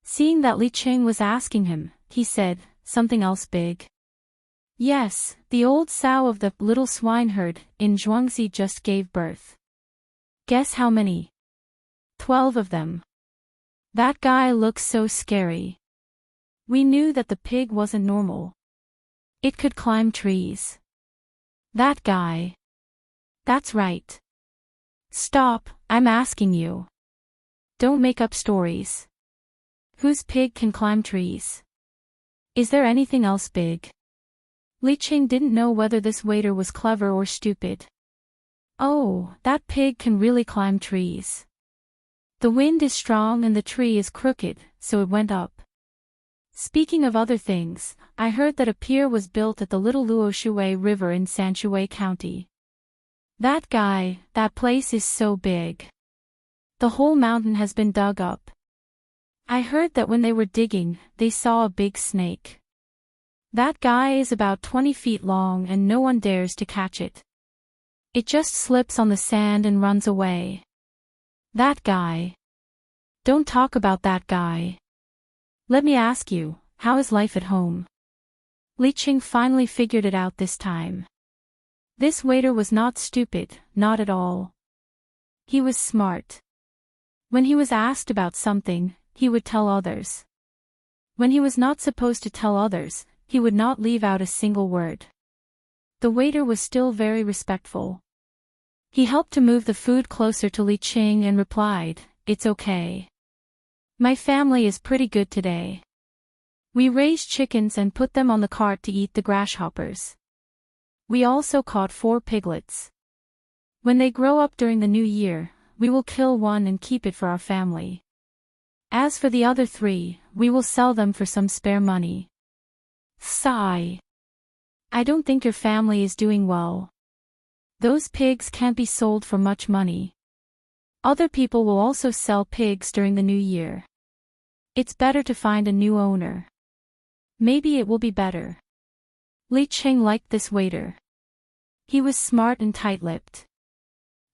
Seeing that Li Qing was asking him, he said, something else big? Yes, the old sow of the little swineherd in Zhuangzi just gave birth. Guess how many? 12 of them. That guy looks so scary. We knew that the pig wasn't normal. It could climb trees. That guy. That's right. Stop, I'm asking you. Don't make up stories. Whose pig can climb trees? Is there anything else big? Li Qing didn't know whether this waiter was clever or stupid. Oh, that pig can really climb trees. The wind is strong and the tree is crooked, so it went up. Speaking of other things, I heard that a pier was built at the Little Luoshui River in Sanshui County. That guy, that place is so big. The whole mountain has been dug up. I heard that when they were digging, they saw a big snake. That guy is about 20 feet long and no one dares to catch it. It just slips on the sand and runs away. That guy. Don't talk about that guy. Let me ask you, how is life at home? Li Qing finally figured it out this time. This waiter was not stupid, not at all. He was smart. When he was asked about something, he would tell others. When he was not supposed to tell others, he would not leave out a single word. The waiter was still very respectful. He helped to move the food closer to Li Qing and replied, "It's okay. My family is pretty good today. We raised chickens and put them on the cart to eat the grasshoppers. We also caught 4 piglets. When they grow up during the new year, we will kill one and keep it for our family. As for the other 3, we will sell them for some spare money." Sigh. I don't think your family is doing well. Those pigs can't be sold for much money. Other people will also sell pigs during the new year. It's better to find a new owner. Maybe it will be better. Li Qing liked this waiter. He was smart and tight-lipped.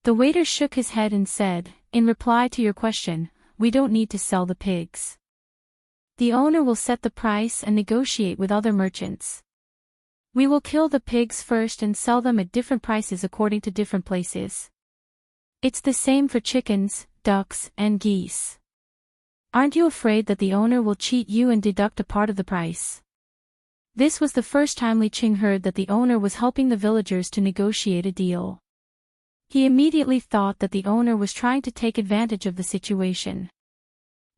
The waiter shook his head and said, "In reply to your question, we don't need to sell the pigs. The owner will set the price and negotiate with other merchants. We will kill the pigs first and sell them at different prices according to different places. It's the same for chickens, ducks, and geese. Aren't you afraid that the owner will cheat you and deduct a part of the price?" This was the first time Li Qing heard that the owner was helping the villagers to negotiate a deal. He immediately thought that the owner was trying to take advantage of the situation.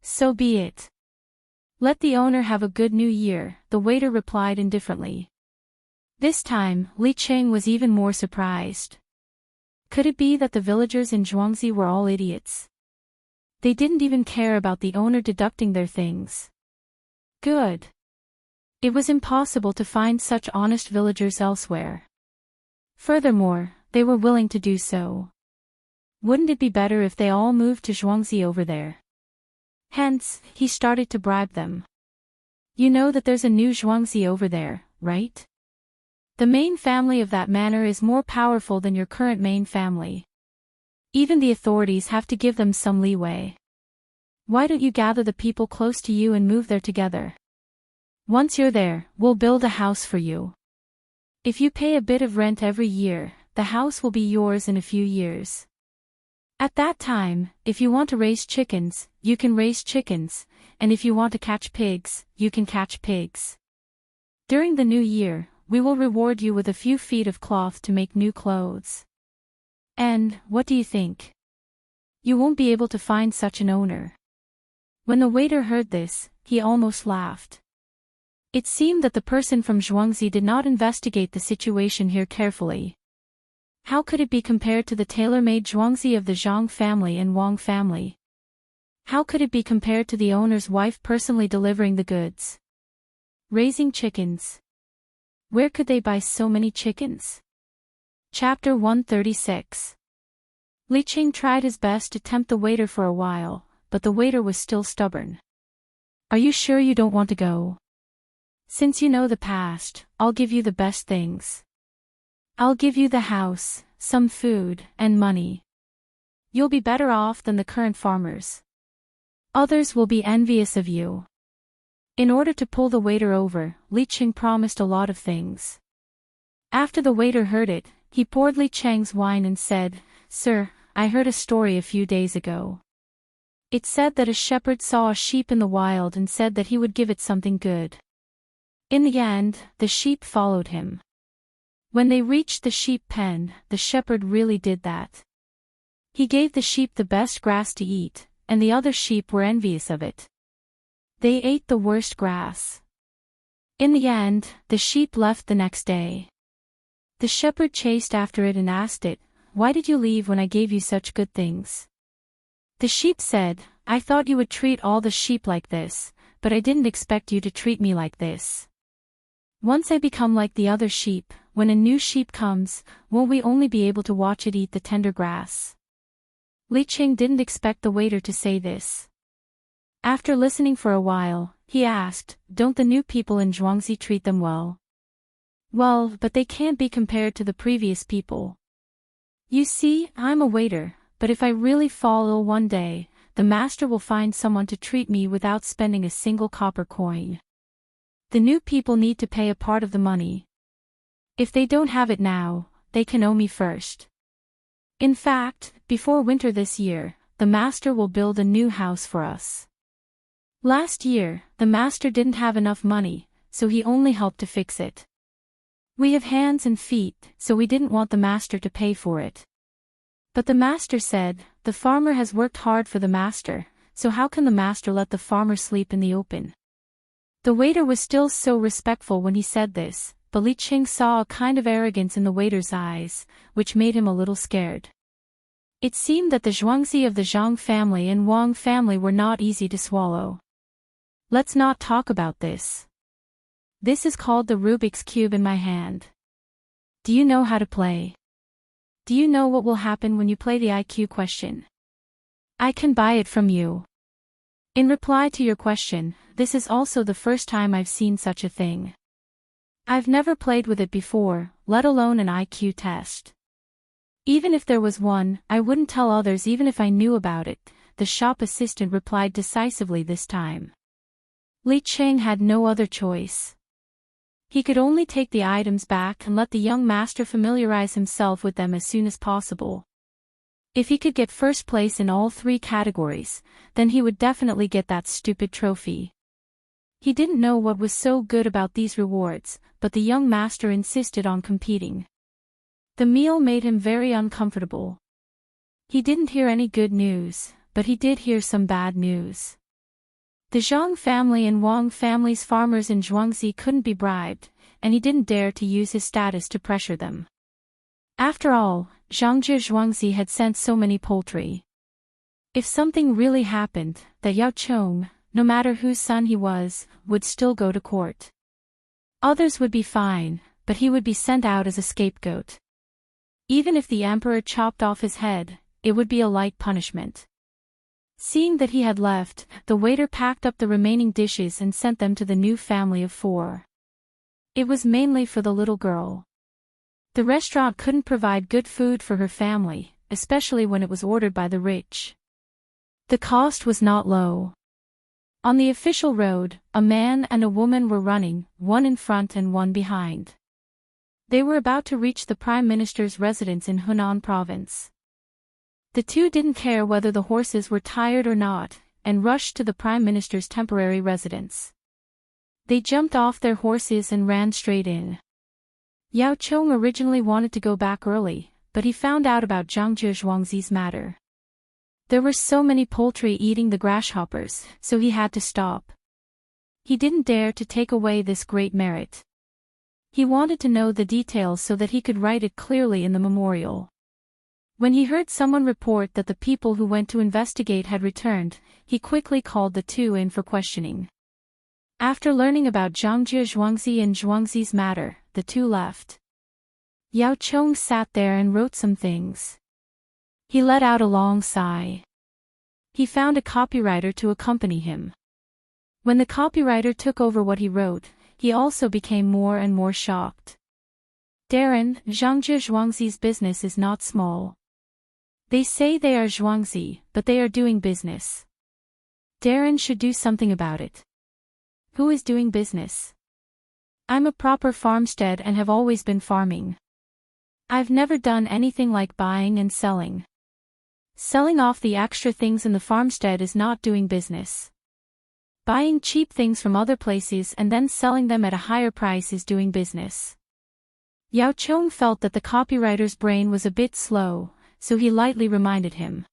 So be it. Let the owner have a good new year, the waiter replied indifferently. This time, Li Qing was even more surprised. Could it be that the villagers in Zhuangzi were all idiots? They didn't even care about the owner deducting their things. Good. It was impossible to find such honest villagers elsewhere. Furthermore, they were willing to do so. Wouldn't it be better if they all moved to Zhuangzi over there? Hence, he started to bribe them. You know that there's a new Zhuangzi over there, right? The main family of that manor is more powerful than your current main family. Even the authorities have to give them some leeway. Why don't you gather the people close to you and move there together? Once you're there, we'll build a house for you. If you pay a bit of rent every year, the house will be yours in a few years. At that time, if you want to raise chickens, you can raise chickens, and if you want to catch pigs, you can catch pigs. During the new year, we will reward you with a few feet of cloth to make new clothes. And, what do you think? You won't be able to find such an owner. When the waiter heard this, he almost laughed. It seemed that the person from Zhuangzi did not investigate the situation here carefully. How could it be compared to the tailor-made Zhuangzi of the Zhang family and Wang family? How could it be compared to the owner's wife personally delivering the goods? Raising chickens. Where could they buy so many chickens? Chapter 136. Li Qing tried his best to tempt the waiter for a while, but the waiter was still stubborn. Are you sure you don't want to go? Since you know the past, I'll give you the best things. I'll give you the house, some food, and money. You'll be better off than the current farmers. Others will be envious of you. In order to pull the waiter over, Li Qing promised a lot of things. After the waiter heard it, he poured Li Cheng's wine and said, "Sir, I heard a story a few days ago. It said that a shepherd saw a sheep in the wild and said that he would give it something good. In the end, the sheep followed him. When they reached the sheep pen, the shepherd really did that. He gave the sheep the best grass to eat, and the other sheep were envious of it. They ate the worst grass. In the end, the sheep left the next day. The shepherd chased after it and asked it, 'Why did you leave when I gave you such good things?' The sheep said, 'I thought you would treat all the sheep like this, but I didn't expect you to treat me like this. Once I become like the other sheep, when a new sheep comes, won't we only be able to watch it eat the tender grass?'" Li Qing didn't expect the waiter to say this. After listening for a while, he asked, "Don't the new people in Zhuangzi treat them well?" "Well, but they can't be compared to the previous people. You see, I'm a waiter, but if I really fall ill one day, the master will find someone to treat me without spending a single copper coin. The new people need to pay a part of the money. If they don't have it now, they can owe me first. In fact, before winter this year, the master will build a new house for us. Last year, the master didn't have enough money, so he only helped to fix it. We have hands and feet, so we didn't want the master to pay for it. But the master said, 'The farmer has worked hard for the master, so how can the master let the farmer sleep in the open?'" The waiter was still so respectful when he said this, but Li Qing saw a kind of arrogance in the waiter's eyes, which made him a little scared. It seemed that the Zhuangzi of the Zhang family and Wang family were not easy to swallow. "Let's not talk about this. This is called the Rubik's Cube in my hand. Do you know how to play? Do you know what will happen when you play the IQ question? I can buy it from you." In reply to your question, this is also the first time I've seen such a thing. I've never played with it before, let alone an IQ test. Even if there was one, I wouldn't tell others even if I knew about it, the shop assistant replied decisively this time. Li Qing had no other choice. He could only take the items back and let the young master familiarize himself with them as soon as possible. If he could get first place in all 3 categories, then he would definitely get that stupid trophy. He didn't know what was so good about these rewards, but the young master insisted on competing. The meal made him very uncomfortable. He didn't hear any good news, but he did hear some bad news. The Zhang family and Wang family's farmers in Zhuangzi couldn't be bribed, and he didn't dare to use his status to pressure them. After all, Zhangji Zhuangzi had sent so many poultry. If something really happened, that Yao Chong, no matter whose son he was, would still go to court. Others would be fine, but he would be sent out as a scapegoat. Even if the emperor chopped off his head, it would be a light punishment. Seeing that he had left, the waiter packed up the remaining dishes and sent them to the new family of 4. It was mainly for the little girl. The restaurant couldn't provide good food for her family, especially when it was ordered by the rich. The cost was not low. On the official road, a man and a woman were running, one in front and one behind. They were about to reach the Prime Minister's residence in Hunan Province. The two didn't care whether the horses were tired or not, and rushed to the Prime Minister's temporary residence. They jumped off their horses and ran straight in. Yao Chong originally wanted to go back early, but he found out about Zhang Zhuangzi's matter. There were so many poultry eating the grasshoppers, so he had to stop. He didn't dare to take away this great merit. He wanted to know the details so that he could write it clearly in the memorial. When he heard someone report that the people who went to investigate had returned, he quickly called the two in for questioning. After learning about Zhang Zhuangzi and Zhuangzi's matter, the two left. Yao Chong sat there and wrote some things. He let out a long sigh. He found a copywriter to accompany him. When the copywriter took over what he wrote, he also became more and more shocked. Darren, Zhang Zhuangzi's business is not small. They say they are Zhuangzi, but they are doing business. Darren should do something about it. Who is doing business? I'm a proper farmstead and have always been farming. I've never done anything like buying and selling. Selling off the extra things in the farmstead is not doing business. Buying cheap things from other places and then selling them at a higher price is doing business. Yao Chong felt that the copywriter's brain was a bit slow, so he lightly reminded him.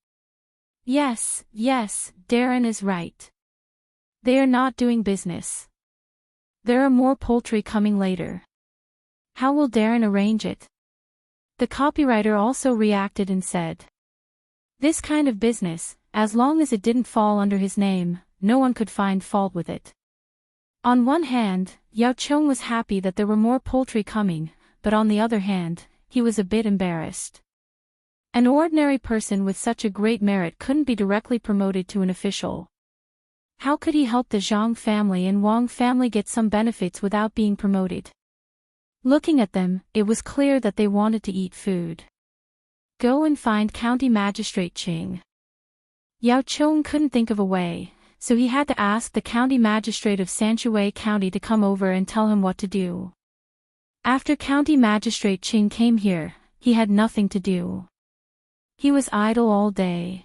Yes, Darren is right. They are not doing business. There are more poultry coming later. How will Darren arrange it? The copywriter also reacted and said. This kind of business, as long as it didn't fall under his name, no one could find fault with it. On one hand, Yao Chong was happy that there were more poultry coming, but on the other hand, he was a bit embarrassed. An ordinary person with such a great merit couldn't be directly promoted to an official. How could he help the Zhang family and Wang family get some benefits without being promoted? Looking at them, it was clear that they wanted to eat food. Go and find County Magistrate Qing. Yao Chong couldn't think of a way, so he had to ask the County Magistrate of Sanshui County to come over and tell him what to do. After County Magistrate Qing came here, he had nothing to do. He was idle all day.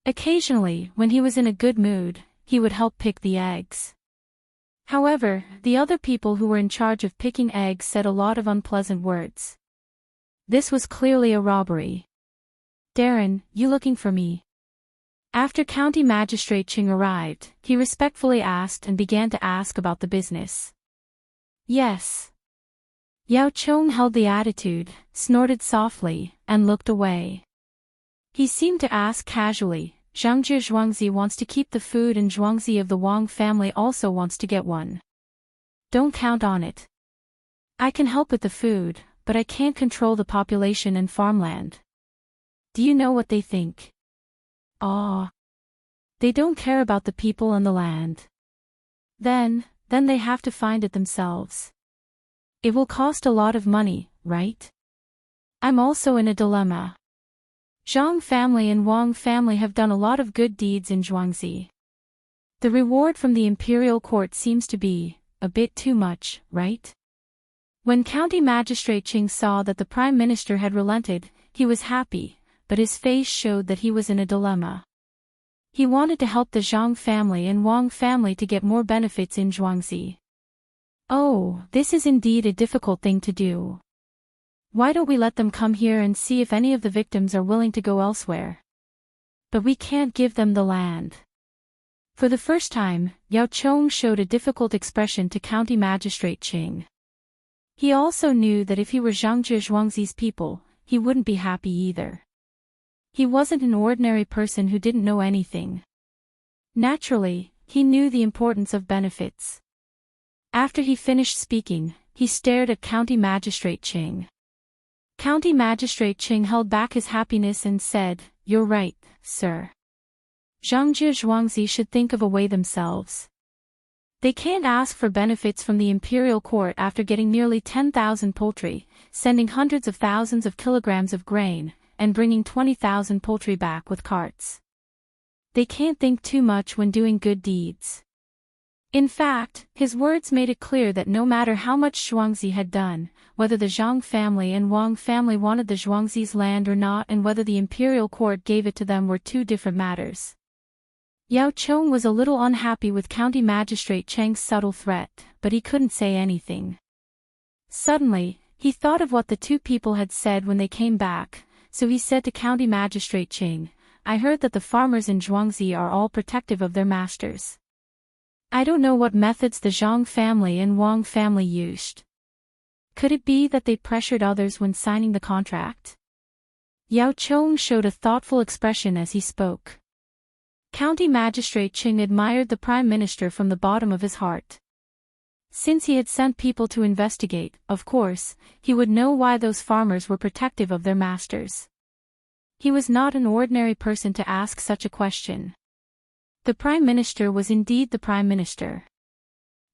Occasionally, when he was in a good mood, he would help pick the eggs. However, the other people who were in charge of picking eggs said a lot of unpleasant words. This was clearly a robbery. Darren, you looking for me? After County Magistrate Qing arrived, he respectfully asked and began to ask about the business. Yes. Yao Chong held the attitude, snorted softly, and looked away. He seemed to ask casually, Zhang Zhuangzi wants to keep the food and Zhuangzi of the Wang family also wants to get one. Don't count on it. I can help with the food, but I can't control the population and farmland. Do you know what they think? They don't care about the people and the land. Then they have to find it themselves. It will cost a lot of money, right? I'm also in a dilemma. Zhang family and Wang family have done a lot of good deeds in Zhuangzi. The reward from the imperial court seems to be a bit too much, right? When County Magistrate Qing saw that the Prime Minister had relented, he was happy, but his face showed that he was in a dilemma. He wanted to help the Zhang family and Wang family to get more benefits in Zhuangzi. Oh, this is indeed a difficult thing to do. Why don't we let them come here and see if any of the victims are willing to go elsewhere? But we can't give them the land. For the first time, Yao Chong showed a difficult expression to County Magistrate Qing. He also knew that if he were Zhang Zhuangzi's people, he wouldn't be happy either. He wasn't an ordinary person who didn't know anything. Naturally, he knew the importance of benefits. After he finished speaking, he stared at County Magistrate Qing. County Magistrate Qing held back his happiness and said, "You're right, sir. Zhang Zhuangzi should think of a way themselves. They can't ask for benefits from the imperial court after getting nearly 10,000 poultry, sending hundreds of thousands of kilograms of grain, and bringing 20,000 poultry back with carts. They can't think too much when doing good deeds. In fact, his words made it clear that no matter how much Zhuangzi had done, whether the Zhang family and Wang family wanted the Zhuangzi's land or not and whether the imperial court gave it to them were two different matters. Yao Chong was a little unhappy with County Magistrate Cheng's subtle threat, but he couldn't say anything. Suddenly, he thought of what the two people had said when they came back, so he said to County Magistrate Cheng, "I heard that the farmers in Zhuangzi are all protective of their masters. I don't know what methods the Zhang family and Wang family used. Could it be that they pressured others when signing the contract?" Yao Chong showed a thoughtful expression as he spoke. County Magistrate Cheng admired the Prime Minister from the bottom of his heart. Since he had sent people to investigate, of course, he would know why those farmers were protective of their masters. He was not an ordinary person to ask such a question. The Prime Minister was indeed the Prime Minister.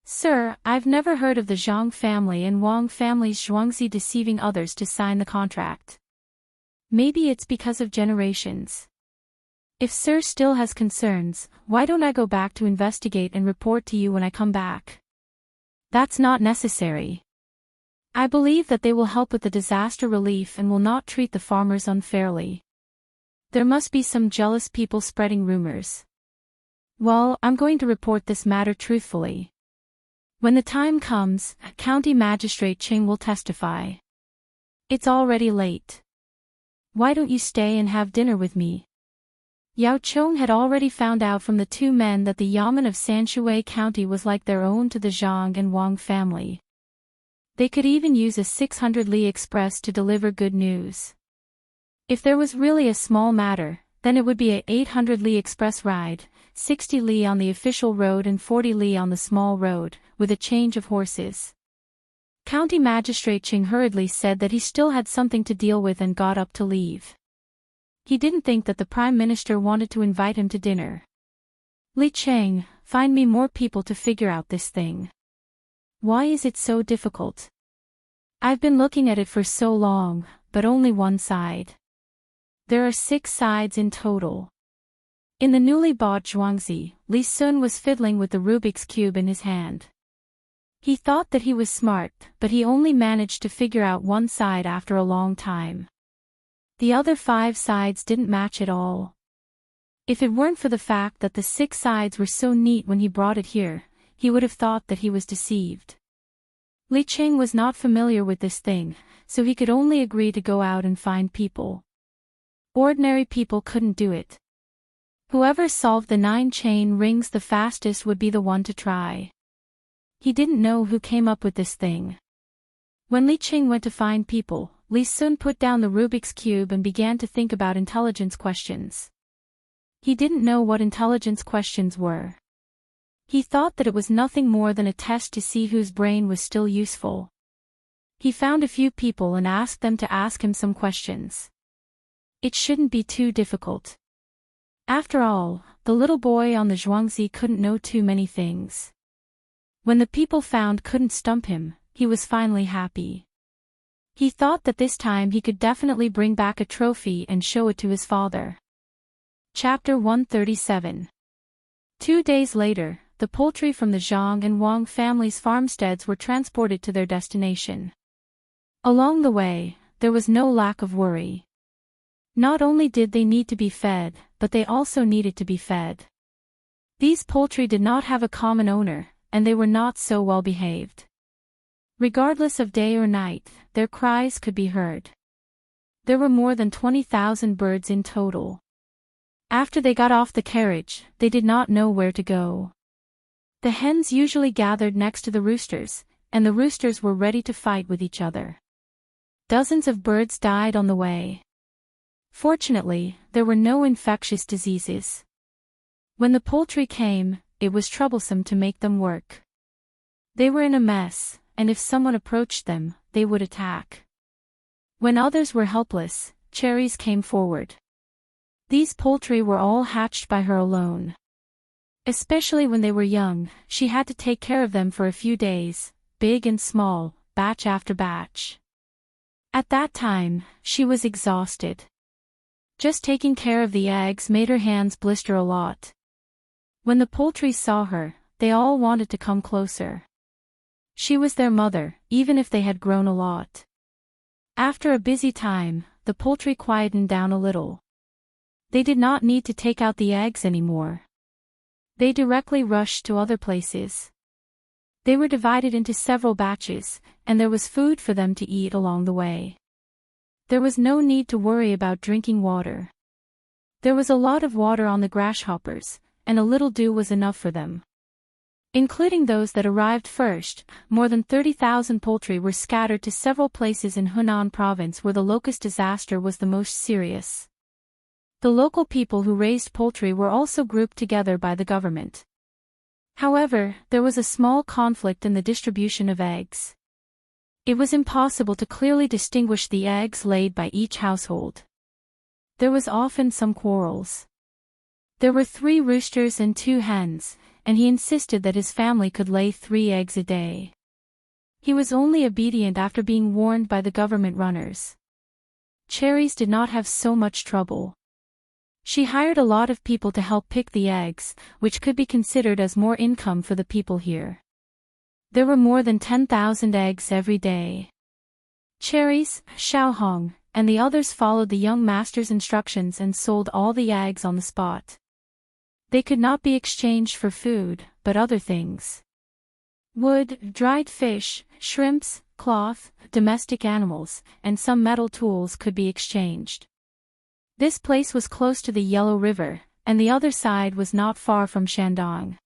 "Sir, I've never heard of the Zhang family and Wang family's Zhuangzi deceiving others to sign the contract. Maybe it's because of generations. If Sir still has concerns, why don't I go back to investigate and report to you when I come back?" "That's not necessary. I believe that they will help with the disaster relief and will not treat the farmers unfairly. There must be some jealous people spreading rumors. Well, I'm going to report this matter truthfully. When the time comes, County Magistrate Cheng will testify. It's already late. Why don't you stay and have dinner with me?" Yao Chong had already found out from the two men that the Yamen of Sanshui County was like their own to the Zhang and Wang family. They could even use a 600 li express to deliver good news. If there was really a small matter, then it would be a 800 li express ride, 60 li on the official road and 40 li on the small road, with a change of horses. County Magistrate Cheng hurriedly said that he still had something to deal with and got up to leave. He didn't think that the Prime Minister wanted to invite him to dinner. "Li Cheng, find me more people to figure out this thing. Why is it so difficult? I've been looking at it for so long, but only one side. There are 6 sides in total." In the newly bought Zhuangzi, Li Sun was fiddling with the Rubik's Cube in his hand. He thought that he was smart, but he only managed to figure out one side after a long time. The other 5 sides didn't match at all. If it weren't for the fact that the 6 sides were so neat when he brought it here, he would have thought that he was deceived. Li Cheng was not familiar with this thing, so he could only agree to go out and find people. Ordinary people couldn't do it. Whoever solved the 9 chain rings the fastest would be the one to try. He didn't know who came up with this thing. When Li Cheng went to find people, Li Sun put down the Rubik's Cube and began to think about intelligence questions. He didn't know what intelligence questions were. He thought that it was nothing more than a test to see whose brain was still useful. He found a few people and asked them to ask him some questions. It shouldn't be too difficult. After all, the little boy on the Zhuangzi couldn't know too many things. When the people found couldn't stump him, he was finally happy. He thought that this time he could definitely bring back a trophy and show it to his father. Chapter 137. 2 days later, the poultry from the Zhang and Wang families' farmsteads were transported to their destination. Along the way, there was no lack of worry. Not only did they need to be fed, but they also needed to be fed. These poultry did not have a common owner, and they were not so well behaved. Regardless of day or night, their cries could be heard. There were more than 20,000 birds in total. After they got off the carriage, they did not know where to go. The hens usually gathered next to the roosters, and the roosters were ready to fight with each other. Dozens of birds died on the way. Fortunately, there were no infectious diseases. When the poultry came, it was troublesome to make them work. They were in a mess, and if someone approached them, they would attack. When others were helpless, cherries came forward. These poultry were all hatched by her alone. Especially when they were young, she had to take care of them for a few days, big and small, batch after batch. At that time, she was exhausted. Just taking care of the eggs made her hands blister a lot. When the poultry saw her, they all wanted to come closer. She was their mother, even if they had grown a lot. After a busy time, the poultry quietened down a little. They did not need to take out the eggs anymore. They directly rushed to other places. They were divided into several batches, and there was food for them to eat along the way. There was no need to worry about drinking water. There was a lot of water on the grasshoppers, and a little dew was enough for them. Including those that arrived first, more than 30,000 poultry were scattered to several places in Hunan province where the locust disaster was the most serious. The local people who raised poultry were also grouped together by the government. However, there was a small conflict in the distribution of eggs. It was impossible to clearly distinguish the eggs laid by each household. There was often some quarrels. There were 3 roosters and 2 hens, and he insisted that his family could lay 3 eggs a day. He was only obedient after being warned by the government runners. Cherries did not have so much trouble. She hired a lot of people to help pick the eggs, which could be considered as more income for the people here. There were more than 10,000 eggs every day. Cherries, Xiaohong, and the others followed the young master's instructions and sold all the eggs on the spot. They could not be exchanged for food, but other things. Wood, dried fish, shrimps, cloth, domestic animals, and some metal tools could be exchanged. This place was close to the Yellow River, and the other side was not far from Shandong.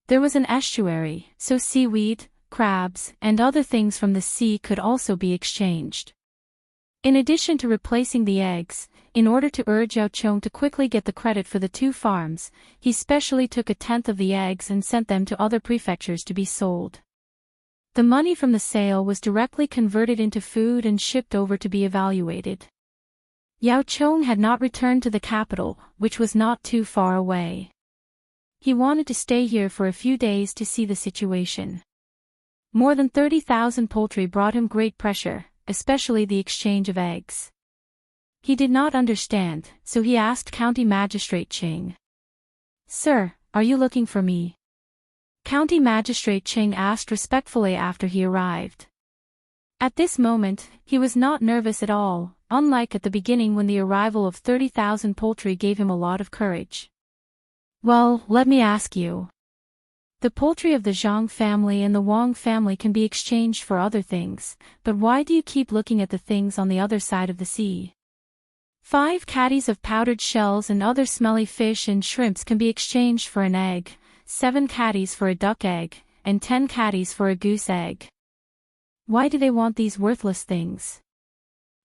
There was an estuary, so seaweed, crabs, and other things from the sea could also be exchanged. In addition to replacing the eggs, in order to urge Yao Chong to quickly get the credit for the 2 farms, he specially took 1/10 of the eggs and sent them to other prefectures to be sold. The money from the sale was directly converted into food and shipped over to be evaluated. Yao Chong had not returned to the capital, which was not too far away. He wanted to stay here for a few days to see the situation. More than 30,000 poultry brought him great pressure, especially the exchange of eggs. He did not understand, so he asked County Magistrate Ching. "Sir, are you looking for me?" County Magistrate Ching asked respectfully after he arrived. At this moment, he was not nervous at all, unlike at the beginning when the arrival of 30,000 poultry gave him a lot of courage. "Well, let me ask you. The poultry of the Zhang family and the Wang family can be exchanged for other things, but why do you keep looking at the things on the other side of the sea? 5 caddies of powdered shells and other smelly fish and shrimps can be exchanged for an egg, 7 caddies for a duck egg, and 10 caddies for a goose egg. Why do they want these worthless things?"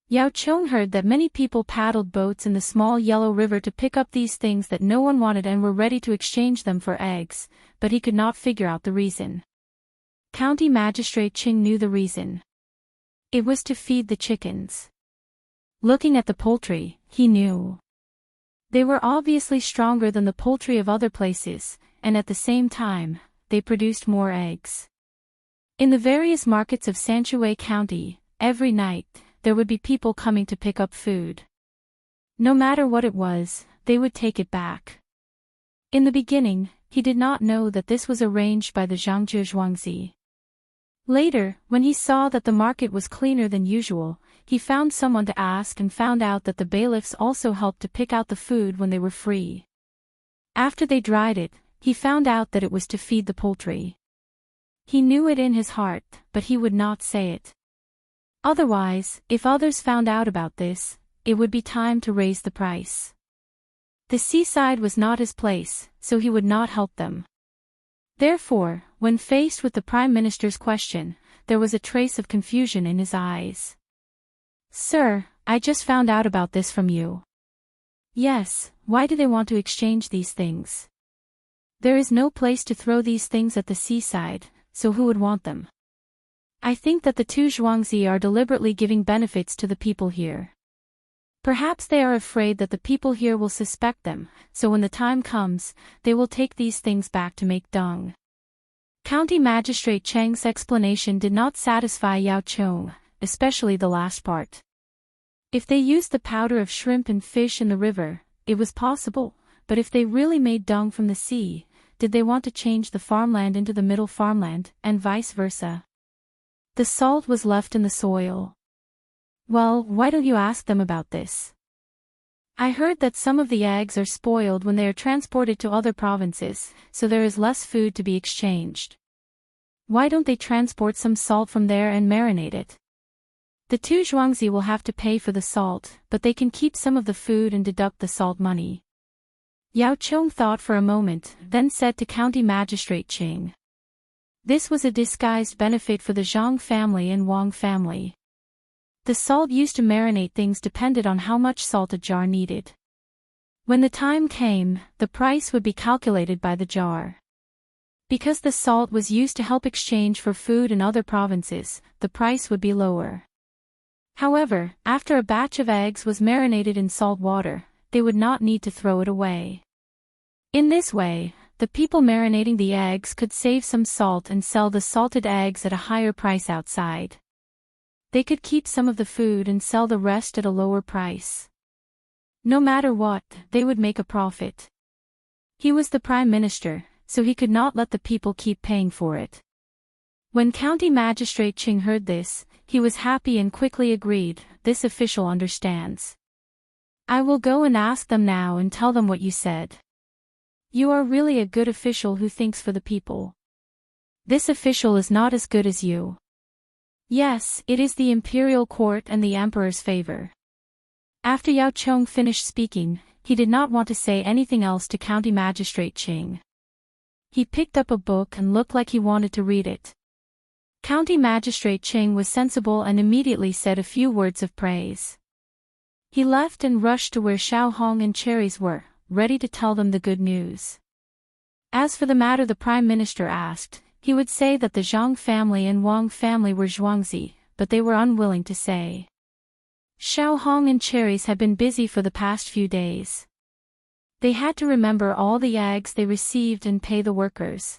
Yao Chong heard that many people paddled boats in the small Yellow River to pick up these things that no one wanted and were ready to exchange them for eggs, but he could not figure out the reason. County Magistrate Ching knew the reason. It was to feed the chickens. Looking at the poultry, he knew. They were obviously stronger than the poultry of other places, and at the same time, they produced more eggs. In the various markets of Sanshui County, every night, there would be people coming to pick up food. No matter what it was, they would take it back. In the beginning, he did not know that this was arranged by the Zhangzhe Zhuangzi. Later, when he saw that the market was cleaner than usual, he found someone to ask and found out that the bailiffs also helped to pick out the food when they were free. After they dried it, he found out that it was to feed the poultry. He knew it in his heart, but he would not say it. Otherwise, if others found out about this, it would be time to raise the price. The seaside was not his place, so he would not help them. Therefore, when faced with the Prime Minister's question, there was a trace of confusion in his eyes. "Sir, I just found out about this from you." "Yes, why do they want to exchange these things?" "There is no place to throw these things at the seaside, so who would want them?" "I think that the 2 Zhuangzi are deliberately giving benefits to the people here." Perhaps they are afraid that the people here will suspect them, so when the time comes, they will take these things back to make dung. County Magistrate Cheng's explanation did not satisfy Yao Chong, especially the last part. If they used the powder of shrimp and fish in the river, it was possible, but if they really made dung from the sea, did they want to change the farmland into the middle farmland, and vice versa? The salt was left in the soil. Well, why don't you ask them about this? I heard that some of the eggs are spoiled when they are transported to other provinces, so there is less food to be exchanged. Why don't they transport some salt from there and marinate it? The two zhuangzi will have to pay for the salt, but they can keep some of the food and deduct the salt money. Yao Chong thought for a moment, then said to County Magistrate Ching. This was a disguised benefit for the Zhang family and Wang family. The salt used to marinate things depended on how much salt a jar needed. When the time came, the price would be calculated by the jar. Because the salt was used to help exchange for food in other provinces, the price would be lower. However, after a batch of eggs was marinated in salt water, they would not need to throw it away. In this way, the people marinating the eggs could save some salt and sell the salted eggs at a higher price outside. They could keep some of the food and sell the rest at a lower price. No matter what, they would make a profit. He was the prime minister, so he could not let the people keep paying for it. When County Magistrate Ching heard this, he was happy and quickly agreed, this official understands. I will go and ask them now and tell them what you said. You are really a good official who thinks for the people. This official is not as good as you. Yes, it is the imperial court and the emperor's favor. After Yao Chong finished speaking, he did not want to say anything else to County Magistrate Ching. He picked up a book and looked like he wanted to read it. County Magistrate Ching was sensible and immediately said a few words of praise. He left and rushed to where Xiao Hong and Cherries were, ready to tell them the good news. As for the matter the Prime Minister asked, he would say that the Zhang family and Wang family were zhuangzi, but they were unwilling to say. Xiao Hong and Cherries had been busy for the past few days. They had to remember all the eggs they received and pay the workers.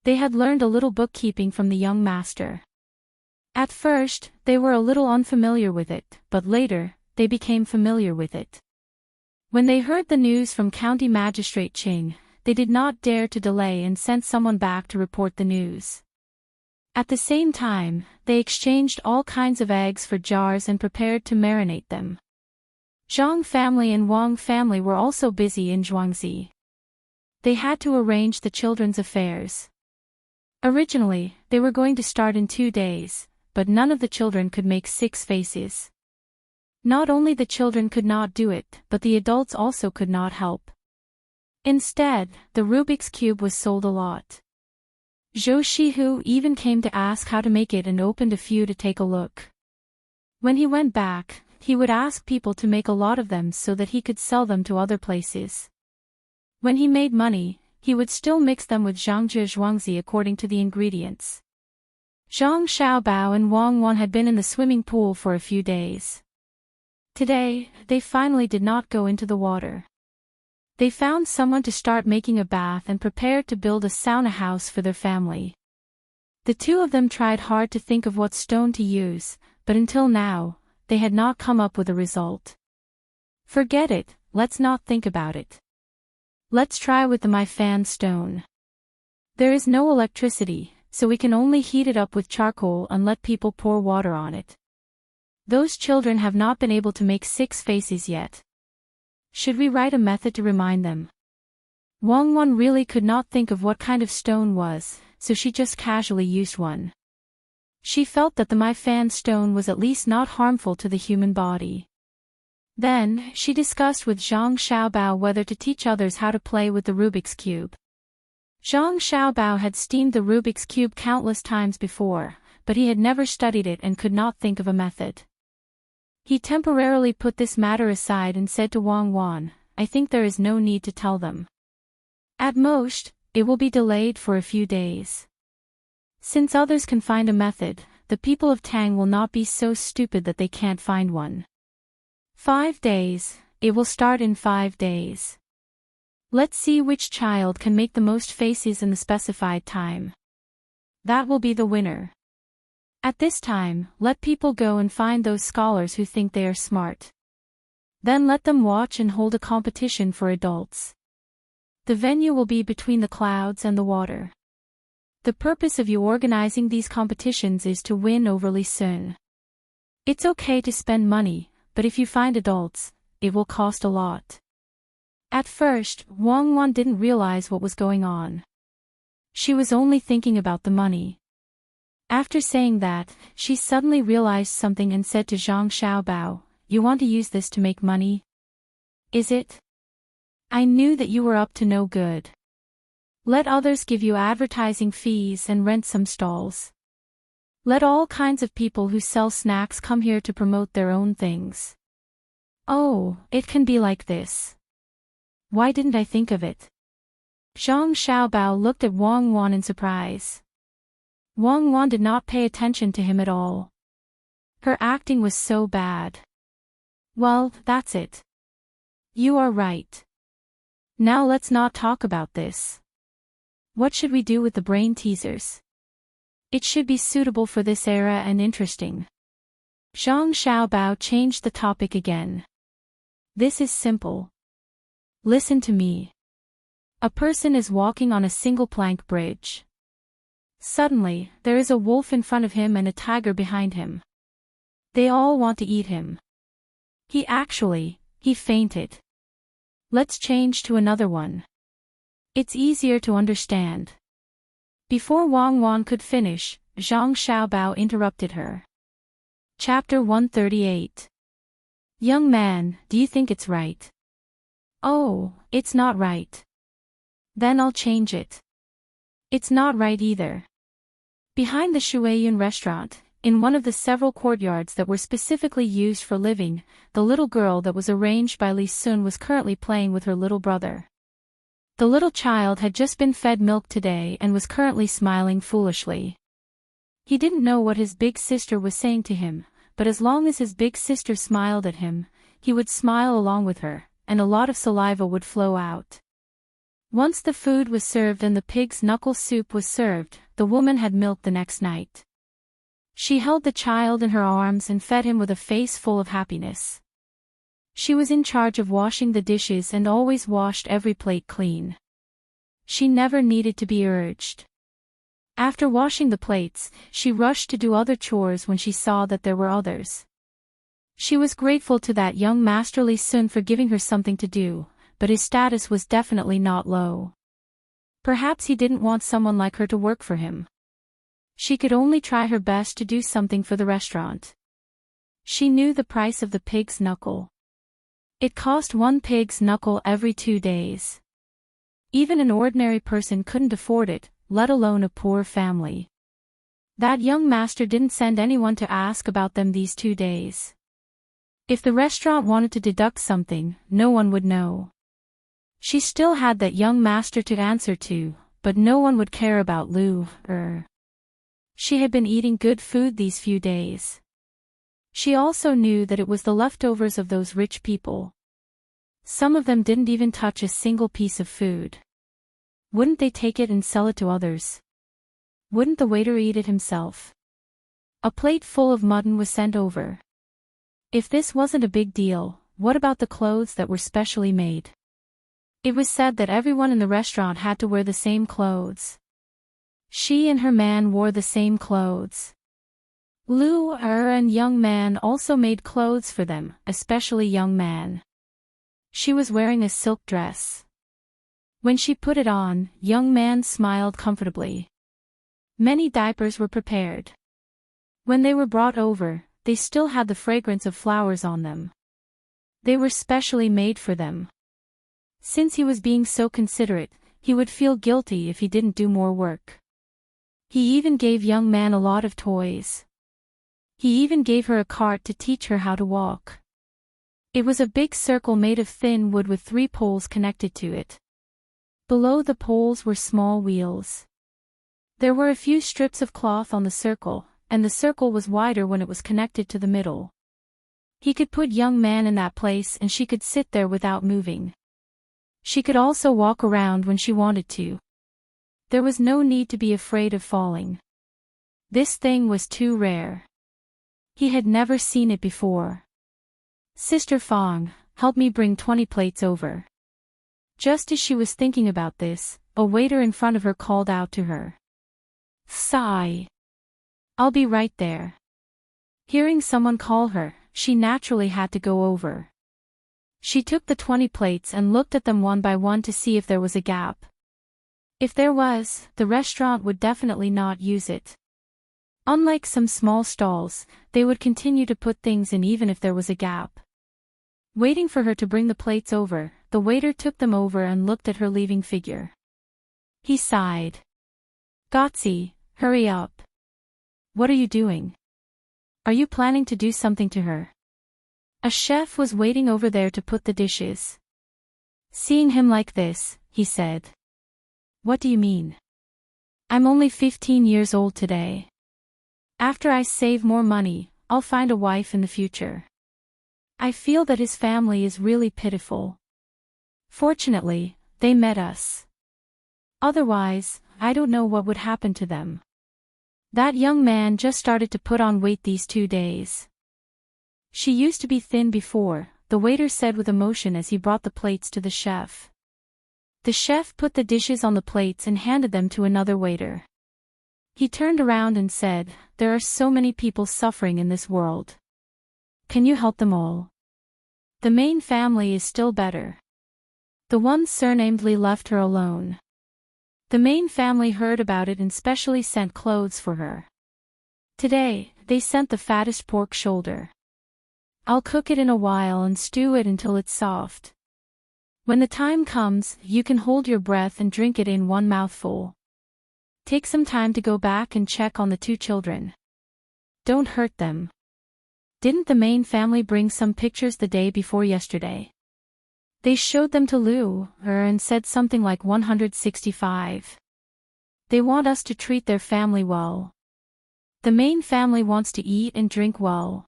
They had learned a little bookkeeping from the young master. At first, they were a little unfamiliar with it, but later, they became familiar with it. When they heard the news from County Magistrate Ching, they did not dare to delay and sent someone back to report the news. At the same time, they exchanged all kinds of eggs for jars and prepared to marinate them. Zhang family and Wang family were also busy in Zhuangzi. They had to arrange the children's affairs. Originally, they were going to start in 2 days, but none of the children could make 6 faces. Not only the children could not do it, but the adults also could not help. Instead, the Rubik's Cube was sold a lot. Zhou Shihu even came to ask how to make it and opened a few to take a look. When he went back, he would ask people to make a lot of them so that he could sell them to other places. When he made money, he would still mix them with Zhangjie Zhuangzi according to the ingredients. Zhang Xiaobao and Wang Wan had been in the swimming pool for a few days. Today, they finally did not go into the water. They found someone to start making a bath and prepared to build a sauna house for their family. The two of them tried hard to think of what stone to use, but until now, they had not come up with a result. Forget it, let's not think about it. Let's try with the my fan stone. There is no electricity, so we can only heat it up with charcoal and let people pour water on it. Those children have not been able to make 6 faces yet. Should we write a method to remind them? Wang Wan really could not think of what kind of stone was, so she just casually used one. She felt that the my fan stone was at least not harmful to the human body. Then, she discussed with Zhang Xiaobao whether to teach others how to play with the Rubik's Cube. Zhang Xiaobao had steamed the Rubik's Cube countless times before, but he had never studied it and could not think of a method. He temporarily put this matter aside and said to Wang Wan, I think there is no need to tell them. At most, it will be delayed for a few days. Since others can find a method, the people of Tang will not be so stupid that they can't find one. 5 days, it will start in 5 days. Let's see which child can make the most faces in the specified time. That will be the winner. At this time, let people go and find those scholars who think they are smart. Then let them watch and hold a competition for adults. The venue will be between the clouds and the water. The purpose of you organizing these competitions is to win overly soon. It's okay to spend money, but if you find adults, it will cost a lot. At first, Wang Wan didn't realize what was going on. She was only thinking about the money. After saying that, she suddenly realized something and said to Zhang Xiaobao, "You want to use this to make money? Is it? I knew that you were up to no good. Let others give you advertising fees and rent some stalls. Let all kinds of people who sell snacks come here to promote their own things. Oh, it can be like this. Why didn't I think of it?" Zhang Xiaobao looked at Wang Wan in surprise. Wang Wan did not pay attention to him at all. Her acting was so bad. "Well, that's it. You are right. Now let's not talk about this. What should we do with the brain teasers? It should be suitable for this era and interesting." Zhang Xiaobao changed the topic again. "This is simple. Listen to me. A person is walking on a single plank bridge. Suddenly, there is a wolf in front of him and a tiger behind him. They all want to eat him. He fainted. Let's change to another one. It's easier to understand." Before Wang Wan could finish, Zhang Xiaobao interrupted her. Chapter 138. "Young man, do you think it's right?" "Oh, it's not right." "Then I'll change it." "It's not right either." Behind the Shuiyun restaurant, in one of the several courtyards that were specifically used for living, the little girl that was arranged by Li Sun was currently playing with her little brother. The little child had just been fed milk today and was currently smiling foolishly. He didn't know what his big sister was saying to him, but as long as his big sister smiled at him, he would smile along with her, and a lot of saliva would flow out. Once the food was served and the pig's knuckle soup was served, the woman had milk the next night. She held the child in her arms and fed him with a face full of happiness. She was in charge of washing the dishes and always washed every plate clean. She never needed to be urged. After washing the plates, she rushed to do other chores when she saw that there were others. She was grateful to that young Master Li Sun for giving her something to do, but his status was definitely not low. Perhaps he didn't want someone like her to work for him. She could only try her best to do something for the restaurant. She knew the price of the pig's knuckle. It cost 1 pig's knuckle every 2 days. Even an ordinary person couldn't afford it, let alone a poor family. That young master didn't send anyone to ask about them these 2 days. If the restaurant wanted to deduct something, no one would know. She still had that young master to answer to, but no one would care about Lu. She had been eating good food these few days. She also knew that it was the leftovers of those rich people. Some of them didn't even touch a single piece of food. Wouldn't they take it and sell it to others? Wouldn't the waiter eat it himself? A plate full of mutton was sent over. If this wasn't a big deal, what about the clothes that were specially made? It was said that everyone in the restaurant had to wear the same clothes. She and her man wore the same clothes. Lu and young man also made clothes for them, especially young man. She was wearing a silk dress. When she put it on, young man smiled comfortably. Many diapers were prepared. When they were brought over, they still had the fragrance of flowers on them. They were specially made for them. Since he was being so considerate, he would feel guilty if he didn't do more work. He even gave young man a lot of toys. He even gave her a cart to teach her how to walk. It was a big circle made of thin wood with 3 poles connected to it. Below the poles were small wheels. There were a few strips of cloth on the circle, and the circle was wider when it was connected to the middle. He could put young man in that place and she could sit there without moving. She could also walk around when she wanted to. There was no need to be afraid of falling. This thing was too rare. He had never seen it before. Sister Fong, help me bring 20 plates over. Just as she was thinking about this, a waiter in front of her called out to her. Sigh. I'll be right there. Hearing someone call her, she naturally had to go over. She took the 20 plates and looked at them one by one to see if there was a gap. If there was, the restaurant would definitely not use it. Unlike some small stalls, they would continue to put things in even if there was a gap. Waiting for her to bring the plates over, the waiter took them over and looked at her leaving figure. He sighed. Gotzi, hurry up. What are you doing? Are you planning to do something to her? A chef was waiting over there to put the dishes. Seeing him like this, he said. What do you mean? I'm only 15 years old today. After I save more money, I'll find a wife in the future. I feel that his family is really pitiful. Fortunately, they met us. Otherwise, I don't know what would happen to them. That young man just started to put on weight these 2 days. She used to be thin before, the waiter said with emotion as he brought the plates to the chef. The chef put the dishes on the plates and handed them to another waiter. He turned around and said, there are so many people suffering in this world. Can you help them all? The main family is still better. The one surnamed Lee left her alone. The main family heard about it and specially sent clothes for her. Today, they sent the fattest pork shoulder. I'll cook it in a while and stew it until it's soft. When the time comes, you can hold your breath and drink it in one mouthful. Take some time to go back and check on the 2 children. Don't hurt them. Didn't the main family bring some pictures the day before yesterday? They showed them to Lu, and said something like 165. They want us to treat their family well. The main family wants to eat and drink well.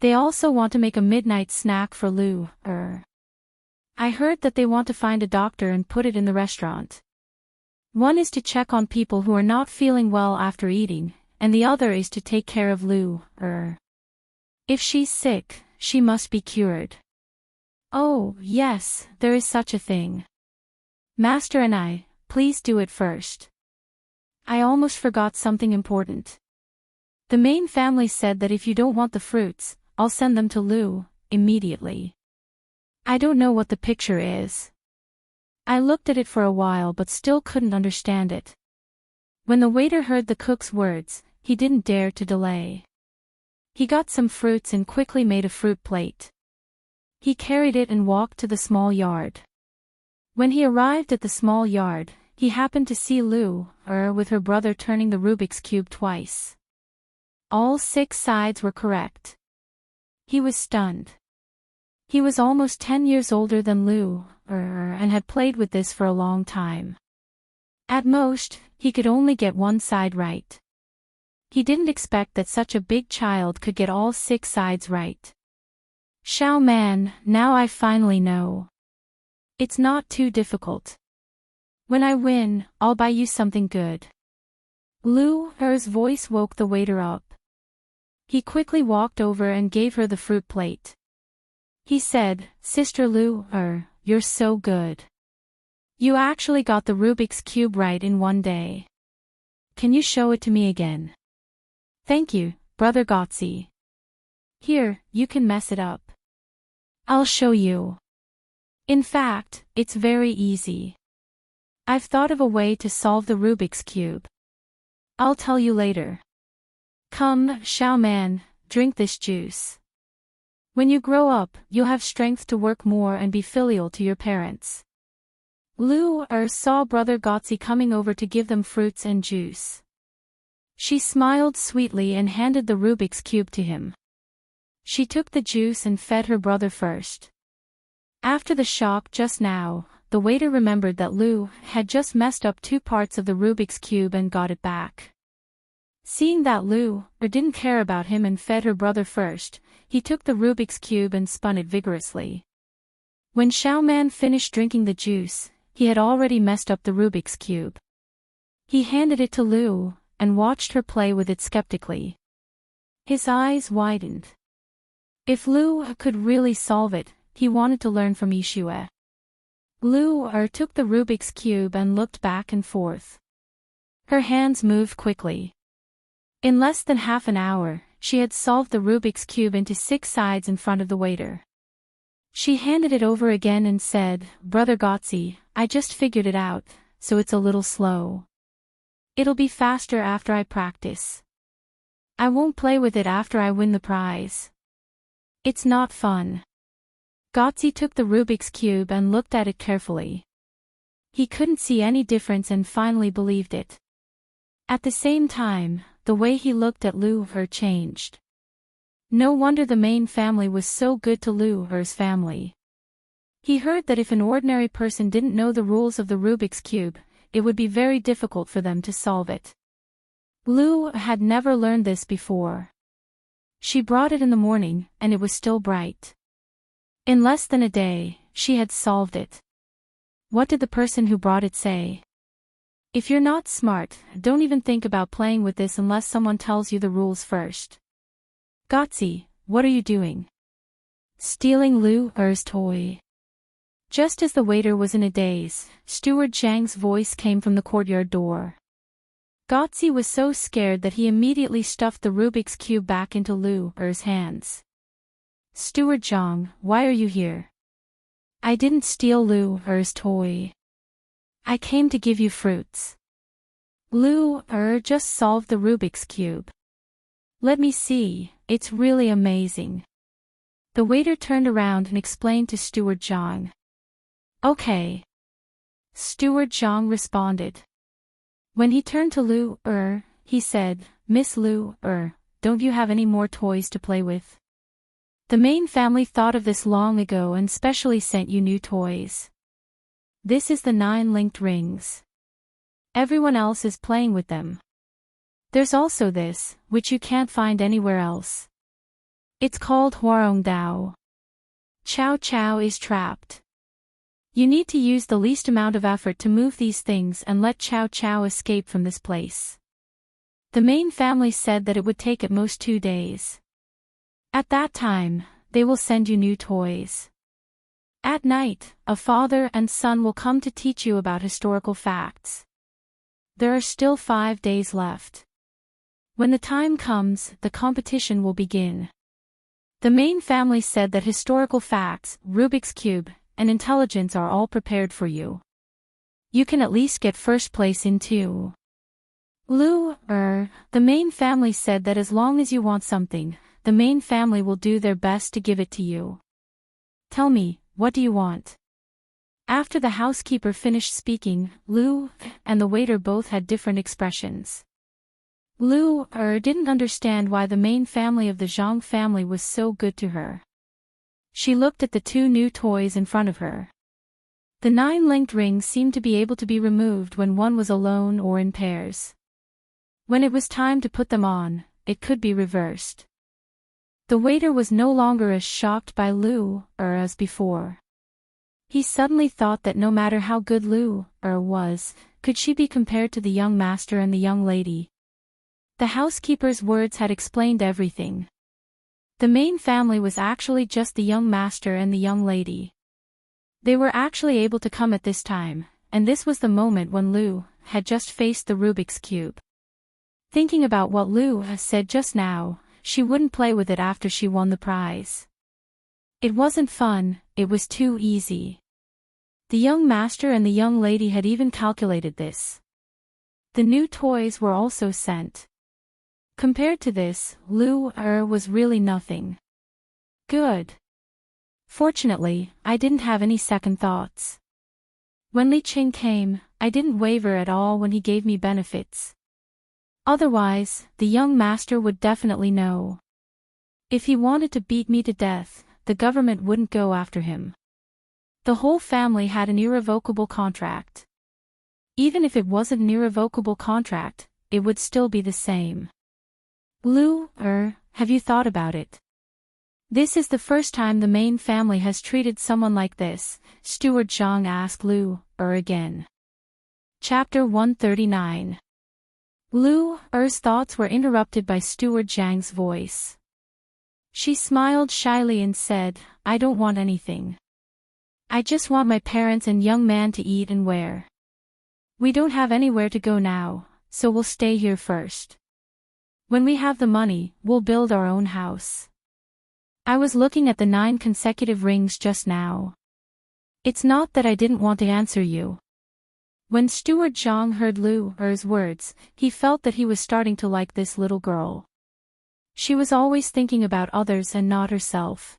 They also want to make a midnight snack for Lu, I heard that they want to find a doctor and put it in the restaurant. One is to check on people who are not feeling well after eating, and the other is to take care of Lu, If she's sick, she must be cured. Oh, yes, there is such a thing. Master and I, please do it first. I almost forgot something important. The main family said that if you don't want the fruits, I'll send them to Lu, immediately. I don't know what the picture is. I looked at it for a while but still couldn't understand it. When the waiter heard the cook's words, he didn't dare to delay. He got some fruits and quickly made a fruit plate. He carried it and walked to the small yard. When he arrived at the small yard, he happened to see Lu, with her brother turning the Rubik's Cube twice. All 6 sides were correct. He was stunned. He was almost 10 years older than Lu, and had played with this for a long time. At most, he could only get 1 side right. He didn't expect that such a big child could get all 6 sides right. Xiao Man, now I finally know. It's not too difficult. When I win, I'll buy you something good. Lu's voice woke the waiter up. He quickly walked over and gave her the fruit plate. He said, Sister Lu, you're so good. You actually got the Rubik's Cube right in 1 day. Can you show it to me again? Thank you, Brother Gotzi. Here, you can mess it up. I'll show you. In fact, it's very easy. I've thought of a way to solve the Rubik's Cube. I'll tell you later. Come, Xiao Man, drink this juice. When you grow up, you'll have strength to work more and be filial to your parents. Lu saw Brother Gotzi coming over to give them fruits and juice. She smiled sweetly and handed the Rubik's Cube to him. She took the juice and fed her brother first. After the shock just now, the waiter remembered that Lu had just messed up 2 parts of the Rubik's Cube and got it back. Seeing that Lu didn't care about him and fed her brother first, he took the Rubik's Cube and spun it vigorously. When Xiaoman finished drinking the juice, he had already messed up the Rubik's Cube. He handed it to Lu, and watched her play with it skeptically. His eyes widened. If Lu could really solve it, he wanted to learn from Yixue. Lu took the Rubik's Cube and looked back and forth. Her hands moved quickly. In less than half an hour, she had solved the Rubik's Cube into 6 sides in front of the waiter. She handed it over again and said, "Brother Gotzi, I just figured it out, so it's a little slow. It'll be faster after I practice. I won't play with it after I win the prize. It's not fun." Gotzi took the Rubik's Cube and looked at it carefully. He couldn't see any difference and finally believed it. At the same time, the way he looked at Lu changed. No wonder the main family was so good to Lu's family. He heard that if an ordinary person didn't know the rules of the Rubik's Cube, it would be very difficult for them to solve it. Lu had never learned this before. She brought it in the morning, and it was still bright. In less than a day, she had solved it. What did the person who brought it say? "If you're not smart, don't even think about playing with this unless someone tells you the rules first." "Gotzi, what are you doing?" "Stealing Lu's toy." Just as the waiter was in a daze, Steward Zhang's voice came from the courtyard door. Gotzi was so scared that he immediately stuffed the Rubik's Cube back into Lu's hands. "Steward Zhang, why are you here?" "I didn't steal Lu's toy. I came to give you fruits." Lu just solved the Rubik's Cube. "Let me see, it's really amazing." The waiter turned around and explained to Steward Zhang. "Okay." Steward Zhang responded. When he turned to Lu he said, "Miss Lu don't you have any more toys to play with? The main family thought of this long ago and specially sent you new toys. This is the 9 linked rings. Everyone else is playing with them. There's also this, which you can't find anywhere else. It's called Huarong Dao. Chow Chow is trapped. You need to use the least amount of effort to move these things and let Chow Chow escape from this place. The main family said that it would take at most 2 days. At that time, they will send you new toys. At night, a father and son will come to teach you about historical facts. There are still 5 days left. When the time comes, the competition will begin." The main family said that historical facts, Rubik's Cube, and intelligence are all prepared for you. You can at least get first place in 2. Lu the main family said that as long as you want something, the main family will do their best to give it to you. "Tell me, what do you want?" After the housekeeper finished speaking, Lu and the waiter both had different expressions. Lu didn't understand why the main family of the Zhang family was so good to her. She looked at the 2 new toys in front of her. The 9 linked rings seemed to be able to be removed when one was alone or in pairs. When it was time to put them on, it could be reversed. The waiter was no longer as shocked by Lu as before. He suddenly thought that no matter how good Lu was, could she be compared to the young master and the young lady? The housekeeper's words had explained everything. The main family was actually just the young master and the young lady. They were actually able to come at this time, and this was the moment when Lu had just faced the Rubik's Cube. Thinking about what Lu said just now, she wouldn't play with it after she won the prize. It wasn't fun, it was too easy. The young master and the young lady had even calculated this. The new toys were also sent. Compared to this, Lu was really nothing. Good. Fortunately, I didn't have any second thoughts. When Li Qing came, I didn't waver at all when he gave me benefits. Otherwise, the young master would definitely know. If he wanted to beat me to death, the government wouldn't go after him. The whole family had an irrevocable contract. Even if it wasn't an irrevocable contract, it would still be the same. Lu have you thought about it? This is the first time the main family has treated someone like this, Steward Zhang asked Lu again. Chapter 139. Lu Er's thoughts were interrupted by Steward Zhang's voice. She smiled shyly and said, I don't want anything. I just want my parents and young man to eat and wear. We don't have anywhere to go now, so we'll stay here first. When we have the money, we'll build our own house. I was looking at the 9 consecutive rings just now. It's not that I didn't want to answer you. When Steward Zhang heard Lu Er's words, he felt that he was starting to like this little girl. She was always thinking about others and not herself.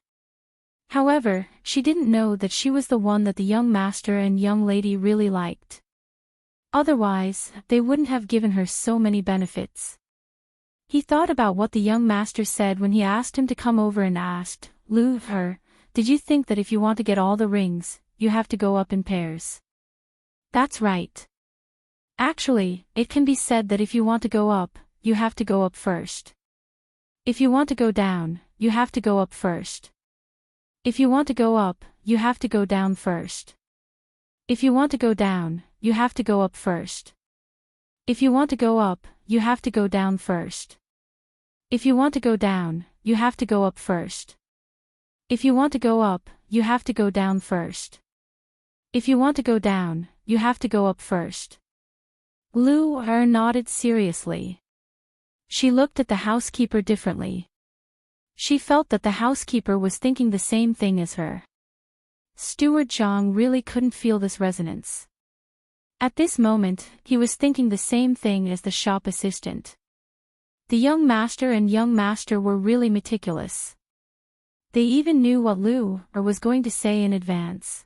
However, she didn't know that she was the one that the young master and young lady really liked. Otherwise, they wouldn't have given her so many benefits. He thought about what the young master said when he asked him to come over and asked, Lu Er, did you think that if you want to get all the rings, you have to go up in pairs? That's right. Actually, it can be said that if you want to go up, you have to go up first. If you want to go down, you have to go up first. If you want to go up, you have to go down first. If you want to go down, you have to go up first. If you want to go up, you have to go down first. If you want to go down, you have to go up first. If you want to go up, you have to go down first. If you want to go down, you have to go up first. Lu Er nodded seriously. She looked at the housekeeper differently. She felt that the housekeeper was thinking the same thing as her. Steward Zhang really couldn't feel this resonance. At this moment, he was thinking the same thing as the shop assistant. The young master and young master were really meticulous. They even knew what Lu Er was going to say in advance.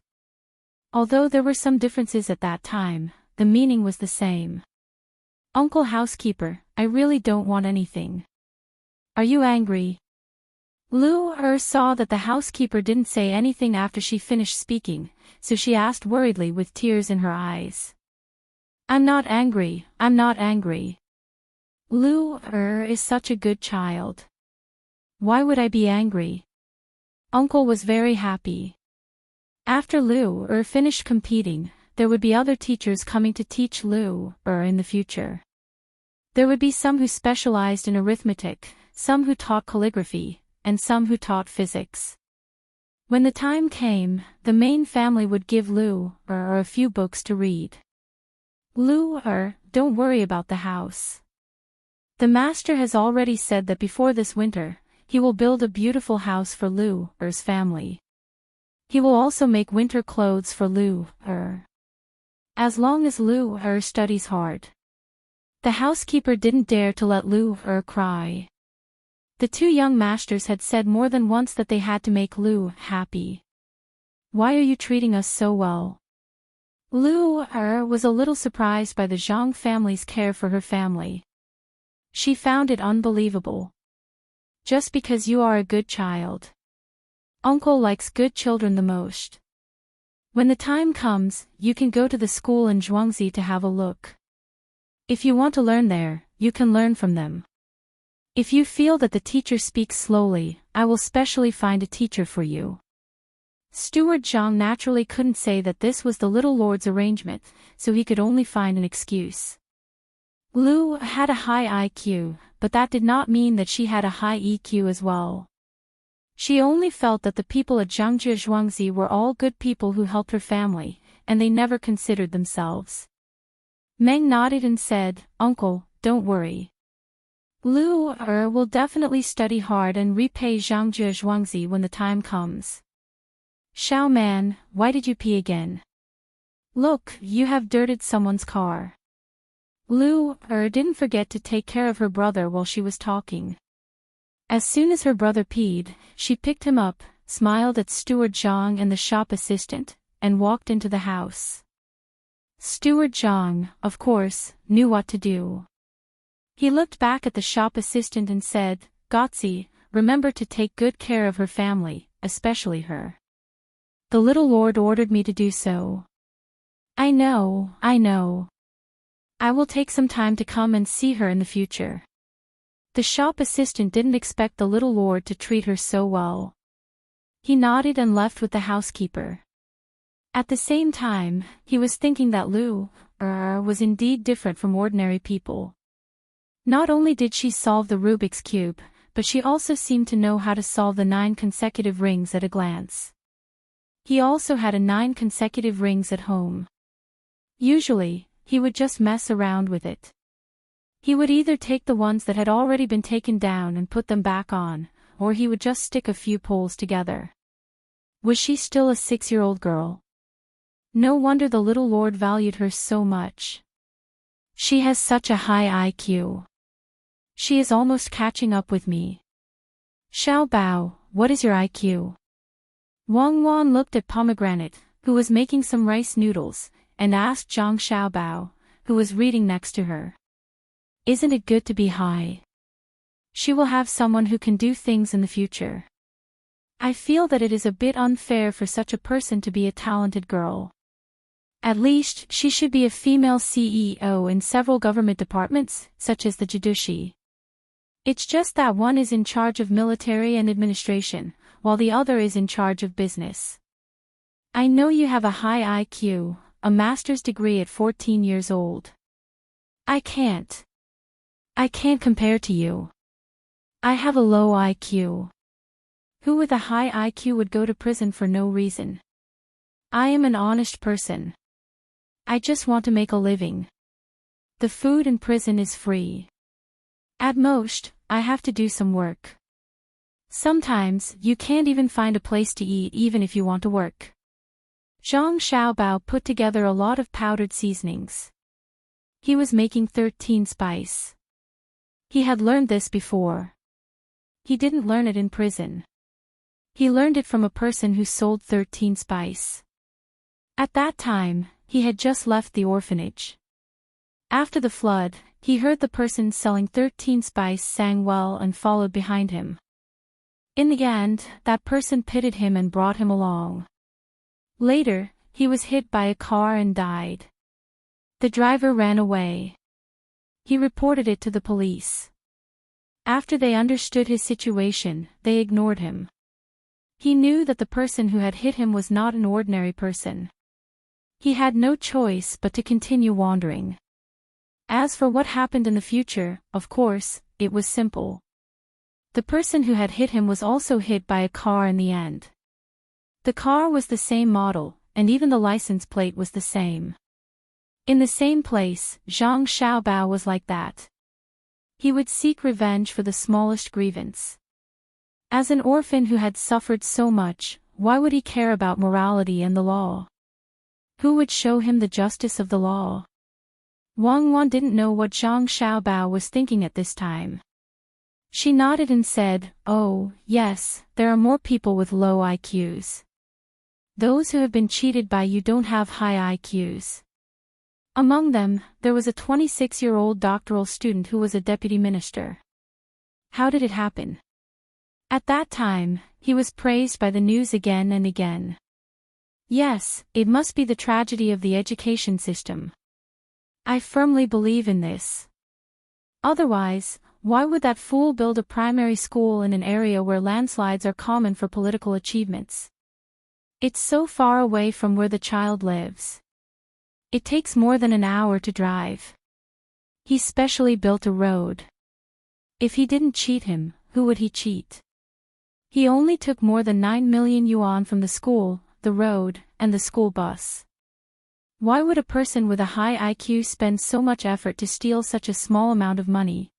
Although there were some differences at that time, the meaning was the same. Uncle Housekeeper, I really don't want anything. Are you angry? Lu Er saw that the housekeeper didn't say anything after she finished speaking, so she asked worriedly with tears in her eyes. I'm not angry, I'm not angry. Lu Er is such a good child. Why would I be angry? Uncle was very happy. After Lu Er finished competing, there would be other teachers coming to teach Lu Er in the future. There would be some who specialized in arithmetic, some who taught calligraphy, and some who taught physics. When the time came, the main family would give Lu Er a few books to read. Lu Er, don't worry about the house. The master has already said that before this winter, he will build a beautiful house for Lu Er's family. He will also make winter clothes for Lu Er. As long as Lu Er studies hard. The housekeeper didn't dare to let Lu Er cry. The 2 young masters had said more than once that they had to make Lu happy. Why are you treating us so well? Lu Er was a little surprised by the Zhang family's care for her family. She found it unbelievable. Just because you are a good child. Uncle likes good children the most. When the time comes, you can go to the school in Zhuangzi to have a look. If you want to learn there, you can learn from them. If you feel that the teacher speaks slowly, I will specially find a teacher for you. Steward Zhang naturally couldn't say that this was the little lord's arrangement, so he could only find an excuse. Lu had a high IQ, but that did not mean that she had a high EQ as well. She only felt that the people at Zhangjie Zhuangzi were all good people who helped her family, and they never considered themselves. Meng nodded and said, Uncle, don't worry. Lu Er will definitely study hard and repay Zhangjie Zhuangzi when the time comes. Xiao Man, why did you pee again? Look, you have dirted someone's car. Lu Er didn't forget to take care of her brother while she was talking. As soon as her brother peed, she picked him up, smiled at Steward Zhang and the shop assistant, and walked into the house. Steward Zhang, of course, knew what to do. He looked back at the shop assistant and said, Gotzi, remember to take good care of her family, especially her. The little lord ordered me to do so. I know, I know. I will take some time to come and see her in the future. The shop assistant didn't expect the little lord to treat her so well. He nodded and left with the housekeeper. At the same time, he was thinking that Lu was indeed different from ordinary people. Not only did she solve the Rubik's Cube, but she also seemed to know how to solve the 9 consecutive rings at a glance. He also had a 9 consecutive rings at home. Usually, he would just mess around with it. He would either take the ones that had already been taken down and put them back on, or he would just stick a few poles together. Was she still a 6-year-old girl? No wonder the little lord valued her so much. She has such a high IQ. She is almost catching up with me. Xiao Bao, what is your IQ? Wang Wan looked at Pomegranate, who was making some rice noodles, and asked Zhang Xiaobao, who was reading next to her. Isn't it good to be high? She will have someone who can do things in the future. I feel that it is a bit unfair for such a person to be a talented girl. At least, she should be a female CEO in several government departments, such as the Jidushi. It's just that one is in charge of military and administration, while the other is in charge of business. I know you have a high IQ, a master's degree at 14 years old. I can't compare to you. I have a low IQ. Who with a high IQ would go to prison for no reason? I am an honest person. I just want to make a living. The food in prison is free. At most, I have to do some work. Sometimes, you can't even find a place to eat even if you want to work. Zhang Xiaobao put together a lot of powdered seasonings. He was making 13 spice. He had learned this before. He didn't learn it in prison. He learned it from a person who sold 13 spice. At that time, he had just left the orphanage. After the flood, he heard the person selling 13 spice sang well and followed behind him. In the end, that person pitied him and brought him along. Later, he was hit by a car and died. The driver ran away. He reported it to the police. After they understood his situation, they ignored him. He knew that the person who had hit him was not an ordinary person. He had no choice but to continue wandering. As for what happened in the future, of course, it was simple. The person who had hit him was also hit by a car in the end. The car was the same model, and even the license plate was the same. In the same place, Zhang Xiaobao was like that. He would seek revenge for the smallest grievance. As an orphan who had suffered so much, why would he care about morality and the law? Who would show him the justice of the law? Wang Wan didn't know what Zhang Xiaobao was thinking at this time. She nodded and said, "Oh, yes, there are more people with low IQs. Those who have been cheated by you don't have high IQs." Among them, there was a 26-year-old doctoral student who was a deputy minister. How did it happen? At that time, he was praised by the news again and again. Yes, it must be the tragedy of the education system. I firmly believe in this. Otherwise, why would that fool build a primary school in an area where landslides are common for political achievements? It's so far away from where the child lives. It takes more than an hour to drive. He specially built a road. If he didn't cheat him, who would he cheat? He only took more than 9 million yuan from the school, the road, and the school bus. Why would a person with a high IQ spend so much effort to steal such a small amount of money?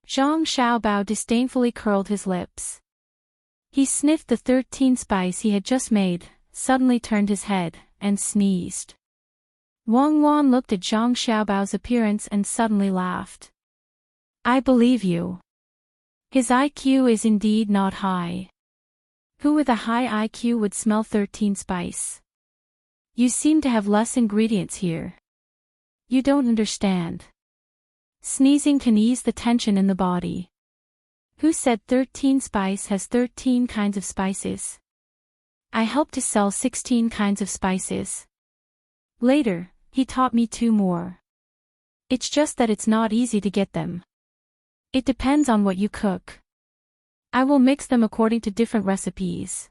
Zhang Xiaobao disdainfully curled his lips. He sniffed the 13 spice he had just made, suddenly turned his head, and sneezed. Wang Wan looked at Zhang Xiaobao's appearance and suddenly laughed. I believe you. His IQ is indeed not high. Who with a high IQ would smell 13 spice? You seem to have less ingredients here. You don't understand. Sneezing can ease the tension in the body. Who said 13 spice has 13 kinds of spices? I help to sell 16 kinds of spices. Later, he taught me 2 more. It's just that it's not easy to get them. It depends on what you cook. I will mix them according to different recipes.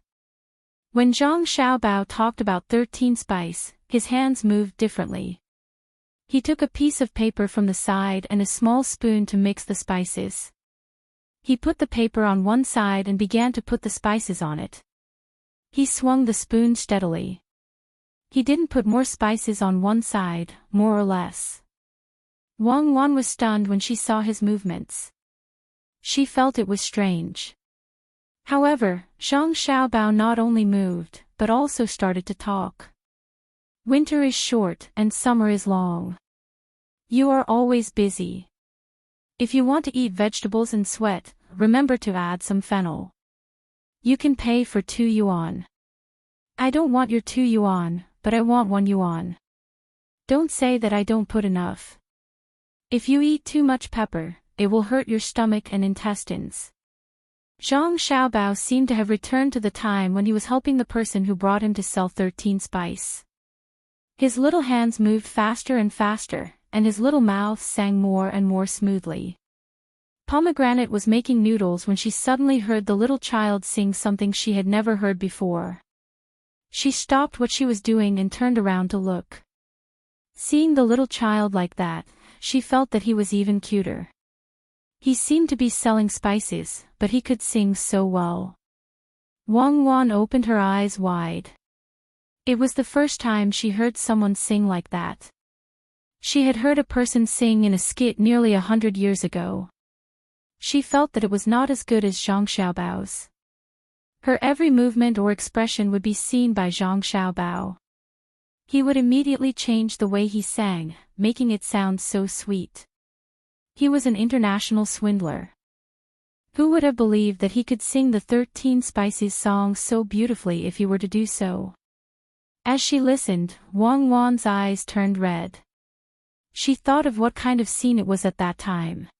When Zhang Xiaobao talked about 13 spice, his hands moved differently. He took a piece of paper from the side and a small spoon to mix the spices. He put the paper on one side and began to put the spices on it. He swung the spoon steadily. He didn't put more spices on one side, more or less. Wang Wan was stunned when she saw his movements. She felt it was strange. However, Zhang Xiaobao not only moved, but also started to talk. Winter is short and summer is long. You are always busy. If you want to eat vegetables and sweat, remember to add some fennel. You can pay for 2 yuan. I don't want your 2 yuan, but I want 1 yuan. Don't say that I don't put enough. If you eat too much pepper, it will hurt your stomach and intestines. Zhang Xiaobao seemed to have returned to the time when he was helping the person who brought him to sell 13 spice. His little hands moved faster and faster, and his little mouth sang more and more smoothly. Pomegranate was making noodles when she suddenly heard the little child sing something she had never heard before. She stopped what she was doing and turned around to look. Seeing the little child like that, she felt that he was even cuter. He seemed to be selling spices, but he could sing so well. Wang Wan opened her eyes wide. It was the first time she heard someone sing like that. She had heard a person sing in a skit nearly 100 years ago. She felt that it was not as good as Zhang Xiaobao's. Her every movement or expression would be seen by Zhang Xiaobao. He would immediately change the way he sang, making it sound so sweet. He was an international swindler. Who would have believed that he could sing the 13 Spices song so beautifully if he were to do so? As she listened, Wang Wan's eyes turned red. She thought of what kind of scene it was at that time.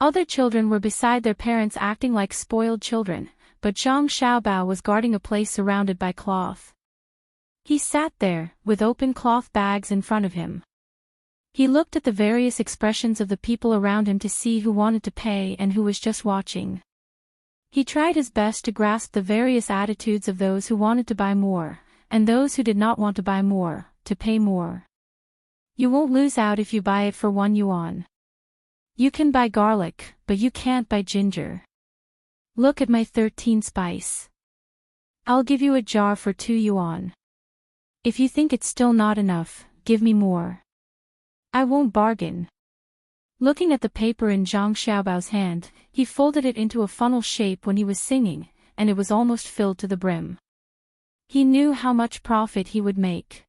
Other children were beside their parents acting like spoiled children, but Zhang Xiaobao was guarding a place surrounded by cloth. He sat there, with open cloth bags in front of him. He looked at the various expressions of the people around him to see who wanted to pay and who was just watching. He tried his best to grasp the various attitudes of those who wanted to buy more, and those who did not want to buy more, to pay more. You won't lose out if you buy it for 1 yuan. You can buy garlic, but you can't buy ginger. Look at my 13 spice. I'll give you a jar for 2 yuan. If you think it's still not enough, give me more. I won't bargain. Looking at the paper in Zhang Xiaobao's hand, he folded it into a funnel shape when he was singing, and it was almost filled to the brim. He knew how much profit he would make.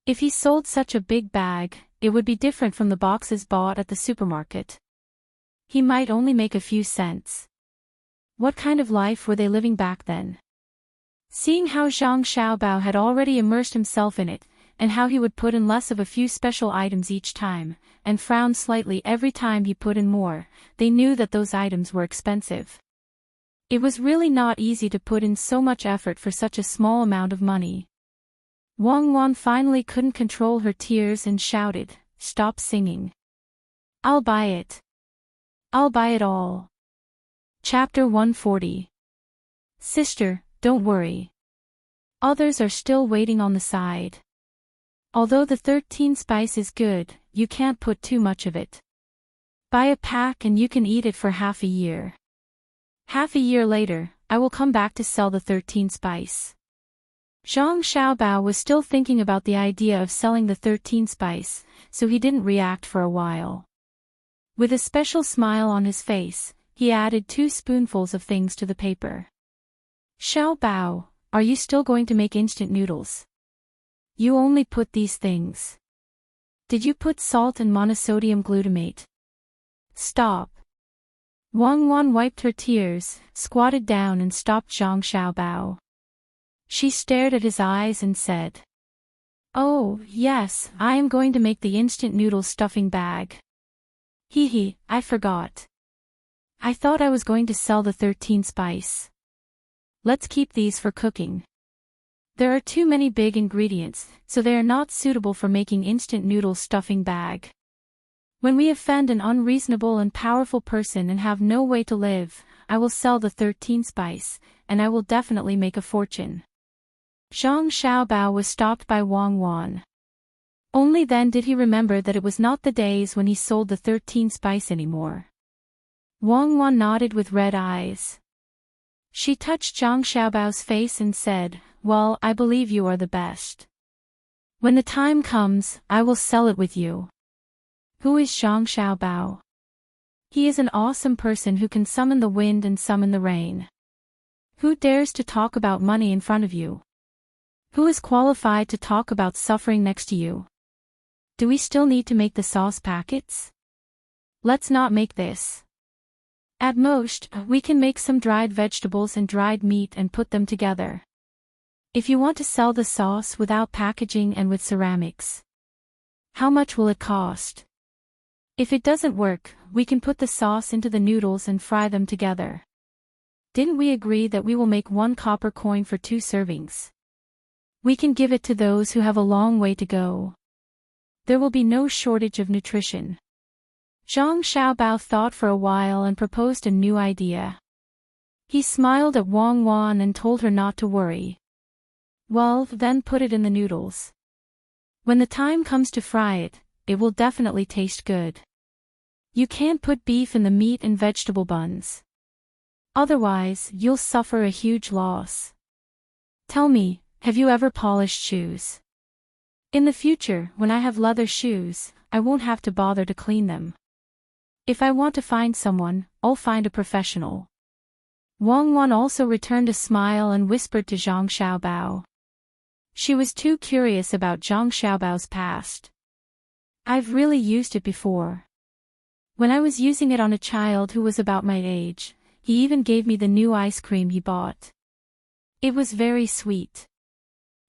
If he sold such a big bag, it would be different from the boxes bought at the supermarket. He might only make a few cents. What kind of life were they living back then? Seeing how Zhang Xiaobao had already immersed himself in it, and how he would put in less of a few special items each time, and frown slightly every time he put in more, they knew that those items were expensive. It was really not easy to put in so much effort for such a small amount of money. Wang Wan finally couldn't control her tears and shouted, "Stop singing. I'll buy it. I'll buy it all." Chapter 140. Sister, don't worry. Others are still waiting on the side. Although the 13 spice is good, you can't put too much of it. Buy a pack and you can eat it for half a year. Half a year later, I will come back to sell the 13 spice. Zhang Xiaobao was still thinking about the idea of selling the 13 spice, so he didn't react for a while. With a special smile on his face, he added 2 spoonfuls of things to the paper. Xiaobao, are you still going to make instant noodles? You only put these things. Did you put salt and monosodium glutamate? Stop. Wang Wan wiped her tears, squatted down and stopped Zhang Xiaobao. She stared at his eyes and said, "Oh, yes, I am going to make the instant noodle stuffing bag. Hee, I forgot. I thought I was going to sell the 13 spice. Let's keep these for cooking. There are too many big ingredients, so they are not suitable for making instant noodle stuffing bag." When we offend an unreasonable and powerful person and have no way to live, I will sell the 13 spice, and I will definitely make a fortune. Zhang Xiaobao was stopped by Wang Wan. Only then did he remember that it was not the days when he sold the 13 spice anymore. Wang Wan nodded with red eyes. She touched Zhang Xiaobao's face and said, "Well, I believe you are the best. When the time comes, I will sell it with you." Who is Zhang Xiaobao? He is an awesome person who can summon the wind and summon the rain. Who dares to talk about money in front of you? Who is qualified to talk about suffering next to you? Do we still need to make the sauce packets? Let's not make this. At most, we can make some dried vegetables and dried meat and put them together. If you want to sell the sauce without packaging and with ceramics, how much will it cost? If it doesn't work, we can put the sauce into the noodles and fry them together. Didn't we agree that we will make 1 copper coin for 2 servings? We can give it to those who have a long way to go. There will be no shortage of nutrition. Zhang Xiaobao thought for a while and proposed a new idea. He smiled at Wang Wan and told her not to worry. Well, then put it in the noodles. When the time comes to fry it, it will definitely taste good. You can't put beef in the meat and vegetable buns. Otherwise, you'll suffer a huge loss. Tell me, have you ever polished shoes? In the future, when I have leather shoes, I won't have to bother to clean them. If I want to find someone, I'll find a professional. Wang Wan also returned a smile and whispered to Zhang Xiaobao. She was too curious about Zhang Xiaobao's past. I've really used it before. When I was using it on a child who was about my age, he even gave me the new ice cream he bought. It was very sweet.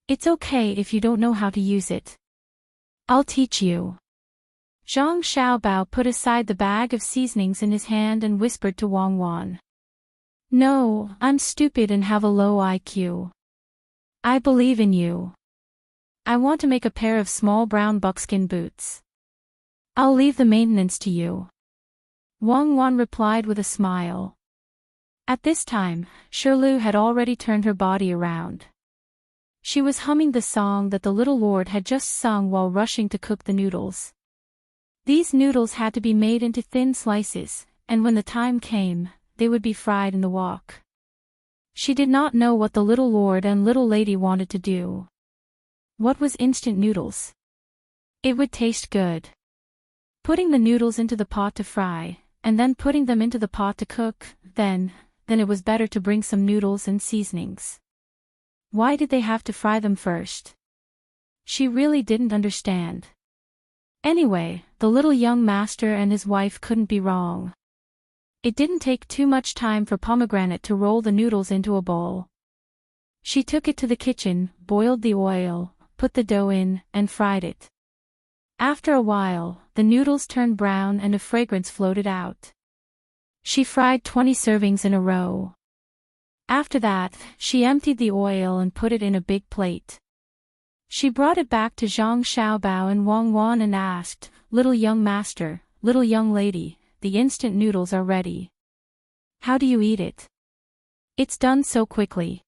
It's okay if you don't know how to use it. I'll teach you. Zhang Xiaobao put aside the bag of seasonings in his hand and whispered to Wang Wan. No, I'm stupid and have a low IQ. I believe in you. I want to make a pair of small brown buckskin boots. I'll leave the maintenance to you. Wang Wan replied with a smile. At this time, Shirlu had already turned her body around. She was humming the song that the little lord had just sung while rushing to cook the noodles. These noodles had to be made into thin slices, and when the time came, they would be fried in the wok. She did not know what the little lord and little lady wanted to do. What was instant noodles? It would taste good. Putting the noodles into the pot to fry, and then putting them into the pot to cook, then it was better to bring some noodles and seasonings. Why did they have to fry them first? She really didn't understand. Anyway, the little young master and his wife couldn't be wrong. It didn't take too much time for Pomegranate to roll the noodles into a bowl. She took it to the kitchen, boiled the oil, put the dough in, and fried it. After a while, the noodles turned brown and a fragrance floated out. She fried 20 servings in a row. After that, she emptied the oil and put it in a big plate. She brought it back to Zhang Xiaobao and Wang Wan and asked, "Little young master, little young lady, the instant noodles are ready. How do you eat it? It's done so quickly."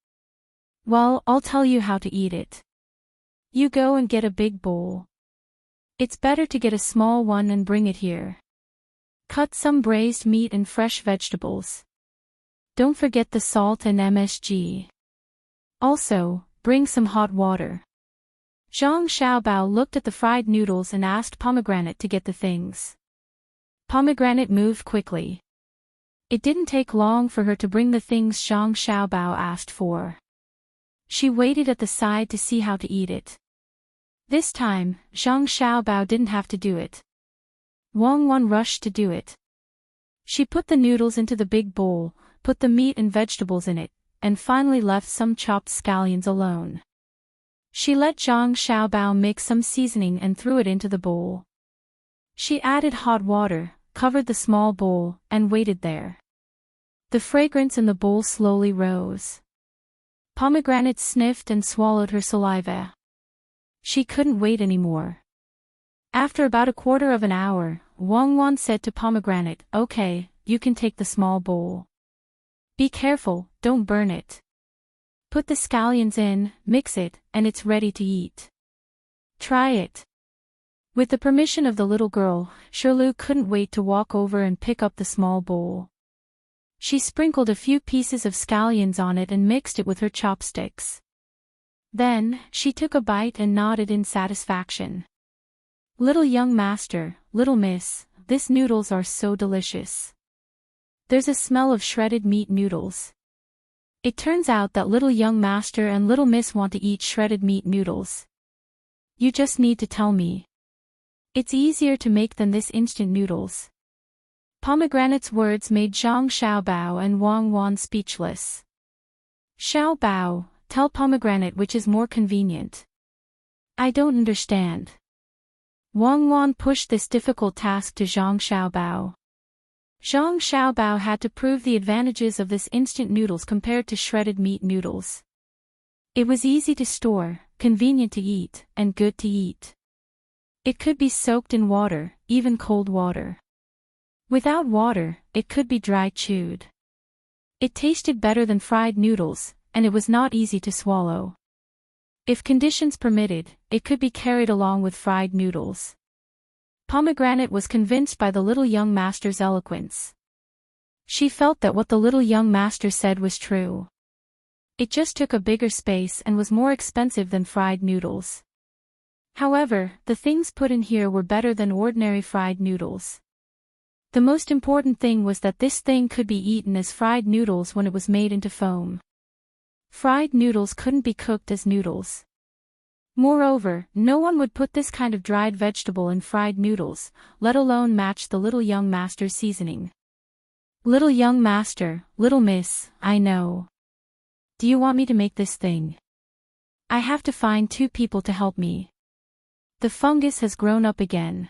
"Well, I'll tell you how to eat it. You go and get a big bowl. It's better to get a small one and bring it here. Cut some braised meat and fresh vegetables. Don't forget the salt and MSG. Also, bring some hot water." Zhang Xiaobao looked at the fried noodles and asked Pomegranate to get the things. Pomegranate moved quickly. It didn't take long for her to bring the things Zhang Xiaobao asked for. She waited at the side to see how to eat it. This time, Zhang Xiaobao didn't have to do it. Wang Wan rushed to do it. She put the noodles into the big bowl, put the meat and vegetables in it, and finally left some chopped scallions alone. She let Zhang Xiaobao mix some seasoning and threw it into the bowl. She added hot water, covered the small bowl, and waited there. The fragrance in the bowl slowly rose. Pomegranate sniffed and swallowed her saliva. She couldn't wait anymore. After about a quarter of an hour, Wang Wan said to Pomegranate, "Okay, you can take the small bowl. Be careful, don't burn it. Put the scallions in, mix it, and it's ready to eat. Try it." With the permission of the little girl, Shirley couldn't wait to walk over and pick up the small bowl. She sprinkled a few pieces of scallions on it and mixed it with her chopsticks. Then, she took a bite and nodded in satisfaction. "Little young master, little miss, these noodles are so delicious. There's a smell of shredded meat noodles." It turns out that little young master and little miss want to eat shredded meat noodles. "You just need to tell me. It's easier to make than this instant noodles." Pomegranate's words made Zhang Xiaobao and Wang Wan speechless. "Xiaobao, tell Pomegranate which is more convenient." "I don't understand." Wang Wan pushed this difficult task to Zhang Xiaobao. Zhang Xiaobao had to prove the advantages of this instant noodles compared to shredded meat noodles. It was easy to store, convenient to eat, and good to eat. It could be soaked in water, even cold water. Without water, it could be dry chewed. It tasted better than fried noodles, and it was not easy to swallow. If conditions permitted, it could be carried along with fried noodles. Pomegranate was convinced by the little young master's eloquence. She felt that what the little young master said was true. It just took a bigger space and was more expensive than fried noodles. However, the things put in here were better than ordinary fried noodles. The most important thing was that this thing could be eaten as fried noodles when it was made into foam. Fried noodles couldn't be cooked as noodles. Moreover, no one would put this kind of dried vegetable in fried noodles, let alone match the little young master's seasoning. "Little young master, little miss, I know. Do you want me to make this thing? I have to find 2 people to help me. The fungus has grown up again."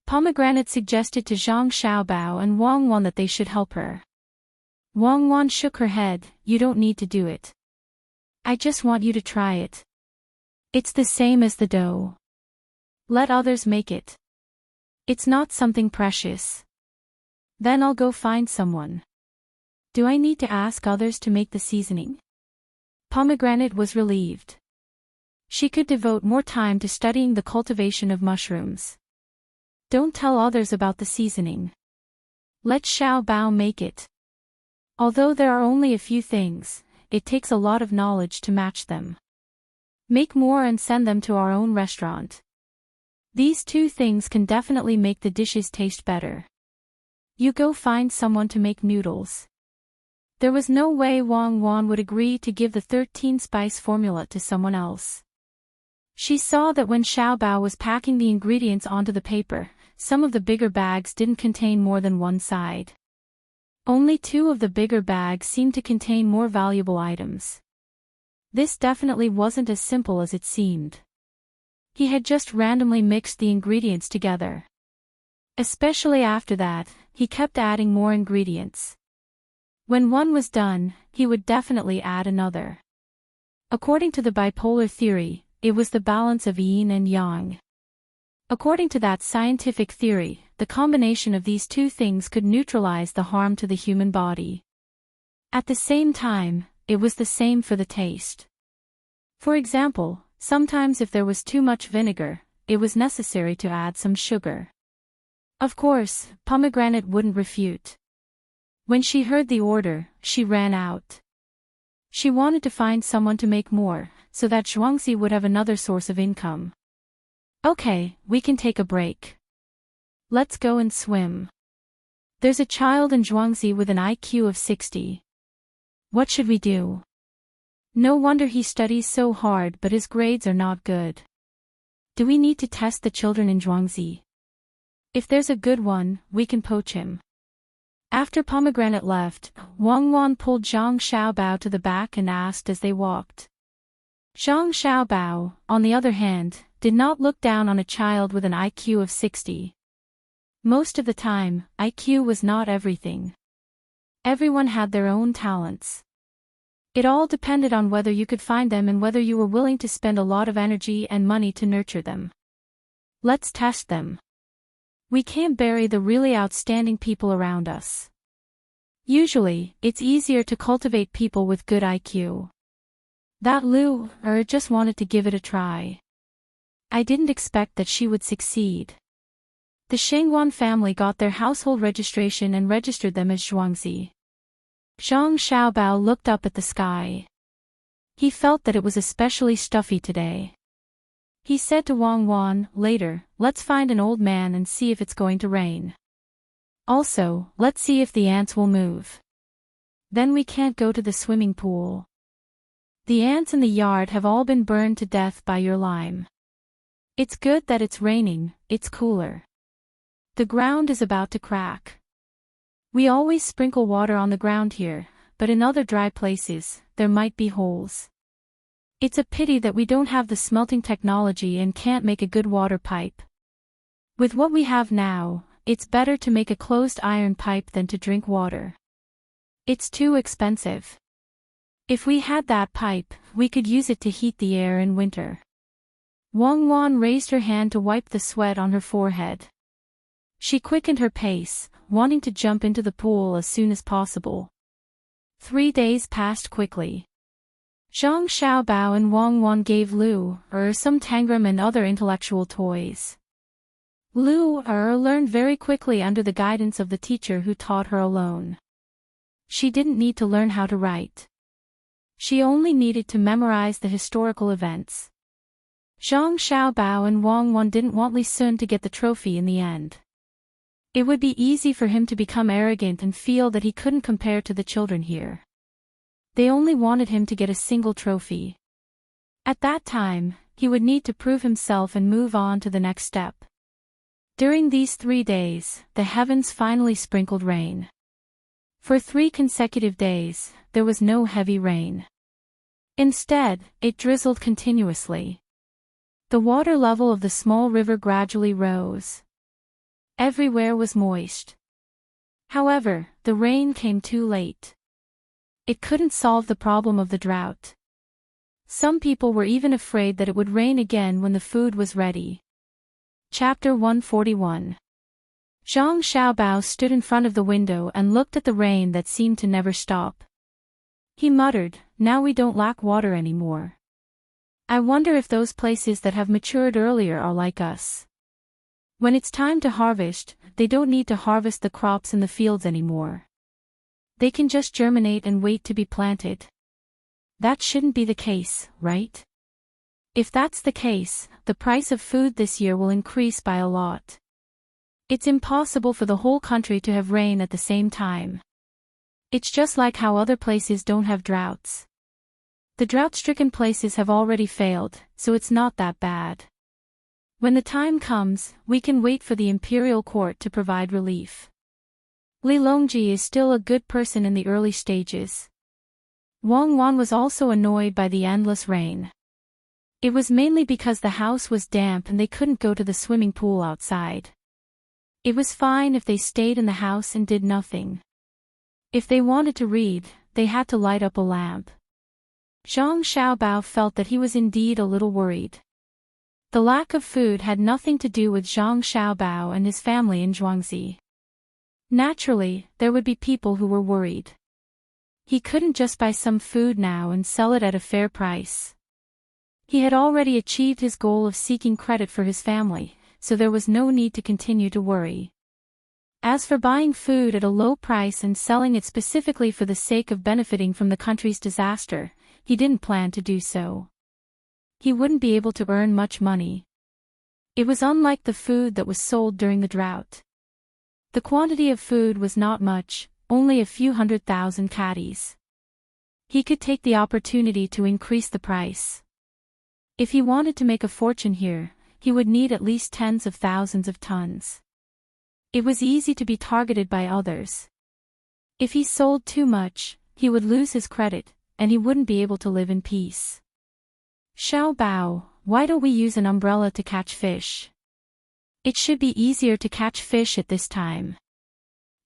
Pomegranate suggested to Zhang Xiaobao and Wang Wan that they should help her. Wang Wan shook her head, "You don't need to do it. I just want you to try it. It's the same as the dough. Let others make it. It's not something precious. Then I'll go find someone." "Do I need to ask others to make the seasoning?" Pomegranate was relieved. She could devote more time to studying the cultivation of mushrooms. "Don't tell others about the seasoning. Let Xiao Bao make it. Although there are only a few things, it takes a lot of knowledge to match them. Make more and send them to our own restaurant. These 2 things can definitely make the dishes taste better. You go find someone to make noodles." There was no way Wang Wan would agree to give the 13-spice formula to someone else. She saw that when Xiaobao was packing the ingredients onto the paper, some of the bigger bags didn't contain more than 1 side. Only 2 of the bigger bags seemed to contain more valuable items. This definitely wasn't as simple as it seemed. He had just randomly mixed the ingredients together. Especially after that, he kept adding more ingredients. When one was done, he would definitely add another. According to the bipolar theory, it was the balance of yin and yang. According to that scientific theory, the combination of these 2 things could neutralize the harm to the human body. At the same time, it was the same for the taste. For example, sometimes if there was too much vinegar, it was necessary to add some sugar. Of course, Pomegranate wouldn't refute. When she heard the order, she ran out. She wanted to find someone to make more, so that Zhuangzi would have another source of income. "Okay, we can take a break. Let's go and swim. There's a child in Zhuangzi with an IQ of 60. What should we do? No wonder he studies so hard, but his grades are not good. Do we need to test the children in Zhuangzi? If there's a good one, we can poach him." After Pomegranate left, Wang Wan pulled Zhang Xiaobao to the back and asked as they walked. Zhang Xiaobao, on the other hand, did not look down on a child with an IQ of 60. Most of the time, IQ was not everything. Everyone had their own talents. It all depended on whether you could find them and whether you were willing to spend a lot of energy and money to nurture them. Let's test them. We can't bury the really outstanding people around us. Usually, it's easier to cultivate people with good IQ. That Lu just wanted to give it a try. I didn't expect that she would succeed. The Shengguan family got their household registration and registered them as Zhuangzi. Zhang Xiaobao looked up at the sky. He felt that it was especially stuffy today. He said to Wang Wan, later, let's find an old man and see if it's going to rain. Also, let's see if the ants will move. Then we can't go to the swimming pool. The ants in the yard have all been burned to death by your lime. It's good that it's raining, it's cooler. The ground is about to crack. We always sprinkle water on the ground here, but in other dry places, there might be holes. It's a pity that we don't have the smelting technology and can't make a good water pipe. With what we have now, it's better to make a closed iron pipe than to drink water. It's too expensive. If we had that pipe, we could use it to heat the air in winter. Wang Wan raised her hand to wipe the sweat on her forehead. She quickened her pace, wanting to jump into the pool as soon as possible. 3 days passed quickly. Zhang Xiaobao and Wang Wan gave Lu some tangram and other intellectual toys. Lu learned very quickly under the guidance of the teacher who taught her alone. She didn't need to learn how to write. She only needed to memorize the historical events. Zhang Xiaobao and Wang Wan didn't want Li Sun to get the trophy in the end. It would be easy for him to become arrogant and feel that he couldn't compare to the children here. They only wanted him to get a single trophy. At that time, he would need to prove himself and move on to the next step. During these 3 days, the heavens finally sprinkled rain. For 3 consecutive days, there was no heavy rain. Instead, it drizzled continuously. The water level of the small river gradually rose. Everywhere was moist. However, the rain came too late. It couldn't solve the problem of the drought. Some people were even afraid that it would rain again when the food was ready. Chapter 141. Zhang Xiaobao stood in front of the window and looked at the rain that seemed to never stop. He muttered, now we don't lack water anymore. I wonder if those places that have matured earlier are like us. When it's time to harvest, they don't need to harvest the crops in the fields anymore. They can just germinate and wait to be planted. That shouldn't be the case, right? If that's the case, the price of food this year will increase by a lot. It's impossible for the whole country to have rain at the same time. It's just like how other places don't have droughts. The drought-stricken places have already failed, so it's not that bad. When the time comes, we can wait for the imperial court to provide relief. Li Longji is still a good person in the early stages. Wang Wan was also annoyed by the endless rain. It was mainly because the house was damp and they couldn't go to the swimming pool outside. It was fine if they stayed in the house and did nothing. If they wanted to read, they had to light up a lamp. Zhang Xiaobao felt that he was indeed a little worried. The lack of food had nothing to do with Zhang Xiaobao and his family in Zhuangzi. Naturally, there would be people who were worried. He couldn't just buy some food now and sell it at a fair price. He had already achieved his goal of seeking credit for his family, so there was no need to continue to worry. As for buying food at a low price and selling it specifically for the sake of benefiting from the country's disaster, he didn't plan to do so. He wouldn't be able to earn much money. It was unlike the food that was sold during the drought. The quantity of food was not much, only a few 100,000 catties. He could take the opportunity to increase the price. If he wanted to make a fortune here, he would need at least tens of thousands of tons. It was easy to be targeted by others. If he sold too much, he would lose his credit, and he wouldn't be able to live in peace. Xiao Bao, why don't we use an umbrella to catch fish? It should be easier to catch fish at this time.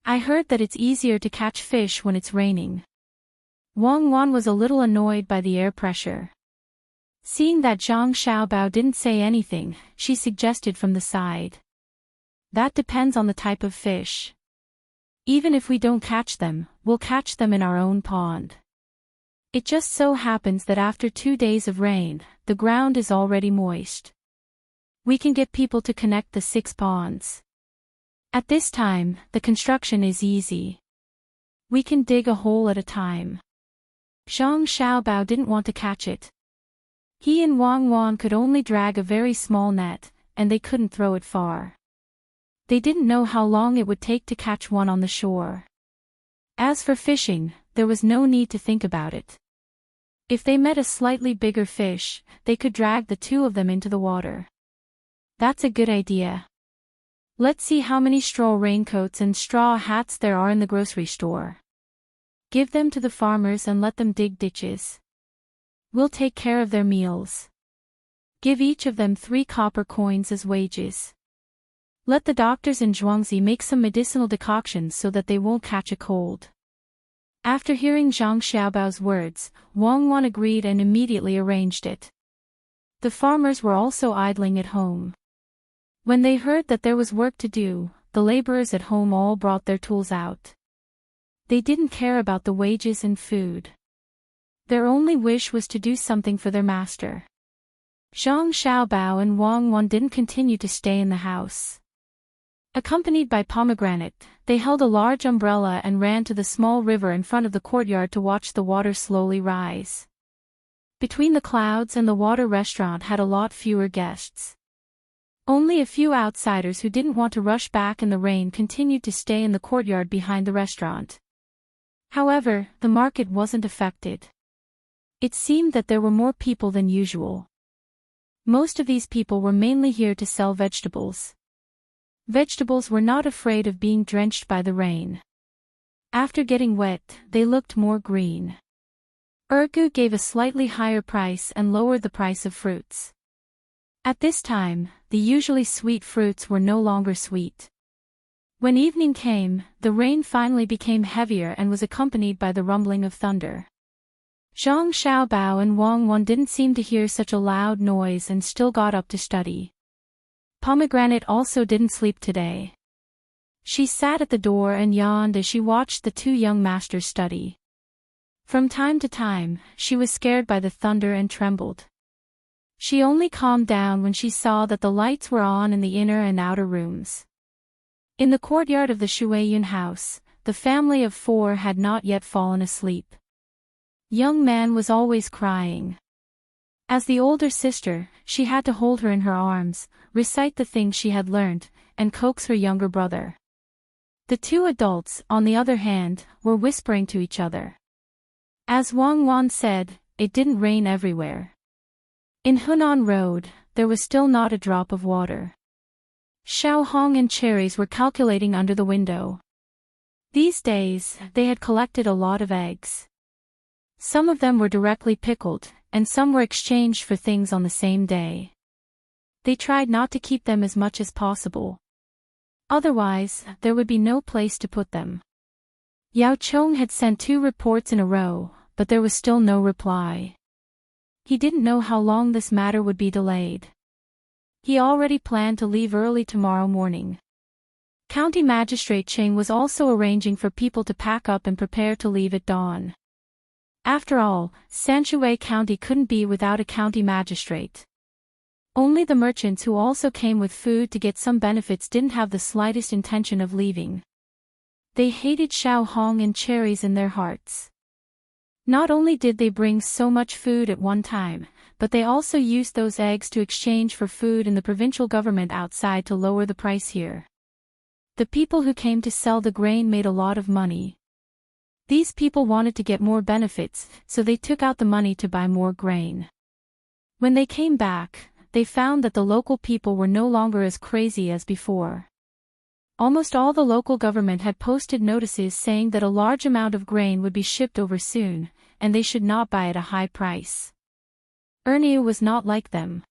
I heard that it's easier to catch fish when it's raining. Wang Wan was a little annoyed by the air pressure. Seeing that Zhang Xiaobao didn't say anything, she suggested from the side. That depends on the type of fish. Even if we don't catch them, we'll catch them in our own pond. It just so happens that after 2 days of rain, the ground is already moist. We can get people to connect the 6 ponds. At this time, the construction is easy. We can dig a hole at a time. Zhang Xiaobao didn't want to catch it. He and Wang Wan could only drag a very small net, and they couldn't throw it far. They didn't know how long it would take to catch one on the shore. As for fishing, there was no need to think about it. If they met a slightly bigger fish, they could drag the 2 of them into the water. That's a good idea. Let's see how many straw raincoats and straw hats there are in the grocery store. Give them to the farmers and let them dig ditches. We'll take care of their meals. Give each of them 3 copper coins as wages. Let the doctors in Zhuangzi make some medicinal decoctions so that they won't catch a cold. After hearing Zhang Xiaobao's words, Wang Wan agreed and immediately arranged it. The farmers were also idling at home. When they heard that there was work to do, the laborers at home all brought their tools out. They didn't care about the wages and food. Their only wish was to do something for their master. Zhang Xiaobao and Wang Wan didn't continue to stay in the house. Accompanied by Pomegranate, they held a large umbrella and ran to the small river in front of the courtyard to watch the water slowly rise. Between the clouds and the water restaurant had a lot fewer guests. Only a few outsiders who didn't want to rush back in the rain continued to stay in the courtyard behind the restaurant. However, the market wasn't affected. It seemed that there were more people than usual. Most of these people were mainly here to sell vegetables. Vegetables were not afraid of being drenched by the rain. After getting wet, they looked more green. Ergu gave a slightly higher price and lowered the price of fruits. At this time, the usually sweet fruits were no longer sweet. When evening came, the rain finally became heavier and was accompanied by the rumbling of thunder. Zhang Xiaobao and Wang Wan didn't seem to hear such a loud noise and still got up to study. Pomegranate also didn't sleep today. She sat at the door and yawned as she watched the 2 young masters study. From time to time, she was scared by the thunder and trembled. She only calmed down when she saw that the lights were on in the inner and outer rooms. In the courtyard of the Shuiyun house, the family of 4 had not yet fallen asleep. Young Man was always crying. As the older sister, she had to hold her in her arms, recite the things she had learned, and coax her younger brother. The 2 adults, on the other hand, were whispering to each other. As Wang Wan said, it didn't rain everywhere. In Hunan Road, there was still not a drop of water. Xiaohong and cherries were calculating under the window. These days, they had collected a lot of eggs. Some of them were directly pickled, and some were exchanged for things on the same day. They tried not to keep them as much as possible. Otherwise, there would be no place to put them. Yao Chong had sent 2 reports in a row, but there was still no reply. He didn't know how long this matter would be delayed. He already planned to leave early tomorrow morning. County Magistrate Cheng was also arranging for people to pack up and prepare to leave at dawn. After all, Sanshui County couldn't be without a county magistrate. Only the merchants who also came with food to get some benefits didn't have the slightest intention of leaving. They hated Xiaohong and cherries in their hearts. Not only did they bring so much food at one time, but they also used those eggs to exchange for food in the provincial government outside to lower the price here. The people who came to sell the grain made a lot of money. These people wanted to get more benefits, so they took out the money to buy more grain. When they came back, they found that the local people were no longer as crazy as before. Almost all the local government had posted notices saying that a large amount of grain would be shipped over soon, and they should not buy at a high price. Erniu was not like them.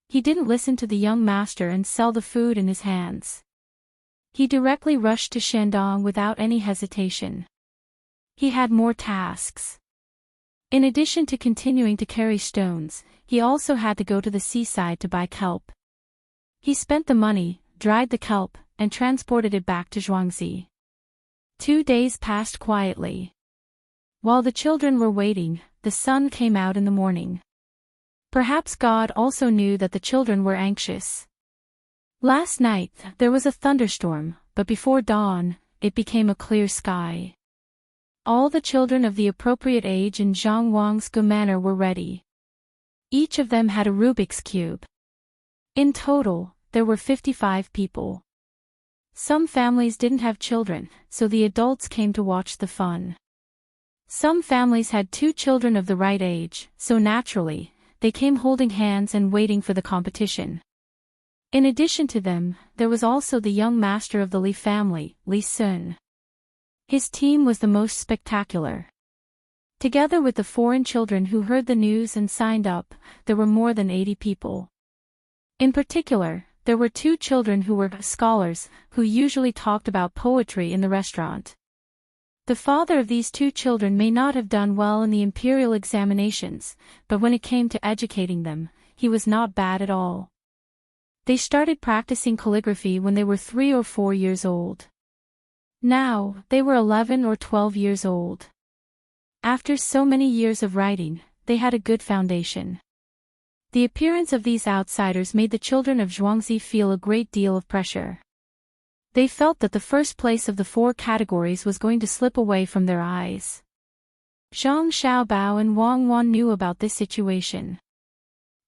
He didn't listen to the young master and sell the food in his hands. He directly rushed to Shandong without any hesitation. He had more tasks. In addition to continuing to carry stones, he also had to go to the seaside to buy kelp. He spent the money, dried the kelp, and transported it back to Zhuangzi. 2 days passed quietly. While the children were waiting, the sun came out in the morning. Perhaps God also knew that the children were anxious. Last night, there was a thunderstorm, but before dawn, it became a clear sky. All the children of the appropriate age in Zhang Wang's manor were ready. Each of them had a Rubik's Cube. In total, there were 55 people. Some families didn't have children, so the adults came to watch the fun. Some families had 2 children of the right age, so naturally, they came holding hands and waiting for the competition. In addition to them, there was also the young master of the Li family, Li Sun. His team was the most spectacular. Together with the foreign children who heard the news and signed up, there were more than 80 people. In particular, there were 2 children who were scholars, who usually talked about poetry in the restaurant. The father of these 2 children may not have done well in the imperial examinations, but when it came to educating them, he was not bad at all. They started practicing calligraphy when they were 3 or 4 years old. Now, they were 11 or 12 years old. After so many years of writing, they had a good foundation. The appearance of these outsiders made the children of Zhuangzi feel a great deal of pressure. They felt that the first place of the 4 categories was going to slip away from their eyes. Zhang Xiaobao and Wang Wan knew about this situation.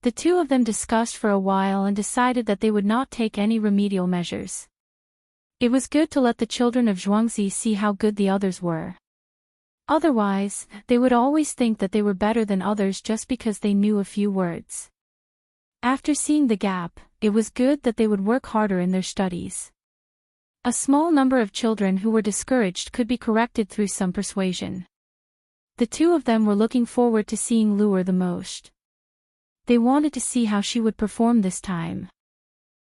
The 2 of them discussed for a while and decided that they would not take any remedial measures. It was good to let the children of Zhuangzi see how good the others were. Otherwise, they would always think that they were better than others just because they knew a few words. After seeing the gap, it was good that they would work harder in their studies. A small number of children who were discouraged could be corrected through some persuasion. The 2 of them were looking forward to seeing Luer the most. They wanted to see how she would perform this time.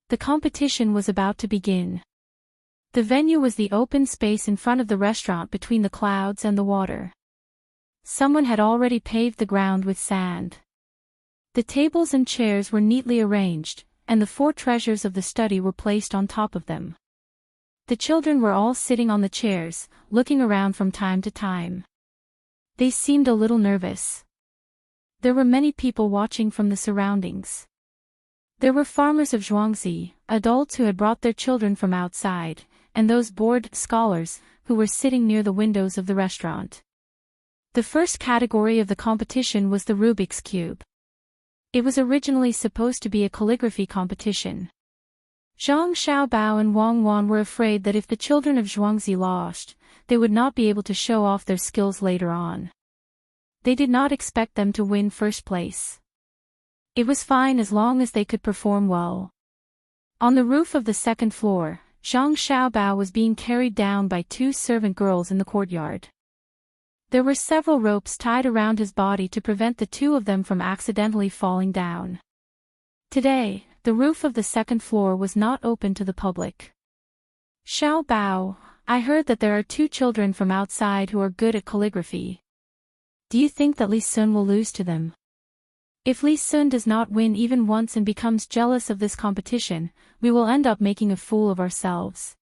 The competition was about to begin. The venue was the open space in front of the restaurant between the clouds and the water. Someone had already paved the ground with sand. The tables and chairs were neatly arranged, and the 4 treasures of the study were placed on top of them. The children were all sitting on the chairs, looking around from time to time. They seemed a little nervous. There were many people watching from the surroundings. There were farmers of Zhuangzi, adults who had brought their children from outside, and those bored scholars, who were sitting near the windows of the restaurant. The first category of the competition was the Rubik's Cube. It was originally supposed to be a calligraphy competition. Zhang Xiaobao and Wang Wan were afraid that if the children of Zhuangzi lost, they would not be able to show off their skills later on. They did not expect them to win first place. It was fine as long as they could perform well. On the roof of the 2nd floor, Zhang Xiaobao was being carried down by 2 servant girls in the courtyard. There were several ropes tied around his body to prevent the 2 of them from accidentally falling down. Today, the roof of the 2nd floor was not open to the public. Xiaobao, I heard that there are 2 children from outside who are good at calligraphy. Do you think that Li Sun will lose to them? If Li Sun does not win even once and becomes jealous of this competition, we will end up making a fool of ourselves.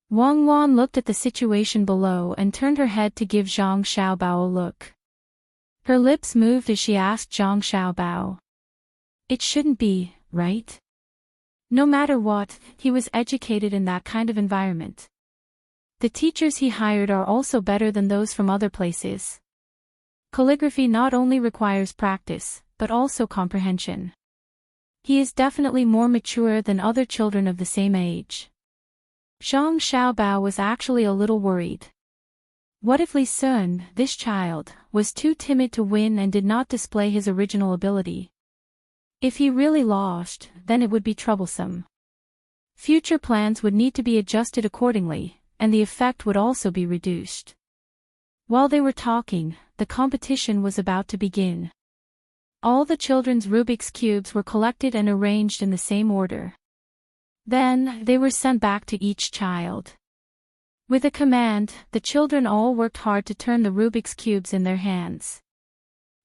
Wang Wan looked at the situation below and turned her head to give Zhang Xiaobao a look. Her lips moved as she asked Zhang Xiaobao. It shouldn't be, right? No matter what, he was educated in that kind of environment. The teachers he hired are also better than those from other places. Calligraphy not only requires practice, but also comprehension. He is definitely more mature than other children of the same age. Zhang Xiaobao was actually a little worried. What if Li Sun, this child, was too timid to win and did not display his original ability? If he really lost, then it would be troublesome. Future plans would need to be adjusted accordingly, and the effect would also be reduced. While they were talking, the competition was about to begin. All the children's Rubik's Cubes were collected and arranged in the same order. Then, they were sent back to each child. With a command, the children all worked hard to turn the Rubik's Cubes in their hands.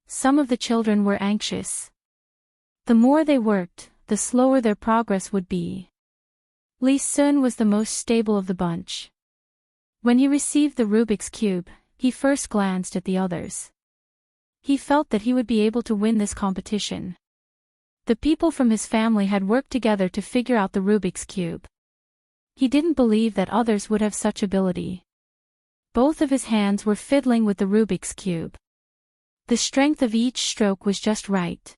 Some of the children were anxious. The more they worked, the slower their progress would be. Li Sun was the most stable of the bunch. When he received the Rubik's Cube, he first glanced at the others. He felt that he would be able to win this competition. The people from his family had worked together to figure out the Rubik's Cube. He didn't believe that others would have such ability. Both of his hands were fiddling with the Rubik's Cube. The strength of each stroke was just right.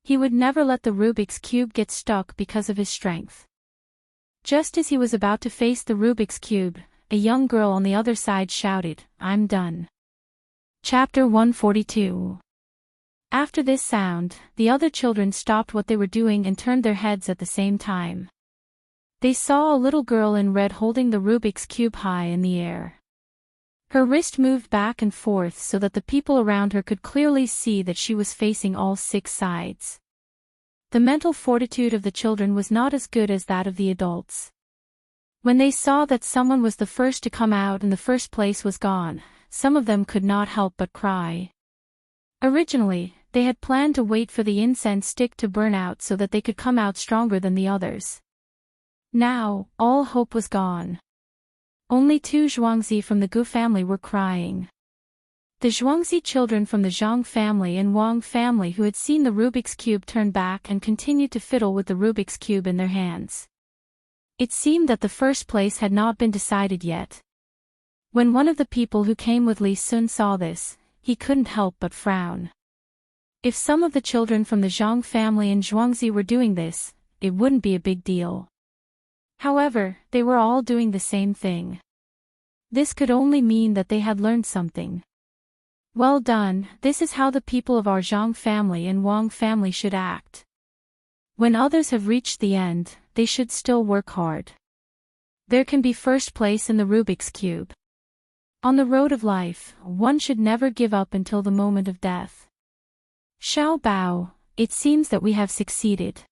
He would never let the Rubik's Cube get stuck because of his strength. Just as he was about to face the Rubik's Cube, a young girl on the other side shouted, "I'm done." Chapter 142. After this sound, the other children stopped what they were doing and turned their heads at the same time. They saw a little girl in red holding the Rubik's Cube high in the air. Her wrist moved back and forth so that the people around her could clearly see that she was facing all 6 sides. The mental fortitude of the children was not as good as that of the adults. When they saw that someone was the first to come out and the first place was gone, some of them could not help but cry. Originally, they had planned to wait for the incense stick to burn out so that they could come out stronger than the others. Now, all hope was gone. Only 2 Zhuangzi from the Gu family were crying. The Zhuangzi children from the Zhang family and Wang family who had seen the Rubik's Cube turn back and continued to fiddle with the Rubik's Cube in their hands. It seemed that the first place had not been decided yet. When one of the people who came with Li Sun saw this, he couldn't help but frown. If some of the children from the Zhang family and Zhuangzi were doing this, it wouldn't be a big deal. However, they were all doing the same thing. This could only mean that they had learned something. Well done, this is how the people of our Zhang family and Wang family should act. When others have reached the end, they should still work hard. There can be first place in the Rubik's Cube. On the road of life, one should never give up until the moment of death. Xiao Bao, it seems that we have succeeded.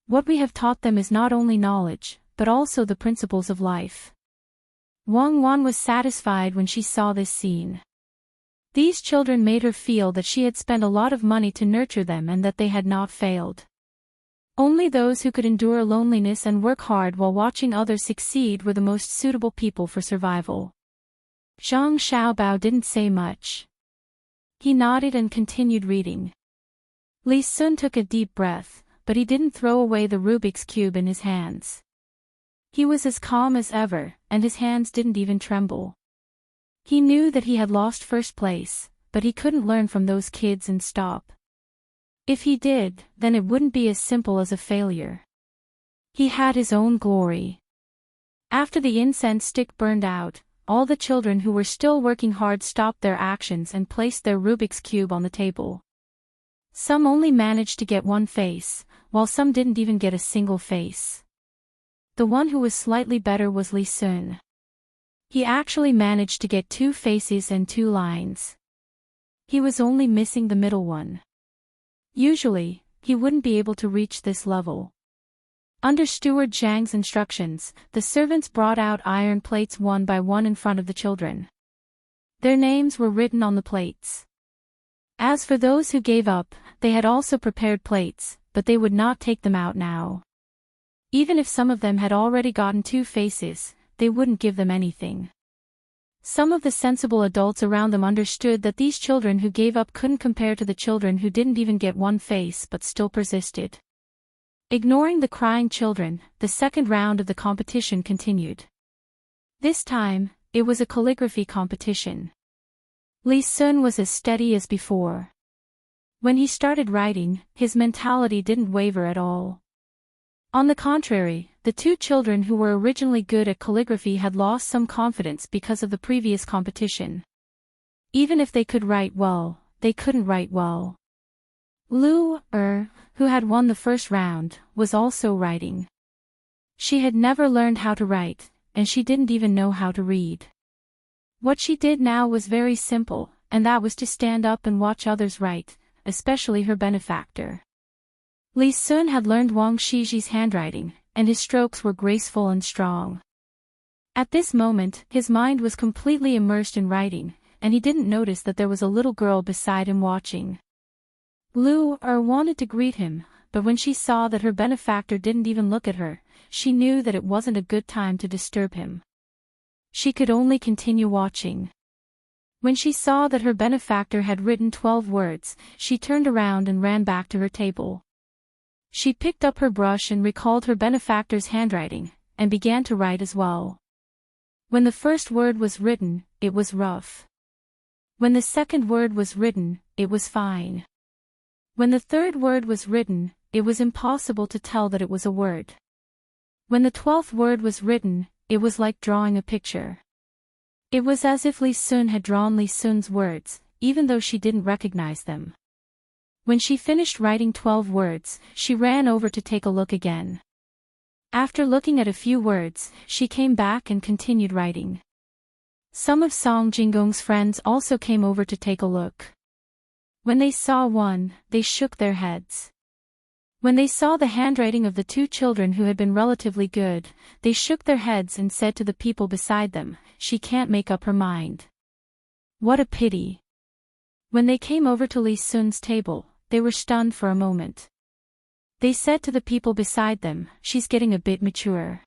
What we have taught them is not only knowledge, but also the principles of life. Wang Wan was satisfied when she saw this scene. These children made her feel that she had spent a lot of money to nurture them and that they had not failed. Only those who could endure loneliness and work hard while watching others succeed were the most suitable people for survival. Zhang Xiaobao didn't say much. He nodded and continued reading. Li Sun took a deep breath, but he didn't throw away the Rubik's Cube in his hands. He was as calm as ever, and his hands didn't even tremble. He knew that he had lost first place, but he couldn't learn from those kids and stop. If he did, then it wouldn't be as simple as a failure. He had his own glory. After the incense stick burned out, all the children who were still working hard stopped their actions and placed their Rubik's Cube on the table. Some only managed to get one face, while some didn't even get a single face. The one who was slightly better was Li Sun. He actually managed to get 2 faces and 2 lines. He was only missing the middle one. Usually, he wouldn't be able to reach this level. Under Steward Zhang's instructions, the servants brought out iron plates one by one in front of the children. Their names were written on the plates. As for those who gave up, they had also prepared plates, but they would not take them out now. Even if some of them had already gotten 2 faces, they wouldn't give them anything. Some of the sensible adults around them understood that these children who gave up couldn't compare to the children who didn't even get one face but still persisted. Ignoring the crying children, the second round of the competition continued. This time, it was a calligraphy competition. Li Sun was as steady as before. When he started writing, his mentality didn't waver at all. On the contrary, the 2 children who were originally good at calligraphy had lost some confidence because of the previous competition. Even if they could write well, they couldn't write well. Lu Er, who had won the first round, was also writing. She had never learned how to write, and she didn't even know how to read. What she did now was very simple, and that was to stand up and watch others write, especially her benefactor. Li Sun had learned Wang Shiji's handwriting, and his strokes were graceful and strong. At this moment, his mind was completely immersed in writing, and he didn't notice that there was a little girl beside him watching. Lu Er wanted to greet him, but when she saw that her benefactor didn't even look at her, she knew that it wasn't a good time to disturb him. She could only continue watching. When she saw that her benefactor had written 12 words, she turned around and ran back to her table. She picked up her brush and recalled her benefactor's handwriting, and began to write as well. When the first word was written, it was rough. When the second word was written, it was fine. When the third word was written, it was impossible to tell that it was a word. When the 12th word was written, it was like drawing a picture. It was as if Lee Sun had drawn Lee Sun's words, even though she didn't recognize them. When she finished writing 12 words, she ran over to take a look again. After looking at a few words, she came back and continued writing. Some of Song Jingong's friends also came over to take a look. When they saw one, they shook their heads. When they saw the handwriting of the two children who had been relatively good, they shook their heads and said to the people beside them, "She can't make up her mind. What a pity." When they came over to Lee Sun's table, they were stunned for a moment. They said to the people beside them, "She's getting a bit mature.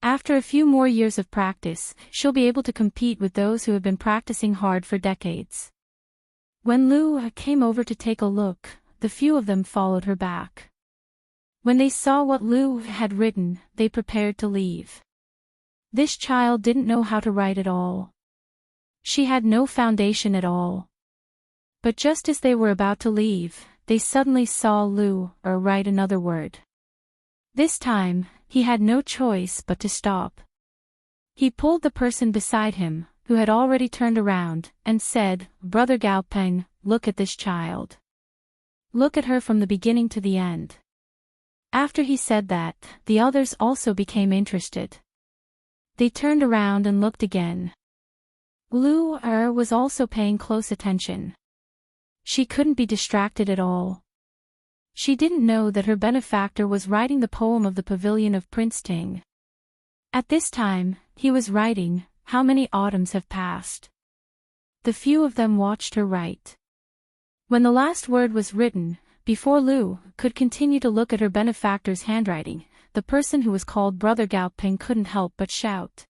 After a few more years of practice, she'll be able to compete with those who have been practicing hard for decades." When Lu came over to take a look, the few of them followed her back. When they saw what Lu had written, they prepared to leave. This child didn't know how to write at all. She had no foundation at all. But just as they were about to leave, they suddenly saw Lu write another word. This time, he had no choice but to stop. He pulled the person beside him, who had already turned around, and said, "Brother Gaopeng, look at this child. Look at her from the beginning to the end." After he said that, the others also became interested. They turned around and looked again. Lu was also paying close attention. She couldn't be distracted at all. She didn't know that her benefactor was writing the poem of the Pavilion of Prince Tang. At this time, he was writing, "How many autumns have passed?" The few of them watched her write. When the last word was written, before Lu could continue to look at her benefactor's handwriting, the person who was called Brother Gaopeng couldn't help but shout,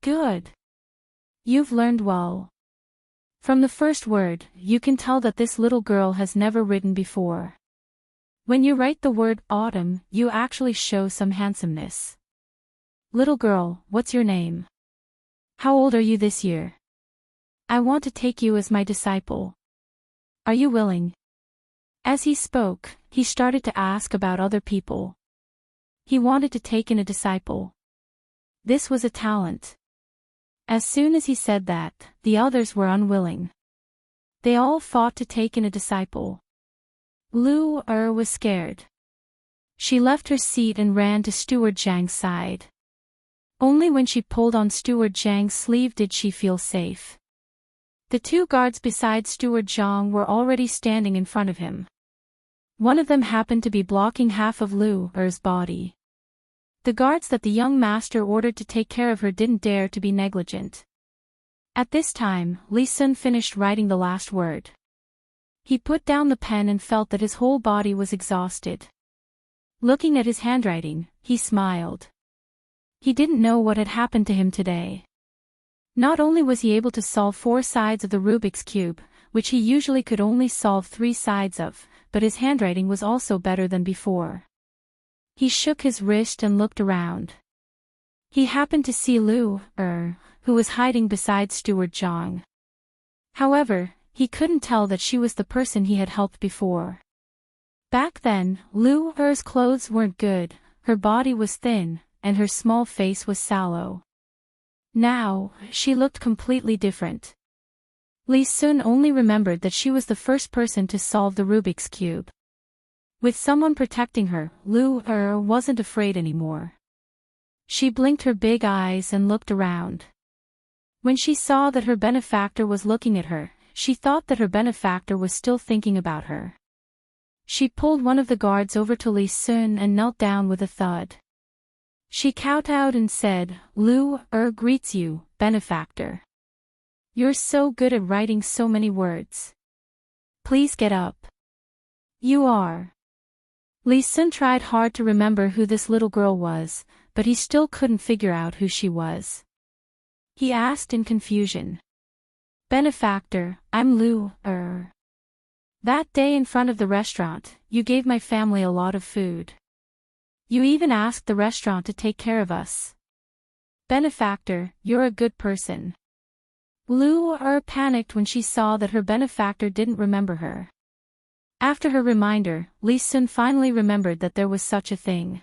"Good! You've learned well. From the first word, you can tell that this little girl has never written before. When you write the word autumn, you actually show some handsomeness. Little girl, what's your name? How old are you this year? I want to take you as my disciple. Are you willing?" As he spoke, he started to ask about other people. He wanted to take in a disciple. This was a talent. As soon as he said that, the others were unwilling. They all fought to take in a disciple. Lu was scared. She left her seat and ran to Steward Zhang's side. Only when she pulled on Steward Zhang's sleeve did she feel safe. The two guards beside Steward Zhang were already standing in front of him. One of them happened to be blocking half of Lu's body. The guards that the young master ordered to take care of her didn't dare to be negligent. At this time, Lee Sun finished writing the last word. He put down the pen and felt that his whole body was exhausted. Looking at his handwriting, he smiled. He didn't know what had happened to him today. Not only was he able to solve 4 sides of the Rubik's Cube, which he usually could only solve 3 sides of, but his handwriting was also better than before. He shook his wrist and looked around. He happened to see Lu who was hiding beside Steward Zhang. However, he couldn't tell that she was the person he had helped before. Back then, Lu's clothes weren't good, her body was thin, and her small face was sallow. Now, she looked completely different. Lee Sun only remembered that she was the first person to solve the Rubik's Cube. With someone protecting her, Lu wasn't afraid anymore. She blinked her big eyes and looked around. When she saw that her benefactor was looking at her, she thought that her benefactor was still thinking about her. She pulled one of the guards over to Lee Sun and knelt down with a thud. She kowtowed and said, "Lu greets you, benefactor. You're so good at writing so many words. Please get up." "You are." Li Sun tried hard to remember who this little girl was, but he still couldn't figure out who she was. He asked in confusion. Benefactor, I'm Lu. That day in front of the restaurant, you gave my family a lot of food. You even asked the restaurant to take care of us. Benefactor, you're a good person. Lu panicked when she saw that her benefactor didn't remember her. After her reminder, Li Sun finally remembered that there was such a thing.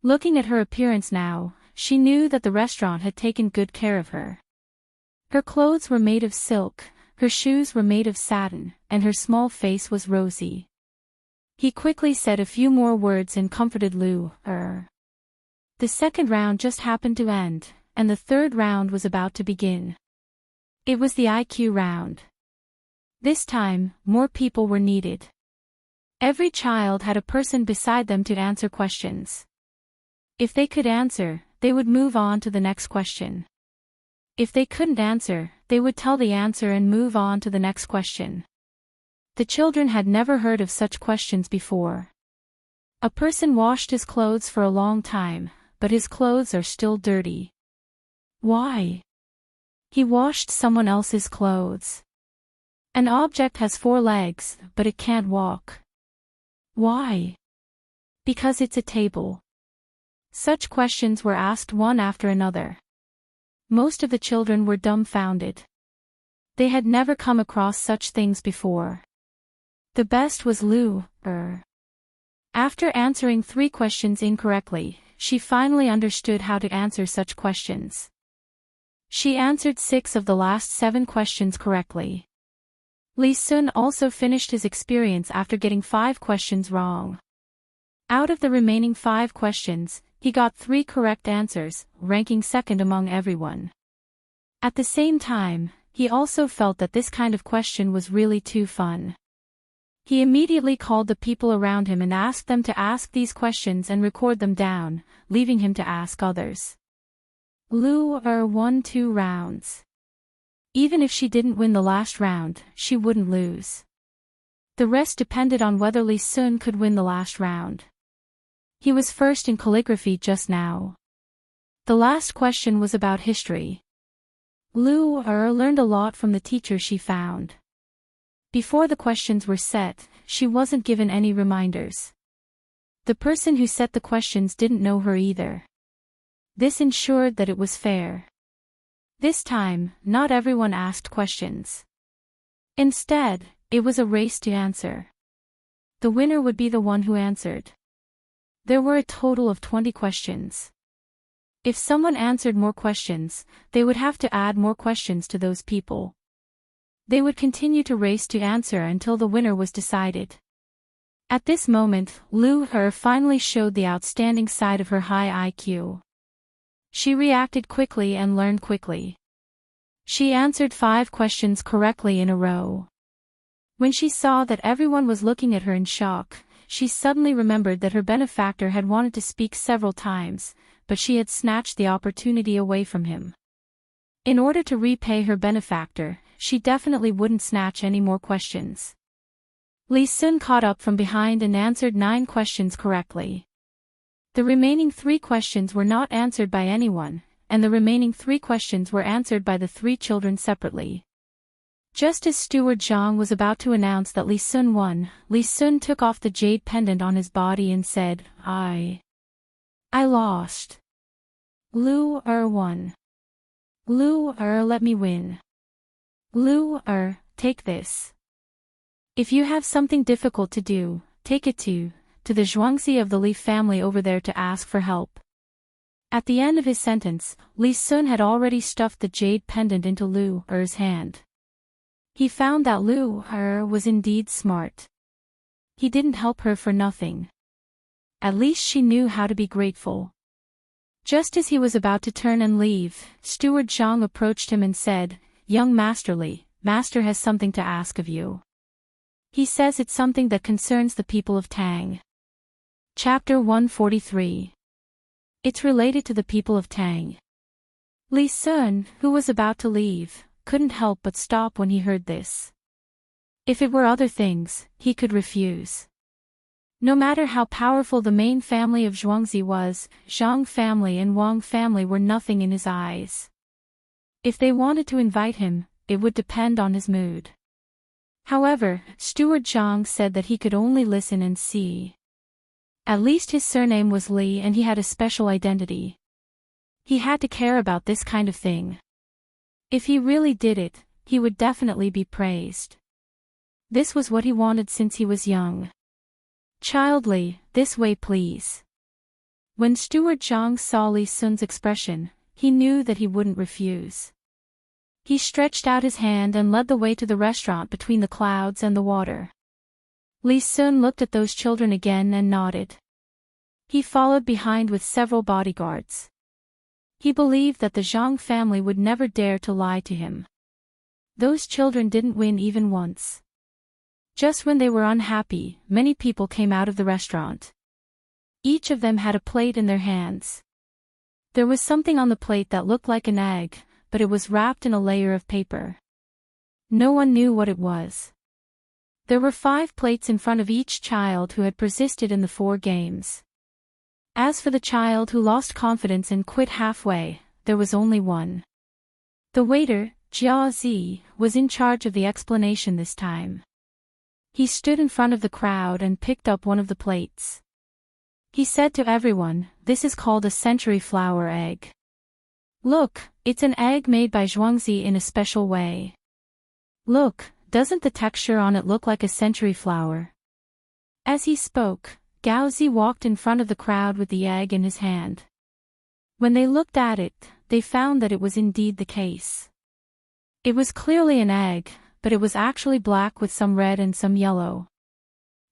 Looking at her appearance now, she knew that the restaurant had taken good care of her. Her clothes were made of silk, her shoes were made of satin, and her small face was rosy. He quickly said a few more words and comforted Lu. The second round just happened to end, and the third round was about to begin. It was the IQ round. This time, more people were needed. Every child had a person beside them to answer questions. If they could answer, they would move on to the next question. If they couldn't answer, they would tell the answer and move on to the next question. The children had never heard of such questions before. A person washed his clothes for a long time, but his clothes are still dirty. Why? He washed someone else's clothes. An object has 4 legs, but it can't walk. Why? Because it's a table. Such questions were asked one after another. Most of the children were dumbfounded. They had never come across such things before. The best was Lu. After answering 3 questions incorrectly, she finally understood how to answer such questions. She answered 6 of the last 7 questions correctly. Li Sun also finished his experience after getting 5 questions wrong. Out of the remaining 5 questions, he got 3 correct answers, ranking second among everyone. At the same time, he also felt that this kind of question was really too fun. He immediately called the people around him and asked them to ask these questions and record them down, leaving him to ask others. Lu won 2 rounds. Even if she didn't win the last round, she wouldn't lose. The rest depended on whether Li Sun could win the last round. He was first in calligraphy just now. The last question was about history. Lu learned a lot from the teacher she found. Before the questions were set, she wasn't given any reminders. The person who set the questions didn't know her either. This ensured that it was fair. This time, not everyone asked questions. Instead, it was a race to answer. The winner would be the one who answered. There were a total of 20 questions. If someone answered more questions, they would have to add more questions to those people. They would continue to race to answer until the winner was decided. At this moment, Lu finally showed the outstanding side of her high IQ. She reacted quickly and learned quickly. She answered 5 questions correctly in a row. When she saw that everyone was looking at her in shock, she suddenly remembered that her benefactor had wanted to speak several times, but she had snatched the opportunity away from him. In order to repay her benefactor, she definitely wouldn't snatch any more questions. Li Sun caught up from behind and answered 9 questions correctly. The remaining 3 questions were not answered by anyone, and the remaining 3 questions were answered by the 3 children separately. Just as Steward Zhang was about to announce that Li Sun won, Li Sun took off the jade pendant on his body and said, I lost. Lu won. Lu let me win. Lu take this. If you have something difficult to do, take it to the Zhuangzi of the Li family over there to ask for help. At the end of his sentence, Li Sun had already stuffed the jade pendant into Lu hand. He found that Lu was indeed smart. He didn't help her for nothing. At least she knew how to be grateful. Just as he was about to turn and leave, Steward Zhang approached him and said, Young Master Li, Master has something to ask of you. He says it's something that concerns the people of Tang. Chapter 143. It's related to the people of Tang. Li Sun, who was about to leave, couldn't help but stop when he heard this. If it were other things, he could refuse. No matter how powerful the main family of Zhuangzi was, Zhang family and Wang family were nothing in his eyes. If they wanted to invite him, it would depend on his mood. However, Steward Zhang said that he could only listen and see. At least his surname was Li and he had a special identity. He had to care about this kind of thing. If he really did it, he would definitely be praised. This was what he wanted since he was young. "Child Li, this way please." When Steward Zhang saw Li Sun's expression, he knew that he wouldn't refuse. He stretched out his hand and led the way to the restaurant between the clouds and the water. Li Sun looked at those children again and nodded. He followed behind with several bodyguards. He believed that the Zhang family would never dare to lie to him. Those children didn't win even once. Just when they were unhappy, many people came out of the restaurant. Each of them had a plate in their hands. There was something on the plate that looked like an egg, but it was wrapped in a layer of paper. No one knew what it was. There were 5 plates in front of each child who had persisted in the 4 games. As for the child who lost confidence and quit halfway, there was only one. The waiter, Jia Zi, was in charge of the explanation this time. He stood in front of the crowd and picked up one of the plates. He said to everyone, "This is called a century flower egg. Look, it's an egg made by Zhuangzi in a special way. Look, doesn't the texture on it look like a century flower?" As he spoke, Gao Zi walked in front of the crowd with the egg in his hand. When they looked at it, they found that it was indeed the case. It was clearly an egg, but it was actually black with some red and some yellow.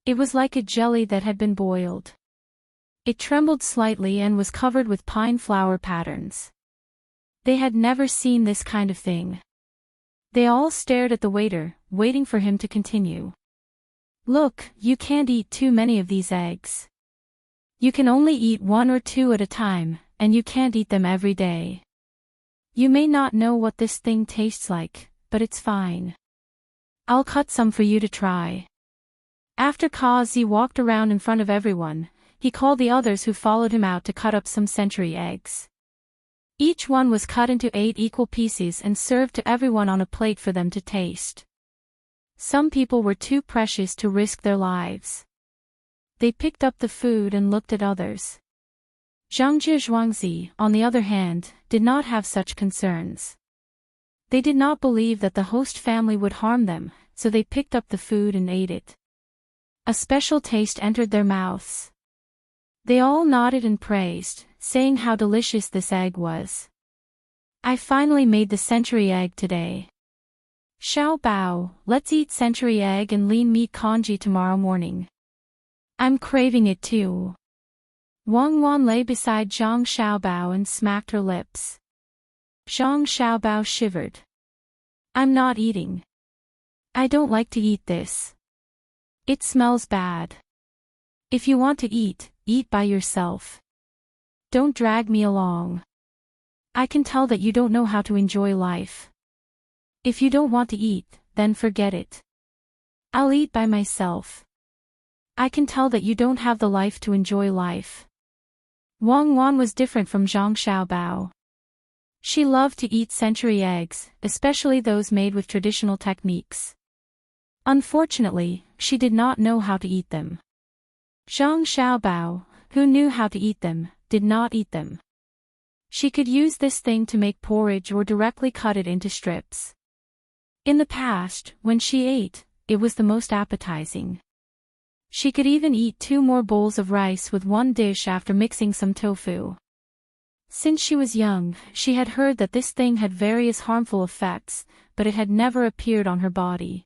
It was like a jelly that had been boiled. It trembled slightly and was covered with pine flower patterns. They had never seen this kind of thing. They all stared at the waiter, waiting for him to continue. "Look, you can't eat too many of these eggs. You can only eat 1 or 2 at a time, and you can't eat them every day. You may not know what this thing tastes like, but it's fine. I'll cut some for you to try." After Kazi walked around in front of everyone, he called the others who followed him out to cut up some century eggs. Each one was cut into 8 equal pieces and served to everyone on a plate for them to taste. Some people were too precious to risk their lives. They picked up the food and looked at others. Zhangjie Zhuangzi, on the other hand, did not have such concerns. They did not believe that the host family would harm them, so they picked up the food and ate it. A special taste entered their mouths. They all nodded and praised, saying how delicious this egg was. "I finally made the century egg today. Xiao Bao, let's eat century egg and lean meat congee tomorrow morning. I'm craving it too." Wang Wan lay beside Zhang Xiaobao and smacked her lips. Zhang Xiaobao shivered. "I'm not eating. I don't like to eat this. It smells bad. If you want to eat, eat by yourself. Don't drag me along. I can tell that you don't know how to enjoy life. If you don't want to eat, then forget it. I'll eat by myself. I can tell that you don't have the life to enjoy life." Wang Wan was different from Zhang Xiaobao. She loved to eat century eggs, especially those made with traditional techniques. Unfortunately, she did not know how to eat them. Zhang Xiaobao, who knew how to eat them, did not eat them. She could use this thing to make porridge or directly cut it into strips. In the past, when she ate, it was the most appetizing. She could even eat 2 more bowls of rice with one dish after mixing some tofu. Since she was young, she had heard that this thing had various harmful effects, but it had never appeared on her body.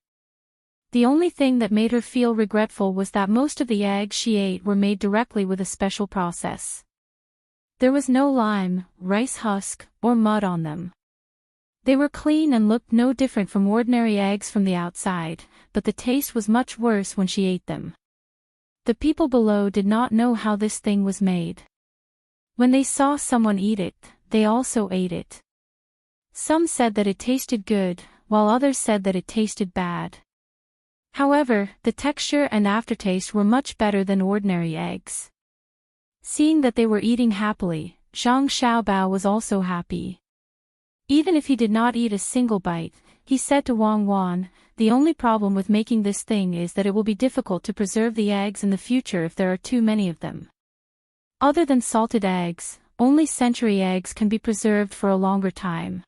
The only thing that made her feel regretful was that most of the eggs she ate were made directly with a special process. There was no lime, rice husk, or mud on them. They were clean and looked no different from ordinary eggs from the outside, but the taste was much worse when she ate them. The people below did not know how this thing was made. When they saw someone eat it, they also ate it. Some said that it tasted good, while others said that it tasted bad. However, the texture and aftertaste were much better than ordinary eggs. Seeing that they were eating happily, Zhang Xiaobao was also happy. Even if he did not eat a single bite, he said to Wang Wan, "The only problem with making this thing is that it will be difficult to preserve the eggs in the future if there are too many of them. Other than salted eggs, only century eggs can be preserved for a longer time.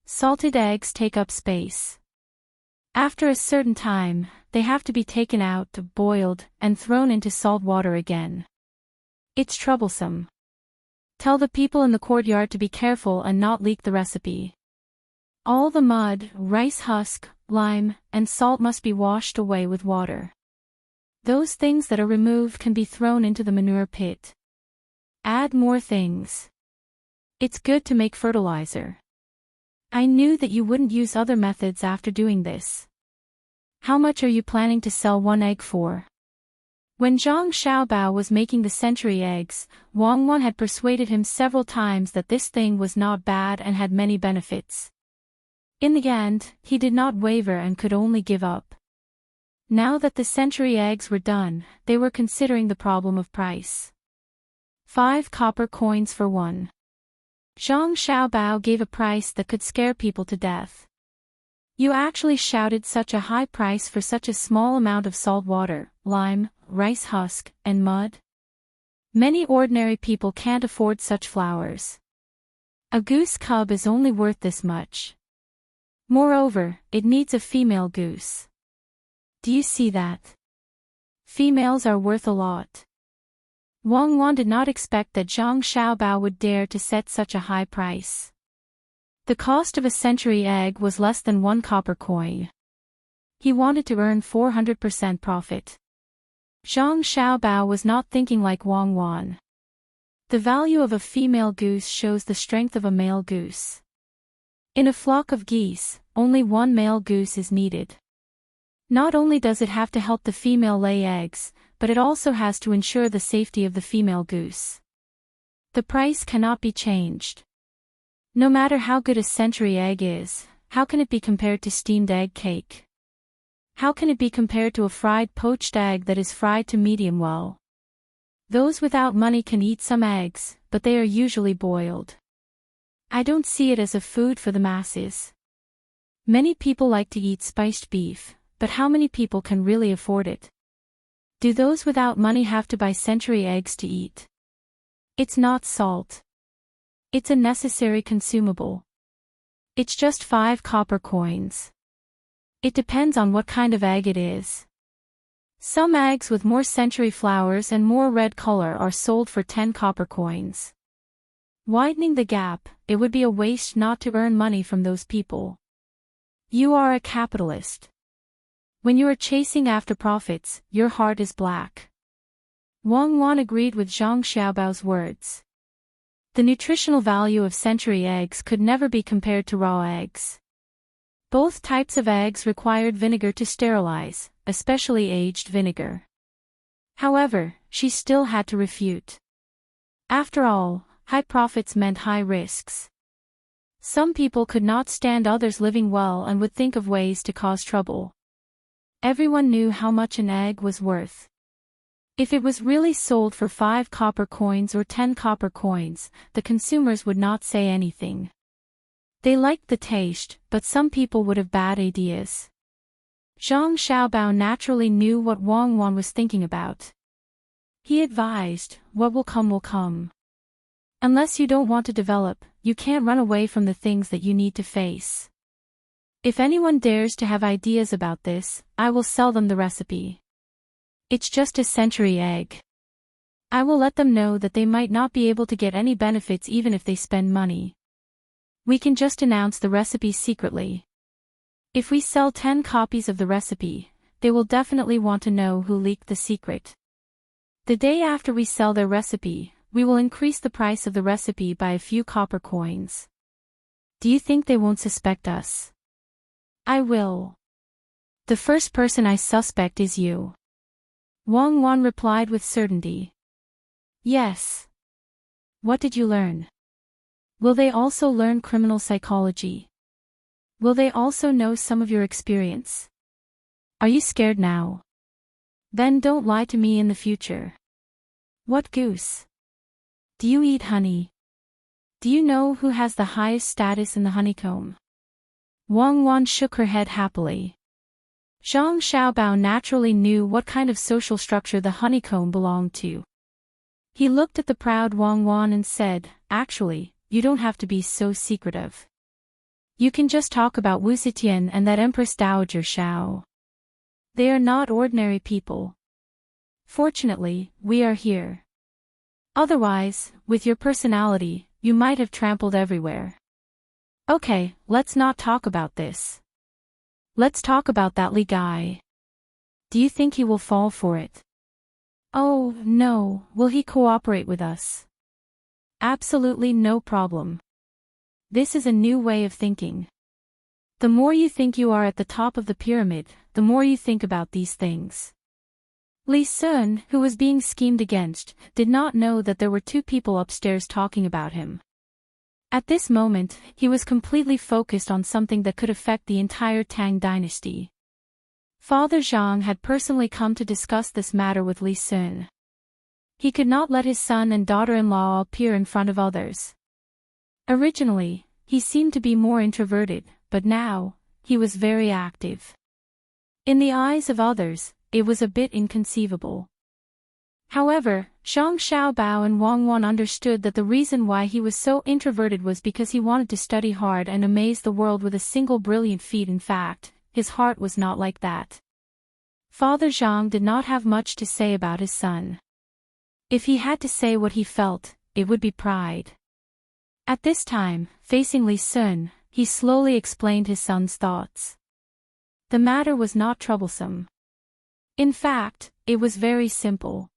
Salted eggs take up space. After a certain time, they have to be taken out, boiled, and thrown into salt water again. It's troublesome. Tell the people in the courtyard to be careful and not leak the recipe. All the mud, rice husk, lime, and salt must be washed away with water. Those things that are removed can be thrown into the manure pit. Add more things. It's good to make fertilizer. I knew that you wouldn't use other methods after doing this. How much are you planning to sell one egg for?" When Zhang Xiaobao was making the century eggs, Wang Wan had persuaded him several times that this thing was not bad and had many benefits. In the end, he did not waver and could only give up. Now that the century eggs were done, they were considering the problem of price. 5 copper coins for one. Zhang Xiaobao gave a price that could scare people to death. "You actually shouted such a high price for such a small amount of salt water, lime, rice husk, and mud? Many ordinary people can't afford such flowers. A goose cub is only worth this much. Moreover, it needs a female goose. Do you see that? Females are worth a lot." Wang Wan did not expect that Zhang Xiaobao would dare to set such a high price. The cost of a century egg was less than 1 copper coin. He wanted to earn 400% profit. Zhang Xiaobao was not thinking like Wang Wan. The value of a female goose shows the strength of a male goose. In a flock of geese, only one male goose is needed. Not only does it have to help the female lay eggs, but it also has to ensure the safety of the female goose. The price cannot be changed. No matter how good a century egg is, how can it be compared to steamed egg cake? How can it be compared to a fried poached egg that is fried to medium well? Those without money can eat some eggs, but they are usually boiled. I don't see it as a food for the masses. Many people like to eat spiced beef, but how many people can really afford it? Do those without money have to buy century eggs to eat? It's not salt. It's a necessary consumable. It's just 5 copper coins. It depends on what kind of egg it is. Some eggs with more century flowers and more red color are sold for 10 copper coins. Widening the gap, it would be a waste not to earn money from those people. You are a capitalist. When you are chasing after profits, your heart is black. Wang Wan agreed with Zhang Xiaobao's words. The nutritional value of century eggs could never be compared to raw eggs. Both types of eggs required vinegar to sterilize, especially aged vinegar. However, she still had to refute. After all, high profits meant high risks. Some people could not stand others living well and would think of ways to cause trouble. Everyone knew how much an egg was worth. If it was really sold for 5 copper coins or 10 copper coins, the consumers would not say anything. They liked the taste, but some people would have bad ideas. Zhang Xiaobao naturally knew what Wang Wan was thinking about. He advised, "What will come will come. Unless you don't want to develop, you can't run away from the things that you need to face. If anyone dares to have ideas about this, I will sell them the recipe. It's just a century egg. I will let them know that they might not be able to get any benefits even if they spend money. We can just announce the recipe secretly. If we sell 10 copies of the recipe, they will definitely want to know who leaked the secret. The day after we sell their recipe, we will increase the price of the recipe by a few copper coins. Do you think they won't suspect us?" "I will. The first person I suspect is you." Wang Wan replied with certainty. "Yes. What did you learn? Will they also learn criminal psychology? Will they also know some of your experience?" Are you scared now? Then don't lie to me in the future. What goose? Do you eat honey? Do you know who has the highest status in the honeycomb? Wang Wan shook her head happily. Zhang Xiaobao naturally knew what kind of social structure the honeycomb belonged to. He looked at the proud Wang Wan and said, "Actually, you don't have to be so secretive. You can just talk about Wu Zetian and that Empress Dowager Xiao. They are not ordinary people. Fortunately, we are here. Otherwise, with your personality, you might have trampled everywhere. Okay, let's not talk about this. Let's talk about that Li guy. Do you think he will fall for it? Oh, no, will he cooperate with us? Absolutely no problem. This is a new way of thinking. The more you think you are at the top of the pyramid, the more you think about these things." Li Sun, who was being schemed against, did not know that there were two people upstairs talking about him. At this moment, he was completely focused on something that could affect the entire Tang dynasty. Father Zhang had personally come to discuss this matter with Li Sun. He could not let his son and daughter-in-law appear in front of others. Originally, he seemed to be more introverted, but now, he was very active. In the eyes of others, it was a bit inconceivable. However, Zhang Xiaobao and Wang Wan understood that the reason why he was so introverted was because he wanted to study hard and amaze the world with a single brilliant feat. In fact, his heart was not like that. Father Zhang did not have much to say about his son. If he had to say what he felt, it would be pride. At this time, facing Li Sun, he slowly explained his son's thoughts. The matter was not troublesome. In fact, it was very simple.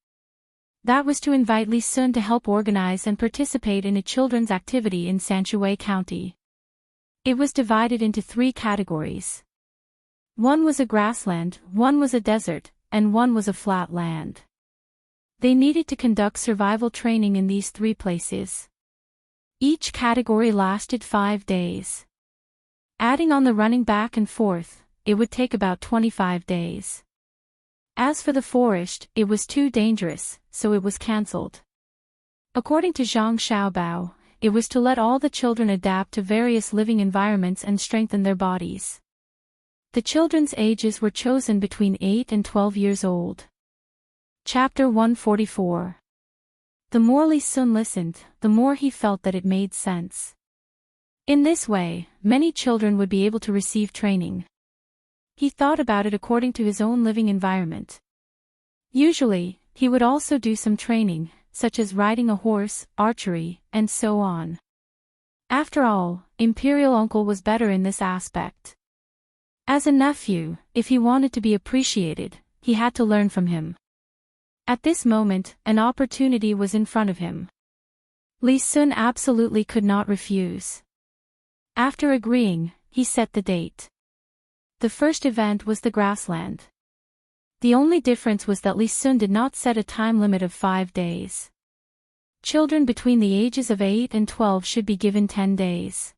That was to invite Li Sun to help organize and participate in a children's activity in Sanshui County. It was divided into 3 categories. One was a grassland, one was a desert, and one was a flat land. They needed to conduct survival training in these 3 places. Each category lasted 5 days. Adding on the running back and forth, it would take about 25 days. As for the forest, it was too dangerous, so it was cancelled. According to Zhang Xiaobao, it was to let all the children adapt to various living environments and strengthen their bodies. The children's ages were chosen between 8 and 12 years old. Chapter 144. The more Li Sun listened, the more he felt that it made sense. In this way, many children would be able to receive training. He thought about it according to his own living environment. Usually, he would also do some training, such as riding a horse, archery, and so on. After all, Imperial Uncle was better in this aspect. As a nephew, if he wanted to be appreciated, he had to learn from him. At this moment, an opportunity was in front of him. Li Sun absolutely could not refuse. After agreeing, he set the date. The first event was the grassland. The only difference was that Li Sun did not set a time limit of 5 days. Children between the ages of 8 and 12 should be given 10 days.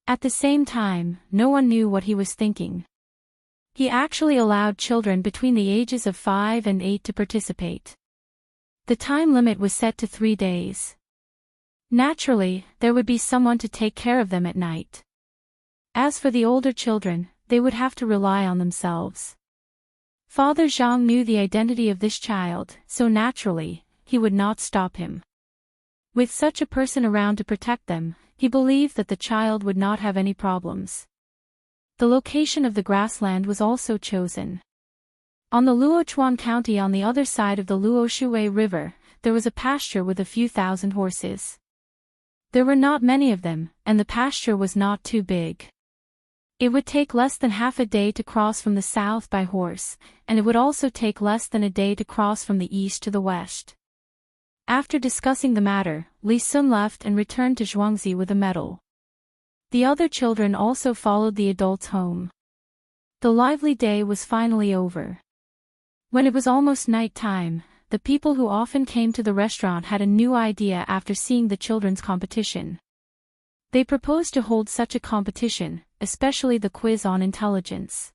At the same time, no one knew what he was thinking. He actually allowed children between the ages of 5 and 8 to participate. The time limit was set to 3 days. Naturally, there would be someone to take care of them at night. As for the older children, they would have to rely on themselves. Father Zhang knew the identity of this child, so naturally, he would not stop him. With such a person around to protect them, he believed that the child would not have any problems. The location of the grassland was also chosen. On the Luochuan County on the other side of the Luoshui River, there was a pasture with a few thousand horses. There were not many of them, and the pasture was not too big. It would take less than half a day to cross from the south by horse, and it would also take less than a day to cross from the east to the west. After discussing the matter, Li Sun left and returned to Zhuangzi with a medal. The other children also followed the adults home. The lively day was finally over. When it was almost night time, the people who often came to the restaurant had a new idea after seeing the children's competition. They proposed to hold such a competition, especially the quiz on intelligence.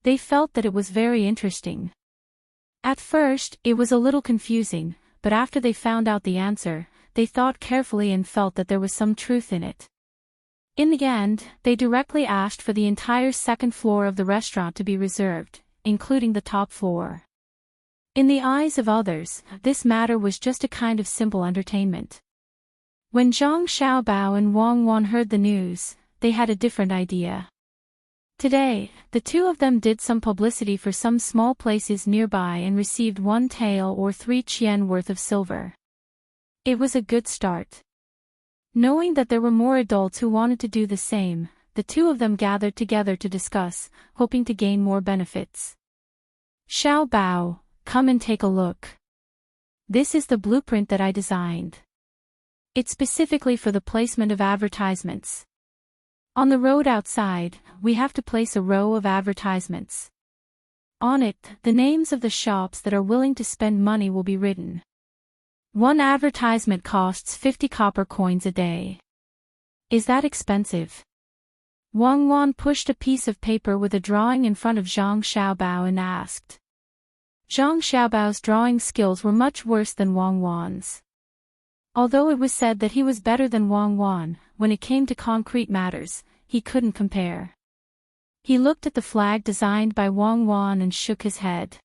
They felt that it was very interesting. At first, it was a little confusing, but after they found out the answer, they thought carefully and felt that there was some truth in it. In the end, they directly asked for the entire second floor of the restaurant to be reserved, including the top floor. In the eyes of others, this matter was just a kind of simple entertainment. When Zhang Xiaobao and Wang Wan heard the news, they had a different idea. Today, the two of them did some publicity for some small places nearby and received 1 tael or 3 qian worth of silver. It was a good start. Knowing that there were more adults who wanted to do the same, the two of them gathered together to discuss, hoping to gain more benefits. Xiaobao, come and take a look. This is the blueprint that I designed. It's specifically for the placement of advertisements. On the road outside, we have to place a row of advertisements. On it, the names of the shops that are willing to spend money will be written. One advertisement costs 50 copper coins a day. Is that expensive? Wang Wan pushed a piece of paper with a drawing in front of Zhang Xiaobao and asked. Zhang Xiaobao's drawing skills were much worse than Wang Wan's. Although it was said that he was better than Wang Wan, when it came to concrete matters, he couldn't compare. He looked at the flag designed by Wang Wan and shook his head.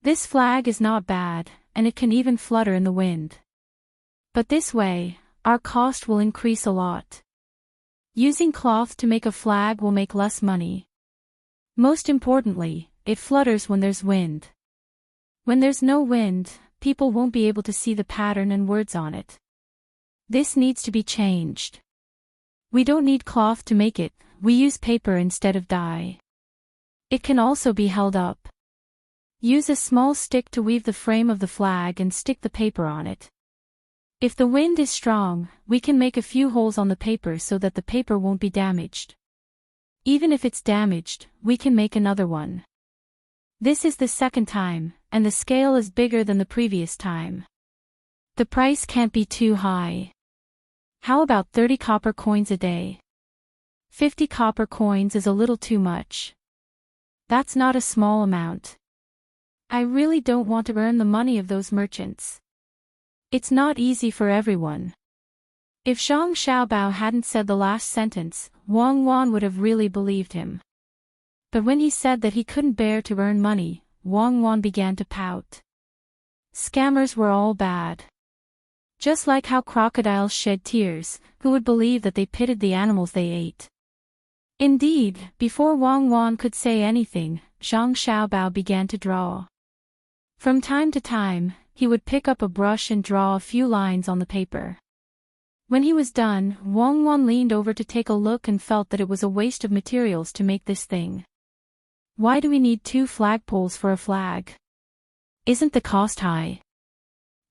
This flag is not bad, and it can even flutter in the wind. But this way, our cost will increase a lot. Using cloth to make a flag will make less money. Most importantly, it flutters when there's wind. When there's no wind, people won't be able to see the pattern and words on it. This needs to be changed. We don't need cloth to make it, we use paper instead of dye. It can also be held up. Use a small stick to weave the frame of the flag and stick the paper on it. If the wind is strong, we can make a few holes on the paper so that the paper won't be damaged. Even if it's damaged, we can make another one. This is the second time, and the scale is bigger than the previous time. The price can't be too high. How about 30 copper coins a day? 50 copper coins is a little too much. That's not a small amount. I really don't want to earn the money of those merchants. It's not easy for everyone. If Zhang Xiaobao hadn't said the last sentence, Wang Wan would have really believed him. But when he said that he couldn't bear to earn money, Wang Wan began to pout. Scammers were all bad. Just like how crocodiles shed tears, who would believe that they pitted the animals they ate? Indeed, before Wang Wan could say anything, Zhang Xiaobao began to draw. From time to time, he would pick up a brush and draw a few lines on the paper. When he was done, Wang Wan leaned over to take a look and felt that it was a waste of materials to make this thing. Why do we need 2 flagpoles for a flag? Isn't the cost high?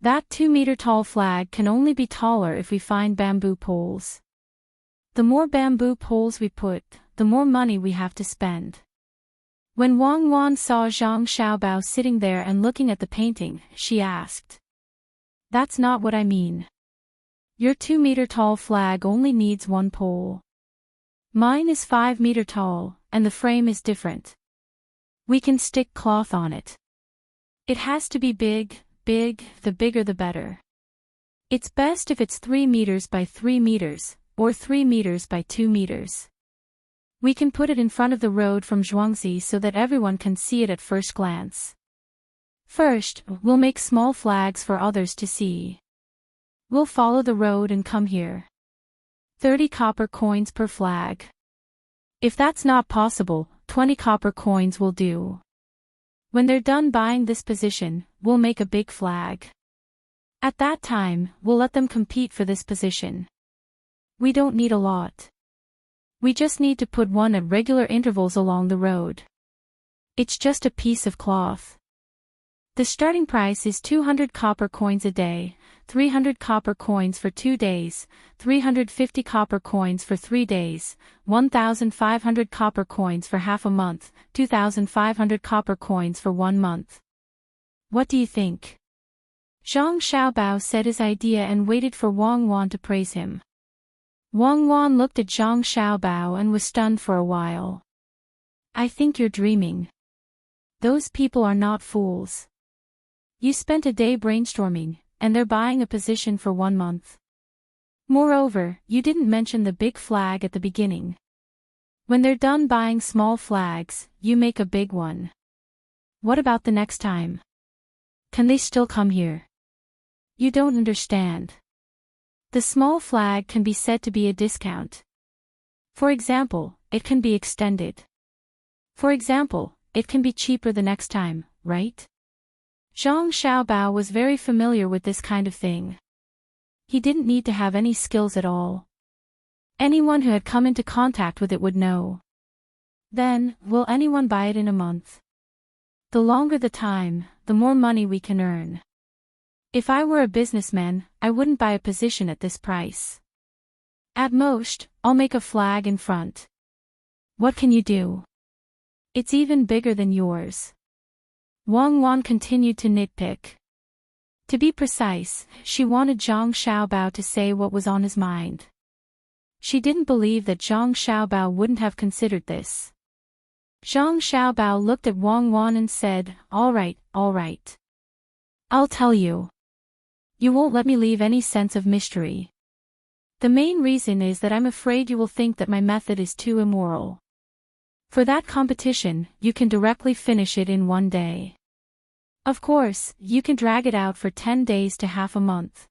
That 2-meter-tall flag can only be taller if we find bamboo poles. The more bamboo poles we put, the more money we have to spend. When Wang Wan saw Zhang Xiaobao sitting there and looking at the painting, she asked. That's not what I mean. Your 2-meter-tall flag only needs 1 pole. Mine is 5 meter tall, and the frame is different. We can stick cloth on it. It has to be big, the bigger the better. It's best if it's 3 meters by 3 meters, or 3 meters by 2 meters. We can put it in front of the road from Zhuangzi so that everyone can see it at first glance. First, we'll make small flags for others to see. We'll follow the road and come here. 30 copper coins per flag. If that's not possible, 20 copper coins will do. When they're done buying this position, we'll make a big flag. At that time, we'll let them compete for this position. We don't need a lot. We just need to put one at regular intervals along the road. It's just a piece of cloth. The starting price is 200 copper coins a day, 300 copper coins for 2 days, 350 copper coins for 3 days, 1,500 copper coins for half a month, 2,500 copper coins for 1 month. What do you think? Zhang Xiaobao said his idea and waited for Wang Wan to praise him. Wang Wan looked at Zhang Xiaobao and was stunned for a while. I think you're dreaming. Those people are not fools. You spent a day brainstorming, and they're buying a position for 1 month. Moreover, you didn't mention the big flag at the beginning. When they're done buying small flags, you make a big one. What about the next time? Can they still come here? You don't understand. The small flag can be said to be a discount. For example, it can be extended. For example, it can be cheaper the next time, right? Zhang Xiaobao was very familiar with this kind of thing. He didn't need to have any skills at all. Anyone who had come into contact with it would know. Then, will anyone buy it in a month? The longer the time, the more money we can earn. If I were a businessman, I wouldn't buy a position at this price. At most, I'll make a flag in front. What can you do? It's even bigger than yours. Wang Wan continued to nitpick. To be precise, she wanted Zhang Xiaobao to say what was on his mind. She didn't believe that Zhang Xiaobao wouldn't have considered this. Zhang Xiaobao looked at Wang Wan and said, all right. I'll tell you. You won't let me leave any sense of mystery. The main reason is that I'm afraid you will think that my method is too immoral. For that competition, you can directly finish it in 1 day. Of course, you can drag it out for 10 days to half a month.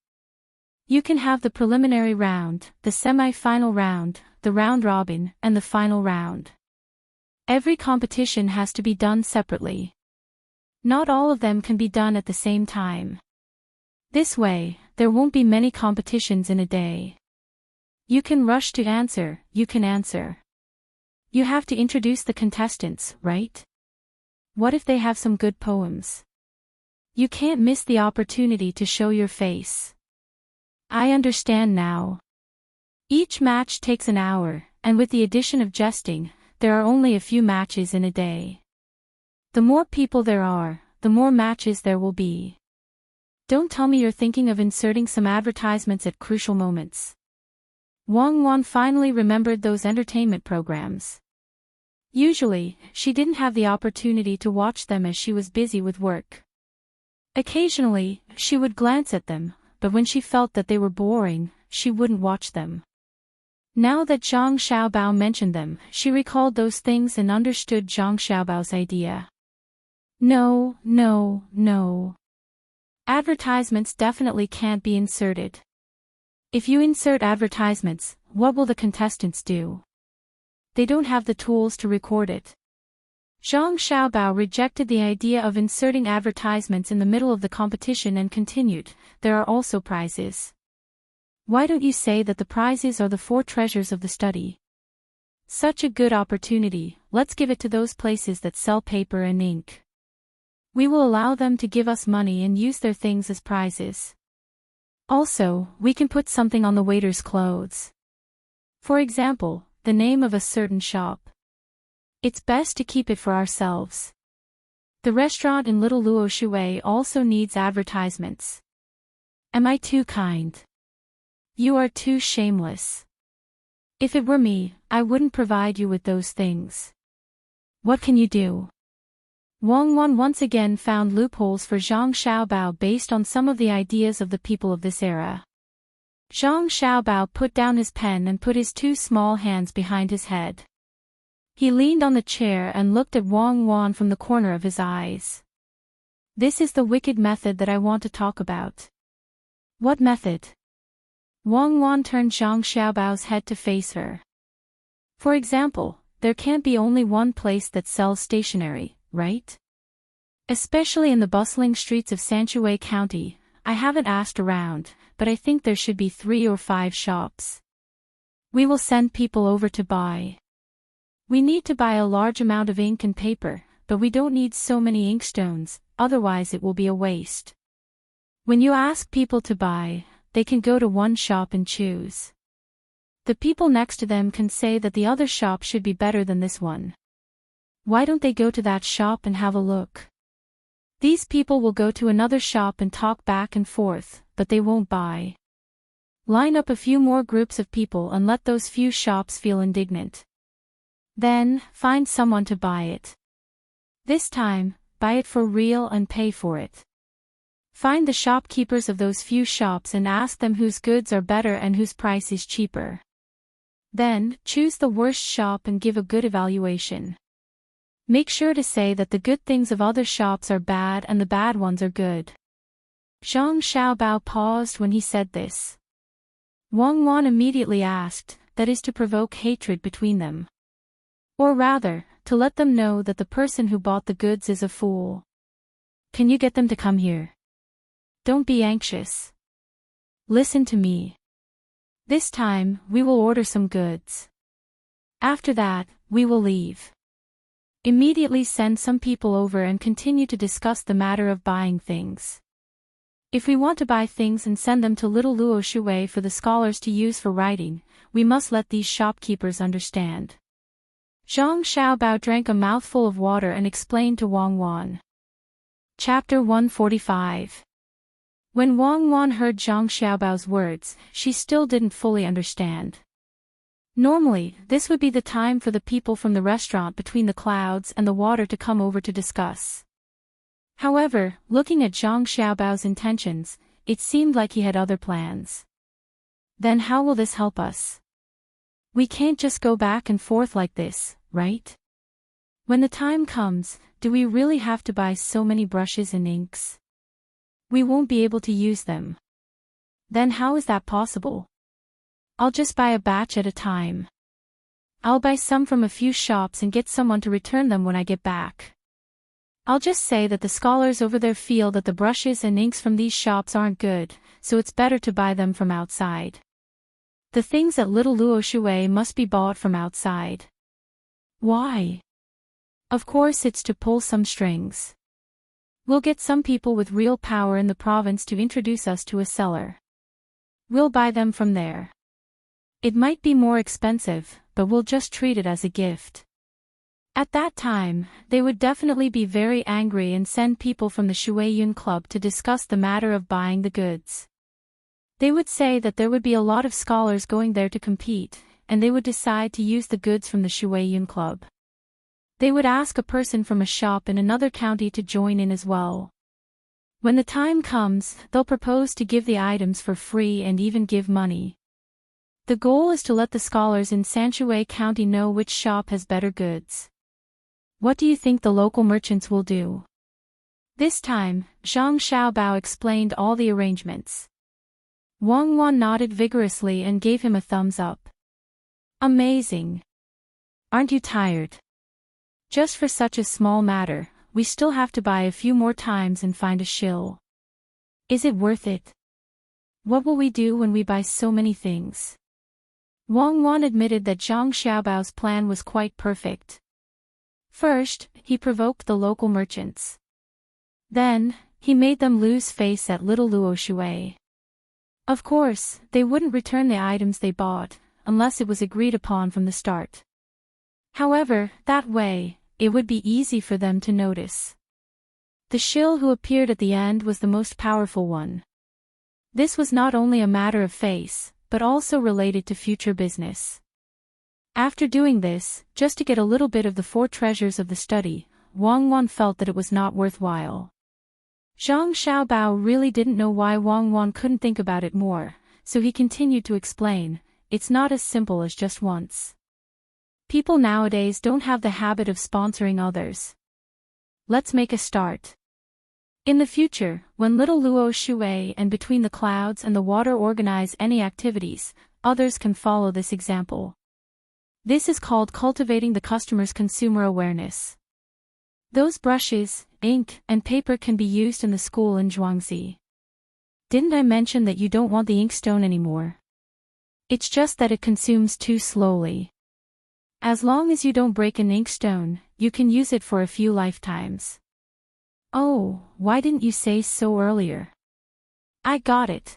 You can have the preliminary round, the semi-final round, the round robin, and the final round. Every competition has to be done separately. Not all of them can be done at the same time. This way, there won't be many competitions in a day. You can rush to answer, you can answer. You have to introduce the contestants, right? What if they have some good poems? You can't miss the opportunity to show your face. I understand now. Each match takes an hour, and with the addition of jesting, there are only a few matches in a day. The more people there are, the more matches there will be. Don't tell me you're thinking of inserting some advertisements at crucial moments. Wang Wan finally remembered those entertainment programs. Usually, she didn't have the opportunity to watch them as she was busy with work. Occasionally, she would glance at them, but when she felt that they were boring, she wouldn't watch them. Now that Zhang Xiaobao mentioned them, she recalled those things and understood Zhang Xiaobao's idea. No. Advertisements definitely can't be inserted. If you insert advertisements, what will the contestants do? They don't have the tools to record it. Zhang Xiaobao rejected the idea of inserting advertisements in the middle of the competition and continued, there are also prizes. Why don't you say that the prizes are the 4 treasures of the study? Such a good opportunity, let's give it to those places that sell paper and ink. We will allow them to give us money and use their things as prizes. Also, we can put something on the waiter's clothes. For example, the name of a certain shop. It's best to keep it for ourselves. The restaurant in Little Luoshui also needs advertisements. Am I too kind? You are too shameless. If it were me, I wouldn't provide you with those things. What can you do? Wang Wan once again found loopholes for Zhang Xiaobao based on some of the ideas of the people of this era. Zhang Xiaobao put down his pen and put his 2 small hands behind his head. He leaned on the chair and looked at Wang Wan from the corner of his eyes. This is the wicked method that I want to talk about. What method? Wang Wan turned Zhang Xiaobao's head to face her. For example, there can't be only one place that sells stationery, right? Especially in the bustling streets of Sanshui County, I haven't asked around, but I think there should be 3 or 5 shops. We will send people over to buy. We need to buy a large amount of ink and paper, but we don't need so many inkstones, otherwise it will be a waste. When you ask people to buy, they can go to one shop and choose. The people next to them can say that the other shop should be better than this one. Why don't they go to that shop and have a look? These people will go to another shop and talk back and forth, but they won't buy. Line up a few more groups of people and let those few shops feel indignant. Then, find someone to buy it. This time, buy it for real and pay for it. Find the shopkeepers of those few shops and ask them whose goods are better and whose price is cheaper. Then, choose the worst shop and give a good evaluation. Make sure to say that the good things of other shops are bad and the bad ones are good. Zhang Xiaobao paused when he said this. Wang Wan immediately asked, that is to provoke hatred between them. Or rather, to let them know that the person who bought the goods is a fool. Can you get them to come here? Don't be anxious. Listen to me. This time, we will order some goods. After that, we will leave. Immediately send some people over and continue to discuss the matter of buying things. If we want to buy things and send them to little Luo Shui for the scholars to use for writing, we must let these shopkeepers understand. Zhang Xiaobao drank a mouthful of water and explained to Wang Wan. Chapter 145. When Wang Wan heard Zhang Xiaobao's words, she still didn't fully understand. Normally, this would be the time for the people from the restaurant between the clouds and the water to come over to discuss. However, looking at Zhang Xiaobao's intentions, it seemed like he had other plans. Then how will this help us? We can't just go back and forth like this, right? When the time comes, do we really have to buy so many brushes and inks? We won't be able to use them. Then how is that possible? I'll just buy a batch at a time. I'll buy some from a few shops and get someone to return them when I get back. I'll just say that the scholars over there feel that the brushes and inks from these shops aren't good, so it's better to buy them from outside. The things at Little Luo Shui must be bought from outside. Why? Of course it's to pull some strings. We'll get some people with real power in the province to introduce us to a seller. We'll buy them from there. It might be more expensive, but we'll just treat it as a gift. At that time, they would definitely be very angry and send people from the Shuiyun Club to discuss the matter of buying the goods. They would say that there would be a lot of scholars going there to compete, and they would decide to use the goods from the Shuiyun Club. They would ask a person from a shop in another county to join in as well. When the time comes, they'll propose to give the items for free and even give money. The goal is to let the scholars in Sanshui County know which shop has better goods. What do you think the local merchants will do? This time, Zhang Xiaobao explained all the arrangements. Wang Wan nodded vigorously and gave him a thumbs up. Amazing. Aren't you tired? Just for such a small matter, we still have to buy a few more times and find a shill. Is it worth it? What will we do when we buy so many things? Wang Wan admitted that Zhang Xiaobao's plan was quite perfect. First, he provoked the local merchants. Then, he made them lose face at Little Luo Shui. Of course, they wouldn't return the items they bought, unless it was agreed upon from the start. However, that way, it would be easy for them to notice. The shill who appeared at the end was the most powerful one. This was not only a matter of face, but also related to future business. After doing this, just to get a little bit of the four treasures of the study, Wang Wan felt that it was not worthwhile. Zhang Xiaobao really didn't know why Wang Wan couldn't think about it more, so he continued to explain, it's not as simple as just once. People nowadays don't have the habit of sponsoring others. Let's make a start. In the future, when Little Luo Shui and Between the Clouds and the Water organize any activities, others can follow this example. This is called cultivating the customer's consumer awareness. Those brushes, ink, and paper can be used in the school in Zhuangzi. Didn't I mention that you don't want the inkstone anymore? It's just that it consumes too slowly. As long as you don't break an inkstone, you can use it for a few lifetimes. Oh, why didn't you say so earlier? I got it.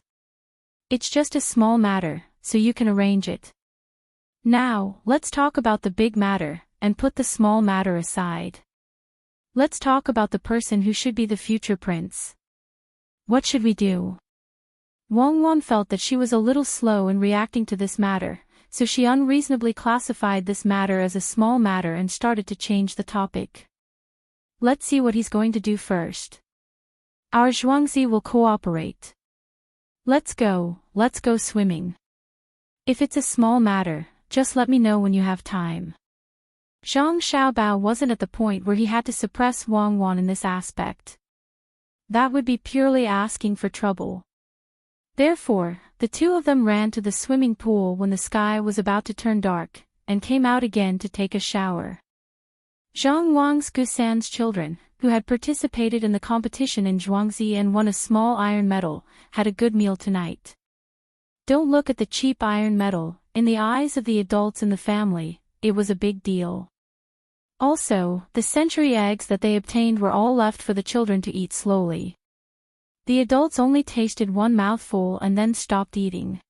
It's just a small matter, so you can arrange it. Now, let's talk about the big matter, and put the small matter aside. Let's talk about the person who should be the future prince. What should we do? Wang Wan felt that she was a little slow in reacting to this matter, so she unreasonably classified this matter as a small matter and started to change the topic. Let's see what he's going to do first. Our Zhuangzi will cooperate. Let's go swimming. If it's a small matter, just let me know when you have time. Zhang Xiaobao wasn't at the point where he had to suppress Wang Wan in this aspect. That would be purely asking for trouble. Therefore, the two of them ran to the swimming pool when the sky was about to turn dark, and came out again to take a shower. Zhang Wang's Gusan's children, who had participated in the competition in Zhuangzi and won a small iron medal, had a good meal tonight. Don't look at the cheap iron medal, in the eyes of the adults in the family, it was a big deal. Also, the century eggs that they obtained were all left for the children to eat slowly. The adults only tasted one mouthful and then stopped eating.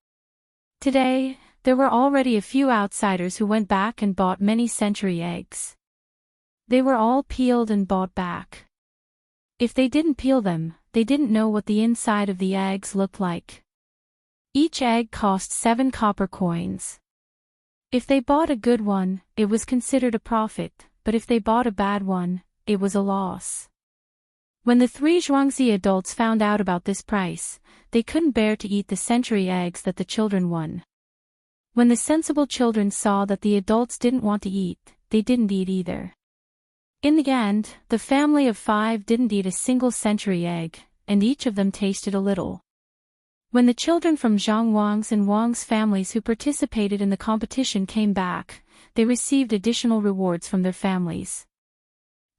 Today, there were already a few outsiders who went back and bought many century eggs. They were all peeled and bought back. If they didn't peel them, they didn't know what the inside of the eggs looked like. Each egg cost 7 copper coins. If they bought a good one, it was considered a profit, but if they bought a bad one, it was a loss. When the 3 Zhuangzi adults found out about this price, they couldn't bear to eat the century eggs that the children won. When the sensible children saw that the adults didn't want to eat, they didn't eat either. In the end, the family of 5 didn't eat a single century egg, and each of them tasted a little. When the children from Zhang Wang's and Wang's families who participated in the competition came back, they received additional rewards from their families.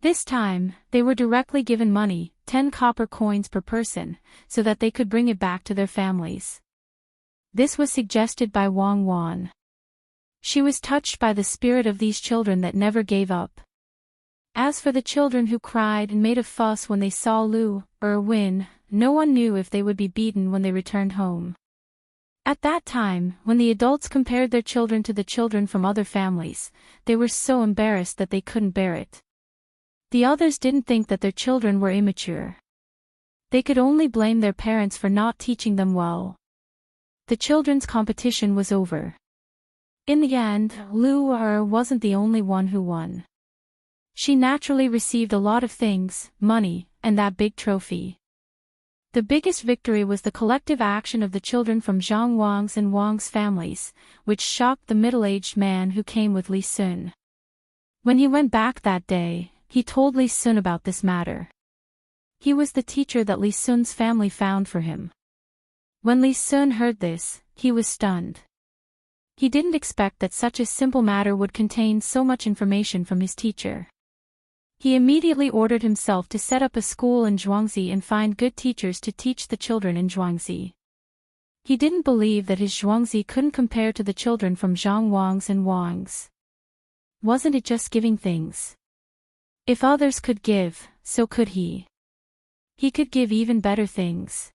This time, they were directly given money, 10 copper coins per person, so that they could bring it back to their families. This was suggested by Wang Wan. She was touched by the spirit of these children that never gave up. As for the children who cried and made a fuss when they saw Lu win, no one knew if they would be beaten when they returned home. At that time, when the adults compared their children to the children from other families, they were so embarrassed that they couldn't bear it. The others didn't think that their children were immature. They could only blame their parents for not teaching them well. The children's competition was over. In the end, Lu wasn't the only one who won. She naturally received a lot of things, money, and that big trophy. The biggest victory was the collective action of the children from Zhang Wang's and Wang's families, which shocked the middle-aged man who came with Li Sun. When he went back that day, he told Li Sun about this matter. He was the teacher that Li Sun's family found for him. When Li Sun heard this, he was stunned. He didn't expect that such a simple matter would contain so much information from his teacher. He immediately ordered himself to set up a school in Zhuangzi and find good teachers to teach the children in Zhuangzi. He didn't believe that his Zhuangzi couldn't compare to the children from Zhang Wang's and Wang's. Wasn't it just giving things? If others could give, so could he. He could give even better things.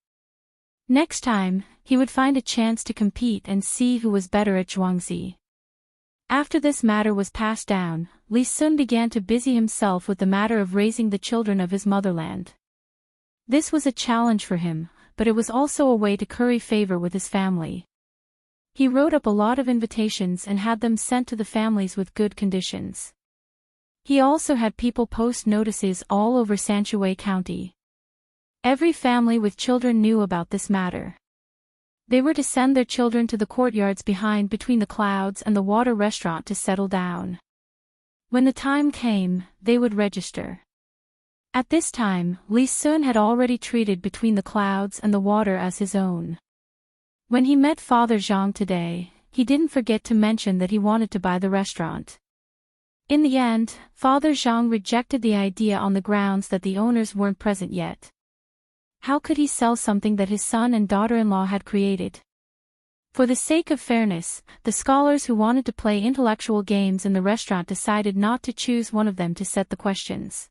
Next time, he would find a chance to compete and see who was better at Zhuangzi. After this matter was passed down, Li Sun began to busy himself with the matter of raising the children of his motherland. This was a challenge for him, but it was also a way to curry favor with his family. He wrote up a lot of invitations and had them sent to the families with good conditions. He also had people post notices all over Sanshui County. Every family with children knew about this matter. They were to send their children to the courtyards behind between the clouds and the water restaurant to settle down. When the time came, they would register. At this time, Li Sun had already treated between the clouds and the water as his own. When he met Father Zhang today, he didn't forget to mention that he wanted to buy the restaurant. In the end, Father Zhang rejected the idea on the grounds that the owners weren't present yet. How could he sell something that his son and daughter-in-law had created? For the sake of fairness, the scholars who wanted to play intellectual games in the restaurant decided not to choose one of them to set the questions.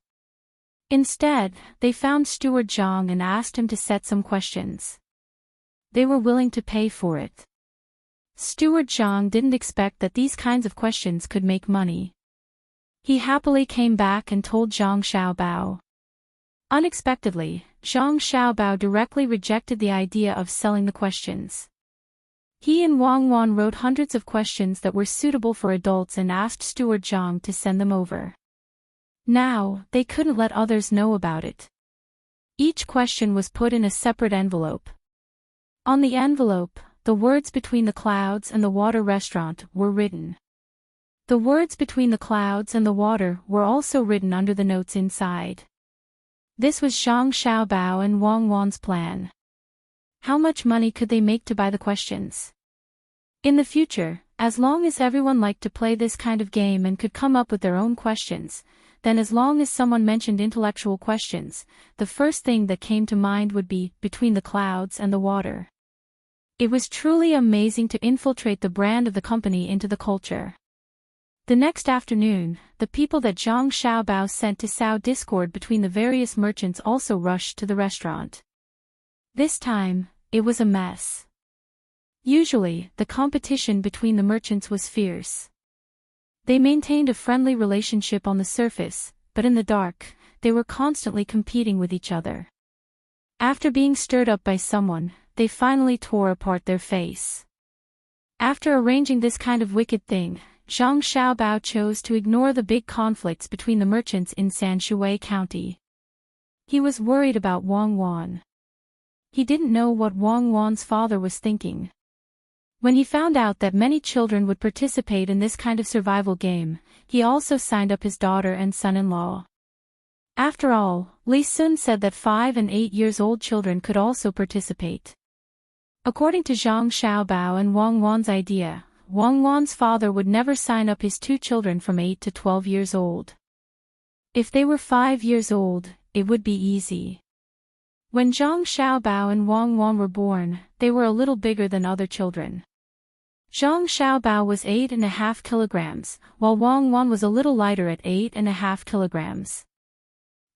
Instead, they found Steward Zhang and asked him to set some questions. They were willing to pay for it. Steward Zhang didn't expect that these kinds of questions could make money. He happily came back and told Zhang Xiaobao. Unexpectedly, Zhang Xiaobao directly rejected the idea of selling the questions. He and Wang Wan wrote hundreds of questions that were suitable for adults and asked Steward Zhang to send them over. Now, they couldn't let others know about it. Each question was put in a separate envelope. On the envelope, the words "Between the Clouds and the Water Restaurant" were written. The words "Between the Clouds and the Water" were also written under the notes inside. This was Zhang Xiaobao and Wang Wan's plan. How much money could they make to buy the questions? In the future, as long as everyone liked to play this kind of game and could come up with their own questions, then as long as someone mentioned intellectual questions, the first thing that came to mind would be "Between the Clouds and the Water." It was truly amazing to infiltrate the brand of the company into the culture. The next afternoon, the people that Zhang Xiaobao sent to sow discord between the various merchants also rushed to the restaurant. This time, it was a mess. Usually, the competition between the merchants was fierce. They maintained a friendly relationship on the surface, but in the dark, they were constantly competing with each other. After being stirred up by someone, they finally tore apart their face. After arranging this kind of wicked thing, Zhang Xiaobao chose to ignore the big conflicts between the merchants in Sanshui County. He was worried about Wang Wan. He didn't know what Wang Wan's father was thinking. When he found out that many children would participate in this kind of survival game, he also signed up his daughter and son-in-law. After all, Li Sun said that 5 and 8 years old children could also participate. According to Zhang Xiaobao and Wang Wan's idea, Wang Wan's father would never sign up his 2 children from 8 to 12 years old. If they were 5 years old, it would be easy. When Zhang Xiaobao and Wang Wan were born, they were a little bigger than other children. Zhang Xiaobao was 8.5 kilograms, while Wang Wan was a little lighter at 8.5 kilograms.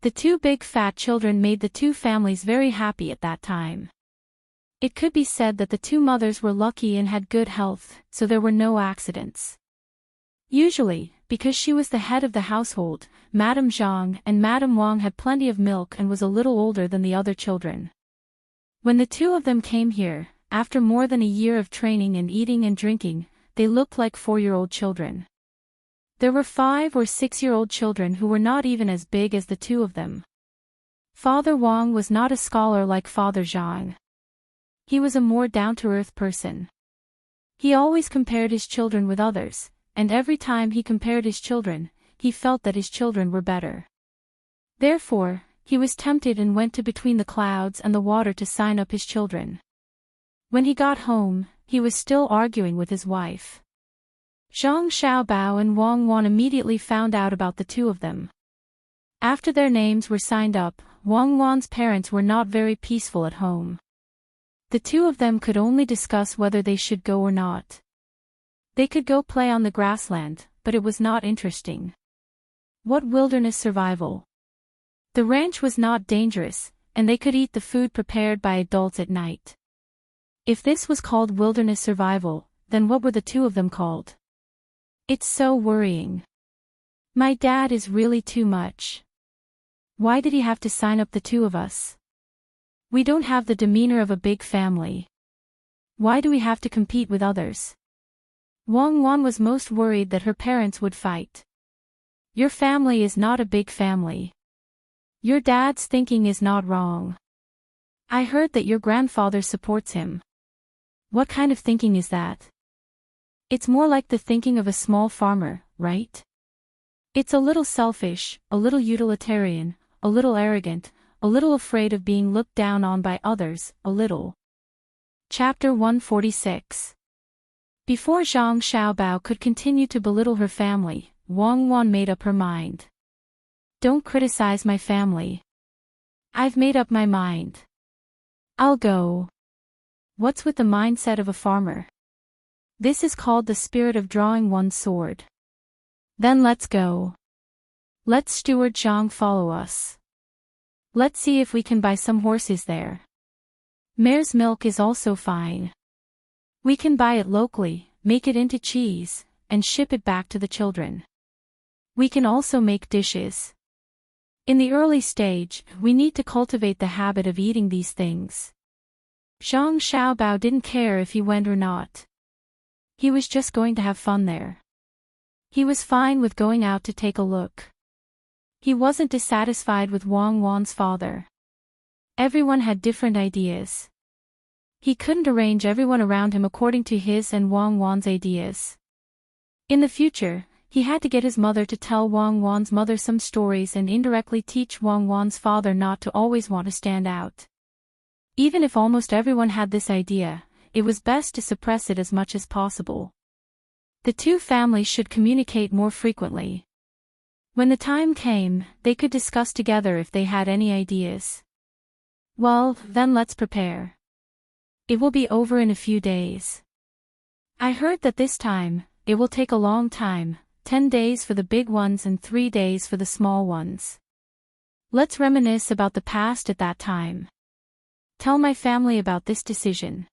The 2 big fat children made the 2 families very happy at that time. It could be said that the 2 mothers were lucky and had good health, so there were no accidents. Usually, because she was the head of the household, Madame Zhang and Madame Wang had plenty of milk and was a little older than the other children. When the 2 of them came here, after more than a year of training and eating and drinking, they looked like 4-year-old children. There were 5 or 6-year-old children who were not even as big as the 2 of them. Father Wang was not a scholar like Father Zhang. He was a more down-to-earth person. He always compared his children with others, and every time he compared his children, he felt that his children were better. Therefore, he was tempted and went to Between the Clouds and the Water to sign up his children. When he got home, he was still arguing with his wife. Zhang Xiaobao and Wang Wan immediately found out about the 2 of them. After their names were signed up, Wang Wan's parents were not very peaceful at home. The 2 of them could only discuss whether they should go or not. They could go play on the grassland, but it was not interesting. What wilderness survival? The ranch was not dangerous, and they could eat the food prepared by adults at night. If this was called wilderness survival, then what were the 2 of them called? It's so worrying. My dad is really too much. Why did he have to sign up the 2 of us? We don't have the demeanor of a big family. Why do we have to compete with others? Wang Wan was most worried that her parents would fight. Your family is not a big family. Your dad's thinking is not wrong. I heard that your grandfather supports him. What kind of thinking is that? It's more like the thinking of a small farmer, right? It's a little selfish, a little utilitarian, a little arrogant, a little afraid of being looked down on by others, a little. Chapter 146. Before Zhang Xiaobao could continue to belittle her family, Wang Wan made up her mind. Don't criticize my family. I've made up my mind. I'll go. What's with the mindset of a farmer? This is called the spirit of drawing one's sword. Then let's go. Let Steward Zhang follow us. Let's see if we can buy some horses there. Mare's milk is also fine. We can buy it locally, make it into cheese, and ship it back to the children. We can also make dishes. In the early stage, we need to cultivate the habit of eating these things. Zhang Xiaobao didn't care if he went or not. He was just going to have fun there. He was fine with going out to take a look. He wasn't dissatisfied with Wang Wan's father. Everyone had different ideas. He couldn't arrange everyone around him according to his and Wang Wan's ideas. In the future, he had to get his mother to tell Wang Wan's mother some stories and indirectly teach Wang Wan's father not to always want to stand out. Even if almost everyone had this idea, it was best to suppress it as much as possible. The two families should communicate more frequently. When the time came, they could discuss together if they had any ideas. Well, then let's prepare. It will be over in a few days. I heard that this time, it will take a long time, 10 days for the big ones and 3 days for the small ones. Let's reminisce about the past at that time. Tell my family about this decision.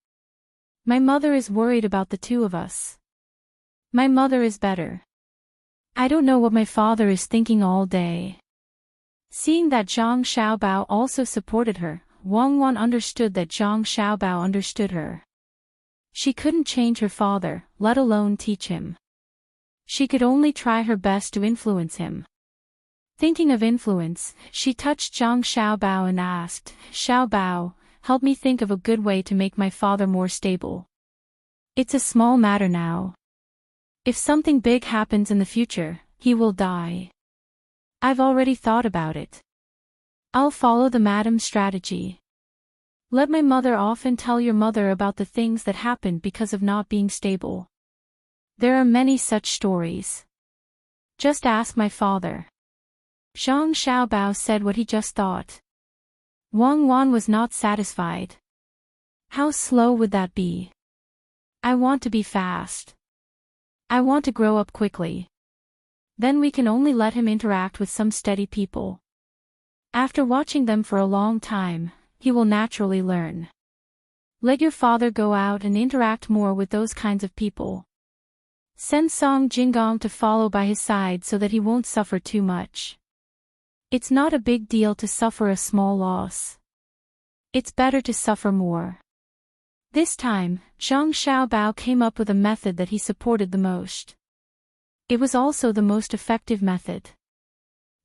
My mother is worried about the two of us. My mother is better. I don't know what my father is thinking all day. Seeing that Zhang Xiaobao also supported her, Wang Wan understood that Zhang Xiaobao understood her. She couldn't change her father, let alone teach him. She could only try her best to influence him. Thinking of influence, she touched Zhang Xiaobao and asked, "Xiaobao, help me think of a good way to make my father more stable. It's a small matter now. If something big happens in the future, he will die. I've already thought about it. I'll follow the madam's strategy. Let my mother off and tell your mother about the things that happened because of not being stable. There are many such stories. Just ask my father." Zhang Xiaobao said what he just thought. Wang Wan was not satisfied. How slow would that be? I want to be fast. I want to grow up quickly. Then we can only let him interact with some steady people. After watching them for a long time, he will naturally learn. Let your father go out and interact more with those kinds of people. Send Song Jinggong to follow by his side so that he won't suffer too much. It's not a big deal to suffer a small loss. It's better to suffer more. This time, Zhang Xiaobao came up with a method that he supported the most. It was also the most effective method.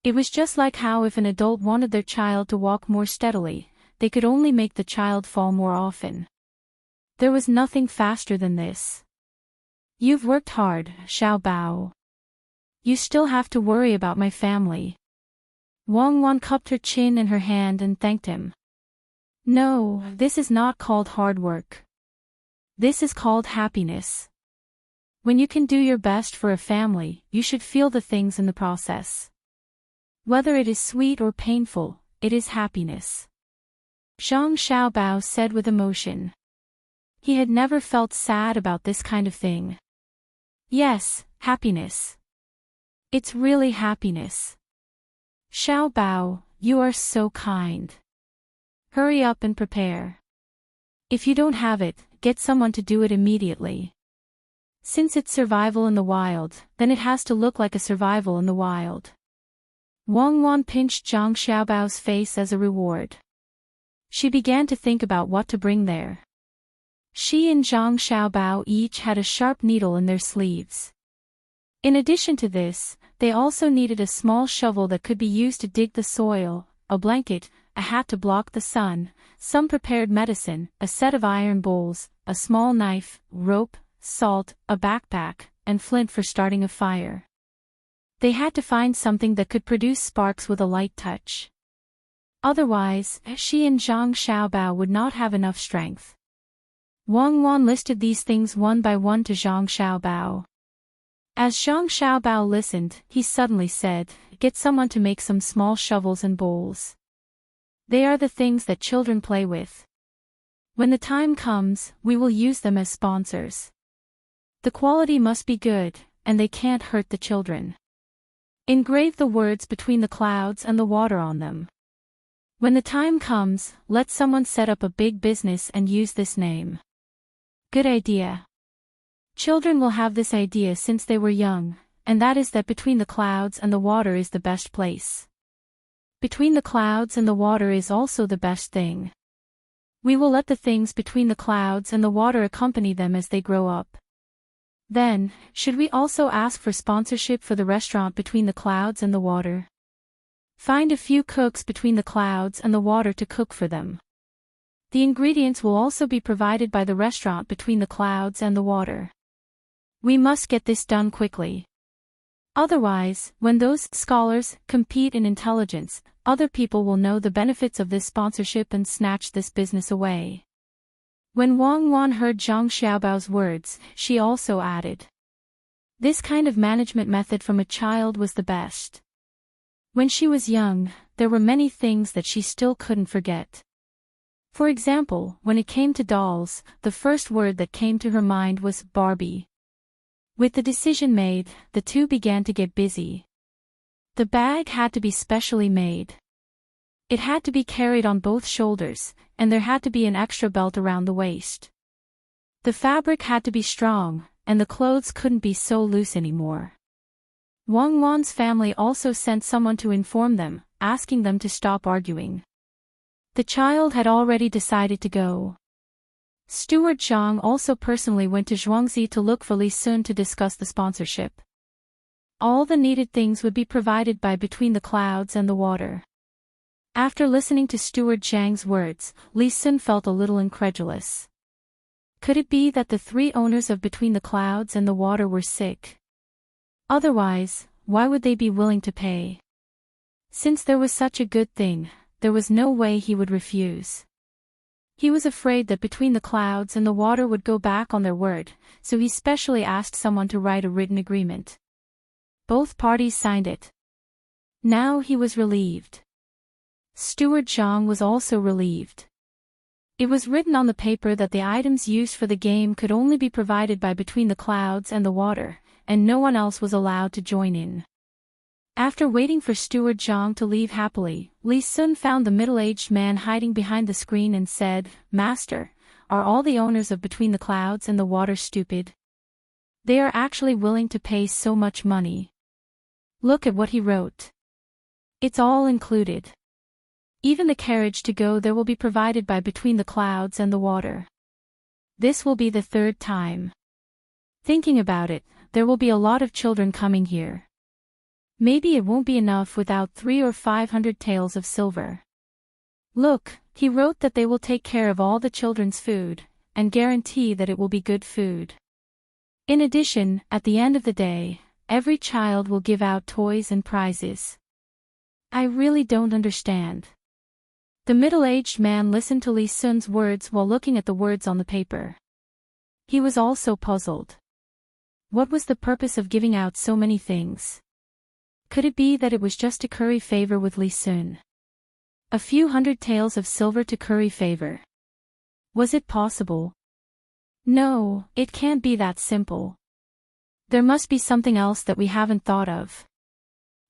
It was just like how if an adult wanted their child to walk more steadily, they could only make the child fall more often. There was nothing faster than this. You've worked hard, Xiaobao. You still have to worry about my family. Wang Wan cupped her chin in her hand and thanked him. No, this is not called hard work. This is called happiness. When you can do your best for a family, you should feel the things in the process. Whether it is sweet or painful, it is happiness. Zhang Xiaobao said with emotion. He had never felt sad about this kind of thing. Yes, happiness. It's really happiness. Xiaobao, you are so kind. Hurry up and prepare. If you don't have it, get someone to do it immediately. Since it's survival in the wild, then it has to look like a survival in the wild. Wang Wan pinched Zhang Xiaobao's face as a reward. She began to think about what to bring there. She and Zhang Xiaobao each had a sharp needle in their sleeves. In addition to this, they also needed a small shovel that could be used to dig the soil, a blanket, a hat to block the sun, some prepared medicine, a set of iron bowls, a small knife, rope, salt, a backpack, and flint for starting a fire. They had to find something that could produce sparks with a light touch. Otherwise, she and Zhang Xiaobao would not have enough strength. Wang Wan listed these things one by one to Zhang Xiaobao. As Zhang Xiaobao listened, he suddenly said, "Get someone to make some small shovels and bowls. They are the things that children play with. When the time comes, we will use them as sponsors. The quality must be good, and they can't hurt the children. Engrave the words between the clouds and the water on them. When the time comes, let someone set up a big business and use this name." Good idea. Children will have this idea since they were young, and that is that between the clouds and the water is the best place. Between the clouds and the water is also the best thing. We will let the things between the clouds and the water accompany them as they grow up. Then, should we also ask for sponsorship for the restaurant between the clouds and the water? Find a few cooks between the clouds and the water to cook for them. The ingredients will also be provided by the restaurant between the clouds and the water. We must get this done quickly. Otherwise, when those scholars compete in intelligence, other people will know the benefits of this sponsorship and snatch this business away. When Wang Wan heard Zhang Xiaobao's words, she also added, "This kind of management method from a child was the best." When she was young, there were many things that she still couldn't forget. For example, when it came to dolls, the first word that came to her mind was Barbie. With the decision made, the two began to get busy. The bag had to be specially made. It had to be carried on both shoulders, and there had to be an extra belt around the waist. The fabric had to be strong, and the clothes couldn't be so loose anymore. Wang Wan's family also sent someone to inform them, asking them to stop arguing. The child had already decided to go. Steward Zhang also personally went to Zhuangzi to look for Li Sun to discuss the sponsorship. All the needed things would be provided by Between the Clouds and the Water. After listening to Steward Zhang's words, Li Sun felt a little incredulous. Could it be that the three owners of Between the Clouds and the Water were sick? Otherwise, why would they be willing to pay? Since there was such a good thing, there was no way he would refuse. He was afraid that Between the Clouds and the Water would go back on their word, so he specially asked someone to write a written agreement. Both parties signed it. Now he was relieved. Steward Zhang was also relieved. It was written on the paper that the items used for the game could only be provided by Between the Clouds and the Water, and no one else was allowed to join in. After waiting for Steward Zhang to leave happily, Li Sun found the middle-aged man hiding behind the screen and said, "Master, are all the owners of Between the Clouds and the Water stupid? They are actually willing to pay so much money. Look at what he wrote. It's all included. Even the carriage to go there will be provided by Between the Clouds and the Water. This will be the third time. Thinking about it, there will be a lot of children coming here. Maybe it won't be enough without 300 or 500 taels of silver. Look, he wrote that they will take care of all the children's food, and guarantee that it will be good food. In addition, at the end of the day, every child will give out toys and prizes. I really don't understand." The middle-aged man listened to Li Sun's words while looking at the words on the paper. He was also puzzled. What was the purpose of giving out so many things? Could it be that it was just to curry favor with Li Sun? A few hundred taels of silver to curry favor. Was it possible? No, it can't be that simple. There must be something else that we haven't thought of.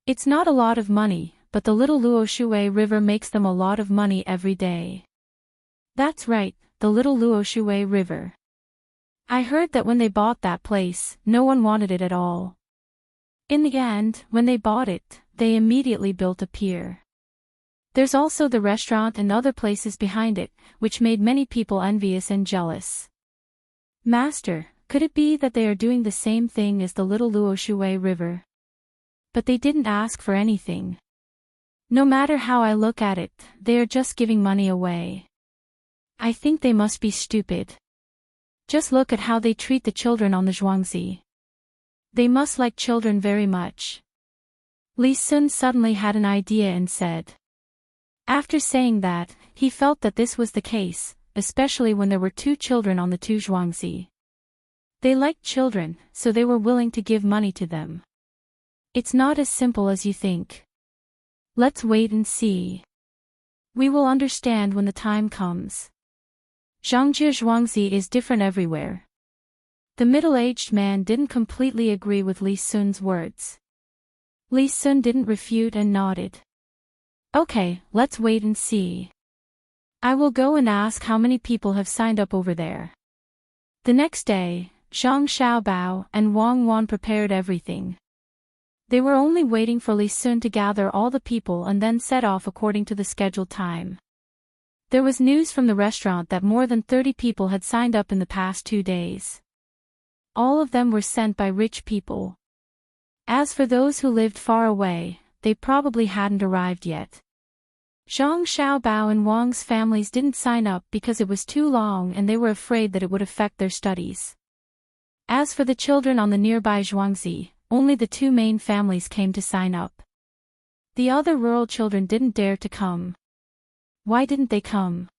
It's not a lot of money, but the little Luoshui River makes them a lot of money every day. That's right, the little Luoshui River. I heard that when they bought that place, no one wanted it at all. In the end, when they bought it, they immediately built a pier. There's also the restaurant and other places behind it, which made many people envious and jealous. Master, could it be that they are doing the same thing as the little Luoshui River? But they didn't ask for anything. No matter how I look at it, they are just giving money away. I think they must be stupid. Just look at how they treat the children on the Zhuangzi. They must like children very much. Li Sun suddenly had an idea and said. After saying that, he felt that this was the case, especially when there were two children on the two Zhuangzi. They liked children, so they were willing to give money to them. It's not as simple as you think. Let's wait and see. We will understand when the time comes. Zhangjie Zhuangzi is different everywhere. The middle-aged man didn't completely agree with Li Sun's words. Li Sun didn't refute and nodded. Okay, let's wait and see. I will go and ask how many people have signed up over there. The next day, Zhang Xiaobao and Wang Wan prepared everything. They were only waiting for Li Sun to gather all the people and then set off according to the scheduled time. There was news from the restaurant that more than 30 people had signed up in the past 2 days. All of them were sent by rich people. As for those who lived far away, they probably hadn't arrived yet. Zhang Xiaobao and Wang's families didn't sign up because it was too long and they were afraid that it would affect their studies. As for the children on the nearby Zhuangzi, only the 2 main families came to sign up. The other rural children didn't dare to come. Why didn't they come?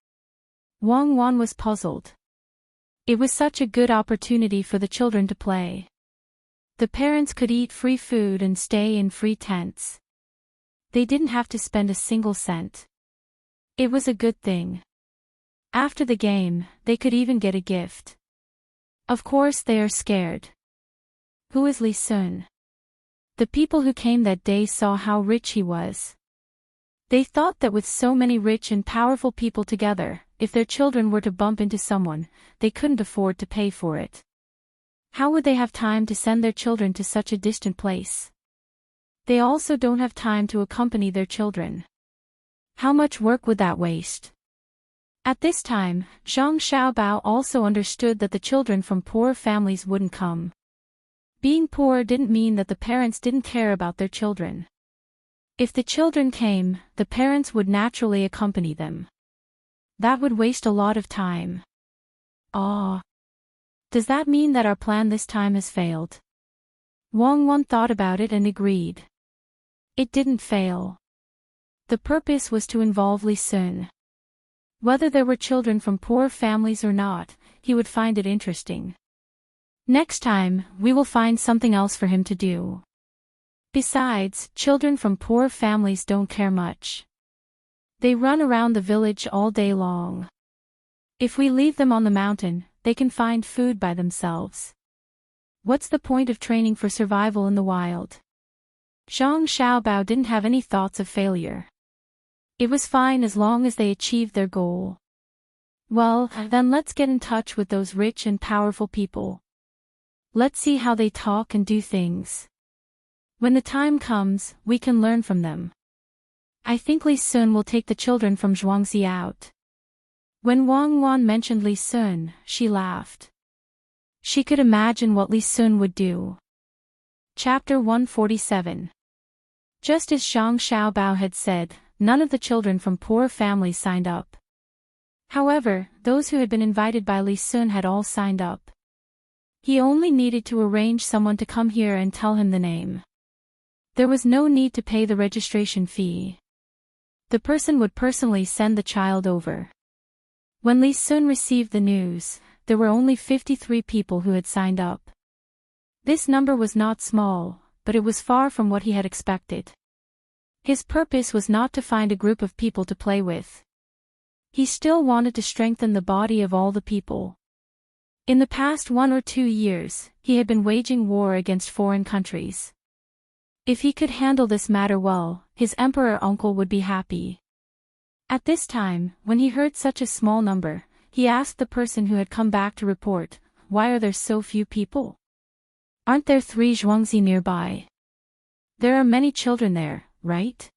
Wang Wan was puzzled. It was such a good opportunity for the children to play. The parents could eat free food and stay in free tents. They didn't have to spend a single cent. It was a good thing. After the game, they could even get a gift. Of course they are scared. Who is Li Sun? The people who came that day saw how rich he was. They thought that with so many rich and powerful people together, if their children were to bump into someone, they couldn't afford to pay for it. How would they have time to send their children to such a distant place? They also don't have time to accompany their children. How much work would that waste? At this time, Zhang Xiaobao also understood that the children from poor families wouldn't come. Being poor didn't mean that the parents didn't care about their children. If the children came, the parents would naturally accompany them. That would waste a lot of time. Does that mean that our plan this time has failed? Wang Wan thought about it and agreed. It didn't fail. The purpose was to involve Li Sun. Whether there were children from poor families or not, he would find it interesting. Next time, we will find something else for him to do. Besides, children from poor families don't care much. They run around the village all day long. If we leave them on the mountain, they can find food by themselves. What's the point of training for survival in the wild? Zhang Xiaobao didn't have any thoughts of failure. It was fine as long as they achieved their goal. Well, then let's get in touch with those rich and powerful people. Let's see how they talk and do things. When the time comes, we can learn from them. I think Li Sun will take the children from Zhuangzi out. When Wang Wan mentioned Li Sun, she laughed. She could imagine what Li Sun would do. Chapter 147. Just as Zhang Xiaobao had said, none of the children from poor families signed up. However, those who had been invited by Li Sun had all signed up. He only needed to arrange someone to come here and tell him the name. There was no need to pay the registration fee. The person would personally send the child over. When Li Sun received the news, there were only 53 people who had signed up. This number was not small, but it was far from what he had expected. His purpose was not to find a group of people to play with. He still wanted to strengthen the body of all the people. In the past 1 or 2 years, he had been waging war against foreign countries. If he could handle this matter well, his emperor uncle would be happy. At this time, when he heard such a small number, he asked the person who had come back to report, "Why are there so few people? Aren't there 3 Zhuangzi nearby? There are many children there, right?"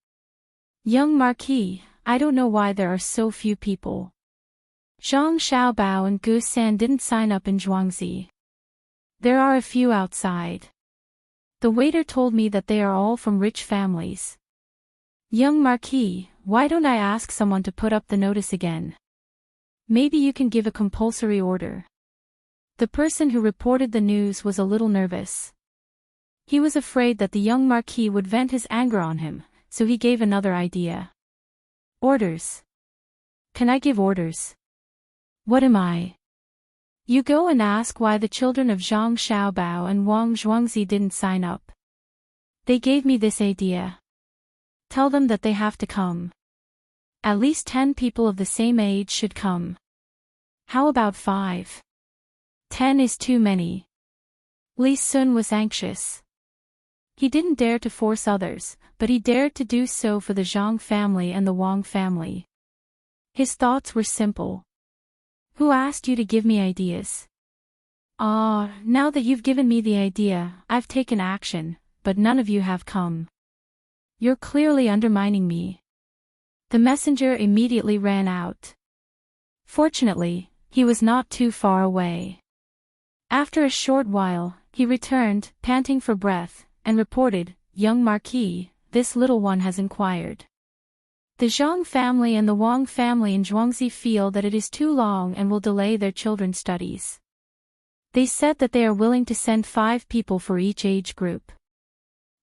"Young Marquis, I don't know why there are so few people. Zhang Xiaobao and Gu San didn't sign up in Zhuangzi. There are a few outside. The waiter told me that they are all from rich families." "Young Marquis, why don't I ask someone to put up the notice again? Maybe you can give a compulsory order." The person who reported the news was a little nervous. He was afraid that the young Marquis would vent his anger on him, so he gave another idea. "Orders? Can I give orders? What am I? You go and ask why the children of Zhang Xiaobao and Wang Zhuangzi didn't sign up. They gave me this idea. Tell them that they have to come. At least 10 people of the same age should come. How about 5? 10 is too many." Li Sun was anxious. He didn't dare to force others, but he dared to do so for the Zhang family and the Wang family. His thoughts were simple. "Who asked you to give me ideas?" Now that you've given me the idea, I've taken action, but none of you have come. You're clearly undermining me." The messenger immediately ran out. Fortunately, he was not too far away. After a short while, he returned, panting for breath, and reported, "Young Marquis, this little one has inquired. The Zhang family and the Wang family in Zhuangzi feel that it is too long and will delay their children's studies. They said that they are willing to send 5 people for each age group.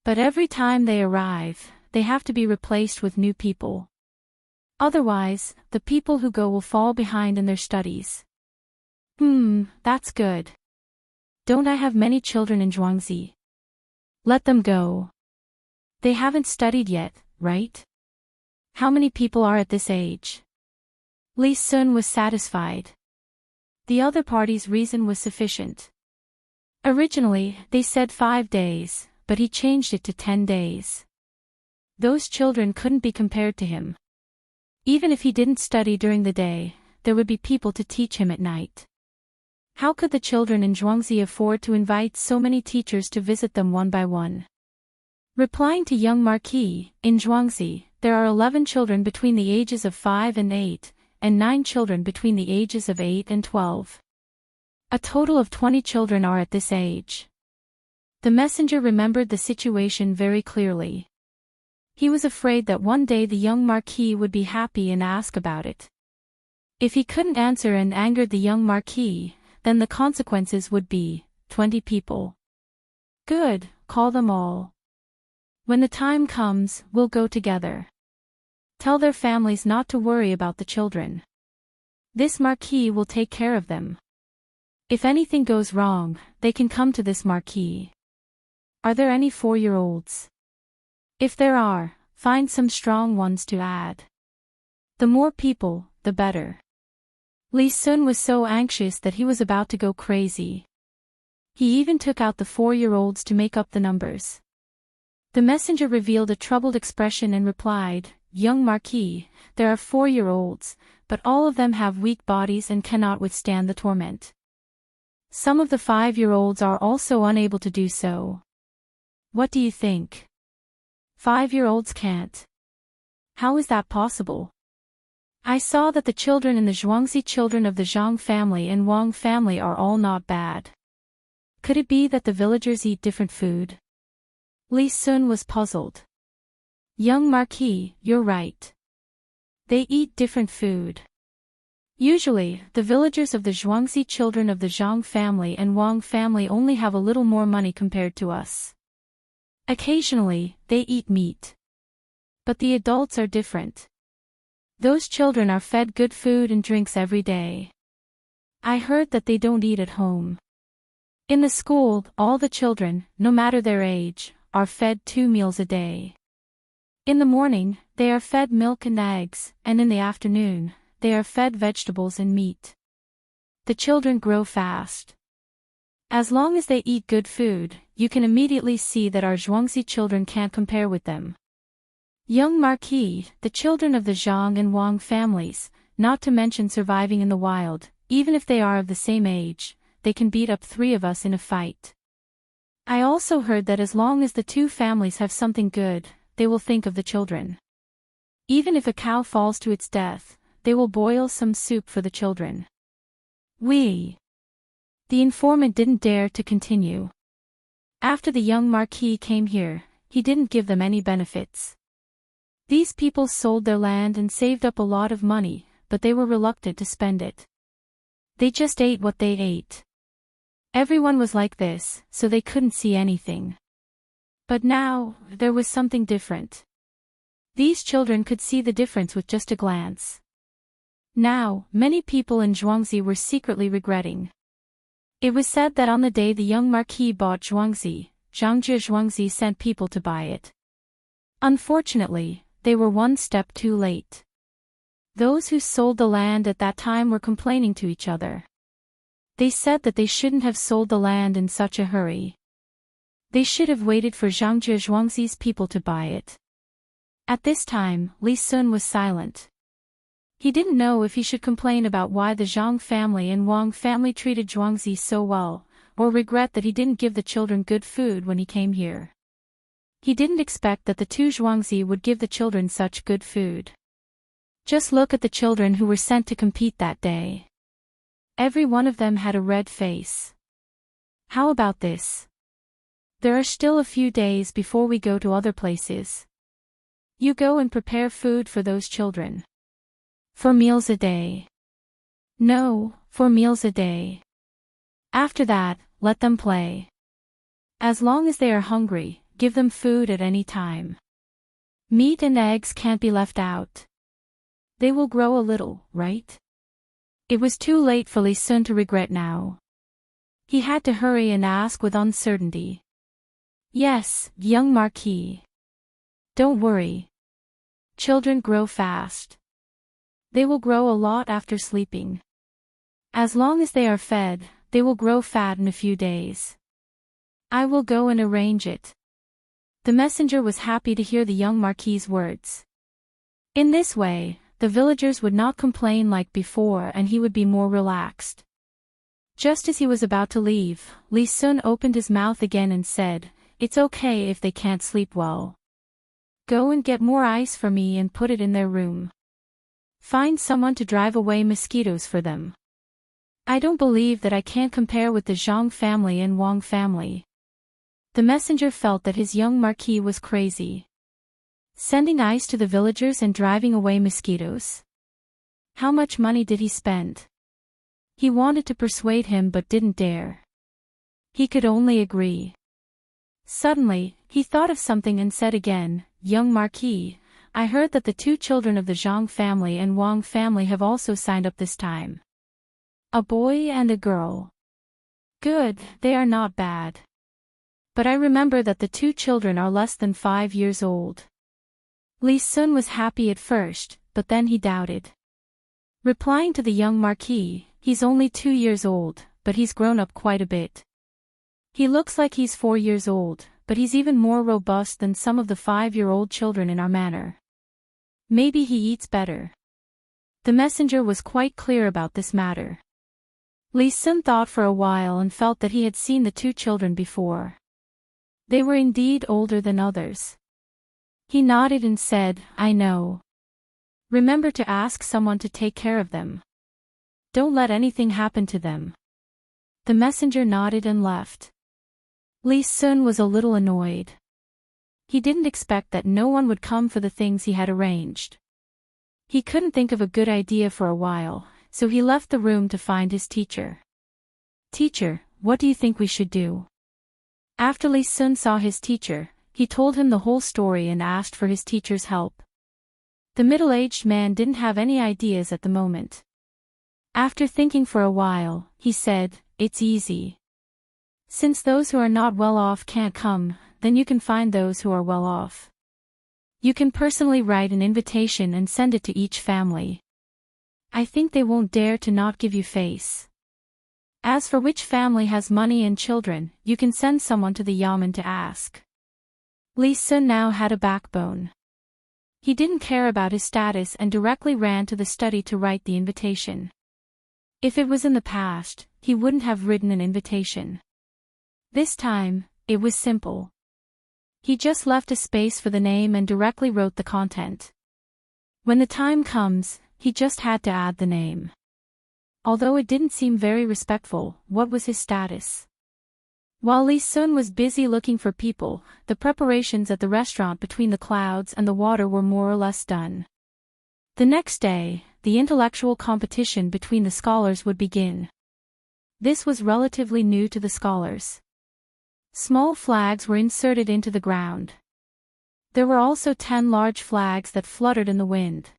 But every time they arrive, they have to be replaced with new people. Otherwise, the people who go will fall behind in their studies." That's good. Don't I have many children in Zhuangzi? Let them go. They haven't studied yet, right? How many people are at this age? Li Sun was satisfied. The other party's reason was sufficient. Originally, they said 5 days, but he changed it to 10 days. Those children couldn't be compared to him. Even if he didn't study during the day, there would be people to teach him at night. How could the children in Zhuangzi afford to invite so many teachers to visit them one by one? Replying to young Marquis, in Zhuangzi, there are 11 children between the ages of 5 and 8, and 9 children between the ages of 8 and 12. A total of 20 children are at this age. The messenger remembered the situation very clearly. He was afraid that one day the young Marquis would be happy and ask about it. If he couldn't answer and angered the young Marquis, then the consequences would be 20 people. Good, call them all. When the time comes, we'll go together. Tell their families not to worry about the children. This Marquis will take care of them. If anything goes wrong, they can come to this Marquis. Are there any 4-year-olds? If there are, find some strong ones to add. The more people, the better. Li Sun was so anxious that he was about to go crazy. He even took out the 4-year-olds to make up the numbers. The messenger revealed a troubled expression and replied, "Young Marquis, there are 4-year-olds, but all of them have weak bodies and cannot withstand the torment. Some of the 5-year-olds are also unable to do so. What do you think? 5-year-olds can't. How is that possible? I saw that the children in the Zhuangzi children of the Zhang family and Wang family are all not bad. Could it be that the villagers eat different food?" Li Sun was puzzled. "Young Marquis, you're right. They eat different food. Usually, the villagers of the Zhuangzi children of the Zhang family and Wang family only have a little more money compared to us. Occasionally, they eat meat. But the adults are different. Those children are fed good food and drinks every day. I heard that they don't eat at home. In the school, all the children, no matter their age, are fed 2 meals a day. In the morning, they are fed milk and eggs, and in the afternoon, they are fed vegetables and meat. The children grow fast. As long as they eat good food, you can immediately see that our Zhuangzi children can't compare with them. Young Marquis, the children of the Zhang and Wang families, not to mention surviving in the wild, even if they are of the same age, they can beat up 3 of us in a fight. I also heard that as long as the 2 families have something good, they will think of the children. Even if a cow falls to its death, they will boil some soup for the children. The informant didn't dare to continue. After the young Marquis came here, he didn't give them any benefits. These people sold their land and saved up a lot of money, but they were reluctant to spend it. They just ate what they ate. Everyone was like this, so they couldn't see anything. But now, there was something different. These children could see the difference with just a glance. Now, many people in Zhuangzi were secretly regretting. It was said that on the day the young Marquis bought Zhuangzi, Zhangjie Zhuangzi sent people to buy it. Unfortunately, they were one step too late. Those who sold the land at that time were complaining to each other. They said that they shouldn't have sold the land in such a hurry. They should have waited for Zhangjie Zhuangzi's people to buy it. At this time, Li Sun was silent. He didn't know if he should complain about why the Zhang family and Wang family treated Zhuangzi so well, or regret that he didn't give the children good food when he came here. He didn't expect that the 2 Zhuangzi would give the children such good food. Just look at the children who were sent to compete that day. Every one of them had a red face. How about this? There are still a few days before we go to other places. You go and prepare food for those children. 4 meals a day. No, 4 meals a day. After that, let them play. As long as they are hungry, give them food at any time. Meat and eggs can't be left out. They will grow a little, right? It was too late for Li Sun to regret now. He had to hurry and ask with uncertainty. Yes, young Marquis. Don't worry. Children grow fast. They will grow a lot after sleeping. As long as they are fed, they will grow fat in a few days. I will go and arrange it. The messenger was happy to hear the young Marquis's words. In this way, the villagers would not complain like before and he would be more relaxed. Just as he was about to leave, Li Sun opened his mouth again and said, "It's okay if they can't sleep well. Go and get more ice for me and put it in their room. Find someone to drive away mosquitoes for them. I don't believe that I can't compare with the Zhang family and Wang family." The messenger felt that his young Marquis was crazy. Sending ice to the villagers and driving away mosquitoes? How much money did he spend? He wanted to persuade him but didn't dare. He could only agree. Suddenly, he thought of something and said again, "Young Marquis, I heard that the 2 children of the Zhang family and Wang family have also signed up this time. A boy and a girl. Good, they are not bad. But I remember that the 2 children are less than 5 years old." Li Sun was happy at first, but then he doubted. Replying to the young Marquis, "He's only 2 years old, but he's grown up quite a bit. He looks like he's 4 years old, but he's even more robust than some of the 5-year-old children in our manor. Maybe he eats better." The messenger was quite clear about this matter. Li Sun thought for a while and felt that he had seen the 2 children before. They were indeed older than others. He nodded and said, "I know. Remember to ask someone to take care of them. Don't let anything happen to them." The messenger nodded and left. Li Sun was a little annoyed. He didn't expect that no one would come for the things he had arranged. He couldn't think of a good idea for a while, so he left the room to find his teacher. "Teacher, what do you think we should do?" After Li Sun saw his teacher, he told him the whole story and asked for his teacher's help. The middle-aged man didn't have any ideas at the moment. After thinking for a while, he said, "It's easy. Since those who are not well off can't come, then you can find those who are well off. You can personally write an invitation and send it to each family. I think they won't dare to not give you face. As for which family has money and children, you can send someone to the yamen to ask." Li Sun now had a backbone. He didn't care about his status and directly ran to the study to write the invitation. If it was in the past, he wouldn't have written an invitation. This time, it was simple. He just left a space for the name and directly wrote the content. When the time comes, he just had to add the name. Although it didn't seem very respectful, what was his status? While Li Sun was busy looking for people, the preparations at the restaurant between the clouds and the water were more or less done. The next day, the intellectual competition between the scholars would begin. This was relatively new to the scholars. Small flags were inserted into the ground. There were also 10 large flags that fluttered in the wind.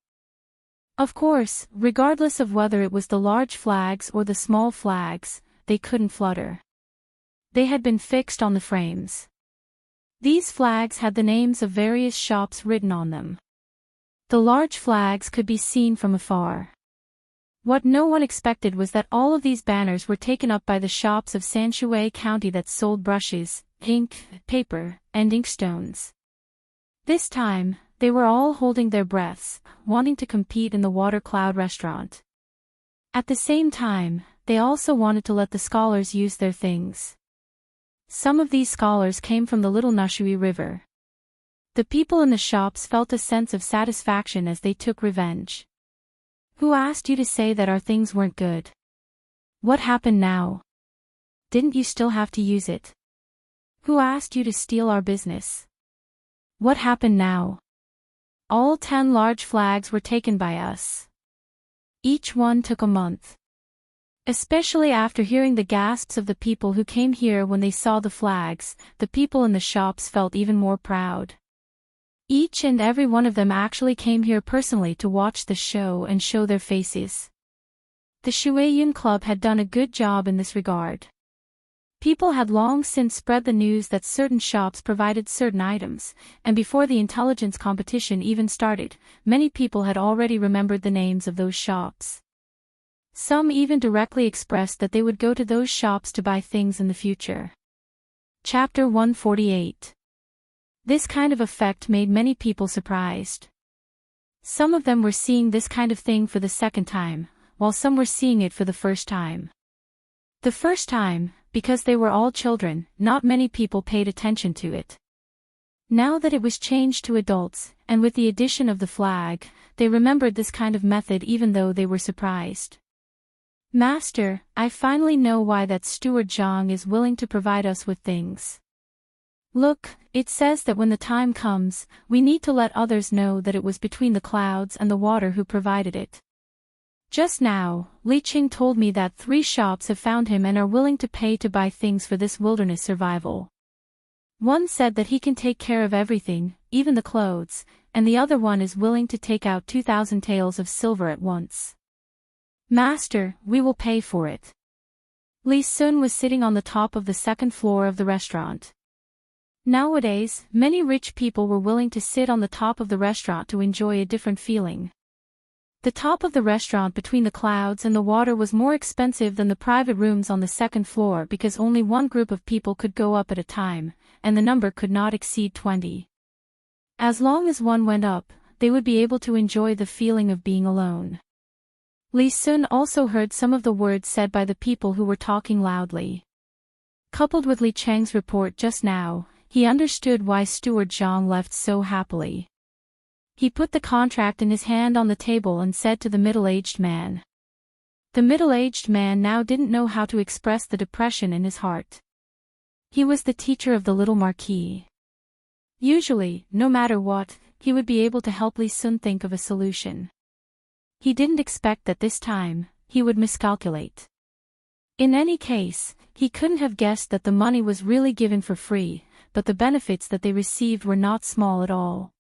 Of course, regardless of whether it was the large flags or the small flags, they couldn't flutter. They had been fixed on the frames. These flags had the names of various shops written on them. The large flags could be seen from afar. What no one expected was that all of these banners were taken up by the shops of Sanshui County that sold brushes, ink, paper, and inkstones. This time, they were all holding their breaths, wanting to compete in the Water Cloud restaurant. At the same time, they also wanted to let the scholars use their things. Some of these scholars came from the Little Nashui River. The people in the shops felt a sense of satisfaction as they took revenge. Who asked you to say that our things weren't good? What happened now? Didn't you still have to use it? Who asked you to steal our business? What happened now? All 10 large flags were taken by us. Each one took a month. Especially after hearing the gasps of the people who came here when they saw the flags, the people in the shops felt even more proud. Each and every one of them actually came here personally to watch the show and show their faces. The Shueiyun Club had done a good job in this regard. People had long since spread the news that certain shops provided certain items, and before the intelligence competition even started, many people had already remembered the names of those shops. Some even directly expressed that they would go to those shops to buy things in the future. Chapter 148. This kind of effect made many people surprised. Some of them were seeing this kind of thing for the second time, while some were seeing it for the first time. The first time, because they were all children, not many people paid attention to it. Now that it was changed to adults, and with the addition of the flag, they remembered this kind of method even though they were surprised. Master, I finally know why that steward Zhang is willing to provide us with things. Look, it says that when the time comes, we need to let others know that it was between the clouds and the water who provided it. Just now, Li Qing told me that 3 shops have found him and are willing to pay to buy things for this wilderness survival. One said that he can take care of everything, even the clothes, and the other one is willing to take out 2,000 taels of silver at once. Master, we will pay for it. Li Sun was sitting on the top of the 2nd floor of the restaurant. Nowadays, many rich people were willing to sit on the top of the restaurant to enjoy a different feeling. The top of the restaurant between the clouds and the water was more expensive than the private rooms on the 2nd floor because only one group of people could go up at a time, and the number could not exceed 20. As long as one went up, they would be able to enjoy the feeling of being alone. Li Sun also heard some of the words said by the people who were talking loudly. Coupled with Li Cheng's report just now, he understood why Steward Zhang left so happily. He put the contract in his hand on the table and said to the middle-aged man. The middle-aged man now didn't know how to express the depression in his heart. He was the teacher of the little Marquis. Usually, no matter what, he would be able to help Li Sun think of a solution. He didn't expect that this time, he would miscalculate. In any case, he couldn't have guessed that the money was really given for free, but the benefits that they received were not small at all.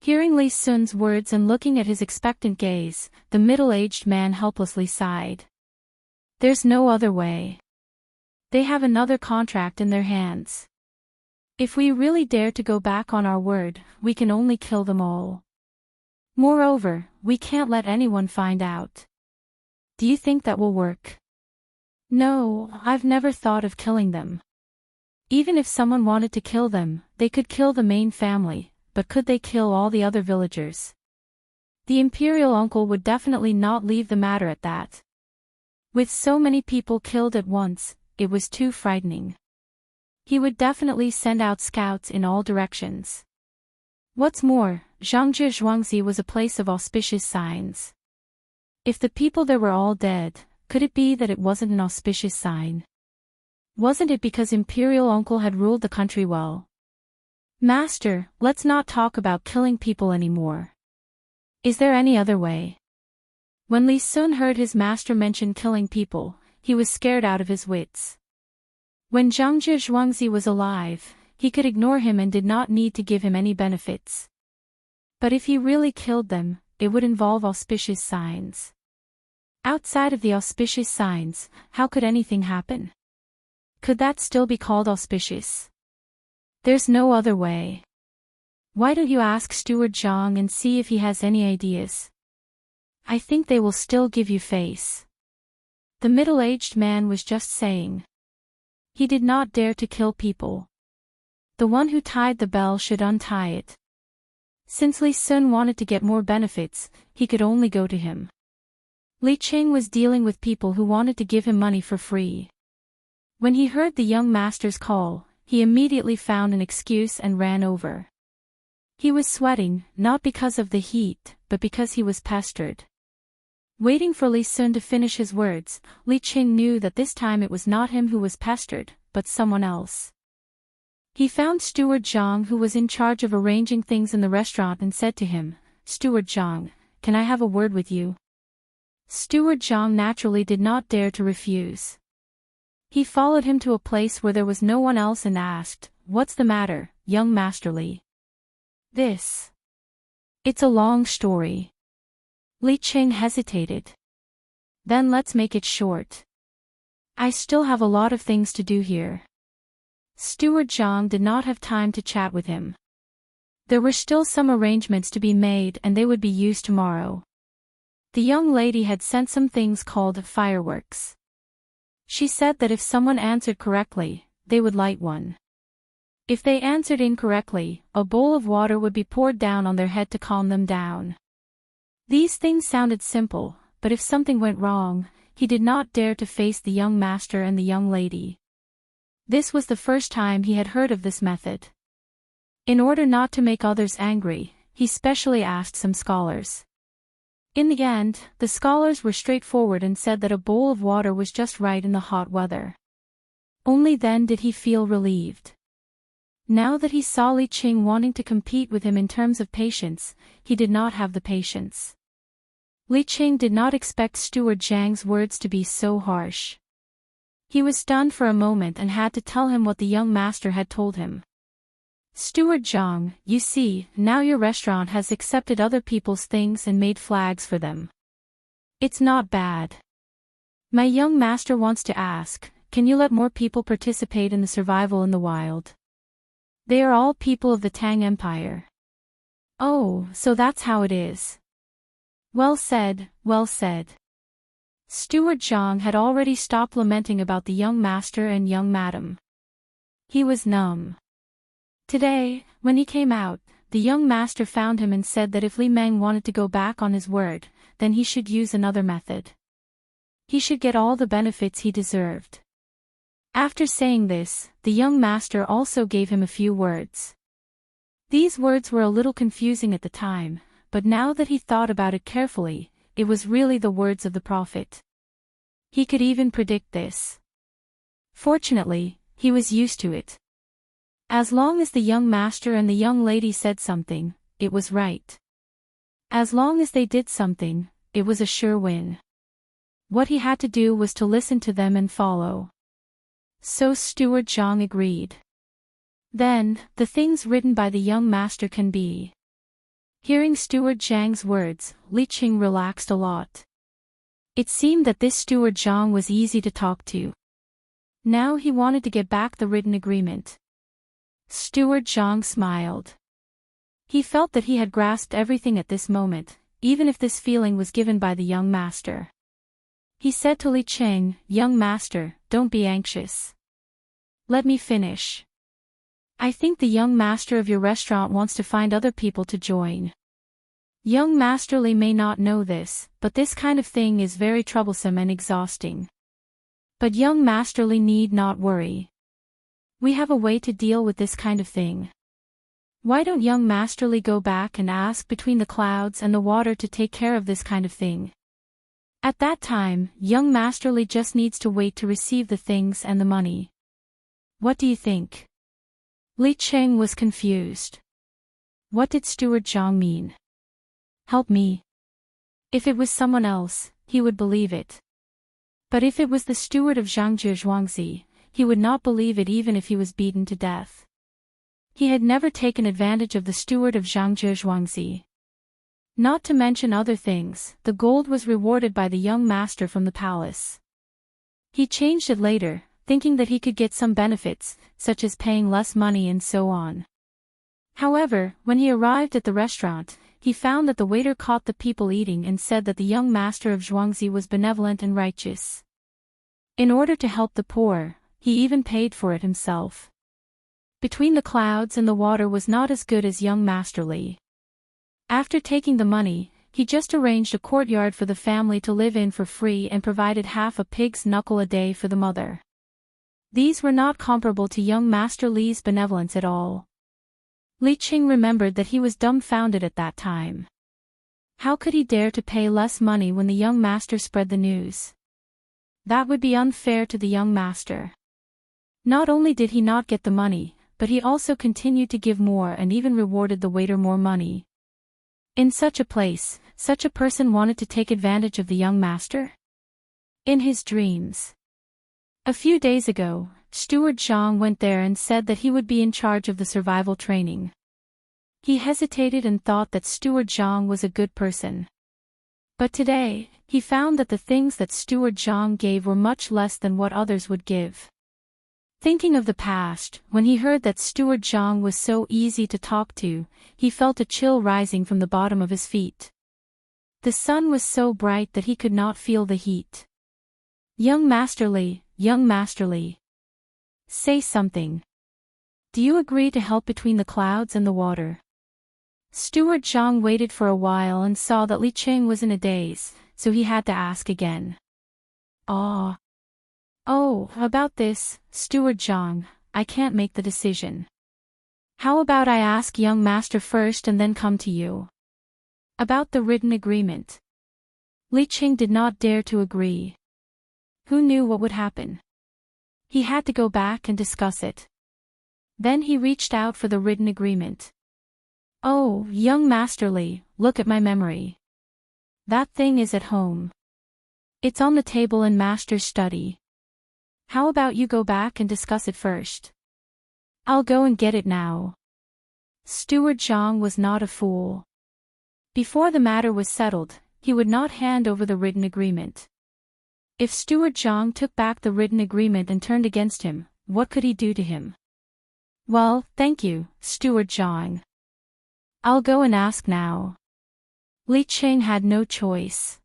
Hearing Li Sun's words and looking at his expectant gaze, the middle-aged man helplessly sighed. There's no other way. They have another contract in their hands. If we really dare to go back on our word, we can only kill them all. Moreover, we can't let anyone find out. Do you think that will work? No, I've never thought of killing them. Even if someone wanted to kill them, they could kill the main family, but could they kill all the other villagers? The imperial uncle would definitely not leave the matter at that. With so many people killed at once, it was too frightening. He would definitely send out scouts in all directions. What's more, Zhangzhi Zhuangzi was a place of auspicious signs. If the people there were all dead, could it be that it wasn't an auspicious sign? Wasn't it because imperial uncle had ruled the country well? Master, let's not talk about killing people anymore. Is there any other way? When Li Sun heard his master mention killing people, he was scared out of his wits. When Zhangzhi Zhuangzi was alive, he could ignore him and did not need to give him any benefits. But if he really killed them, it would involve auspicious signs. Outside of the auspicious signs, how could anything happen? Could that still be called auspicious? There's no other way. Why don't you ask Steward Zhang and see if he has any ideas? I think they will still give you face. The middle-aged man was just saying. He did not dare to kill people. The one who tied the bell should untie it. Since Li Sun wanted to get more benefits, he could only go to him. Li Qing was dealing with people who wanted to give him money for free. When he heard the young master's call, he immediately found an excuse and ran over. He was sweating, not because of the heat, but because he was pestered. Waiting for Li Sun to finish his words, Li Qing knew that this time it was not him who was pestered, but someone else. He found Steward Zhang, who was in charge of arranging things in the restaurant, and said to him, "Steward Zhang, can I have a word with you?" Steward Zhang naturally did not dare to refuse. He followed him to a place where there was no one else and asked, "What's the matter, young Master Li?" It's a long story. Li Qing hesitated. Then let's make it short. I still have a lot of things to do here. Steward Zhang did not have time to chat with him. There were still some arrangements to be made and they would be used tomorrow. The young lady had sent some things called fireworks. She said that if someone answered correctly, they would light one. If they answered incorrectly, a bowl of water would be poured down on their head to calm them down. These things sounded simple, but if something went wrong, he did not dare to face the young master and the young lady. This was the first time he had heard of this method. In order not to make others angry, he specially asked some scholars. In the end, the scholars were straightforward and said that a bowl of water was just right in the hot weather. Only then did he feel relieved. Now that he saw Li Qing wanting to compete with him in terms of patience, he did not have the patience. Li Qing did not expect Steward Zhang's words to be so harsh. He was stunned for a moment and had to tell him what the young master had told him. "Steward Zhang, you see, now your restaurant has accepted other people's things and made flags for them. It's not bad. My young master wants to ask, can you let more people participate in the survival in the wild? They are all people of the Tang Empire." "Oh, so that's how it is. Well said, well said." Steward Zhang had already stopped lamenting about the young master and young madam. He was numb. Today, when he came out, the young master found him and said that if Li Meng wanted to go back on his word, then he should use another method. He should get all the benefits he deserved. After saying this, the young master also gave him a few words. These words were a little confusing at the time, but now that he thought about it carefully, it was really the words of the prophet. He could even predict this. Fortunately, he was used to it. As long as the young master and the young lady said something, it was right. As long as they did something, it was a sure win. What he had to do was to listen to them and follow. So Steward Zhang agreed. Then, the things written by the young master can be. Hearing Steward Zhang's words, Li Qing relaxed a lot. It seemed that this Steward Zhang was easy to talk to. Now he wanted to get back the written agreement. Steward Zhang smiled. He felt that he had grasped everything at this moment, even if this feeling was given by the young master. He said to Li Qing, "Young master, don't be anxious. Let me finish. I think the young master of your restaurant wants to find other people to join. Young Master Li may not know this, but this kind of thing is very troublesome and exhausting. But young Master Li need not worry. We have a way to deal with this kind of thing. Why don't young Master Li go back and ask between the clouds and the water to take care of this kind of thing? At that time, young Master Li just needs to wait to receive the things and the money. What do you think?" Li Qing was confused. What did Steward Zhang mean? Help me. If it was someone else, he would believe it. But if it was the steward of Zhangjie Zhuangzi, he would not believe it even if he was beaten to death. He had never taken advantage of the steward of Zhangjie Zhuangzi. Not to mention other things, the gold was rewarded by the young master from the palace. He changed it later, thinking that he could get some benefits, such as paying less money and so on. However, when he arrived at the restaurant, he found that the waiter caught the people eating and said that the young master of Zhuangzi was benevolent and righteous. In order to help the poor, he even paid for it himself. Between the clouds and the water was not as good as young Master Li. After taking the money, he just arranged a courtyard for the family to live in for free and provided half a pig's knuckle a day for the mother. These were not comparable to young Master Li's benevolence at all. Li Qing remembered that he was dumbfounded at that time. How could he dare to pay less money when the young master spread the news? That would be unfair to the young master. Not only did he not get the money, but he also continued to give more and even rewarded the waiter more money. In such a place, such a person wanted to take advantage of the young master? In his dreams. A few days ago, Steward Zhang went there and said that he would be in charge of the survival training. He hesitated and thought that Steward Zhang was a good person. But today, he found that the things that Steward Zhang gave were much less than what others would give. Thinking of the past, when he heard that Steward Zhang was so easy to talk to, he felt a chill rising from the bottom of his feet. The sun was so bright that he could not feel the heat. Young Masterly, say something. Do you agree to help between the clouds and the water? Steward Zhang waited for a while and saw that Li Qing was in a daze, so he had to ask again. Oh, about this, Steward Zhang, I can't make the decision. How about I ask young master first and then come to you? About the written agreement. Li Qing did not dare to agree. Who knew what would happen? He had to go back and discuss it. Then he reached out for the written agreement. Oh, young Masterly, look at my memory. That thing is at home. It's on the table in Master's study. How about you go back and discuss it first? I'll go and get it now. Steward Zhang was not a fool. Before the matter was settled, he would not hand over the written agreement. If Steward Zhang took back the written agreement and turned against him, what could he do to him? Well, thank you, Steward Zhang. I'll go and ask now. Li Qing had no choice.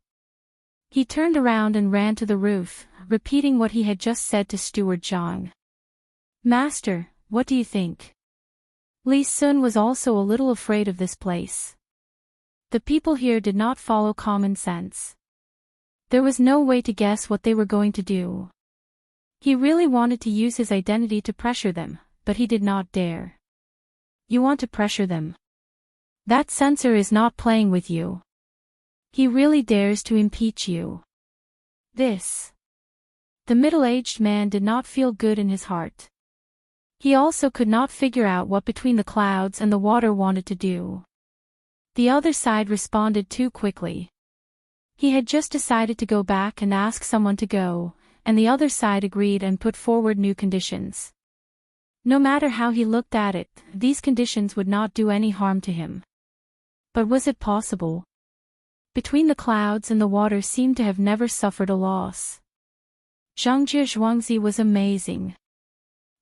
He turned around and ran to the roof, repeating what he had just said to Steward Zhang. Master, what do you think? Li Sun was also a little afraid of this place. The people here did not follow common sense. There was no way to guess what they were going to do. He really wanted to use his identity to pressure them, but he did not dare. You want to pressure them? That censor is not playing with you. He really dares to impeach you. The middle-aged man did not feel good in his heart. He also could not figure out what between the clouds and the water wanted to do. The other side responded too quickly. He had just decided to go back and ask someone to go, and the other side agreed and put forward new conditions. No matter how he looked at it, these conditions would not do any harm to him. But was it possible? Between the clouds and the water seemed to have never suffered a loss. Zhangjie Zhuangzi was amazing.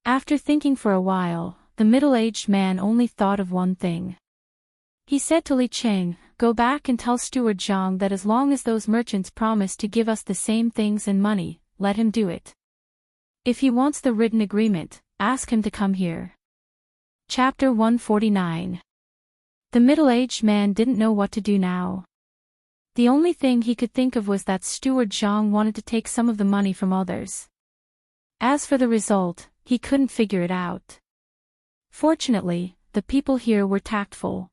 After thinking for a while, the middle-aged man only thought of one thing. He said to Li Qing, go back and tell Steward Zhang that as long as those merchants promise to give us the same things and money, let him do it. If he wants the written agreement, ask him to come here. Chapter 149. The middle-aged man didn't know what to do now. The only thing he could think of was that Steward Zhang wanted to take some of the money from others. As for the result, he couldn't figure it out. Fortunately, the people here were tactful.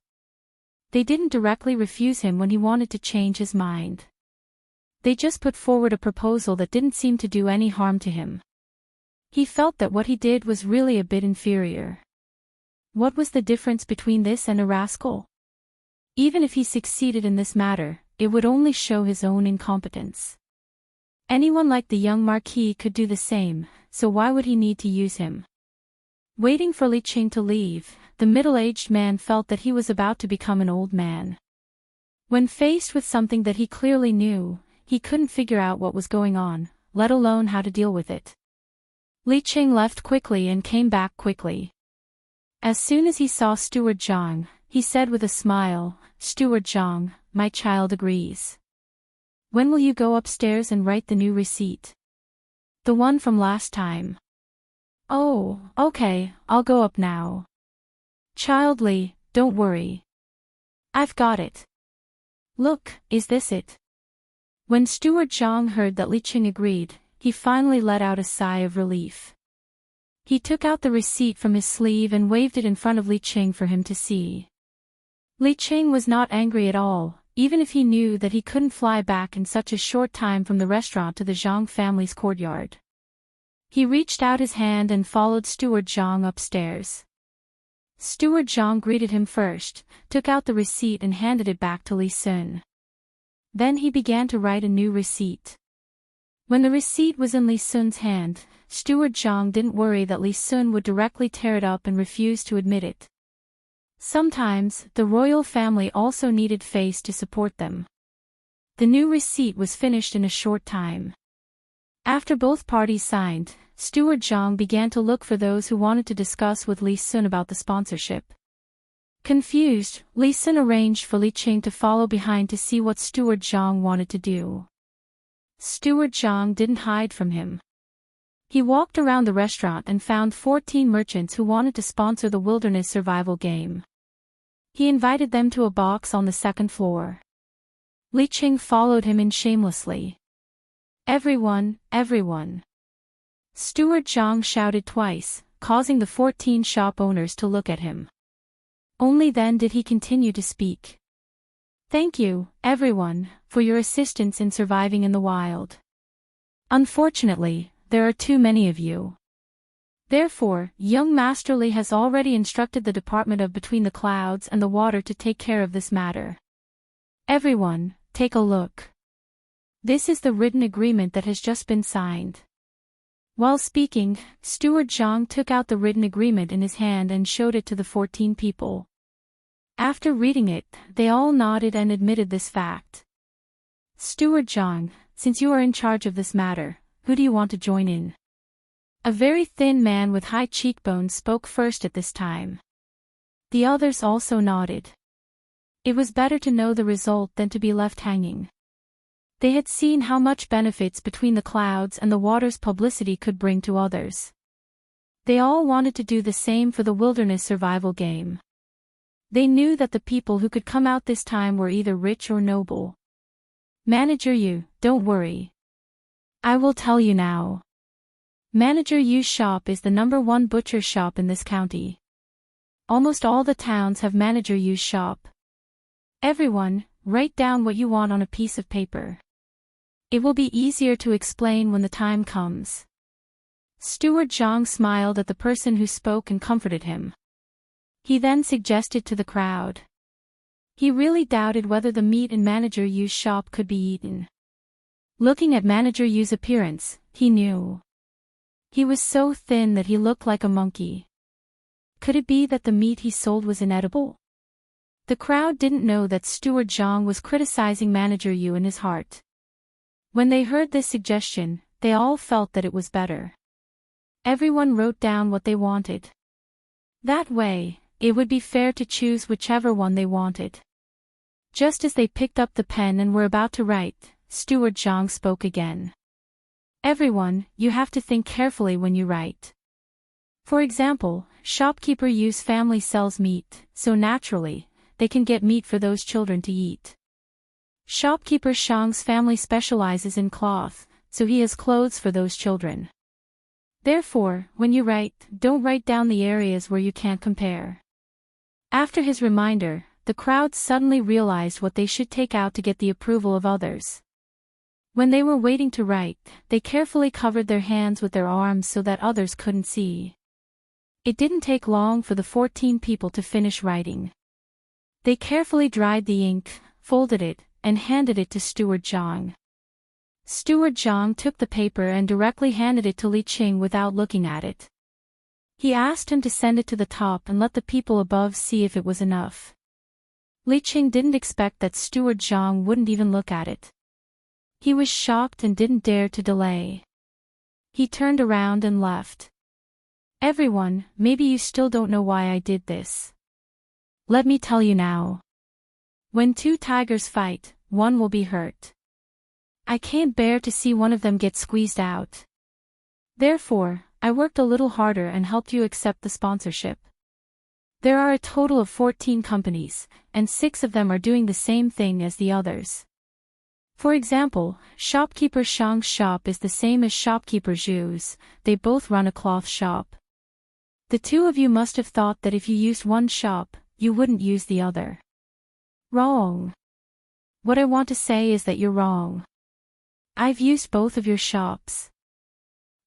They didn't directly refuse him when he wanted to change his mind. They just put forward a proposal that didn't seem to do any harm to him. He felt that what he did was really a bit inferior. What was the difference between this and a rascal? Even if he succeeded in this matter, it would only show his own incompetence. Anyone like the young Marquis could do the same, so why would he need to use him? Waiting for Li Qing to leave, the middle-aged man felt that he was about to become an old man. When faced with something that he clearly knew, he couldn't figure out what was going on, let alone how to deal with it. Li Qing left quickly and came back quickly. As soon as he saw Steward Zhang, he said with a smile, Steward Zhang, my child agrees. When will you go upstairs and write the new receipt? The one from last time. Oh, okay, I'll go up now. Child Li, don't worry. I've got it. Look, is this it? When Steward Zhang heard that Li Qing agreed, he finally let out a sigh of relief. He took out the receipt from his sleeve and waved it in front of Li Qing for him to see. Li Qing was not angry at all, even if he knew that he couldn't fly back in such a short time from the restaurant to the Zhang family's courtyard. He reached out his hand and followed Steward Zhang upstairs. Steward Zhang greeted him first, took out the receipt and handed it back to Li Sun. Then he began to write a new receipt. When the receipt was in Li Sun's hand, Steward Zhang didn't worry that Li Sun would directly tear it up and refuse to admit it. Sometimes, the royal family also needed face to support them. The new receipt was finished in a short time. After both parties signed, Steward Zhang began to look for those who wanted to discuss with Li Sun about the sponsorship. Confused, Li Sun arranged for Li Qing to follow behind to see what Steward Zhang wanted to do. Steward Zhang didn't hide from him. He walked around the restaurant and found 14 merchants who wanted to sponsor the wilderness survival game. He invited them to a box on the second floor. Li Qing followed him in shamelessly. "Everyone, everyone!" Steward Zhang shouted twice, causing the 14 shop owners to look at him. Only then did he continue to speak. "Thank you, everyone, for your assistance in surviving in the wild. Unfortunately, there are too many of you. Therefore, young Master Li has already instructed the Department of Between the Clouds and the Water to take care of this matter. Everyone, take a look. This is the written agreement that has just been signed." While speaking, Steward Zhang took out the written agreement in his hand and showed it to the 14 people. After reading it, they all nodded and admitted this fact. "Steward Zhang, since you are in charge of this matter, who do you want to join in?" A very thin man with high cheekbones spoke first at this time. The others also nodded. It was better to know the result than to be left hanging. They had seen how much benefits Between the Clouds and the Water's publicity could bring to others. They all wanted to do the same for the wilderness survival game. They knew that the people who could come out this time were either rich or noble. "Manager Yu, don't worry. I will tell you now. Manager Yu's shop is the #1 butcher shop in this county. Almost all the towns have Manager Yu's shop. Everyone, write down what you want on a piece of paper. It will be easier to explain when the time comes." Steward Zhang smiled at the person who spoke and comforted him. He then suggested to the crowd. He really doubted whether the meat in Manager Yu's shop could be eaten. Looking at Manager Yu's appearance, he knew. He was so thin that he looked like a monkey. Could it be that the meat he sold was inedible? The crowd didn't know that Steward Zhang was criticizing Manager Yu in his heart. When they heard this suggestion, they all felt that it was better. Everyone wrote down what they wanted. That way, it would be fair to choose whichever one they wanted. Just as they picked up the pen and were about to write, Steward Zhang spoke again. "Everyone, you have to think carefully when you write. For example, shopkeeper Yu's family sells meat, so naturally, they can get meat for those children to eat. Shopkeeper Shang's family specializes in cloth, so he has clothes for those children. Therefore, when you write, don't write down the areas where you can't compare." After his reminder, the crowd suddenly realized what they should take out to get the approval of others. When they were waiting to write, they carefully covered their hands with their arms so that others couldn't see. It didn't take long for the 14 people to finish writing. They carefully dried the ink, folded it, and handed it to Steward Zhang. Steward Zhang took the paper and directly handed it to Li Qing without looking at it. He asked him to send it to the top and let the people above see if it was enough. Li Qing didn't expect that Steward Zhang wouldn't even look at it. He was shocked and didn't dare to delay. He turned around and left. "Everyone, maybe you still don't know why I did this. Let me tell you now. When two tigers fight, one will be hurt. I can't bear to see one of them get squeezed out. Therefore, I worked a little harder and helped you accept the sponsorship. There are a total of 14 companies, and 6 of them are doing the same thing as the others. For example, shopkeeper Shang's shop is the same as shopkeeper Zhu's, they both run a cloth shop. The two of you must have thought that if you used one shop, you wouldn't use the other. Wrong. What I want to say is that you're wrong. I've used both of your shops.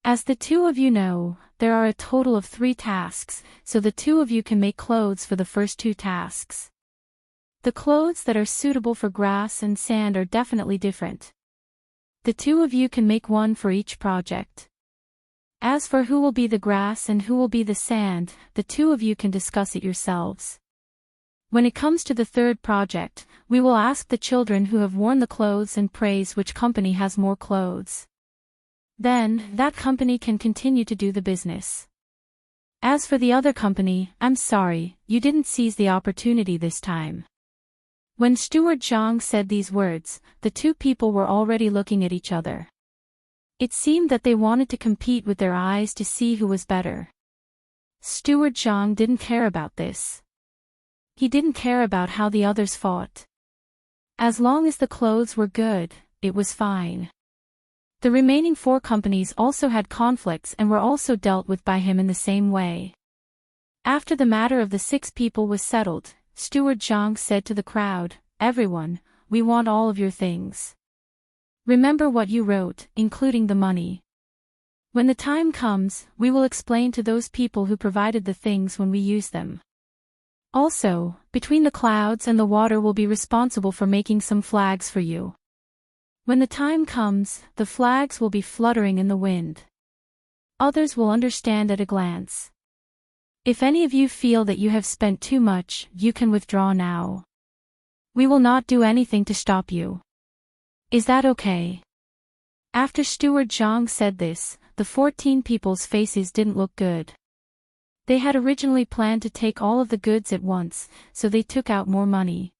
As the two of you know, there are a total of 3 tasks, so the two of you can make clothes for the first 2 tasks. The clothes that are suitable for grass and sand are definitely different. The two of you can make one for each project. As for who will be the grass and who will be the sand, the two of you can discuss it yourselves. When it comes to the third project, we will ask the children who have worn the clothes and praise which company has more clothes. Then, that company can continue to do the business. As for the other company, I'm sorry, you didn't seize the opportunity this time. When Steward Zhang said these words, the two people were already looking at each other. It seemed that they wanted to compete with their eyes to see who was better. Steward Zhang didn't care about this. He didn't care about how the others fought. As long as the clothes were good, it was fine. The remaining 4 companies also had conflicts and were also dealt with by him in the same way. After the matter of the 6 people was settled, Steward Zhang said to the crowd, "Everyone, we want all of your things. Remember what you wrote, including the money. When the time comes, we will explain to those people who provided the things when we use them. Also, between the clouds and the water will be responsible for making some flags for you. When the time comes, the flags will be fluttering in the wind. Others will understand at a glance. If any of you feel that you have spent too much, you can withdraw now. We will not do anything to stop you. Is that okay?" After Steward Zhang said this, the 14 people's faces didn't look good. They had originally planned to take all of the goods at once, so they took out more money.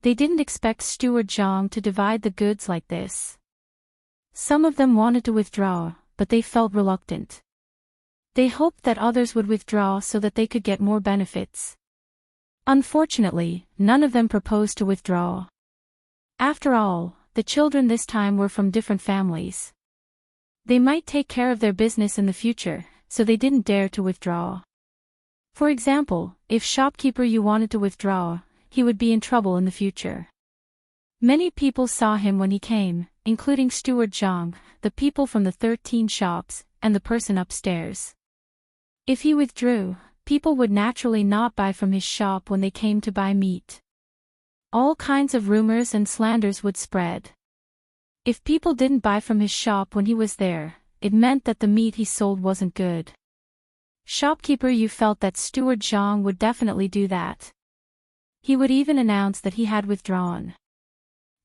They didn't expect Steward Zhang to divide the goods like this. Some of them wanted to withdraw, but they felt reluctant. They hoped that others would withdraw so that they could get more benefits. Unfortunately, none of them proposed to withdraw. After all, the children this time were from different families. They might take care of their business in the future, so they didn't dare to withdraw. For example, if shopkeeper you wanted to withdraw, he would be in trouble in the future. Many people saw him when he came, including Steward Zhang, the people from the 13 shops, and the person upstairs. If he withdrew, people would naturally not buy from his shop when they came to buy meat. All kinds of rumors and slanders would spread. If people didn't buy from his shop when he was there, it meant that the meat he sold wasn't good. Shopkeeper, you felt that Steward Zhang would definitely do that. He would even announce that he had withdrawn.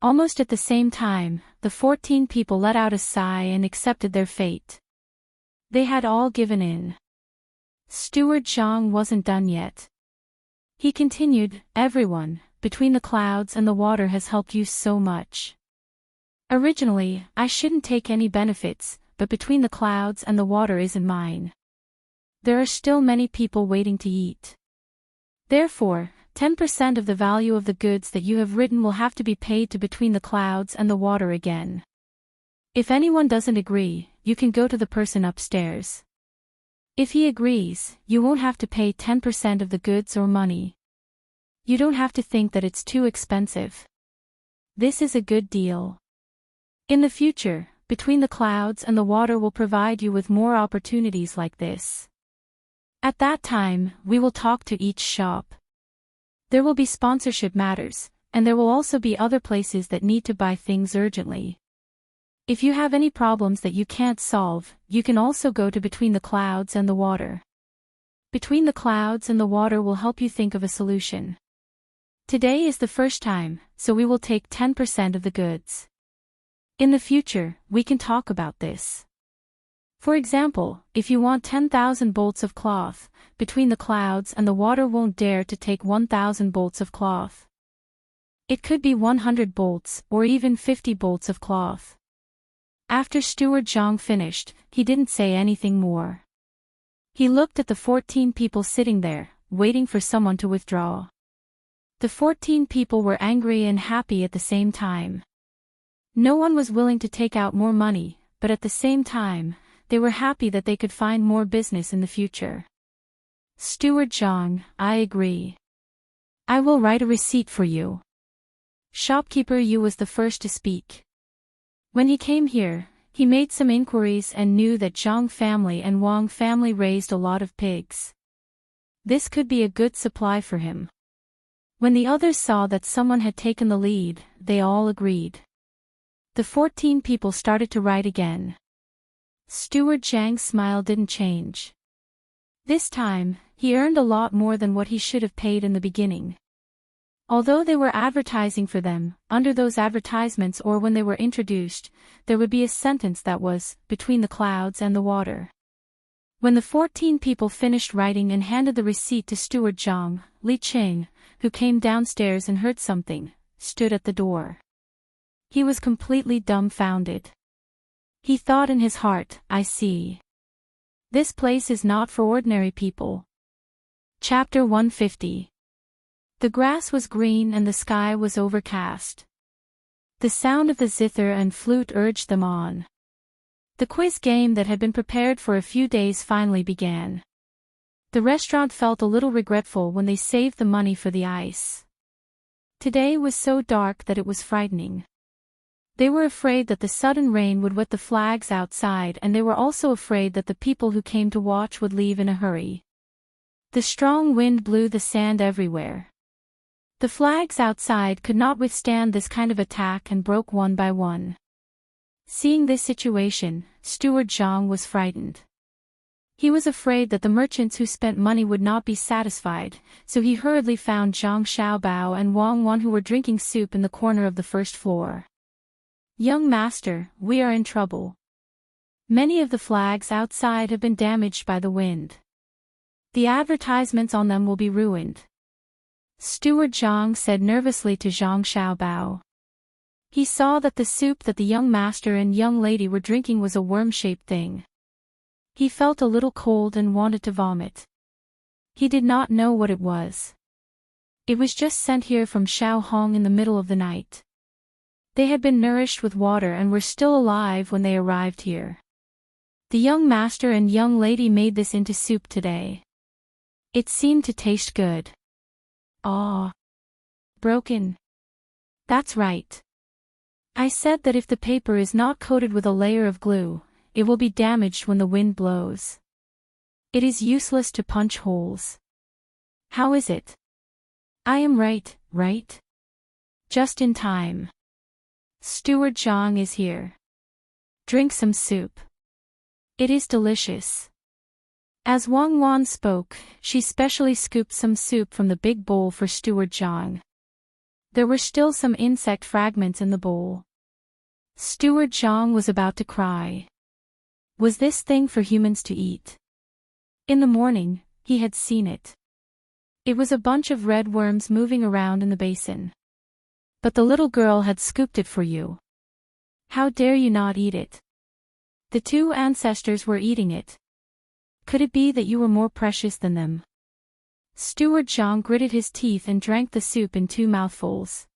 Almost at the same time, the 14 people let out a sigh and accepted their fate. They had all given in. Steward Zhang wasn't done yet. He continued, "Everyone, between the clouds and the water has helped you so much. Originally, I shouldn't take any benefits, but between the clouds and the water isn't mine. There are still many people waiting to eat. Therefore, 10% of the value of the goods that you have written will have to be paid to between the clouds and the water again. If anyone doesn't agree, you can go to the person upstairs. If he agrees, you won't have to pay 10% of the goods or money. You don't have to think that it's too expensive. This is a good deal. In the future, between the clouds and the water will provide you with more opportunities like this. At that time, we will talk to each shop. There will be sponsorship matters, and there will also be other places that need to buy things urgently. If you have any problems that you can't solve, you can also go to Between the Clouds and the Water. Between the Clouds and the Water will help you think of a solution. Today is the first time, so we will take 10% of the goods. In the future, we can talk about this. For example, if you want 10,000 bolts of cloth, Between the Clouds and the Water won't dare to take 1,000 bolts of cloth. It could be 100 bolts, or even 50 bolts of cloth. After Steward Zhang finished, he didn't say anything more. He looked at the 14 people sitting there, waiting for someone to withdraw. The 14 people were angry and happy at the same time. No one was willing to take out more money, but at the same time, they were happy that they could find more business in the future. Steward Zhang, I agree. I will write a receipt for you. Shopkeeper Yu was the first to speak. When he came here, he made some inquiries and knew that Zhang family and Wang family raised a lot of pigs. This could be a good supply for him. When the others saw that someone had taken the lead, they all agreed. The 14 people started to write again. Steward Zhang's smile didn't change. This time, he earned a lot more than what he should have paid in the beginning. Although they were advertising for them, under those advertisements or when they were introduced, there would be a sentence that was, between the clouds and the water. When the 14 people finished writing and handed the receipt to Steward Zhang, Li Qing, who came downstairs and heard something, stood at the door. He was completely dumbfounded. He thought in his heart, I see. This place is not for ordinary people. Chapter 150. The grass was green and the sky was overcast. The sound of the zither and flute urged them on. The quiz game that had been prepared for a few days finally began. The restaurant felt a little regretful when they saved the money for the ice. Today was so dark that it was frightening. They were afraid that the sudden rain would wet the flags outside, and they were also afraid that the people who came to watch would leave in a hurry. The strong wind blew the sand everywhere. The flags outside could not withstand this kind of attack and broke one by one. Seeing this situation, Steward Zhang was frightened. He was afraid that the merchants who spent money would not be satisfied, so he hurriedly found Zhang Xiaobao and Wang Wan, who were drinking soup in the corner of the first floor. Young master, we are in trouble. Many of the flags outside have been damaged by the wind. The advertisements on them will be ruined. Steward Zhang said nervously to Zhang Xiaobao. He saw that the soup that the young master and young lady were drinking was a worm-shaped thing. He felt a little cold and wanted to vomit. He did not know what it was. It was just sent here from Shaohong in the middle of the night. They had been nourished with water and were still alive when they arrived here. The young master and young lady made this into soup today. It seemed to taste good. Ah. Broken. That's right. I said that if the paper is not coated with a layer of glue, it will be damaged when the wind blows. It is useless to punch holes. How is it? I am right, right? Just in time. Steward Zhang is here. Drink some soup. It is delicious. As Wang Wan spoke, she specially scooped some soup from the big bowl for Steward Zhang. There were still some insect fragments in the bowl. Steward Zhang was about to cry. Was this thing for humans to eat? In the morning, he had seen it. It was a bunch of red worms moving around in the basin. But the little girl had scooped it for you. How dare you not eat it? The two ancestors were eating it. Could it be that you were more precious than them? Steward Zhang gritted his teeth and drank the soup in 2 mouthfuls.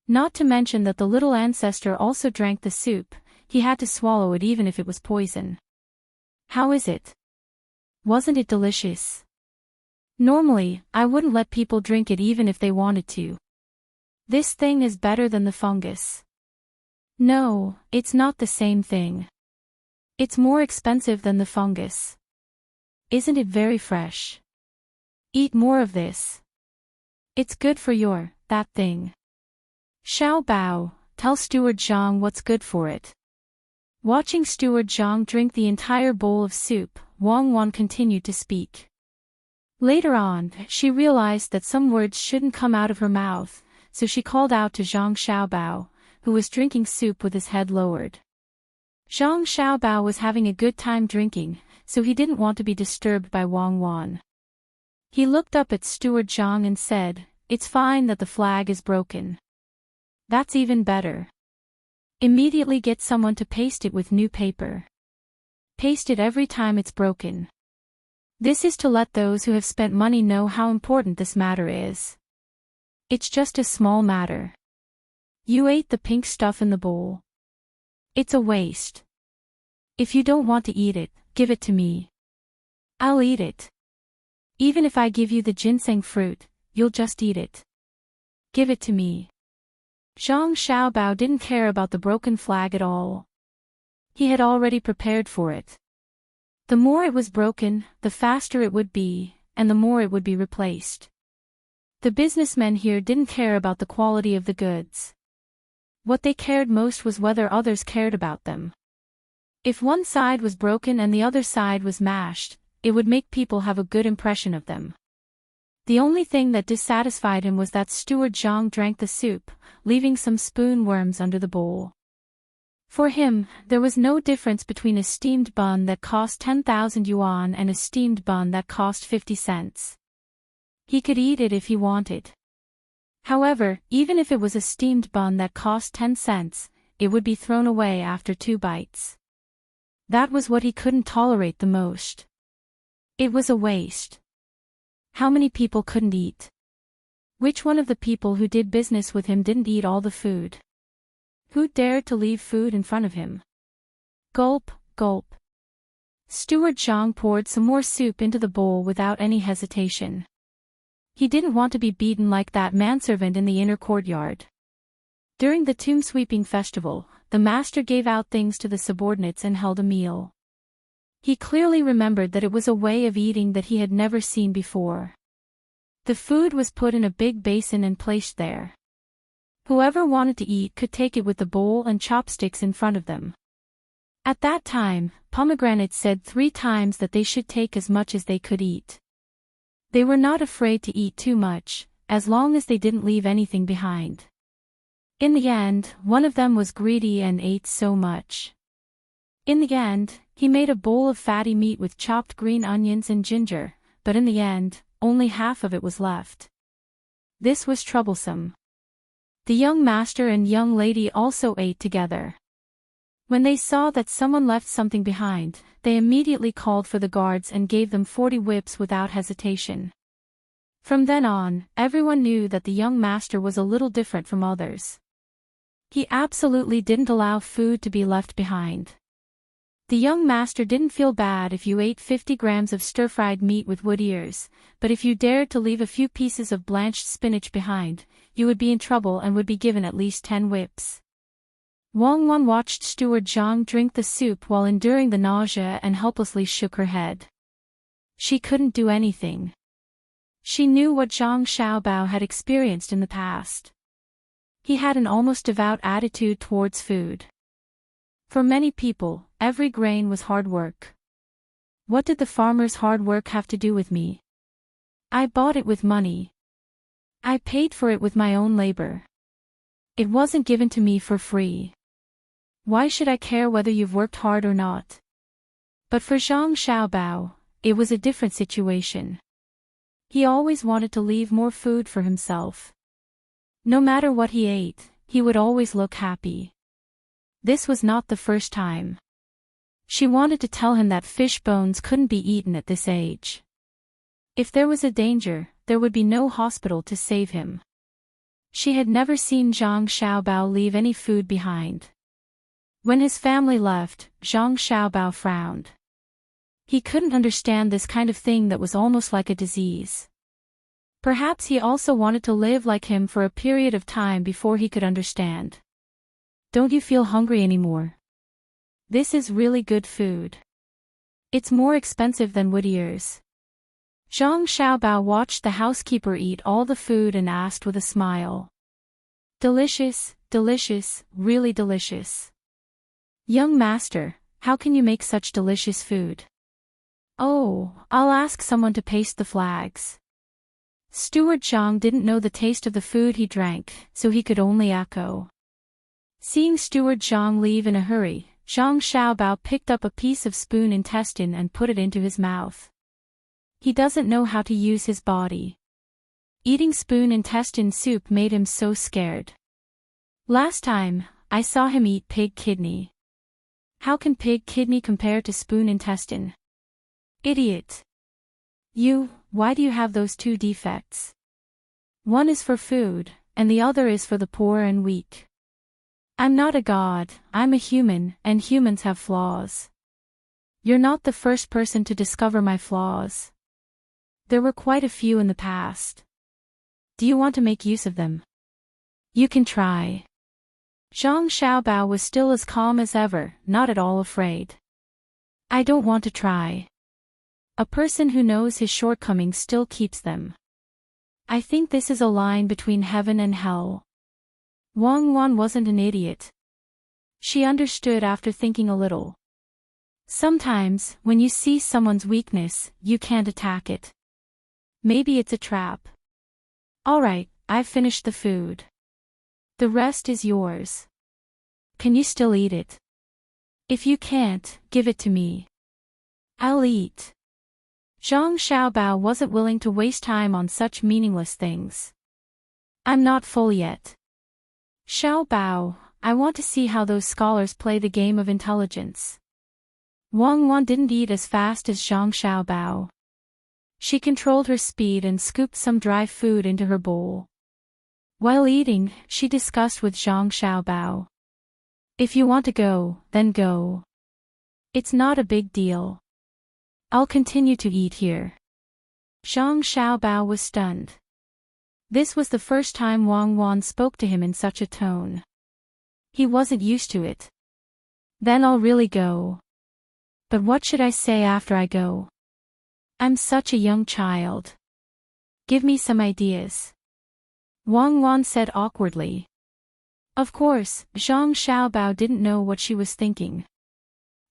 Not to mention that the little ancestor also drank the soup, he had to swallow it even if it was poison. How is it? Wasn't it delicious? Normally, I wouldn't let people drink it even if they wanted to. This thing is better than the fungus. No, it's not the same thing. It's more expensive than the fungus. Isn't it very fresh? Eat more of this. It's good for that thing. Xiao Bao, tell Steward Zhang what's good for it. Watching Steward Zhang drink the entire bowl of soup, Wang Wan continued to speak. Later on, she realized that some words shouldn't come out of her mouth, so she called out to Zhang Xiaobao, who was drinking soup with his head lowered. Zhang Xiaobao was having a good time drinking, so he didn't want to be disturbed by Wang Wan. He looked up at Steward Zhang and said, "It's fine that the flag is broken. That's even better. Immediately get someone to paste it with new paper. Paste it every time it's broken. This is to let those who have spent money know how important this matter is. It's just a small matter. You ate the pink stuff in the bowl. It's a waste. If you don't want to eat it, give it to me. I'll eat it. Even if I give you the ginseng fruit, you'll just eat it. Give it to me." Zhang Xiaobao didn't care about the broken flag at all. He had already prepared for it. The more it was broken, the faster it would be, and the more it would be replaced. The businessmen here didn't care about the quality of the goods. What they cared most was whether others cared about them. If one side was broken and the other side was mashed, it would make people have a good impression of them. The only thing that dissatisfied him was that Steward Zhang drank the soup, leaving some spoon worms under the bowl. For him, there was no difference between a steamed bun that cost 10,000 yuan and a steamed bun that cost 50 cents. He could eat it if he wanted. However, even if it was a steamed bun that cost 10 cents, it would be thrown away after 2 bites. That was what he couldn't tolerate the most. It was a waste. How many people couldn't eat? Which one of the people who did business with him didn't eat all the food? Who dared to leave food in front of him? Gulp, gulp. Steward Zhang poured some more soup into the bowl without any hesitation. He didn't want to be beaten like that manservant in the inner courtyard. During the tomb sweeping festival, the master gave out things to the subordinates and held a meal. He clearly remembered that it was a way of eating that he had never seen before. The food was put in a big basin and placed there. Whoever wanted to eat could take it with the bowl and chopsticks in front of them. At that time, Pomegranate said 3 times that they should take as much as they could eat. They were not afraid to eat too much, as long as they didn't leave anything behind. In the end, one of them was greedy and ate so much. In the end, he made a bowl of fatty meat with chopped green onions and ginger, but in the end, only half of it was left. This was troublesome. The young master and young lady also ate together. When they saw that someone left something behind, they immediately called for the guards and gave them 40 whips without hesitation. From then on, everyone knew that the young master was a little different from others. He absolutely didn't allow food to be left behind. The young master didn't feel bad if you ate 50 grams of stir-fried meat with wood ears, but if you dared to leave a few pieces of blanched spinach behind, you would be in trouble and would be given at least 10 whips. Wang Wan watched Steward Zhang drink the soup while enduring the nausea and helplessly shook her head. She couldn't do anything. She knew what Zhang Xiaobao had experienced in the past. He had an almost devout attitude towards food. For many people, every grain was hard work. What did the farmer's hard work have to do with me? I bought it with money. I paid for it with my own labor. It wasn't given to me for free. Why should I care whether you've worked hard or not? But for Zhang Xiaobao, it was a different situation. He always wanted to leave more food for himself. No matter what he ate, he would always look happy. This was not the first time. She wanted to tell him that fish bones couldn't be eaten at this age. If there was a danger, there would be no hospital to save him. She had never seen Zhang Xiaobao leave any food behind. When his family left, Zhang Xiaobao frowned. He couldn't understand this kind of thing that was almost like a disease. Perhaps he also wanted to live like him for a period of time before he could understand. Don't you feel hungry anymore? This is really good food. It's more expensive than wood ears. Zhang Xiaobao watched the housekeeper eat all the food and asked with a smile. Delicious, delicious, really delicious. Young master, how can you make such delicious food? Oh, I'll ask someone to paste the flags. Steward Zhang didn't know the taste of the food he drank, so he could only echo. Seeing Steward Zhang leave in a hurry, Zhang Xiaobao picked up a piece of spoon intestine and put it into his mouth. He doesn't know how to use his body. Eating spoon intestine soup made him so scared. Last time, I saw him eat pig kidney. How can pig kidney compare to spoon intestine? Idiot. Why do you have those 2 defects? One is for food, and the other is for the poor and weak. I'm not a god, I'm a human, and humans have flaws. You're not the first person to discover my flaws. There were quite a few in the past. Do you want to make use of them? You can try. Zhang Xiaobao was still as calm as ever, not at all afraid. I don't want to try. A person who knows his shortcomings still keeps them. I think this is a line between heaven and hell. Wang Wan wasn't an idiot. She understood after thinking a little. Sometimes, when you see someone's weakness, you can't attack it. Maybe it's a trap. Alright, I've finished the food. The rest is yours. Can you still eat it? If you can't, give it to me. I'll eat. Zhang Xiaobao wasn't willing to waste time on such meaningless things. I'm not full yet. Xiaobao, I want to see how those scholars play the game of intelligence. Wang Wan didn't eat as fast as Zhang Xiaobao. She controlled her speed and scooped some dry food into her bowl. While eating, she discussed with Zhang Xiaobao. If you want to go, then go. It's not a big deal. I'll continue to eat here. Zhang Xiaobao was stunned. This was the first time Wang Wan spoke to him in such a tone. He wasn't used to it. Then I'll really go. But what should I say after I go? I'm such a young child. Give me some ideas. Wang Wan said awkwardly. Of course, Zhang Xiaobao didn't know what she was thinking.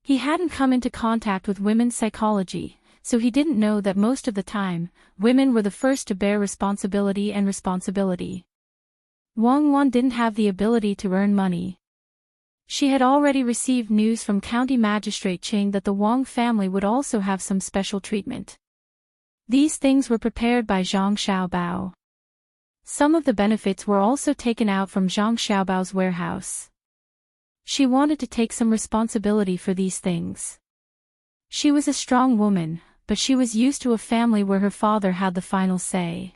He hadn't come into contact with women's psychology, so he didn't know that most of the time, women were the first to bear responsibility and responsibility. Wang Wan didn't have the ability to earn money. She had already received news from County Magistrate Qing that the Wang family would also have some special treatment. These things were prepared by Zhang Xiaobao. Some of the benefits were also taken out from Zhang Xiaobao's warehouse. She wanted to take some responsibility for these things. She was a strong woman, but she was used to a family where her father had the final say.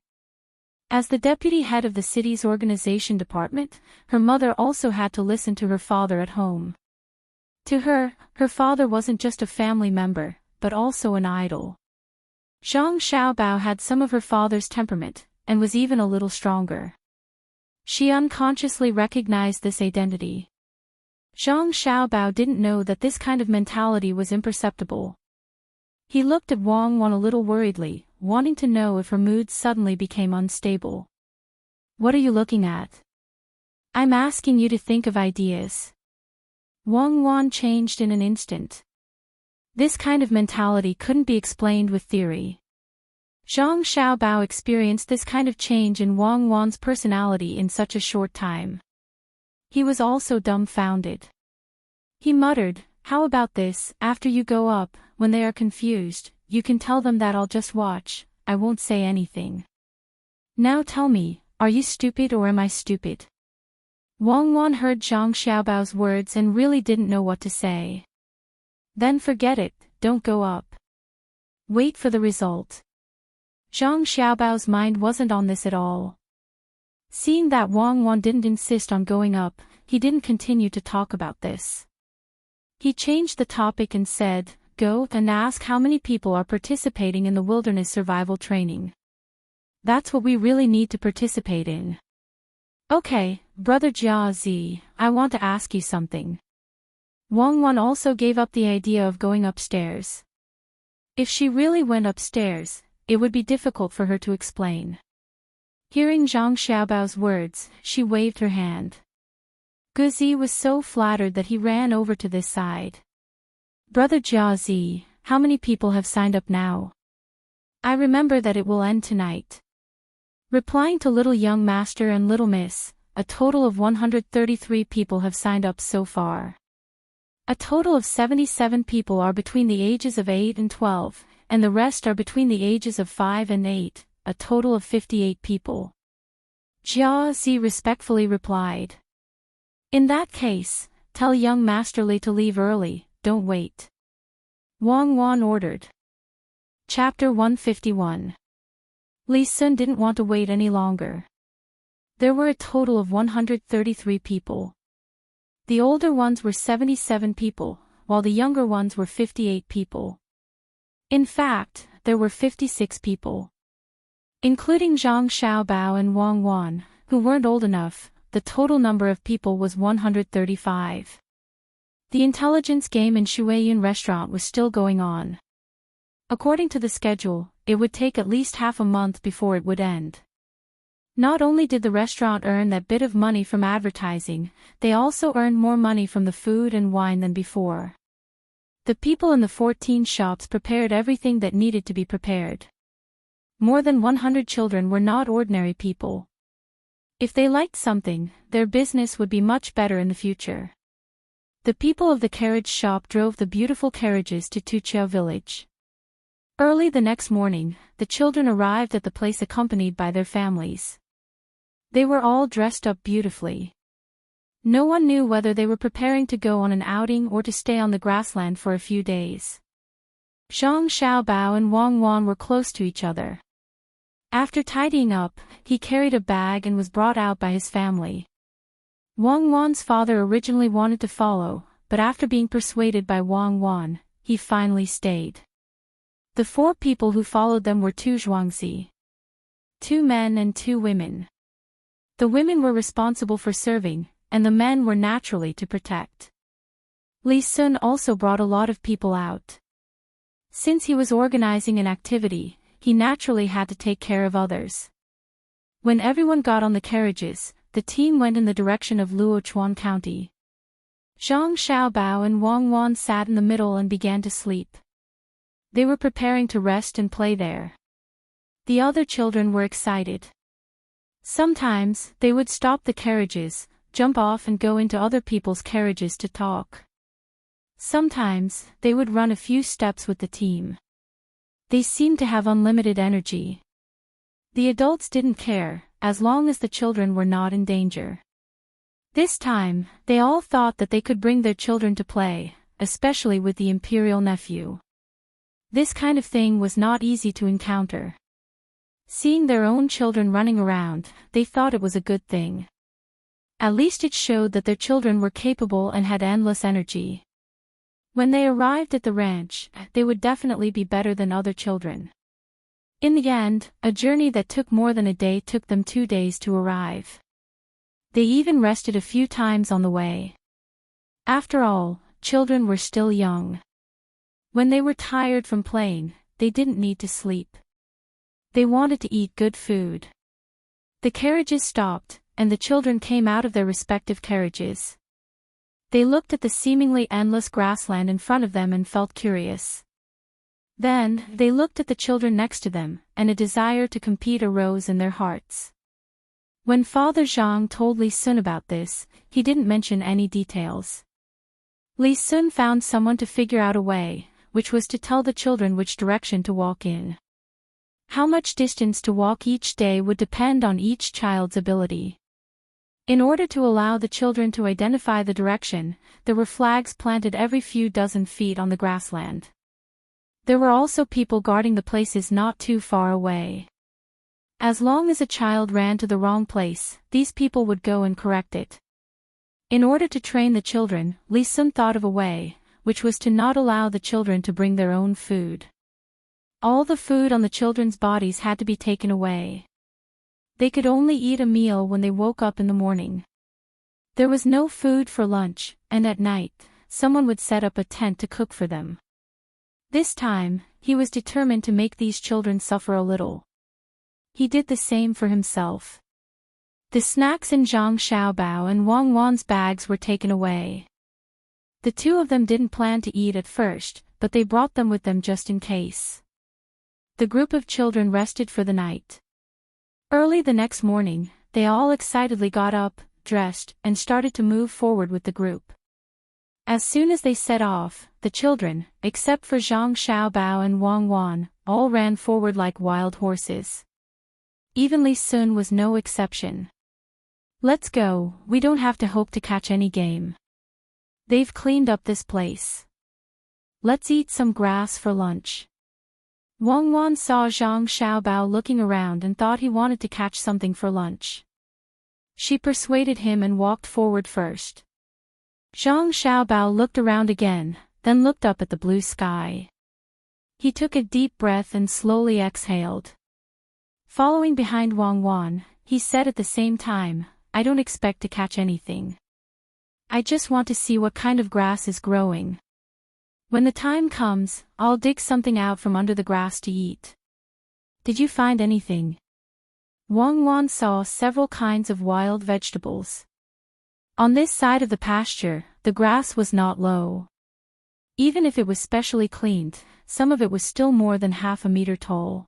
As the deputy head of the city's organization department, her mother also had to listen to her father at home. To her, her father wasn't just a family member, but also an idol. Zhang Xiaobao had some of her father's temperament, and was even a little stronger. She unconsciously recognized this identity. Zhang Xiaobao didn't know that this kind of mentality was imperceptible. He looked at Wang Wan a little worriedly, wanting to know if her mood suddenly became unstable. What are you looking at? I'm asking you to think of ideas. Wang Wan changed in an instant. This kind of mentality couldn't be explained with theory. Zhang Xiaobao experienced this kind of change in Wang Wan's personality in such a short time. He was also dumbfounded. He muttered, how about this, after you go up, when they are confused, you can tell them that I'll just watch, I won't say anything. Now tell me, are you stupid or am I stupid? Wang Wan heard Zhang Xiaobao's words and really didn't know what to say. Then forget it, don't go up. Wait for the result. Zhang Xiaobao's mind wasn't on this at all. Seeing that Wang Wan didn't insist on going up, he didn't continue to talk about this. He changed the topic and said, go and ask how many people are participating in the wilderness survival training. That's what we really need to participate in. Okay, Brother Jiazi, I want to ask you something. Wang Wan also gave up the idea of going upstairs. If she really went upstairs, it would be difficult for her to explain. Hearing Zhang Xiaobao's words, she waved her hand. Guzi was so flattered that he ran over to this side. Brother Jiazi, how many people have signed up now? I remember that it will end tonight. Replying to Little Young Master and Little Miss, a total of 133 people have signed up so far. A total of 77 people are between the ages of 8 and 12, and the rest are between the ages of 5 and 8, a total of 58 people. Jiazi respectfully replied. In that case, tell young Master Li to leave early, don't wait. Wang Wan ordered. Chapter 151. Li Sun didn't want to wait any longer. There were a total of 133 people. The older ones were 77 people, while the younger ones were 58 people. In fact, there were 56 people. Including Zhang Xiaobao and Wang Wan, who weren't old enough, the total number of people was 135. The intelligence game in Shuiyun restaurant was still going on. According to the schedule, it would take at least half a month before it would end. Not only did the restaurant earn that bit of money from advertising, they also earned more money from the food and wine than before. The people in the 14 shops prepared everything that needed to be prepared. More than 100 children were not ordinary people. If they liked something, their business would be much better in the future. The people of the carriage shop drove the beautiful carriages to Tuqiao village. Early the next morning, the children arrived at the place accompanied by their families. They were all dressed up beautifully. No one knew whether they were preparing to go on an outing or to stay on the grassland for a few days. Zhang Xiaobao and Wang Wan were close to each other. After tidying up, he carried a bag and was brought out by his family. Wang Wan's father originally wanted to follow, but after being persuaded by Wang Wan, he finally stayed. The 4 people who followed them were 2 Zhuangzi, 2 men and 2 women. The women were responsible for serving, and the men were naturally to protect. Li Sun also brought a lot of people out. Since he was organizing an activity, he naturally had to take care of others. When everyone got on the carriages, the team went in the direction of Luochuan County. Zhang Xiaobao and Wang Wan sat in the middle and began to sleep. They were preparing to rest and play there. The other children were excited. Sometimes, they would stop the carriages, jump off and go into other people's carriages to talk. Sometimes, they would run a few steps with the team. They seemed to have unlimited energy. The adults didn't care, as long as the children were not in danger. This time, they all thought that they could bring their children to play, especially with the imperial nephew. This kind of thing was not easy to encounter. Seeing their own children running around, they thought it was a good thing. At least it showed that their children were capable and had endless energy. When they arrived at the ranch, they would definitely be better than other children. In the end, a journey that took more than a day took them 2 days to arrive. They even rested a few times on the way. After all, children were still young. When they were tired from playing, they didn't need to sleep. They wanted to eat good food. The carriages stopped, and the children came out of their respective carriages. They looked at the seemingly endless grassland in front of them and felt curious. Then, they looked at the children next to them, and a desire to compete arose in their hearts. When Father Zhang told Li Sun about this, he didn't mention any details. Li Sun found someone to figure out a way, which was to tell the children which direction to walk in. How much distance to walk each day would depend on each child's ability. In order to allow the children to identify the direction, there were flags planted every few dozen feet on the grassland. There were also people guarding the places not too far away. As long as a child ran to the wrong place, these people would go and correct it. In order to train the children, Li Sun thought of a way, which was to not allow the children to bring their own food. All the food on the children's bodies had to be taken away. They could only eat a meal when they woke up in the morning. There was no food for lunch, and at night, someone would set up a tent to cook for them. This time, he was determined to make these children suffer a little. He did the same for himself. The snacks in Zhang Xiaobao and Wang Wan's bags were taken away. The 2 of them didn't plan to eat at first, but they brought them with them just in case. The group of children rested for the night. Early the next morning, they all excitedly got up, dressed, and started to move forward with the group. As soon as they set off, the children, except for Zhang Xiaobao and Wang Wan, all ran forward like wild horses. Even Li Sun was no exception. "Let's go, we don't have to hope to catch any game. They've cleaned up this place. Let's eat some grass for lunch." Wang Wan saw Zhang Xiaobao looking around and thought he wanted to catch something for lunch. She persuaded him and walked forward first. Zhang Xiaobao looked around again, then looked up at the blue sky. He took a deep breath and slowly exhaled. Following behind Wang Wan, he said at the same time, I don't expect to catch anything. I just want to see what kind of grass is growing. When the time comes, I'll dig something out from under the grass to eat. Did you find anything? Wang Wan saw several kinds of wild vegetables. On this side of the pasture, the grass was not low. Even if it was specially cleaned, some of it was still more than half a meter tall.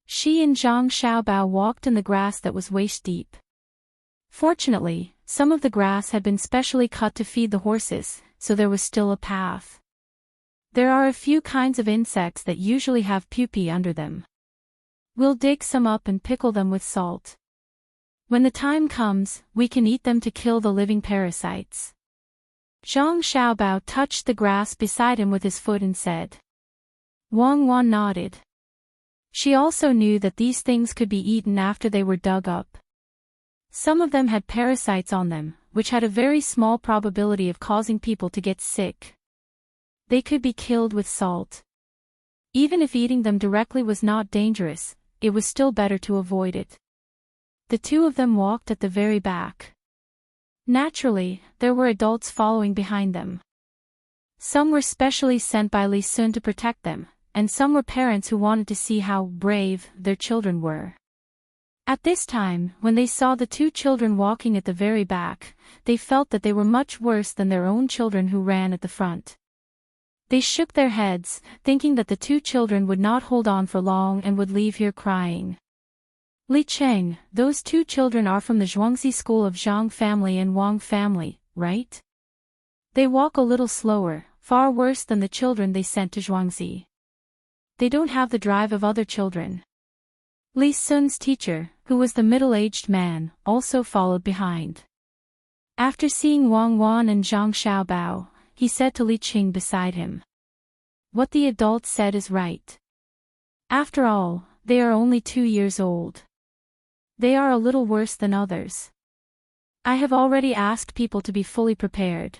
She and Zhang Xiaobao walked in the grass that was waist-deep. Fortunately, some of the grass had been specially cut to feed the horses, so there was still a path. There are a few kinds of insects that usually have pupae under them. We'll dig some up and pickle them with salt. When the time comes, we can eat them to kill the living parasites. Zhang Xiaobao touched the grass beside him with his foot and said. Wang Wan nodded. She also knew that these things could be eaten after they were dug up. Some of them had parasites on them, which had a very small probability of causing people to get sick. They could be killed with salt. Even if eating them directly was not dangerous, it was still better to avoid it. The two of them walked at the very back. Naturally, there were adults following behind them. Some were specially sent by Li Sun to protect them, and some were parents who wanted to see how brave their children were. At this time, when they saw the two children walking at the very back, they felt that they were much worse than their own children who ran at the front. They shook their heads, thinking that the two children would not hold on for long and would leave here crying. Li Cheng, those two children are from the Zhuangzi school of Zhang family and Wang family, right? They walk a little slower, far worse than the children they sent to Zhuangzi. They don't have the drive of other children. Li Sun's teacher, who was the middle-aged man, also followed behind. After seeing Wang Wan and Zhang Xiaobao, he said to Li Qing beside him. What the adult said is right. After all, they are only 2 years old. They are a little worse than others. I have already asked people to be fully prepared.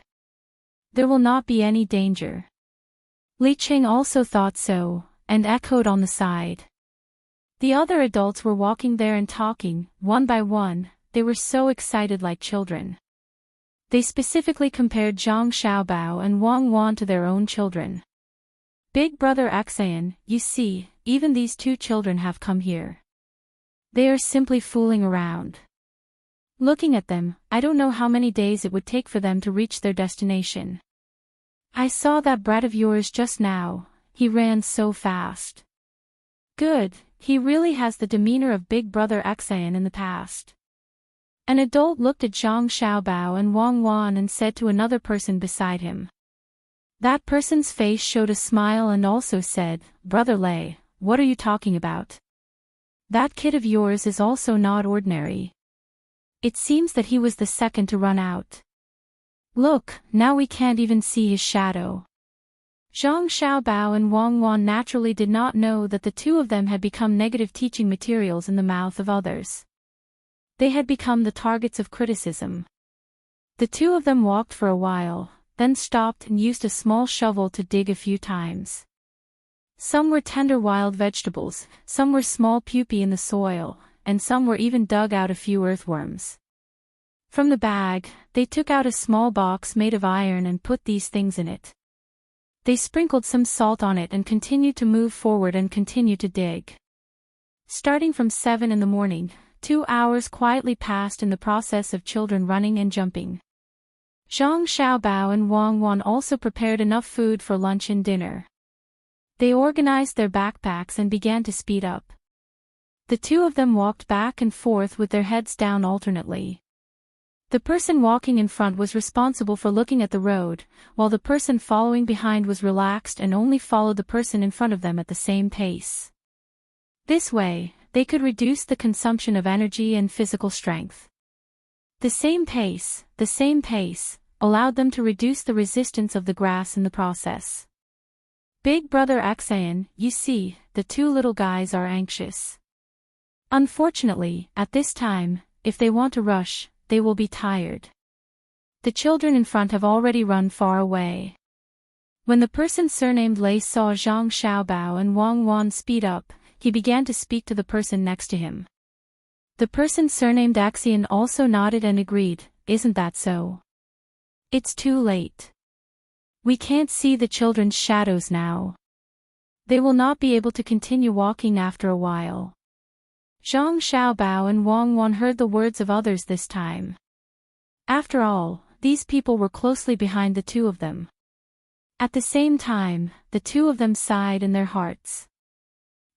There will not be any danger. Li Qing also thought so, and echoed on the side. The other adults were walking there and talking, one by one, they were so excited like children. They specifically compared Zhang Xiaobao and Wang Wan to their own children. Big brother Xan, you see, even these two children have come here. They are simply fooling around. Looking at them, I don't know how many days it would take for them to reach their destination. I saw that brat of yours just now, he ran so fast. Good, he really has the demeanor of big brother Xan in the past. An adult looked at Zhang Xiaobao and Wang Wan and said to another person beside him. That person's face showed a smile and also said, Brother Lei, what are you talking about? That kid of yours is also not ordinary. It seems that he was the second to run out. Look, now we can't even see his shadow. Zhang Xiaobao and Wang Wan naturally did not know that the two of them had become negative teaching materials in the mouth of others. They had become the targets of criticism. The two of them walked for a while, then stopped and used a small shovel to dig a few times. Some were tender wild vegetables, some were small pupae in the soil, and some were even dug out a few earthworms. From the bag, they took out a small box made of iron and put these things in it. They sprinkled some salt on it and continued to move forward and continue to dig. Starting from 7 in the morning, 2 hours quietly passed in the process of children running and jumping. Zhang Xiaobao and Wang Wan also prepared enough food for lunch and dinner. They organized their backpacks and began to speed up. The two of them walked back and forth with their heads down alternately. The person walking in front was responsible for looking at the road, while the person following behind was relaxed and only followed the person in front of them at the same pace. This way, they could reduce the consumption of energy and physical strength. The same pace, allowed them to reduce the resistance of the grass in the process. Big brother Xan, you see, the two little guys are anxious. Unfortunately, at this time, if they want to rush, they will be tired. The children in front have already run far away. When the person surnamed Lei saw Zhang Xiaobao and Wang Wan speed up, he began to speak to the person next to him. The person surnamed Axion also nodded and agreed, "Isn't that so? It's too late. We can't see the children's shadows now. They will not be able to continue walking after a while." Zhang Xiaobao and Wang Wan heard the words of others this time. After all, these people were closely behind the two of them. At the same time, the two of them sighed in their hearts.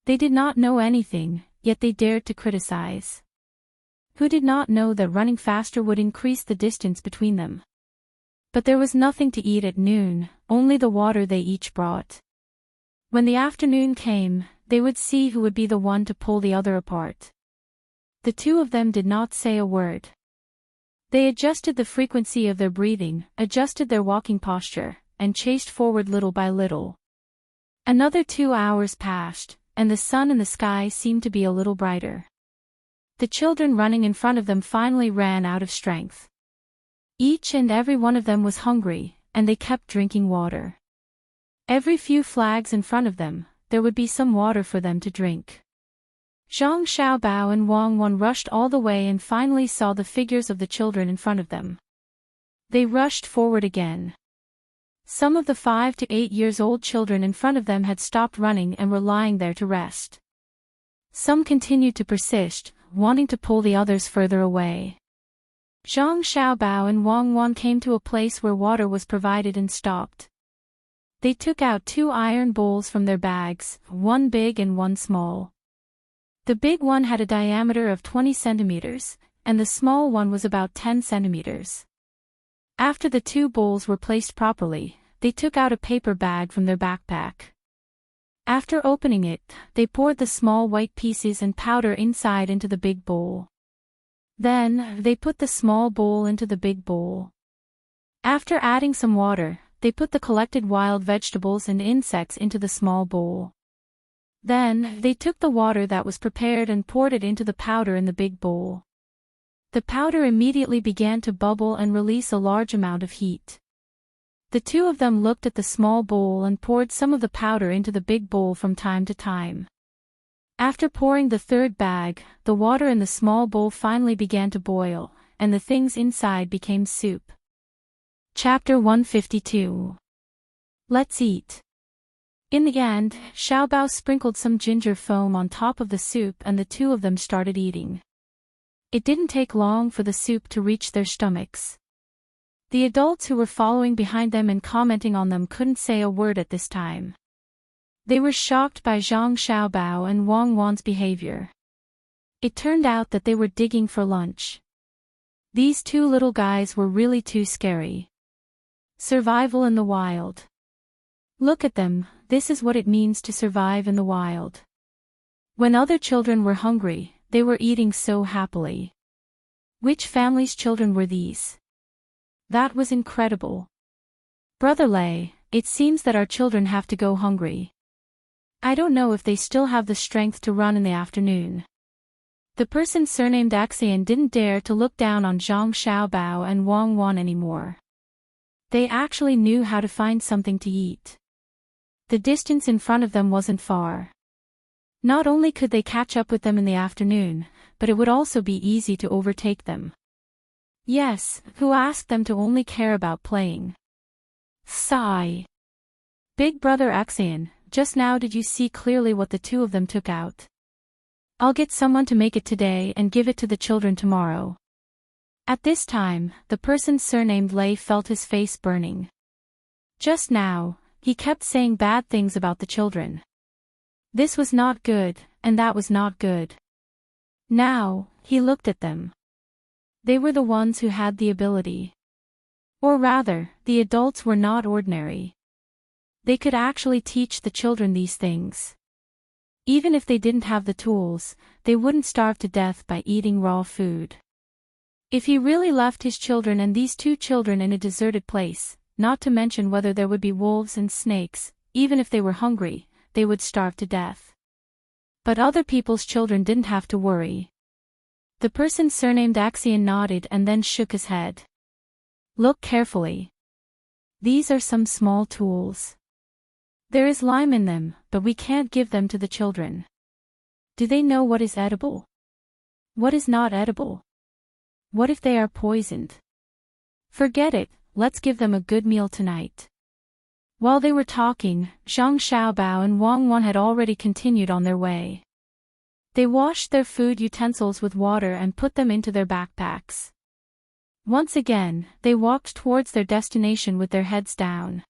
They did not know anything, yet they dared to criticize. Who did not know that running faster would increase the distance between them? But there was nothing to eat at noon, only the water they each brought. When the afternoon came, they would see who would be the one to pull the other apart. The two of them did not say a word. They adjusted the frequency of their breathing, adjusted their walking posture, and chased forward little by little. Another 2 hours passed, and the sun in the sky seemed to be a little brighter. The children running in front of them finally ran out of strength. Each and every one of them was hungry, and they kept drinking water. Every few flags in front of them, there would be some water for them to drink. Zhang Xiaobao and Wang Wan rushed all the way and finally saw the figures of the children in front of them. They rushed forward again. Some of the 5 to 8 years old children in front of them had stopped running and were lying there to rest. Some continued to persist, wanting to pull the others further away. Zhang Xiaobao and Wang Wan came to a place where water was provided and stopped. They took out 2 iron bowls from their bags, one big and one small. The big one had a diameter of 20 centimeters, and the small one was about 10 centimeters. After the 2 bowls were placed properly, they took out a paper bag from their backpack. After opening it, they poured the small white pieces and powder inside into the big bowl. Then, they put the small bowl into the big bowl. After adding some water, they put the collected wild vegetables and insects into the small bowl. Then, they took the water that was prepared and poured it into the powder in the big bowl. The powder immediately began to bubble and release a large amount of heat. The two of them looked at the small bowl and poured some of the powder into the big bowl from time to time. After pouring the 3rd bag, the water in the small bowl finally began to boil, and the things inside became soup. Chapter 152. Let's eat. In the end, Xiaobao sprinkled some ginger foam on top of the soup and the two of them started eating. It didn't take long for the soup to reach their stomachs. The adults who were following behind them and commenting on them couldn't say a word at this time. They were shocked by Zhang Xiaobao and Wang Wan's behavior. It turned out that they were digging for lunch. These 2 little guys were really too scary. Survival in the wild. Look at them, this is what it means to survive in the wild. When other children were hungry, they were eating so happily. Which family's children were these? That was incredible. Brother Lei, it seems that our children have to go hungry. I don't know if they still have the strength to run in the afternoon. The person surnamed Axian didn't dare to look down on Zhang Xiaobao and Wang Wan anymore. They actually knew how to find something to eat. The distance in front of them wasn't far. Not only could they catch up with them in the afternoon, but it would also be easy to overtake them. Yes, who asked them to only care about playing? Sigh. Big brother Axian, just now did you see clearly what the two of them took out? I'll get someone to make it today and give it to the children tomorrow. At this time, the person surnamed Lei felt his face burning. Just now, he kept saying bad things about the children. This was not good, and that was not good. Now, he looked at them. They were the ones who had the ability. Or rather, the adults were not ordinary. They could actually teach the children these things. Even if they didn't have the tools, they wouldn't starve to death by eating raw food. If he really left his children and these 2 children in a deserted place, not to mention whether there would be wolves and snakes, even if they were hungry, they would starve to death. But other people's children didn't have to worry. The person surnamed Axian nodded and then shook his head. Look carefully. These are some small tools. There is lime in them, but we can't give them to the children. Do they know what is edible? What is not edible? What if they are poisoned? Forget it, let's give them a good meal tonight. While they were talking, Zhang Xiaobao and Wang Wan had already continued on their way. They washed their food utensils with water and put them into their backpacks. Once again, they walked towards their destination with their heads down.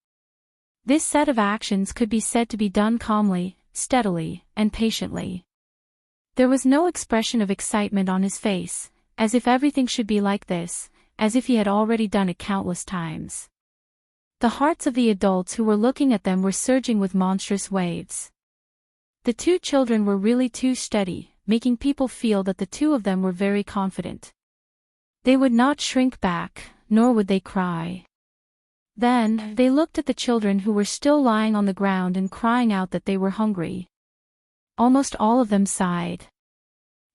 This set of actions could be said to be done calmly, steadily, and patiently. There was no expression of excitement on his face, as if everything should be like this, as if he had already done it countless times. The hearts of the adults who were looking at them were surging with monstrous waves. The two children were really too steady, making people feel that the two of them were very confident. They would not shrink back, nor would they cry. Then, they looked at the children who were still lying on the ground and crying out that they were hungry. Almost all of them sighed.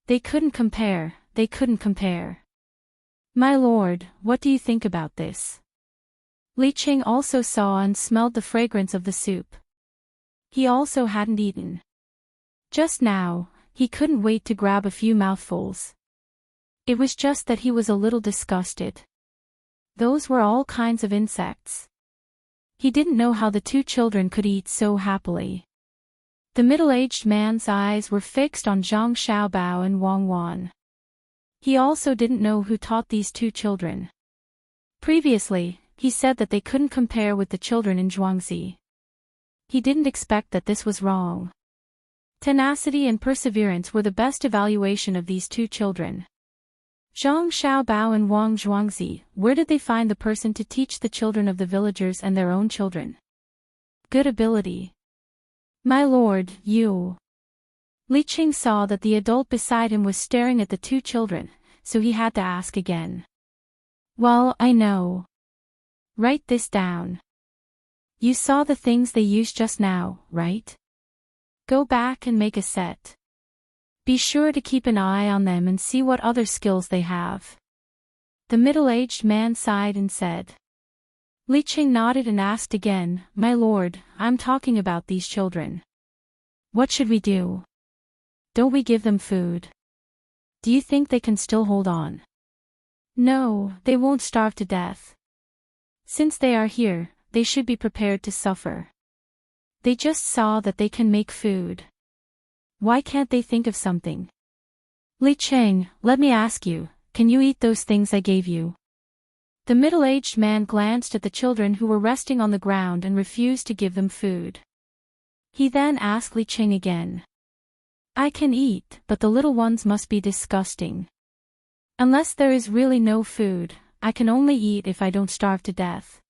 They couldn't compare, they couldn't compare. My lord, what do you think about this? Li Qing also saw and smelled the fragrance of the soup. He also hadn't eaten. Just now, he couldn't wait to grab a few mouthfuls. It was just that he was a little disgusted. Those were all kinds of insects. He didn't know how the two children could eat so happily. The middle-aged man's eyes were fixed on Zhang Xiaobao and Wang Wan. He also didn't know who taught these two children. Previously, he said that they couldn't compare with the children in Zhuangzi. He didn't expect that this was wrong. Tenacity and perseverance were the best evaluation of these two children. Zhang Xiaobao and Wang Zhuangzi, where did they find the person to teach the children of the villagers and their own children? Good ability. My lord, you. Li Qing saw that the adult beside him was staring at the two children, so he had to ask again. Well, I know. Write this down. You saw the things they used just now, right? Go back and make a set. Be sure to keep an eye on them and see what other skills they have. The middle-aged man sighed and said. Li Qing nodded and asked again, My lord, I'm talking about these children. What should we do? Don't we give them food? Do you think they can still hold on? No, they won't starve to death. Since they are here, they should be prepared to suffer. They just saw that they can make food. Why can't they think of something? Li Qing, let me ask you, can you eat those things I gave you? The middle-aged man glanced at the children who were resting on the ground and refused to give them food. He then asked Li Qing again. I can eat, but the little ones must be disgusting. Unless there is really no food, I can only eat if I don't starve to death.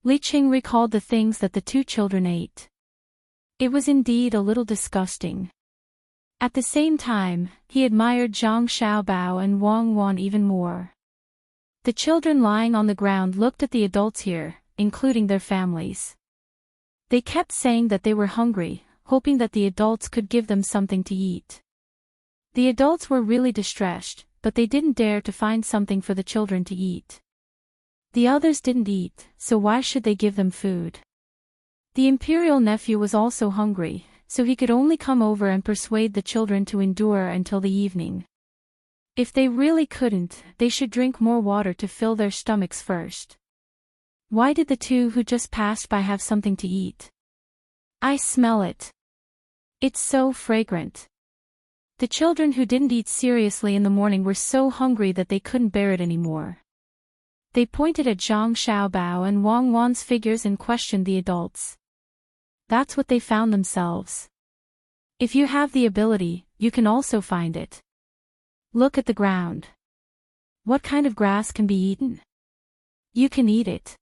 Li Qing recalled the things that the two children ate. It was indeed a little disgusting. At the same time, he admired Zhang Xiaobao and Wang Wan even more. The children lying on the ground looked at the adults here, including their families. They kept saying that they were hungry, hoping that the adults could give them something to eat. The adults were really distressed, but they didn't dare to find something for the children to eat. The others didn't eat, so why should they give them food? The imperial nephew was also hungry, so he could only come over and persuade the children to endure until the evening. If they really couldn't, they should drink more water to fill their stomachs first. Why did the two who just passed by have something to eat? I smell it. It's so fragrant. The children who didn't eat seriously in the morning were so hungry that they couldn't bear it anymore. They pointed at Zhang Xiaobao and Wang Wan's figures and questioned the adults. That's what they found themselves. If you have the ability, you can also find it. Look at the ground. What kind of grass can be eaten? You can eat it.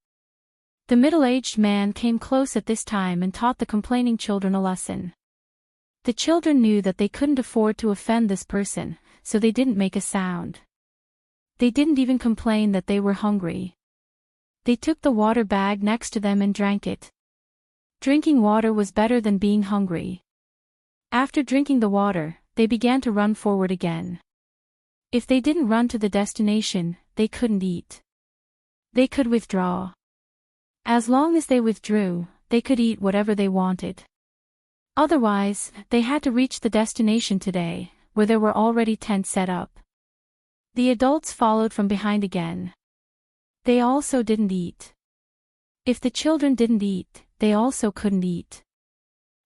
The middle-aged man came close at this time and taught the complaining children a lesson. The children knew that they couldn't afford to offend this person, so they didn't make a sound. They didn't even complain that they were hungry. They took the water bag next to them and drank it. Drinking water was better than being hungry. After drinking the water, they began to run forward again. If they didn't run to the destination, they couldn't eat. They could withdraw. As long as they withdrew, they could eat whatever they wanted. Otherwise, they had to reach the destination today, where there were already tents set up. The adults followed from behind again. They also didn't eat. If the children didn't eat, they also couldn't eat.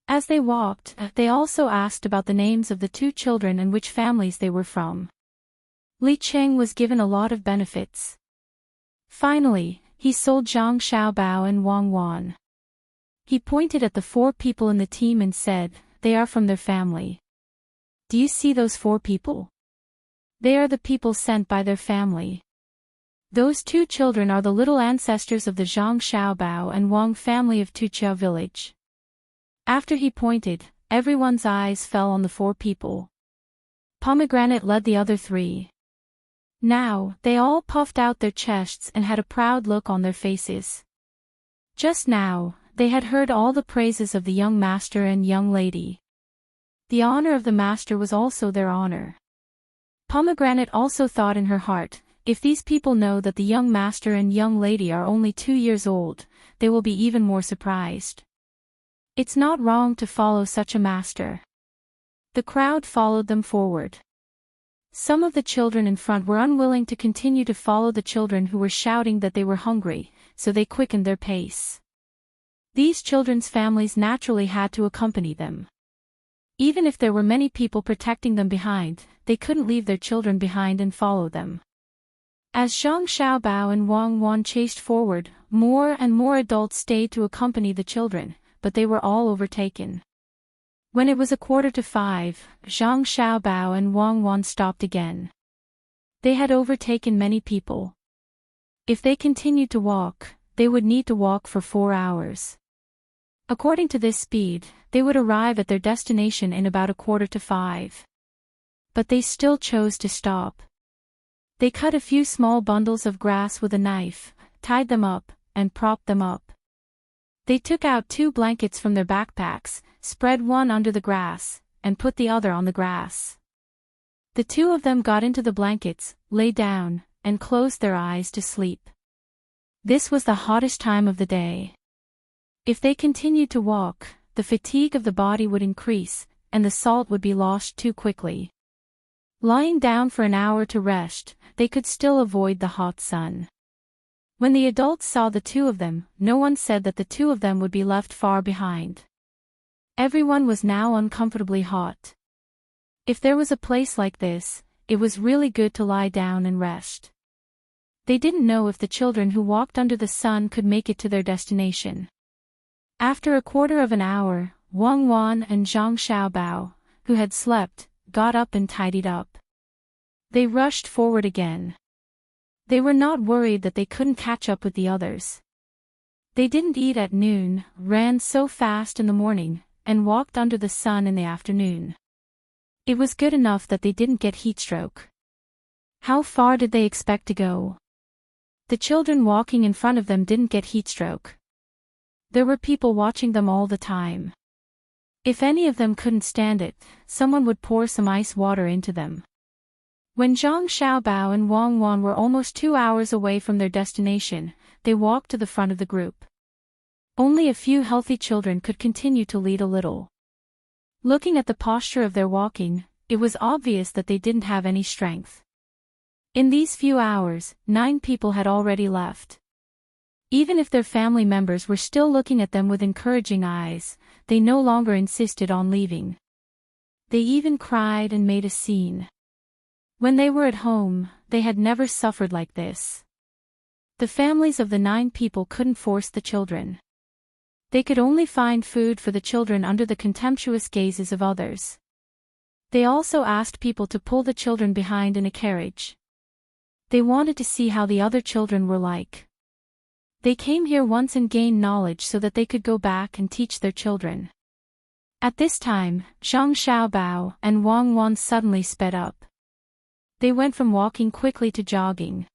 As they walked, they also asked about the names of the two children and which families they were from. Li Cheng was given a lot of benefits. Finally, he sold Zhang Xiaobao and Wang Wan. He pointed at the 4 people in the team and said, "They are from their family. Do you see those 4 people? They are the people sent by their family. Those 2 children are the little ancestors of the Zhang Xiaobao and Wang family of Tuqiao village." After he pointed, everyone's eyes fell on the 4 people. Pomegranate led the other 3. Now, they all puffed out their chests and had a proud look on their faces. Just now, they had heard all the praises of the young master and young lady. The honor of the master was also their honor. Pomegranate also thought in her heart, if these people know that the young master and young lady are only 2 years old, they will be even more surprised. It's not wrong to follow such a master. The crowd followed them forward. Some of the children in front were unwilling to continue to follow the children who were shouting that they were hungry, so they quickened their pace. These children's families naturally had to accompany them. Even if there were many people protecting them behind, they couldn't leave their children behind and follow them. As Zhang Xiaobao and Wang Wan chased forward, more and more adults stayed to accompany the children, but they were all overtaken. When it was 4:45, Zhang Xiaobao and Wang Wan stopped again. They had overtaken many people. If they continued to walk, they would need to walk for 4 hours. According to this speed, they would arrive at their destination in about 4:45. But they still chose to stop. They cut a few small bundles of grass with a knife, tied them up, and propped them up. They took out 2 blankets from their backpacks, spread one under the grass, and put the other on the grass. The 2 of them got into the blankets, lay down, and closed their eyes to sleep. This was the hottest time of the day. If they continued to walk, the fatigue of the body would increase, and the salt would be lost too quickly. Lying down for an hour to rest, they could still avoid the hot sun. When the adults saw the 2 of them, no one said that the 2 of them would be left far behind. Everyone was now uncomfortably hot. If there was a place like this, it was really good to lie down and rest. They didn't know if the children who walked under the sun could make it to their destination. After a quarter of an hour, Wang Wan and Zhang Xiaobao, who had slept, got up and tidied up. They rushed forward again. They were not worried that they couldn't catch up with the others. They didn't eat at noon, ran so fast in the morning, and walked under the sun in the afternoon. It was good enough that they didn't get heatstroke. How far did they expect to go? The children walking in front of them didn't get heatstroke. There were people watching them all the time. If any of them couldn't stand it, someone would pour some ice water into them. When Zhang Xiaobao and Wang Wan were almost 2 hours away from their destination, they walked to the front of the group. Only a few healthy children could continue to lead a little. Looking at the posture of their walking, it was obvious that they didn't have any strength. In these few hours, 9 people had already left. Even if their family members were still looking at them with encouraging eyes, they no longer insisted on leaving. They even cried and made a scene. When they were at home, they had never suffered like this. The families of the 9 people couldn't force the children. They could only find food for the children under the contemptuous gazes of others. They also asked people to pull the children behind in a carriage. They wanted to see how the other children were like. They came here once and gained knowledge so that they could go back and teach their children. At this time, Zhang Xiaobao and Wang Wan suddenly sped up. They went from walking quickly to jogging.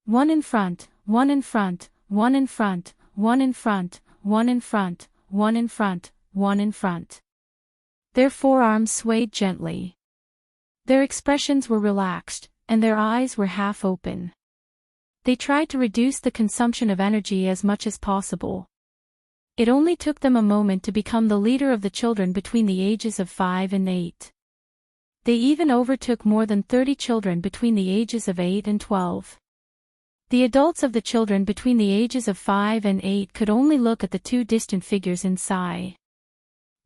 One in front, one in front, one in front, one in front, one in front, one in front, one in front. Their forearms swayed gently. Their expressions were relaxed, and their eyes were half open. They tried to reduce the consumption of energy as much as possible. It only took them a moment to become the leader of the children between the ages of 5 and 8. They even overtook more than 30 children between the ages of 8 and 12. The adults of the children between the ages of 5 and 8 could only look at the two distant figures and sigh.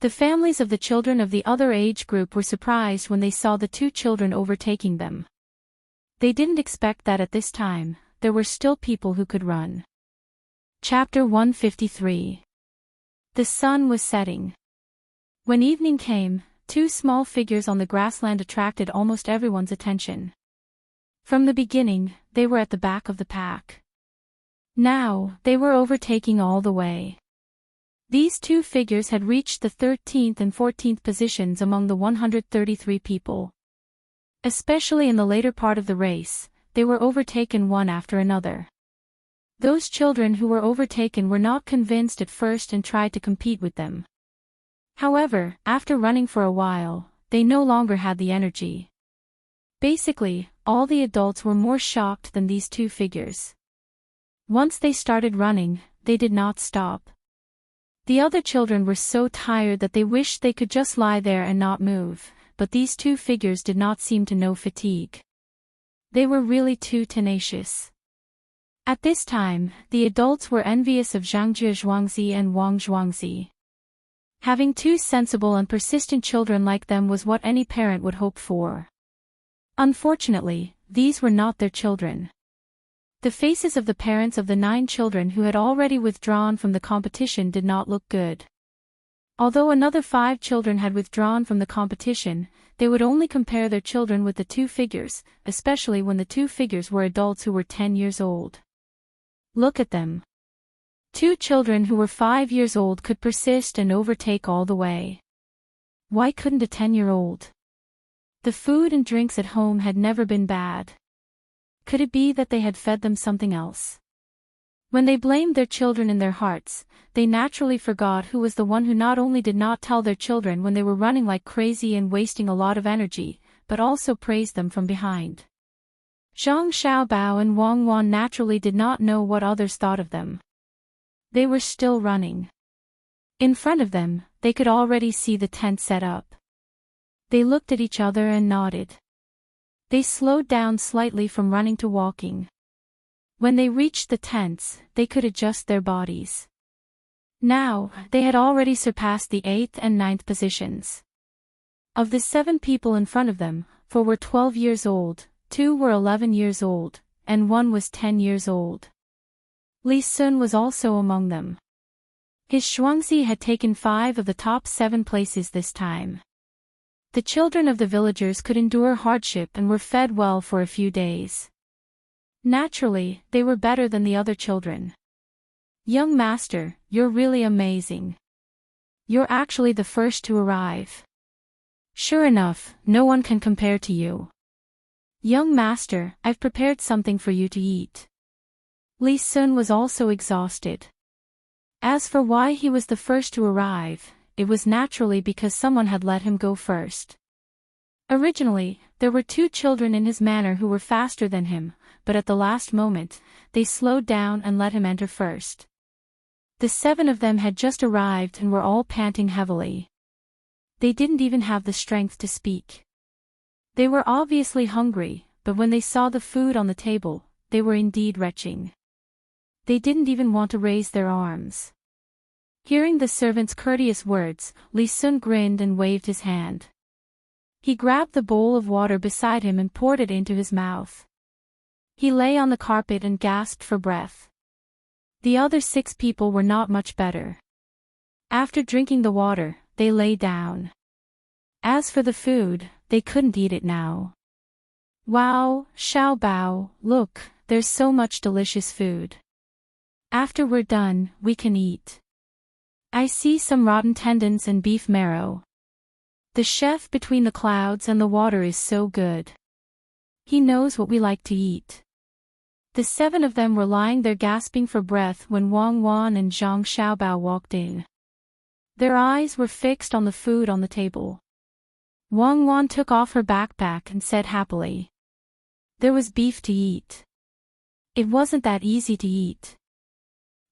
The families of the children of the other age group were surprised when they saw the two children overtaking them. They didn't expect that at this time, there were still people who could run. Chapter 153. The sun was setting. When evening came, two small figures on the grassland attracted almost everyone's attention. From the beginning, they were at the back of the pack. Now, they were overtaking all the way. These two figures had reached the 13th and 14th positions among the 133 people. Especially in the later part of the race, they were overtaken one after another. Those children who were overtaken were not convinced at first and tried to compete with them. However, after running for a while, they no longer had the energy. Basically, all the adults were more shocked than these two figures. Once they started running, they did not stop. The other children were so tired that they wished they could just lie there and not move, but these two figures did not seem to know fatigue. They were really too tenacious. At this time, the adults were envious of Zhangjie Zhuangzi and Wang Zhuangzi. Having two sensible and persistent children like them was what any parent would hope for. Unfortunately, these were not their children. The faces of the parents of the 9 children who had already withdrawn from the competition did not look good. Although another 5 children had withdrawn from the competition, they would only compare their children with the two figures, especially when the two figures were adults who were 10 years old. Look at them. 2 children who were 5 years old could persist and overtake all the way. Why couldn't a 10-year-old? The food and drinks at home had never been bad. Could it be that they had fed them something else? When they blamed their children in their hearts, they naturally forgot who was the one who not only did not tell their children when they were running like crazy and wasting a lot of energy, but also praised them from behind. Zhang Xiaobao and Wang Wan naturally did not know what others thought of them. They were still running. In front of them, they could already see the tent set up. They looked at each other and nodded. They slowed down slightly from running to walking. When they reached the tents, they could adjust their bodies. Now, they had already surpassed the 8th and 9th positions. Of the 7 people in front of them, 4 were 12 years old, 2 were 11 years old, and 1 was 10 years old. Li Sun was also among them. His Zhuangzi had taken 5 of the top 7 places this time. The children of the villagers could endure hardship and were fed well for a few days. Naturally, they were better than the other children. Young master, you're really amazing. You're actually the first to arrive. Sure enough, no one can compare to you. Young master, I've prepared something for you to eat. Li Sun was also exhausted. As for why he was the first to arrive, it was naturally because someone had let him go first. Originally, there were 2 children in his manor who were faster than him, but at the last moment, they slowed down and let him enter first. The 7 of them had just arrived and were all panting heavily. They didn't even have the strength to speak. They were obviously hungry, but when they saw the food on the table, they were indeed retching. They didn't even want to raise their arms. Hearing the servant's courteous words, Li Sun grinned and waved his hand. He grabbed the bowl of water beside him and poured it into his mouth. He lay on the carpet and gasped for breath. The other 6 people were not much better. After drinking the water, they lay down. As for the food, they couldn't eat it now. Wow, Xiaobao, look, there's so much delicious food. After we're done, we can eat. I see some rotten tendons and beef marrow. The chef between the clouds and the water is so good. He knows what we like to eat. The 7 of them were lying there gasping for breath when Wang Wan and Zhang Xiaobao walked in. Their eyes were fixed on the food on the table. Wang Wan took off her backpack and said happily. There was beef to eat. It wasn't that easy to eat.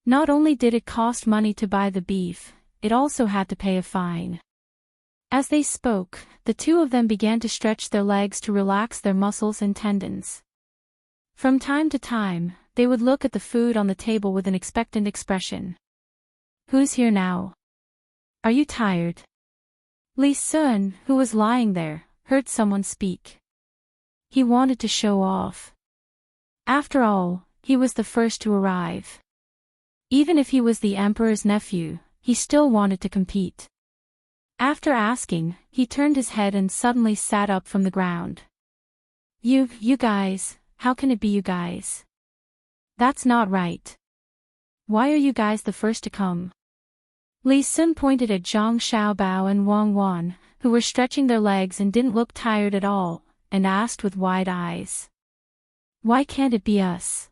Not only did it cost money to buy the beef, it also had to pay a fine. As they spoke, the two of them began to stretch their legs to relax their muscles and tendons. From time to time, they would look at the food on the table with an expectant expression. "Who's here now? Are you tired?" Lee Sun, who was lying there, heard someone speak. He wanted to show off. After all, he was the first to arrive. Even if he was the emperor's nephew, he still wanted to compete. After asking, he turned his head and suddenly sat up from the ground. You guys, how can it be you guys? That's not right. Why are you guys the first to come?" Li Sun pointed at Zhang Xiaobao and Wang Wan, who were stretching their legs and didn't look tired at all, and asked with wide eyes. "Why can't it be us?"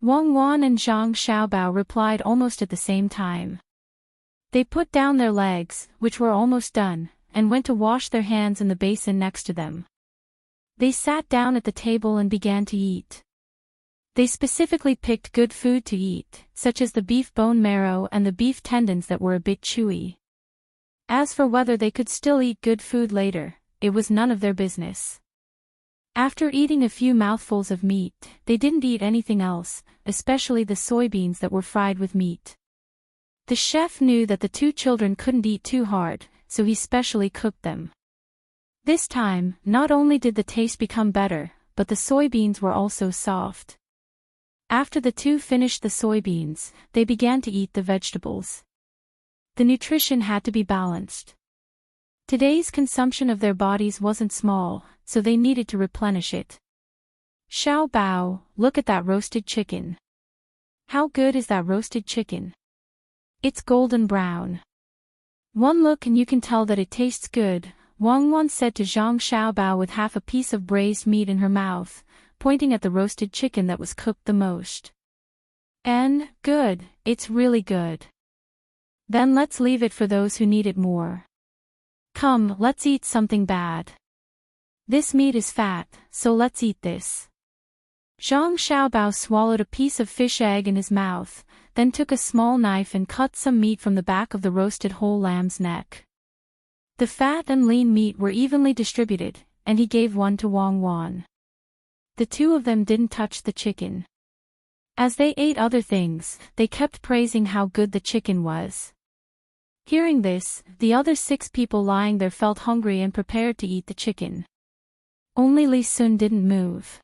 Wang Wan and Zhang Xiaobao replied almost at the same time. They put down their legs, which were almost done, and went to wash their hands in the basin next to them. They sat down at the table and began to eat. They specifically picked good food to eat, such as the beef bone marrow and the beef tendons that were a bit chewy. As for whether they could still eat good food later, it was none of their business. After eating a few mouthfuls of meat, they didn't eat anything else, especially the soybeans that were fried with meat. The chef knew that the two children couldn't eat too hard, so he specially cooked them. This time, not only did the taste become better, but the soybeans were also soft. After the two finished the soybeans, they began to eat the vegetables. The nutrition had to be balanced. Today's consumption of their bodies wasn't small, so they needed to replenish it. "Xiao Bao, look at that roasted chicken. How good is that roasted chicken? It's golden brown. One look and you can tell that it tastes good," Wang Wan said to Zhang Xiaobao with half a piece of braised meat in her mouth, pointing at the roasted chicken that was cooked the most. "And, good, it's really good. Then let's leave it for those who need it more. Come, let's eat something bad. This meat is fat, so let's eat this." Zhang Xiaobao swallowed a piece of fish egg in his mouth, then took a small knife and cut some meat from the back of the roasted whole lamb's neck. The fat and lean meat were evenly distributed, and he gave one to Wang Wan. The two of them didn't touch the chicken. As they ate other things, they kept praising how good the chicken was. Hearing this, the other 6 people lying there felt hungry and prepared to eat the chicken. Only Li Sun didn't move.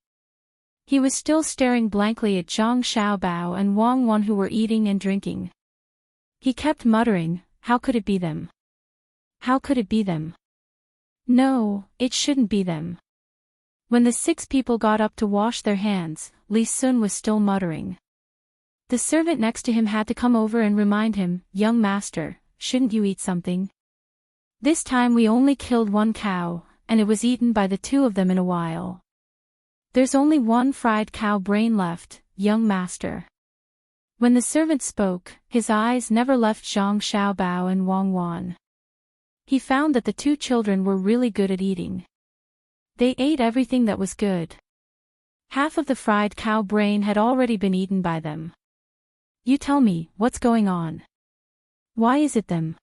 He was still staring blankly at Zhang Xiaobao and Wang Wan, who were eating and drinking. He kept muttering, "How could it be them? How could it be them? No, it shouldn't be them." When the 6 people got up to wash their hands, Li Sun was still muttering. The servant next to him had to come over and remind him, "Young master, shouldn't you eat something? This time we only killed 1 cow, and it was eaten by the 2 of them in a while. There's only 1 fried cow brain left, young master." When the servant spoke, his eyes never left Zhang Xiaobao and Wang Wan. He found that the 2 children were really good at eating. They ate everything that was good. Half of the fried cow brain had already been eaten by them. "You tell me, what's going on? Why is it them?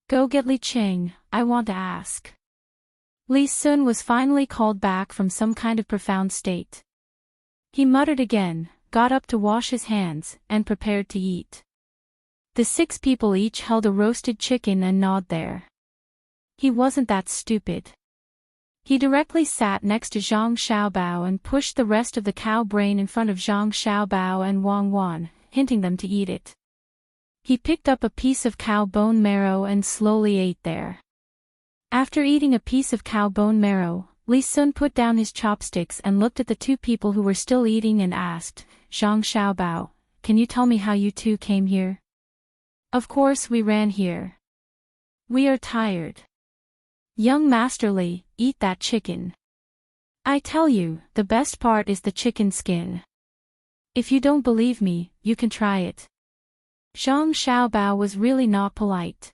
Go get Li Qing, I want to ask." Li Sun was finally called back from some kind of profound state. He muttered again, got up to wash his hands, and prepared to eat. The 6 people each held a roasted chicken and gnawed there. He wasn't that stupid. He directly sat next to Zhang Xiaobao and pushed the rest of the cow brain in front of Zhang Xiaobao and Wang Wan, hinting them to eat it. He picked up a piece of cow bone marrow and slowly ate there. After eating a piece of cow bone marrow, Li Sun put down his chopsticks and looked at the 2 people who were still eating and asked, "Zhang Xiaobao, can you tell me how you 2 came here?" "Of course we ran here. We are tired." "Young Master Li, eat that chicken. I tell you, the best part is the chicken skin. If you don't believe me, you can try it." Zhang Xiaobao was really not polite.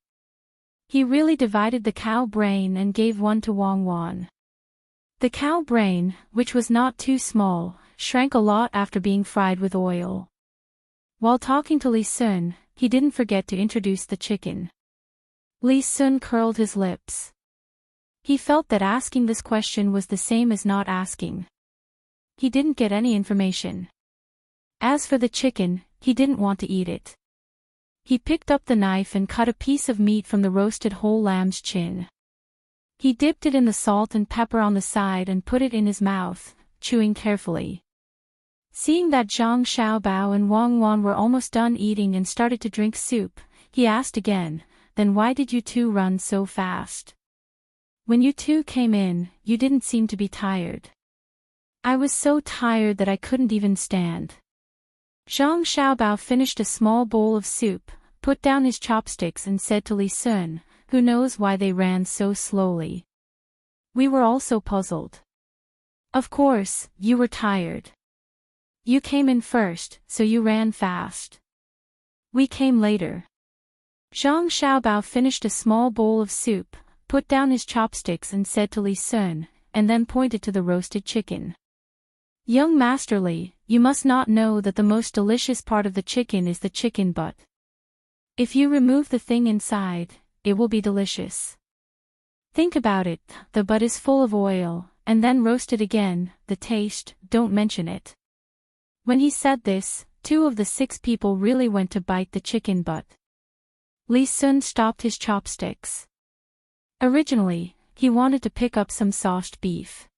He really divided the cow brain and gave one to Wang Wan. The cow brain, which was not too small, shrank a lot after being fried with oil. While talking to Li Sun, he didn't forget to introduce the chicken. Li Sun curled his lips. He felt that asking this question was the same as not asking. He didn't get any information. As for the chicken, he didn't want to eat it. He picked up the knife and cut a piece of meat from the roasted whole lamb's chin. He dipped it in the salt and pepper on the side and put it in his mouth, chewing carefully. Seeing that Zhang Xiaobao and Wang Wan were almost done eating and started to drink soup, he asked again, "Then why did you two run so fast? When you two came in, you didn't seem to be tired." "I was so tired that I couldn't even stand." Zhang Xiaobao finished a small bowl of soup, put down his chopsticks and said to Li Sun, "Who knows why they ran so slowly? We were also puzzled. Of course, you were tired. You came in first, so you ran fast. We came later." Zhang Xiaobao finished a small bowl of soup, put down his chopsticks and said to Li Sun, and then pointed to the roasted chicken. "Young Master Li, you must not know that the most delicious part of the chicken is the chicken butt. If you remove the thing inside, it will be delicious. Think about it, the butt is full of oil, and then roasted again, the taste, don't mention it." When he said this, 2 of the 6 people really went to bite the chicken butt. Li Sun stopped his chopsticks. Originally, he wanted to pick up some sauced beef.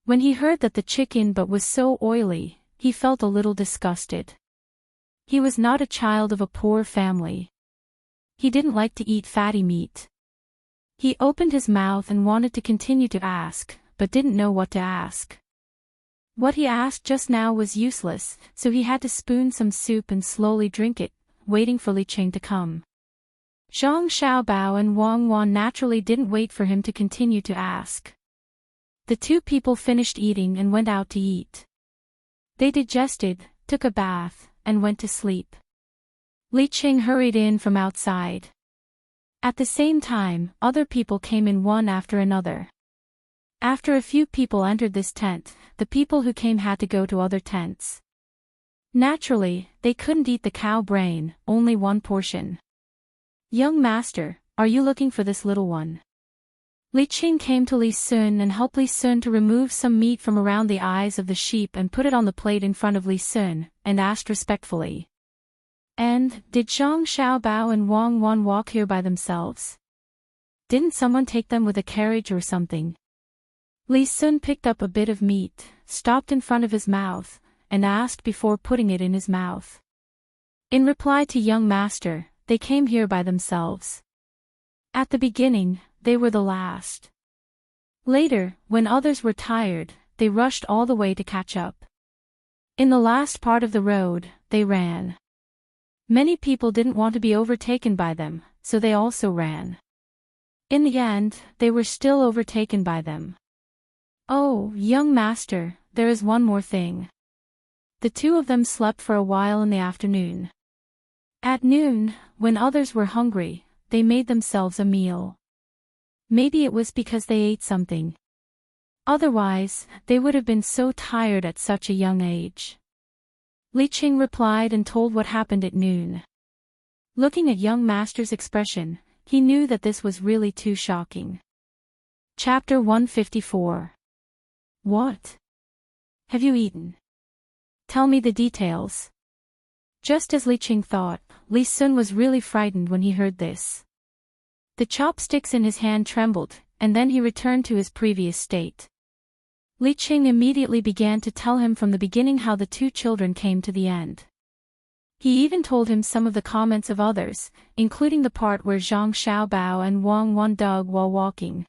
When he heard that the chicken butt was so oily, he felt a little disgusted. He was not a child of a poor family. He didn't like to eat fatty meat. He opened his mouth and wanted to continue to ask, but didn't know what to ask. What he asked just now was useless, so he had to spoon some soup and slowly drink it, waiting for Li Qing to come. Zhang Xiaobao and Wang Wan naturally didn't wait for him to continue to ask. The 2 people finished eating and went out to eat. They digested, took a bath, and went to sleep. Li Qing hurried in from outside. At the same time, other people came in one after another. After a few people entered this tent, the people who came had to go to other tents. Naturally, they couldn't eat the cow brain, only one portion. "Young master, are you looking for this little one?" Li Qing came to Li Sun and helped Li Sun to remove some meat from around the eyes of the sheep and put it on the plate in front of Li Sun, and asked respectfully, "And, did Zhang Xiaobao and Wang Wan walk here by themselves? Didn't someone take them with a carriage or something?" Li Sun picked up a bit of meat, stopped in front of his mouth, and asked before putting it in his mouth. In reply to "Young master, they came here by themselves. At the beginning, they were the last. Later, when others were tired, they rushed all the way to catch up. In the last part of the road, they ran. Many people didn't want to be overtaken by them, so they also ran. In the end, they were still overtaken by them. Oh, young master, there is one more thing. The 2 of them slept for a while in the afternoon. At noon, when others were hungry, they made themselves a meal. Maybe it was because they ate something. Otherwise, they would have been so tired at such a young age. Li Qing replied and told what happened at noon. Looking at young master's expression, he knew that this was really too shocking. Chapter 154. What? Have you eaten? Tell me the details. Just as Li Qing thought, Li Sun was really frightened when he heard this. The chopsticks in his hand trembled, and then he returned to his previous state. Li Qing immediately began to tell him from the beginning how the 2 children came to the end. He even told him some of the comments of others, including the part where Zhang Xiaobao and Wang Wan dug while walking.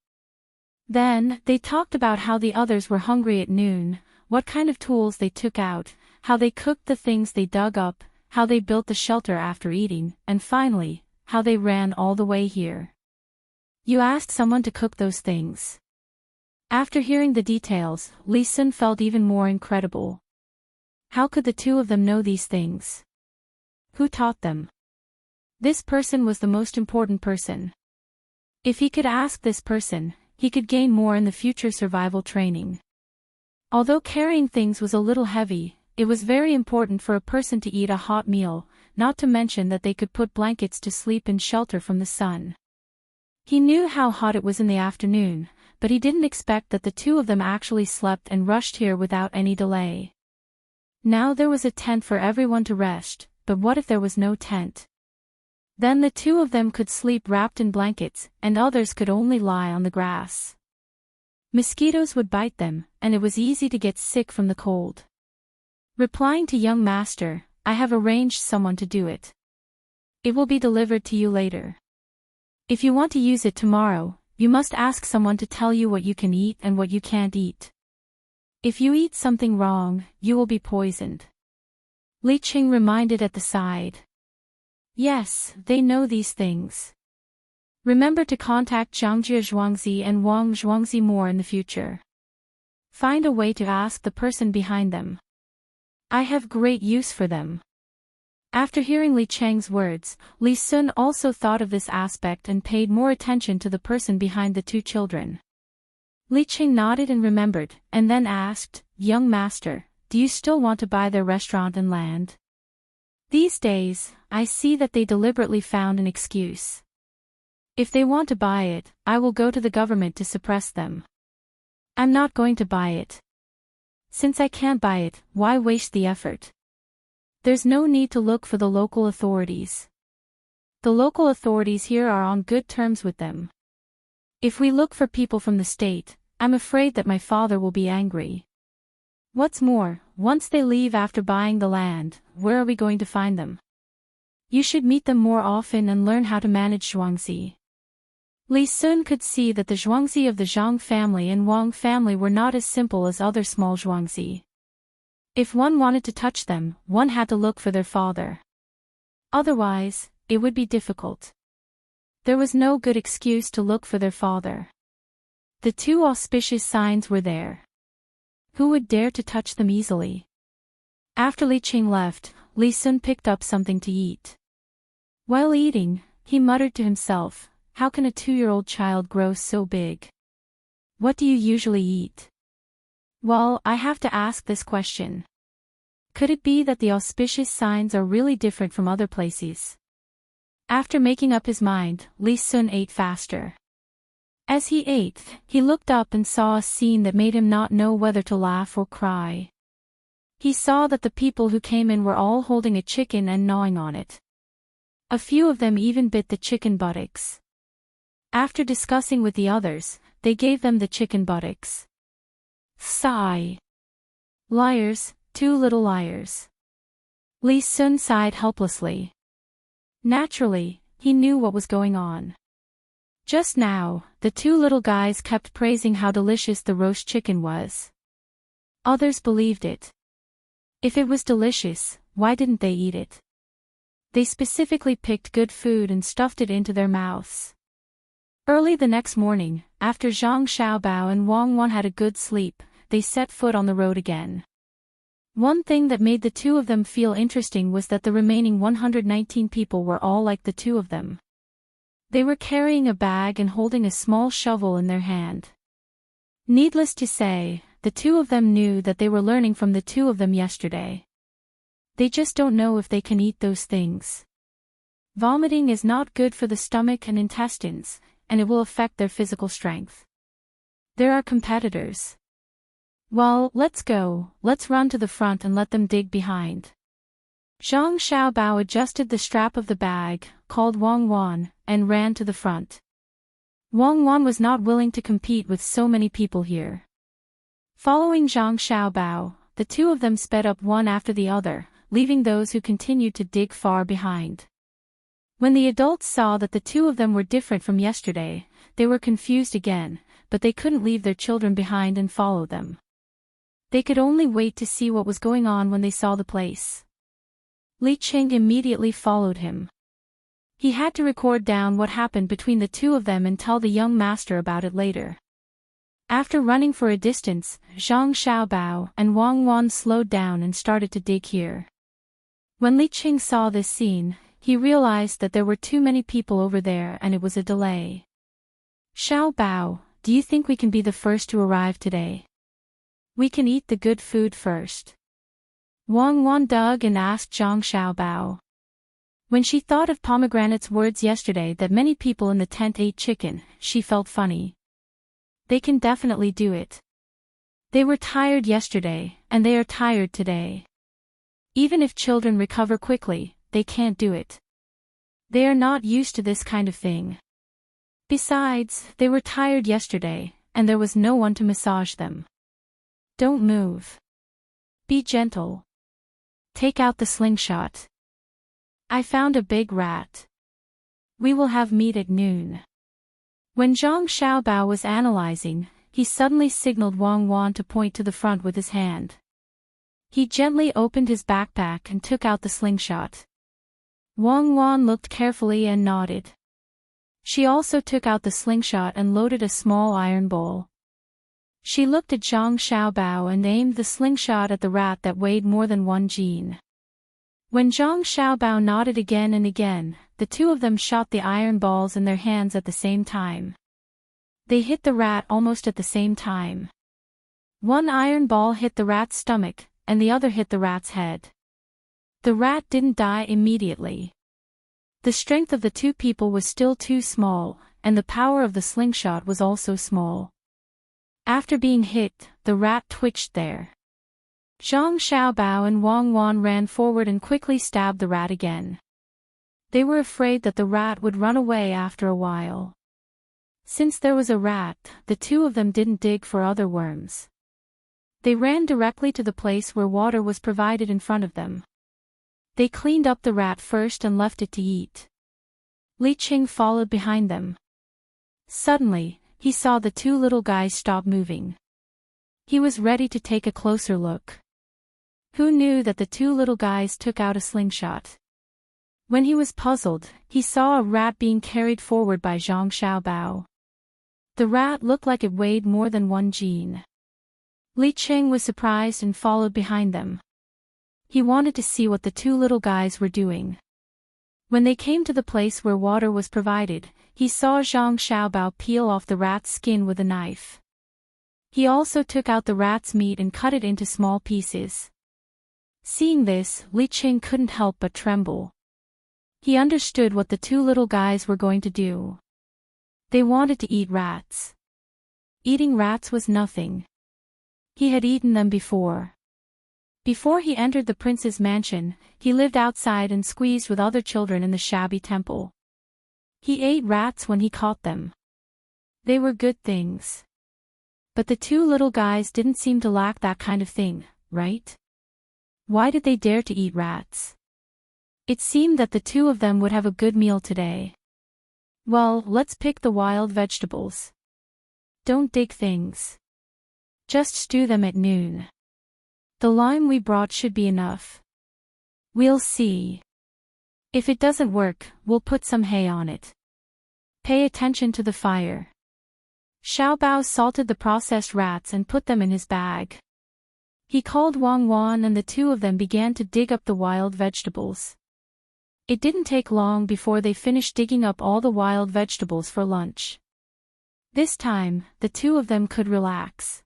Then, they talked about how the others were hungry at noon, what kind of tools they took out, how they cooked the things they dug up, how they built the shelter after eating, and finally, how they ran all the way here. You asked someone to cook those things. After hearing the details, Li Sun felt even more incredible. How could the 2 of them know these things? Who taught them? This person was the most important person. If he could ask this person, he could gain more in the future survival training. Although carrying things was a little heavy, it was very important for a person to eat a hot meal, not to mention that they could put blankets to sleep in shelter from the sun. He knew how hot it was in the afternoon, but he didn't expect that the two of them actually slept and rushed here without any delay. Now there was a tent for everyone to rest, but what if there was no tent? Then the two of them could sleep wrapped in blankets, and others could only lie on the grass. Mosquitoes would bite them, and it was easy to get sick from the cold. Replying to young master, I have arranged someone to do it. It will be delivered to you later. If you want to use it tomorrow, you must ask someone to tell you what you can eat and what you can't eat. If you eat something wrong, you will be poisoned. Li Qing reminded at the side. Yes, they know these things. Remember to contact Zhangjie Zhuangzi and Wang Zhuangzi more in the future. Find a way to ask the person behind them. I have great use for them. After hearing Li Cheng's words, Li Sun also thought of this aspect and paid more attention to the person behind the two children. Li Cheng nodded and remembered, and then asked, Young master, do you still want to buy their restaurant and land? These days, I see that they deliberately found an excuse. If they want to buy it, I will go to the government to suppress them. I'm not going to buy it. Since I can't buy it, why waste the effort? There's no need to look for the local authorities. The local authorities here are on good terms with them. If we look for people from the state, I'm afraid that my father will be angry. What's more, once they leave after buying the land, where are we going to find them? You should meet them more often and learn how to manage Zhuangzi. Li Sun could see that the Zhuangzi of the Zhang family and Wang family were not as simple as other small Zhuangzi. If one wanted to touch them, one had to look for their father. Otherwise, it would be difficult. There was no good excuse to look for their father. The two auspicious signs were there. Who would dare to touch them easily? After Li Qing left, Li Sun picked up something to eat. While eating, he muttered to himself, how can a 2-year-old child grow so big? What do you usually eat? Well, I have to ask this question. Could it be that the auspicious signs are really different from other places? After making up his mind, Li Sun ate faster. As he ate, he looked up and saw a scene that made him not know whether to laugh or cry. He saw that the people who came in were all holding a chicken and gnawing on it. A few of them even bit the chicken buttocks. After discussing with the others, they gave them the chicken buttocks. Sigh. Liars, 2 little liars. Li Sun sighed helplessly. Naturally, he knew what was going on. Just now, the 2 little guys kept praising how delicious the roast chicken was. Others believed it. If it was delicious, why didn't they eat it? They specifically picked good food and stuffed it into their mouths. Early the next morning, after Zhang Xiaobao and Wang Wan had a good sleep, they set foot on the road again. One thing that made the two of them feel interesting was that the remaining 119 people were all like the two of them. They were carrying a bag and holding a small shovel in their hand. Needless to say, the two of them knew that they were learning from the two of them yesterday. They just don't know if they can eat those things. Vomiting is not good for the stomach and intestines, and it will affect their physical strength. There are competitors. Well, let's go, let's run to the front and let them dig behind. Zhang Xiaobao adjusted the strap of the bag, called Wang Wan, and ran to the front. Wang Wan was not willing to compete with so many people here. Following Zhang Xiaobao, the two of them sped up one after the other, leaving those who continued to dig far behind. When the adults saw that the two of them were different from yesterday, they were confused again, but they couldn't leave their children behind and follow them. They could only wait to see what was going on when they saw the place. Li Qing immediately followed him. He had to record down what happened between the two of them and tell the young master about it later. After running for a distance, Zhang Xiaobao and Wang Wan slowed down and started to dig here. When Li Qing saw this scene, he realized that there were too many people over there and it was a delay. Xiaobao, do you think we can be the first to arrive today? We can eat the good food first. Wang Wan dug and asked Zhang Xiaobao. When she thought of Pomegranate's words yesterday that many people in the tent ate chicken, she felt funny. They can definitely do it. They were tired yesterday, and they are tired today. Even if children recover quickly, they can't do it. They are not used to this kind of thing. Besides, they were tired yesterday, and there was no one to massage them. Don't move. Be gentle. Take out the slingshot. I found a big rat. We will have meat at noon. When Zhang Xiaobao was analyzing, he suddenly signaled Wang Wan to point to the front with his hand. He gently opened his backpack and took out the slingshot. Wang Wan looked carefully and nodded. She also took out the slingshot and loaded a small iron bowl. She looked at Zhang Xiaobao and aimed the slingshot at the rat that weighed more than 1 jin. When Zhang Xiaobao nodded again and again, the two of them shot the iron balls in their hands at the same time. They hit the rat almost at the same time. One iron ball hit the rat's stomach, and the other hit the rat's head. The rat didn't die immediately. The strength of the two people was still too small, and the power of the slingshot was also small. After being hit, the rat twitched there. Zhang Xiaobao and Wang Wan ran forward and quickly stabbed the rat again. They were afraid that the rat would run away after a while. Since there was a rat, the two of them didn't dig for other worms. They ran directly to the place where water was provided in front of them. They cleaned up the rat first and left it to eat. Li Qing followed behind them. Suddenly, he saw the two little guys stop moving. He was ready to take a closer look. Who knew that the two little guys took out a slingshot? When he was puzzled, he saw a rat being carried forward by Zhang Xiaobao. The rat looked like it weighed more than 1 jin. Li Qing was surprised and followed behind them. He wanted to see what the two little guys were doing. When they came to the place where water was provided, he saw Zhang Xiaobao peel off the rat's skin with a knife. He also took out the rat's meat and cut it into small pieces. Seeing this, Li Qing couldn't help but tremble. He understood what the two little guys were going to do. They wanted to eat rats. Eating rats was nothing. He had eaten them before. Before he entered the prince's mansion, he lived outside and squeezed with other children in the shabby temple. He ate rats when he caught them. They were good things. But the two little guys didn't seem to lack that kind of thing, right? Why did they dare to eat rats? It seemed that the two of them would have a good meal today. Well, let's pick the wild vegetables. Don't dig things. Just stew them at noon. The lime we brought should be enough. We'll see. If it doesn't work, we'll put some hay on it. Pay attention to the fire. Xiaobao salted the processed rats and put them in his bag. He called Wang Wan and the two of them began to dig up the wild vegetables. It didn't take long before they finished digging up all the wild vegetables for lunch. This time, the two of them could relax.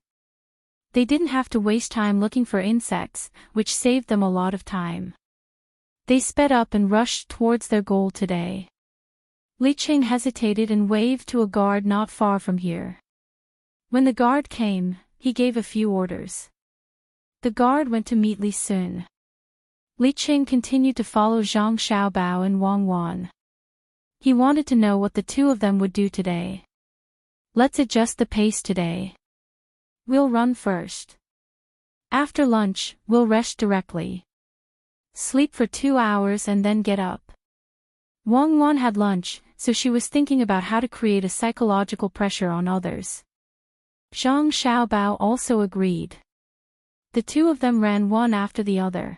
They didn't have to waste time looking for insects, which saved them a lot of time. They sped up and rushed towards their goal today. Li Qing hesitated and waved to a guard not far from here. When the guard came, he gave a few orders. The guard went to meet Li Sun. Li Qing continued to follow Zhang Xiaobao and Wang Wan. He wanted to know what the two of them would do today. Let's adjust the pace today. We'll run first. After lunch, we'll rest directly. Sleep for 2 hours and then get up. Wang Wan had lunch, so she was thinking about how to create a psychological pressure on others. Zhang Xiaobao also agreed. The two of them ran one after the other.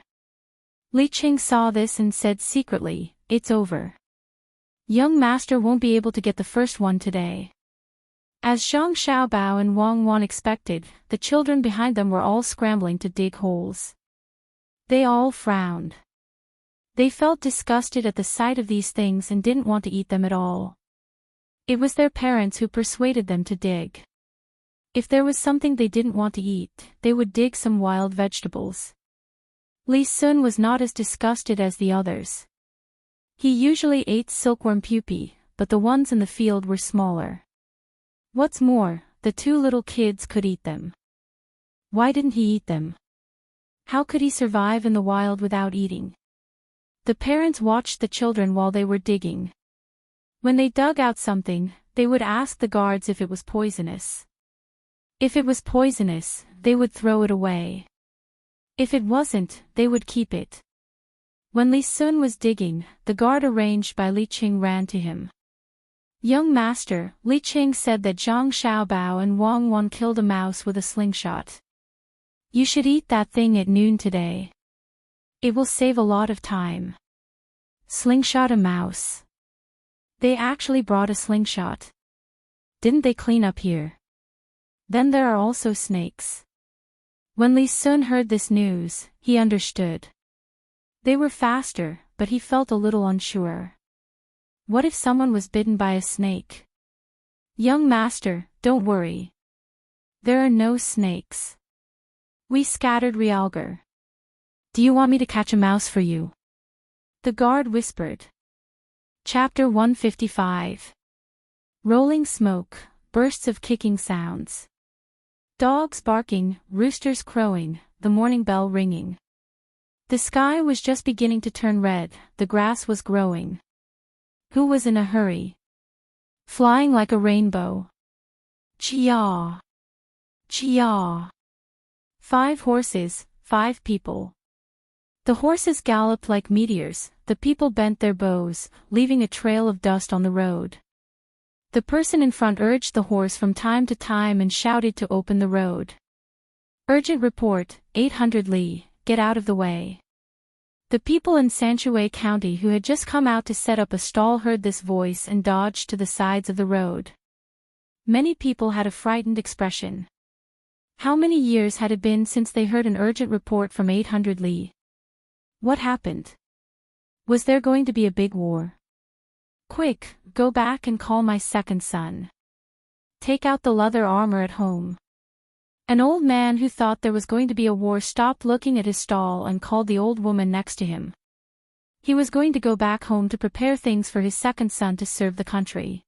Li Qing saw this and said secretly, "It's over. Young master won't be able to get the first one today." As Zhang Xiaobao and Wang Wan expected, the children behind them were all scrambling to dig holes. They all frowned. They felt disgusted at the sight of these things and didn't want to eat them at all. It was their parents who persuaded them to dig. If there was something they didn't want to eat, they would dig some wild vegetables. Li Sun was not as disgusted as the others. He usually ate silkworm pupae, but the ones in the field were smaller. What's more, the two little kids could eat them. Why didn't he eat them? How could he survive in the wild without eating? The parents watched the children while they were digging. When they dug out something, they would ask the guards if it was poisonous. If it was poisonous, they would throw it away. If it wasn't, they would keep it. When Li Sun was digging, the guard arranged by Li Qing ran to him. "Young master," Li Qing said that Zhang Xiaobao and Wang Wan killed a mouse with a slingshot. "You should eat that thing at noon today. It will save a lot of time." Slingshot a mouse. They actually brought a slingshot. Didn't they clean up here? Then there are also snakes. When Li Sun heard this news, he understood. They were faster, but he felt a little unsure. What if someone was bitten by a snake? "Young master, don't worry. There are no snakes. We scattered realgar. Do you want me to catch a mouse for you?" The guard whispered. Chapter 155. Rolling smoke, bursts of kicking sounds. Dogs barking, roosters crowing, the morning bell ringing. The sky was just beginning to turn red, the grass was growing. Who was in a hurry? Flying like a rainbow. Chia! Chia! 5 horses, 5 people. The horses galloped like meteors, the people bent their bows, leaving a trail of dust on the road. The person in front urged the horse from time to time and shouted to open the road. "Urgent report, 800 li, get out of the way." The people in Sanshui County who had just come out to set up a stall heard this voice and dodged to the sides of the road. Many people had a frightened expression. How many years had it been since they heard an urgent report from 800 li? What happened? Was there going to be a big war? "Quick, go back and call my second son. Take out the leather armor at home." An old man who thought there was going to be a war stopped looking at his stall and called the old woman next to him. He was going to go back home to prepare things for his second son to serve the country.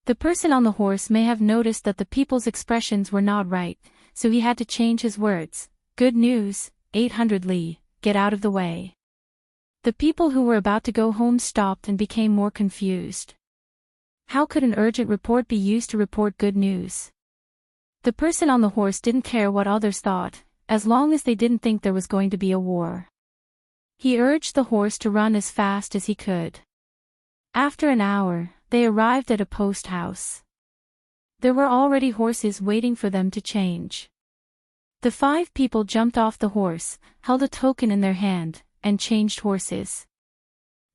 The person on the horse may have noticed that the people's expressions were not right, so he had to change his words. "Good news, 800 li, get out of the way." The people who were about to go home stopped and became more confused. How could an urgent report be used to report good news? The person on the horse didn't care what others thought, as long as they didn't think there was going to be a war. He urged the horse to run as fast as he could. After an hour, they arrived at a post house. There were already horses waiting for them to change. The 5 people jumped off the horse, held a token in their hand, and changed horses.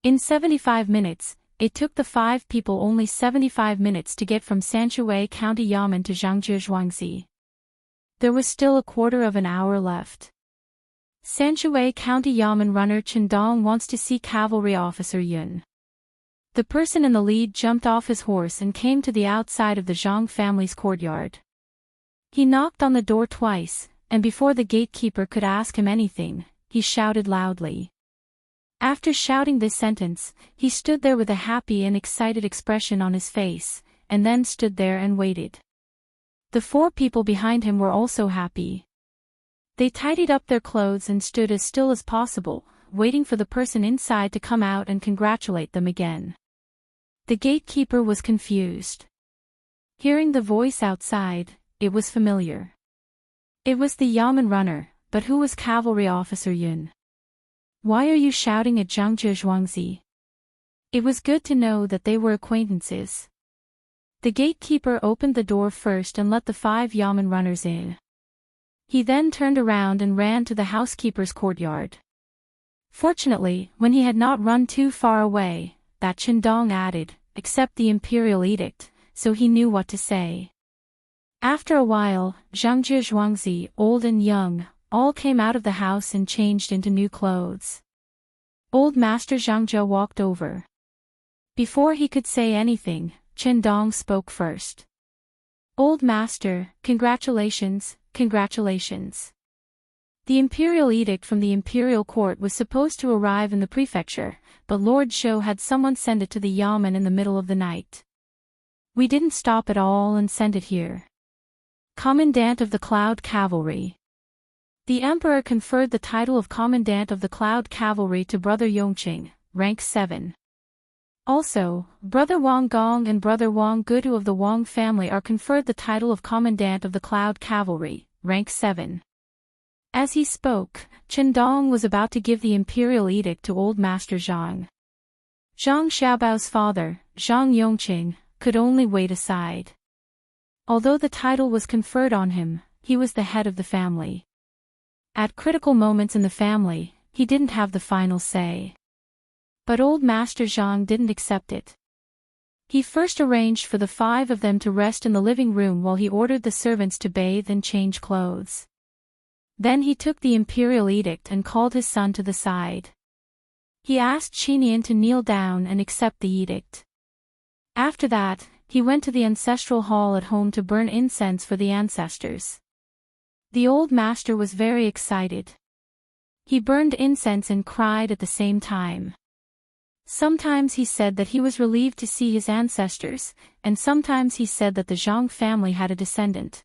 In 75 minutes, it took the 5 people only 75 minutes to get from Sanshui County Yamen to Zhangjiazhuangzi. There was still a quarter of an hour left. Sanshui County Yamen runner Chendong wants to see cavalry officer Yun. The person in the lead jumped off his horse and came to the outside of the Zhang family's courtyard. He knocked on the door twice, and before the gatekeeper could ask him anything, he shouted loudly. After shouting this sentence, he stood there with a happy and excited expression on his face, and then stood there and waited. The 4 people behind him were also happy. They tidied up their clothes and stood as still as possible, waiting for the person inside to come out and congratulate them again. The gatekeeper was confused. Hearing the voice outside, it was familiar. It was the Yamen runner, but who was cavalry officer Yun? "Why are you shouting at Zhangjiazhuangzi?" It was good to know that they were acquaintances. The gatekeeper opened the door first and let the 5 Yamen runners in. He then turned around and ran to the housekeeper's courtyard. Fortunately, when he had not run too far away, that Chendong added, "Accept the imperial edict," so he knew what to say. After a while, Zhangjiazhuangzi, old and young, all came out of the house and changed into new clothes. Old Master Zhangjia walked over. Before he could say anything, Chendong spoke first. "Old Master, congratulations, congratulations. The imperial edict from the imperial court was supposed to arrive in the prefecture, but Lord Shou had someone send it to the yamen in the middle of the night. We didn't stop at all and send it here. Commandant of the Cloud Cavalry. The emperor conferred the title of Commandant of the Cloud Cavalry to Brother Yongqing, rank 7. Also, Brother Wang Gong and Brother Wang Gudu of the Wang family are conferred the title of Commandant of the Cloud Cavalry, rank 7. As he spoke, Chen Dong was about to give the imperial edict to old Master Zhang. Zhang Xiaobao's father, Zhang Yongqing, could only wait aside. Although the title was conferred on him, he was the head of the family. At critical moments in the family, he didn't have the final say. But old Master Zhang didn't accept it. He first arranged for the 5 of them to rest in the living room while he ordered the servants to bathe and change clothes. Then he took the imperial edict and called his son to the side. He asked Xinian to kneel down and accept the edict. After that, he went to the ancestral hall at home to burn incense for the ancestors. The old master was very excited. He burned incense and cried at the same time. Sometimes he said that he was relieved to see his ancestors, and sometimes he said that the Zhang family had a descendant.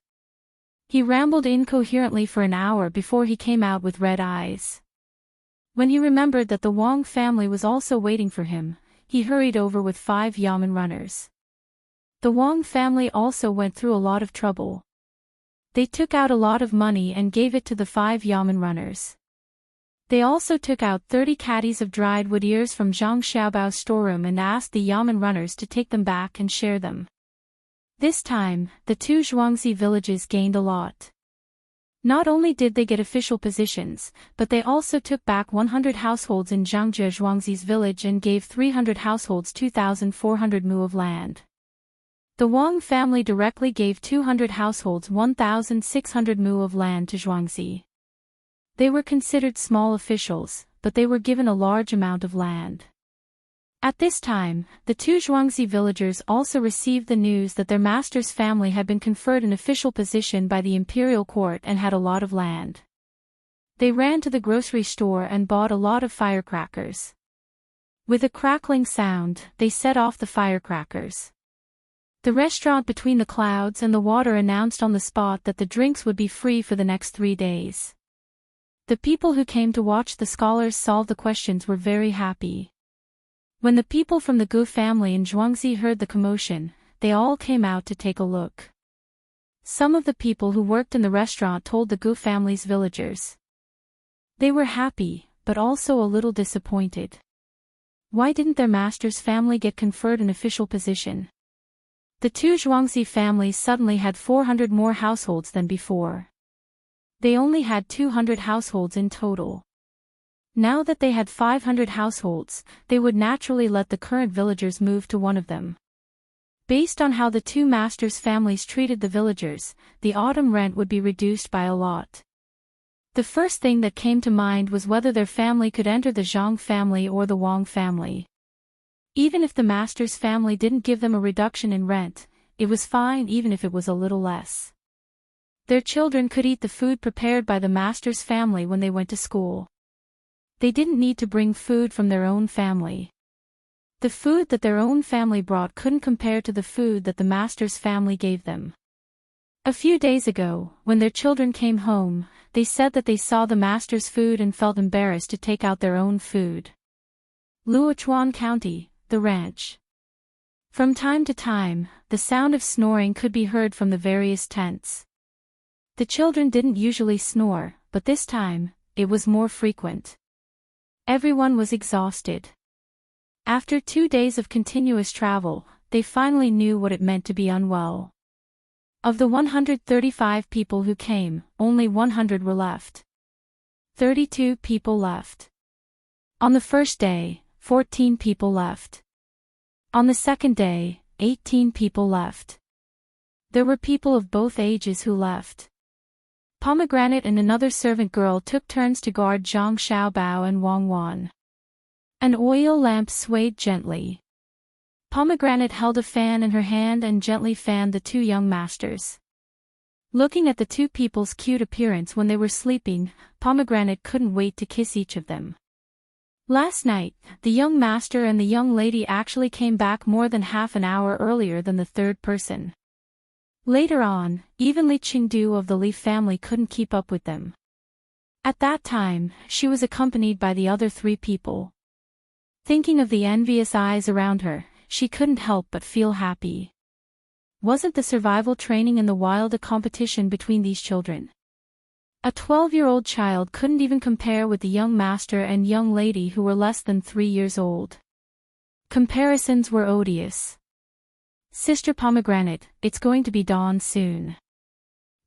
He rambled incoherently for an hour before he came out with red eyes. When he remembered that the Wang family was also waiting for him, he hurried over with 5 yamen runners. The Wang family also went through a lot of trouble. They took out a lot of money and gave it to the 5 yamen runners. They also took out 30 caddies of dried wood ears from Zhang Xiaobao's storeroom and asked the yamen runners to take them back and share them. This time, the 2 Zhuangzi villages gained a lot. Not only did they get official positions, but they also took back 100 households in Zhangjie Zhuangzi's village and gave 300 households 2,400 mu of land. The Wang family directly gave 200 households 1,600 mu of land to Zhuangzi. They were considered small officials, but they were given a large amount of land. At this time, the 2 Zhuangzi villagers also received the news that their master's family had been conferred an official position by the imperial court and had a lot of land. They ran to the grocery store and bought a lot of firecrackers. With a crackling sound, they set off the firecrackers. The restaurant between the clouds and the water announced on the spot that the drinks would be free for the next 3 days. The people who came to watch the scholars solve the questions were very happy. When the people from the Gu family in Zhuangzi heard the commotion, they all came out to take a look. Some of the people who worked in the restaurant told the Gu family's villagers. They were happy, but also a little disappointed. Why didn't their master's family get conferred an official position? The 2 Zhuangzi families suddenly had 400 more households than before. They only had 200 households in total. Now that they had 500 households, they would naturally let the current villagers move to one of them. Based on how the 2 masters' families treated the villagers, the autumn rent would be reduced by a lot. The first thing that came to mind was whether their family could enter the Zhang family or the Wang family. Even if the master's family didn't give them a reduction in rent, it was fine even if it was a little less. Their children could eat the food prepared by the master's family when they went to school. They didn't need to bring food from their own family. The food that their own family brought couldn't compare to the food that the master's family gave them. A few days ago, when their children came home, they said that they saw the master's food and felt embarrassed to take out their own food. Luochuan County, the ranch. From time to time, the sound of snoring could be heard from the various tents. The children didn't usually snore, but this time, it was more frequent. Everyone was exhausted. After 2 days of continuous travel, they finally knew what it meant to be unwell. Of the 135 people who came, only 100 were left. 32 people left. On the first day, 14 people left. On the second day, 18 people left. There were people of both ages who left. Pomegranate and another servant girl took turns to guard Zhang Xiaobao and Wang Wan. An oil lamp swayed gently. Pomegranate held a fan in her hand and gently fanned the 2 young masters. Looking at the two people's cute appearance when they were sleeping, Pomegranate couldn't wait to kiss each of them. Last night, the young master and the young lady actually came back more than half an hour earlier than the third person. Later on, even Li Qingdu of the Li family couldn't keep up with them. At that time, she was accompanied by the other three people. Thinking of the envious eyes around her, she couldn't help but feel happy. Wasn't the survival training in the wild a competition between these children? A 12-year-old child couldn't even compare with the young master and young lady who were less than 3 years old. Comparisons were odious. Sister Pomegranate, it's going to be dawn soon.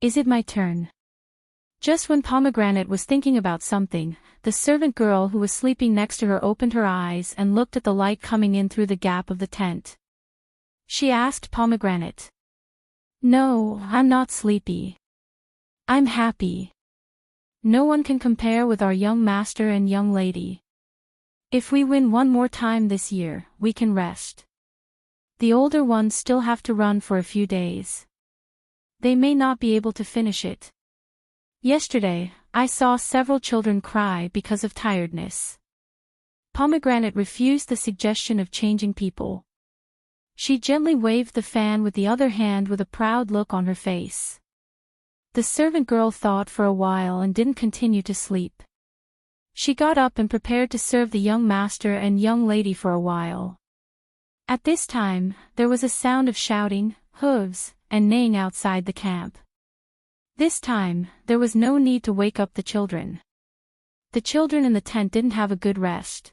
Is it my turn? Just when Pomegranate was thinking about something, the servant girl who was sleeping next to her opened her eyes and looked at the light coming in through the gap of the tent. She asked Pomegranate. No, I'm not sleepy. I'm happy. No one can compare with our young master and young lady. If we win one more time this year, we can rest. The older ones still have to run for a few days. They may not be able to finish it. Yesterday, I saw several children cry because of tiredness. Pomegranate refused the suggestion of changing people. She gently waved the fan with the other hand with a proud look on her face. The servant girl thought for a while and didn't continue to sleep. She got up and prepared to serve the young master and young lady for a while. At this time, there was a sound of shouting, hooves, and neighing outside the camp. This time, there was no need to wake up the children. The children in the tent didn't have a good rest.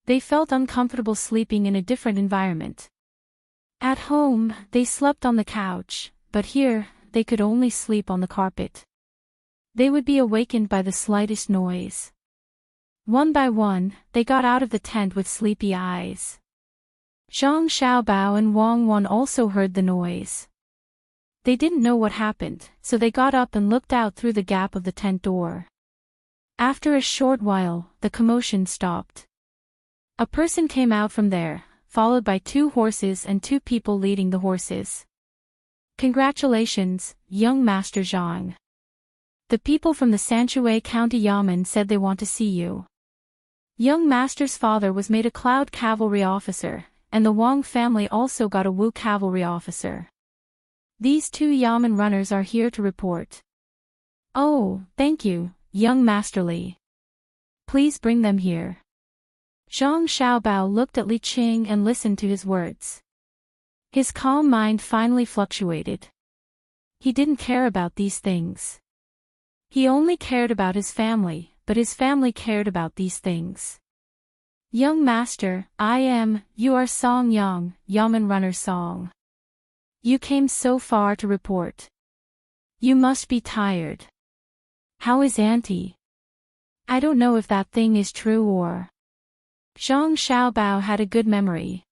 They felt uncomfortable sleeping in a different environment. At home, they slept on the couch, but here, they could only sleep on the carpet. They would be awakened by the slightest noise. One by one, they got out of the tent with sleepy eyes. Zhang Xiaobao and Wang Wan also heard the noise. They didn't know what happened, so they got up and looked out through the gap of the tent door. After a short while, the commotion stopped. A person came out from there, followed by 2 horses and 2 people leading the horses. Congratulations, young Master Zhang. The people from the Sanshui County Yamen said they want to see you. Young Master's father was made a Cloud Cavalry officer, and the Wang family also got a Wu Cavalry officer. These 2 Yamen runners are here to report. Oh, thank you, young Master Li. Please bring them here. Zhang Xiaobao looked at Li Qing and listened to his words. His calm mind finally fluctuated. He didn't care about these things. He only cared about his family, but his family cared about these things. Young Master, you are Song Yang, Yamen Runner Song. You came so far to report. You must be tired. How is Auntie? I don't know if that thing is true or... Zhang Xiaobao had a good memory.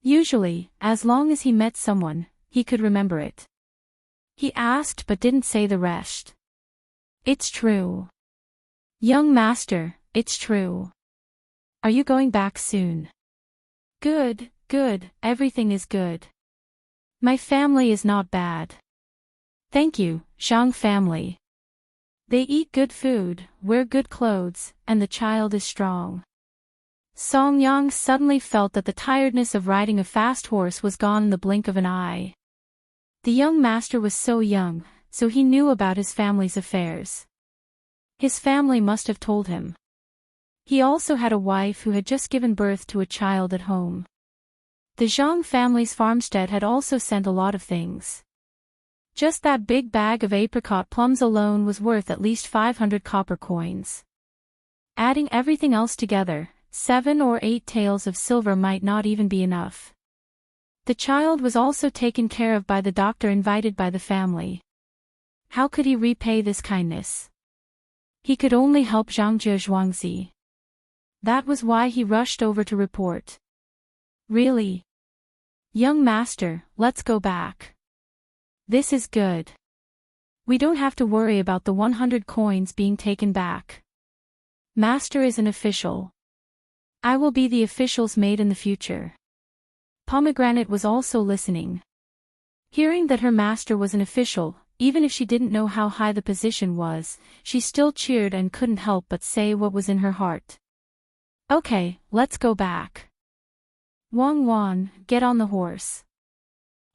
Usually, as long as he met someone, he could remember it. He asked but didn't say the rest. It's true. Young Master, it's true. Are you going back soon? Good, everything is good. My family is not bad. Thank you, Zhang family. They eat good food, wear good clothes, and the child is strong. Song Yang suddenly felt that the tiredness of riding a fast horse was gone in the blink of an eye. The young master was so young, so he knew about his family's affairs. His family must have told him. He also had a wife who had just given birth to a child at home. The Zhang family's farmstead had also sent a lot of things. Just that big bag of apricot plums alone was worth at least 500 copper coins. Adding everything else together, 7 or 8 taels of silver might not even be enough. The child was also taken care of by the doctor invited by the family. How could he repay this kindness? He could only help Zhangjie Zhuangzi. That was why he rushed over to report. Really? Young master, let's go back. This is good. We don't have to worry about the 100 coins being taken back. Master is an official. I will be the official's maid in the future. Pomegranate was also listening. Hearing that her master was an official, even if she didn't know how high the position was, she still cheered and couldn't help but say what was in her heart. Okay, let's go back. Wang Wan, get on the horse.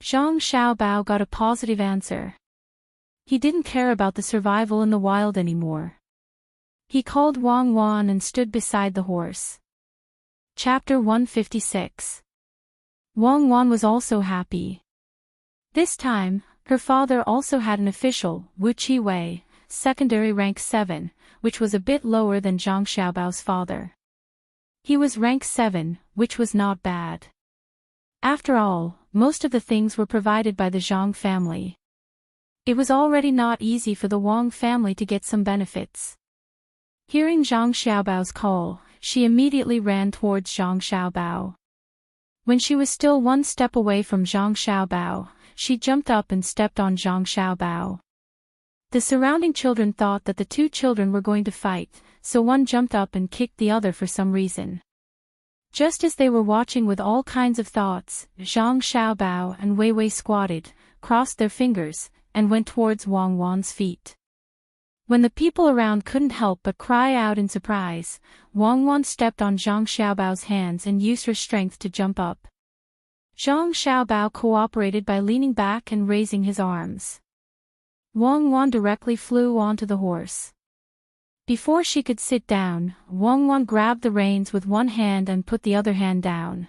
Zhang Xiaobao got a positive answer. He didn't care about the survival in the wild anymore. He called Wang Wan and stood beside the horse. Chapter 156. Wang Wan was also happy. This time, her father also had an official, Wu Chi-wei, secondary rank 7, which was a bit lower than Zhang Xiaobao's father. He was rank 7, which was not bad. After all, most of the things were provided by the Zhang family. It was already not easy for the Wang family to get some benefits. Hearing Zhang Xiaobao's call, she immediately ran towards Zhang Xiaobao. When she was still one step away from Zhang Xiaobao, she jumped up and stepped on Zhang Xiaobao. The surrounding children thought that the two children were going to fight, so one jumped up and kicked the other for some reason. Just as they were watching with all kinds of thoughts, Zhang Xiaobao and Wei Wei squatted, crossed their fingers, and went towards Wang Wan's feet. When the people around couldn't help but cry out in surprise, Wang Wan stepped on Zhang Xiaobao's hands and used her strength to jump up. Zhang Xiaobao cooperated by leaning back and raising his arms. Wang Wan directly flew onto the horse. Before she could sit down, Wang Wan grabbed the reins with one hand and put the other hand down.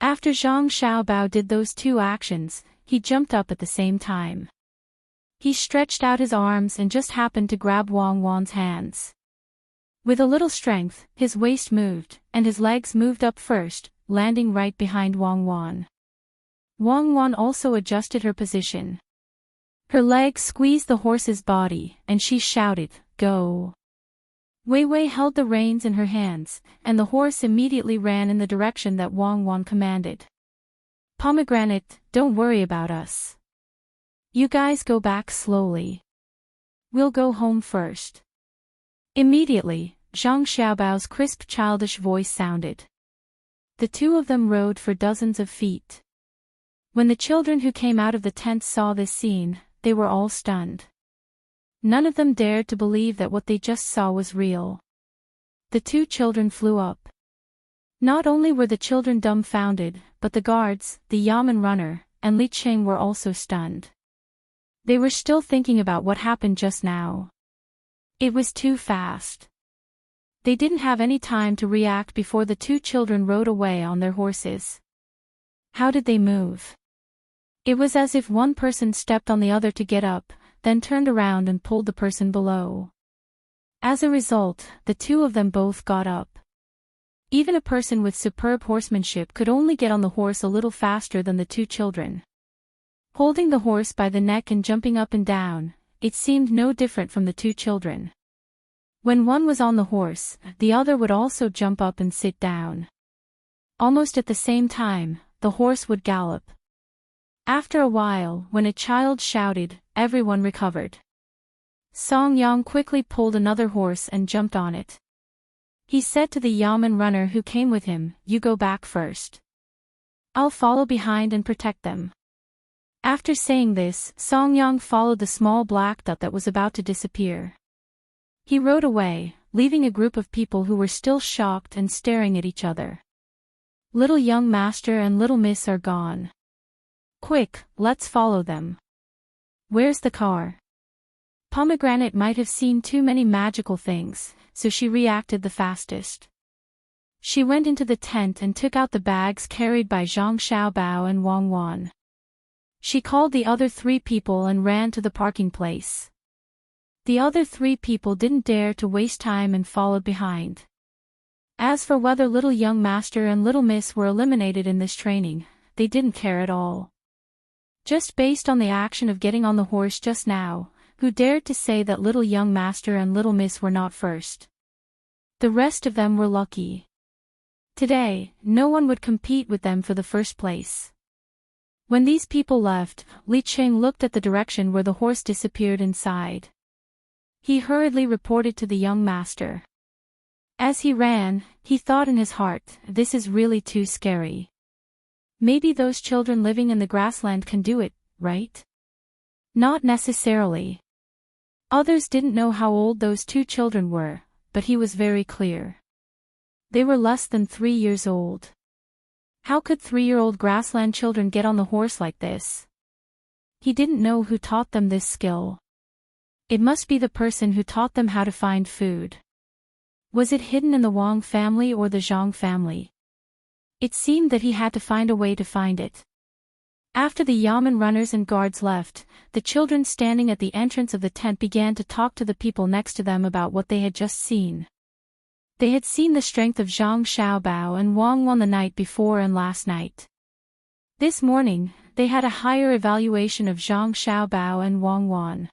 After Zhang Xiaobao did those two actions, he jumped up at the same time. He stretched out his arms and just happened to grab Wang Wan's hands. With a little strength, his waist moved, and his legs moved up first, landing right behind Wang Wan. Wang Wan also adjusted her position. Her legs squeezed the horse's body, and she shouted, "Go!" Wei Wei held the reins in her hands, and the horse immediately ran in the direction that Wang Wan commanded. "Pomegranate, don't worry about us. You guys go back slowly. We'll go home first." Immediately, Zhang Xiaobao's crisp childish voice sounded. The two of them rode for dozens of feet. When the children who came out of the tent saw this scene, they were all stunned. None of them dared to believe that what they just saw was real. The two children flew up. Not only were the children dumbfounded, but the guards, the Yamen runner, and Li Qing were also stunned. They were still thinking about what happened just now. It was too fast. They didn't have any time to react before the two children rode away on their horses. How did they move? It was as if one person stepped on the other to get up, then turned around and pulled the person below. As a result, the two of them both got up. Even a person with superb horsemanship could only get on the horse a little faster than the two children. Holding the horse by the neck and jumping up and down, it seemed no different from the two children. When one was on the horse, the other would also jump up and sit down. Almost at the same time, the horse would gallop. After a while, when a child shouted, everyone recovered. Song Yang quickly pulled another horse and jumped on it. He said to the Yamen runner who came with him, "You go back first. I'll follow behind and protect them." After saying this, Song Yang followed the small black dot that was about to disappear. He rode away, leaving a group of people who were still shocked and staring at each other. Little young master and little miss are gone. Quick, let's follow them. Where's the car? Pomegranate might have seen too many magical things, so she reacted the fastest. She went into the tent and took out the bags carried by Zhang Xiaobao and Wang Wan. She called the other three people and ran to the parking place. The other three people didn't dare to waste time and followed behind. As for whether little young master and little miss were eliminated in this training, they didn't care at all. Just based on the action of getting on the horse just now, who dared to say that little young master and little miss were not first? The rest of them were lucky. Today, no one would compete with them for the first place. When these people left, Li Qing looked at the direction where the horse disappeared inside. He hurriedly reported to the young master. As he ran, he thought in his heart, "This is really too scary. Maybe those children living in the grassland can do it, right?" Not necessarily. Others didn't know how old those two children were, but he was very clear. They were less than 3 years old. How could 3-year-old grassland children get on the horse like this? He didn't know who taught them this skill. It must be the person who taught them how to find food. Was it hidden in the Wang family or the Zhang family? It seemed that he had to find a way to find it. After the yamen runners and guards left, the children standing at the entrance of the tent began to talk to the people next to them about what they had just seen. They had seen the strength of Zhang Xiaobao and Wang Wan the night before and last night. This morning, they had a higher evaluation of Zhang Xiaobao and Wang Wan.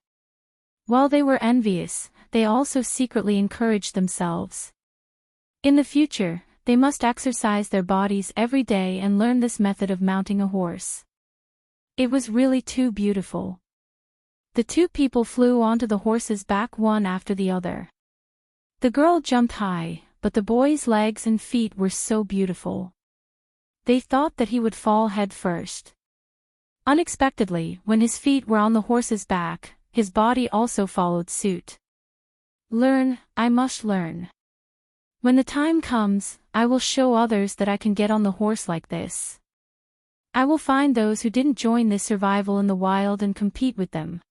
While they were envious, they also secretly encouraged themselves. In the future, they must exercise their bodies every day and learn this method of mounting a horse. It was really too beautiful. The two people flew onto the horse's back one after the other. The girl jumped high, but the boy's legs and feet were so beautiful. They thought that he would fall head first. Unexpectedly, when his feet were on the horse's back, his body also followed suit. Learn, I must learn. When the time comes, I will show others that I can get on the horse like this. I will find those who didn't join this survival in the wild and compete with them.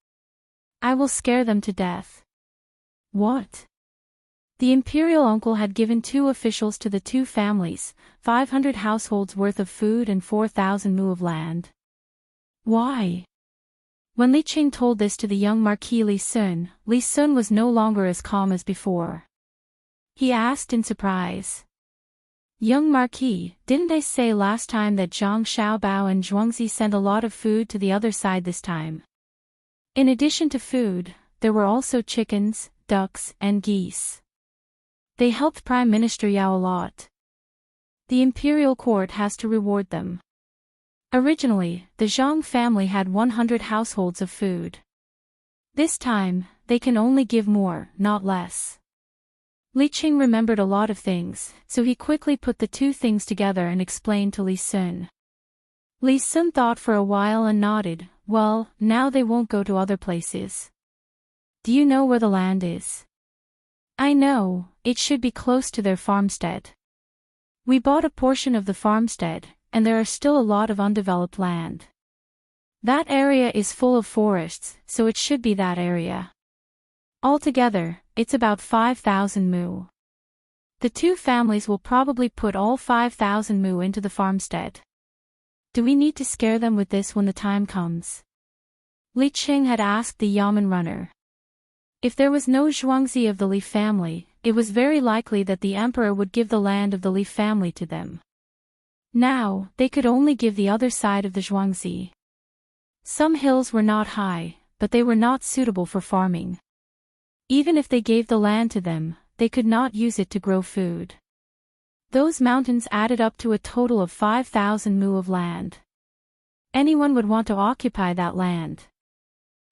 I will scare them to death. What? The imperial uncle had given 2 officials to the 2 families, 500 households worth of food and 4,000 mu of land. Why? When Li Qing told this to the young Marquis Li Sun was no longer as calm as before. He asked in surprise. Young Marquis, didn't I say last time that Zhang Xiaobao and Zhuangzi sent a lot of food to the other side this time? In addition to food, there were also chickens, ducks, and geese. They helped Prime Minister Yao a lot. The imperial court has to reward them. Originally, the Zhang family had 100 households of food. This time, they can only give more, not less. Li Qing remembered a lot of things, so he quickly put the 2 things together and explained to Li Sun. Li Sun thought for a while and nodded. Well, now they won't go to other places. Do you know where the land is? I know, it should be close to their farmstead. We bought a portion of the farmstead, and there are still a lot of undeveloped land. That area is full of forests, so it should be that area. Altogether, it's about 5,000 mu. The 2 families will probably put all 5,000 mu into the farmstead. Do we need to scare them with this when the time comes? Li Qing had asked the yamen runner. If there was no Zhuangzi of the Li family, it was very likely that the emperor would give the land of the Li family to them. Now, they could only give the other side of the Zhuangzi. Some hills were not high, but they were not suitable for farming. Even if they gave the land to them, they could not use it to grow food. Those mountains added up to a total of 5,000 mu of land. Anyone would want to occupy that land.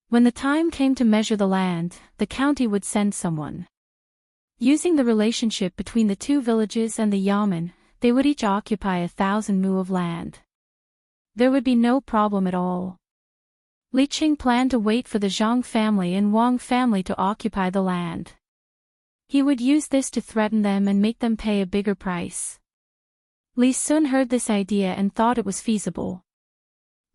When the time came to measure the land, the county would send someone. Using the relationship between the 2 villages and the yamen, they would each occupy 1,000 mu of land. There would be no problem at all. Li Qing planned to wait for the Zhang family and Wang family to occupy the land. He would use this to threaten them and make them pay a bigger price. Li Sun heard this idea and thought it was feasible.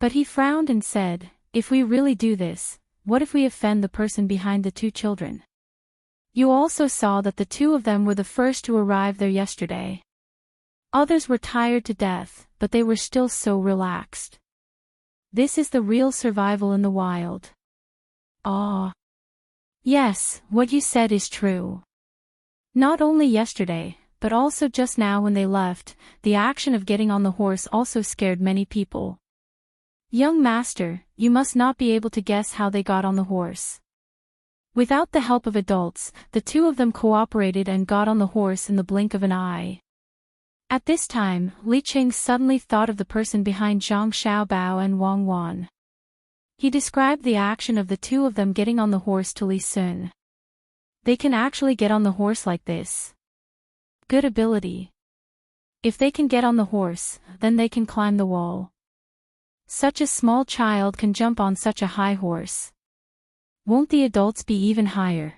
But he frowned and said, if we really do this, what if we offend the person behind the 2 children? You also saw that the 2 of them were the first to arrive there yesterday. Others were tired to death, but they were still so relaxed. This is the real survival in the wild. Ah. Yes, what you said is true. Not only yesterday, but also just now when they left, the action of getting on the horse also scared many people. Young master, you must not be able to guess how they got on the horse. Without the help of adults, the 2 of them cooperated and got on the horse in the blink of an eye. At this time, Li Qing suddenly thought of the person behind Zhang Xiaobao and Wang Wan. He described the action of the 2 of them getting on the horse to Li Sun. They can actually get on the horse like this. Good ability. If they can get on the horse, then they can climb the wall. Such a small child can jump on such a high horse. Won't the adults be even higher?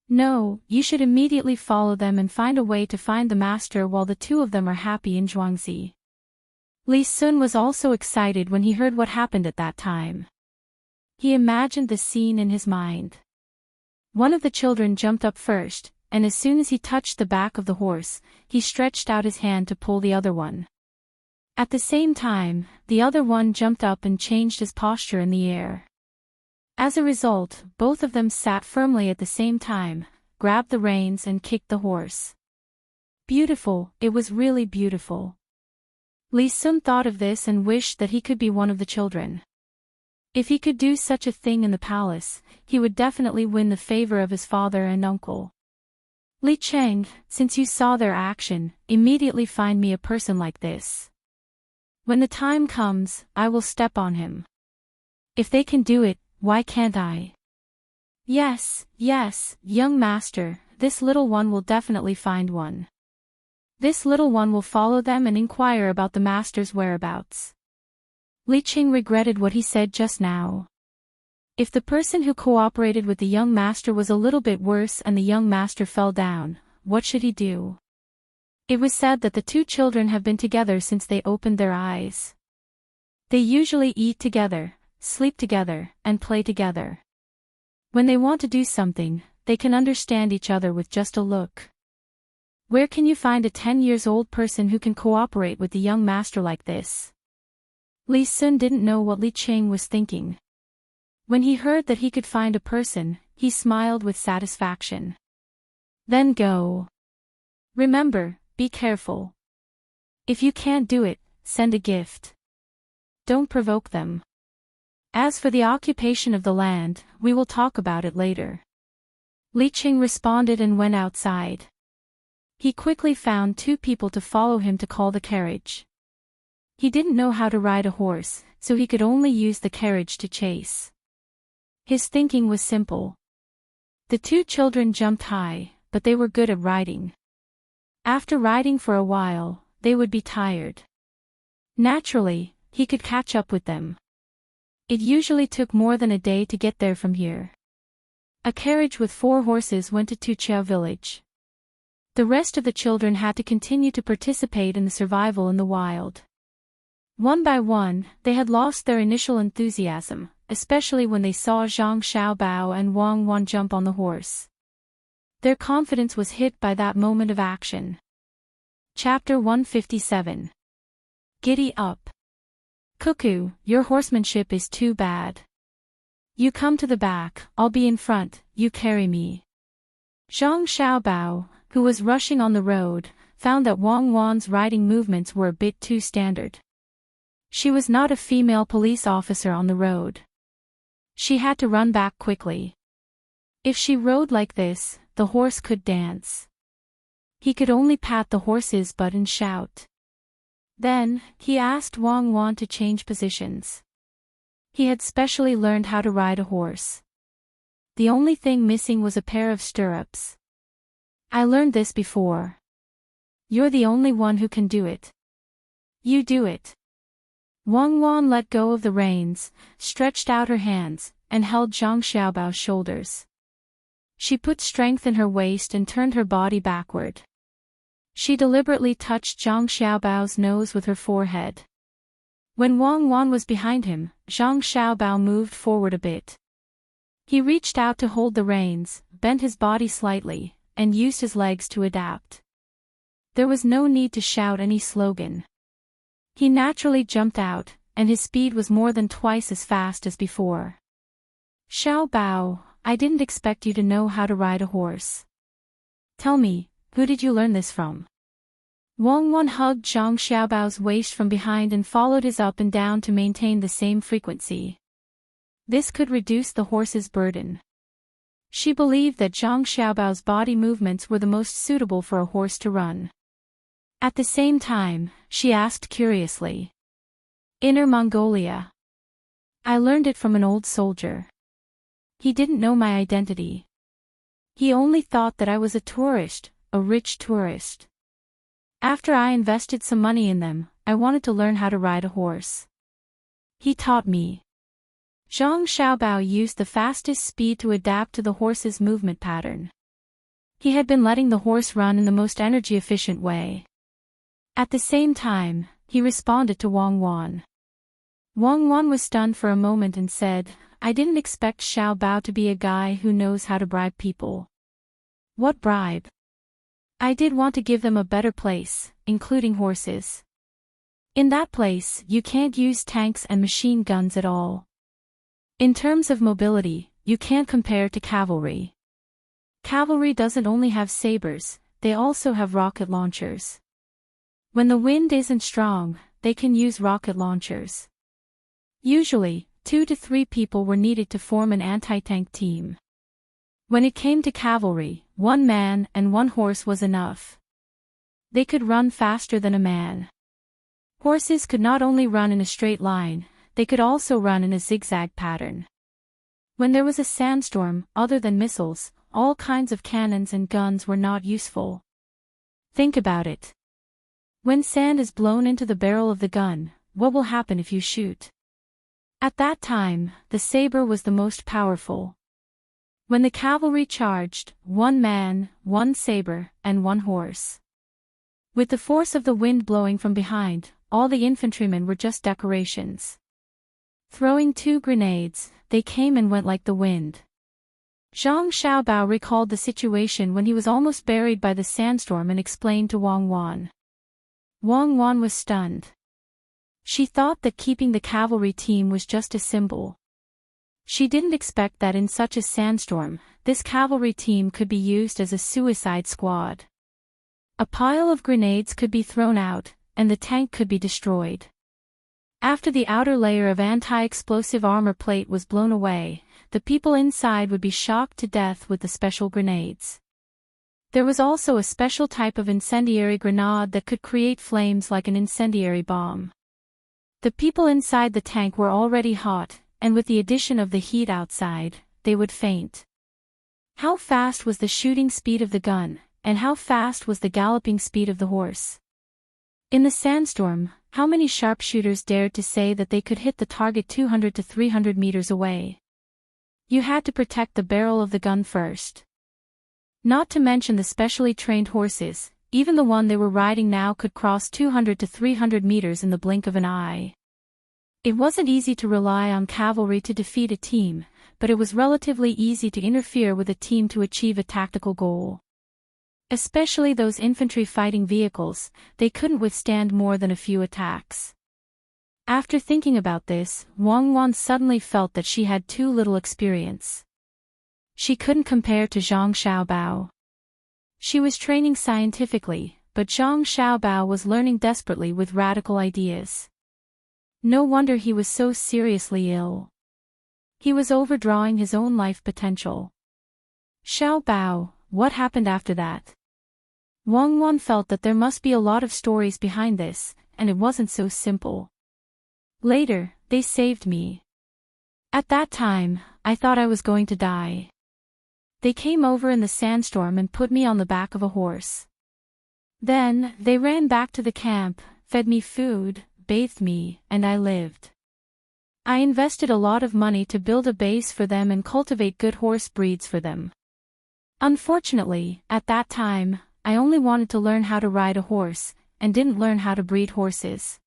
No, you should immediately follow them and find a way to find the master while the two of them are happy in Zhuangzi. Li Sun was also excited when he heard what happened at that time. He imagined the scene in his mind. One of the children jumped up first, and as soon as he touched the back of the horse, he stretched out his hand to pull the other one. At the same time, the other one jumped up and changed his posture in the air. As a result, both of them sat firmly at the same time, grabbed the reins and kicked the horse. Beautiful, it was really beautiful. Li Sun thought of this and wished that he could be one of the children. If he could do such a thing in the palace, he would definitely win the favor of his father and uncle. Li Cheng, since you saw their action, immediately find me a person like this. When the time comes, I will step on him. If they can do it, why can't I? Yes, young master, this little one will definitely find one. This little one will follow them and inquire about the master's whereabouts. Li Qing regretted what he said just now. If the person who cooperated with the young master was a little bit worse and the young master fell down, what should he do? It was said that the two children have been together since they opened their eyes. They usually eat together, sleep together, and play together. When they want to do something, they can understand each other with just a look. Where can you find a 10-year-old person who can cooperate with the young master like this? Li Sun didn't know what Li Qing was thinking. When he heard that he could find a person, he smiled with satisfaction. Then go. Remember, be careful. If you can't do it, send a gift. Don't provoke them. As for the occupation of the land, we will talk about it later. Li Qing responded and went outside. He quickly found two people to follow him to call the carriage. He didn't know how to ride a horse, so he could only use the carriage to chase. His thinking was simple. The two children jumped high, but they were good at riding. After riding for a while, they would be tired. Naturally, he could catch up with them. It usually took more than a day to get there from here. A carriage with 4 horses went to Tuqiao village. The rest of the children had to continue to participate in the survival in the wild. One by one, they had lost their initial enthusiasm, especially when they saw Zhang Xiaobao and Wang Wan jump on the horse. Their confidence was hit by that moment of action. Chapter 157. Giddy up. Cuckoo, your horsemanship is too bad. You come to the back, I'll be in front, you carry me. Zhang Xiaobao, who was rushing on the road, found that Wang Wan's riding movements were a bit too standard. She was not a female police officer on the road. She had to run back quickly. If she rode like this, the horse could dance. He could only pat the horse's butt and shout. Then, he asked Wang Wan to change positions. He had specially learned how to ride a horse. The only thing missing was a pair of stirrups. I learned this before. You're the only one who can do it. You do it. Wang Wan let go of the reins, stretched out her hands, and held Zhang Xiaobao's shoulders. She put strength in her waist and turned her body backward. She deliberately touched Zhang Xiaobao's nose with her forehead. When Wang Wan was behind him, Zhang Xiaobao moved forward a bit. He reached out to hold the reins, bent his body slightly, and used his legs to adapt. There was no need to shout any slogan. He naturally jumped out, and his speed was more than twice as fast as before. Xiaobao, I didn't expect you to know how to ride a horse. Tell me, who did you learn this from? Wang Wan hugged Zhang Xiaobao's waist from behind and followed his up and down to maintain the same frequency. This could reduce the horse's burden. She believed that Zhang Xiaobao's body movements were the most suitable for a horse to run. At the same time, she asked curiously. Inner Mongolia. I learned it from an old soldier. He didn't know my identity. He only thought that I was a tourist, a rich tourist. After I invested some money in them, I wanted to learn how to ride a horse. He taught me. Zhang Xiaobao used the fastest speed to adapt to the horse's movement pattern. He had been letting the horse run in the most energy-efficient way. At the same time, he responded to Wang Wan. Wang Wan was stunned for a moment and said, "I didn't expect Xiaobao to be a guy who knows how to bribe people." "What bribe?" "I did want to give them a better place, including horses. In that place, you can't use tanks and machine guns at all. In terms of mobility, you can't compare to cavalry. Cavalry doesn't only have sabers, they also have rocket launchers. When the wind isn't strong, they can use rocket launchers. Usually, 2 to 3 people were needed to form an anti-tank team. When it came to cavalry, 1 man and 1 horse was enough. They could run faster than a man. Horses could not only run in a straight line, they could also run in a zigzag pattern. When there was a sandstorm, other than missiles, all kinds of cannons and guns were not useful. Think about it. When sand is blown into the barrel of the gun, what will happen if you shoot? At that time, the saber was the most powerful. When the cavalry charged, 1 man, 1 saber, and 1 horse. With the force of the wind blowing from behind, all the infantrymen were just decorations. Throwing 2 grenades, they came and went like the wind. Zhang Xiaobao recalled the situation when he was almost buried by the sandstorm and explained to Wang Wan. Wang Wan was stunned. She thought that keeping the cavalry team was just a symbol. She didn't expect that in such a sandstorm, this cavalry team could be used as a suicide squad. A pile of grenades could be thrown out, and the tank could be destroyed. After the outer layer of anti-explosive armor plate was blown away, the people inside would be shocked to death with the special grenades. There was also a special type of incendiary grenade that could create flames like an incendiary bomb. The people inside the tank were already hot, and with the addition of the heat outside, they would faint. How fast was the shooting speed of the gun, and how fast was the galloping speed of the horse? In the sandstorm, how many sharpshooters dared to say that they could hit the target 200 to 300 meters away? You had to protect the barrel of the gun first. Not to mention the specially trained horses, even the one they were riding now could cross 200 to 300 meters in the blink of an eye. It wasn't easy to rely on cavalry to defeat a team, but it was relatively easy to interfere with a team to achieve a tactical goal. Especially those infantry fighting vehicles, they couldn't withstand more than a few attacks. After thinking about this, Wang Wan suddenly felt that she had too little experience. She couldn't compare to Zhang Xiaobao. She was training scientifically, but Zhang Xiaobao was learning desperately with radical ideas. No wonder he was so seriously ill. He was overdrawing his own life potential. Xiaobao, what happened after that? Wang Wan felt that there must be a lot of stories behind this, and it wasn't so simple. Later, they saved me. At that time, I thought I was going to die. They came over in the sandstorm and put me on the back of a horse. Then, they ran back to the camp, fed me food, bathed me, and I lived. I invested a lot of money to build a base for them and cultivate good horse breeds for them. Unfortunately, at that time, I only wanted to learn how to ride a horse, and didn't learn how to breed horses.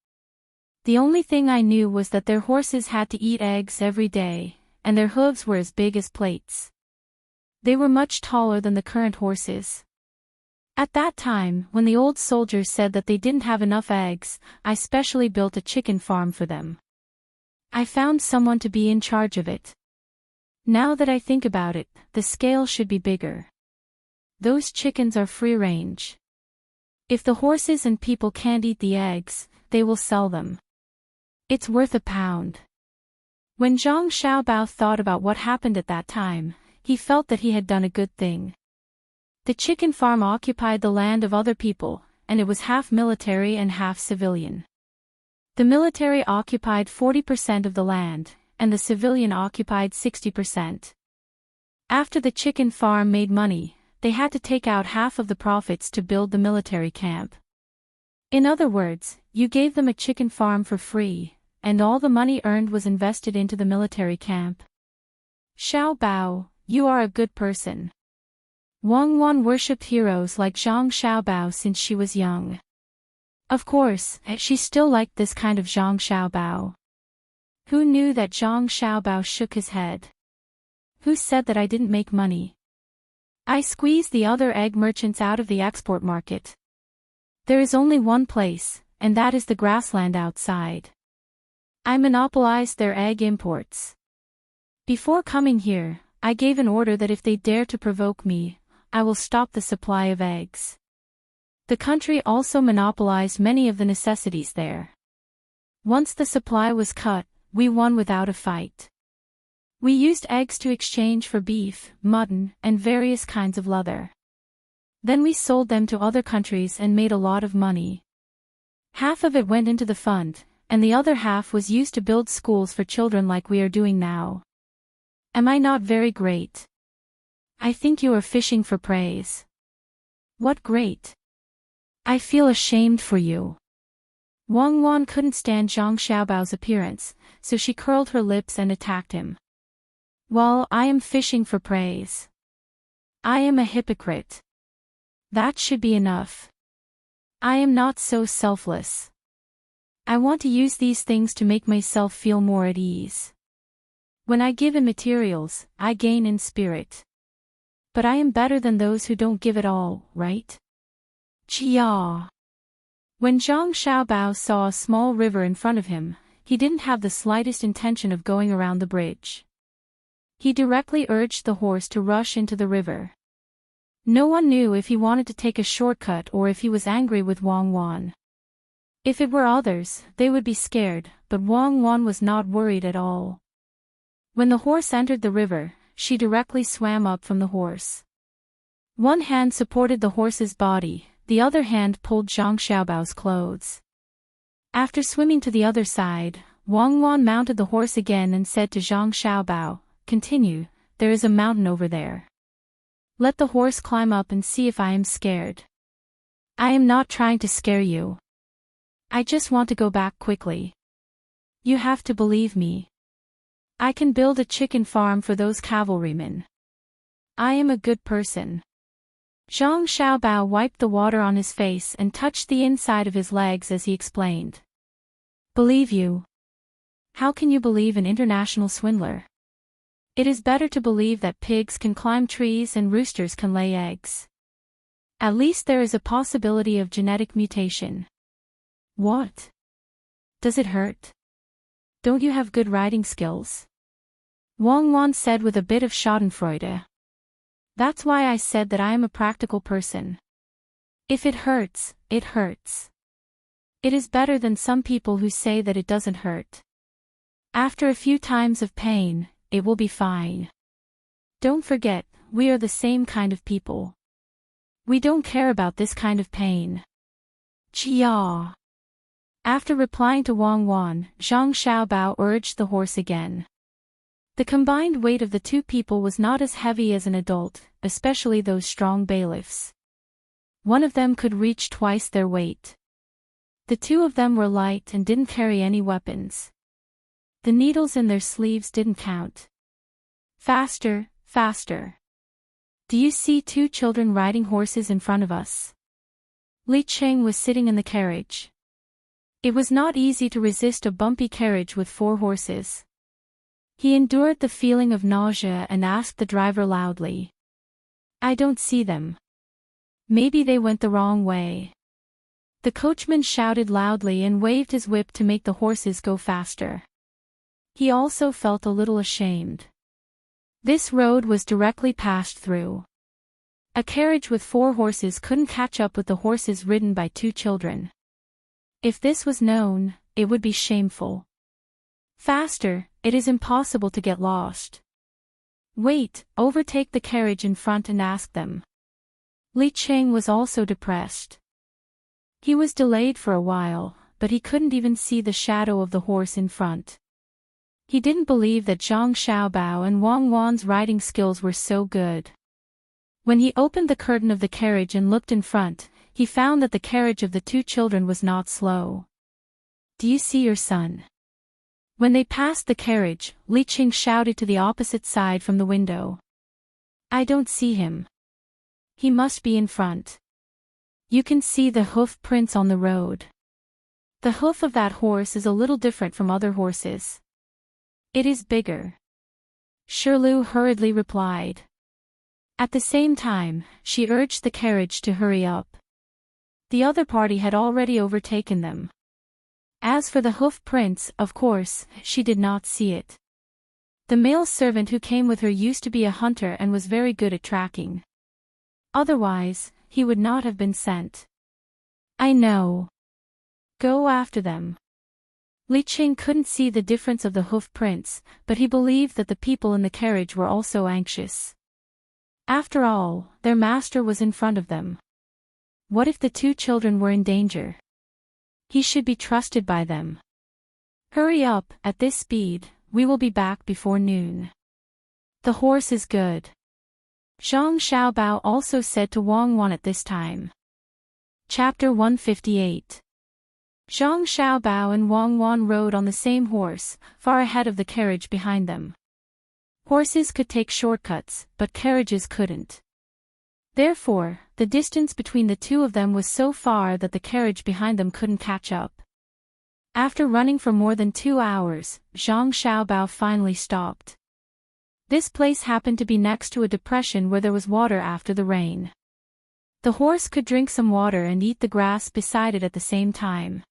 The only thing I knew was that their horses had to eat eggs every day, and their hooves were as big as plates. They were much taller than the current horses. At that time, when the old soldiers said that they didn't have enough eggs, I specially built a chicken farm for them. I found someone to be in charge of it. Now that I think about it, the scale should be bigger. Those chickens are free-range. If the horses and people can't eat the eggs, they will sell them. It's worth £1. When Zhang Xiaobao thought about what happened at that time, he felt that he had done a good thing. The chicken farm occupied the land of other people, and it was half military and half civilian. The military occupied 40% of the land, and the civilian occupied 60%. After the chicken farm made money, they had to take out half of the profits to build the military camp. In other words, you gave them a chicken farm for free, and all the money earned was invested into the military camp. Xiao Bao, you are a good person. Wang Wan worshipped heroes like Zhang Xiaobao since she was young. Of course, she still liked this kind of Zhang Xiaobao. Who knew that Zhang Xiaobao shook his head? Who said that I didn't make money? I squeezed the other egg merchants out of the export market. There is only one place, and that is the grassland outside. I monopolized their egg imports. Before coming here, I gave an order that if they dare to provoke me, I will stop the supply of eggs. The country also monopolized many of the necessities there. Once the supply was cut, we won without a fight. We used eggs to exchange for beef, mutton, and various kinds of leather. Then we sold them to other countries and made a lot of money. Half of it went into the fund, and the other half was used to build schools for children like we are doing now. Am I not very great? I think you are fishing for praise. What great? I feel ashamed for you. Wang Wan couldn't stand Zhang Xiaobao's appearance, so she curled her lips and attacked him. Well, I am fishing for praise. I am a hypocrite. That should be enough. I am not so selfless. I want to use these things to make myself feel more at ease. When I give in materials, I gain in spirit. But I am better than those who don't give at all, right? Chia. When Zhang Xiaobao saw a small river in front of him, he didn't have the slightest intention of going around the bridge. He directly urged the horse to rush into the river. No one knew if he wanted to take a shortcut or if he was angry with Wang Wan. If it were others, they would be scared, but Wang Wan was not worried at all. When the horse entered the river, she directly swam up from the horse. One hand supported the horse's body, the other hand pulled Zhang Xiaobao's clothes. After swimming to the other side, Wang Wan mounted the horse again and said to Zhang Xiaobao, "Continue, there is a mountain over there. Let the horse climb up and see if I am scared." I am not trying to scare you. I just want to go back quickly. You have to believe me. I can build a chicken farm for those cavalrymen. I am a good person. Zhang Xiaobao wiped the water on his face and touched the inside of his legs as he explained. Believe you? How can you believe an international swindler? It is better to believe that pigs can climb trees and roosters can lay eggs. At least there is a possibility of genetic mutation. What? Does it hurt? Don't you have good riding skills? Wang Wan said with a bit of schadenfreude. That's why I said that I am a practical person. If it hurts, it hurts. It is better than some people who say that it doesn't hurt. After a few times of pain, it will be fine. Don't forget, we are the same kind of people. We don't care about this kind of pain. Chia. After replying to Wang Wan, Zhang Xiaobao urged the horse again. The combined weight of the two people was not as heavy as an adult, especially those strong bailiffs. One of them could reach twice their weight. The two of them were light and didn't carry any weapons. The needles in their sleeves didn't count. Faster, faster. Do you see two children riding horses in front of us? Li Cheng was sitting in the carriage. It was not easy to resist a bumpy carriage with 4 horses. He endured the feeling of nausea and asked the driver loudly. I don't see them. Maybe they went the wrong way. The coachman shouted loudly and waved his whip to make the horses go faster. He also felt a little ashamed. This road was directly passed through. A carriage with 4 horses couldn't catch up with the horses ridden by 2 children. If this was known, it would be shameful. Faster, it is impossible to get lost. Wait, overtake the carriage in front and ask them. Li Cheng was also depressed. He was delayed for a while, but he couldn't even see the shadow of the horse in front. He didn't believe that Zhang Xiaobao and Wang Wan's riding skills were so good. When he opened the curtain of the carriage and looked in front, he found that the carriage of the 2 children was not slow. Do you see your son? When they passed the carriage, Li Qing shouted to the opposite side from the window. I don't see him. He must be in front. You can see the hoof prints on the road. The hoof of that horse is a little different from other horses. It is bigger. Shirlu hurriedly replied. At the same time, she urged the carriage to hurry up. The other party had already overtaken them. As for the hoof prints, of course, she did not see it. The male servant who came with her used to be a hunter and was very good at tracking. Otherwise, he would not have been sent. I know. Go after them. Li Qing couldn't see the difference of the hoof prints, but he believed that the people in the carriage were also anxious. After all, their master was in front of them. What if the two children were in danger? He should be trusted by them. Hurry up, at this speed, we will be back before noon. The horse is good. Zhang Xiaobao also said to Wang Wan at this time. Chapter 158. Zhang Xiaobao and Wang Wan rode on the same horse, far ahead of the carriage behind them. Horses could take shortcuts, but carriages couldn't. Therefore, the distance between the two of them was so far that the carriage behind them couldn't catch up. After running for more than 2 hours, Zhang Xiaobao finally stopped. This place happened to be next to a depression where there was water after the rain. The horse could drink some water and eat the grass beside it at the same time.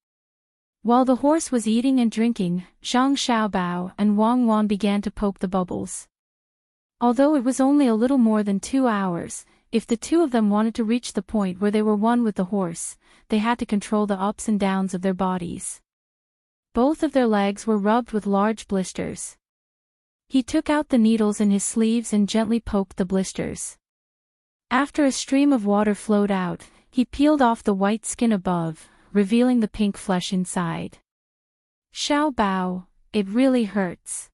While the horse was eating and drinking, Zhang Xiaobao and Wang Wan began to poke the bubbles. Although it was only a little more than 2 hours, if the two of them wanted to reach the point where they were one with the horse, they had to control the ups and downs of their bodies. Both of their legs were rubbed with large blisters. He took out the needles in his sleeves and gently poked the blisters. After a stream of water flowed out, he peeled off the white skin above, revealing the pink flesh inside. Xiaobao, it really hurts.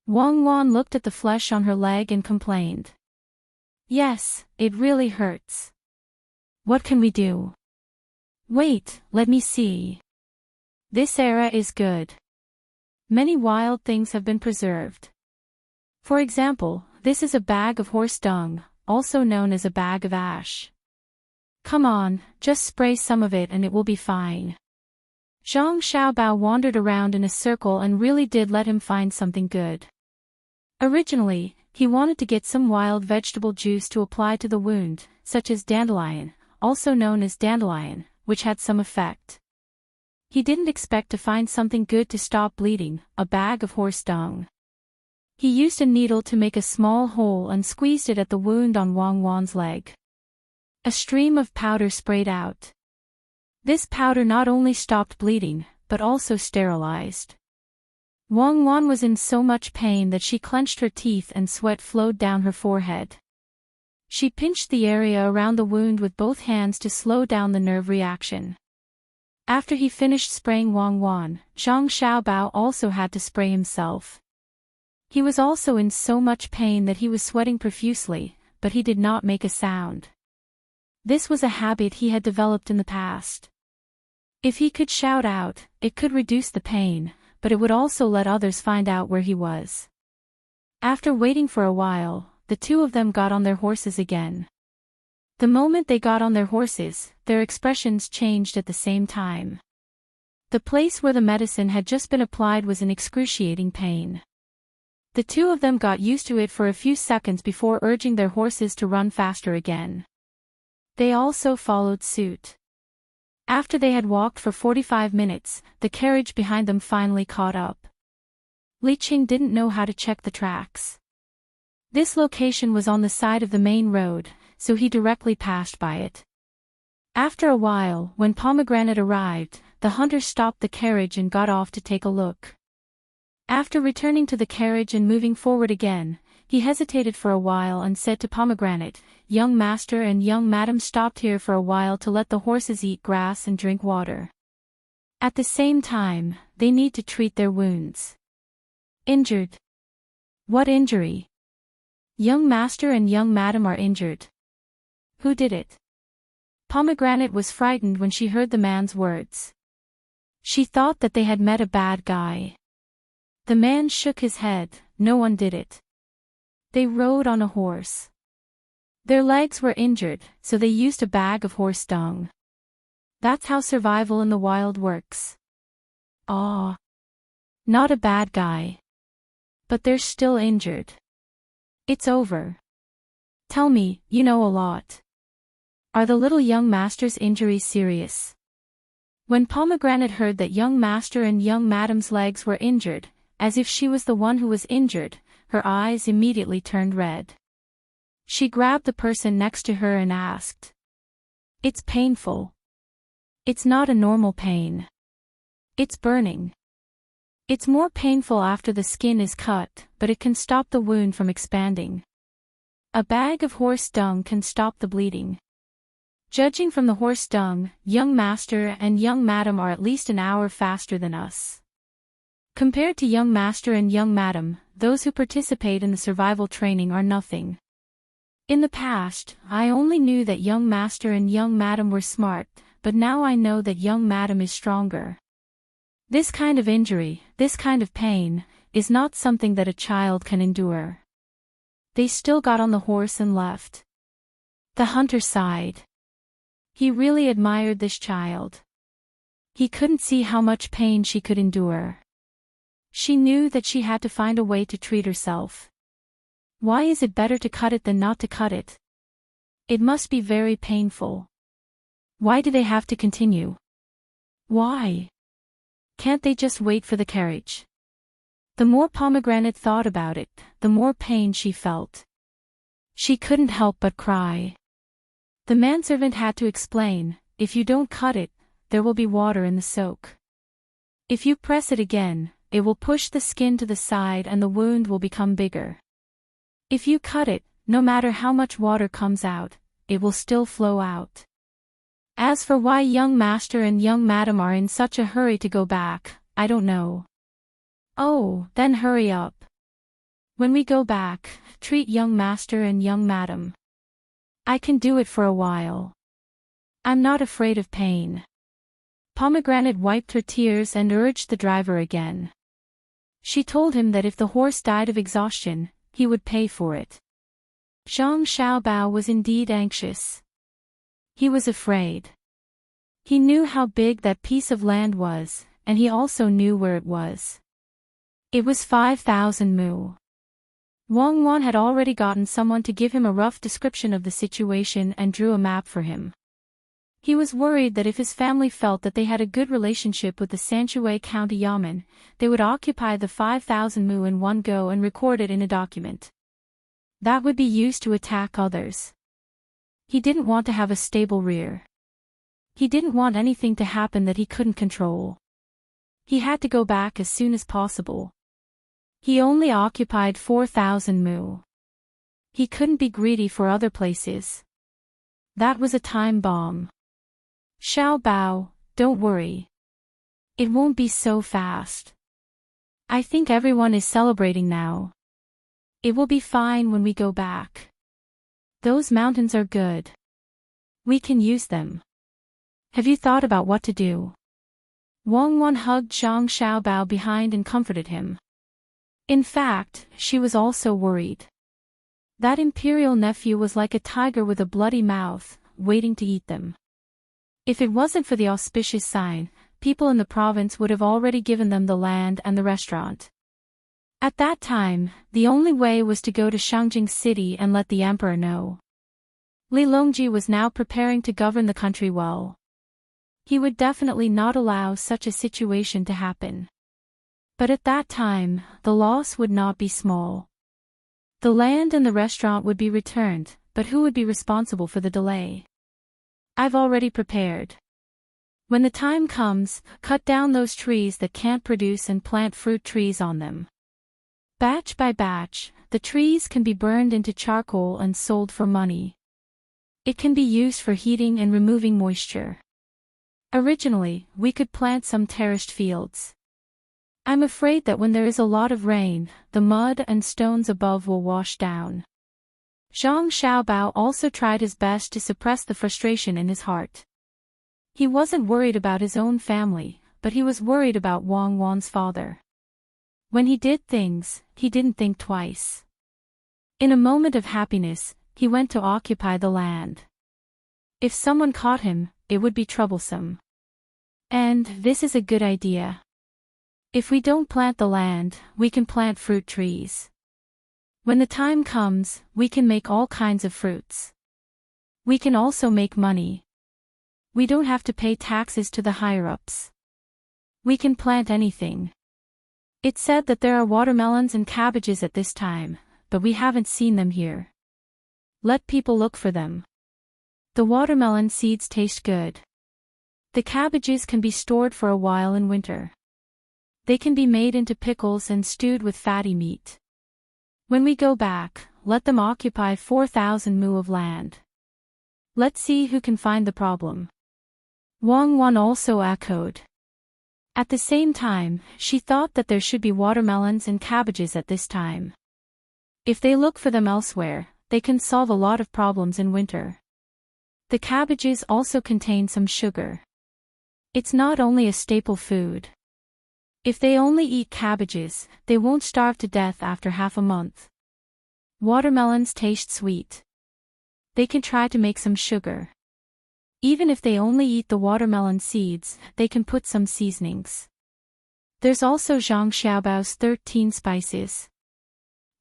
Wang Wan looked at the flesh on her leg and complained. Yes, it really hurts. What can we do? Wait, let me see. This area is good. Many wild things have been preserved. For example, this is a bag of horse dung, also known as a bag of ash. Come on, just spray some of it and it will be fine. Zhang Xiaobao wandered around in a circle and really did let him find something good. Originally, he wanted to get some wild vegetable juice to apply to the wound, such as dandelion, also known as dandelion, which had some effect. He didn't expect to find something good to stop bleeding, a bag of horse dung. He used a needle to make a small hole and squeezed it at the wound on Wang Wan's leg. A stream of powder sprayed out. This powder not only stopped bleeding, but also sterilized. Wang Wan was in so much pain that she clenched her teeth and sweat flowed down her forehead. She pinched the area around the wound with both hands to slow down the nerve reaction. After he finished spraying Wang Wan, Zhang Xiaobao also had to spray himself. He was also in so much pain that he was sweating profusely, but he did not make a sound. This was a habit he had developed in the past. If he could shout out, it could reduce the pain, but it would also let others find out where he was. After waiting for a while, the two of them got on their horses again. The moment they got on their horses, their expressions changed at the same time. The place where the medicine had just been applied was in excruciating pain. The two of them got used to it for a few seconds before urging their horses to run faster again. They also followed suit. After they had walked for 45 minutes, the carriage behind them finally caught up. Li Qing didn't know how to check the tracks. This location was on the side of the main road, so he directly passed by it. After a while, when Pomegranate arrived, the hunter stopped the carriage and got off to take a look. After returning to the carriage and moving forward again, he hesitated for a while and said to Pomegranate, "Young master and young madam stopped here for a while to let the horses eat grass and drink water. At the same time, they need to treat their wounds." Injured? What injury? Young master and young madam are injured. Who did it? Pomegranate was frightened when she heard the man's words. She thought that they had met a bad guy. The man shook his head. No one did it. They rode on a horse. Their legs were injured, so they used a bag of horse dung. That's how survival in the wild works. Aw. Not a bad guy. But they're still injured. It's over. Tell me, you know a lot. Are the little young master's injuries serious? When Pomegranate heard that young master and young madam's legs were injured, as if she was the one who was injured, her eyes immediately turned red. She grabbed the person next to her and asked. It's painful. It's not a normal pain. It's burning. It's more painful after the skin is cut, but it can stop the wound from expanding. A bag of horse dung can stop the bleeding. Judging from the horse dung, young master and young madam are at least an hour faster than us. Compared to young master and young madam, those who participate in the survival training are nothing. In the past, I only knew that young master and young madam were smart, but now I know that young madam is stronger. This kind of injury, this kind of pain, is not something that a child can endure. They still got on the horse and left. The hunter sighed. He really admired this child. He couldn't see how much pain she could endure. She knew that she had to find a way to treat herself. Why is it better to cut it than not to cut it? It must be very painful. Why do they have to continue? Why? Can't they just wait for the carriage? The more Pomegranate thought about it, the more pain she felt. She couldn't help but cry. The manservant had to explain, if you don't cut it, there will be water in the soak. If you press it again, it will push the skin to the side and the wound will become bigger. If you cut it, no matter how much water comes out, it will still flow out. As for why young master and young madam are in such a hurry to go back, I don't know. Oh, then hurry up. When we go back, treat young master and young madam. I can do it for a while. I'm not afraid of pain. Pomegranate wiped her tears and urged the driver again. She told him that if the horse died of exhaustion, he would pay for it. Zhang Xiaobao was indeed anxious. He was afraid. He knew how big that piece of land was, and he also knew where it was. It was 5,000 mu. Wang Wan had already gotten someone to give him a rough description of the situation and drew a map for him. He was worried that if his family felt that they had a good relationship with the Sanshui County Yamen, they would occupy the 5,000 mu in one go and record it in a document. That would be used to attack others. He didn't want to have a stable rear. He didn't want anything to happen that he couldn't control. He had to go back as soon as possible. He only occupied 4,000 mu. He couldn't be greedy for other places. That was a time bomb. Xiao Bao, don't worry. It won't be so fast. I think everyone is celebrating now. It will be fine when we go back. Those mountains are good. We can use them. Have you thought about what to do? Wang Wan hugged Zhang Xiaobao behind and comforted him. In fact, she was also worried. That imperial nephew was like a tiger with a bloody mouth, waiting to eat them. If it wasn't for the auspicious sign, people in the province would have already given them the land and the restaurant. At that time, the only way was to go to Shangjing City and let the emperor know. Li Longji was now preparing to govern the country well. He would definitely not allow such a situation to happen. But at that time, the loss would not be small. The land and the restaurant would be returned, but who would be responsible for the delay? I've already prepared. When the time comes, cut down those trees that can't produce and plant fruit trees on them. Batch by batch, the trees can be burned into charcoal and sold for money. It can be used for heating and removing moisture. Originally, we could plant some terraced fields. I'm afraid that when there is a lot of rain, the mud and stones above will wash down. Zhang Xiaobao also tried his best to suppress the frustration in his heart. He wasn't worried about his own family, but he was worried about Wang Wan's father. When he did things, he didn't think twice. In a moment of happiness, he went to occupy the land. If someone caught him, it would be troublesome. And this is a good idea. If we don't plant the land, we can plant fruit trees. When the time comes, we can make all kinds of fruits. We can also make money. We don't have to pay taxes to the higher-ups. We can plant anything. It's said that there are watermelons and cabbages at this time, but we haven't seen them here. Let people look for them. The watermelon seeds taste good. The cabbages can be stored for a while in winter. They can be made into pickles and stewed with fatty meat. When we go back, let them occupy 4,000 mu of land. Let's see who can find the problem. Wang Wan also echoed. At the same time, she thought that there should be watermelons and cabbages at this time. If they look for them elsewhere, they can solve a lot of problems in winter. The cabbages also contain some sugar. It's not only a staple food. If they only eat cabbages, they won't starve to death after half a month. Watermelons taste sweet. They can try to make some sugar. Even if they only eat the watermelon seeds, they can put some seasonings. There's also Zhang Xiaobao's 13 spices.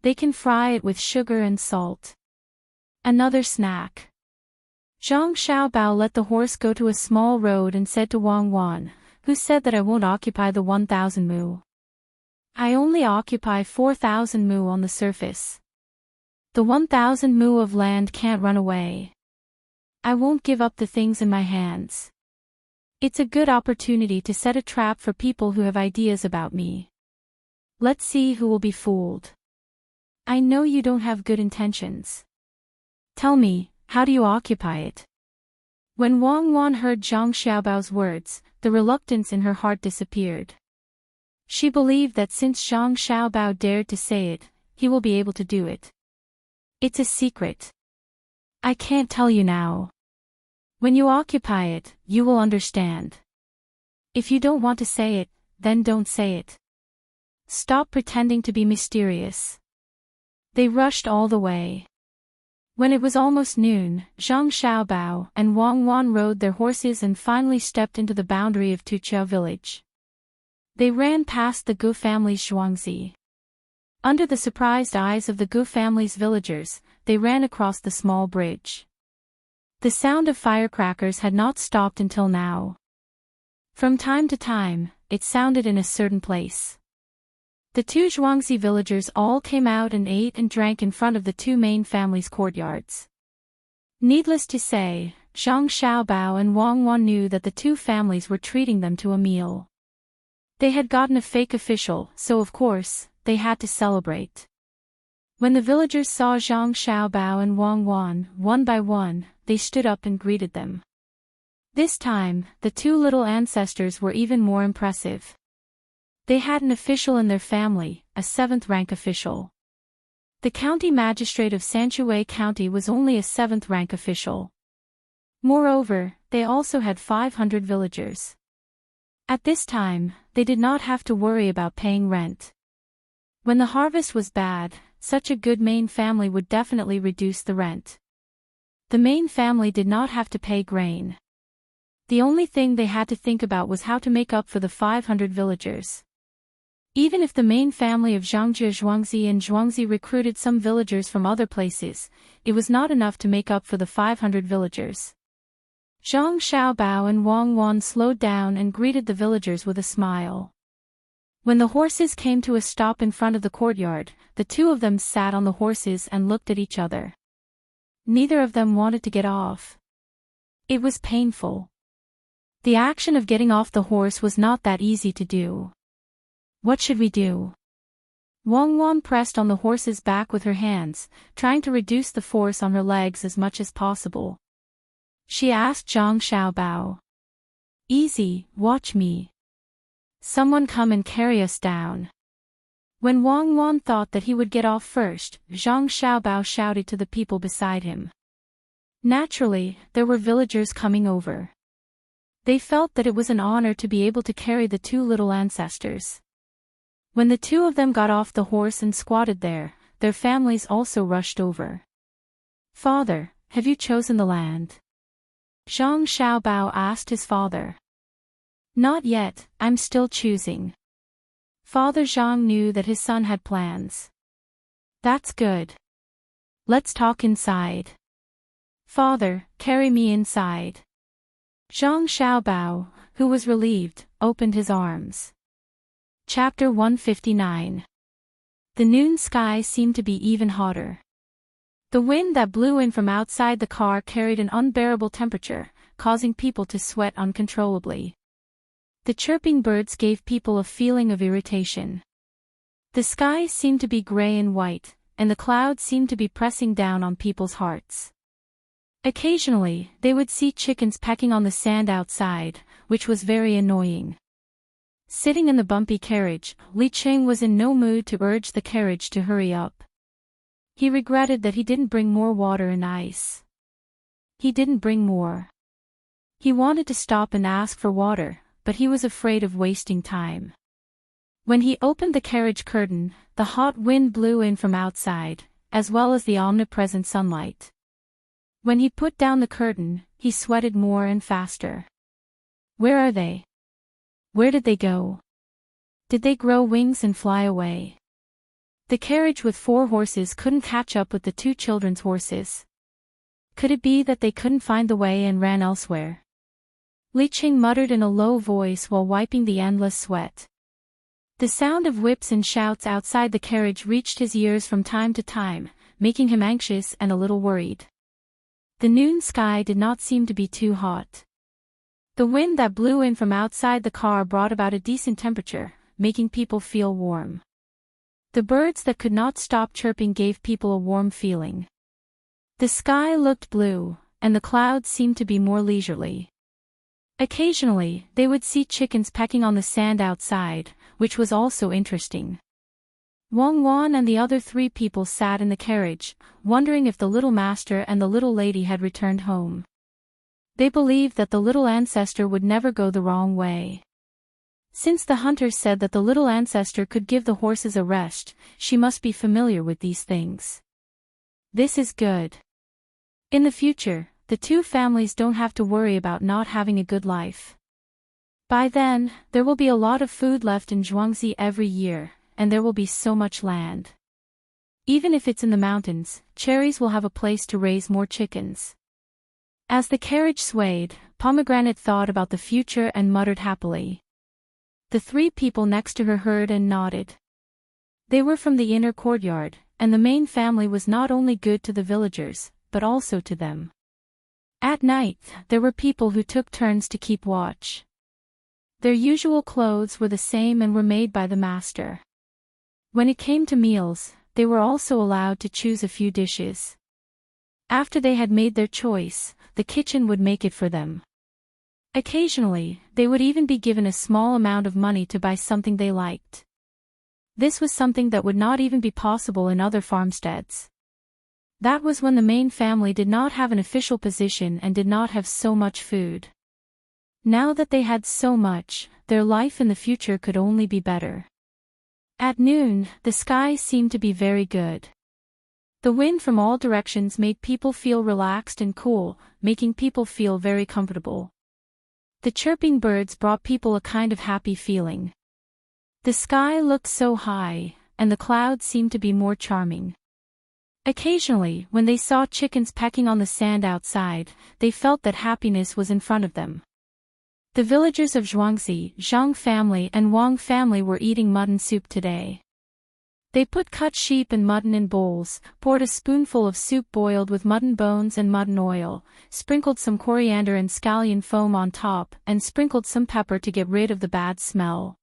They can fry it with sugar and salt. Another snack. Zhang Xiaobao let the horse go to a small road and said to Wang Wan, who said that I won't occupy the 1,000 mu. I only occupy 4,000 mu on the surface. The 1,000 mu of land can't run away. I won't give up the things in my hands. It's a good opportunity to set a trap for people who have ideas about me. Let's see who will be fooled. I know you don't have good intentions. Tell me, how do you occupy it? When Wang Wan heard Zhang Xiaobao's words, the reluctance in her heart disappeared. She believed that since Zhang Xiaobao dared to say it, he will be able to do it. It's a secret. I can't tell you now. When you occupy it, you will understand. If you don't want to say it, then don't say it. Stop pretending to be mysterious. They rushed all the way. When it was almost noon, Zhang Xiaobao and Wang Wan rode their horses and finally stepped into the boundary of Tuqiao village. They ran past the Gu family's Zhuangzi. Under the surprised eyes of the Gu family's villagers, they ran across the small bridge. The sound of firecrackers had not stopped until now. From time to time, it sounded in a certain place. The two Zhuangzi villagers all came out and ate and drank in front of the two main families' courtyards. Needless to say, Zhang Xiaobao and Wang Wan knew that the two families were treating them to a meal. They had gotten a fake official, so of course, they had to celebrate. When the villagers saw Zhang Xiaobao and Wang Wan, one by one, they stood up and greeted them. This time, the two little ancestors were even more impressive. They had an official in their family, a 7th-rank official. The county magistrate of Sanshui County was only a 7th-rank official. Moreover, they also had 500 villagers. At this time, they did not have to worry about paying rent. When the harvest was bad, such a good main family would definitely reduce the rent. The main family did not have to pay grain. The only thing they had to think about was how to make up for the 500 villagers. Even if the main family of Zhangjie Zhuangzi and Zhuangzi recruited some villagers from other places, it was not enough to make up for the 500 villagers. Zhang Xiaobao and Wang Wan slowed down and greeted the villagers with a smile. When the horses came to a stop in front of the courtyard, the two of them sat on the horses and looked at each other. Neither of them wanted to get off. It was painful. The action of getting off the horse was not that easy to do. What should we do? Wang Wan pressed on the horse's back with her hands, trying to reduce the force on her legs as much as possible. She asked Zhang Xiaobao. Easy, watch me. Someone come and carry us down. When Wang Wan thought that he would get off first, Zhang Xiaobao shouted to the people beside him. Naturally, there were villagers coming over. They felt that it was an honor to be able to carry the two little ancestors. When the two of them got off the horse and squatted there, their families also rushed over. "Father, have you chosen the land?" Zhang Xiaobao asked his father. "Not yet, I'm still choosing." Father Zhang knew that his son had plans. "That's good. Let's talk inside." "Father, carry me inside." Zhang Xiaobao, who was relieved, opened his arms. Chapter 159. The noon sky seemed to be even hotter. The wind that blew in from outside the car carried an unbearable temperature, causing people to sweat uncontrollably. The chirping birds gave people a feeling of irritation. The sky seemed to be gray and white, and the clouds seemed to be pressing down on people's hearts. Occasionally, they would see chickens pecking on the sand outside, which was very annoying. Sitting in the bumpy carriage, Li Qing was in no mood to urge the carriage to hurry up. He regretted that he didn't bring more water and ice. He didn't bring more. He wanted to stop and ask for water, but he was afraid of wasting time. When he opened the carriage curtain, the hot wind blew in from outside, as well as the omnipresent sunlight. When he put down the curtain, he sweated more and faster. Where are they? Where did they go? Did they grow wings and fly away? The carriage with 4 horses couldn't catch up with the 2 children's horses. Could it be that they couldn't find the way and ran elsewhere? Li Qing muttered in a low voice while wiping the endless sweat. The sound of whips and shouts outside the carriage reached his ears from time to time, making him anxious and a little worried. The noon sky did not seem to be too hot. The wind that blew in from outside the car brought about a decent temperature, making people feel warm. The birds that could not stop chirping gave people a warm feeling. The sky looked blue, and the clouds seemed to be more leisurely. Occasionally, they would see chickens pecking on the sand outside, which was also interesting. Wang Wan and the other 3 people sat in the carriage, wondering if the little master and the little lady had returned home. They believed that the little ancestor would never go the wrong way. Since the hunter said that the little ancestor could give the horses a rest, she must be familiar with these things. This is good. In the future, the 2 families don't have to worry about not having a good life. By then, there will be a lot of food left in Zhuangzi every year, and there will be so much land. Even if it's in the mountains, cherries will have a place to raise more chickens. As the carriage swayed, Pomegranate thought about the future and muttered happily. The 3 people next to her heard and nodded. They were from the inner courtyard, and the main family was not only good to the villagers, but also to them. At night, there were people who took turns to keep watch. Their usual clothes were the same and were made by the master. When it came to meals, they were also allowed to choose a few dishes. After they had made their choice, the kitchen would make it for them. Occasionally, they would even be given a small amount of money to buy something they liked. This was something that would not even be possible in other farmsteads. That was when the main family did not have an official position and did not have so much food. Now that they had so much, their life in the future could only be better. At noon, the sky seemed to be very good. The wind from all directions made people feel relaxed and cool, making people feel very comfortable. The chirping birds brought people a kind of happy feeling. The sky looked so high, and the clouds seemed to be more charming. Occasionally, when they saw chickens pecking on the sand outside, they felt that happiness was in front of them. The villagers of Zhuangzi, Zhang family and Wang family were eating mutton soup today. They put cut sheep and mutton in bowls, poured a spoonful of soup boiled with mutton bones and mutton oil, sprinkled some coriander and scallion foam on top, and sprinkled some pepper to get rid of the bad smell.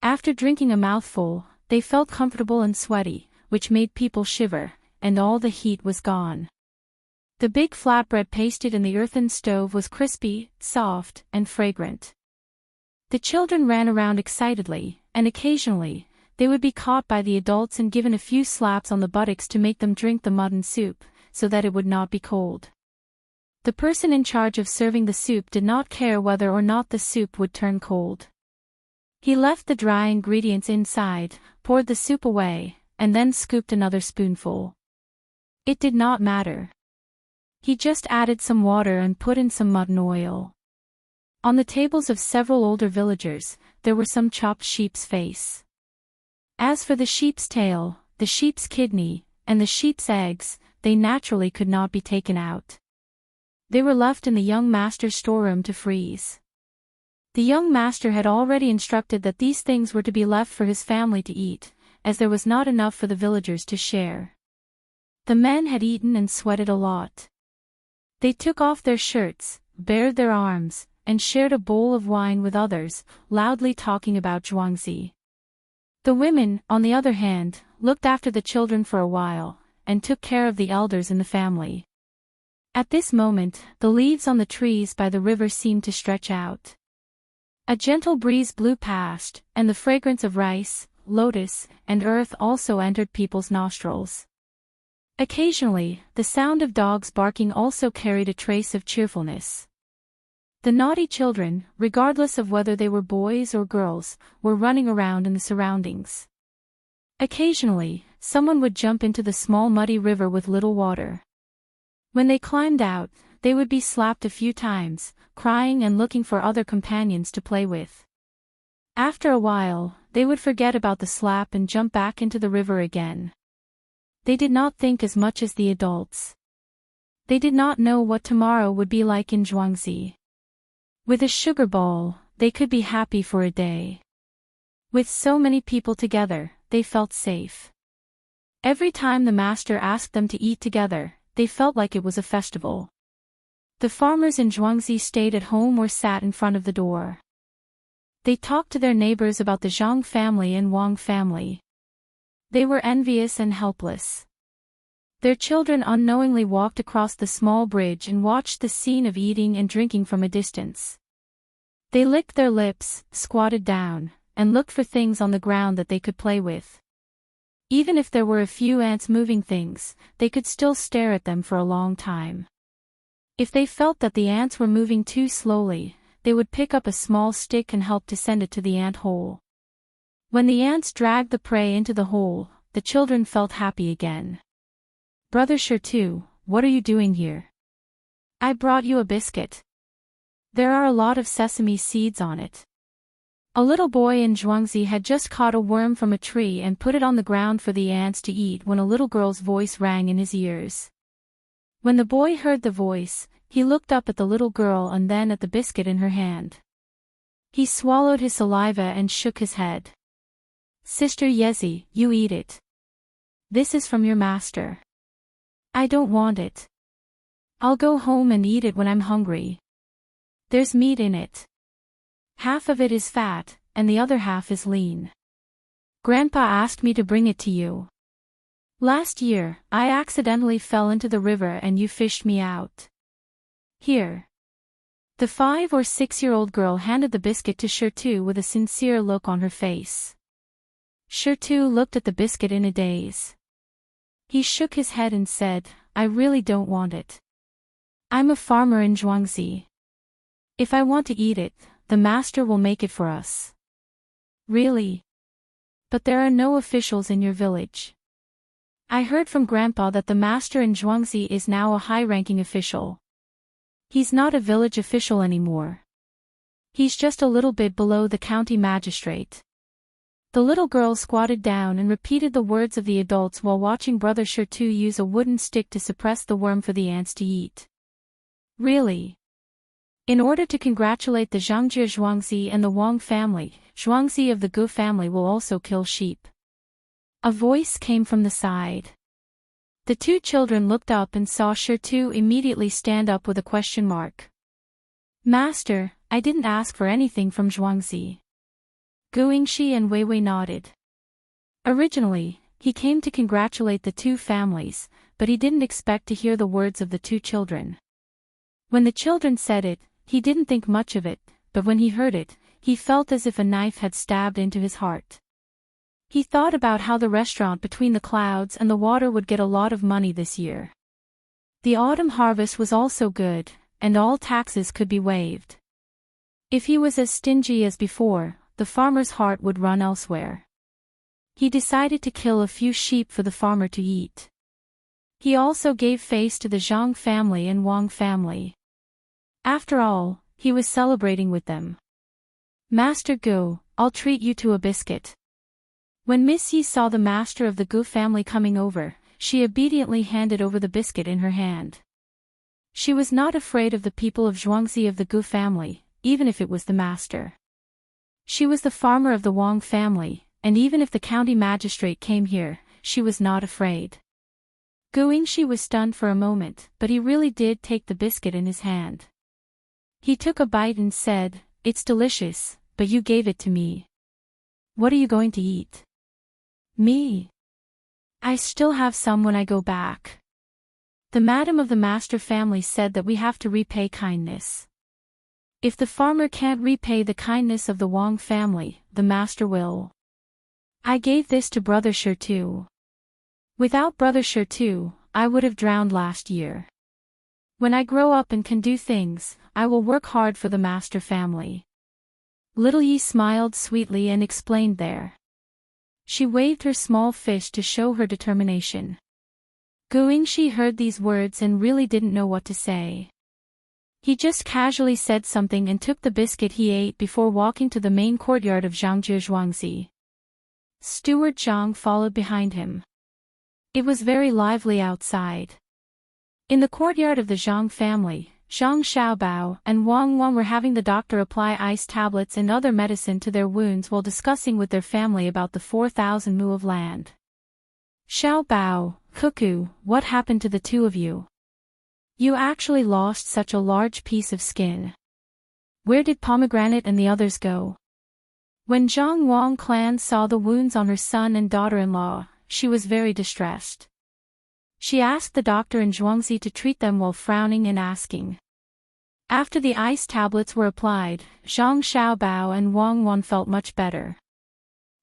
After drinking a mouthful, they felt comfortable and sweaty, which made people shiver, and all the heat was gone. The big flatbread pasted in the earthen stove was crispy, soft, and fragrant. The children ran around excitedly, and occasionally, they would be caught by the adults and given a few slaps on the buttocks to make them drink the mutton soup, so that it would not be cold. The person in charge of serving the soup did not care whether or not the soup would turn cold. He left the dry ingredients inside, poured the soup away, and then scooped another spoonful. It did not matter. He just added some water and put in some mutton oil. On the tables of several older villagers, there were some chopped sheep's face. As for the sheep's tail, the sheep's kidney, and the sheep's eggs, they naturally could not be taken out. They were left in the young master's storeroom to freeze. The young master had already instructed that these things were to be left for his family to eat, as there was not enough for the villagers to share. The men had eaten and sweated a lot. They took off their shirts, bared their arms, and shared a bowl of wine with others, loudly talking about Zhuangzi. The women, on the other hand, looked after the children for a while, and took care of the elders in the family. At this moment, the leaves on the trees by the river seemed to stretch out. A gentle breeze blew past, and the fragrance of rice, lotus, and earth also entered people's nostrils. Occasionally, the sound of dogs barking also carried a trace of cheerfulness. The naughty children, regardless of whether they were boys or girls, were running around in the surroundings. Occasionally, someone would jump into the small muddy river with little water. When they climbed out, they would be slapped a few times, crying and looking for other companions to play with. After a while, they would forget about the slap and jump back into the river again. They did not think as much as the adults. They did not know what tomorrow would be like in Zhuangzi. With a sugar ball, they could be happy for a day. With so many people together, they felt safe. Every time the master asked them to eat together, they felt like it was a festival. The farmers in Zhuangzi stayed at home or sat in front of the door. They talked to their neighbors about the Zhang family and Wang family. They were envious and helpless. Their children unknowingly walked across the small bridge and watched the scene of eating and drinking from a distance. They licked their lips, squatted down, and looked for things on the ground that they could play with. Even if there were a few ants moving things, they could still stare at them for a long time. If they felt that the ants were moving too slowly, they would pick up a small stick and help to send it to the ant hole. When the ants dragged the prey into the hole, the children felt happy again. "Brother Shirtu, what are you doing here?" "I brought you a biscuit. There are a lot of sesame seeds on it." A little boy in Zhuangzi had just caught a worm from a tree and put it on the ground for the ants to eat when a little girl's voice rang in his ears. When the boy heard the voice, he looked up at the little girl and then at the biscuit in her hand. He swallowed his saliva and shook his head. "Sister Yezi, you eat it. This is from your master." "I don't want it. I'll go home and eat it when I'm hungry. There's meat in it. Half of it is fat, and the other half is lean. Grandpa asked me to bring it to you. Last year, I accidentally fell into the river and you fished me out. Here." The 5 or 6-year-old girl handed the biscuit to Shirtu with a sincere look on her face. Shirtu looked at the biscuit in a daze. He shook his head and said, "I really don't want it. I'm a farmer in Zhuangzi. If I want to eat it, the master will make it for us." "Really? But there are no officials in your village." "I heard from Grandpa that the master in Zhuangzi is now a high-ranking official. He's not a village official anymore. He's just a little bit below the county magistrate." The little girl squatted down and repeated the words of the adults while watching Brother Shirtu use a wooden stick to suppress the worm for the ants to eat. "Really? In order to congratulate the Zhangjie Zhuangzi and the Wang family, Zhuangzi of the Gu family will also kill sheep." A voice came from the side. The 2 children looked up and saw Shirtu immediately stand up with a question mark. "Master, I didn't ask for anything from Zhuangzi." Guingxi and Weiwei nodded. Originally, he came to congratulate the 2 families, but he didn't expect to hear the words of the 2 children. When the children said it, he didn't think much of it, but when he heard it, he felt as if a knife had stabbed into his heart. He thought about how the restaurant between the clouds and the water would get a lot of money this year. The autumn harvest was also good, and all taxes could be waived. If he was as stingy as before, the farmer's heart would run elsewhere. He decided to kill a few sheep for the farmer to eat. He also gave face to the Zhang family and Wang family. After all, he was celebrating with them. Master Gu, I'll treat you to a biscuit. When Miss Yi saw the master of the Gu family coming over, she obediently handed over the biscuit in her hand. She was not afraid of the people of Zhuangzi of the Gu family, even if it was the master. She was the farmer of the Wang family, and even if the county magistrate came here, she was not afraid. Gu Yingxi was stunned for a moment, but he really did take the biscuit in his hand. He took a bite and said, "It's delicious, but you gave it to me. What are you going to eat?" "Me? I still have some when I go back." The madam of the master family said that we have to repay kindness. If the farmer can't repay the kindness of the Wang family, the master will. I gave this to Brother Shirtu. Without Brother Shirtu, I would have drowned last year. When I grow up and can do things, I will work hard for the master family. Little Yi smiled sweetly and explained there. She waved her small fish to show her determination. Gu Yingxi heard these words and really didn't know what to say. He just casually said something and took the biscuit he ate before walking to the main courtyard of Zhangjie Zhuangzi. Steward Zhang followed behind him. It was very lively outside. In the courtyard of the Zhang family, Zhang Xiaobao and Wang Wang were having the doctor apply ice tablets and other medicine to their wounds while discussing with their family about the 4,000 mu of land. "Xiaobao, Cuckoo, what happened to the two of you? You actually lost such a large piece of skin. Where did Pomegranate and the others go?" When Zhang Wang clan saw the wounds on her son and daughter-in-law, she was very distressed. She asked the doctor in Zhuangzi to treat them while frowning and asking. After the ice tablets were applied, Zhang Xiaobao and Wang Wan felt much better.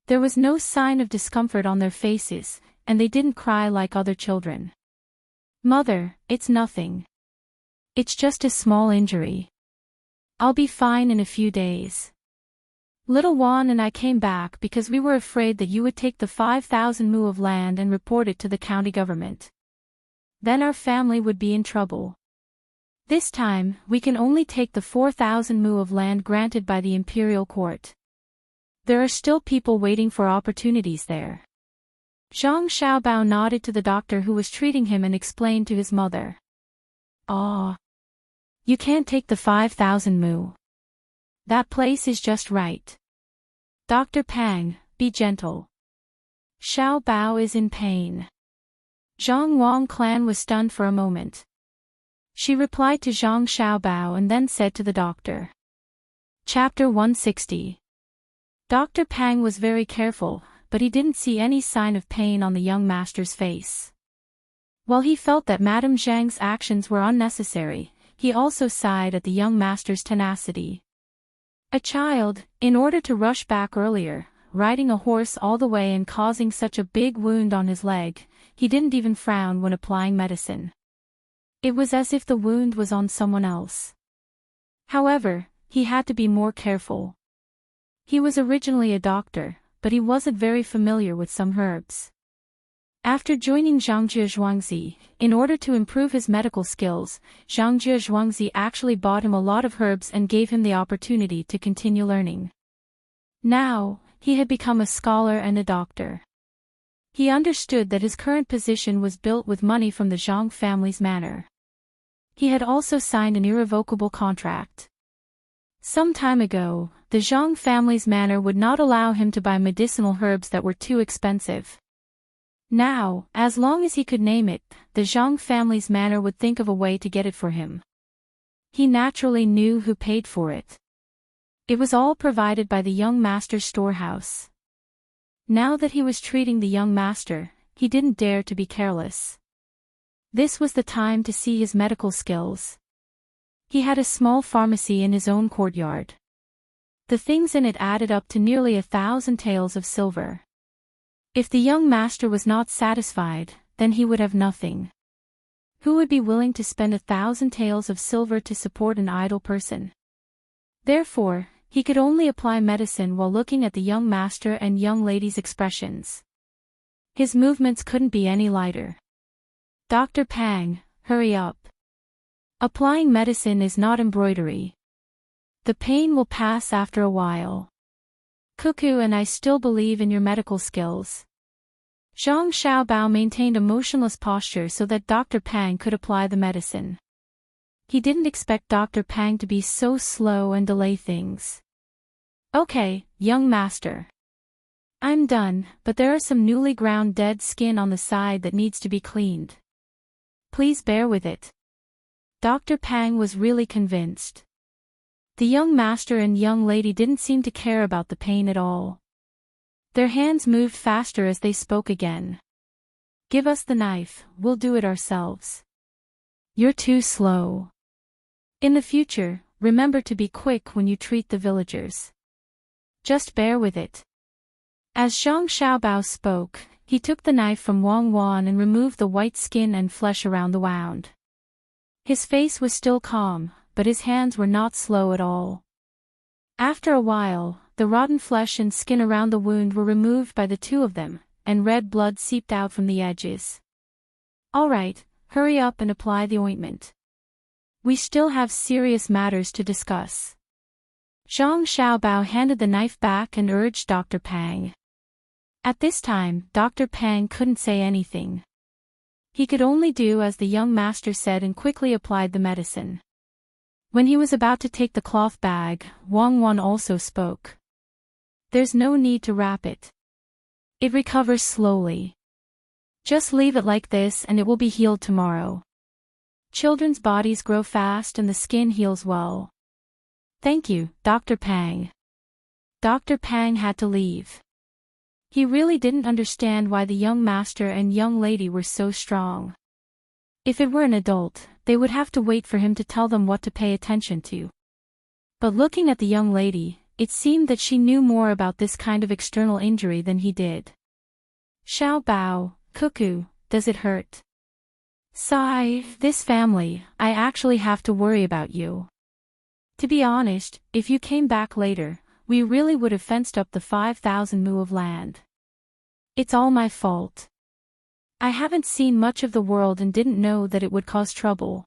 There was no sign of discomfort on their faces, and they didn't cry like other children. "Mother, it's nothing. It's just a small injury. I'll be fine in a few days. Little Wan and I came back because we were afraid that you would take the 5,000 mu of land and report it to the county government. Then our family would be in trouble. This time, we can only take the 4,000 mu of land granted by the imperial court. There are still people waiting for opportunities there." Zhang Xiaobao nodded to the doctor who was treating him and explained to his mother. "Ah. You can't take the 5,000 mu. That place is just right. Dr. Pang, be gentle. Xiaobao is in pain." Zhang Wang clan was stunned for a moment. She replied to Zhang Xiaobao and then said to the doctor. Chapter 160. Dr. Pang was very careful, but he didn't see any sign of pain on the young master's face. While he felt that Madame Zhang's actions were unnecessary, he also sighed at the young master's tenacity. A child, in order to rush back earlier, riding a horse all the way and causing such a big wound on his leg, he didn't even frown when applying medicine. It was as if the wound was on someone else. However, he had to be more careful. He was originally a doctor, but he wasn't very familiar with some herbs. After joining Zhangjie Zhuangzi, in order to improve his medical skills, Zhangjie Zhuangzi actually bought him a lot of herbs and gave him the opportunity to continue learning. Now, he had become a scholar and a doctor. He understood that his current position was built with money from the Zhang family's manor. He had also signed an irrevocable contract. Some time ago, the Zhang family's manor would not allow him to buy medicinal herbs that were too expensive. Now, as long as he could name it, the Zhang family's manor would think of a way to get it for him. He naturally knew who paid for it. It was all provided by the young master's storehouse. Now that he was treating the young master, he didn't dare to be careless. This was the time to see his medical skills. He had a small pharmacy in his own courtyard. The things in it added up to nearly 1,000 taels of silver. If the young master was not satisfied, then he would have nothing. Who would be willing to spend 1,000 taels of silver to support an idle person? Therefore, He could only apply medicine while looking at the young master and young lady's expressions. His movements couldn't be any lighter. Dr. Pang, hurry up. Applying medicine is not embroidery. The pain will pass after a while. Cuckoo and I still believe in your medical skills. Zhang Xiaobao maintained a motionless posture so that Dr. Pang could apply the medicine. He didn't expect Dr. Pang to be so slow and delay things. Okay, young master. I'm done, but there are some newly ground dead skin on the side that needs to be cleaned. Please bear with it. Dr. Pang was really convinced. The young master and young lady didn't seem to care about the pain at all. Their hands moved faster as they spoke again. Give us the knife, we'll do it ourselves. You're too slow. In the future, remember to be quick when you treat the villagers. Just bear with it. As Zhang Xiaobao spoke, he took the knife from Wang Wan and removed the white skin and flesh around the wound. His face was still calm, but his hands were not slow at all. After a while, the rotten flesh and skin around the wound were removed by the two of them, and red blood seeped out from the edges. All right, hurry up and apply the ointment. We still have serious matters to discuss. Zhang Xiaobao handed the knife back and urged Dr. Pang. At this time, Dr. Pang couldn't say anything. He could only do as the young master said and quickly applied the medicine. When he was about to take the cloth bag, Wang Wan also spoke. There's no need to wrap it. It recovers slowly. Just leave it like this and it will be healed tomorrow. Children's bodies grow fast and the skin heals well. Thank you, Dr. Pang. Dr. Pang had to leave. He really didn't understand why the young master and young lady were so strong. If it were an adult, they would have to wait for him to tell them what to pay attention to. But looking at the young lady, it seemed that she knew more about this kind of external injury than he did. Xiaobao, Cuckoo, does it hurt? Sigh, this family, I actually have to worry about you. To be honest, if you came back later, we really would have fenced up the 5,000 mu of land. It's all my fault. I haven't seen much of the world and didn't know that it would cause trouble.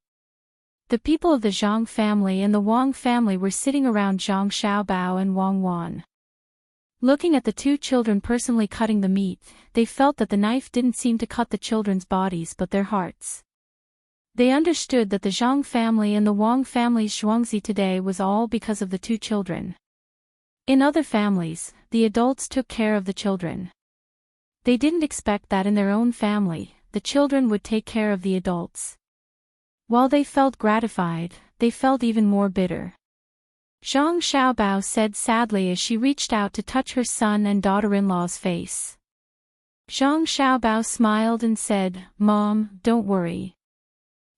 The people of the Zhang family and the Wang family were sitting around Zhang Xiaobao and Wang Wan. Looking at the two children personally cutting the meat, they felt that the knife didn't seem to cut the children's bodies but their hearts. They understood that the Zhang family and the Wang family's zhuangzi today was all because of the two children. In other families, the adults took care of the children. They didn't expect that in their own family, the children would take care of the adults. While they felt gratified, they felt even more bitter. Zhang Xiaobao said sadly as she reached out to touch her son and daughter-in-law's face. Zhang Xiaobao smiled and said, Mom, don't worry.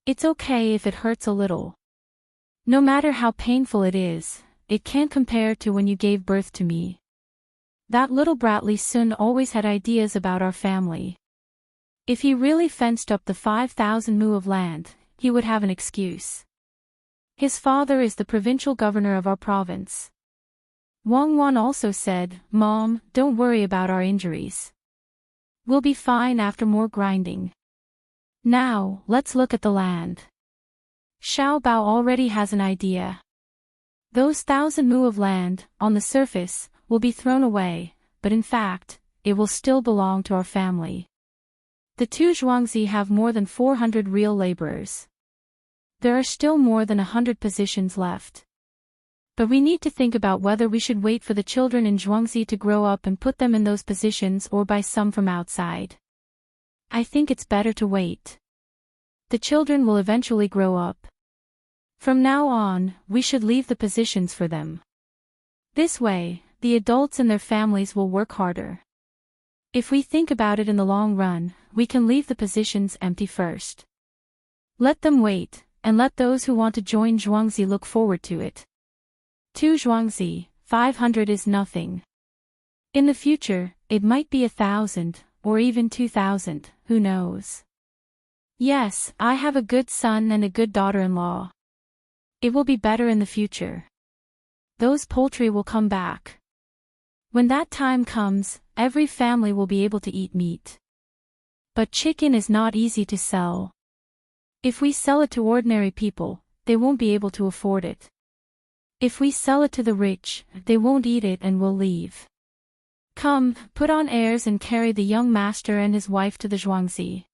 It's okay if it hurts a little. No matter how painful it is, it can't compare to when you gave birth to me. That little brat Li Sun always had ideas about our family. If he really fenced up the 5,000 mu of land, he would have an excuse. His father is the provincial governor of our province. Wang Wan also said, Mom, don't worry about our injuries. We'll be fine after more grinding. Now, let's look at the land. Xiaobao already has an idea. Those 1,000 mu of land, on the surface, will be thrown away, but in fact, it will still belong to our family. The two zhuangzi have more than 400 real laborers. There are still more than 100 positions left. But we need to think about whether we should wait for the children in zhuangzi to grow up and put them in those positions or buy some from outside. I think it's better to wait. The children will eventually grow up. From now on, we should leave the positions for them. This way, the adults and their families will work harder. If we think about it in the long run, we can leave the positions empty first. Let them wait, and let those who want to join zhuangzi look forward to it. 2 zhuangzi, 500 is nothing. In the future, it might be 1,000, or even 2,000, who knows? Yes, I have a good son and a good daughter-in-law. It will be better in the future. those poultry will come back. When that time comes, every family will be able to eat meat. But chicken is not easy to sell. If we sell it to ordinary people, they won't be able to afford it. If we sell it to the rich, they won't eat it and will leave. Come, put on airs and carry the young master and his wife to the Zhuangzi.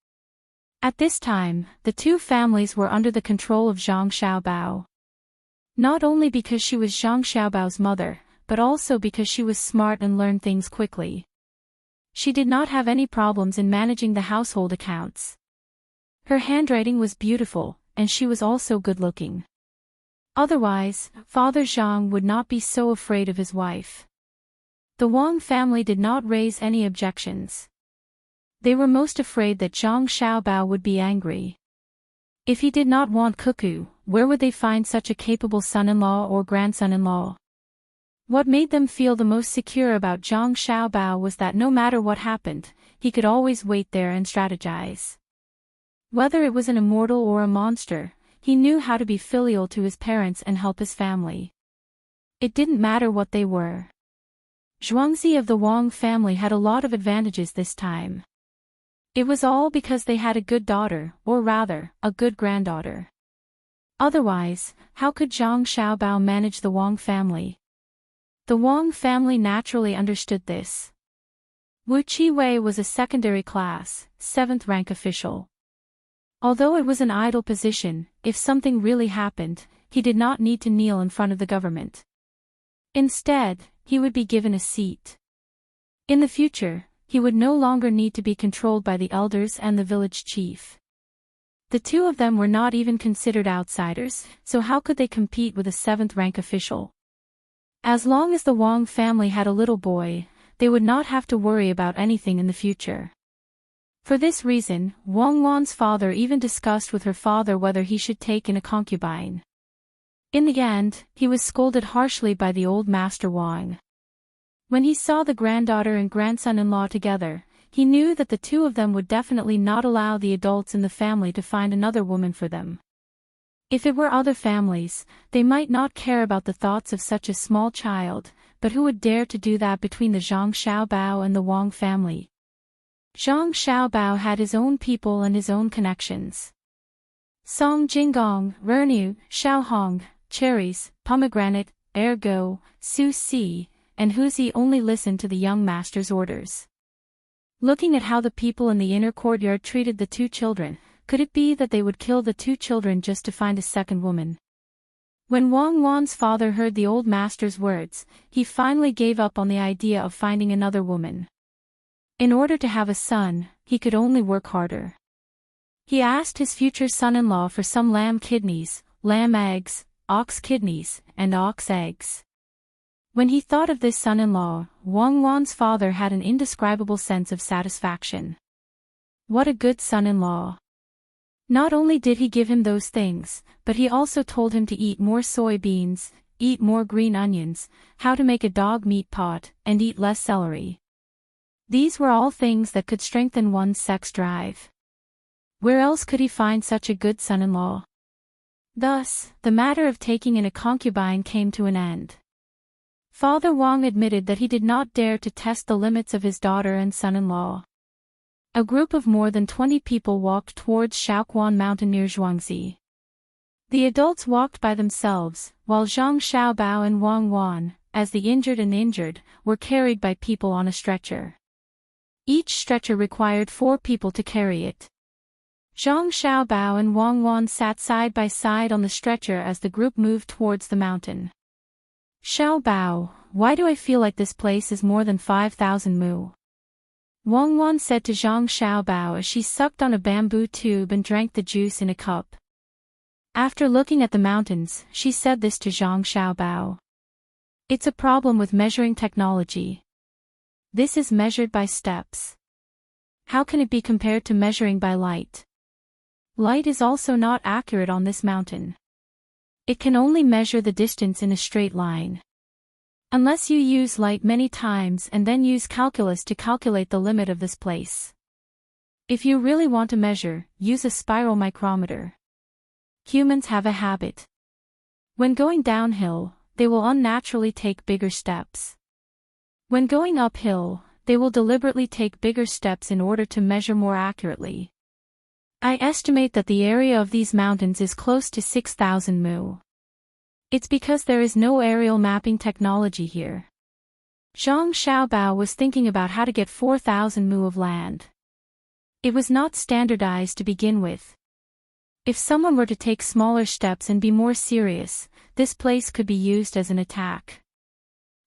At this time, the two families were under the control of Zhang Xiaobao. Not only because she was Zhang Xiaobao's mother, but also because she was smart and learned things quickly. She did not have any problems in managing the household accounts. Her handwriting was beautiful, and she was also good-looking. Otherwise, Father Zhang would not be so afraid of his wife. The Wang family did not raise any objections. They were most afraid that Zhang Xiaobao would be angry. If he did not want cuckoo, where would they find such a capable son-in-law or grandson-in-law? What made them feel the most secure about Zhang Xiaobao was that no matter what happened, he could always wait there and strategize. Whether it was an immortal or a monster, he knew how to be filial to his parents and help his family. It didn't matter what they were. Zhuangzi of the Wang family had a lot of advantages this time. It was all because they had a good daughter, or rather, a good granddaughter. Otherwise, how could Zhang Xiaobao manage the Wang family? The Wang family naturally understood this. Wu Qiwei was a secondary class, 7th rank official. Although it was an idle position, if something really happened, he did not need to kneel in front of the government. Instead, he would be given a seat. In the future, he would no longer need to be controlled by the elders and the village chief. The two of them were not even considered outsiders, so how could they compete with a 7th rank official? As long as the Wang family had a little boy, they would not have to worry about anything in the future. For this reason, Wang Wan's father even discussed with her father whether he should take in a concubine. In the end, he was scolded harshly by the old master Wang. When he saw the granddaughter and grandson-in-law together, he knew that the two of them would definitely not allow the adults in the family to find another woman for them. If it were other families, they might not care about the thoughts of such a small child, but who would dare to do that between the Zhang Xiaobao and the Wang family? Zhang Xiaobao had his own people and his own connections. Song Jinggong, Renu, Xiaohong, cherries, pomegranate, ergo, Su Si, and Huzi only listened to the young master's orders. Looking at how the people in the inner courtyard treated the two children, could it be that they would kill the two children just to find a second woman? When Wang Wan's father heard the old master's words, he finally gave up on the idea of finding another woman. In order to have a son, he could only work harder. He asked his future son-in-law for some lamb kidneys, lamb eggs, ox kidneys, and ox eggs. When he thought of this son-in-law, Wang Wan's father had an indescribable sense of satisfaction. What a good son-in-law. Not only did he give him those things, but he also told him to eat more soybeans, eat more green onions, how to make a dog meat pot, and eat less celery. These were all things that could strengthen one's sex drive. Where else could he find such a good son-in-law? Thus, the matter of taking in a concubine came to an end. Father Wang admitted that he did not dare to test the limits of his daughter and son-in-law. A group of more than 20 people walked towards Shaoquan Mountain near Zhuangzi. The adults walked by themselves, while Zhang Xiaobao and Wang Wan, as the injured, were carried by people on a stretcher. Each stretcher required 4 people to carry it. Zhang Xiaobao and Wang Wan sat side by side on the stretcher as the group moved towards the mountain. Xiaobao, why do I feel like this place is more than 5,000 mu? Wang Wan said to Zhang Xiaobao as she sucked on a bamboo tube and drank the juice in a cup. After looking at the mountains, she said this to Zhang Xiaobao. It's a problem with measuring technology. This is measured by steps. How can it be compared to measuring by light? Light is also not accurate on this mountain. It can only measure the distance in a straight line. Unless you use light many times and then use calculus to calculate the limit of this place. If you really want to measure, use a spiral micrometer. Humans have a habit. When going downhill, they will unnaturally take bigger steps. When going uphill, they will deliberately take bigger steps in order to measure more accurately. I estimate that the area of these mountains is close to 6,000 mu. It's because there is no aerial mapping technology here. Zhang Xiaobao was thinking about how to get 4,000 mu of land. It was not standardized to begin with. If someone were to take smaller steps and be more serious, this place could be used as an attack.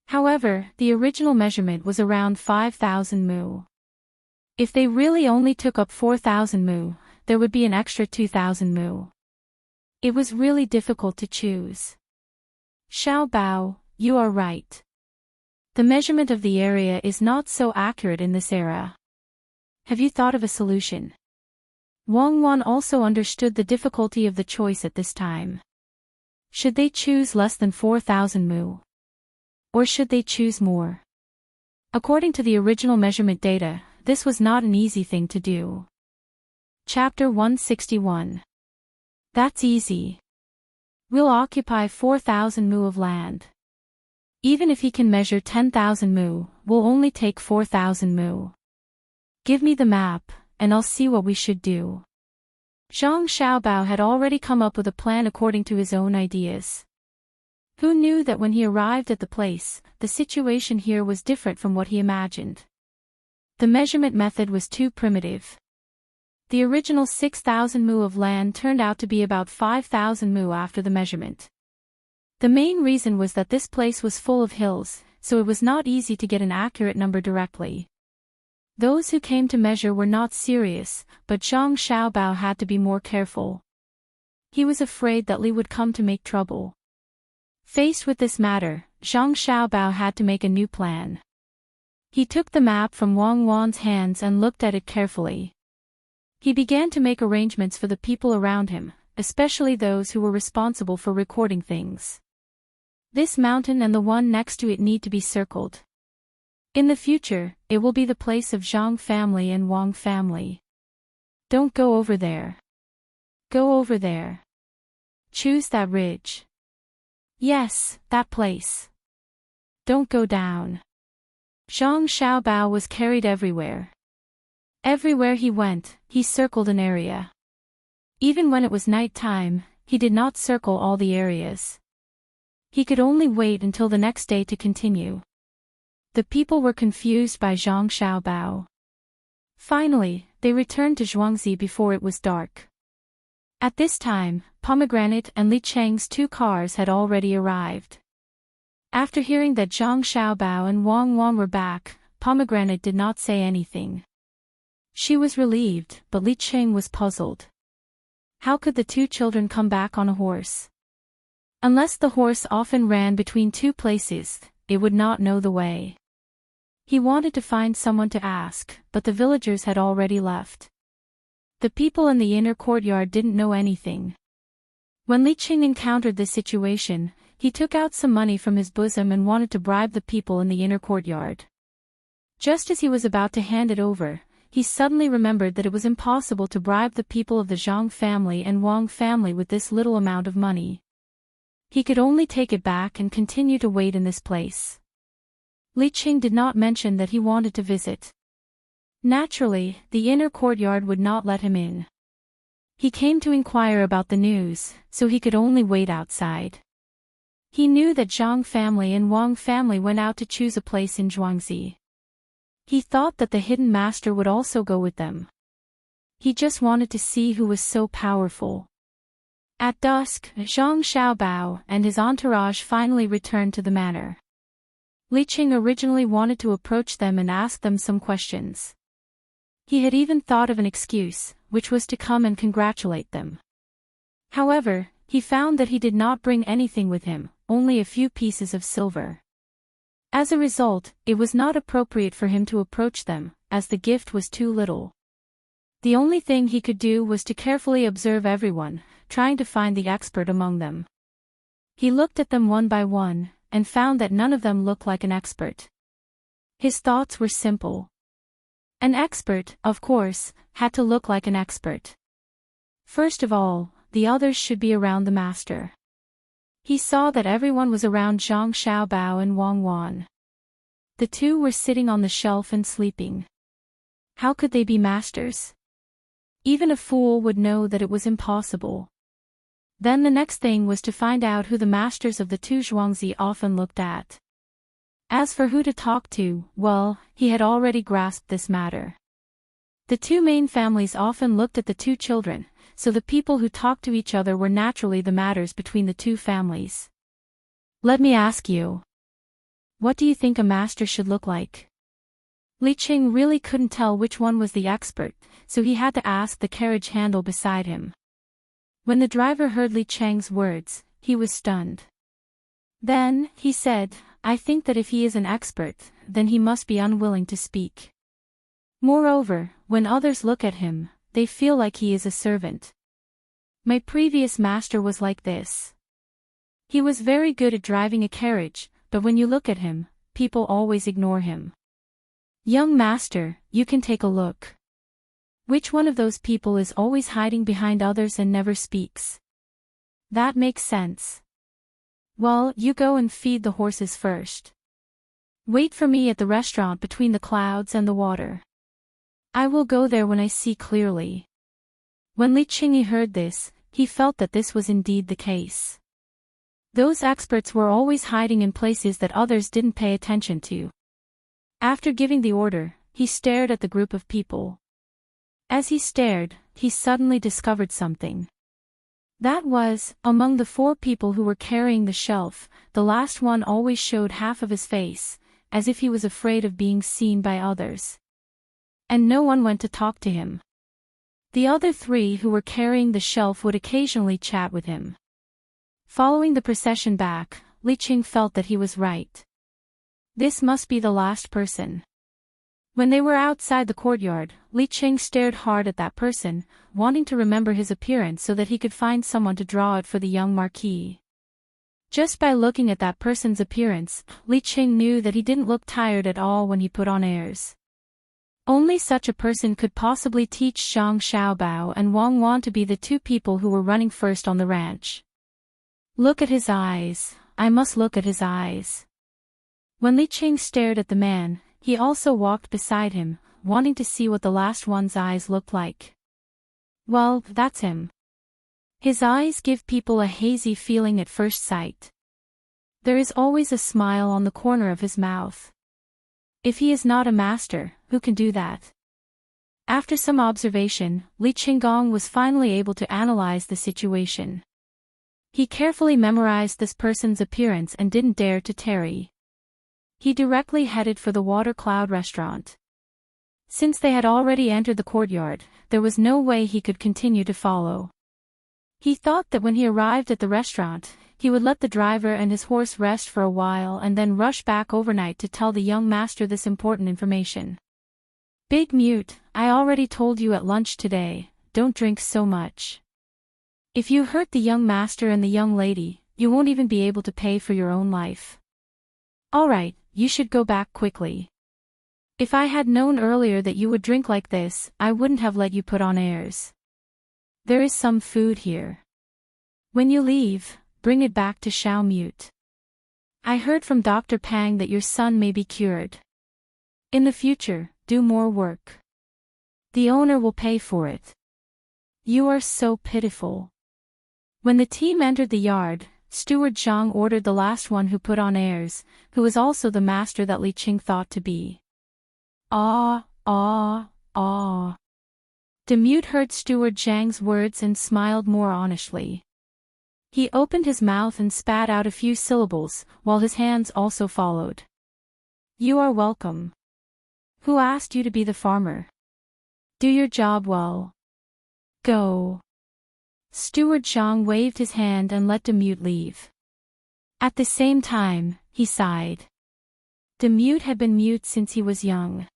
However, the original measurement was around 5,000 mu. If they really only took up 4,000 mu, there would be an extra 2,000 mu. It was really difficult to choose. Xiaobao, you are right. The measurement of the area is not so accurate in this era. Have you thought of a solution? Wang Wan also understood the difficulty of the choice at this time. Should they choose less than 4,000 mu? Or should they choose more? According to the original measurement data, this was not an easy thing to do. Chapter 161. That's easy. We'll occupy 4,000 mu of land. Even if he can measure 10,000 mu, we'll only take 4,000 mu. Give me the map, and I'll see what we should do. Zhang Xiaobao had already come up with a plan according to his own ideas. Who knew that when he arrived at the place, the situation here was different from what he imagined? The measurement method was too primitive. The original 6,000 mu of land turned out to be about 5,000 mu after the measurement. The main reason was that this place was full of hills, so it was not easy to get an accurate number directly. Those who came to measure were not serious, but Zhang Xiaobao had to be more careful. He was afraid that Li would come to make trouble. Faced with this matter, Zhang Xiaobao had to make a new plan. He took the map from Wang Wan's hands and looked at it carefully. He began to make arrangements for the people around him, especially those who were responsible for recording things. This mountain and the one next to it need to be circled. In the future, it will be the place of Zhang family and Wang family. Don't go over there. Go over there. Choose that ridge. Yes, that place. Don't go down. Zhang Xiaobao was carried everywhere. Everywhere he went, he circled an area. Even when it was night time, he did not circle all the areas. He could only wait until the next day to continue. The people were confused by Zhang Xiaobao. Finally, they returned to Zhuangzi before it was dark. At this time, Pomegranate and Li Cheng's 2 cars had already arrived. After hearing that Zhang Xiaobao and Wang Wan were back, Pomegranate did not say anything. She was relieved, but Li Cheng was puzzled. How could the 2 children come back on a horse? Unless the horse often ran between 2 places, it would not know the way. He wanted to find someone to ask, but the villagers had already left. The people in the inner courtyard didn't know anything. When Li Cheng encountered this situation, he took out some money from his bosom and wanted to bribe the people in the inner courtyard. Just as he was about to hand it over, he suddenly remembered that it was impossible to bribe the people of the Zhang family and Wang family with this little amount of money. He could only take it back and continue to wait in this place. Li Cheng did not mention that he wanted to visit. Naturally, the inner courtyard would not let him in. He came to inquire about the news, so he could only wait outside. He knew that Zhang family and Wang family went out to choose a place in Zhuangzi. He thought that the hidden master would also go with them. He just wanted to see who was so powerful. At dusk, Zhang Xiaobao and his entourage finally returned to the manor. Li Cheng originally wanted to approach them and ask them some questions. He had even thought of an excuse, which was to come and congratulate them. However, he found that he did not bring anything with him, only a few pieces of silver. As a result, it was not appropriate for him to approach them, as the gift was too little. The only thing he could do was to carefully observe everyone, trying to find the expert among them. He looked at them one by one, and found that none of them looked like an expert. His thoughts were simple. An expert, of course, had to look like an expert. First of all, the others should be around the master. He saw that everyone was around Zhang Xiaobao and Wang Wan. The two were sitting on the shelf and sleeping. How could they be masters? Even a fool would know that it was impossible. Then the next thing was to find out who the masters of the two Zhuangzi often looked at. As for who to talk to, well, he had already grasped this matter. The two main families often looked at the two children, so the people who talked to each other were naturally the matters between the two families. Let me ask you. What do you think a master should look like? Li Qing really couldn't tell which one was the expert, so he had to ask the carriage handle beside him. When the driver heard Li Cheng's words, he was stunned. Then, he said, I think that if he is an expert, then he must be unwilling to speak. Moreover, when others look at him, they feel like he is a servant. My previous master was like this. He was very good at driving a carriage, but when you look at him, people always ignore him. Young master, you can take a look. Which one of those people is always hiding behind others and never speaks? That makes sense. Well, you go and feed the horses first. Wait for me at the restaurant between the clouds and the water. I will go there when I see clearly. When Li Qingyi heard this, he felt that this was indeed the case. Those experts were always hiding in places that others didn't pay attention to. After giving the order, he stared at the group of people. As he stared, he suddenly discovered something. That was, among the 4 people who were carrying the shelf, the last one always showed half of his face, as if he was afraid of being seen by others. And no one went to talk to him. The other 3 who were carrying the shelf would occasionally chat with him. Following the procession back, Li Qing felt that he was right. This must be the last person. When they were outside the courtyard, Li Qing stared hard at that person, wanting to remember his appearance so that he could find someone to draw it for the young marquis. Just by looking at that person's appearance, Li Qing knew that he didn't look tired at all when he put on airs. Only such a person could possibly teach Zhang Xiaobao and Wang Wan to be the 2 people who were running first on the ranch. Look at his eyes, I must look at his eyes. When Li Qing stared at the man, he also walked beside him, wanting to see what the last one's eyes looked like. Well, that's him. His eyes give people a hazy feeling at first sight. There is always a smile on the corner of his mouth. If he is not a master, who can do that? After some observation, Li Qinggong was finally able to analyze the situation. He carefully memorized this person's appearance and didn't dare to tarry. He directly headed for the Water Cloud restaurant. Since they had already entered the courtyard, there was no way he could continue to follow. He thought that when he arrived at the restaurant, he would let the driver and his horse rest for a while and then rush back overnight to tell the young master this important information. Big Mute, I already told you at lunch today, don't drink so much. If you hurt the young master and the young lady, you won't even be able to pay for your own life. Alright, you should go back quickly. If I had known earlier that you would drink like this, I wouldn't have let you put on airs. There is some food here. When you leave, bring it back to Xiao Mute. I heard from Dr. Pang that your son may be cured. In the future, do more work. The owner will pay for it. You are so pitiful. When the team entered the yard, Steward Zhang ordered the last one who put on airs, who was also the master that Li Qing thought to be. Ah. Demute heard Steward Zhang's words and smiled more honestly. He opened his mouth and spat out a few syllables, while his hands also followed. You are welcome. Who asked you to be the farmer? Do your job well. Go. Steward Zhang waved his hand and let Demute leave. At the same time, he sighed. Demute had been mute since he was young.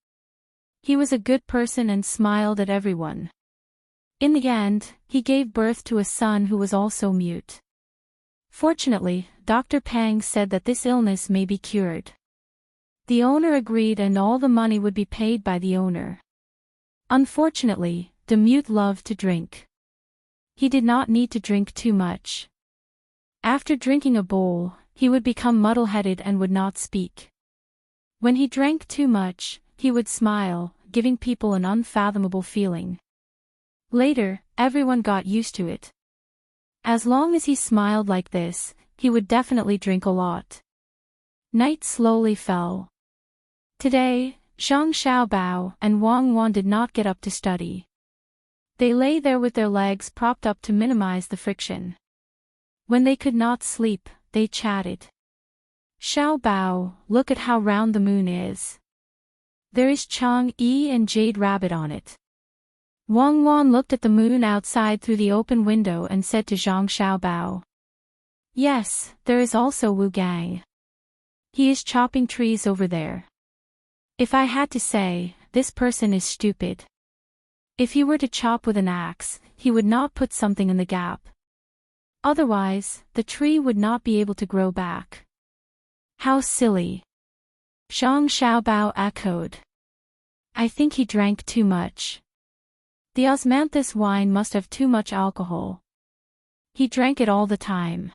He was a good person and smiled at everyone. In the end, he gave birth to a son who was also mute. Fortunately, Dr. Pang said that this illness may be cured. The owner agreed and all the money would be paid by the owner. Unfortunately, Demute loved to drink. He did not need to drink too much. After drinking a bowl, he would become muddle-headed and would not speak. When he drank too much, he would smile, giving people an unfathomable feeling. Later, everyone got used to it. As long as he smiled like this, he would definitely drink a lot. Night slowly fell. Today, Zhang Xiaobao and Wang Wan did not get up to study. They lay there with their legs propped up to minimize the friction. When they could not sleep, they chatted. Xiaobao, look at how round the moon is. There is Chang'e and Jade Rabbit on it. Wang Wan looked at the moon outside through the open window and said to Zhang Xiaobao. Yes, there is also Wu Gang. He is chopping trees over there. If I had to say, this person is stupid. If he were to chop with an axe, he would not put something in the gap. Otherwise, the tree would not be able to grow back. How silly. Zhang Xiaobao echoed. I think he drank too much. The osmanthus wine must have too much alcohol. He drank it all the time.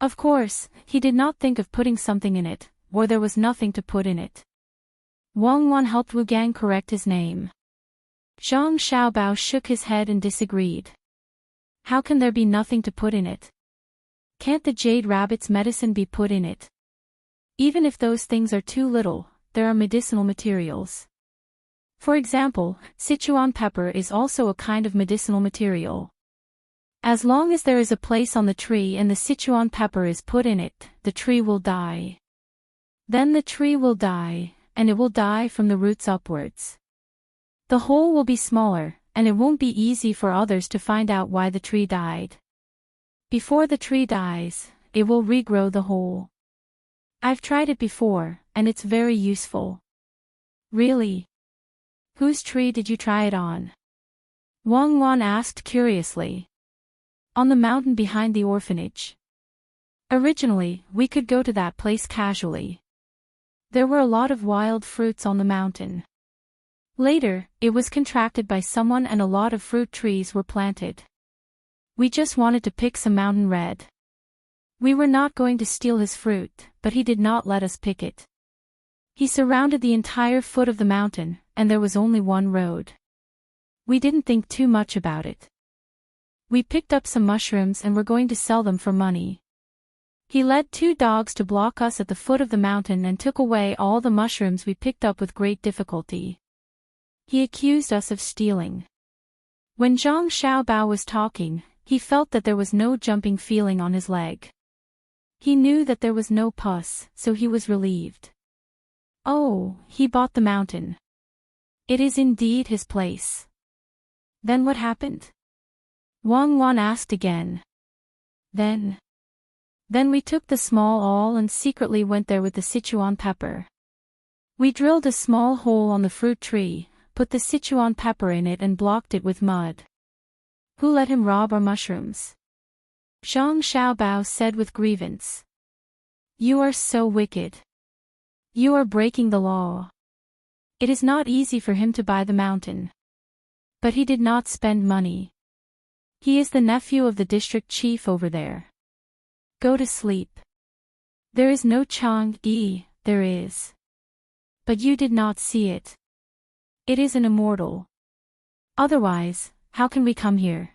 Of course, he did not think of putting something in it, or there was nothing to put in it. Wang Wan helped Wu Gang correct his name. Zhang Xiaobao shook his head and disagreed. How can there be nothing to put in it? Can't the Jade Rabbit's medicine be put in it? Even if those things are too little, there are medicinal materials. For example, Sichuan pepper is also a kind of medicinal material. As long as there is a place on the tree and the Sichuan pepper is put in it, the tree will die. Then the tree will die, and it will die from the roots upwards. The hole will be smaller, and it won't be easy for others to find out why the tree died. Before the tree dies, it will regrow the hole. I've tried it before, and it's very useful. Really? Whose tree did you try it on? Wang Wan asked curiously. On the mountain behind the orphanage. Originally, we could go to that place casually. There were a lot of wild fruits on the mountain. Later, it was contracted by someone and a lot of fruit trees were planted. We just wanted to pick some mountain red. We were not going to steal his fruit, but he did not let us pick it. He surrounded the entire foot of the mountain, and there was only one road. We didn't think too much about it. We picked up some mushrooms and were going to sell them for money. He led 2 dogs to block us at the foot of the mountain and took away all the mushrooms we picked up with great difficulty. He accused us of stealing. When Zhang Xiaobao was talking, he felt that there was no jumping feeling on his leg. He knew that there was no pus, so he was relieved. Oh, he bought the mountain. It is indeed his place. Then what happened? Wang Wan asked again. Then we took the small awl and secretly went there with the Sichuan pepper. We drilled a small hole on the fruit tree, put the Sichuan pepper in it and blocked it with mud. Who let him rob our mushrooms? Zhang Xiaobao said with grievance. You are so wicked. You are breaking the law. It is not easy for him to buy the mountain. But he did not spend money. He is the nephew of the district chief over there. Go to sleep. There is no Chang'e, there is. But you did not see it. It is an immortal. Otherwise, how can we come here?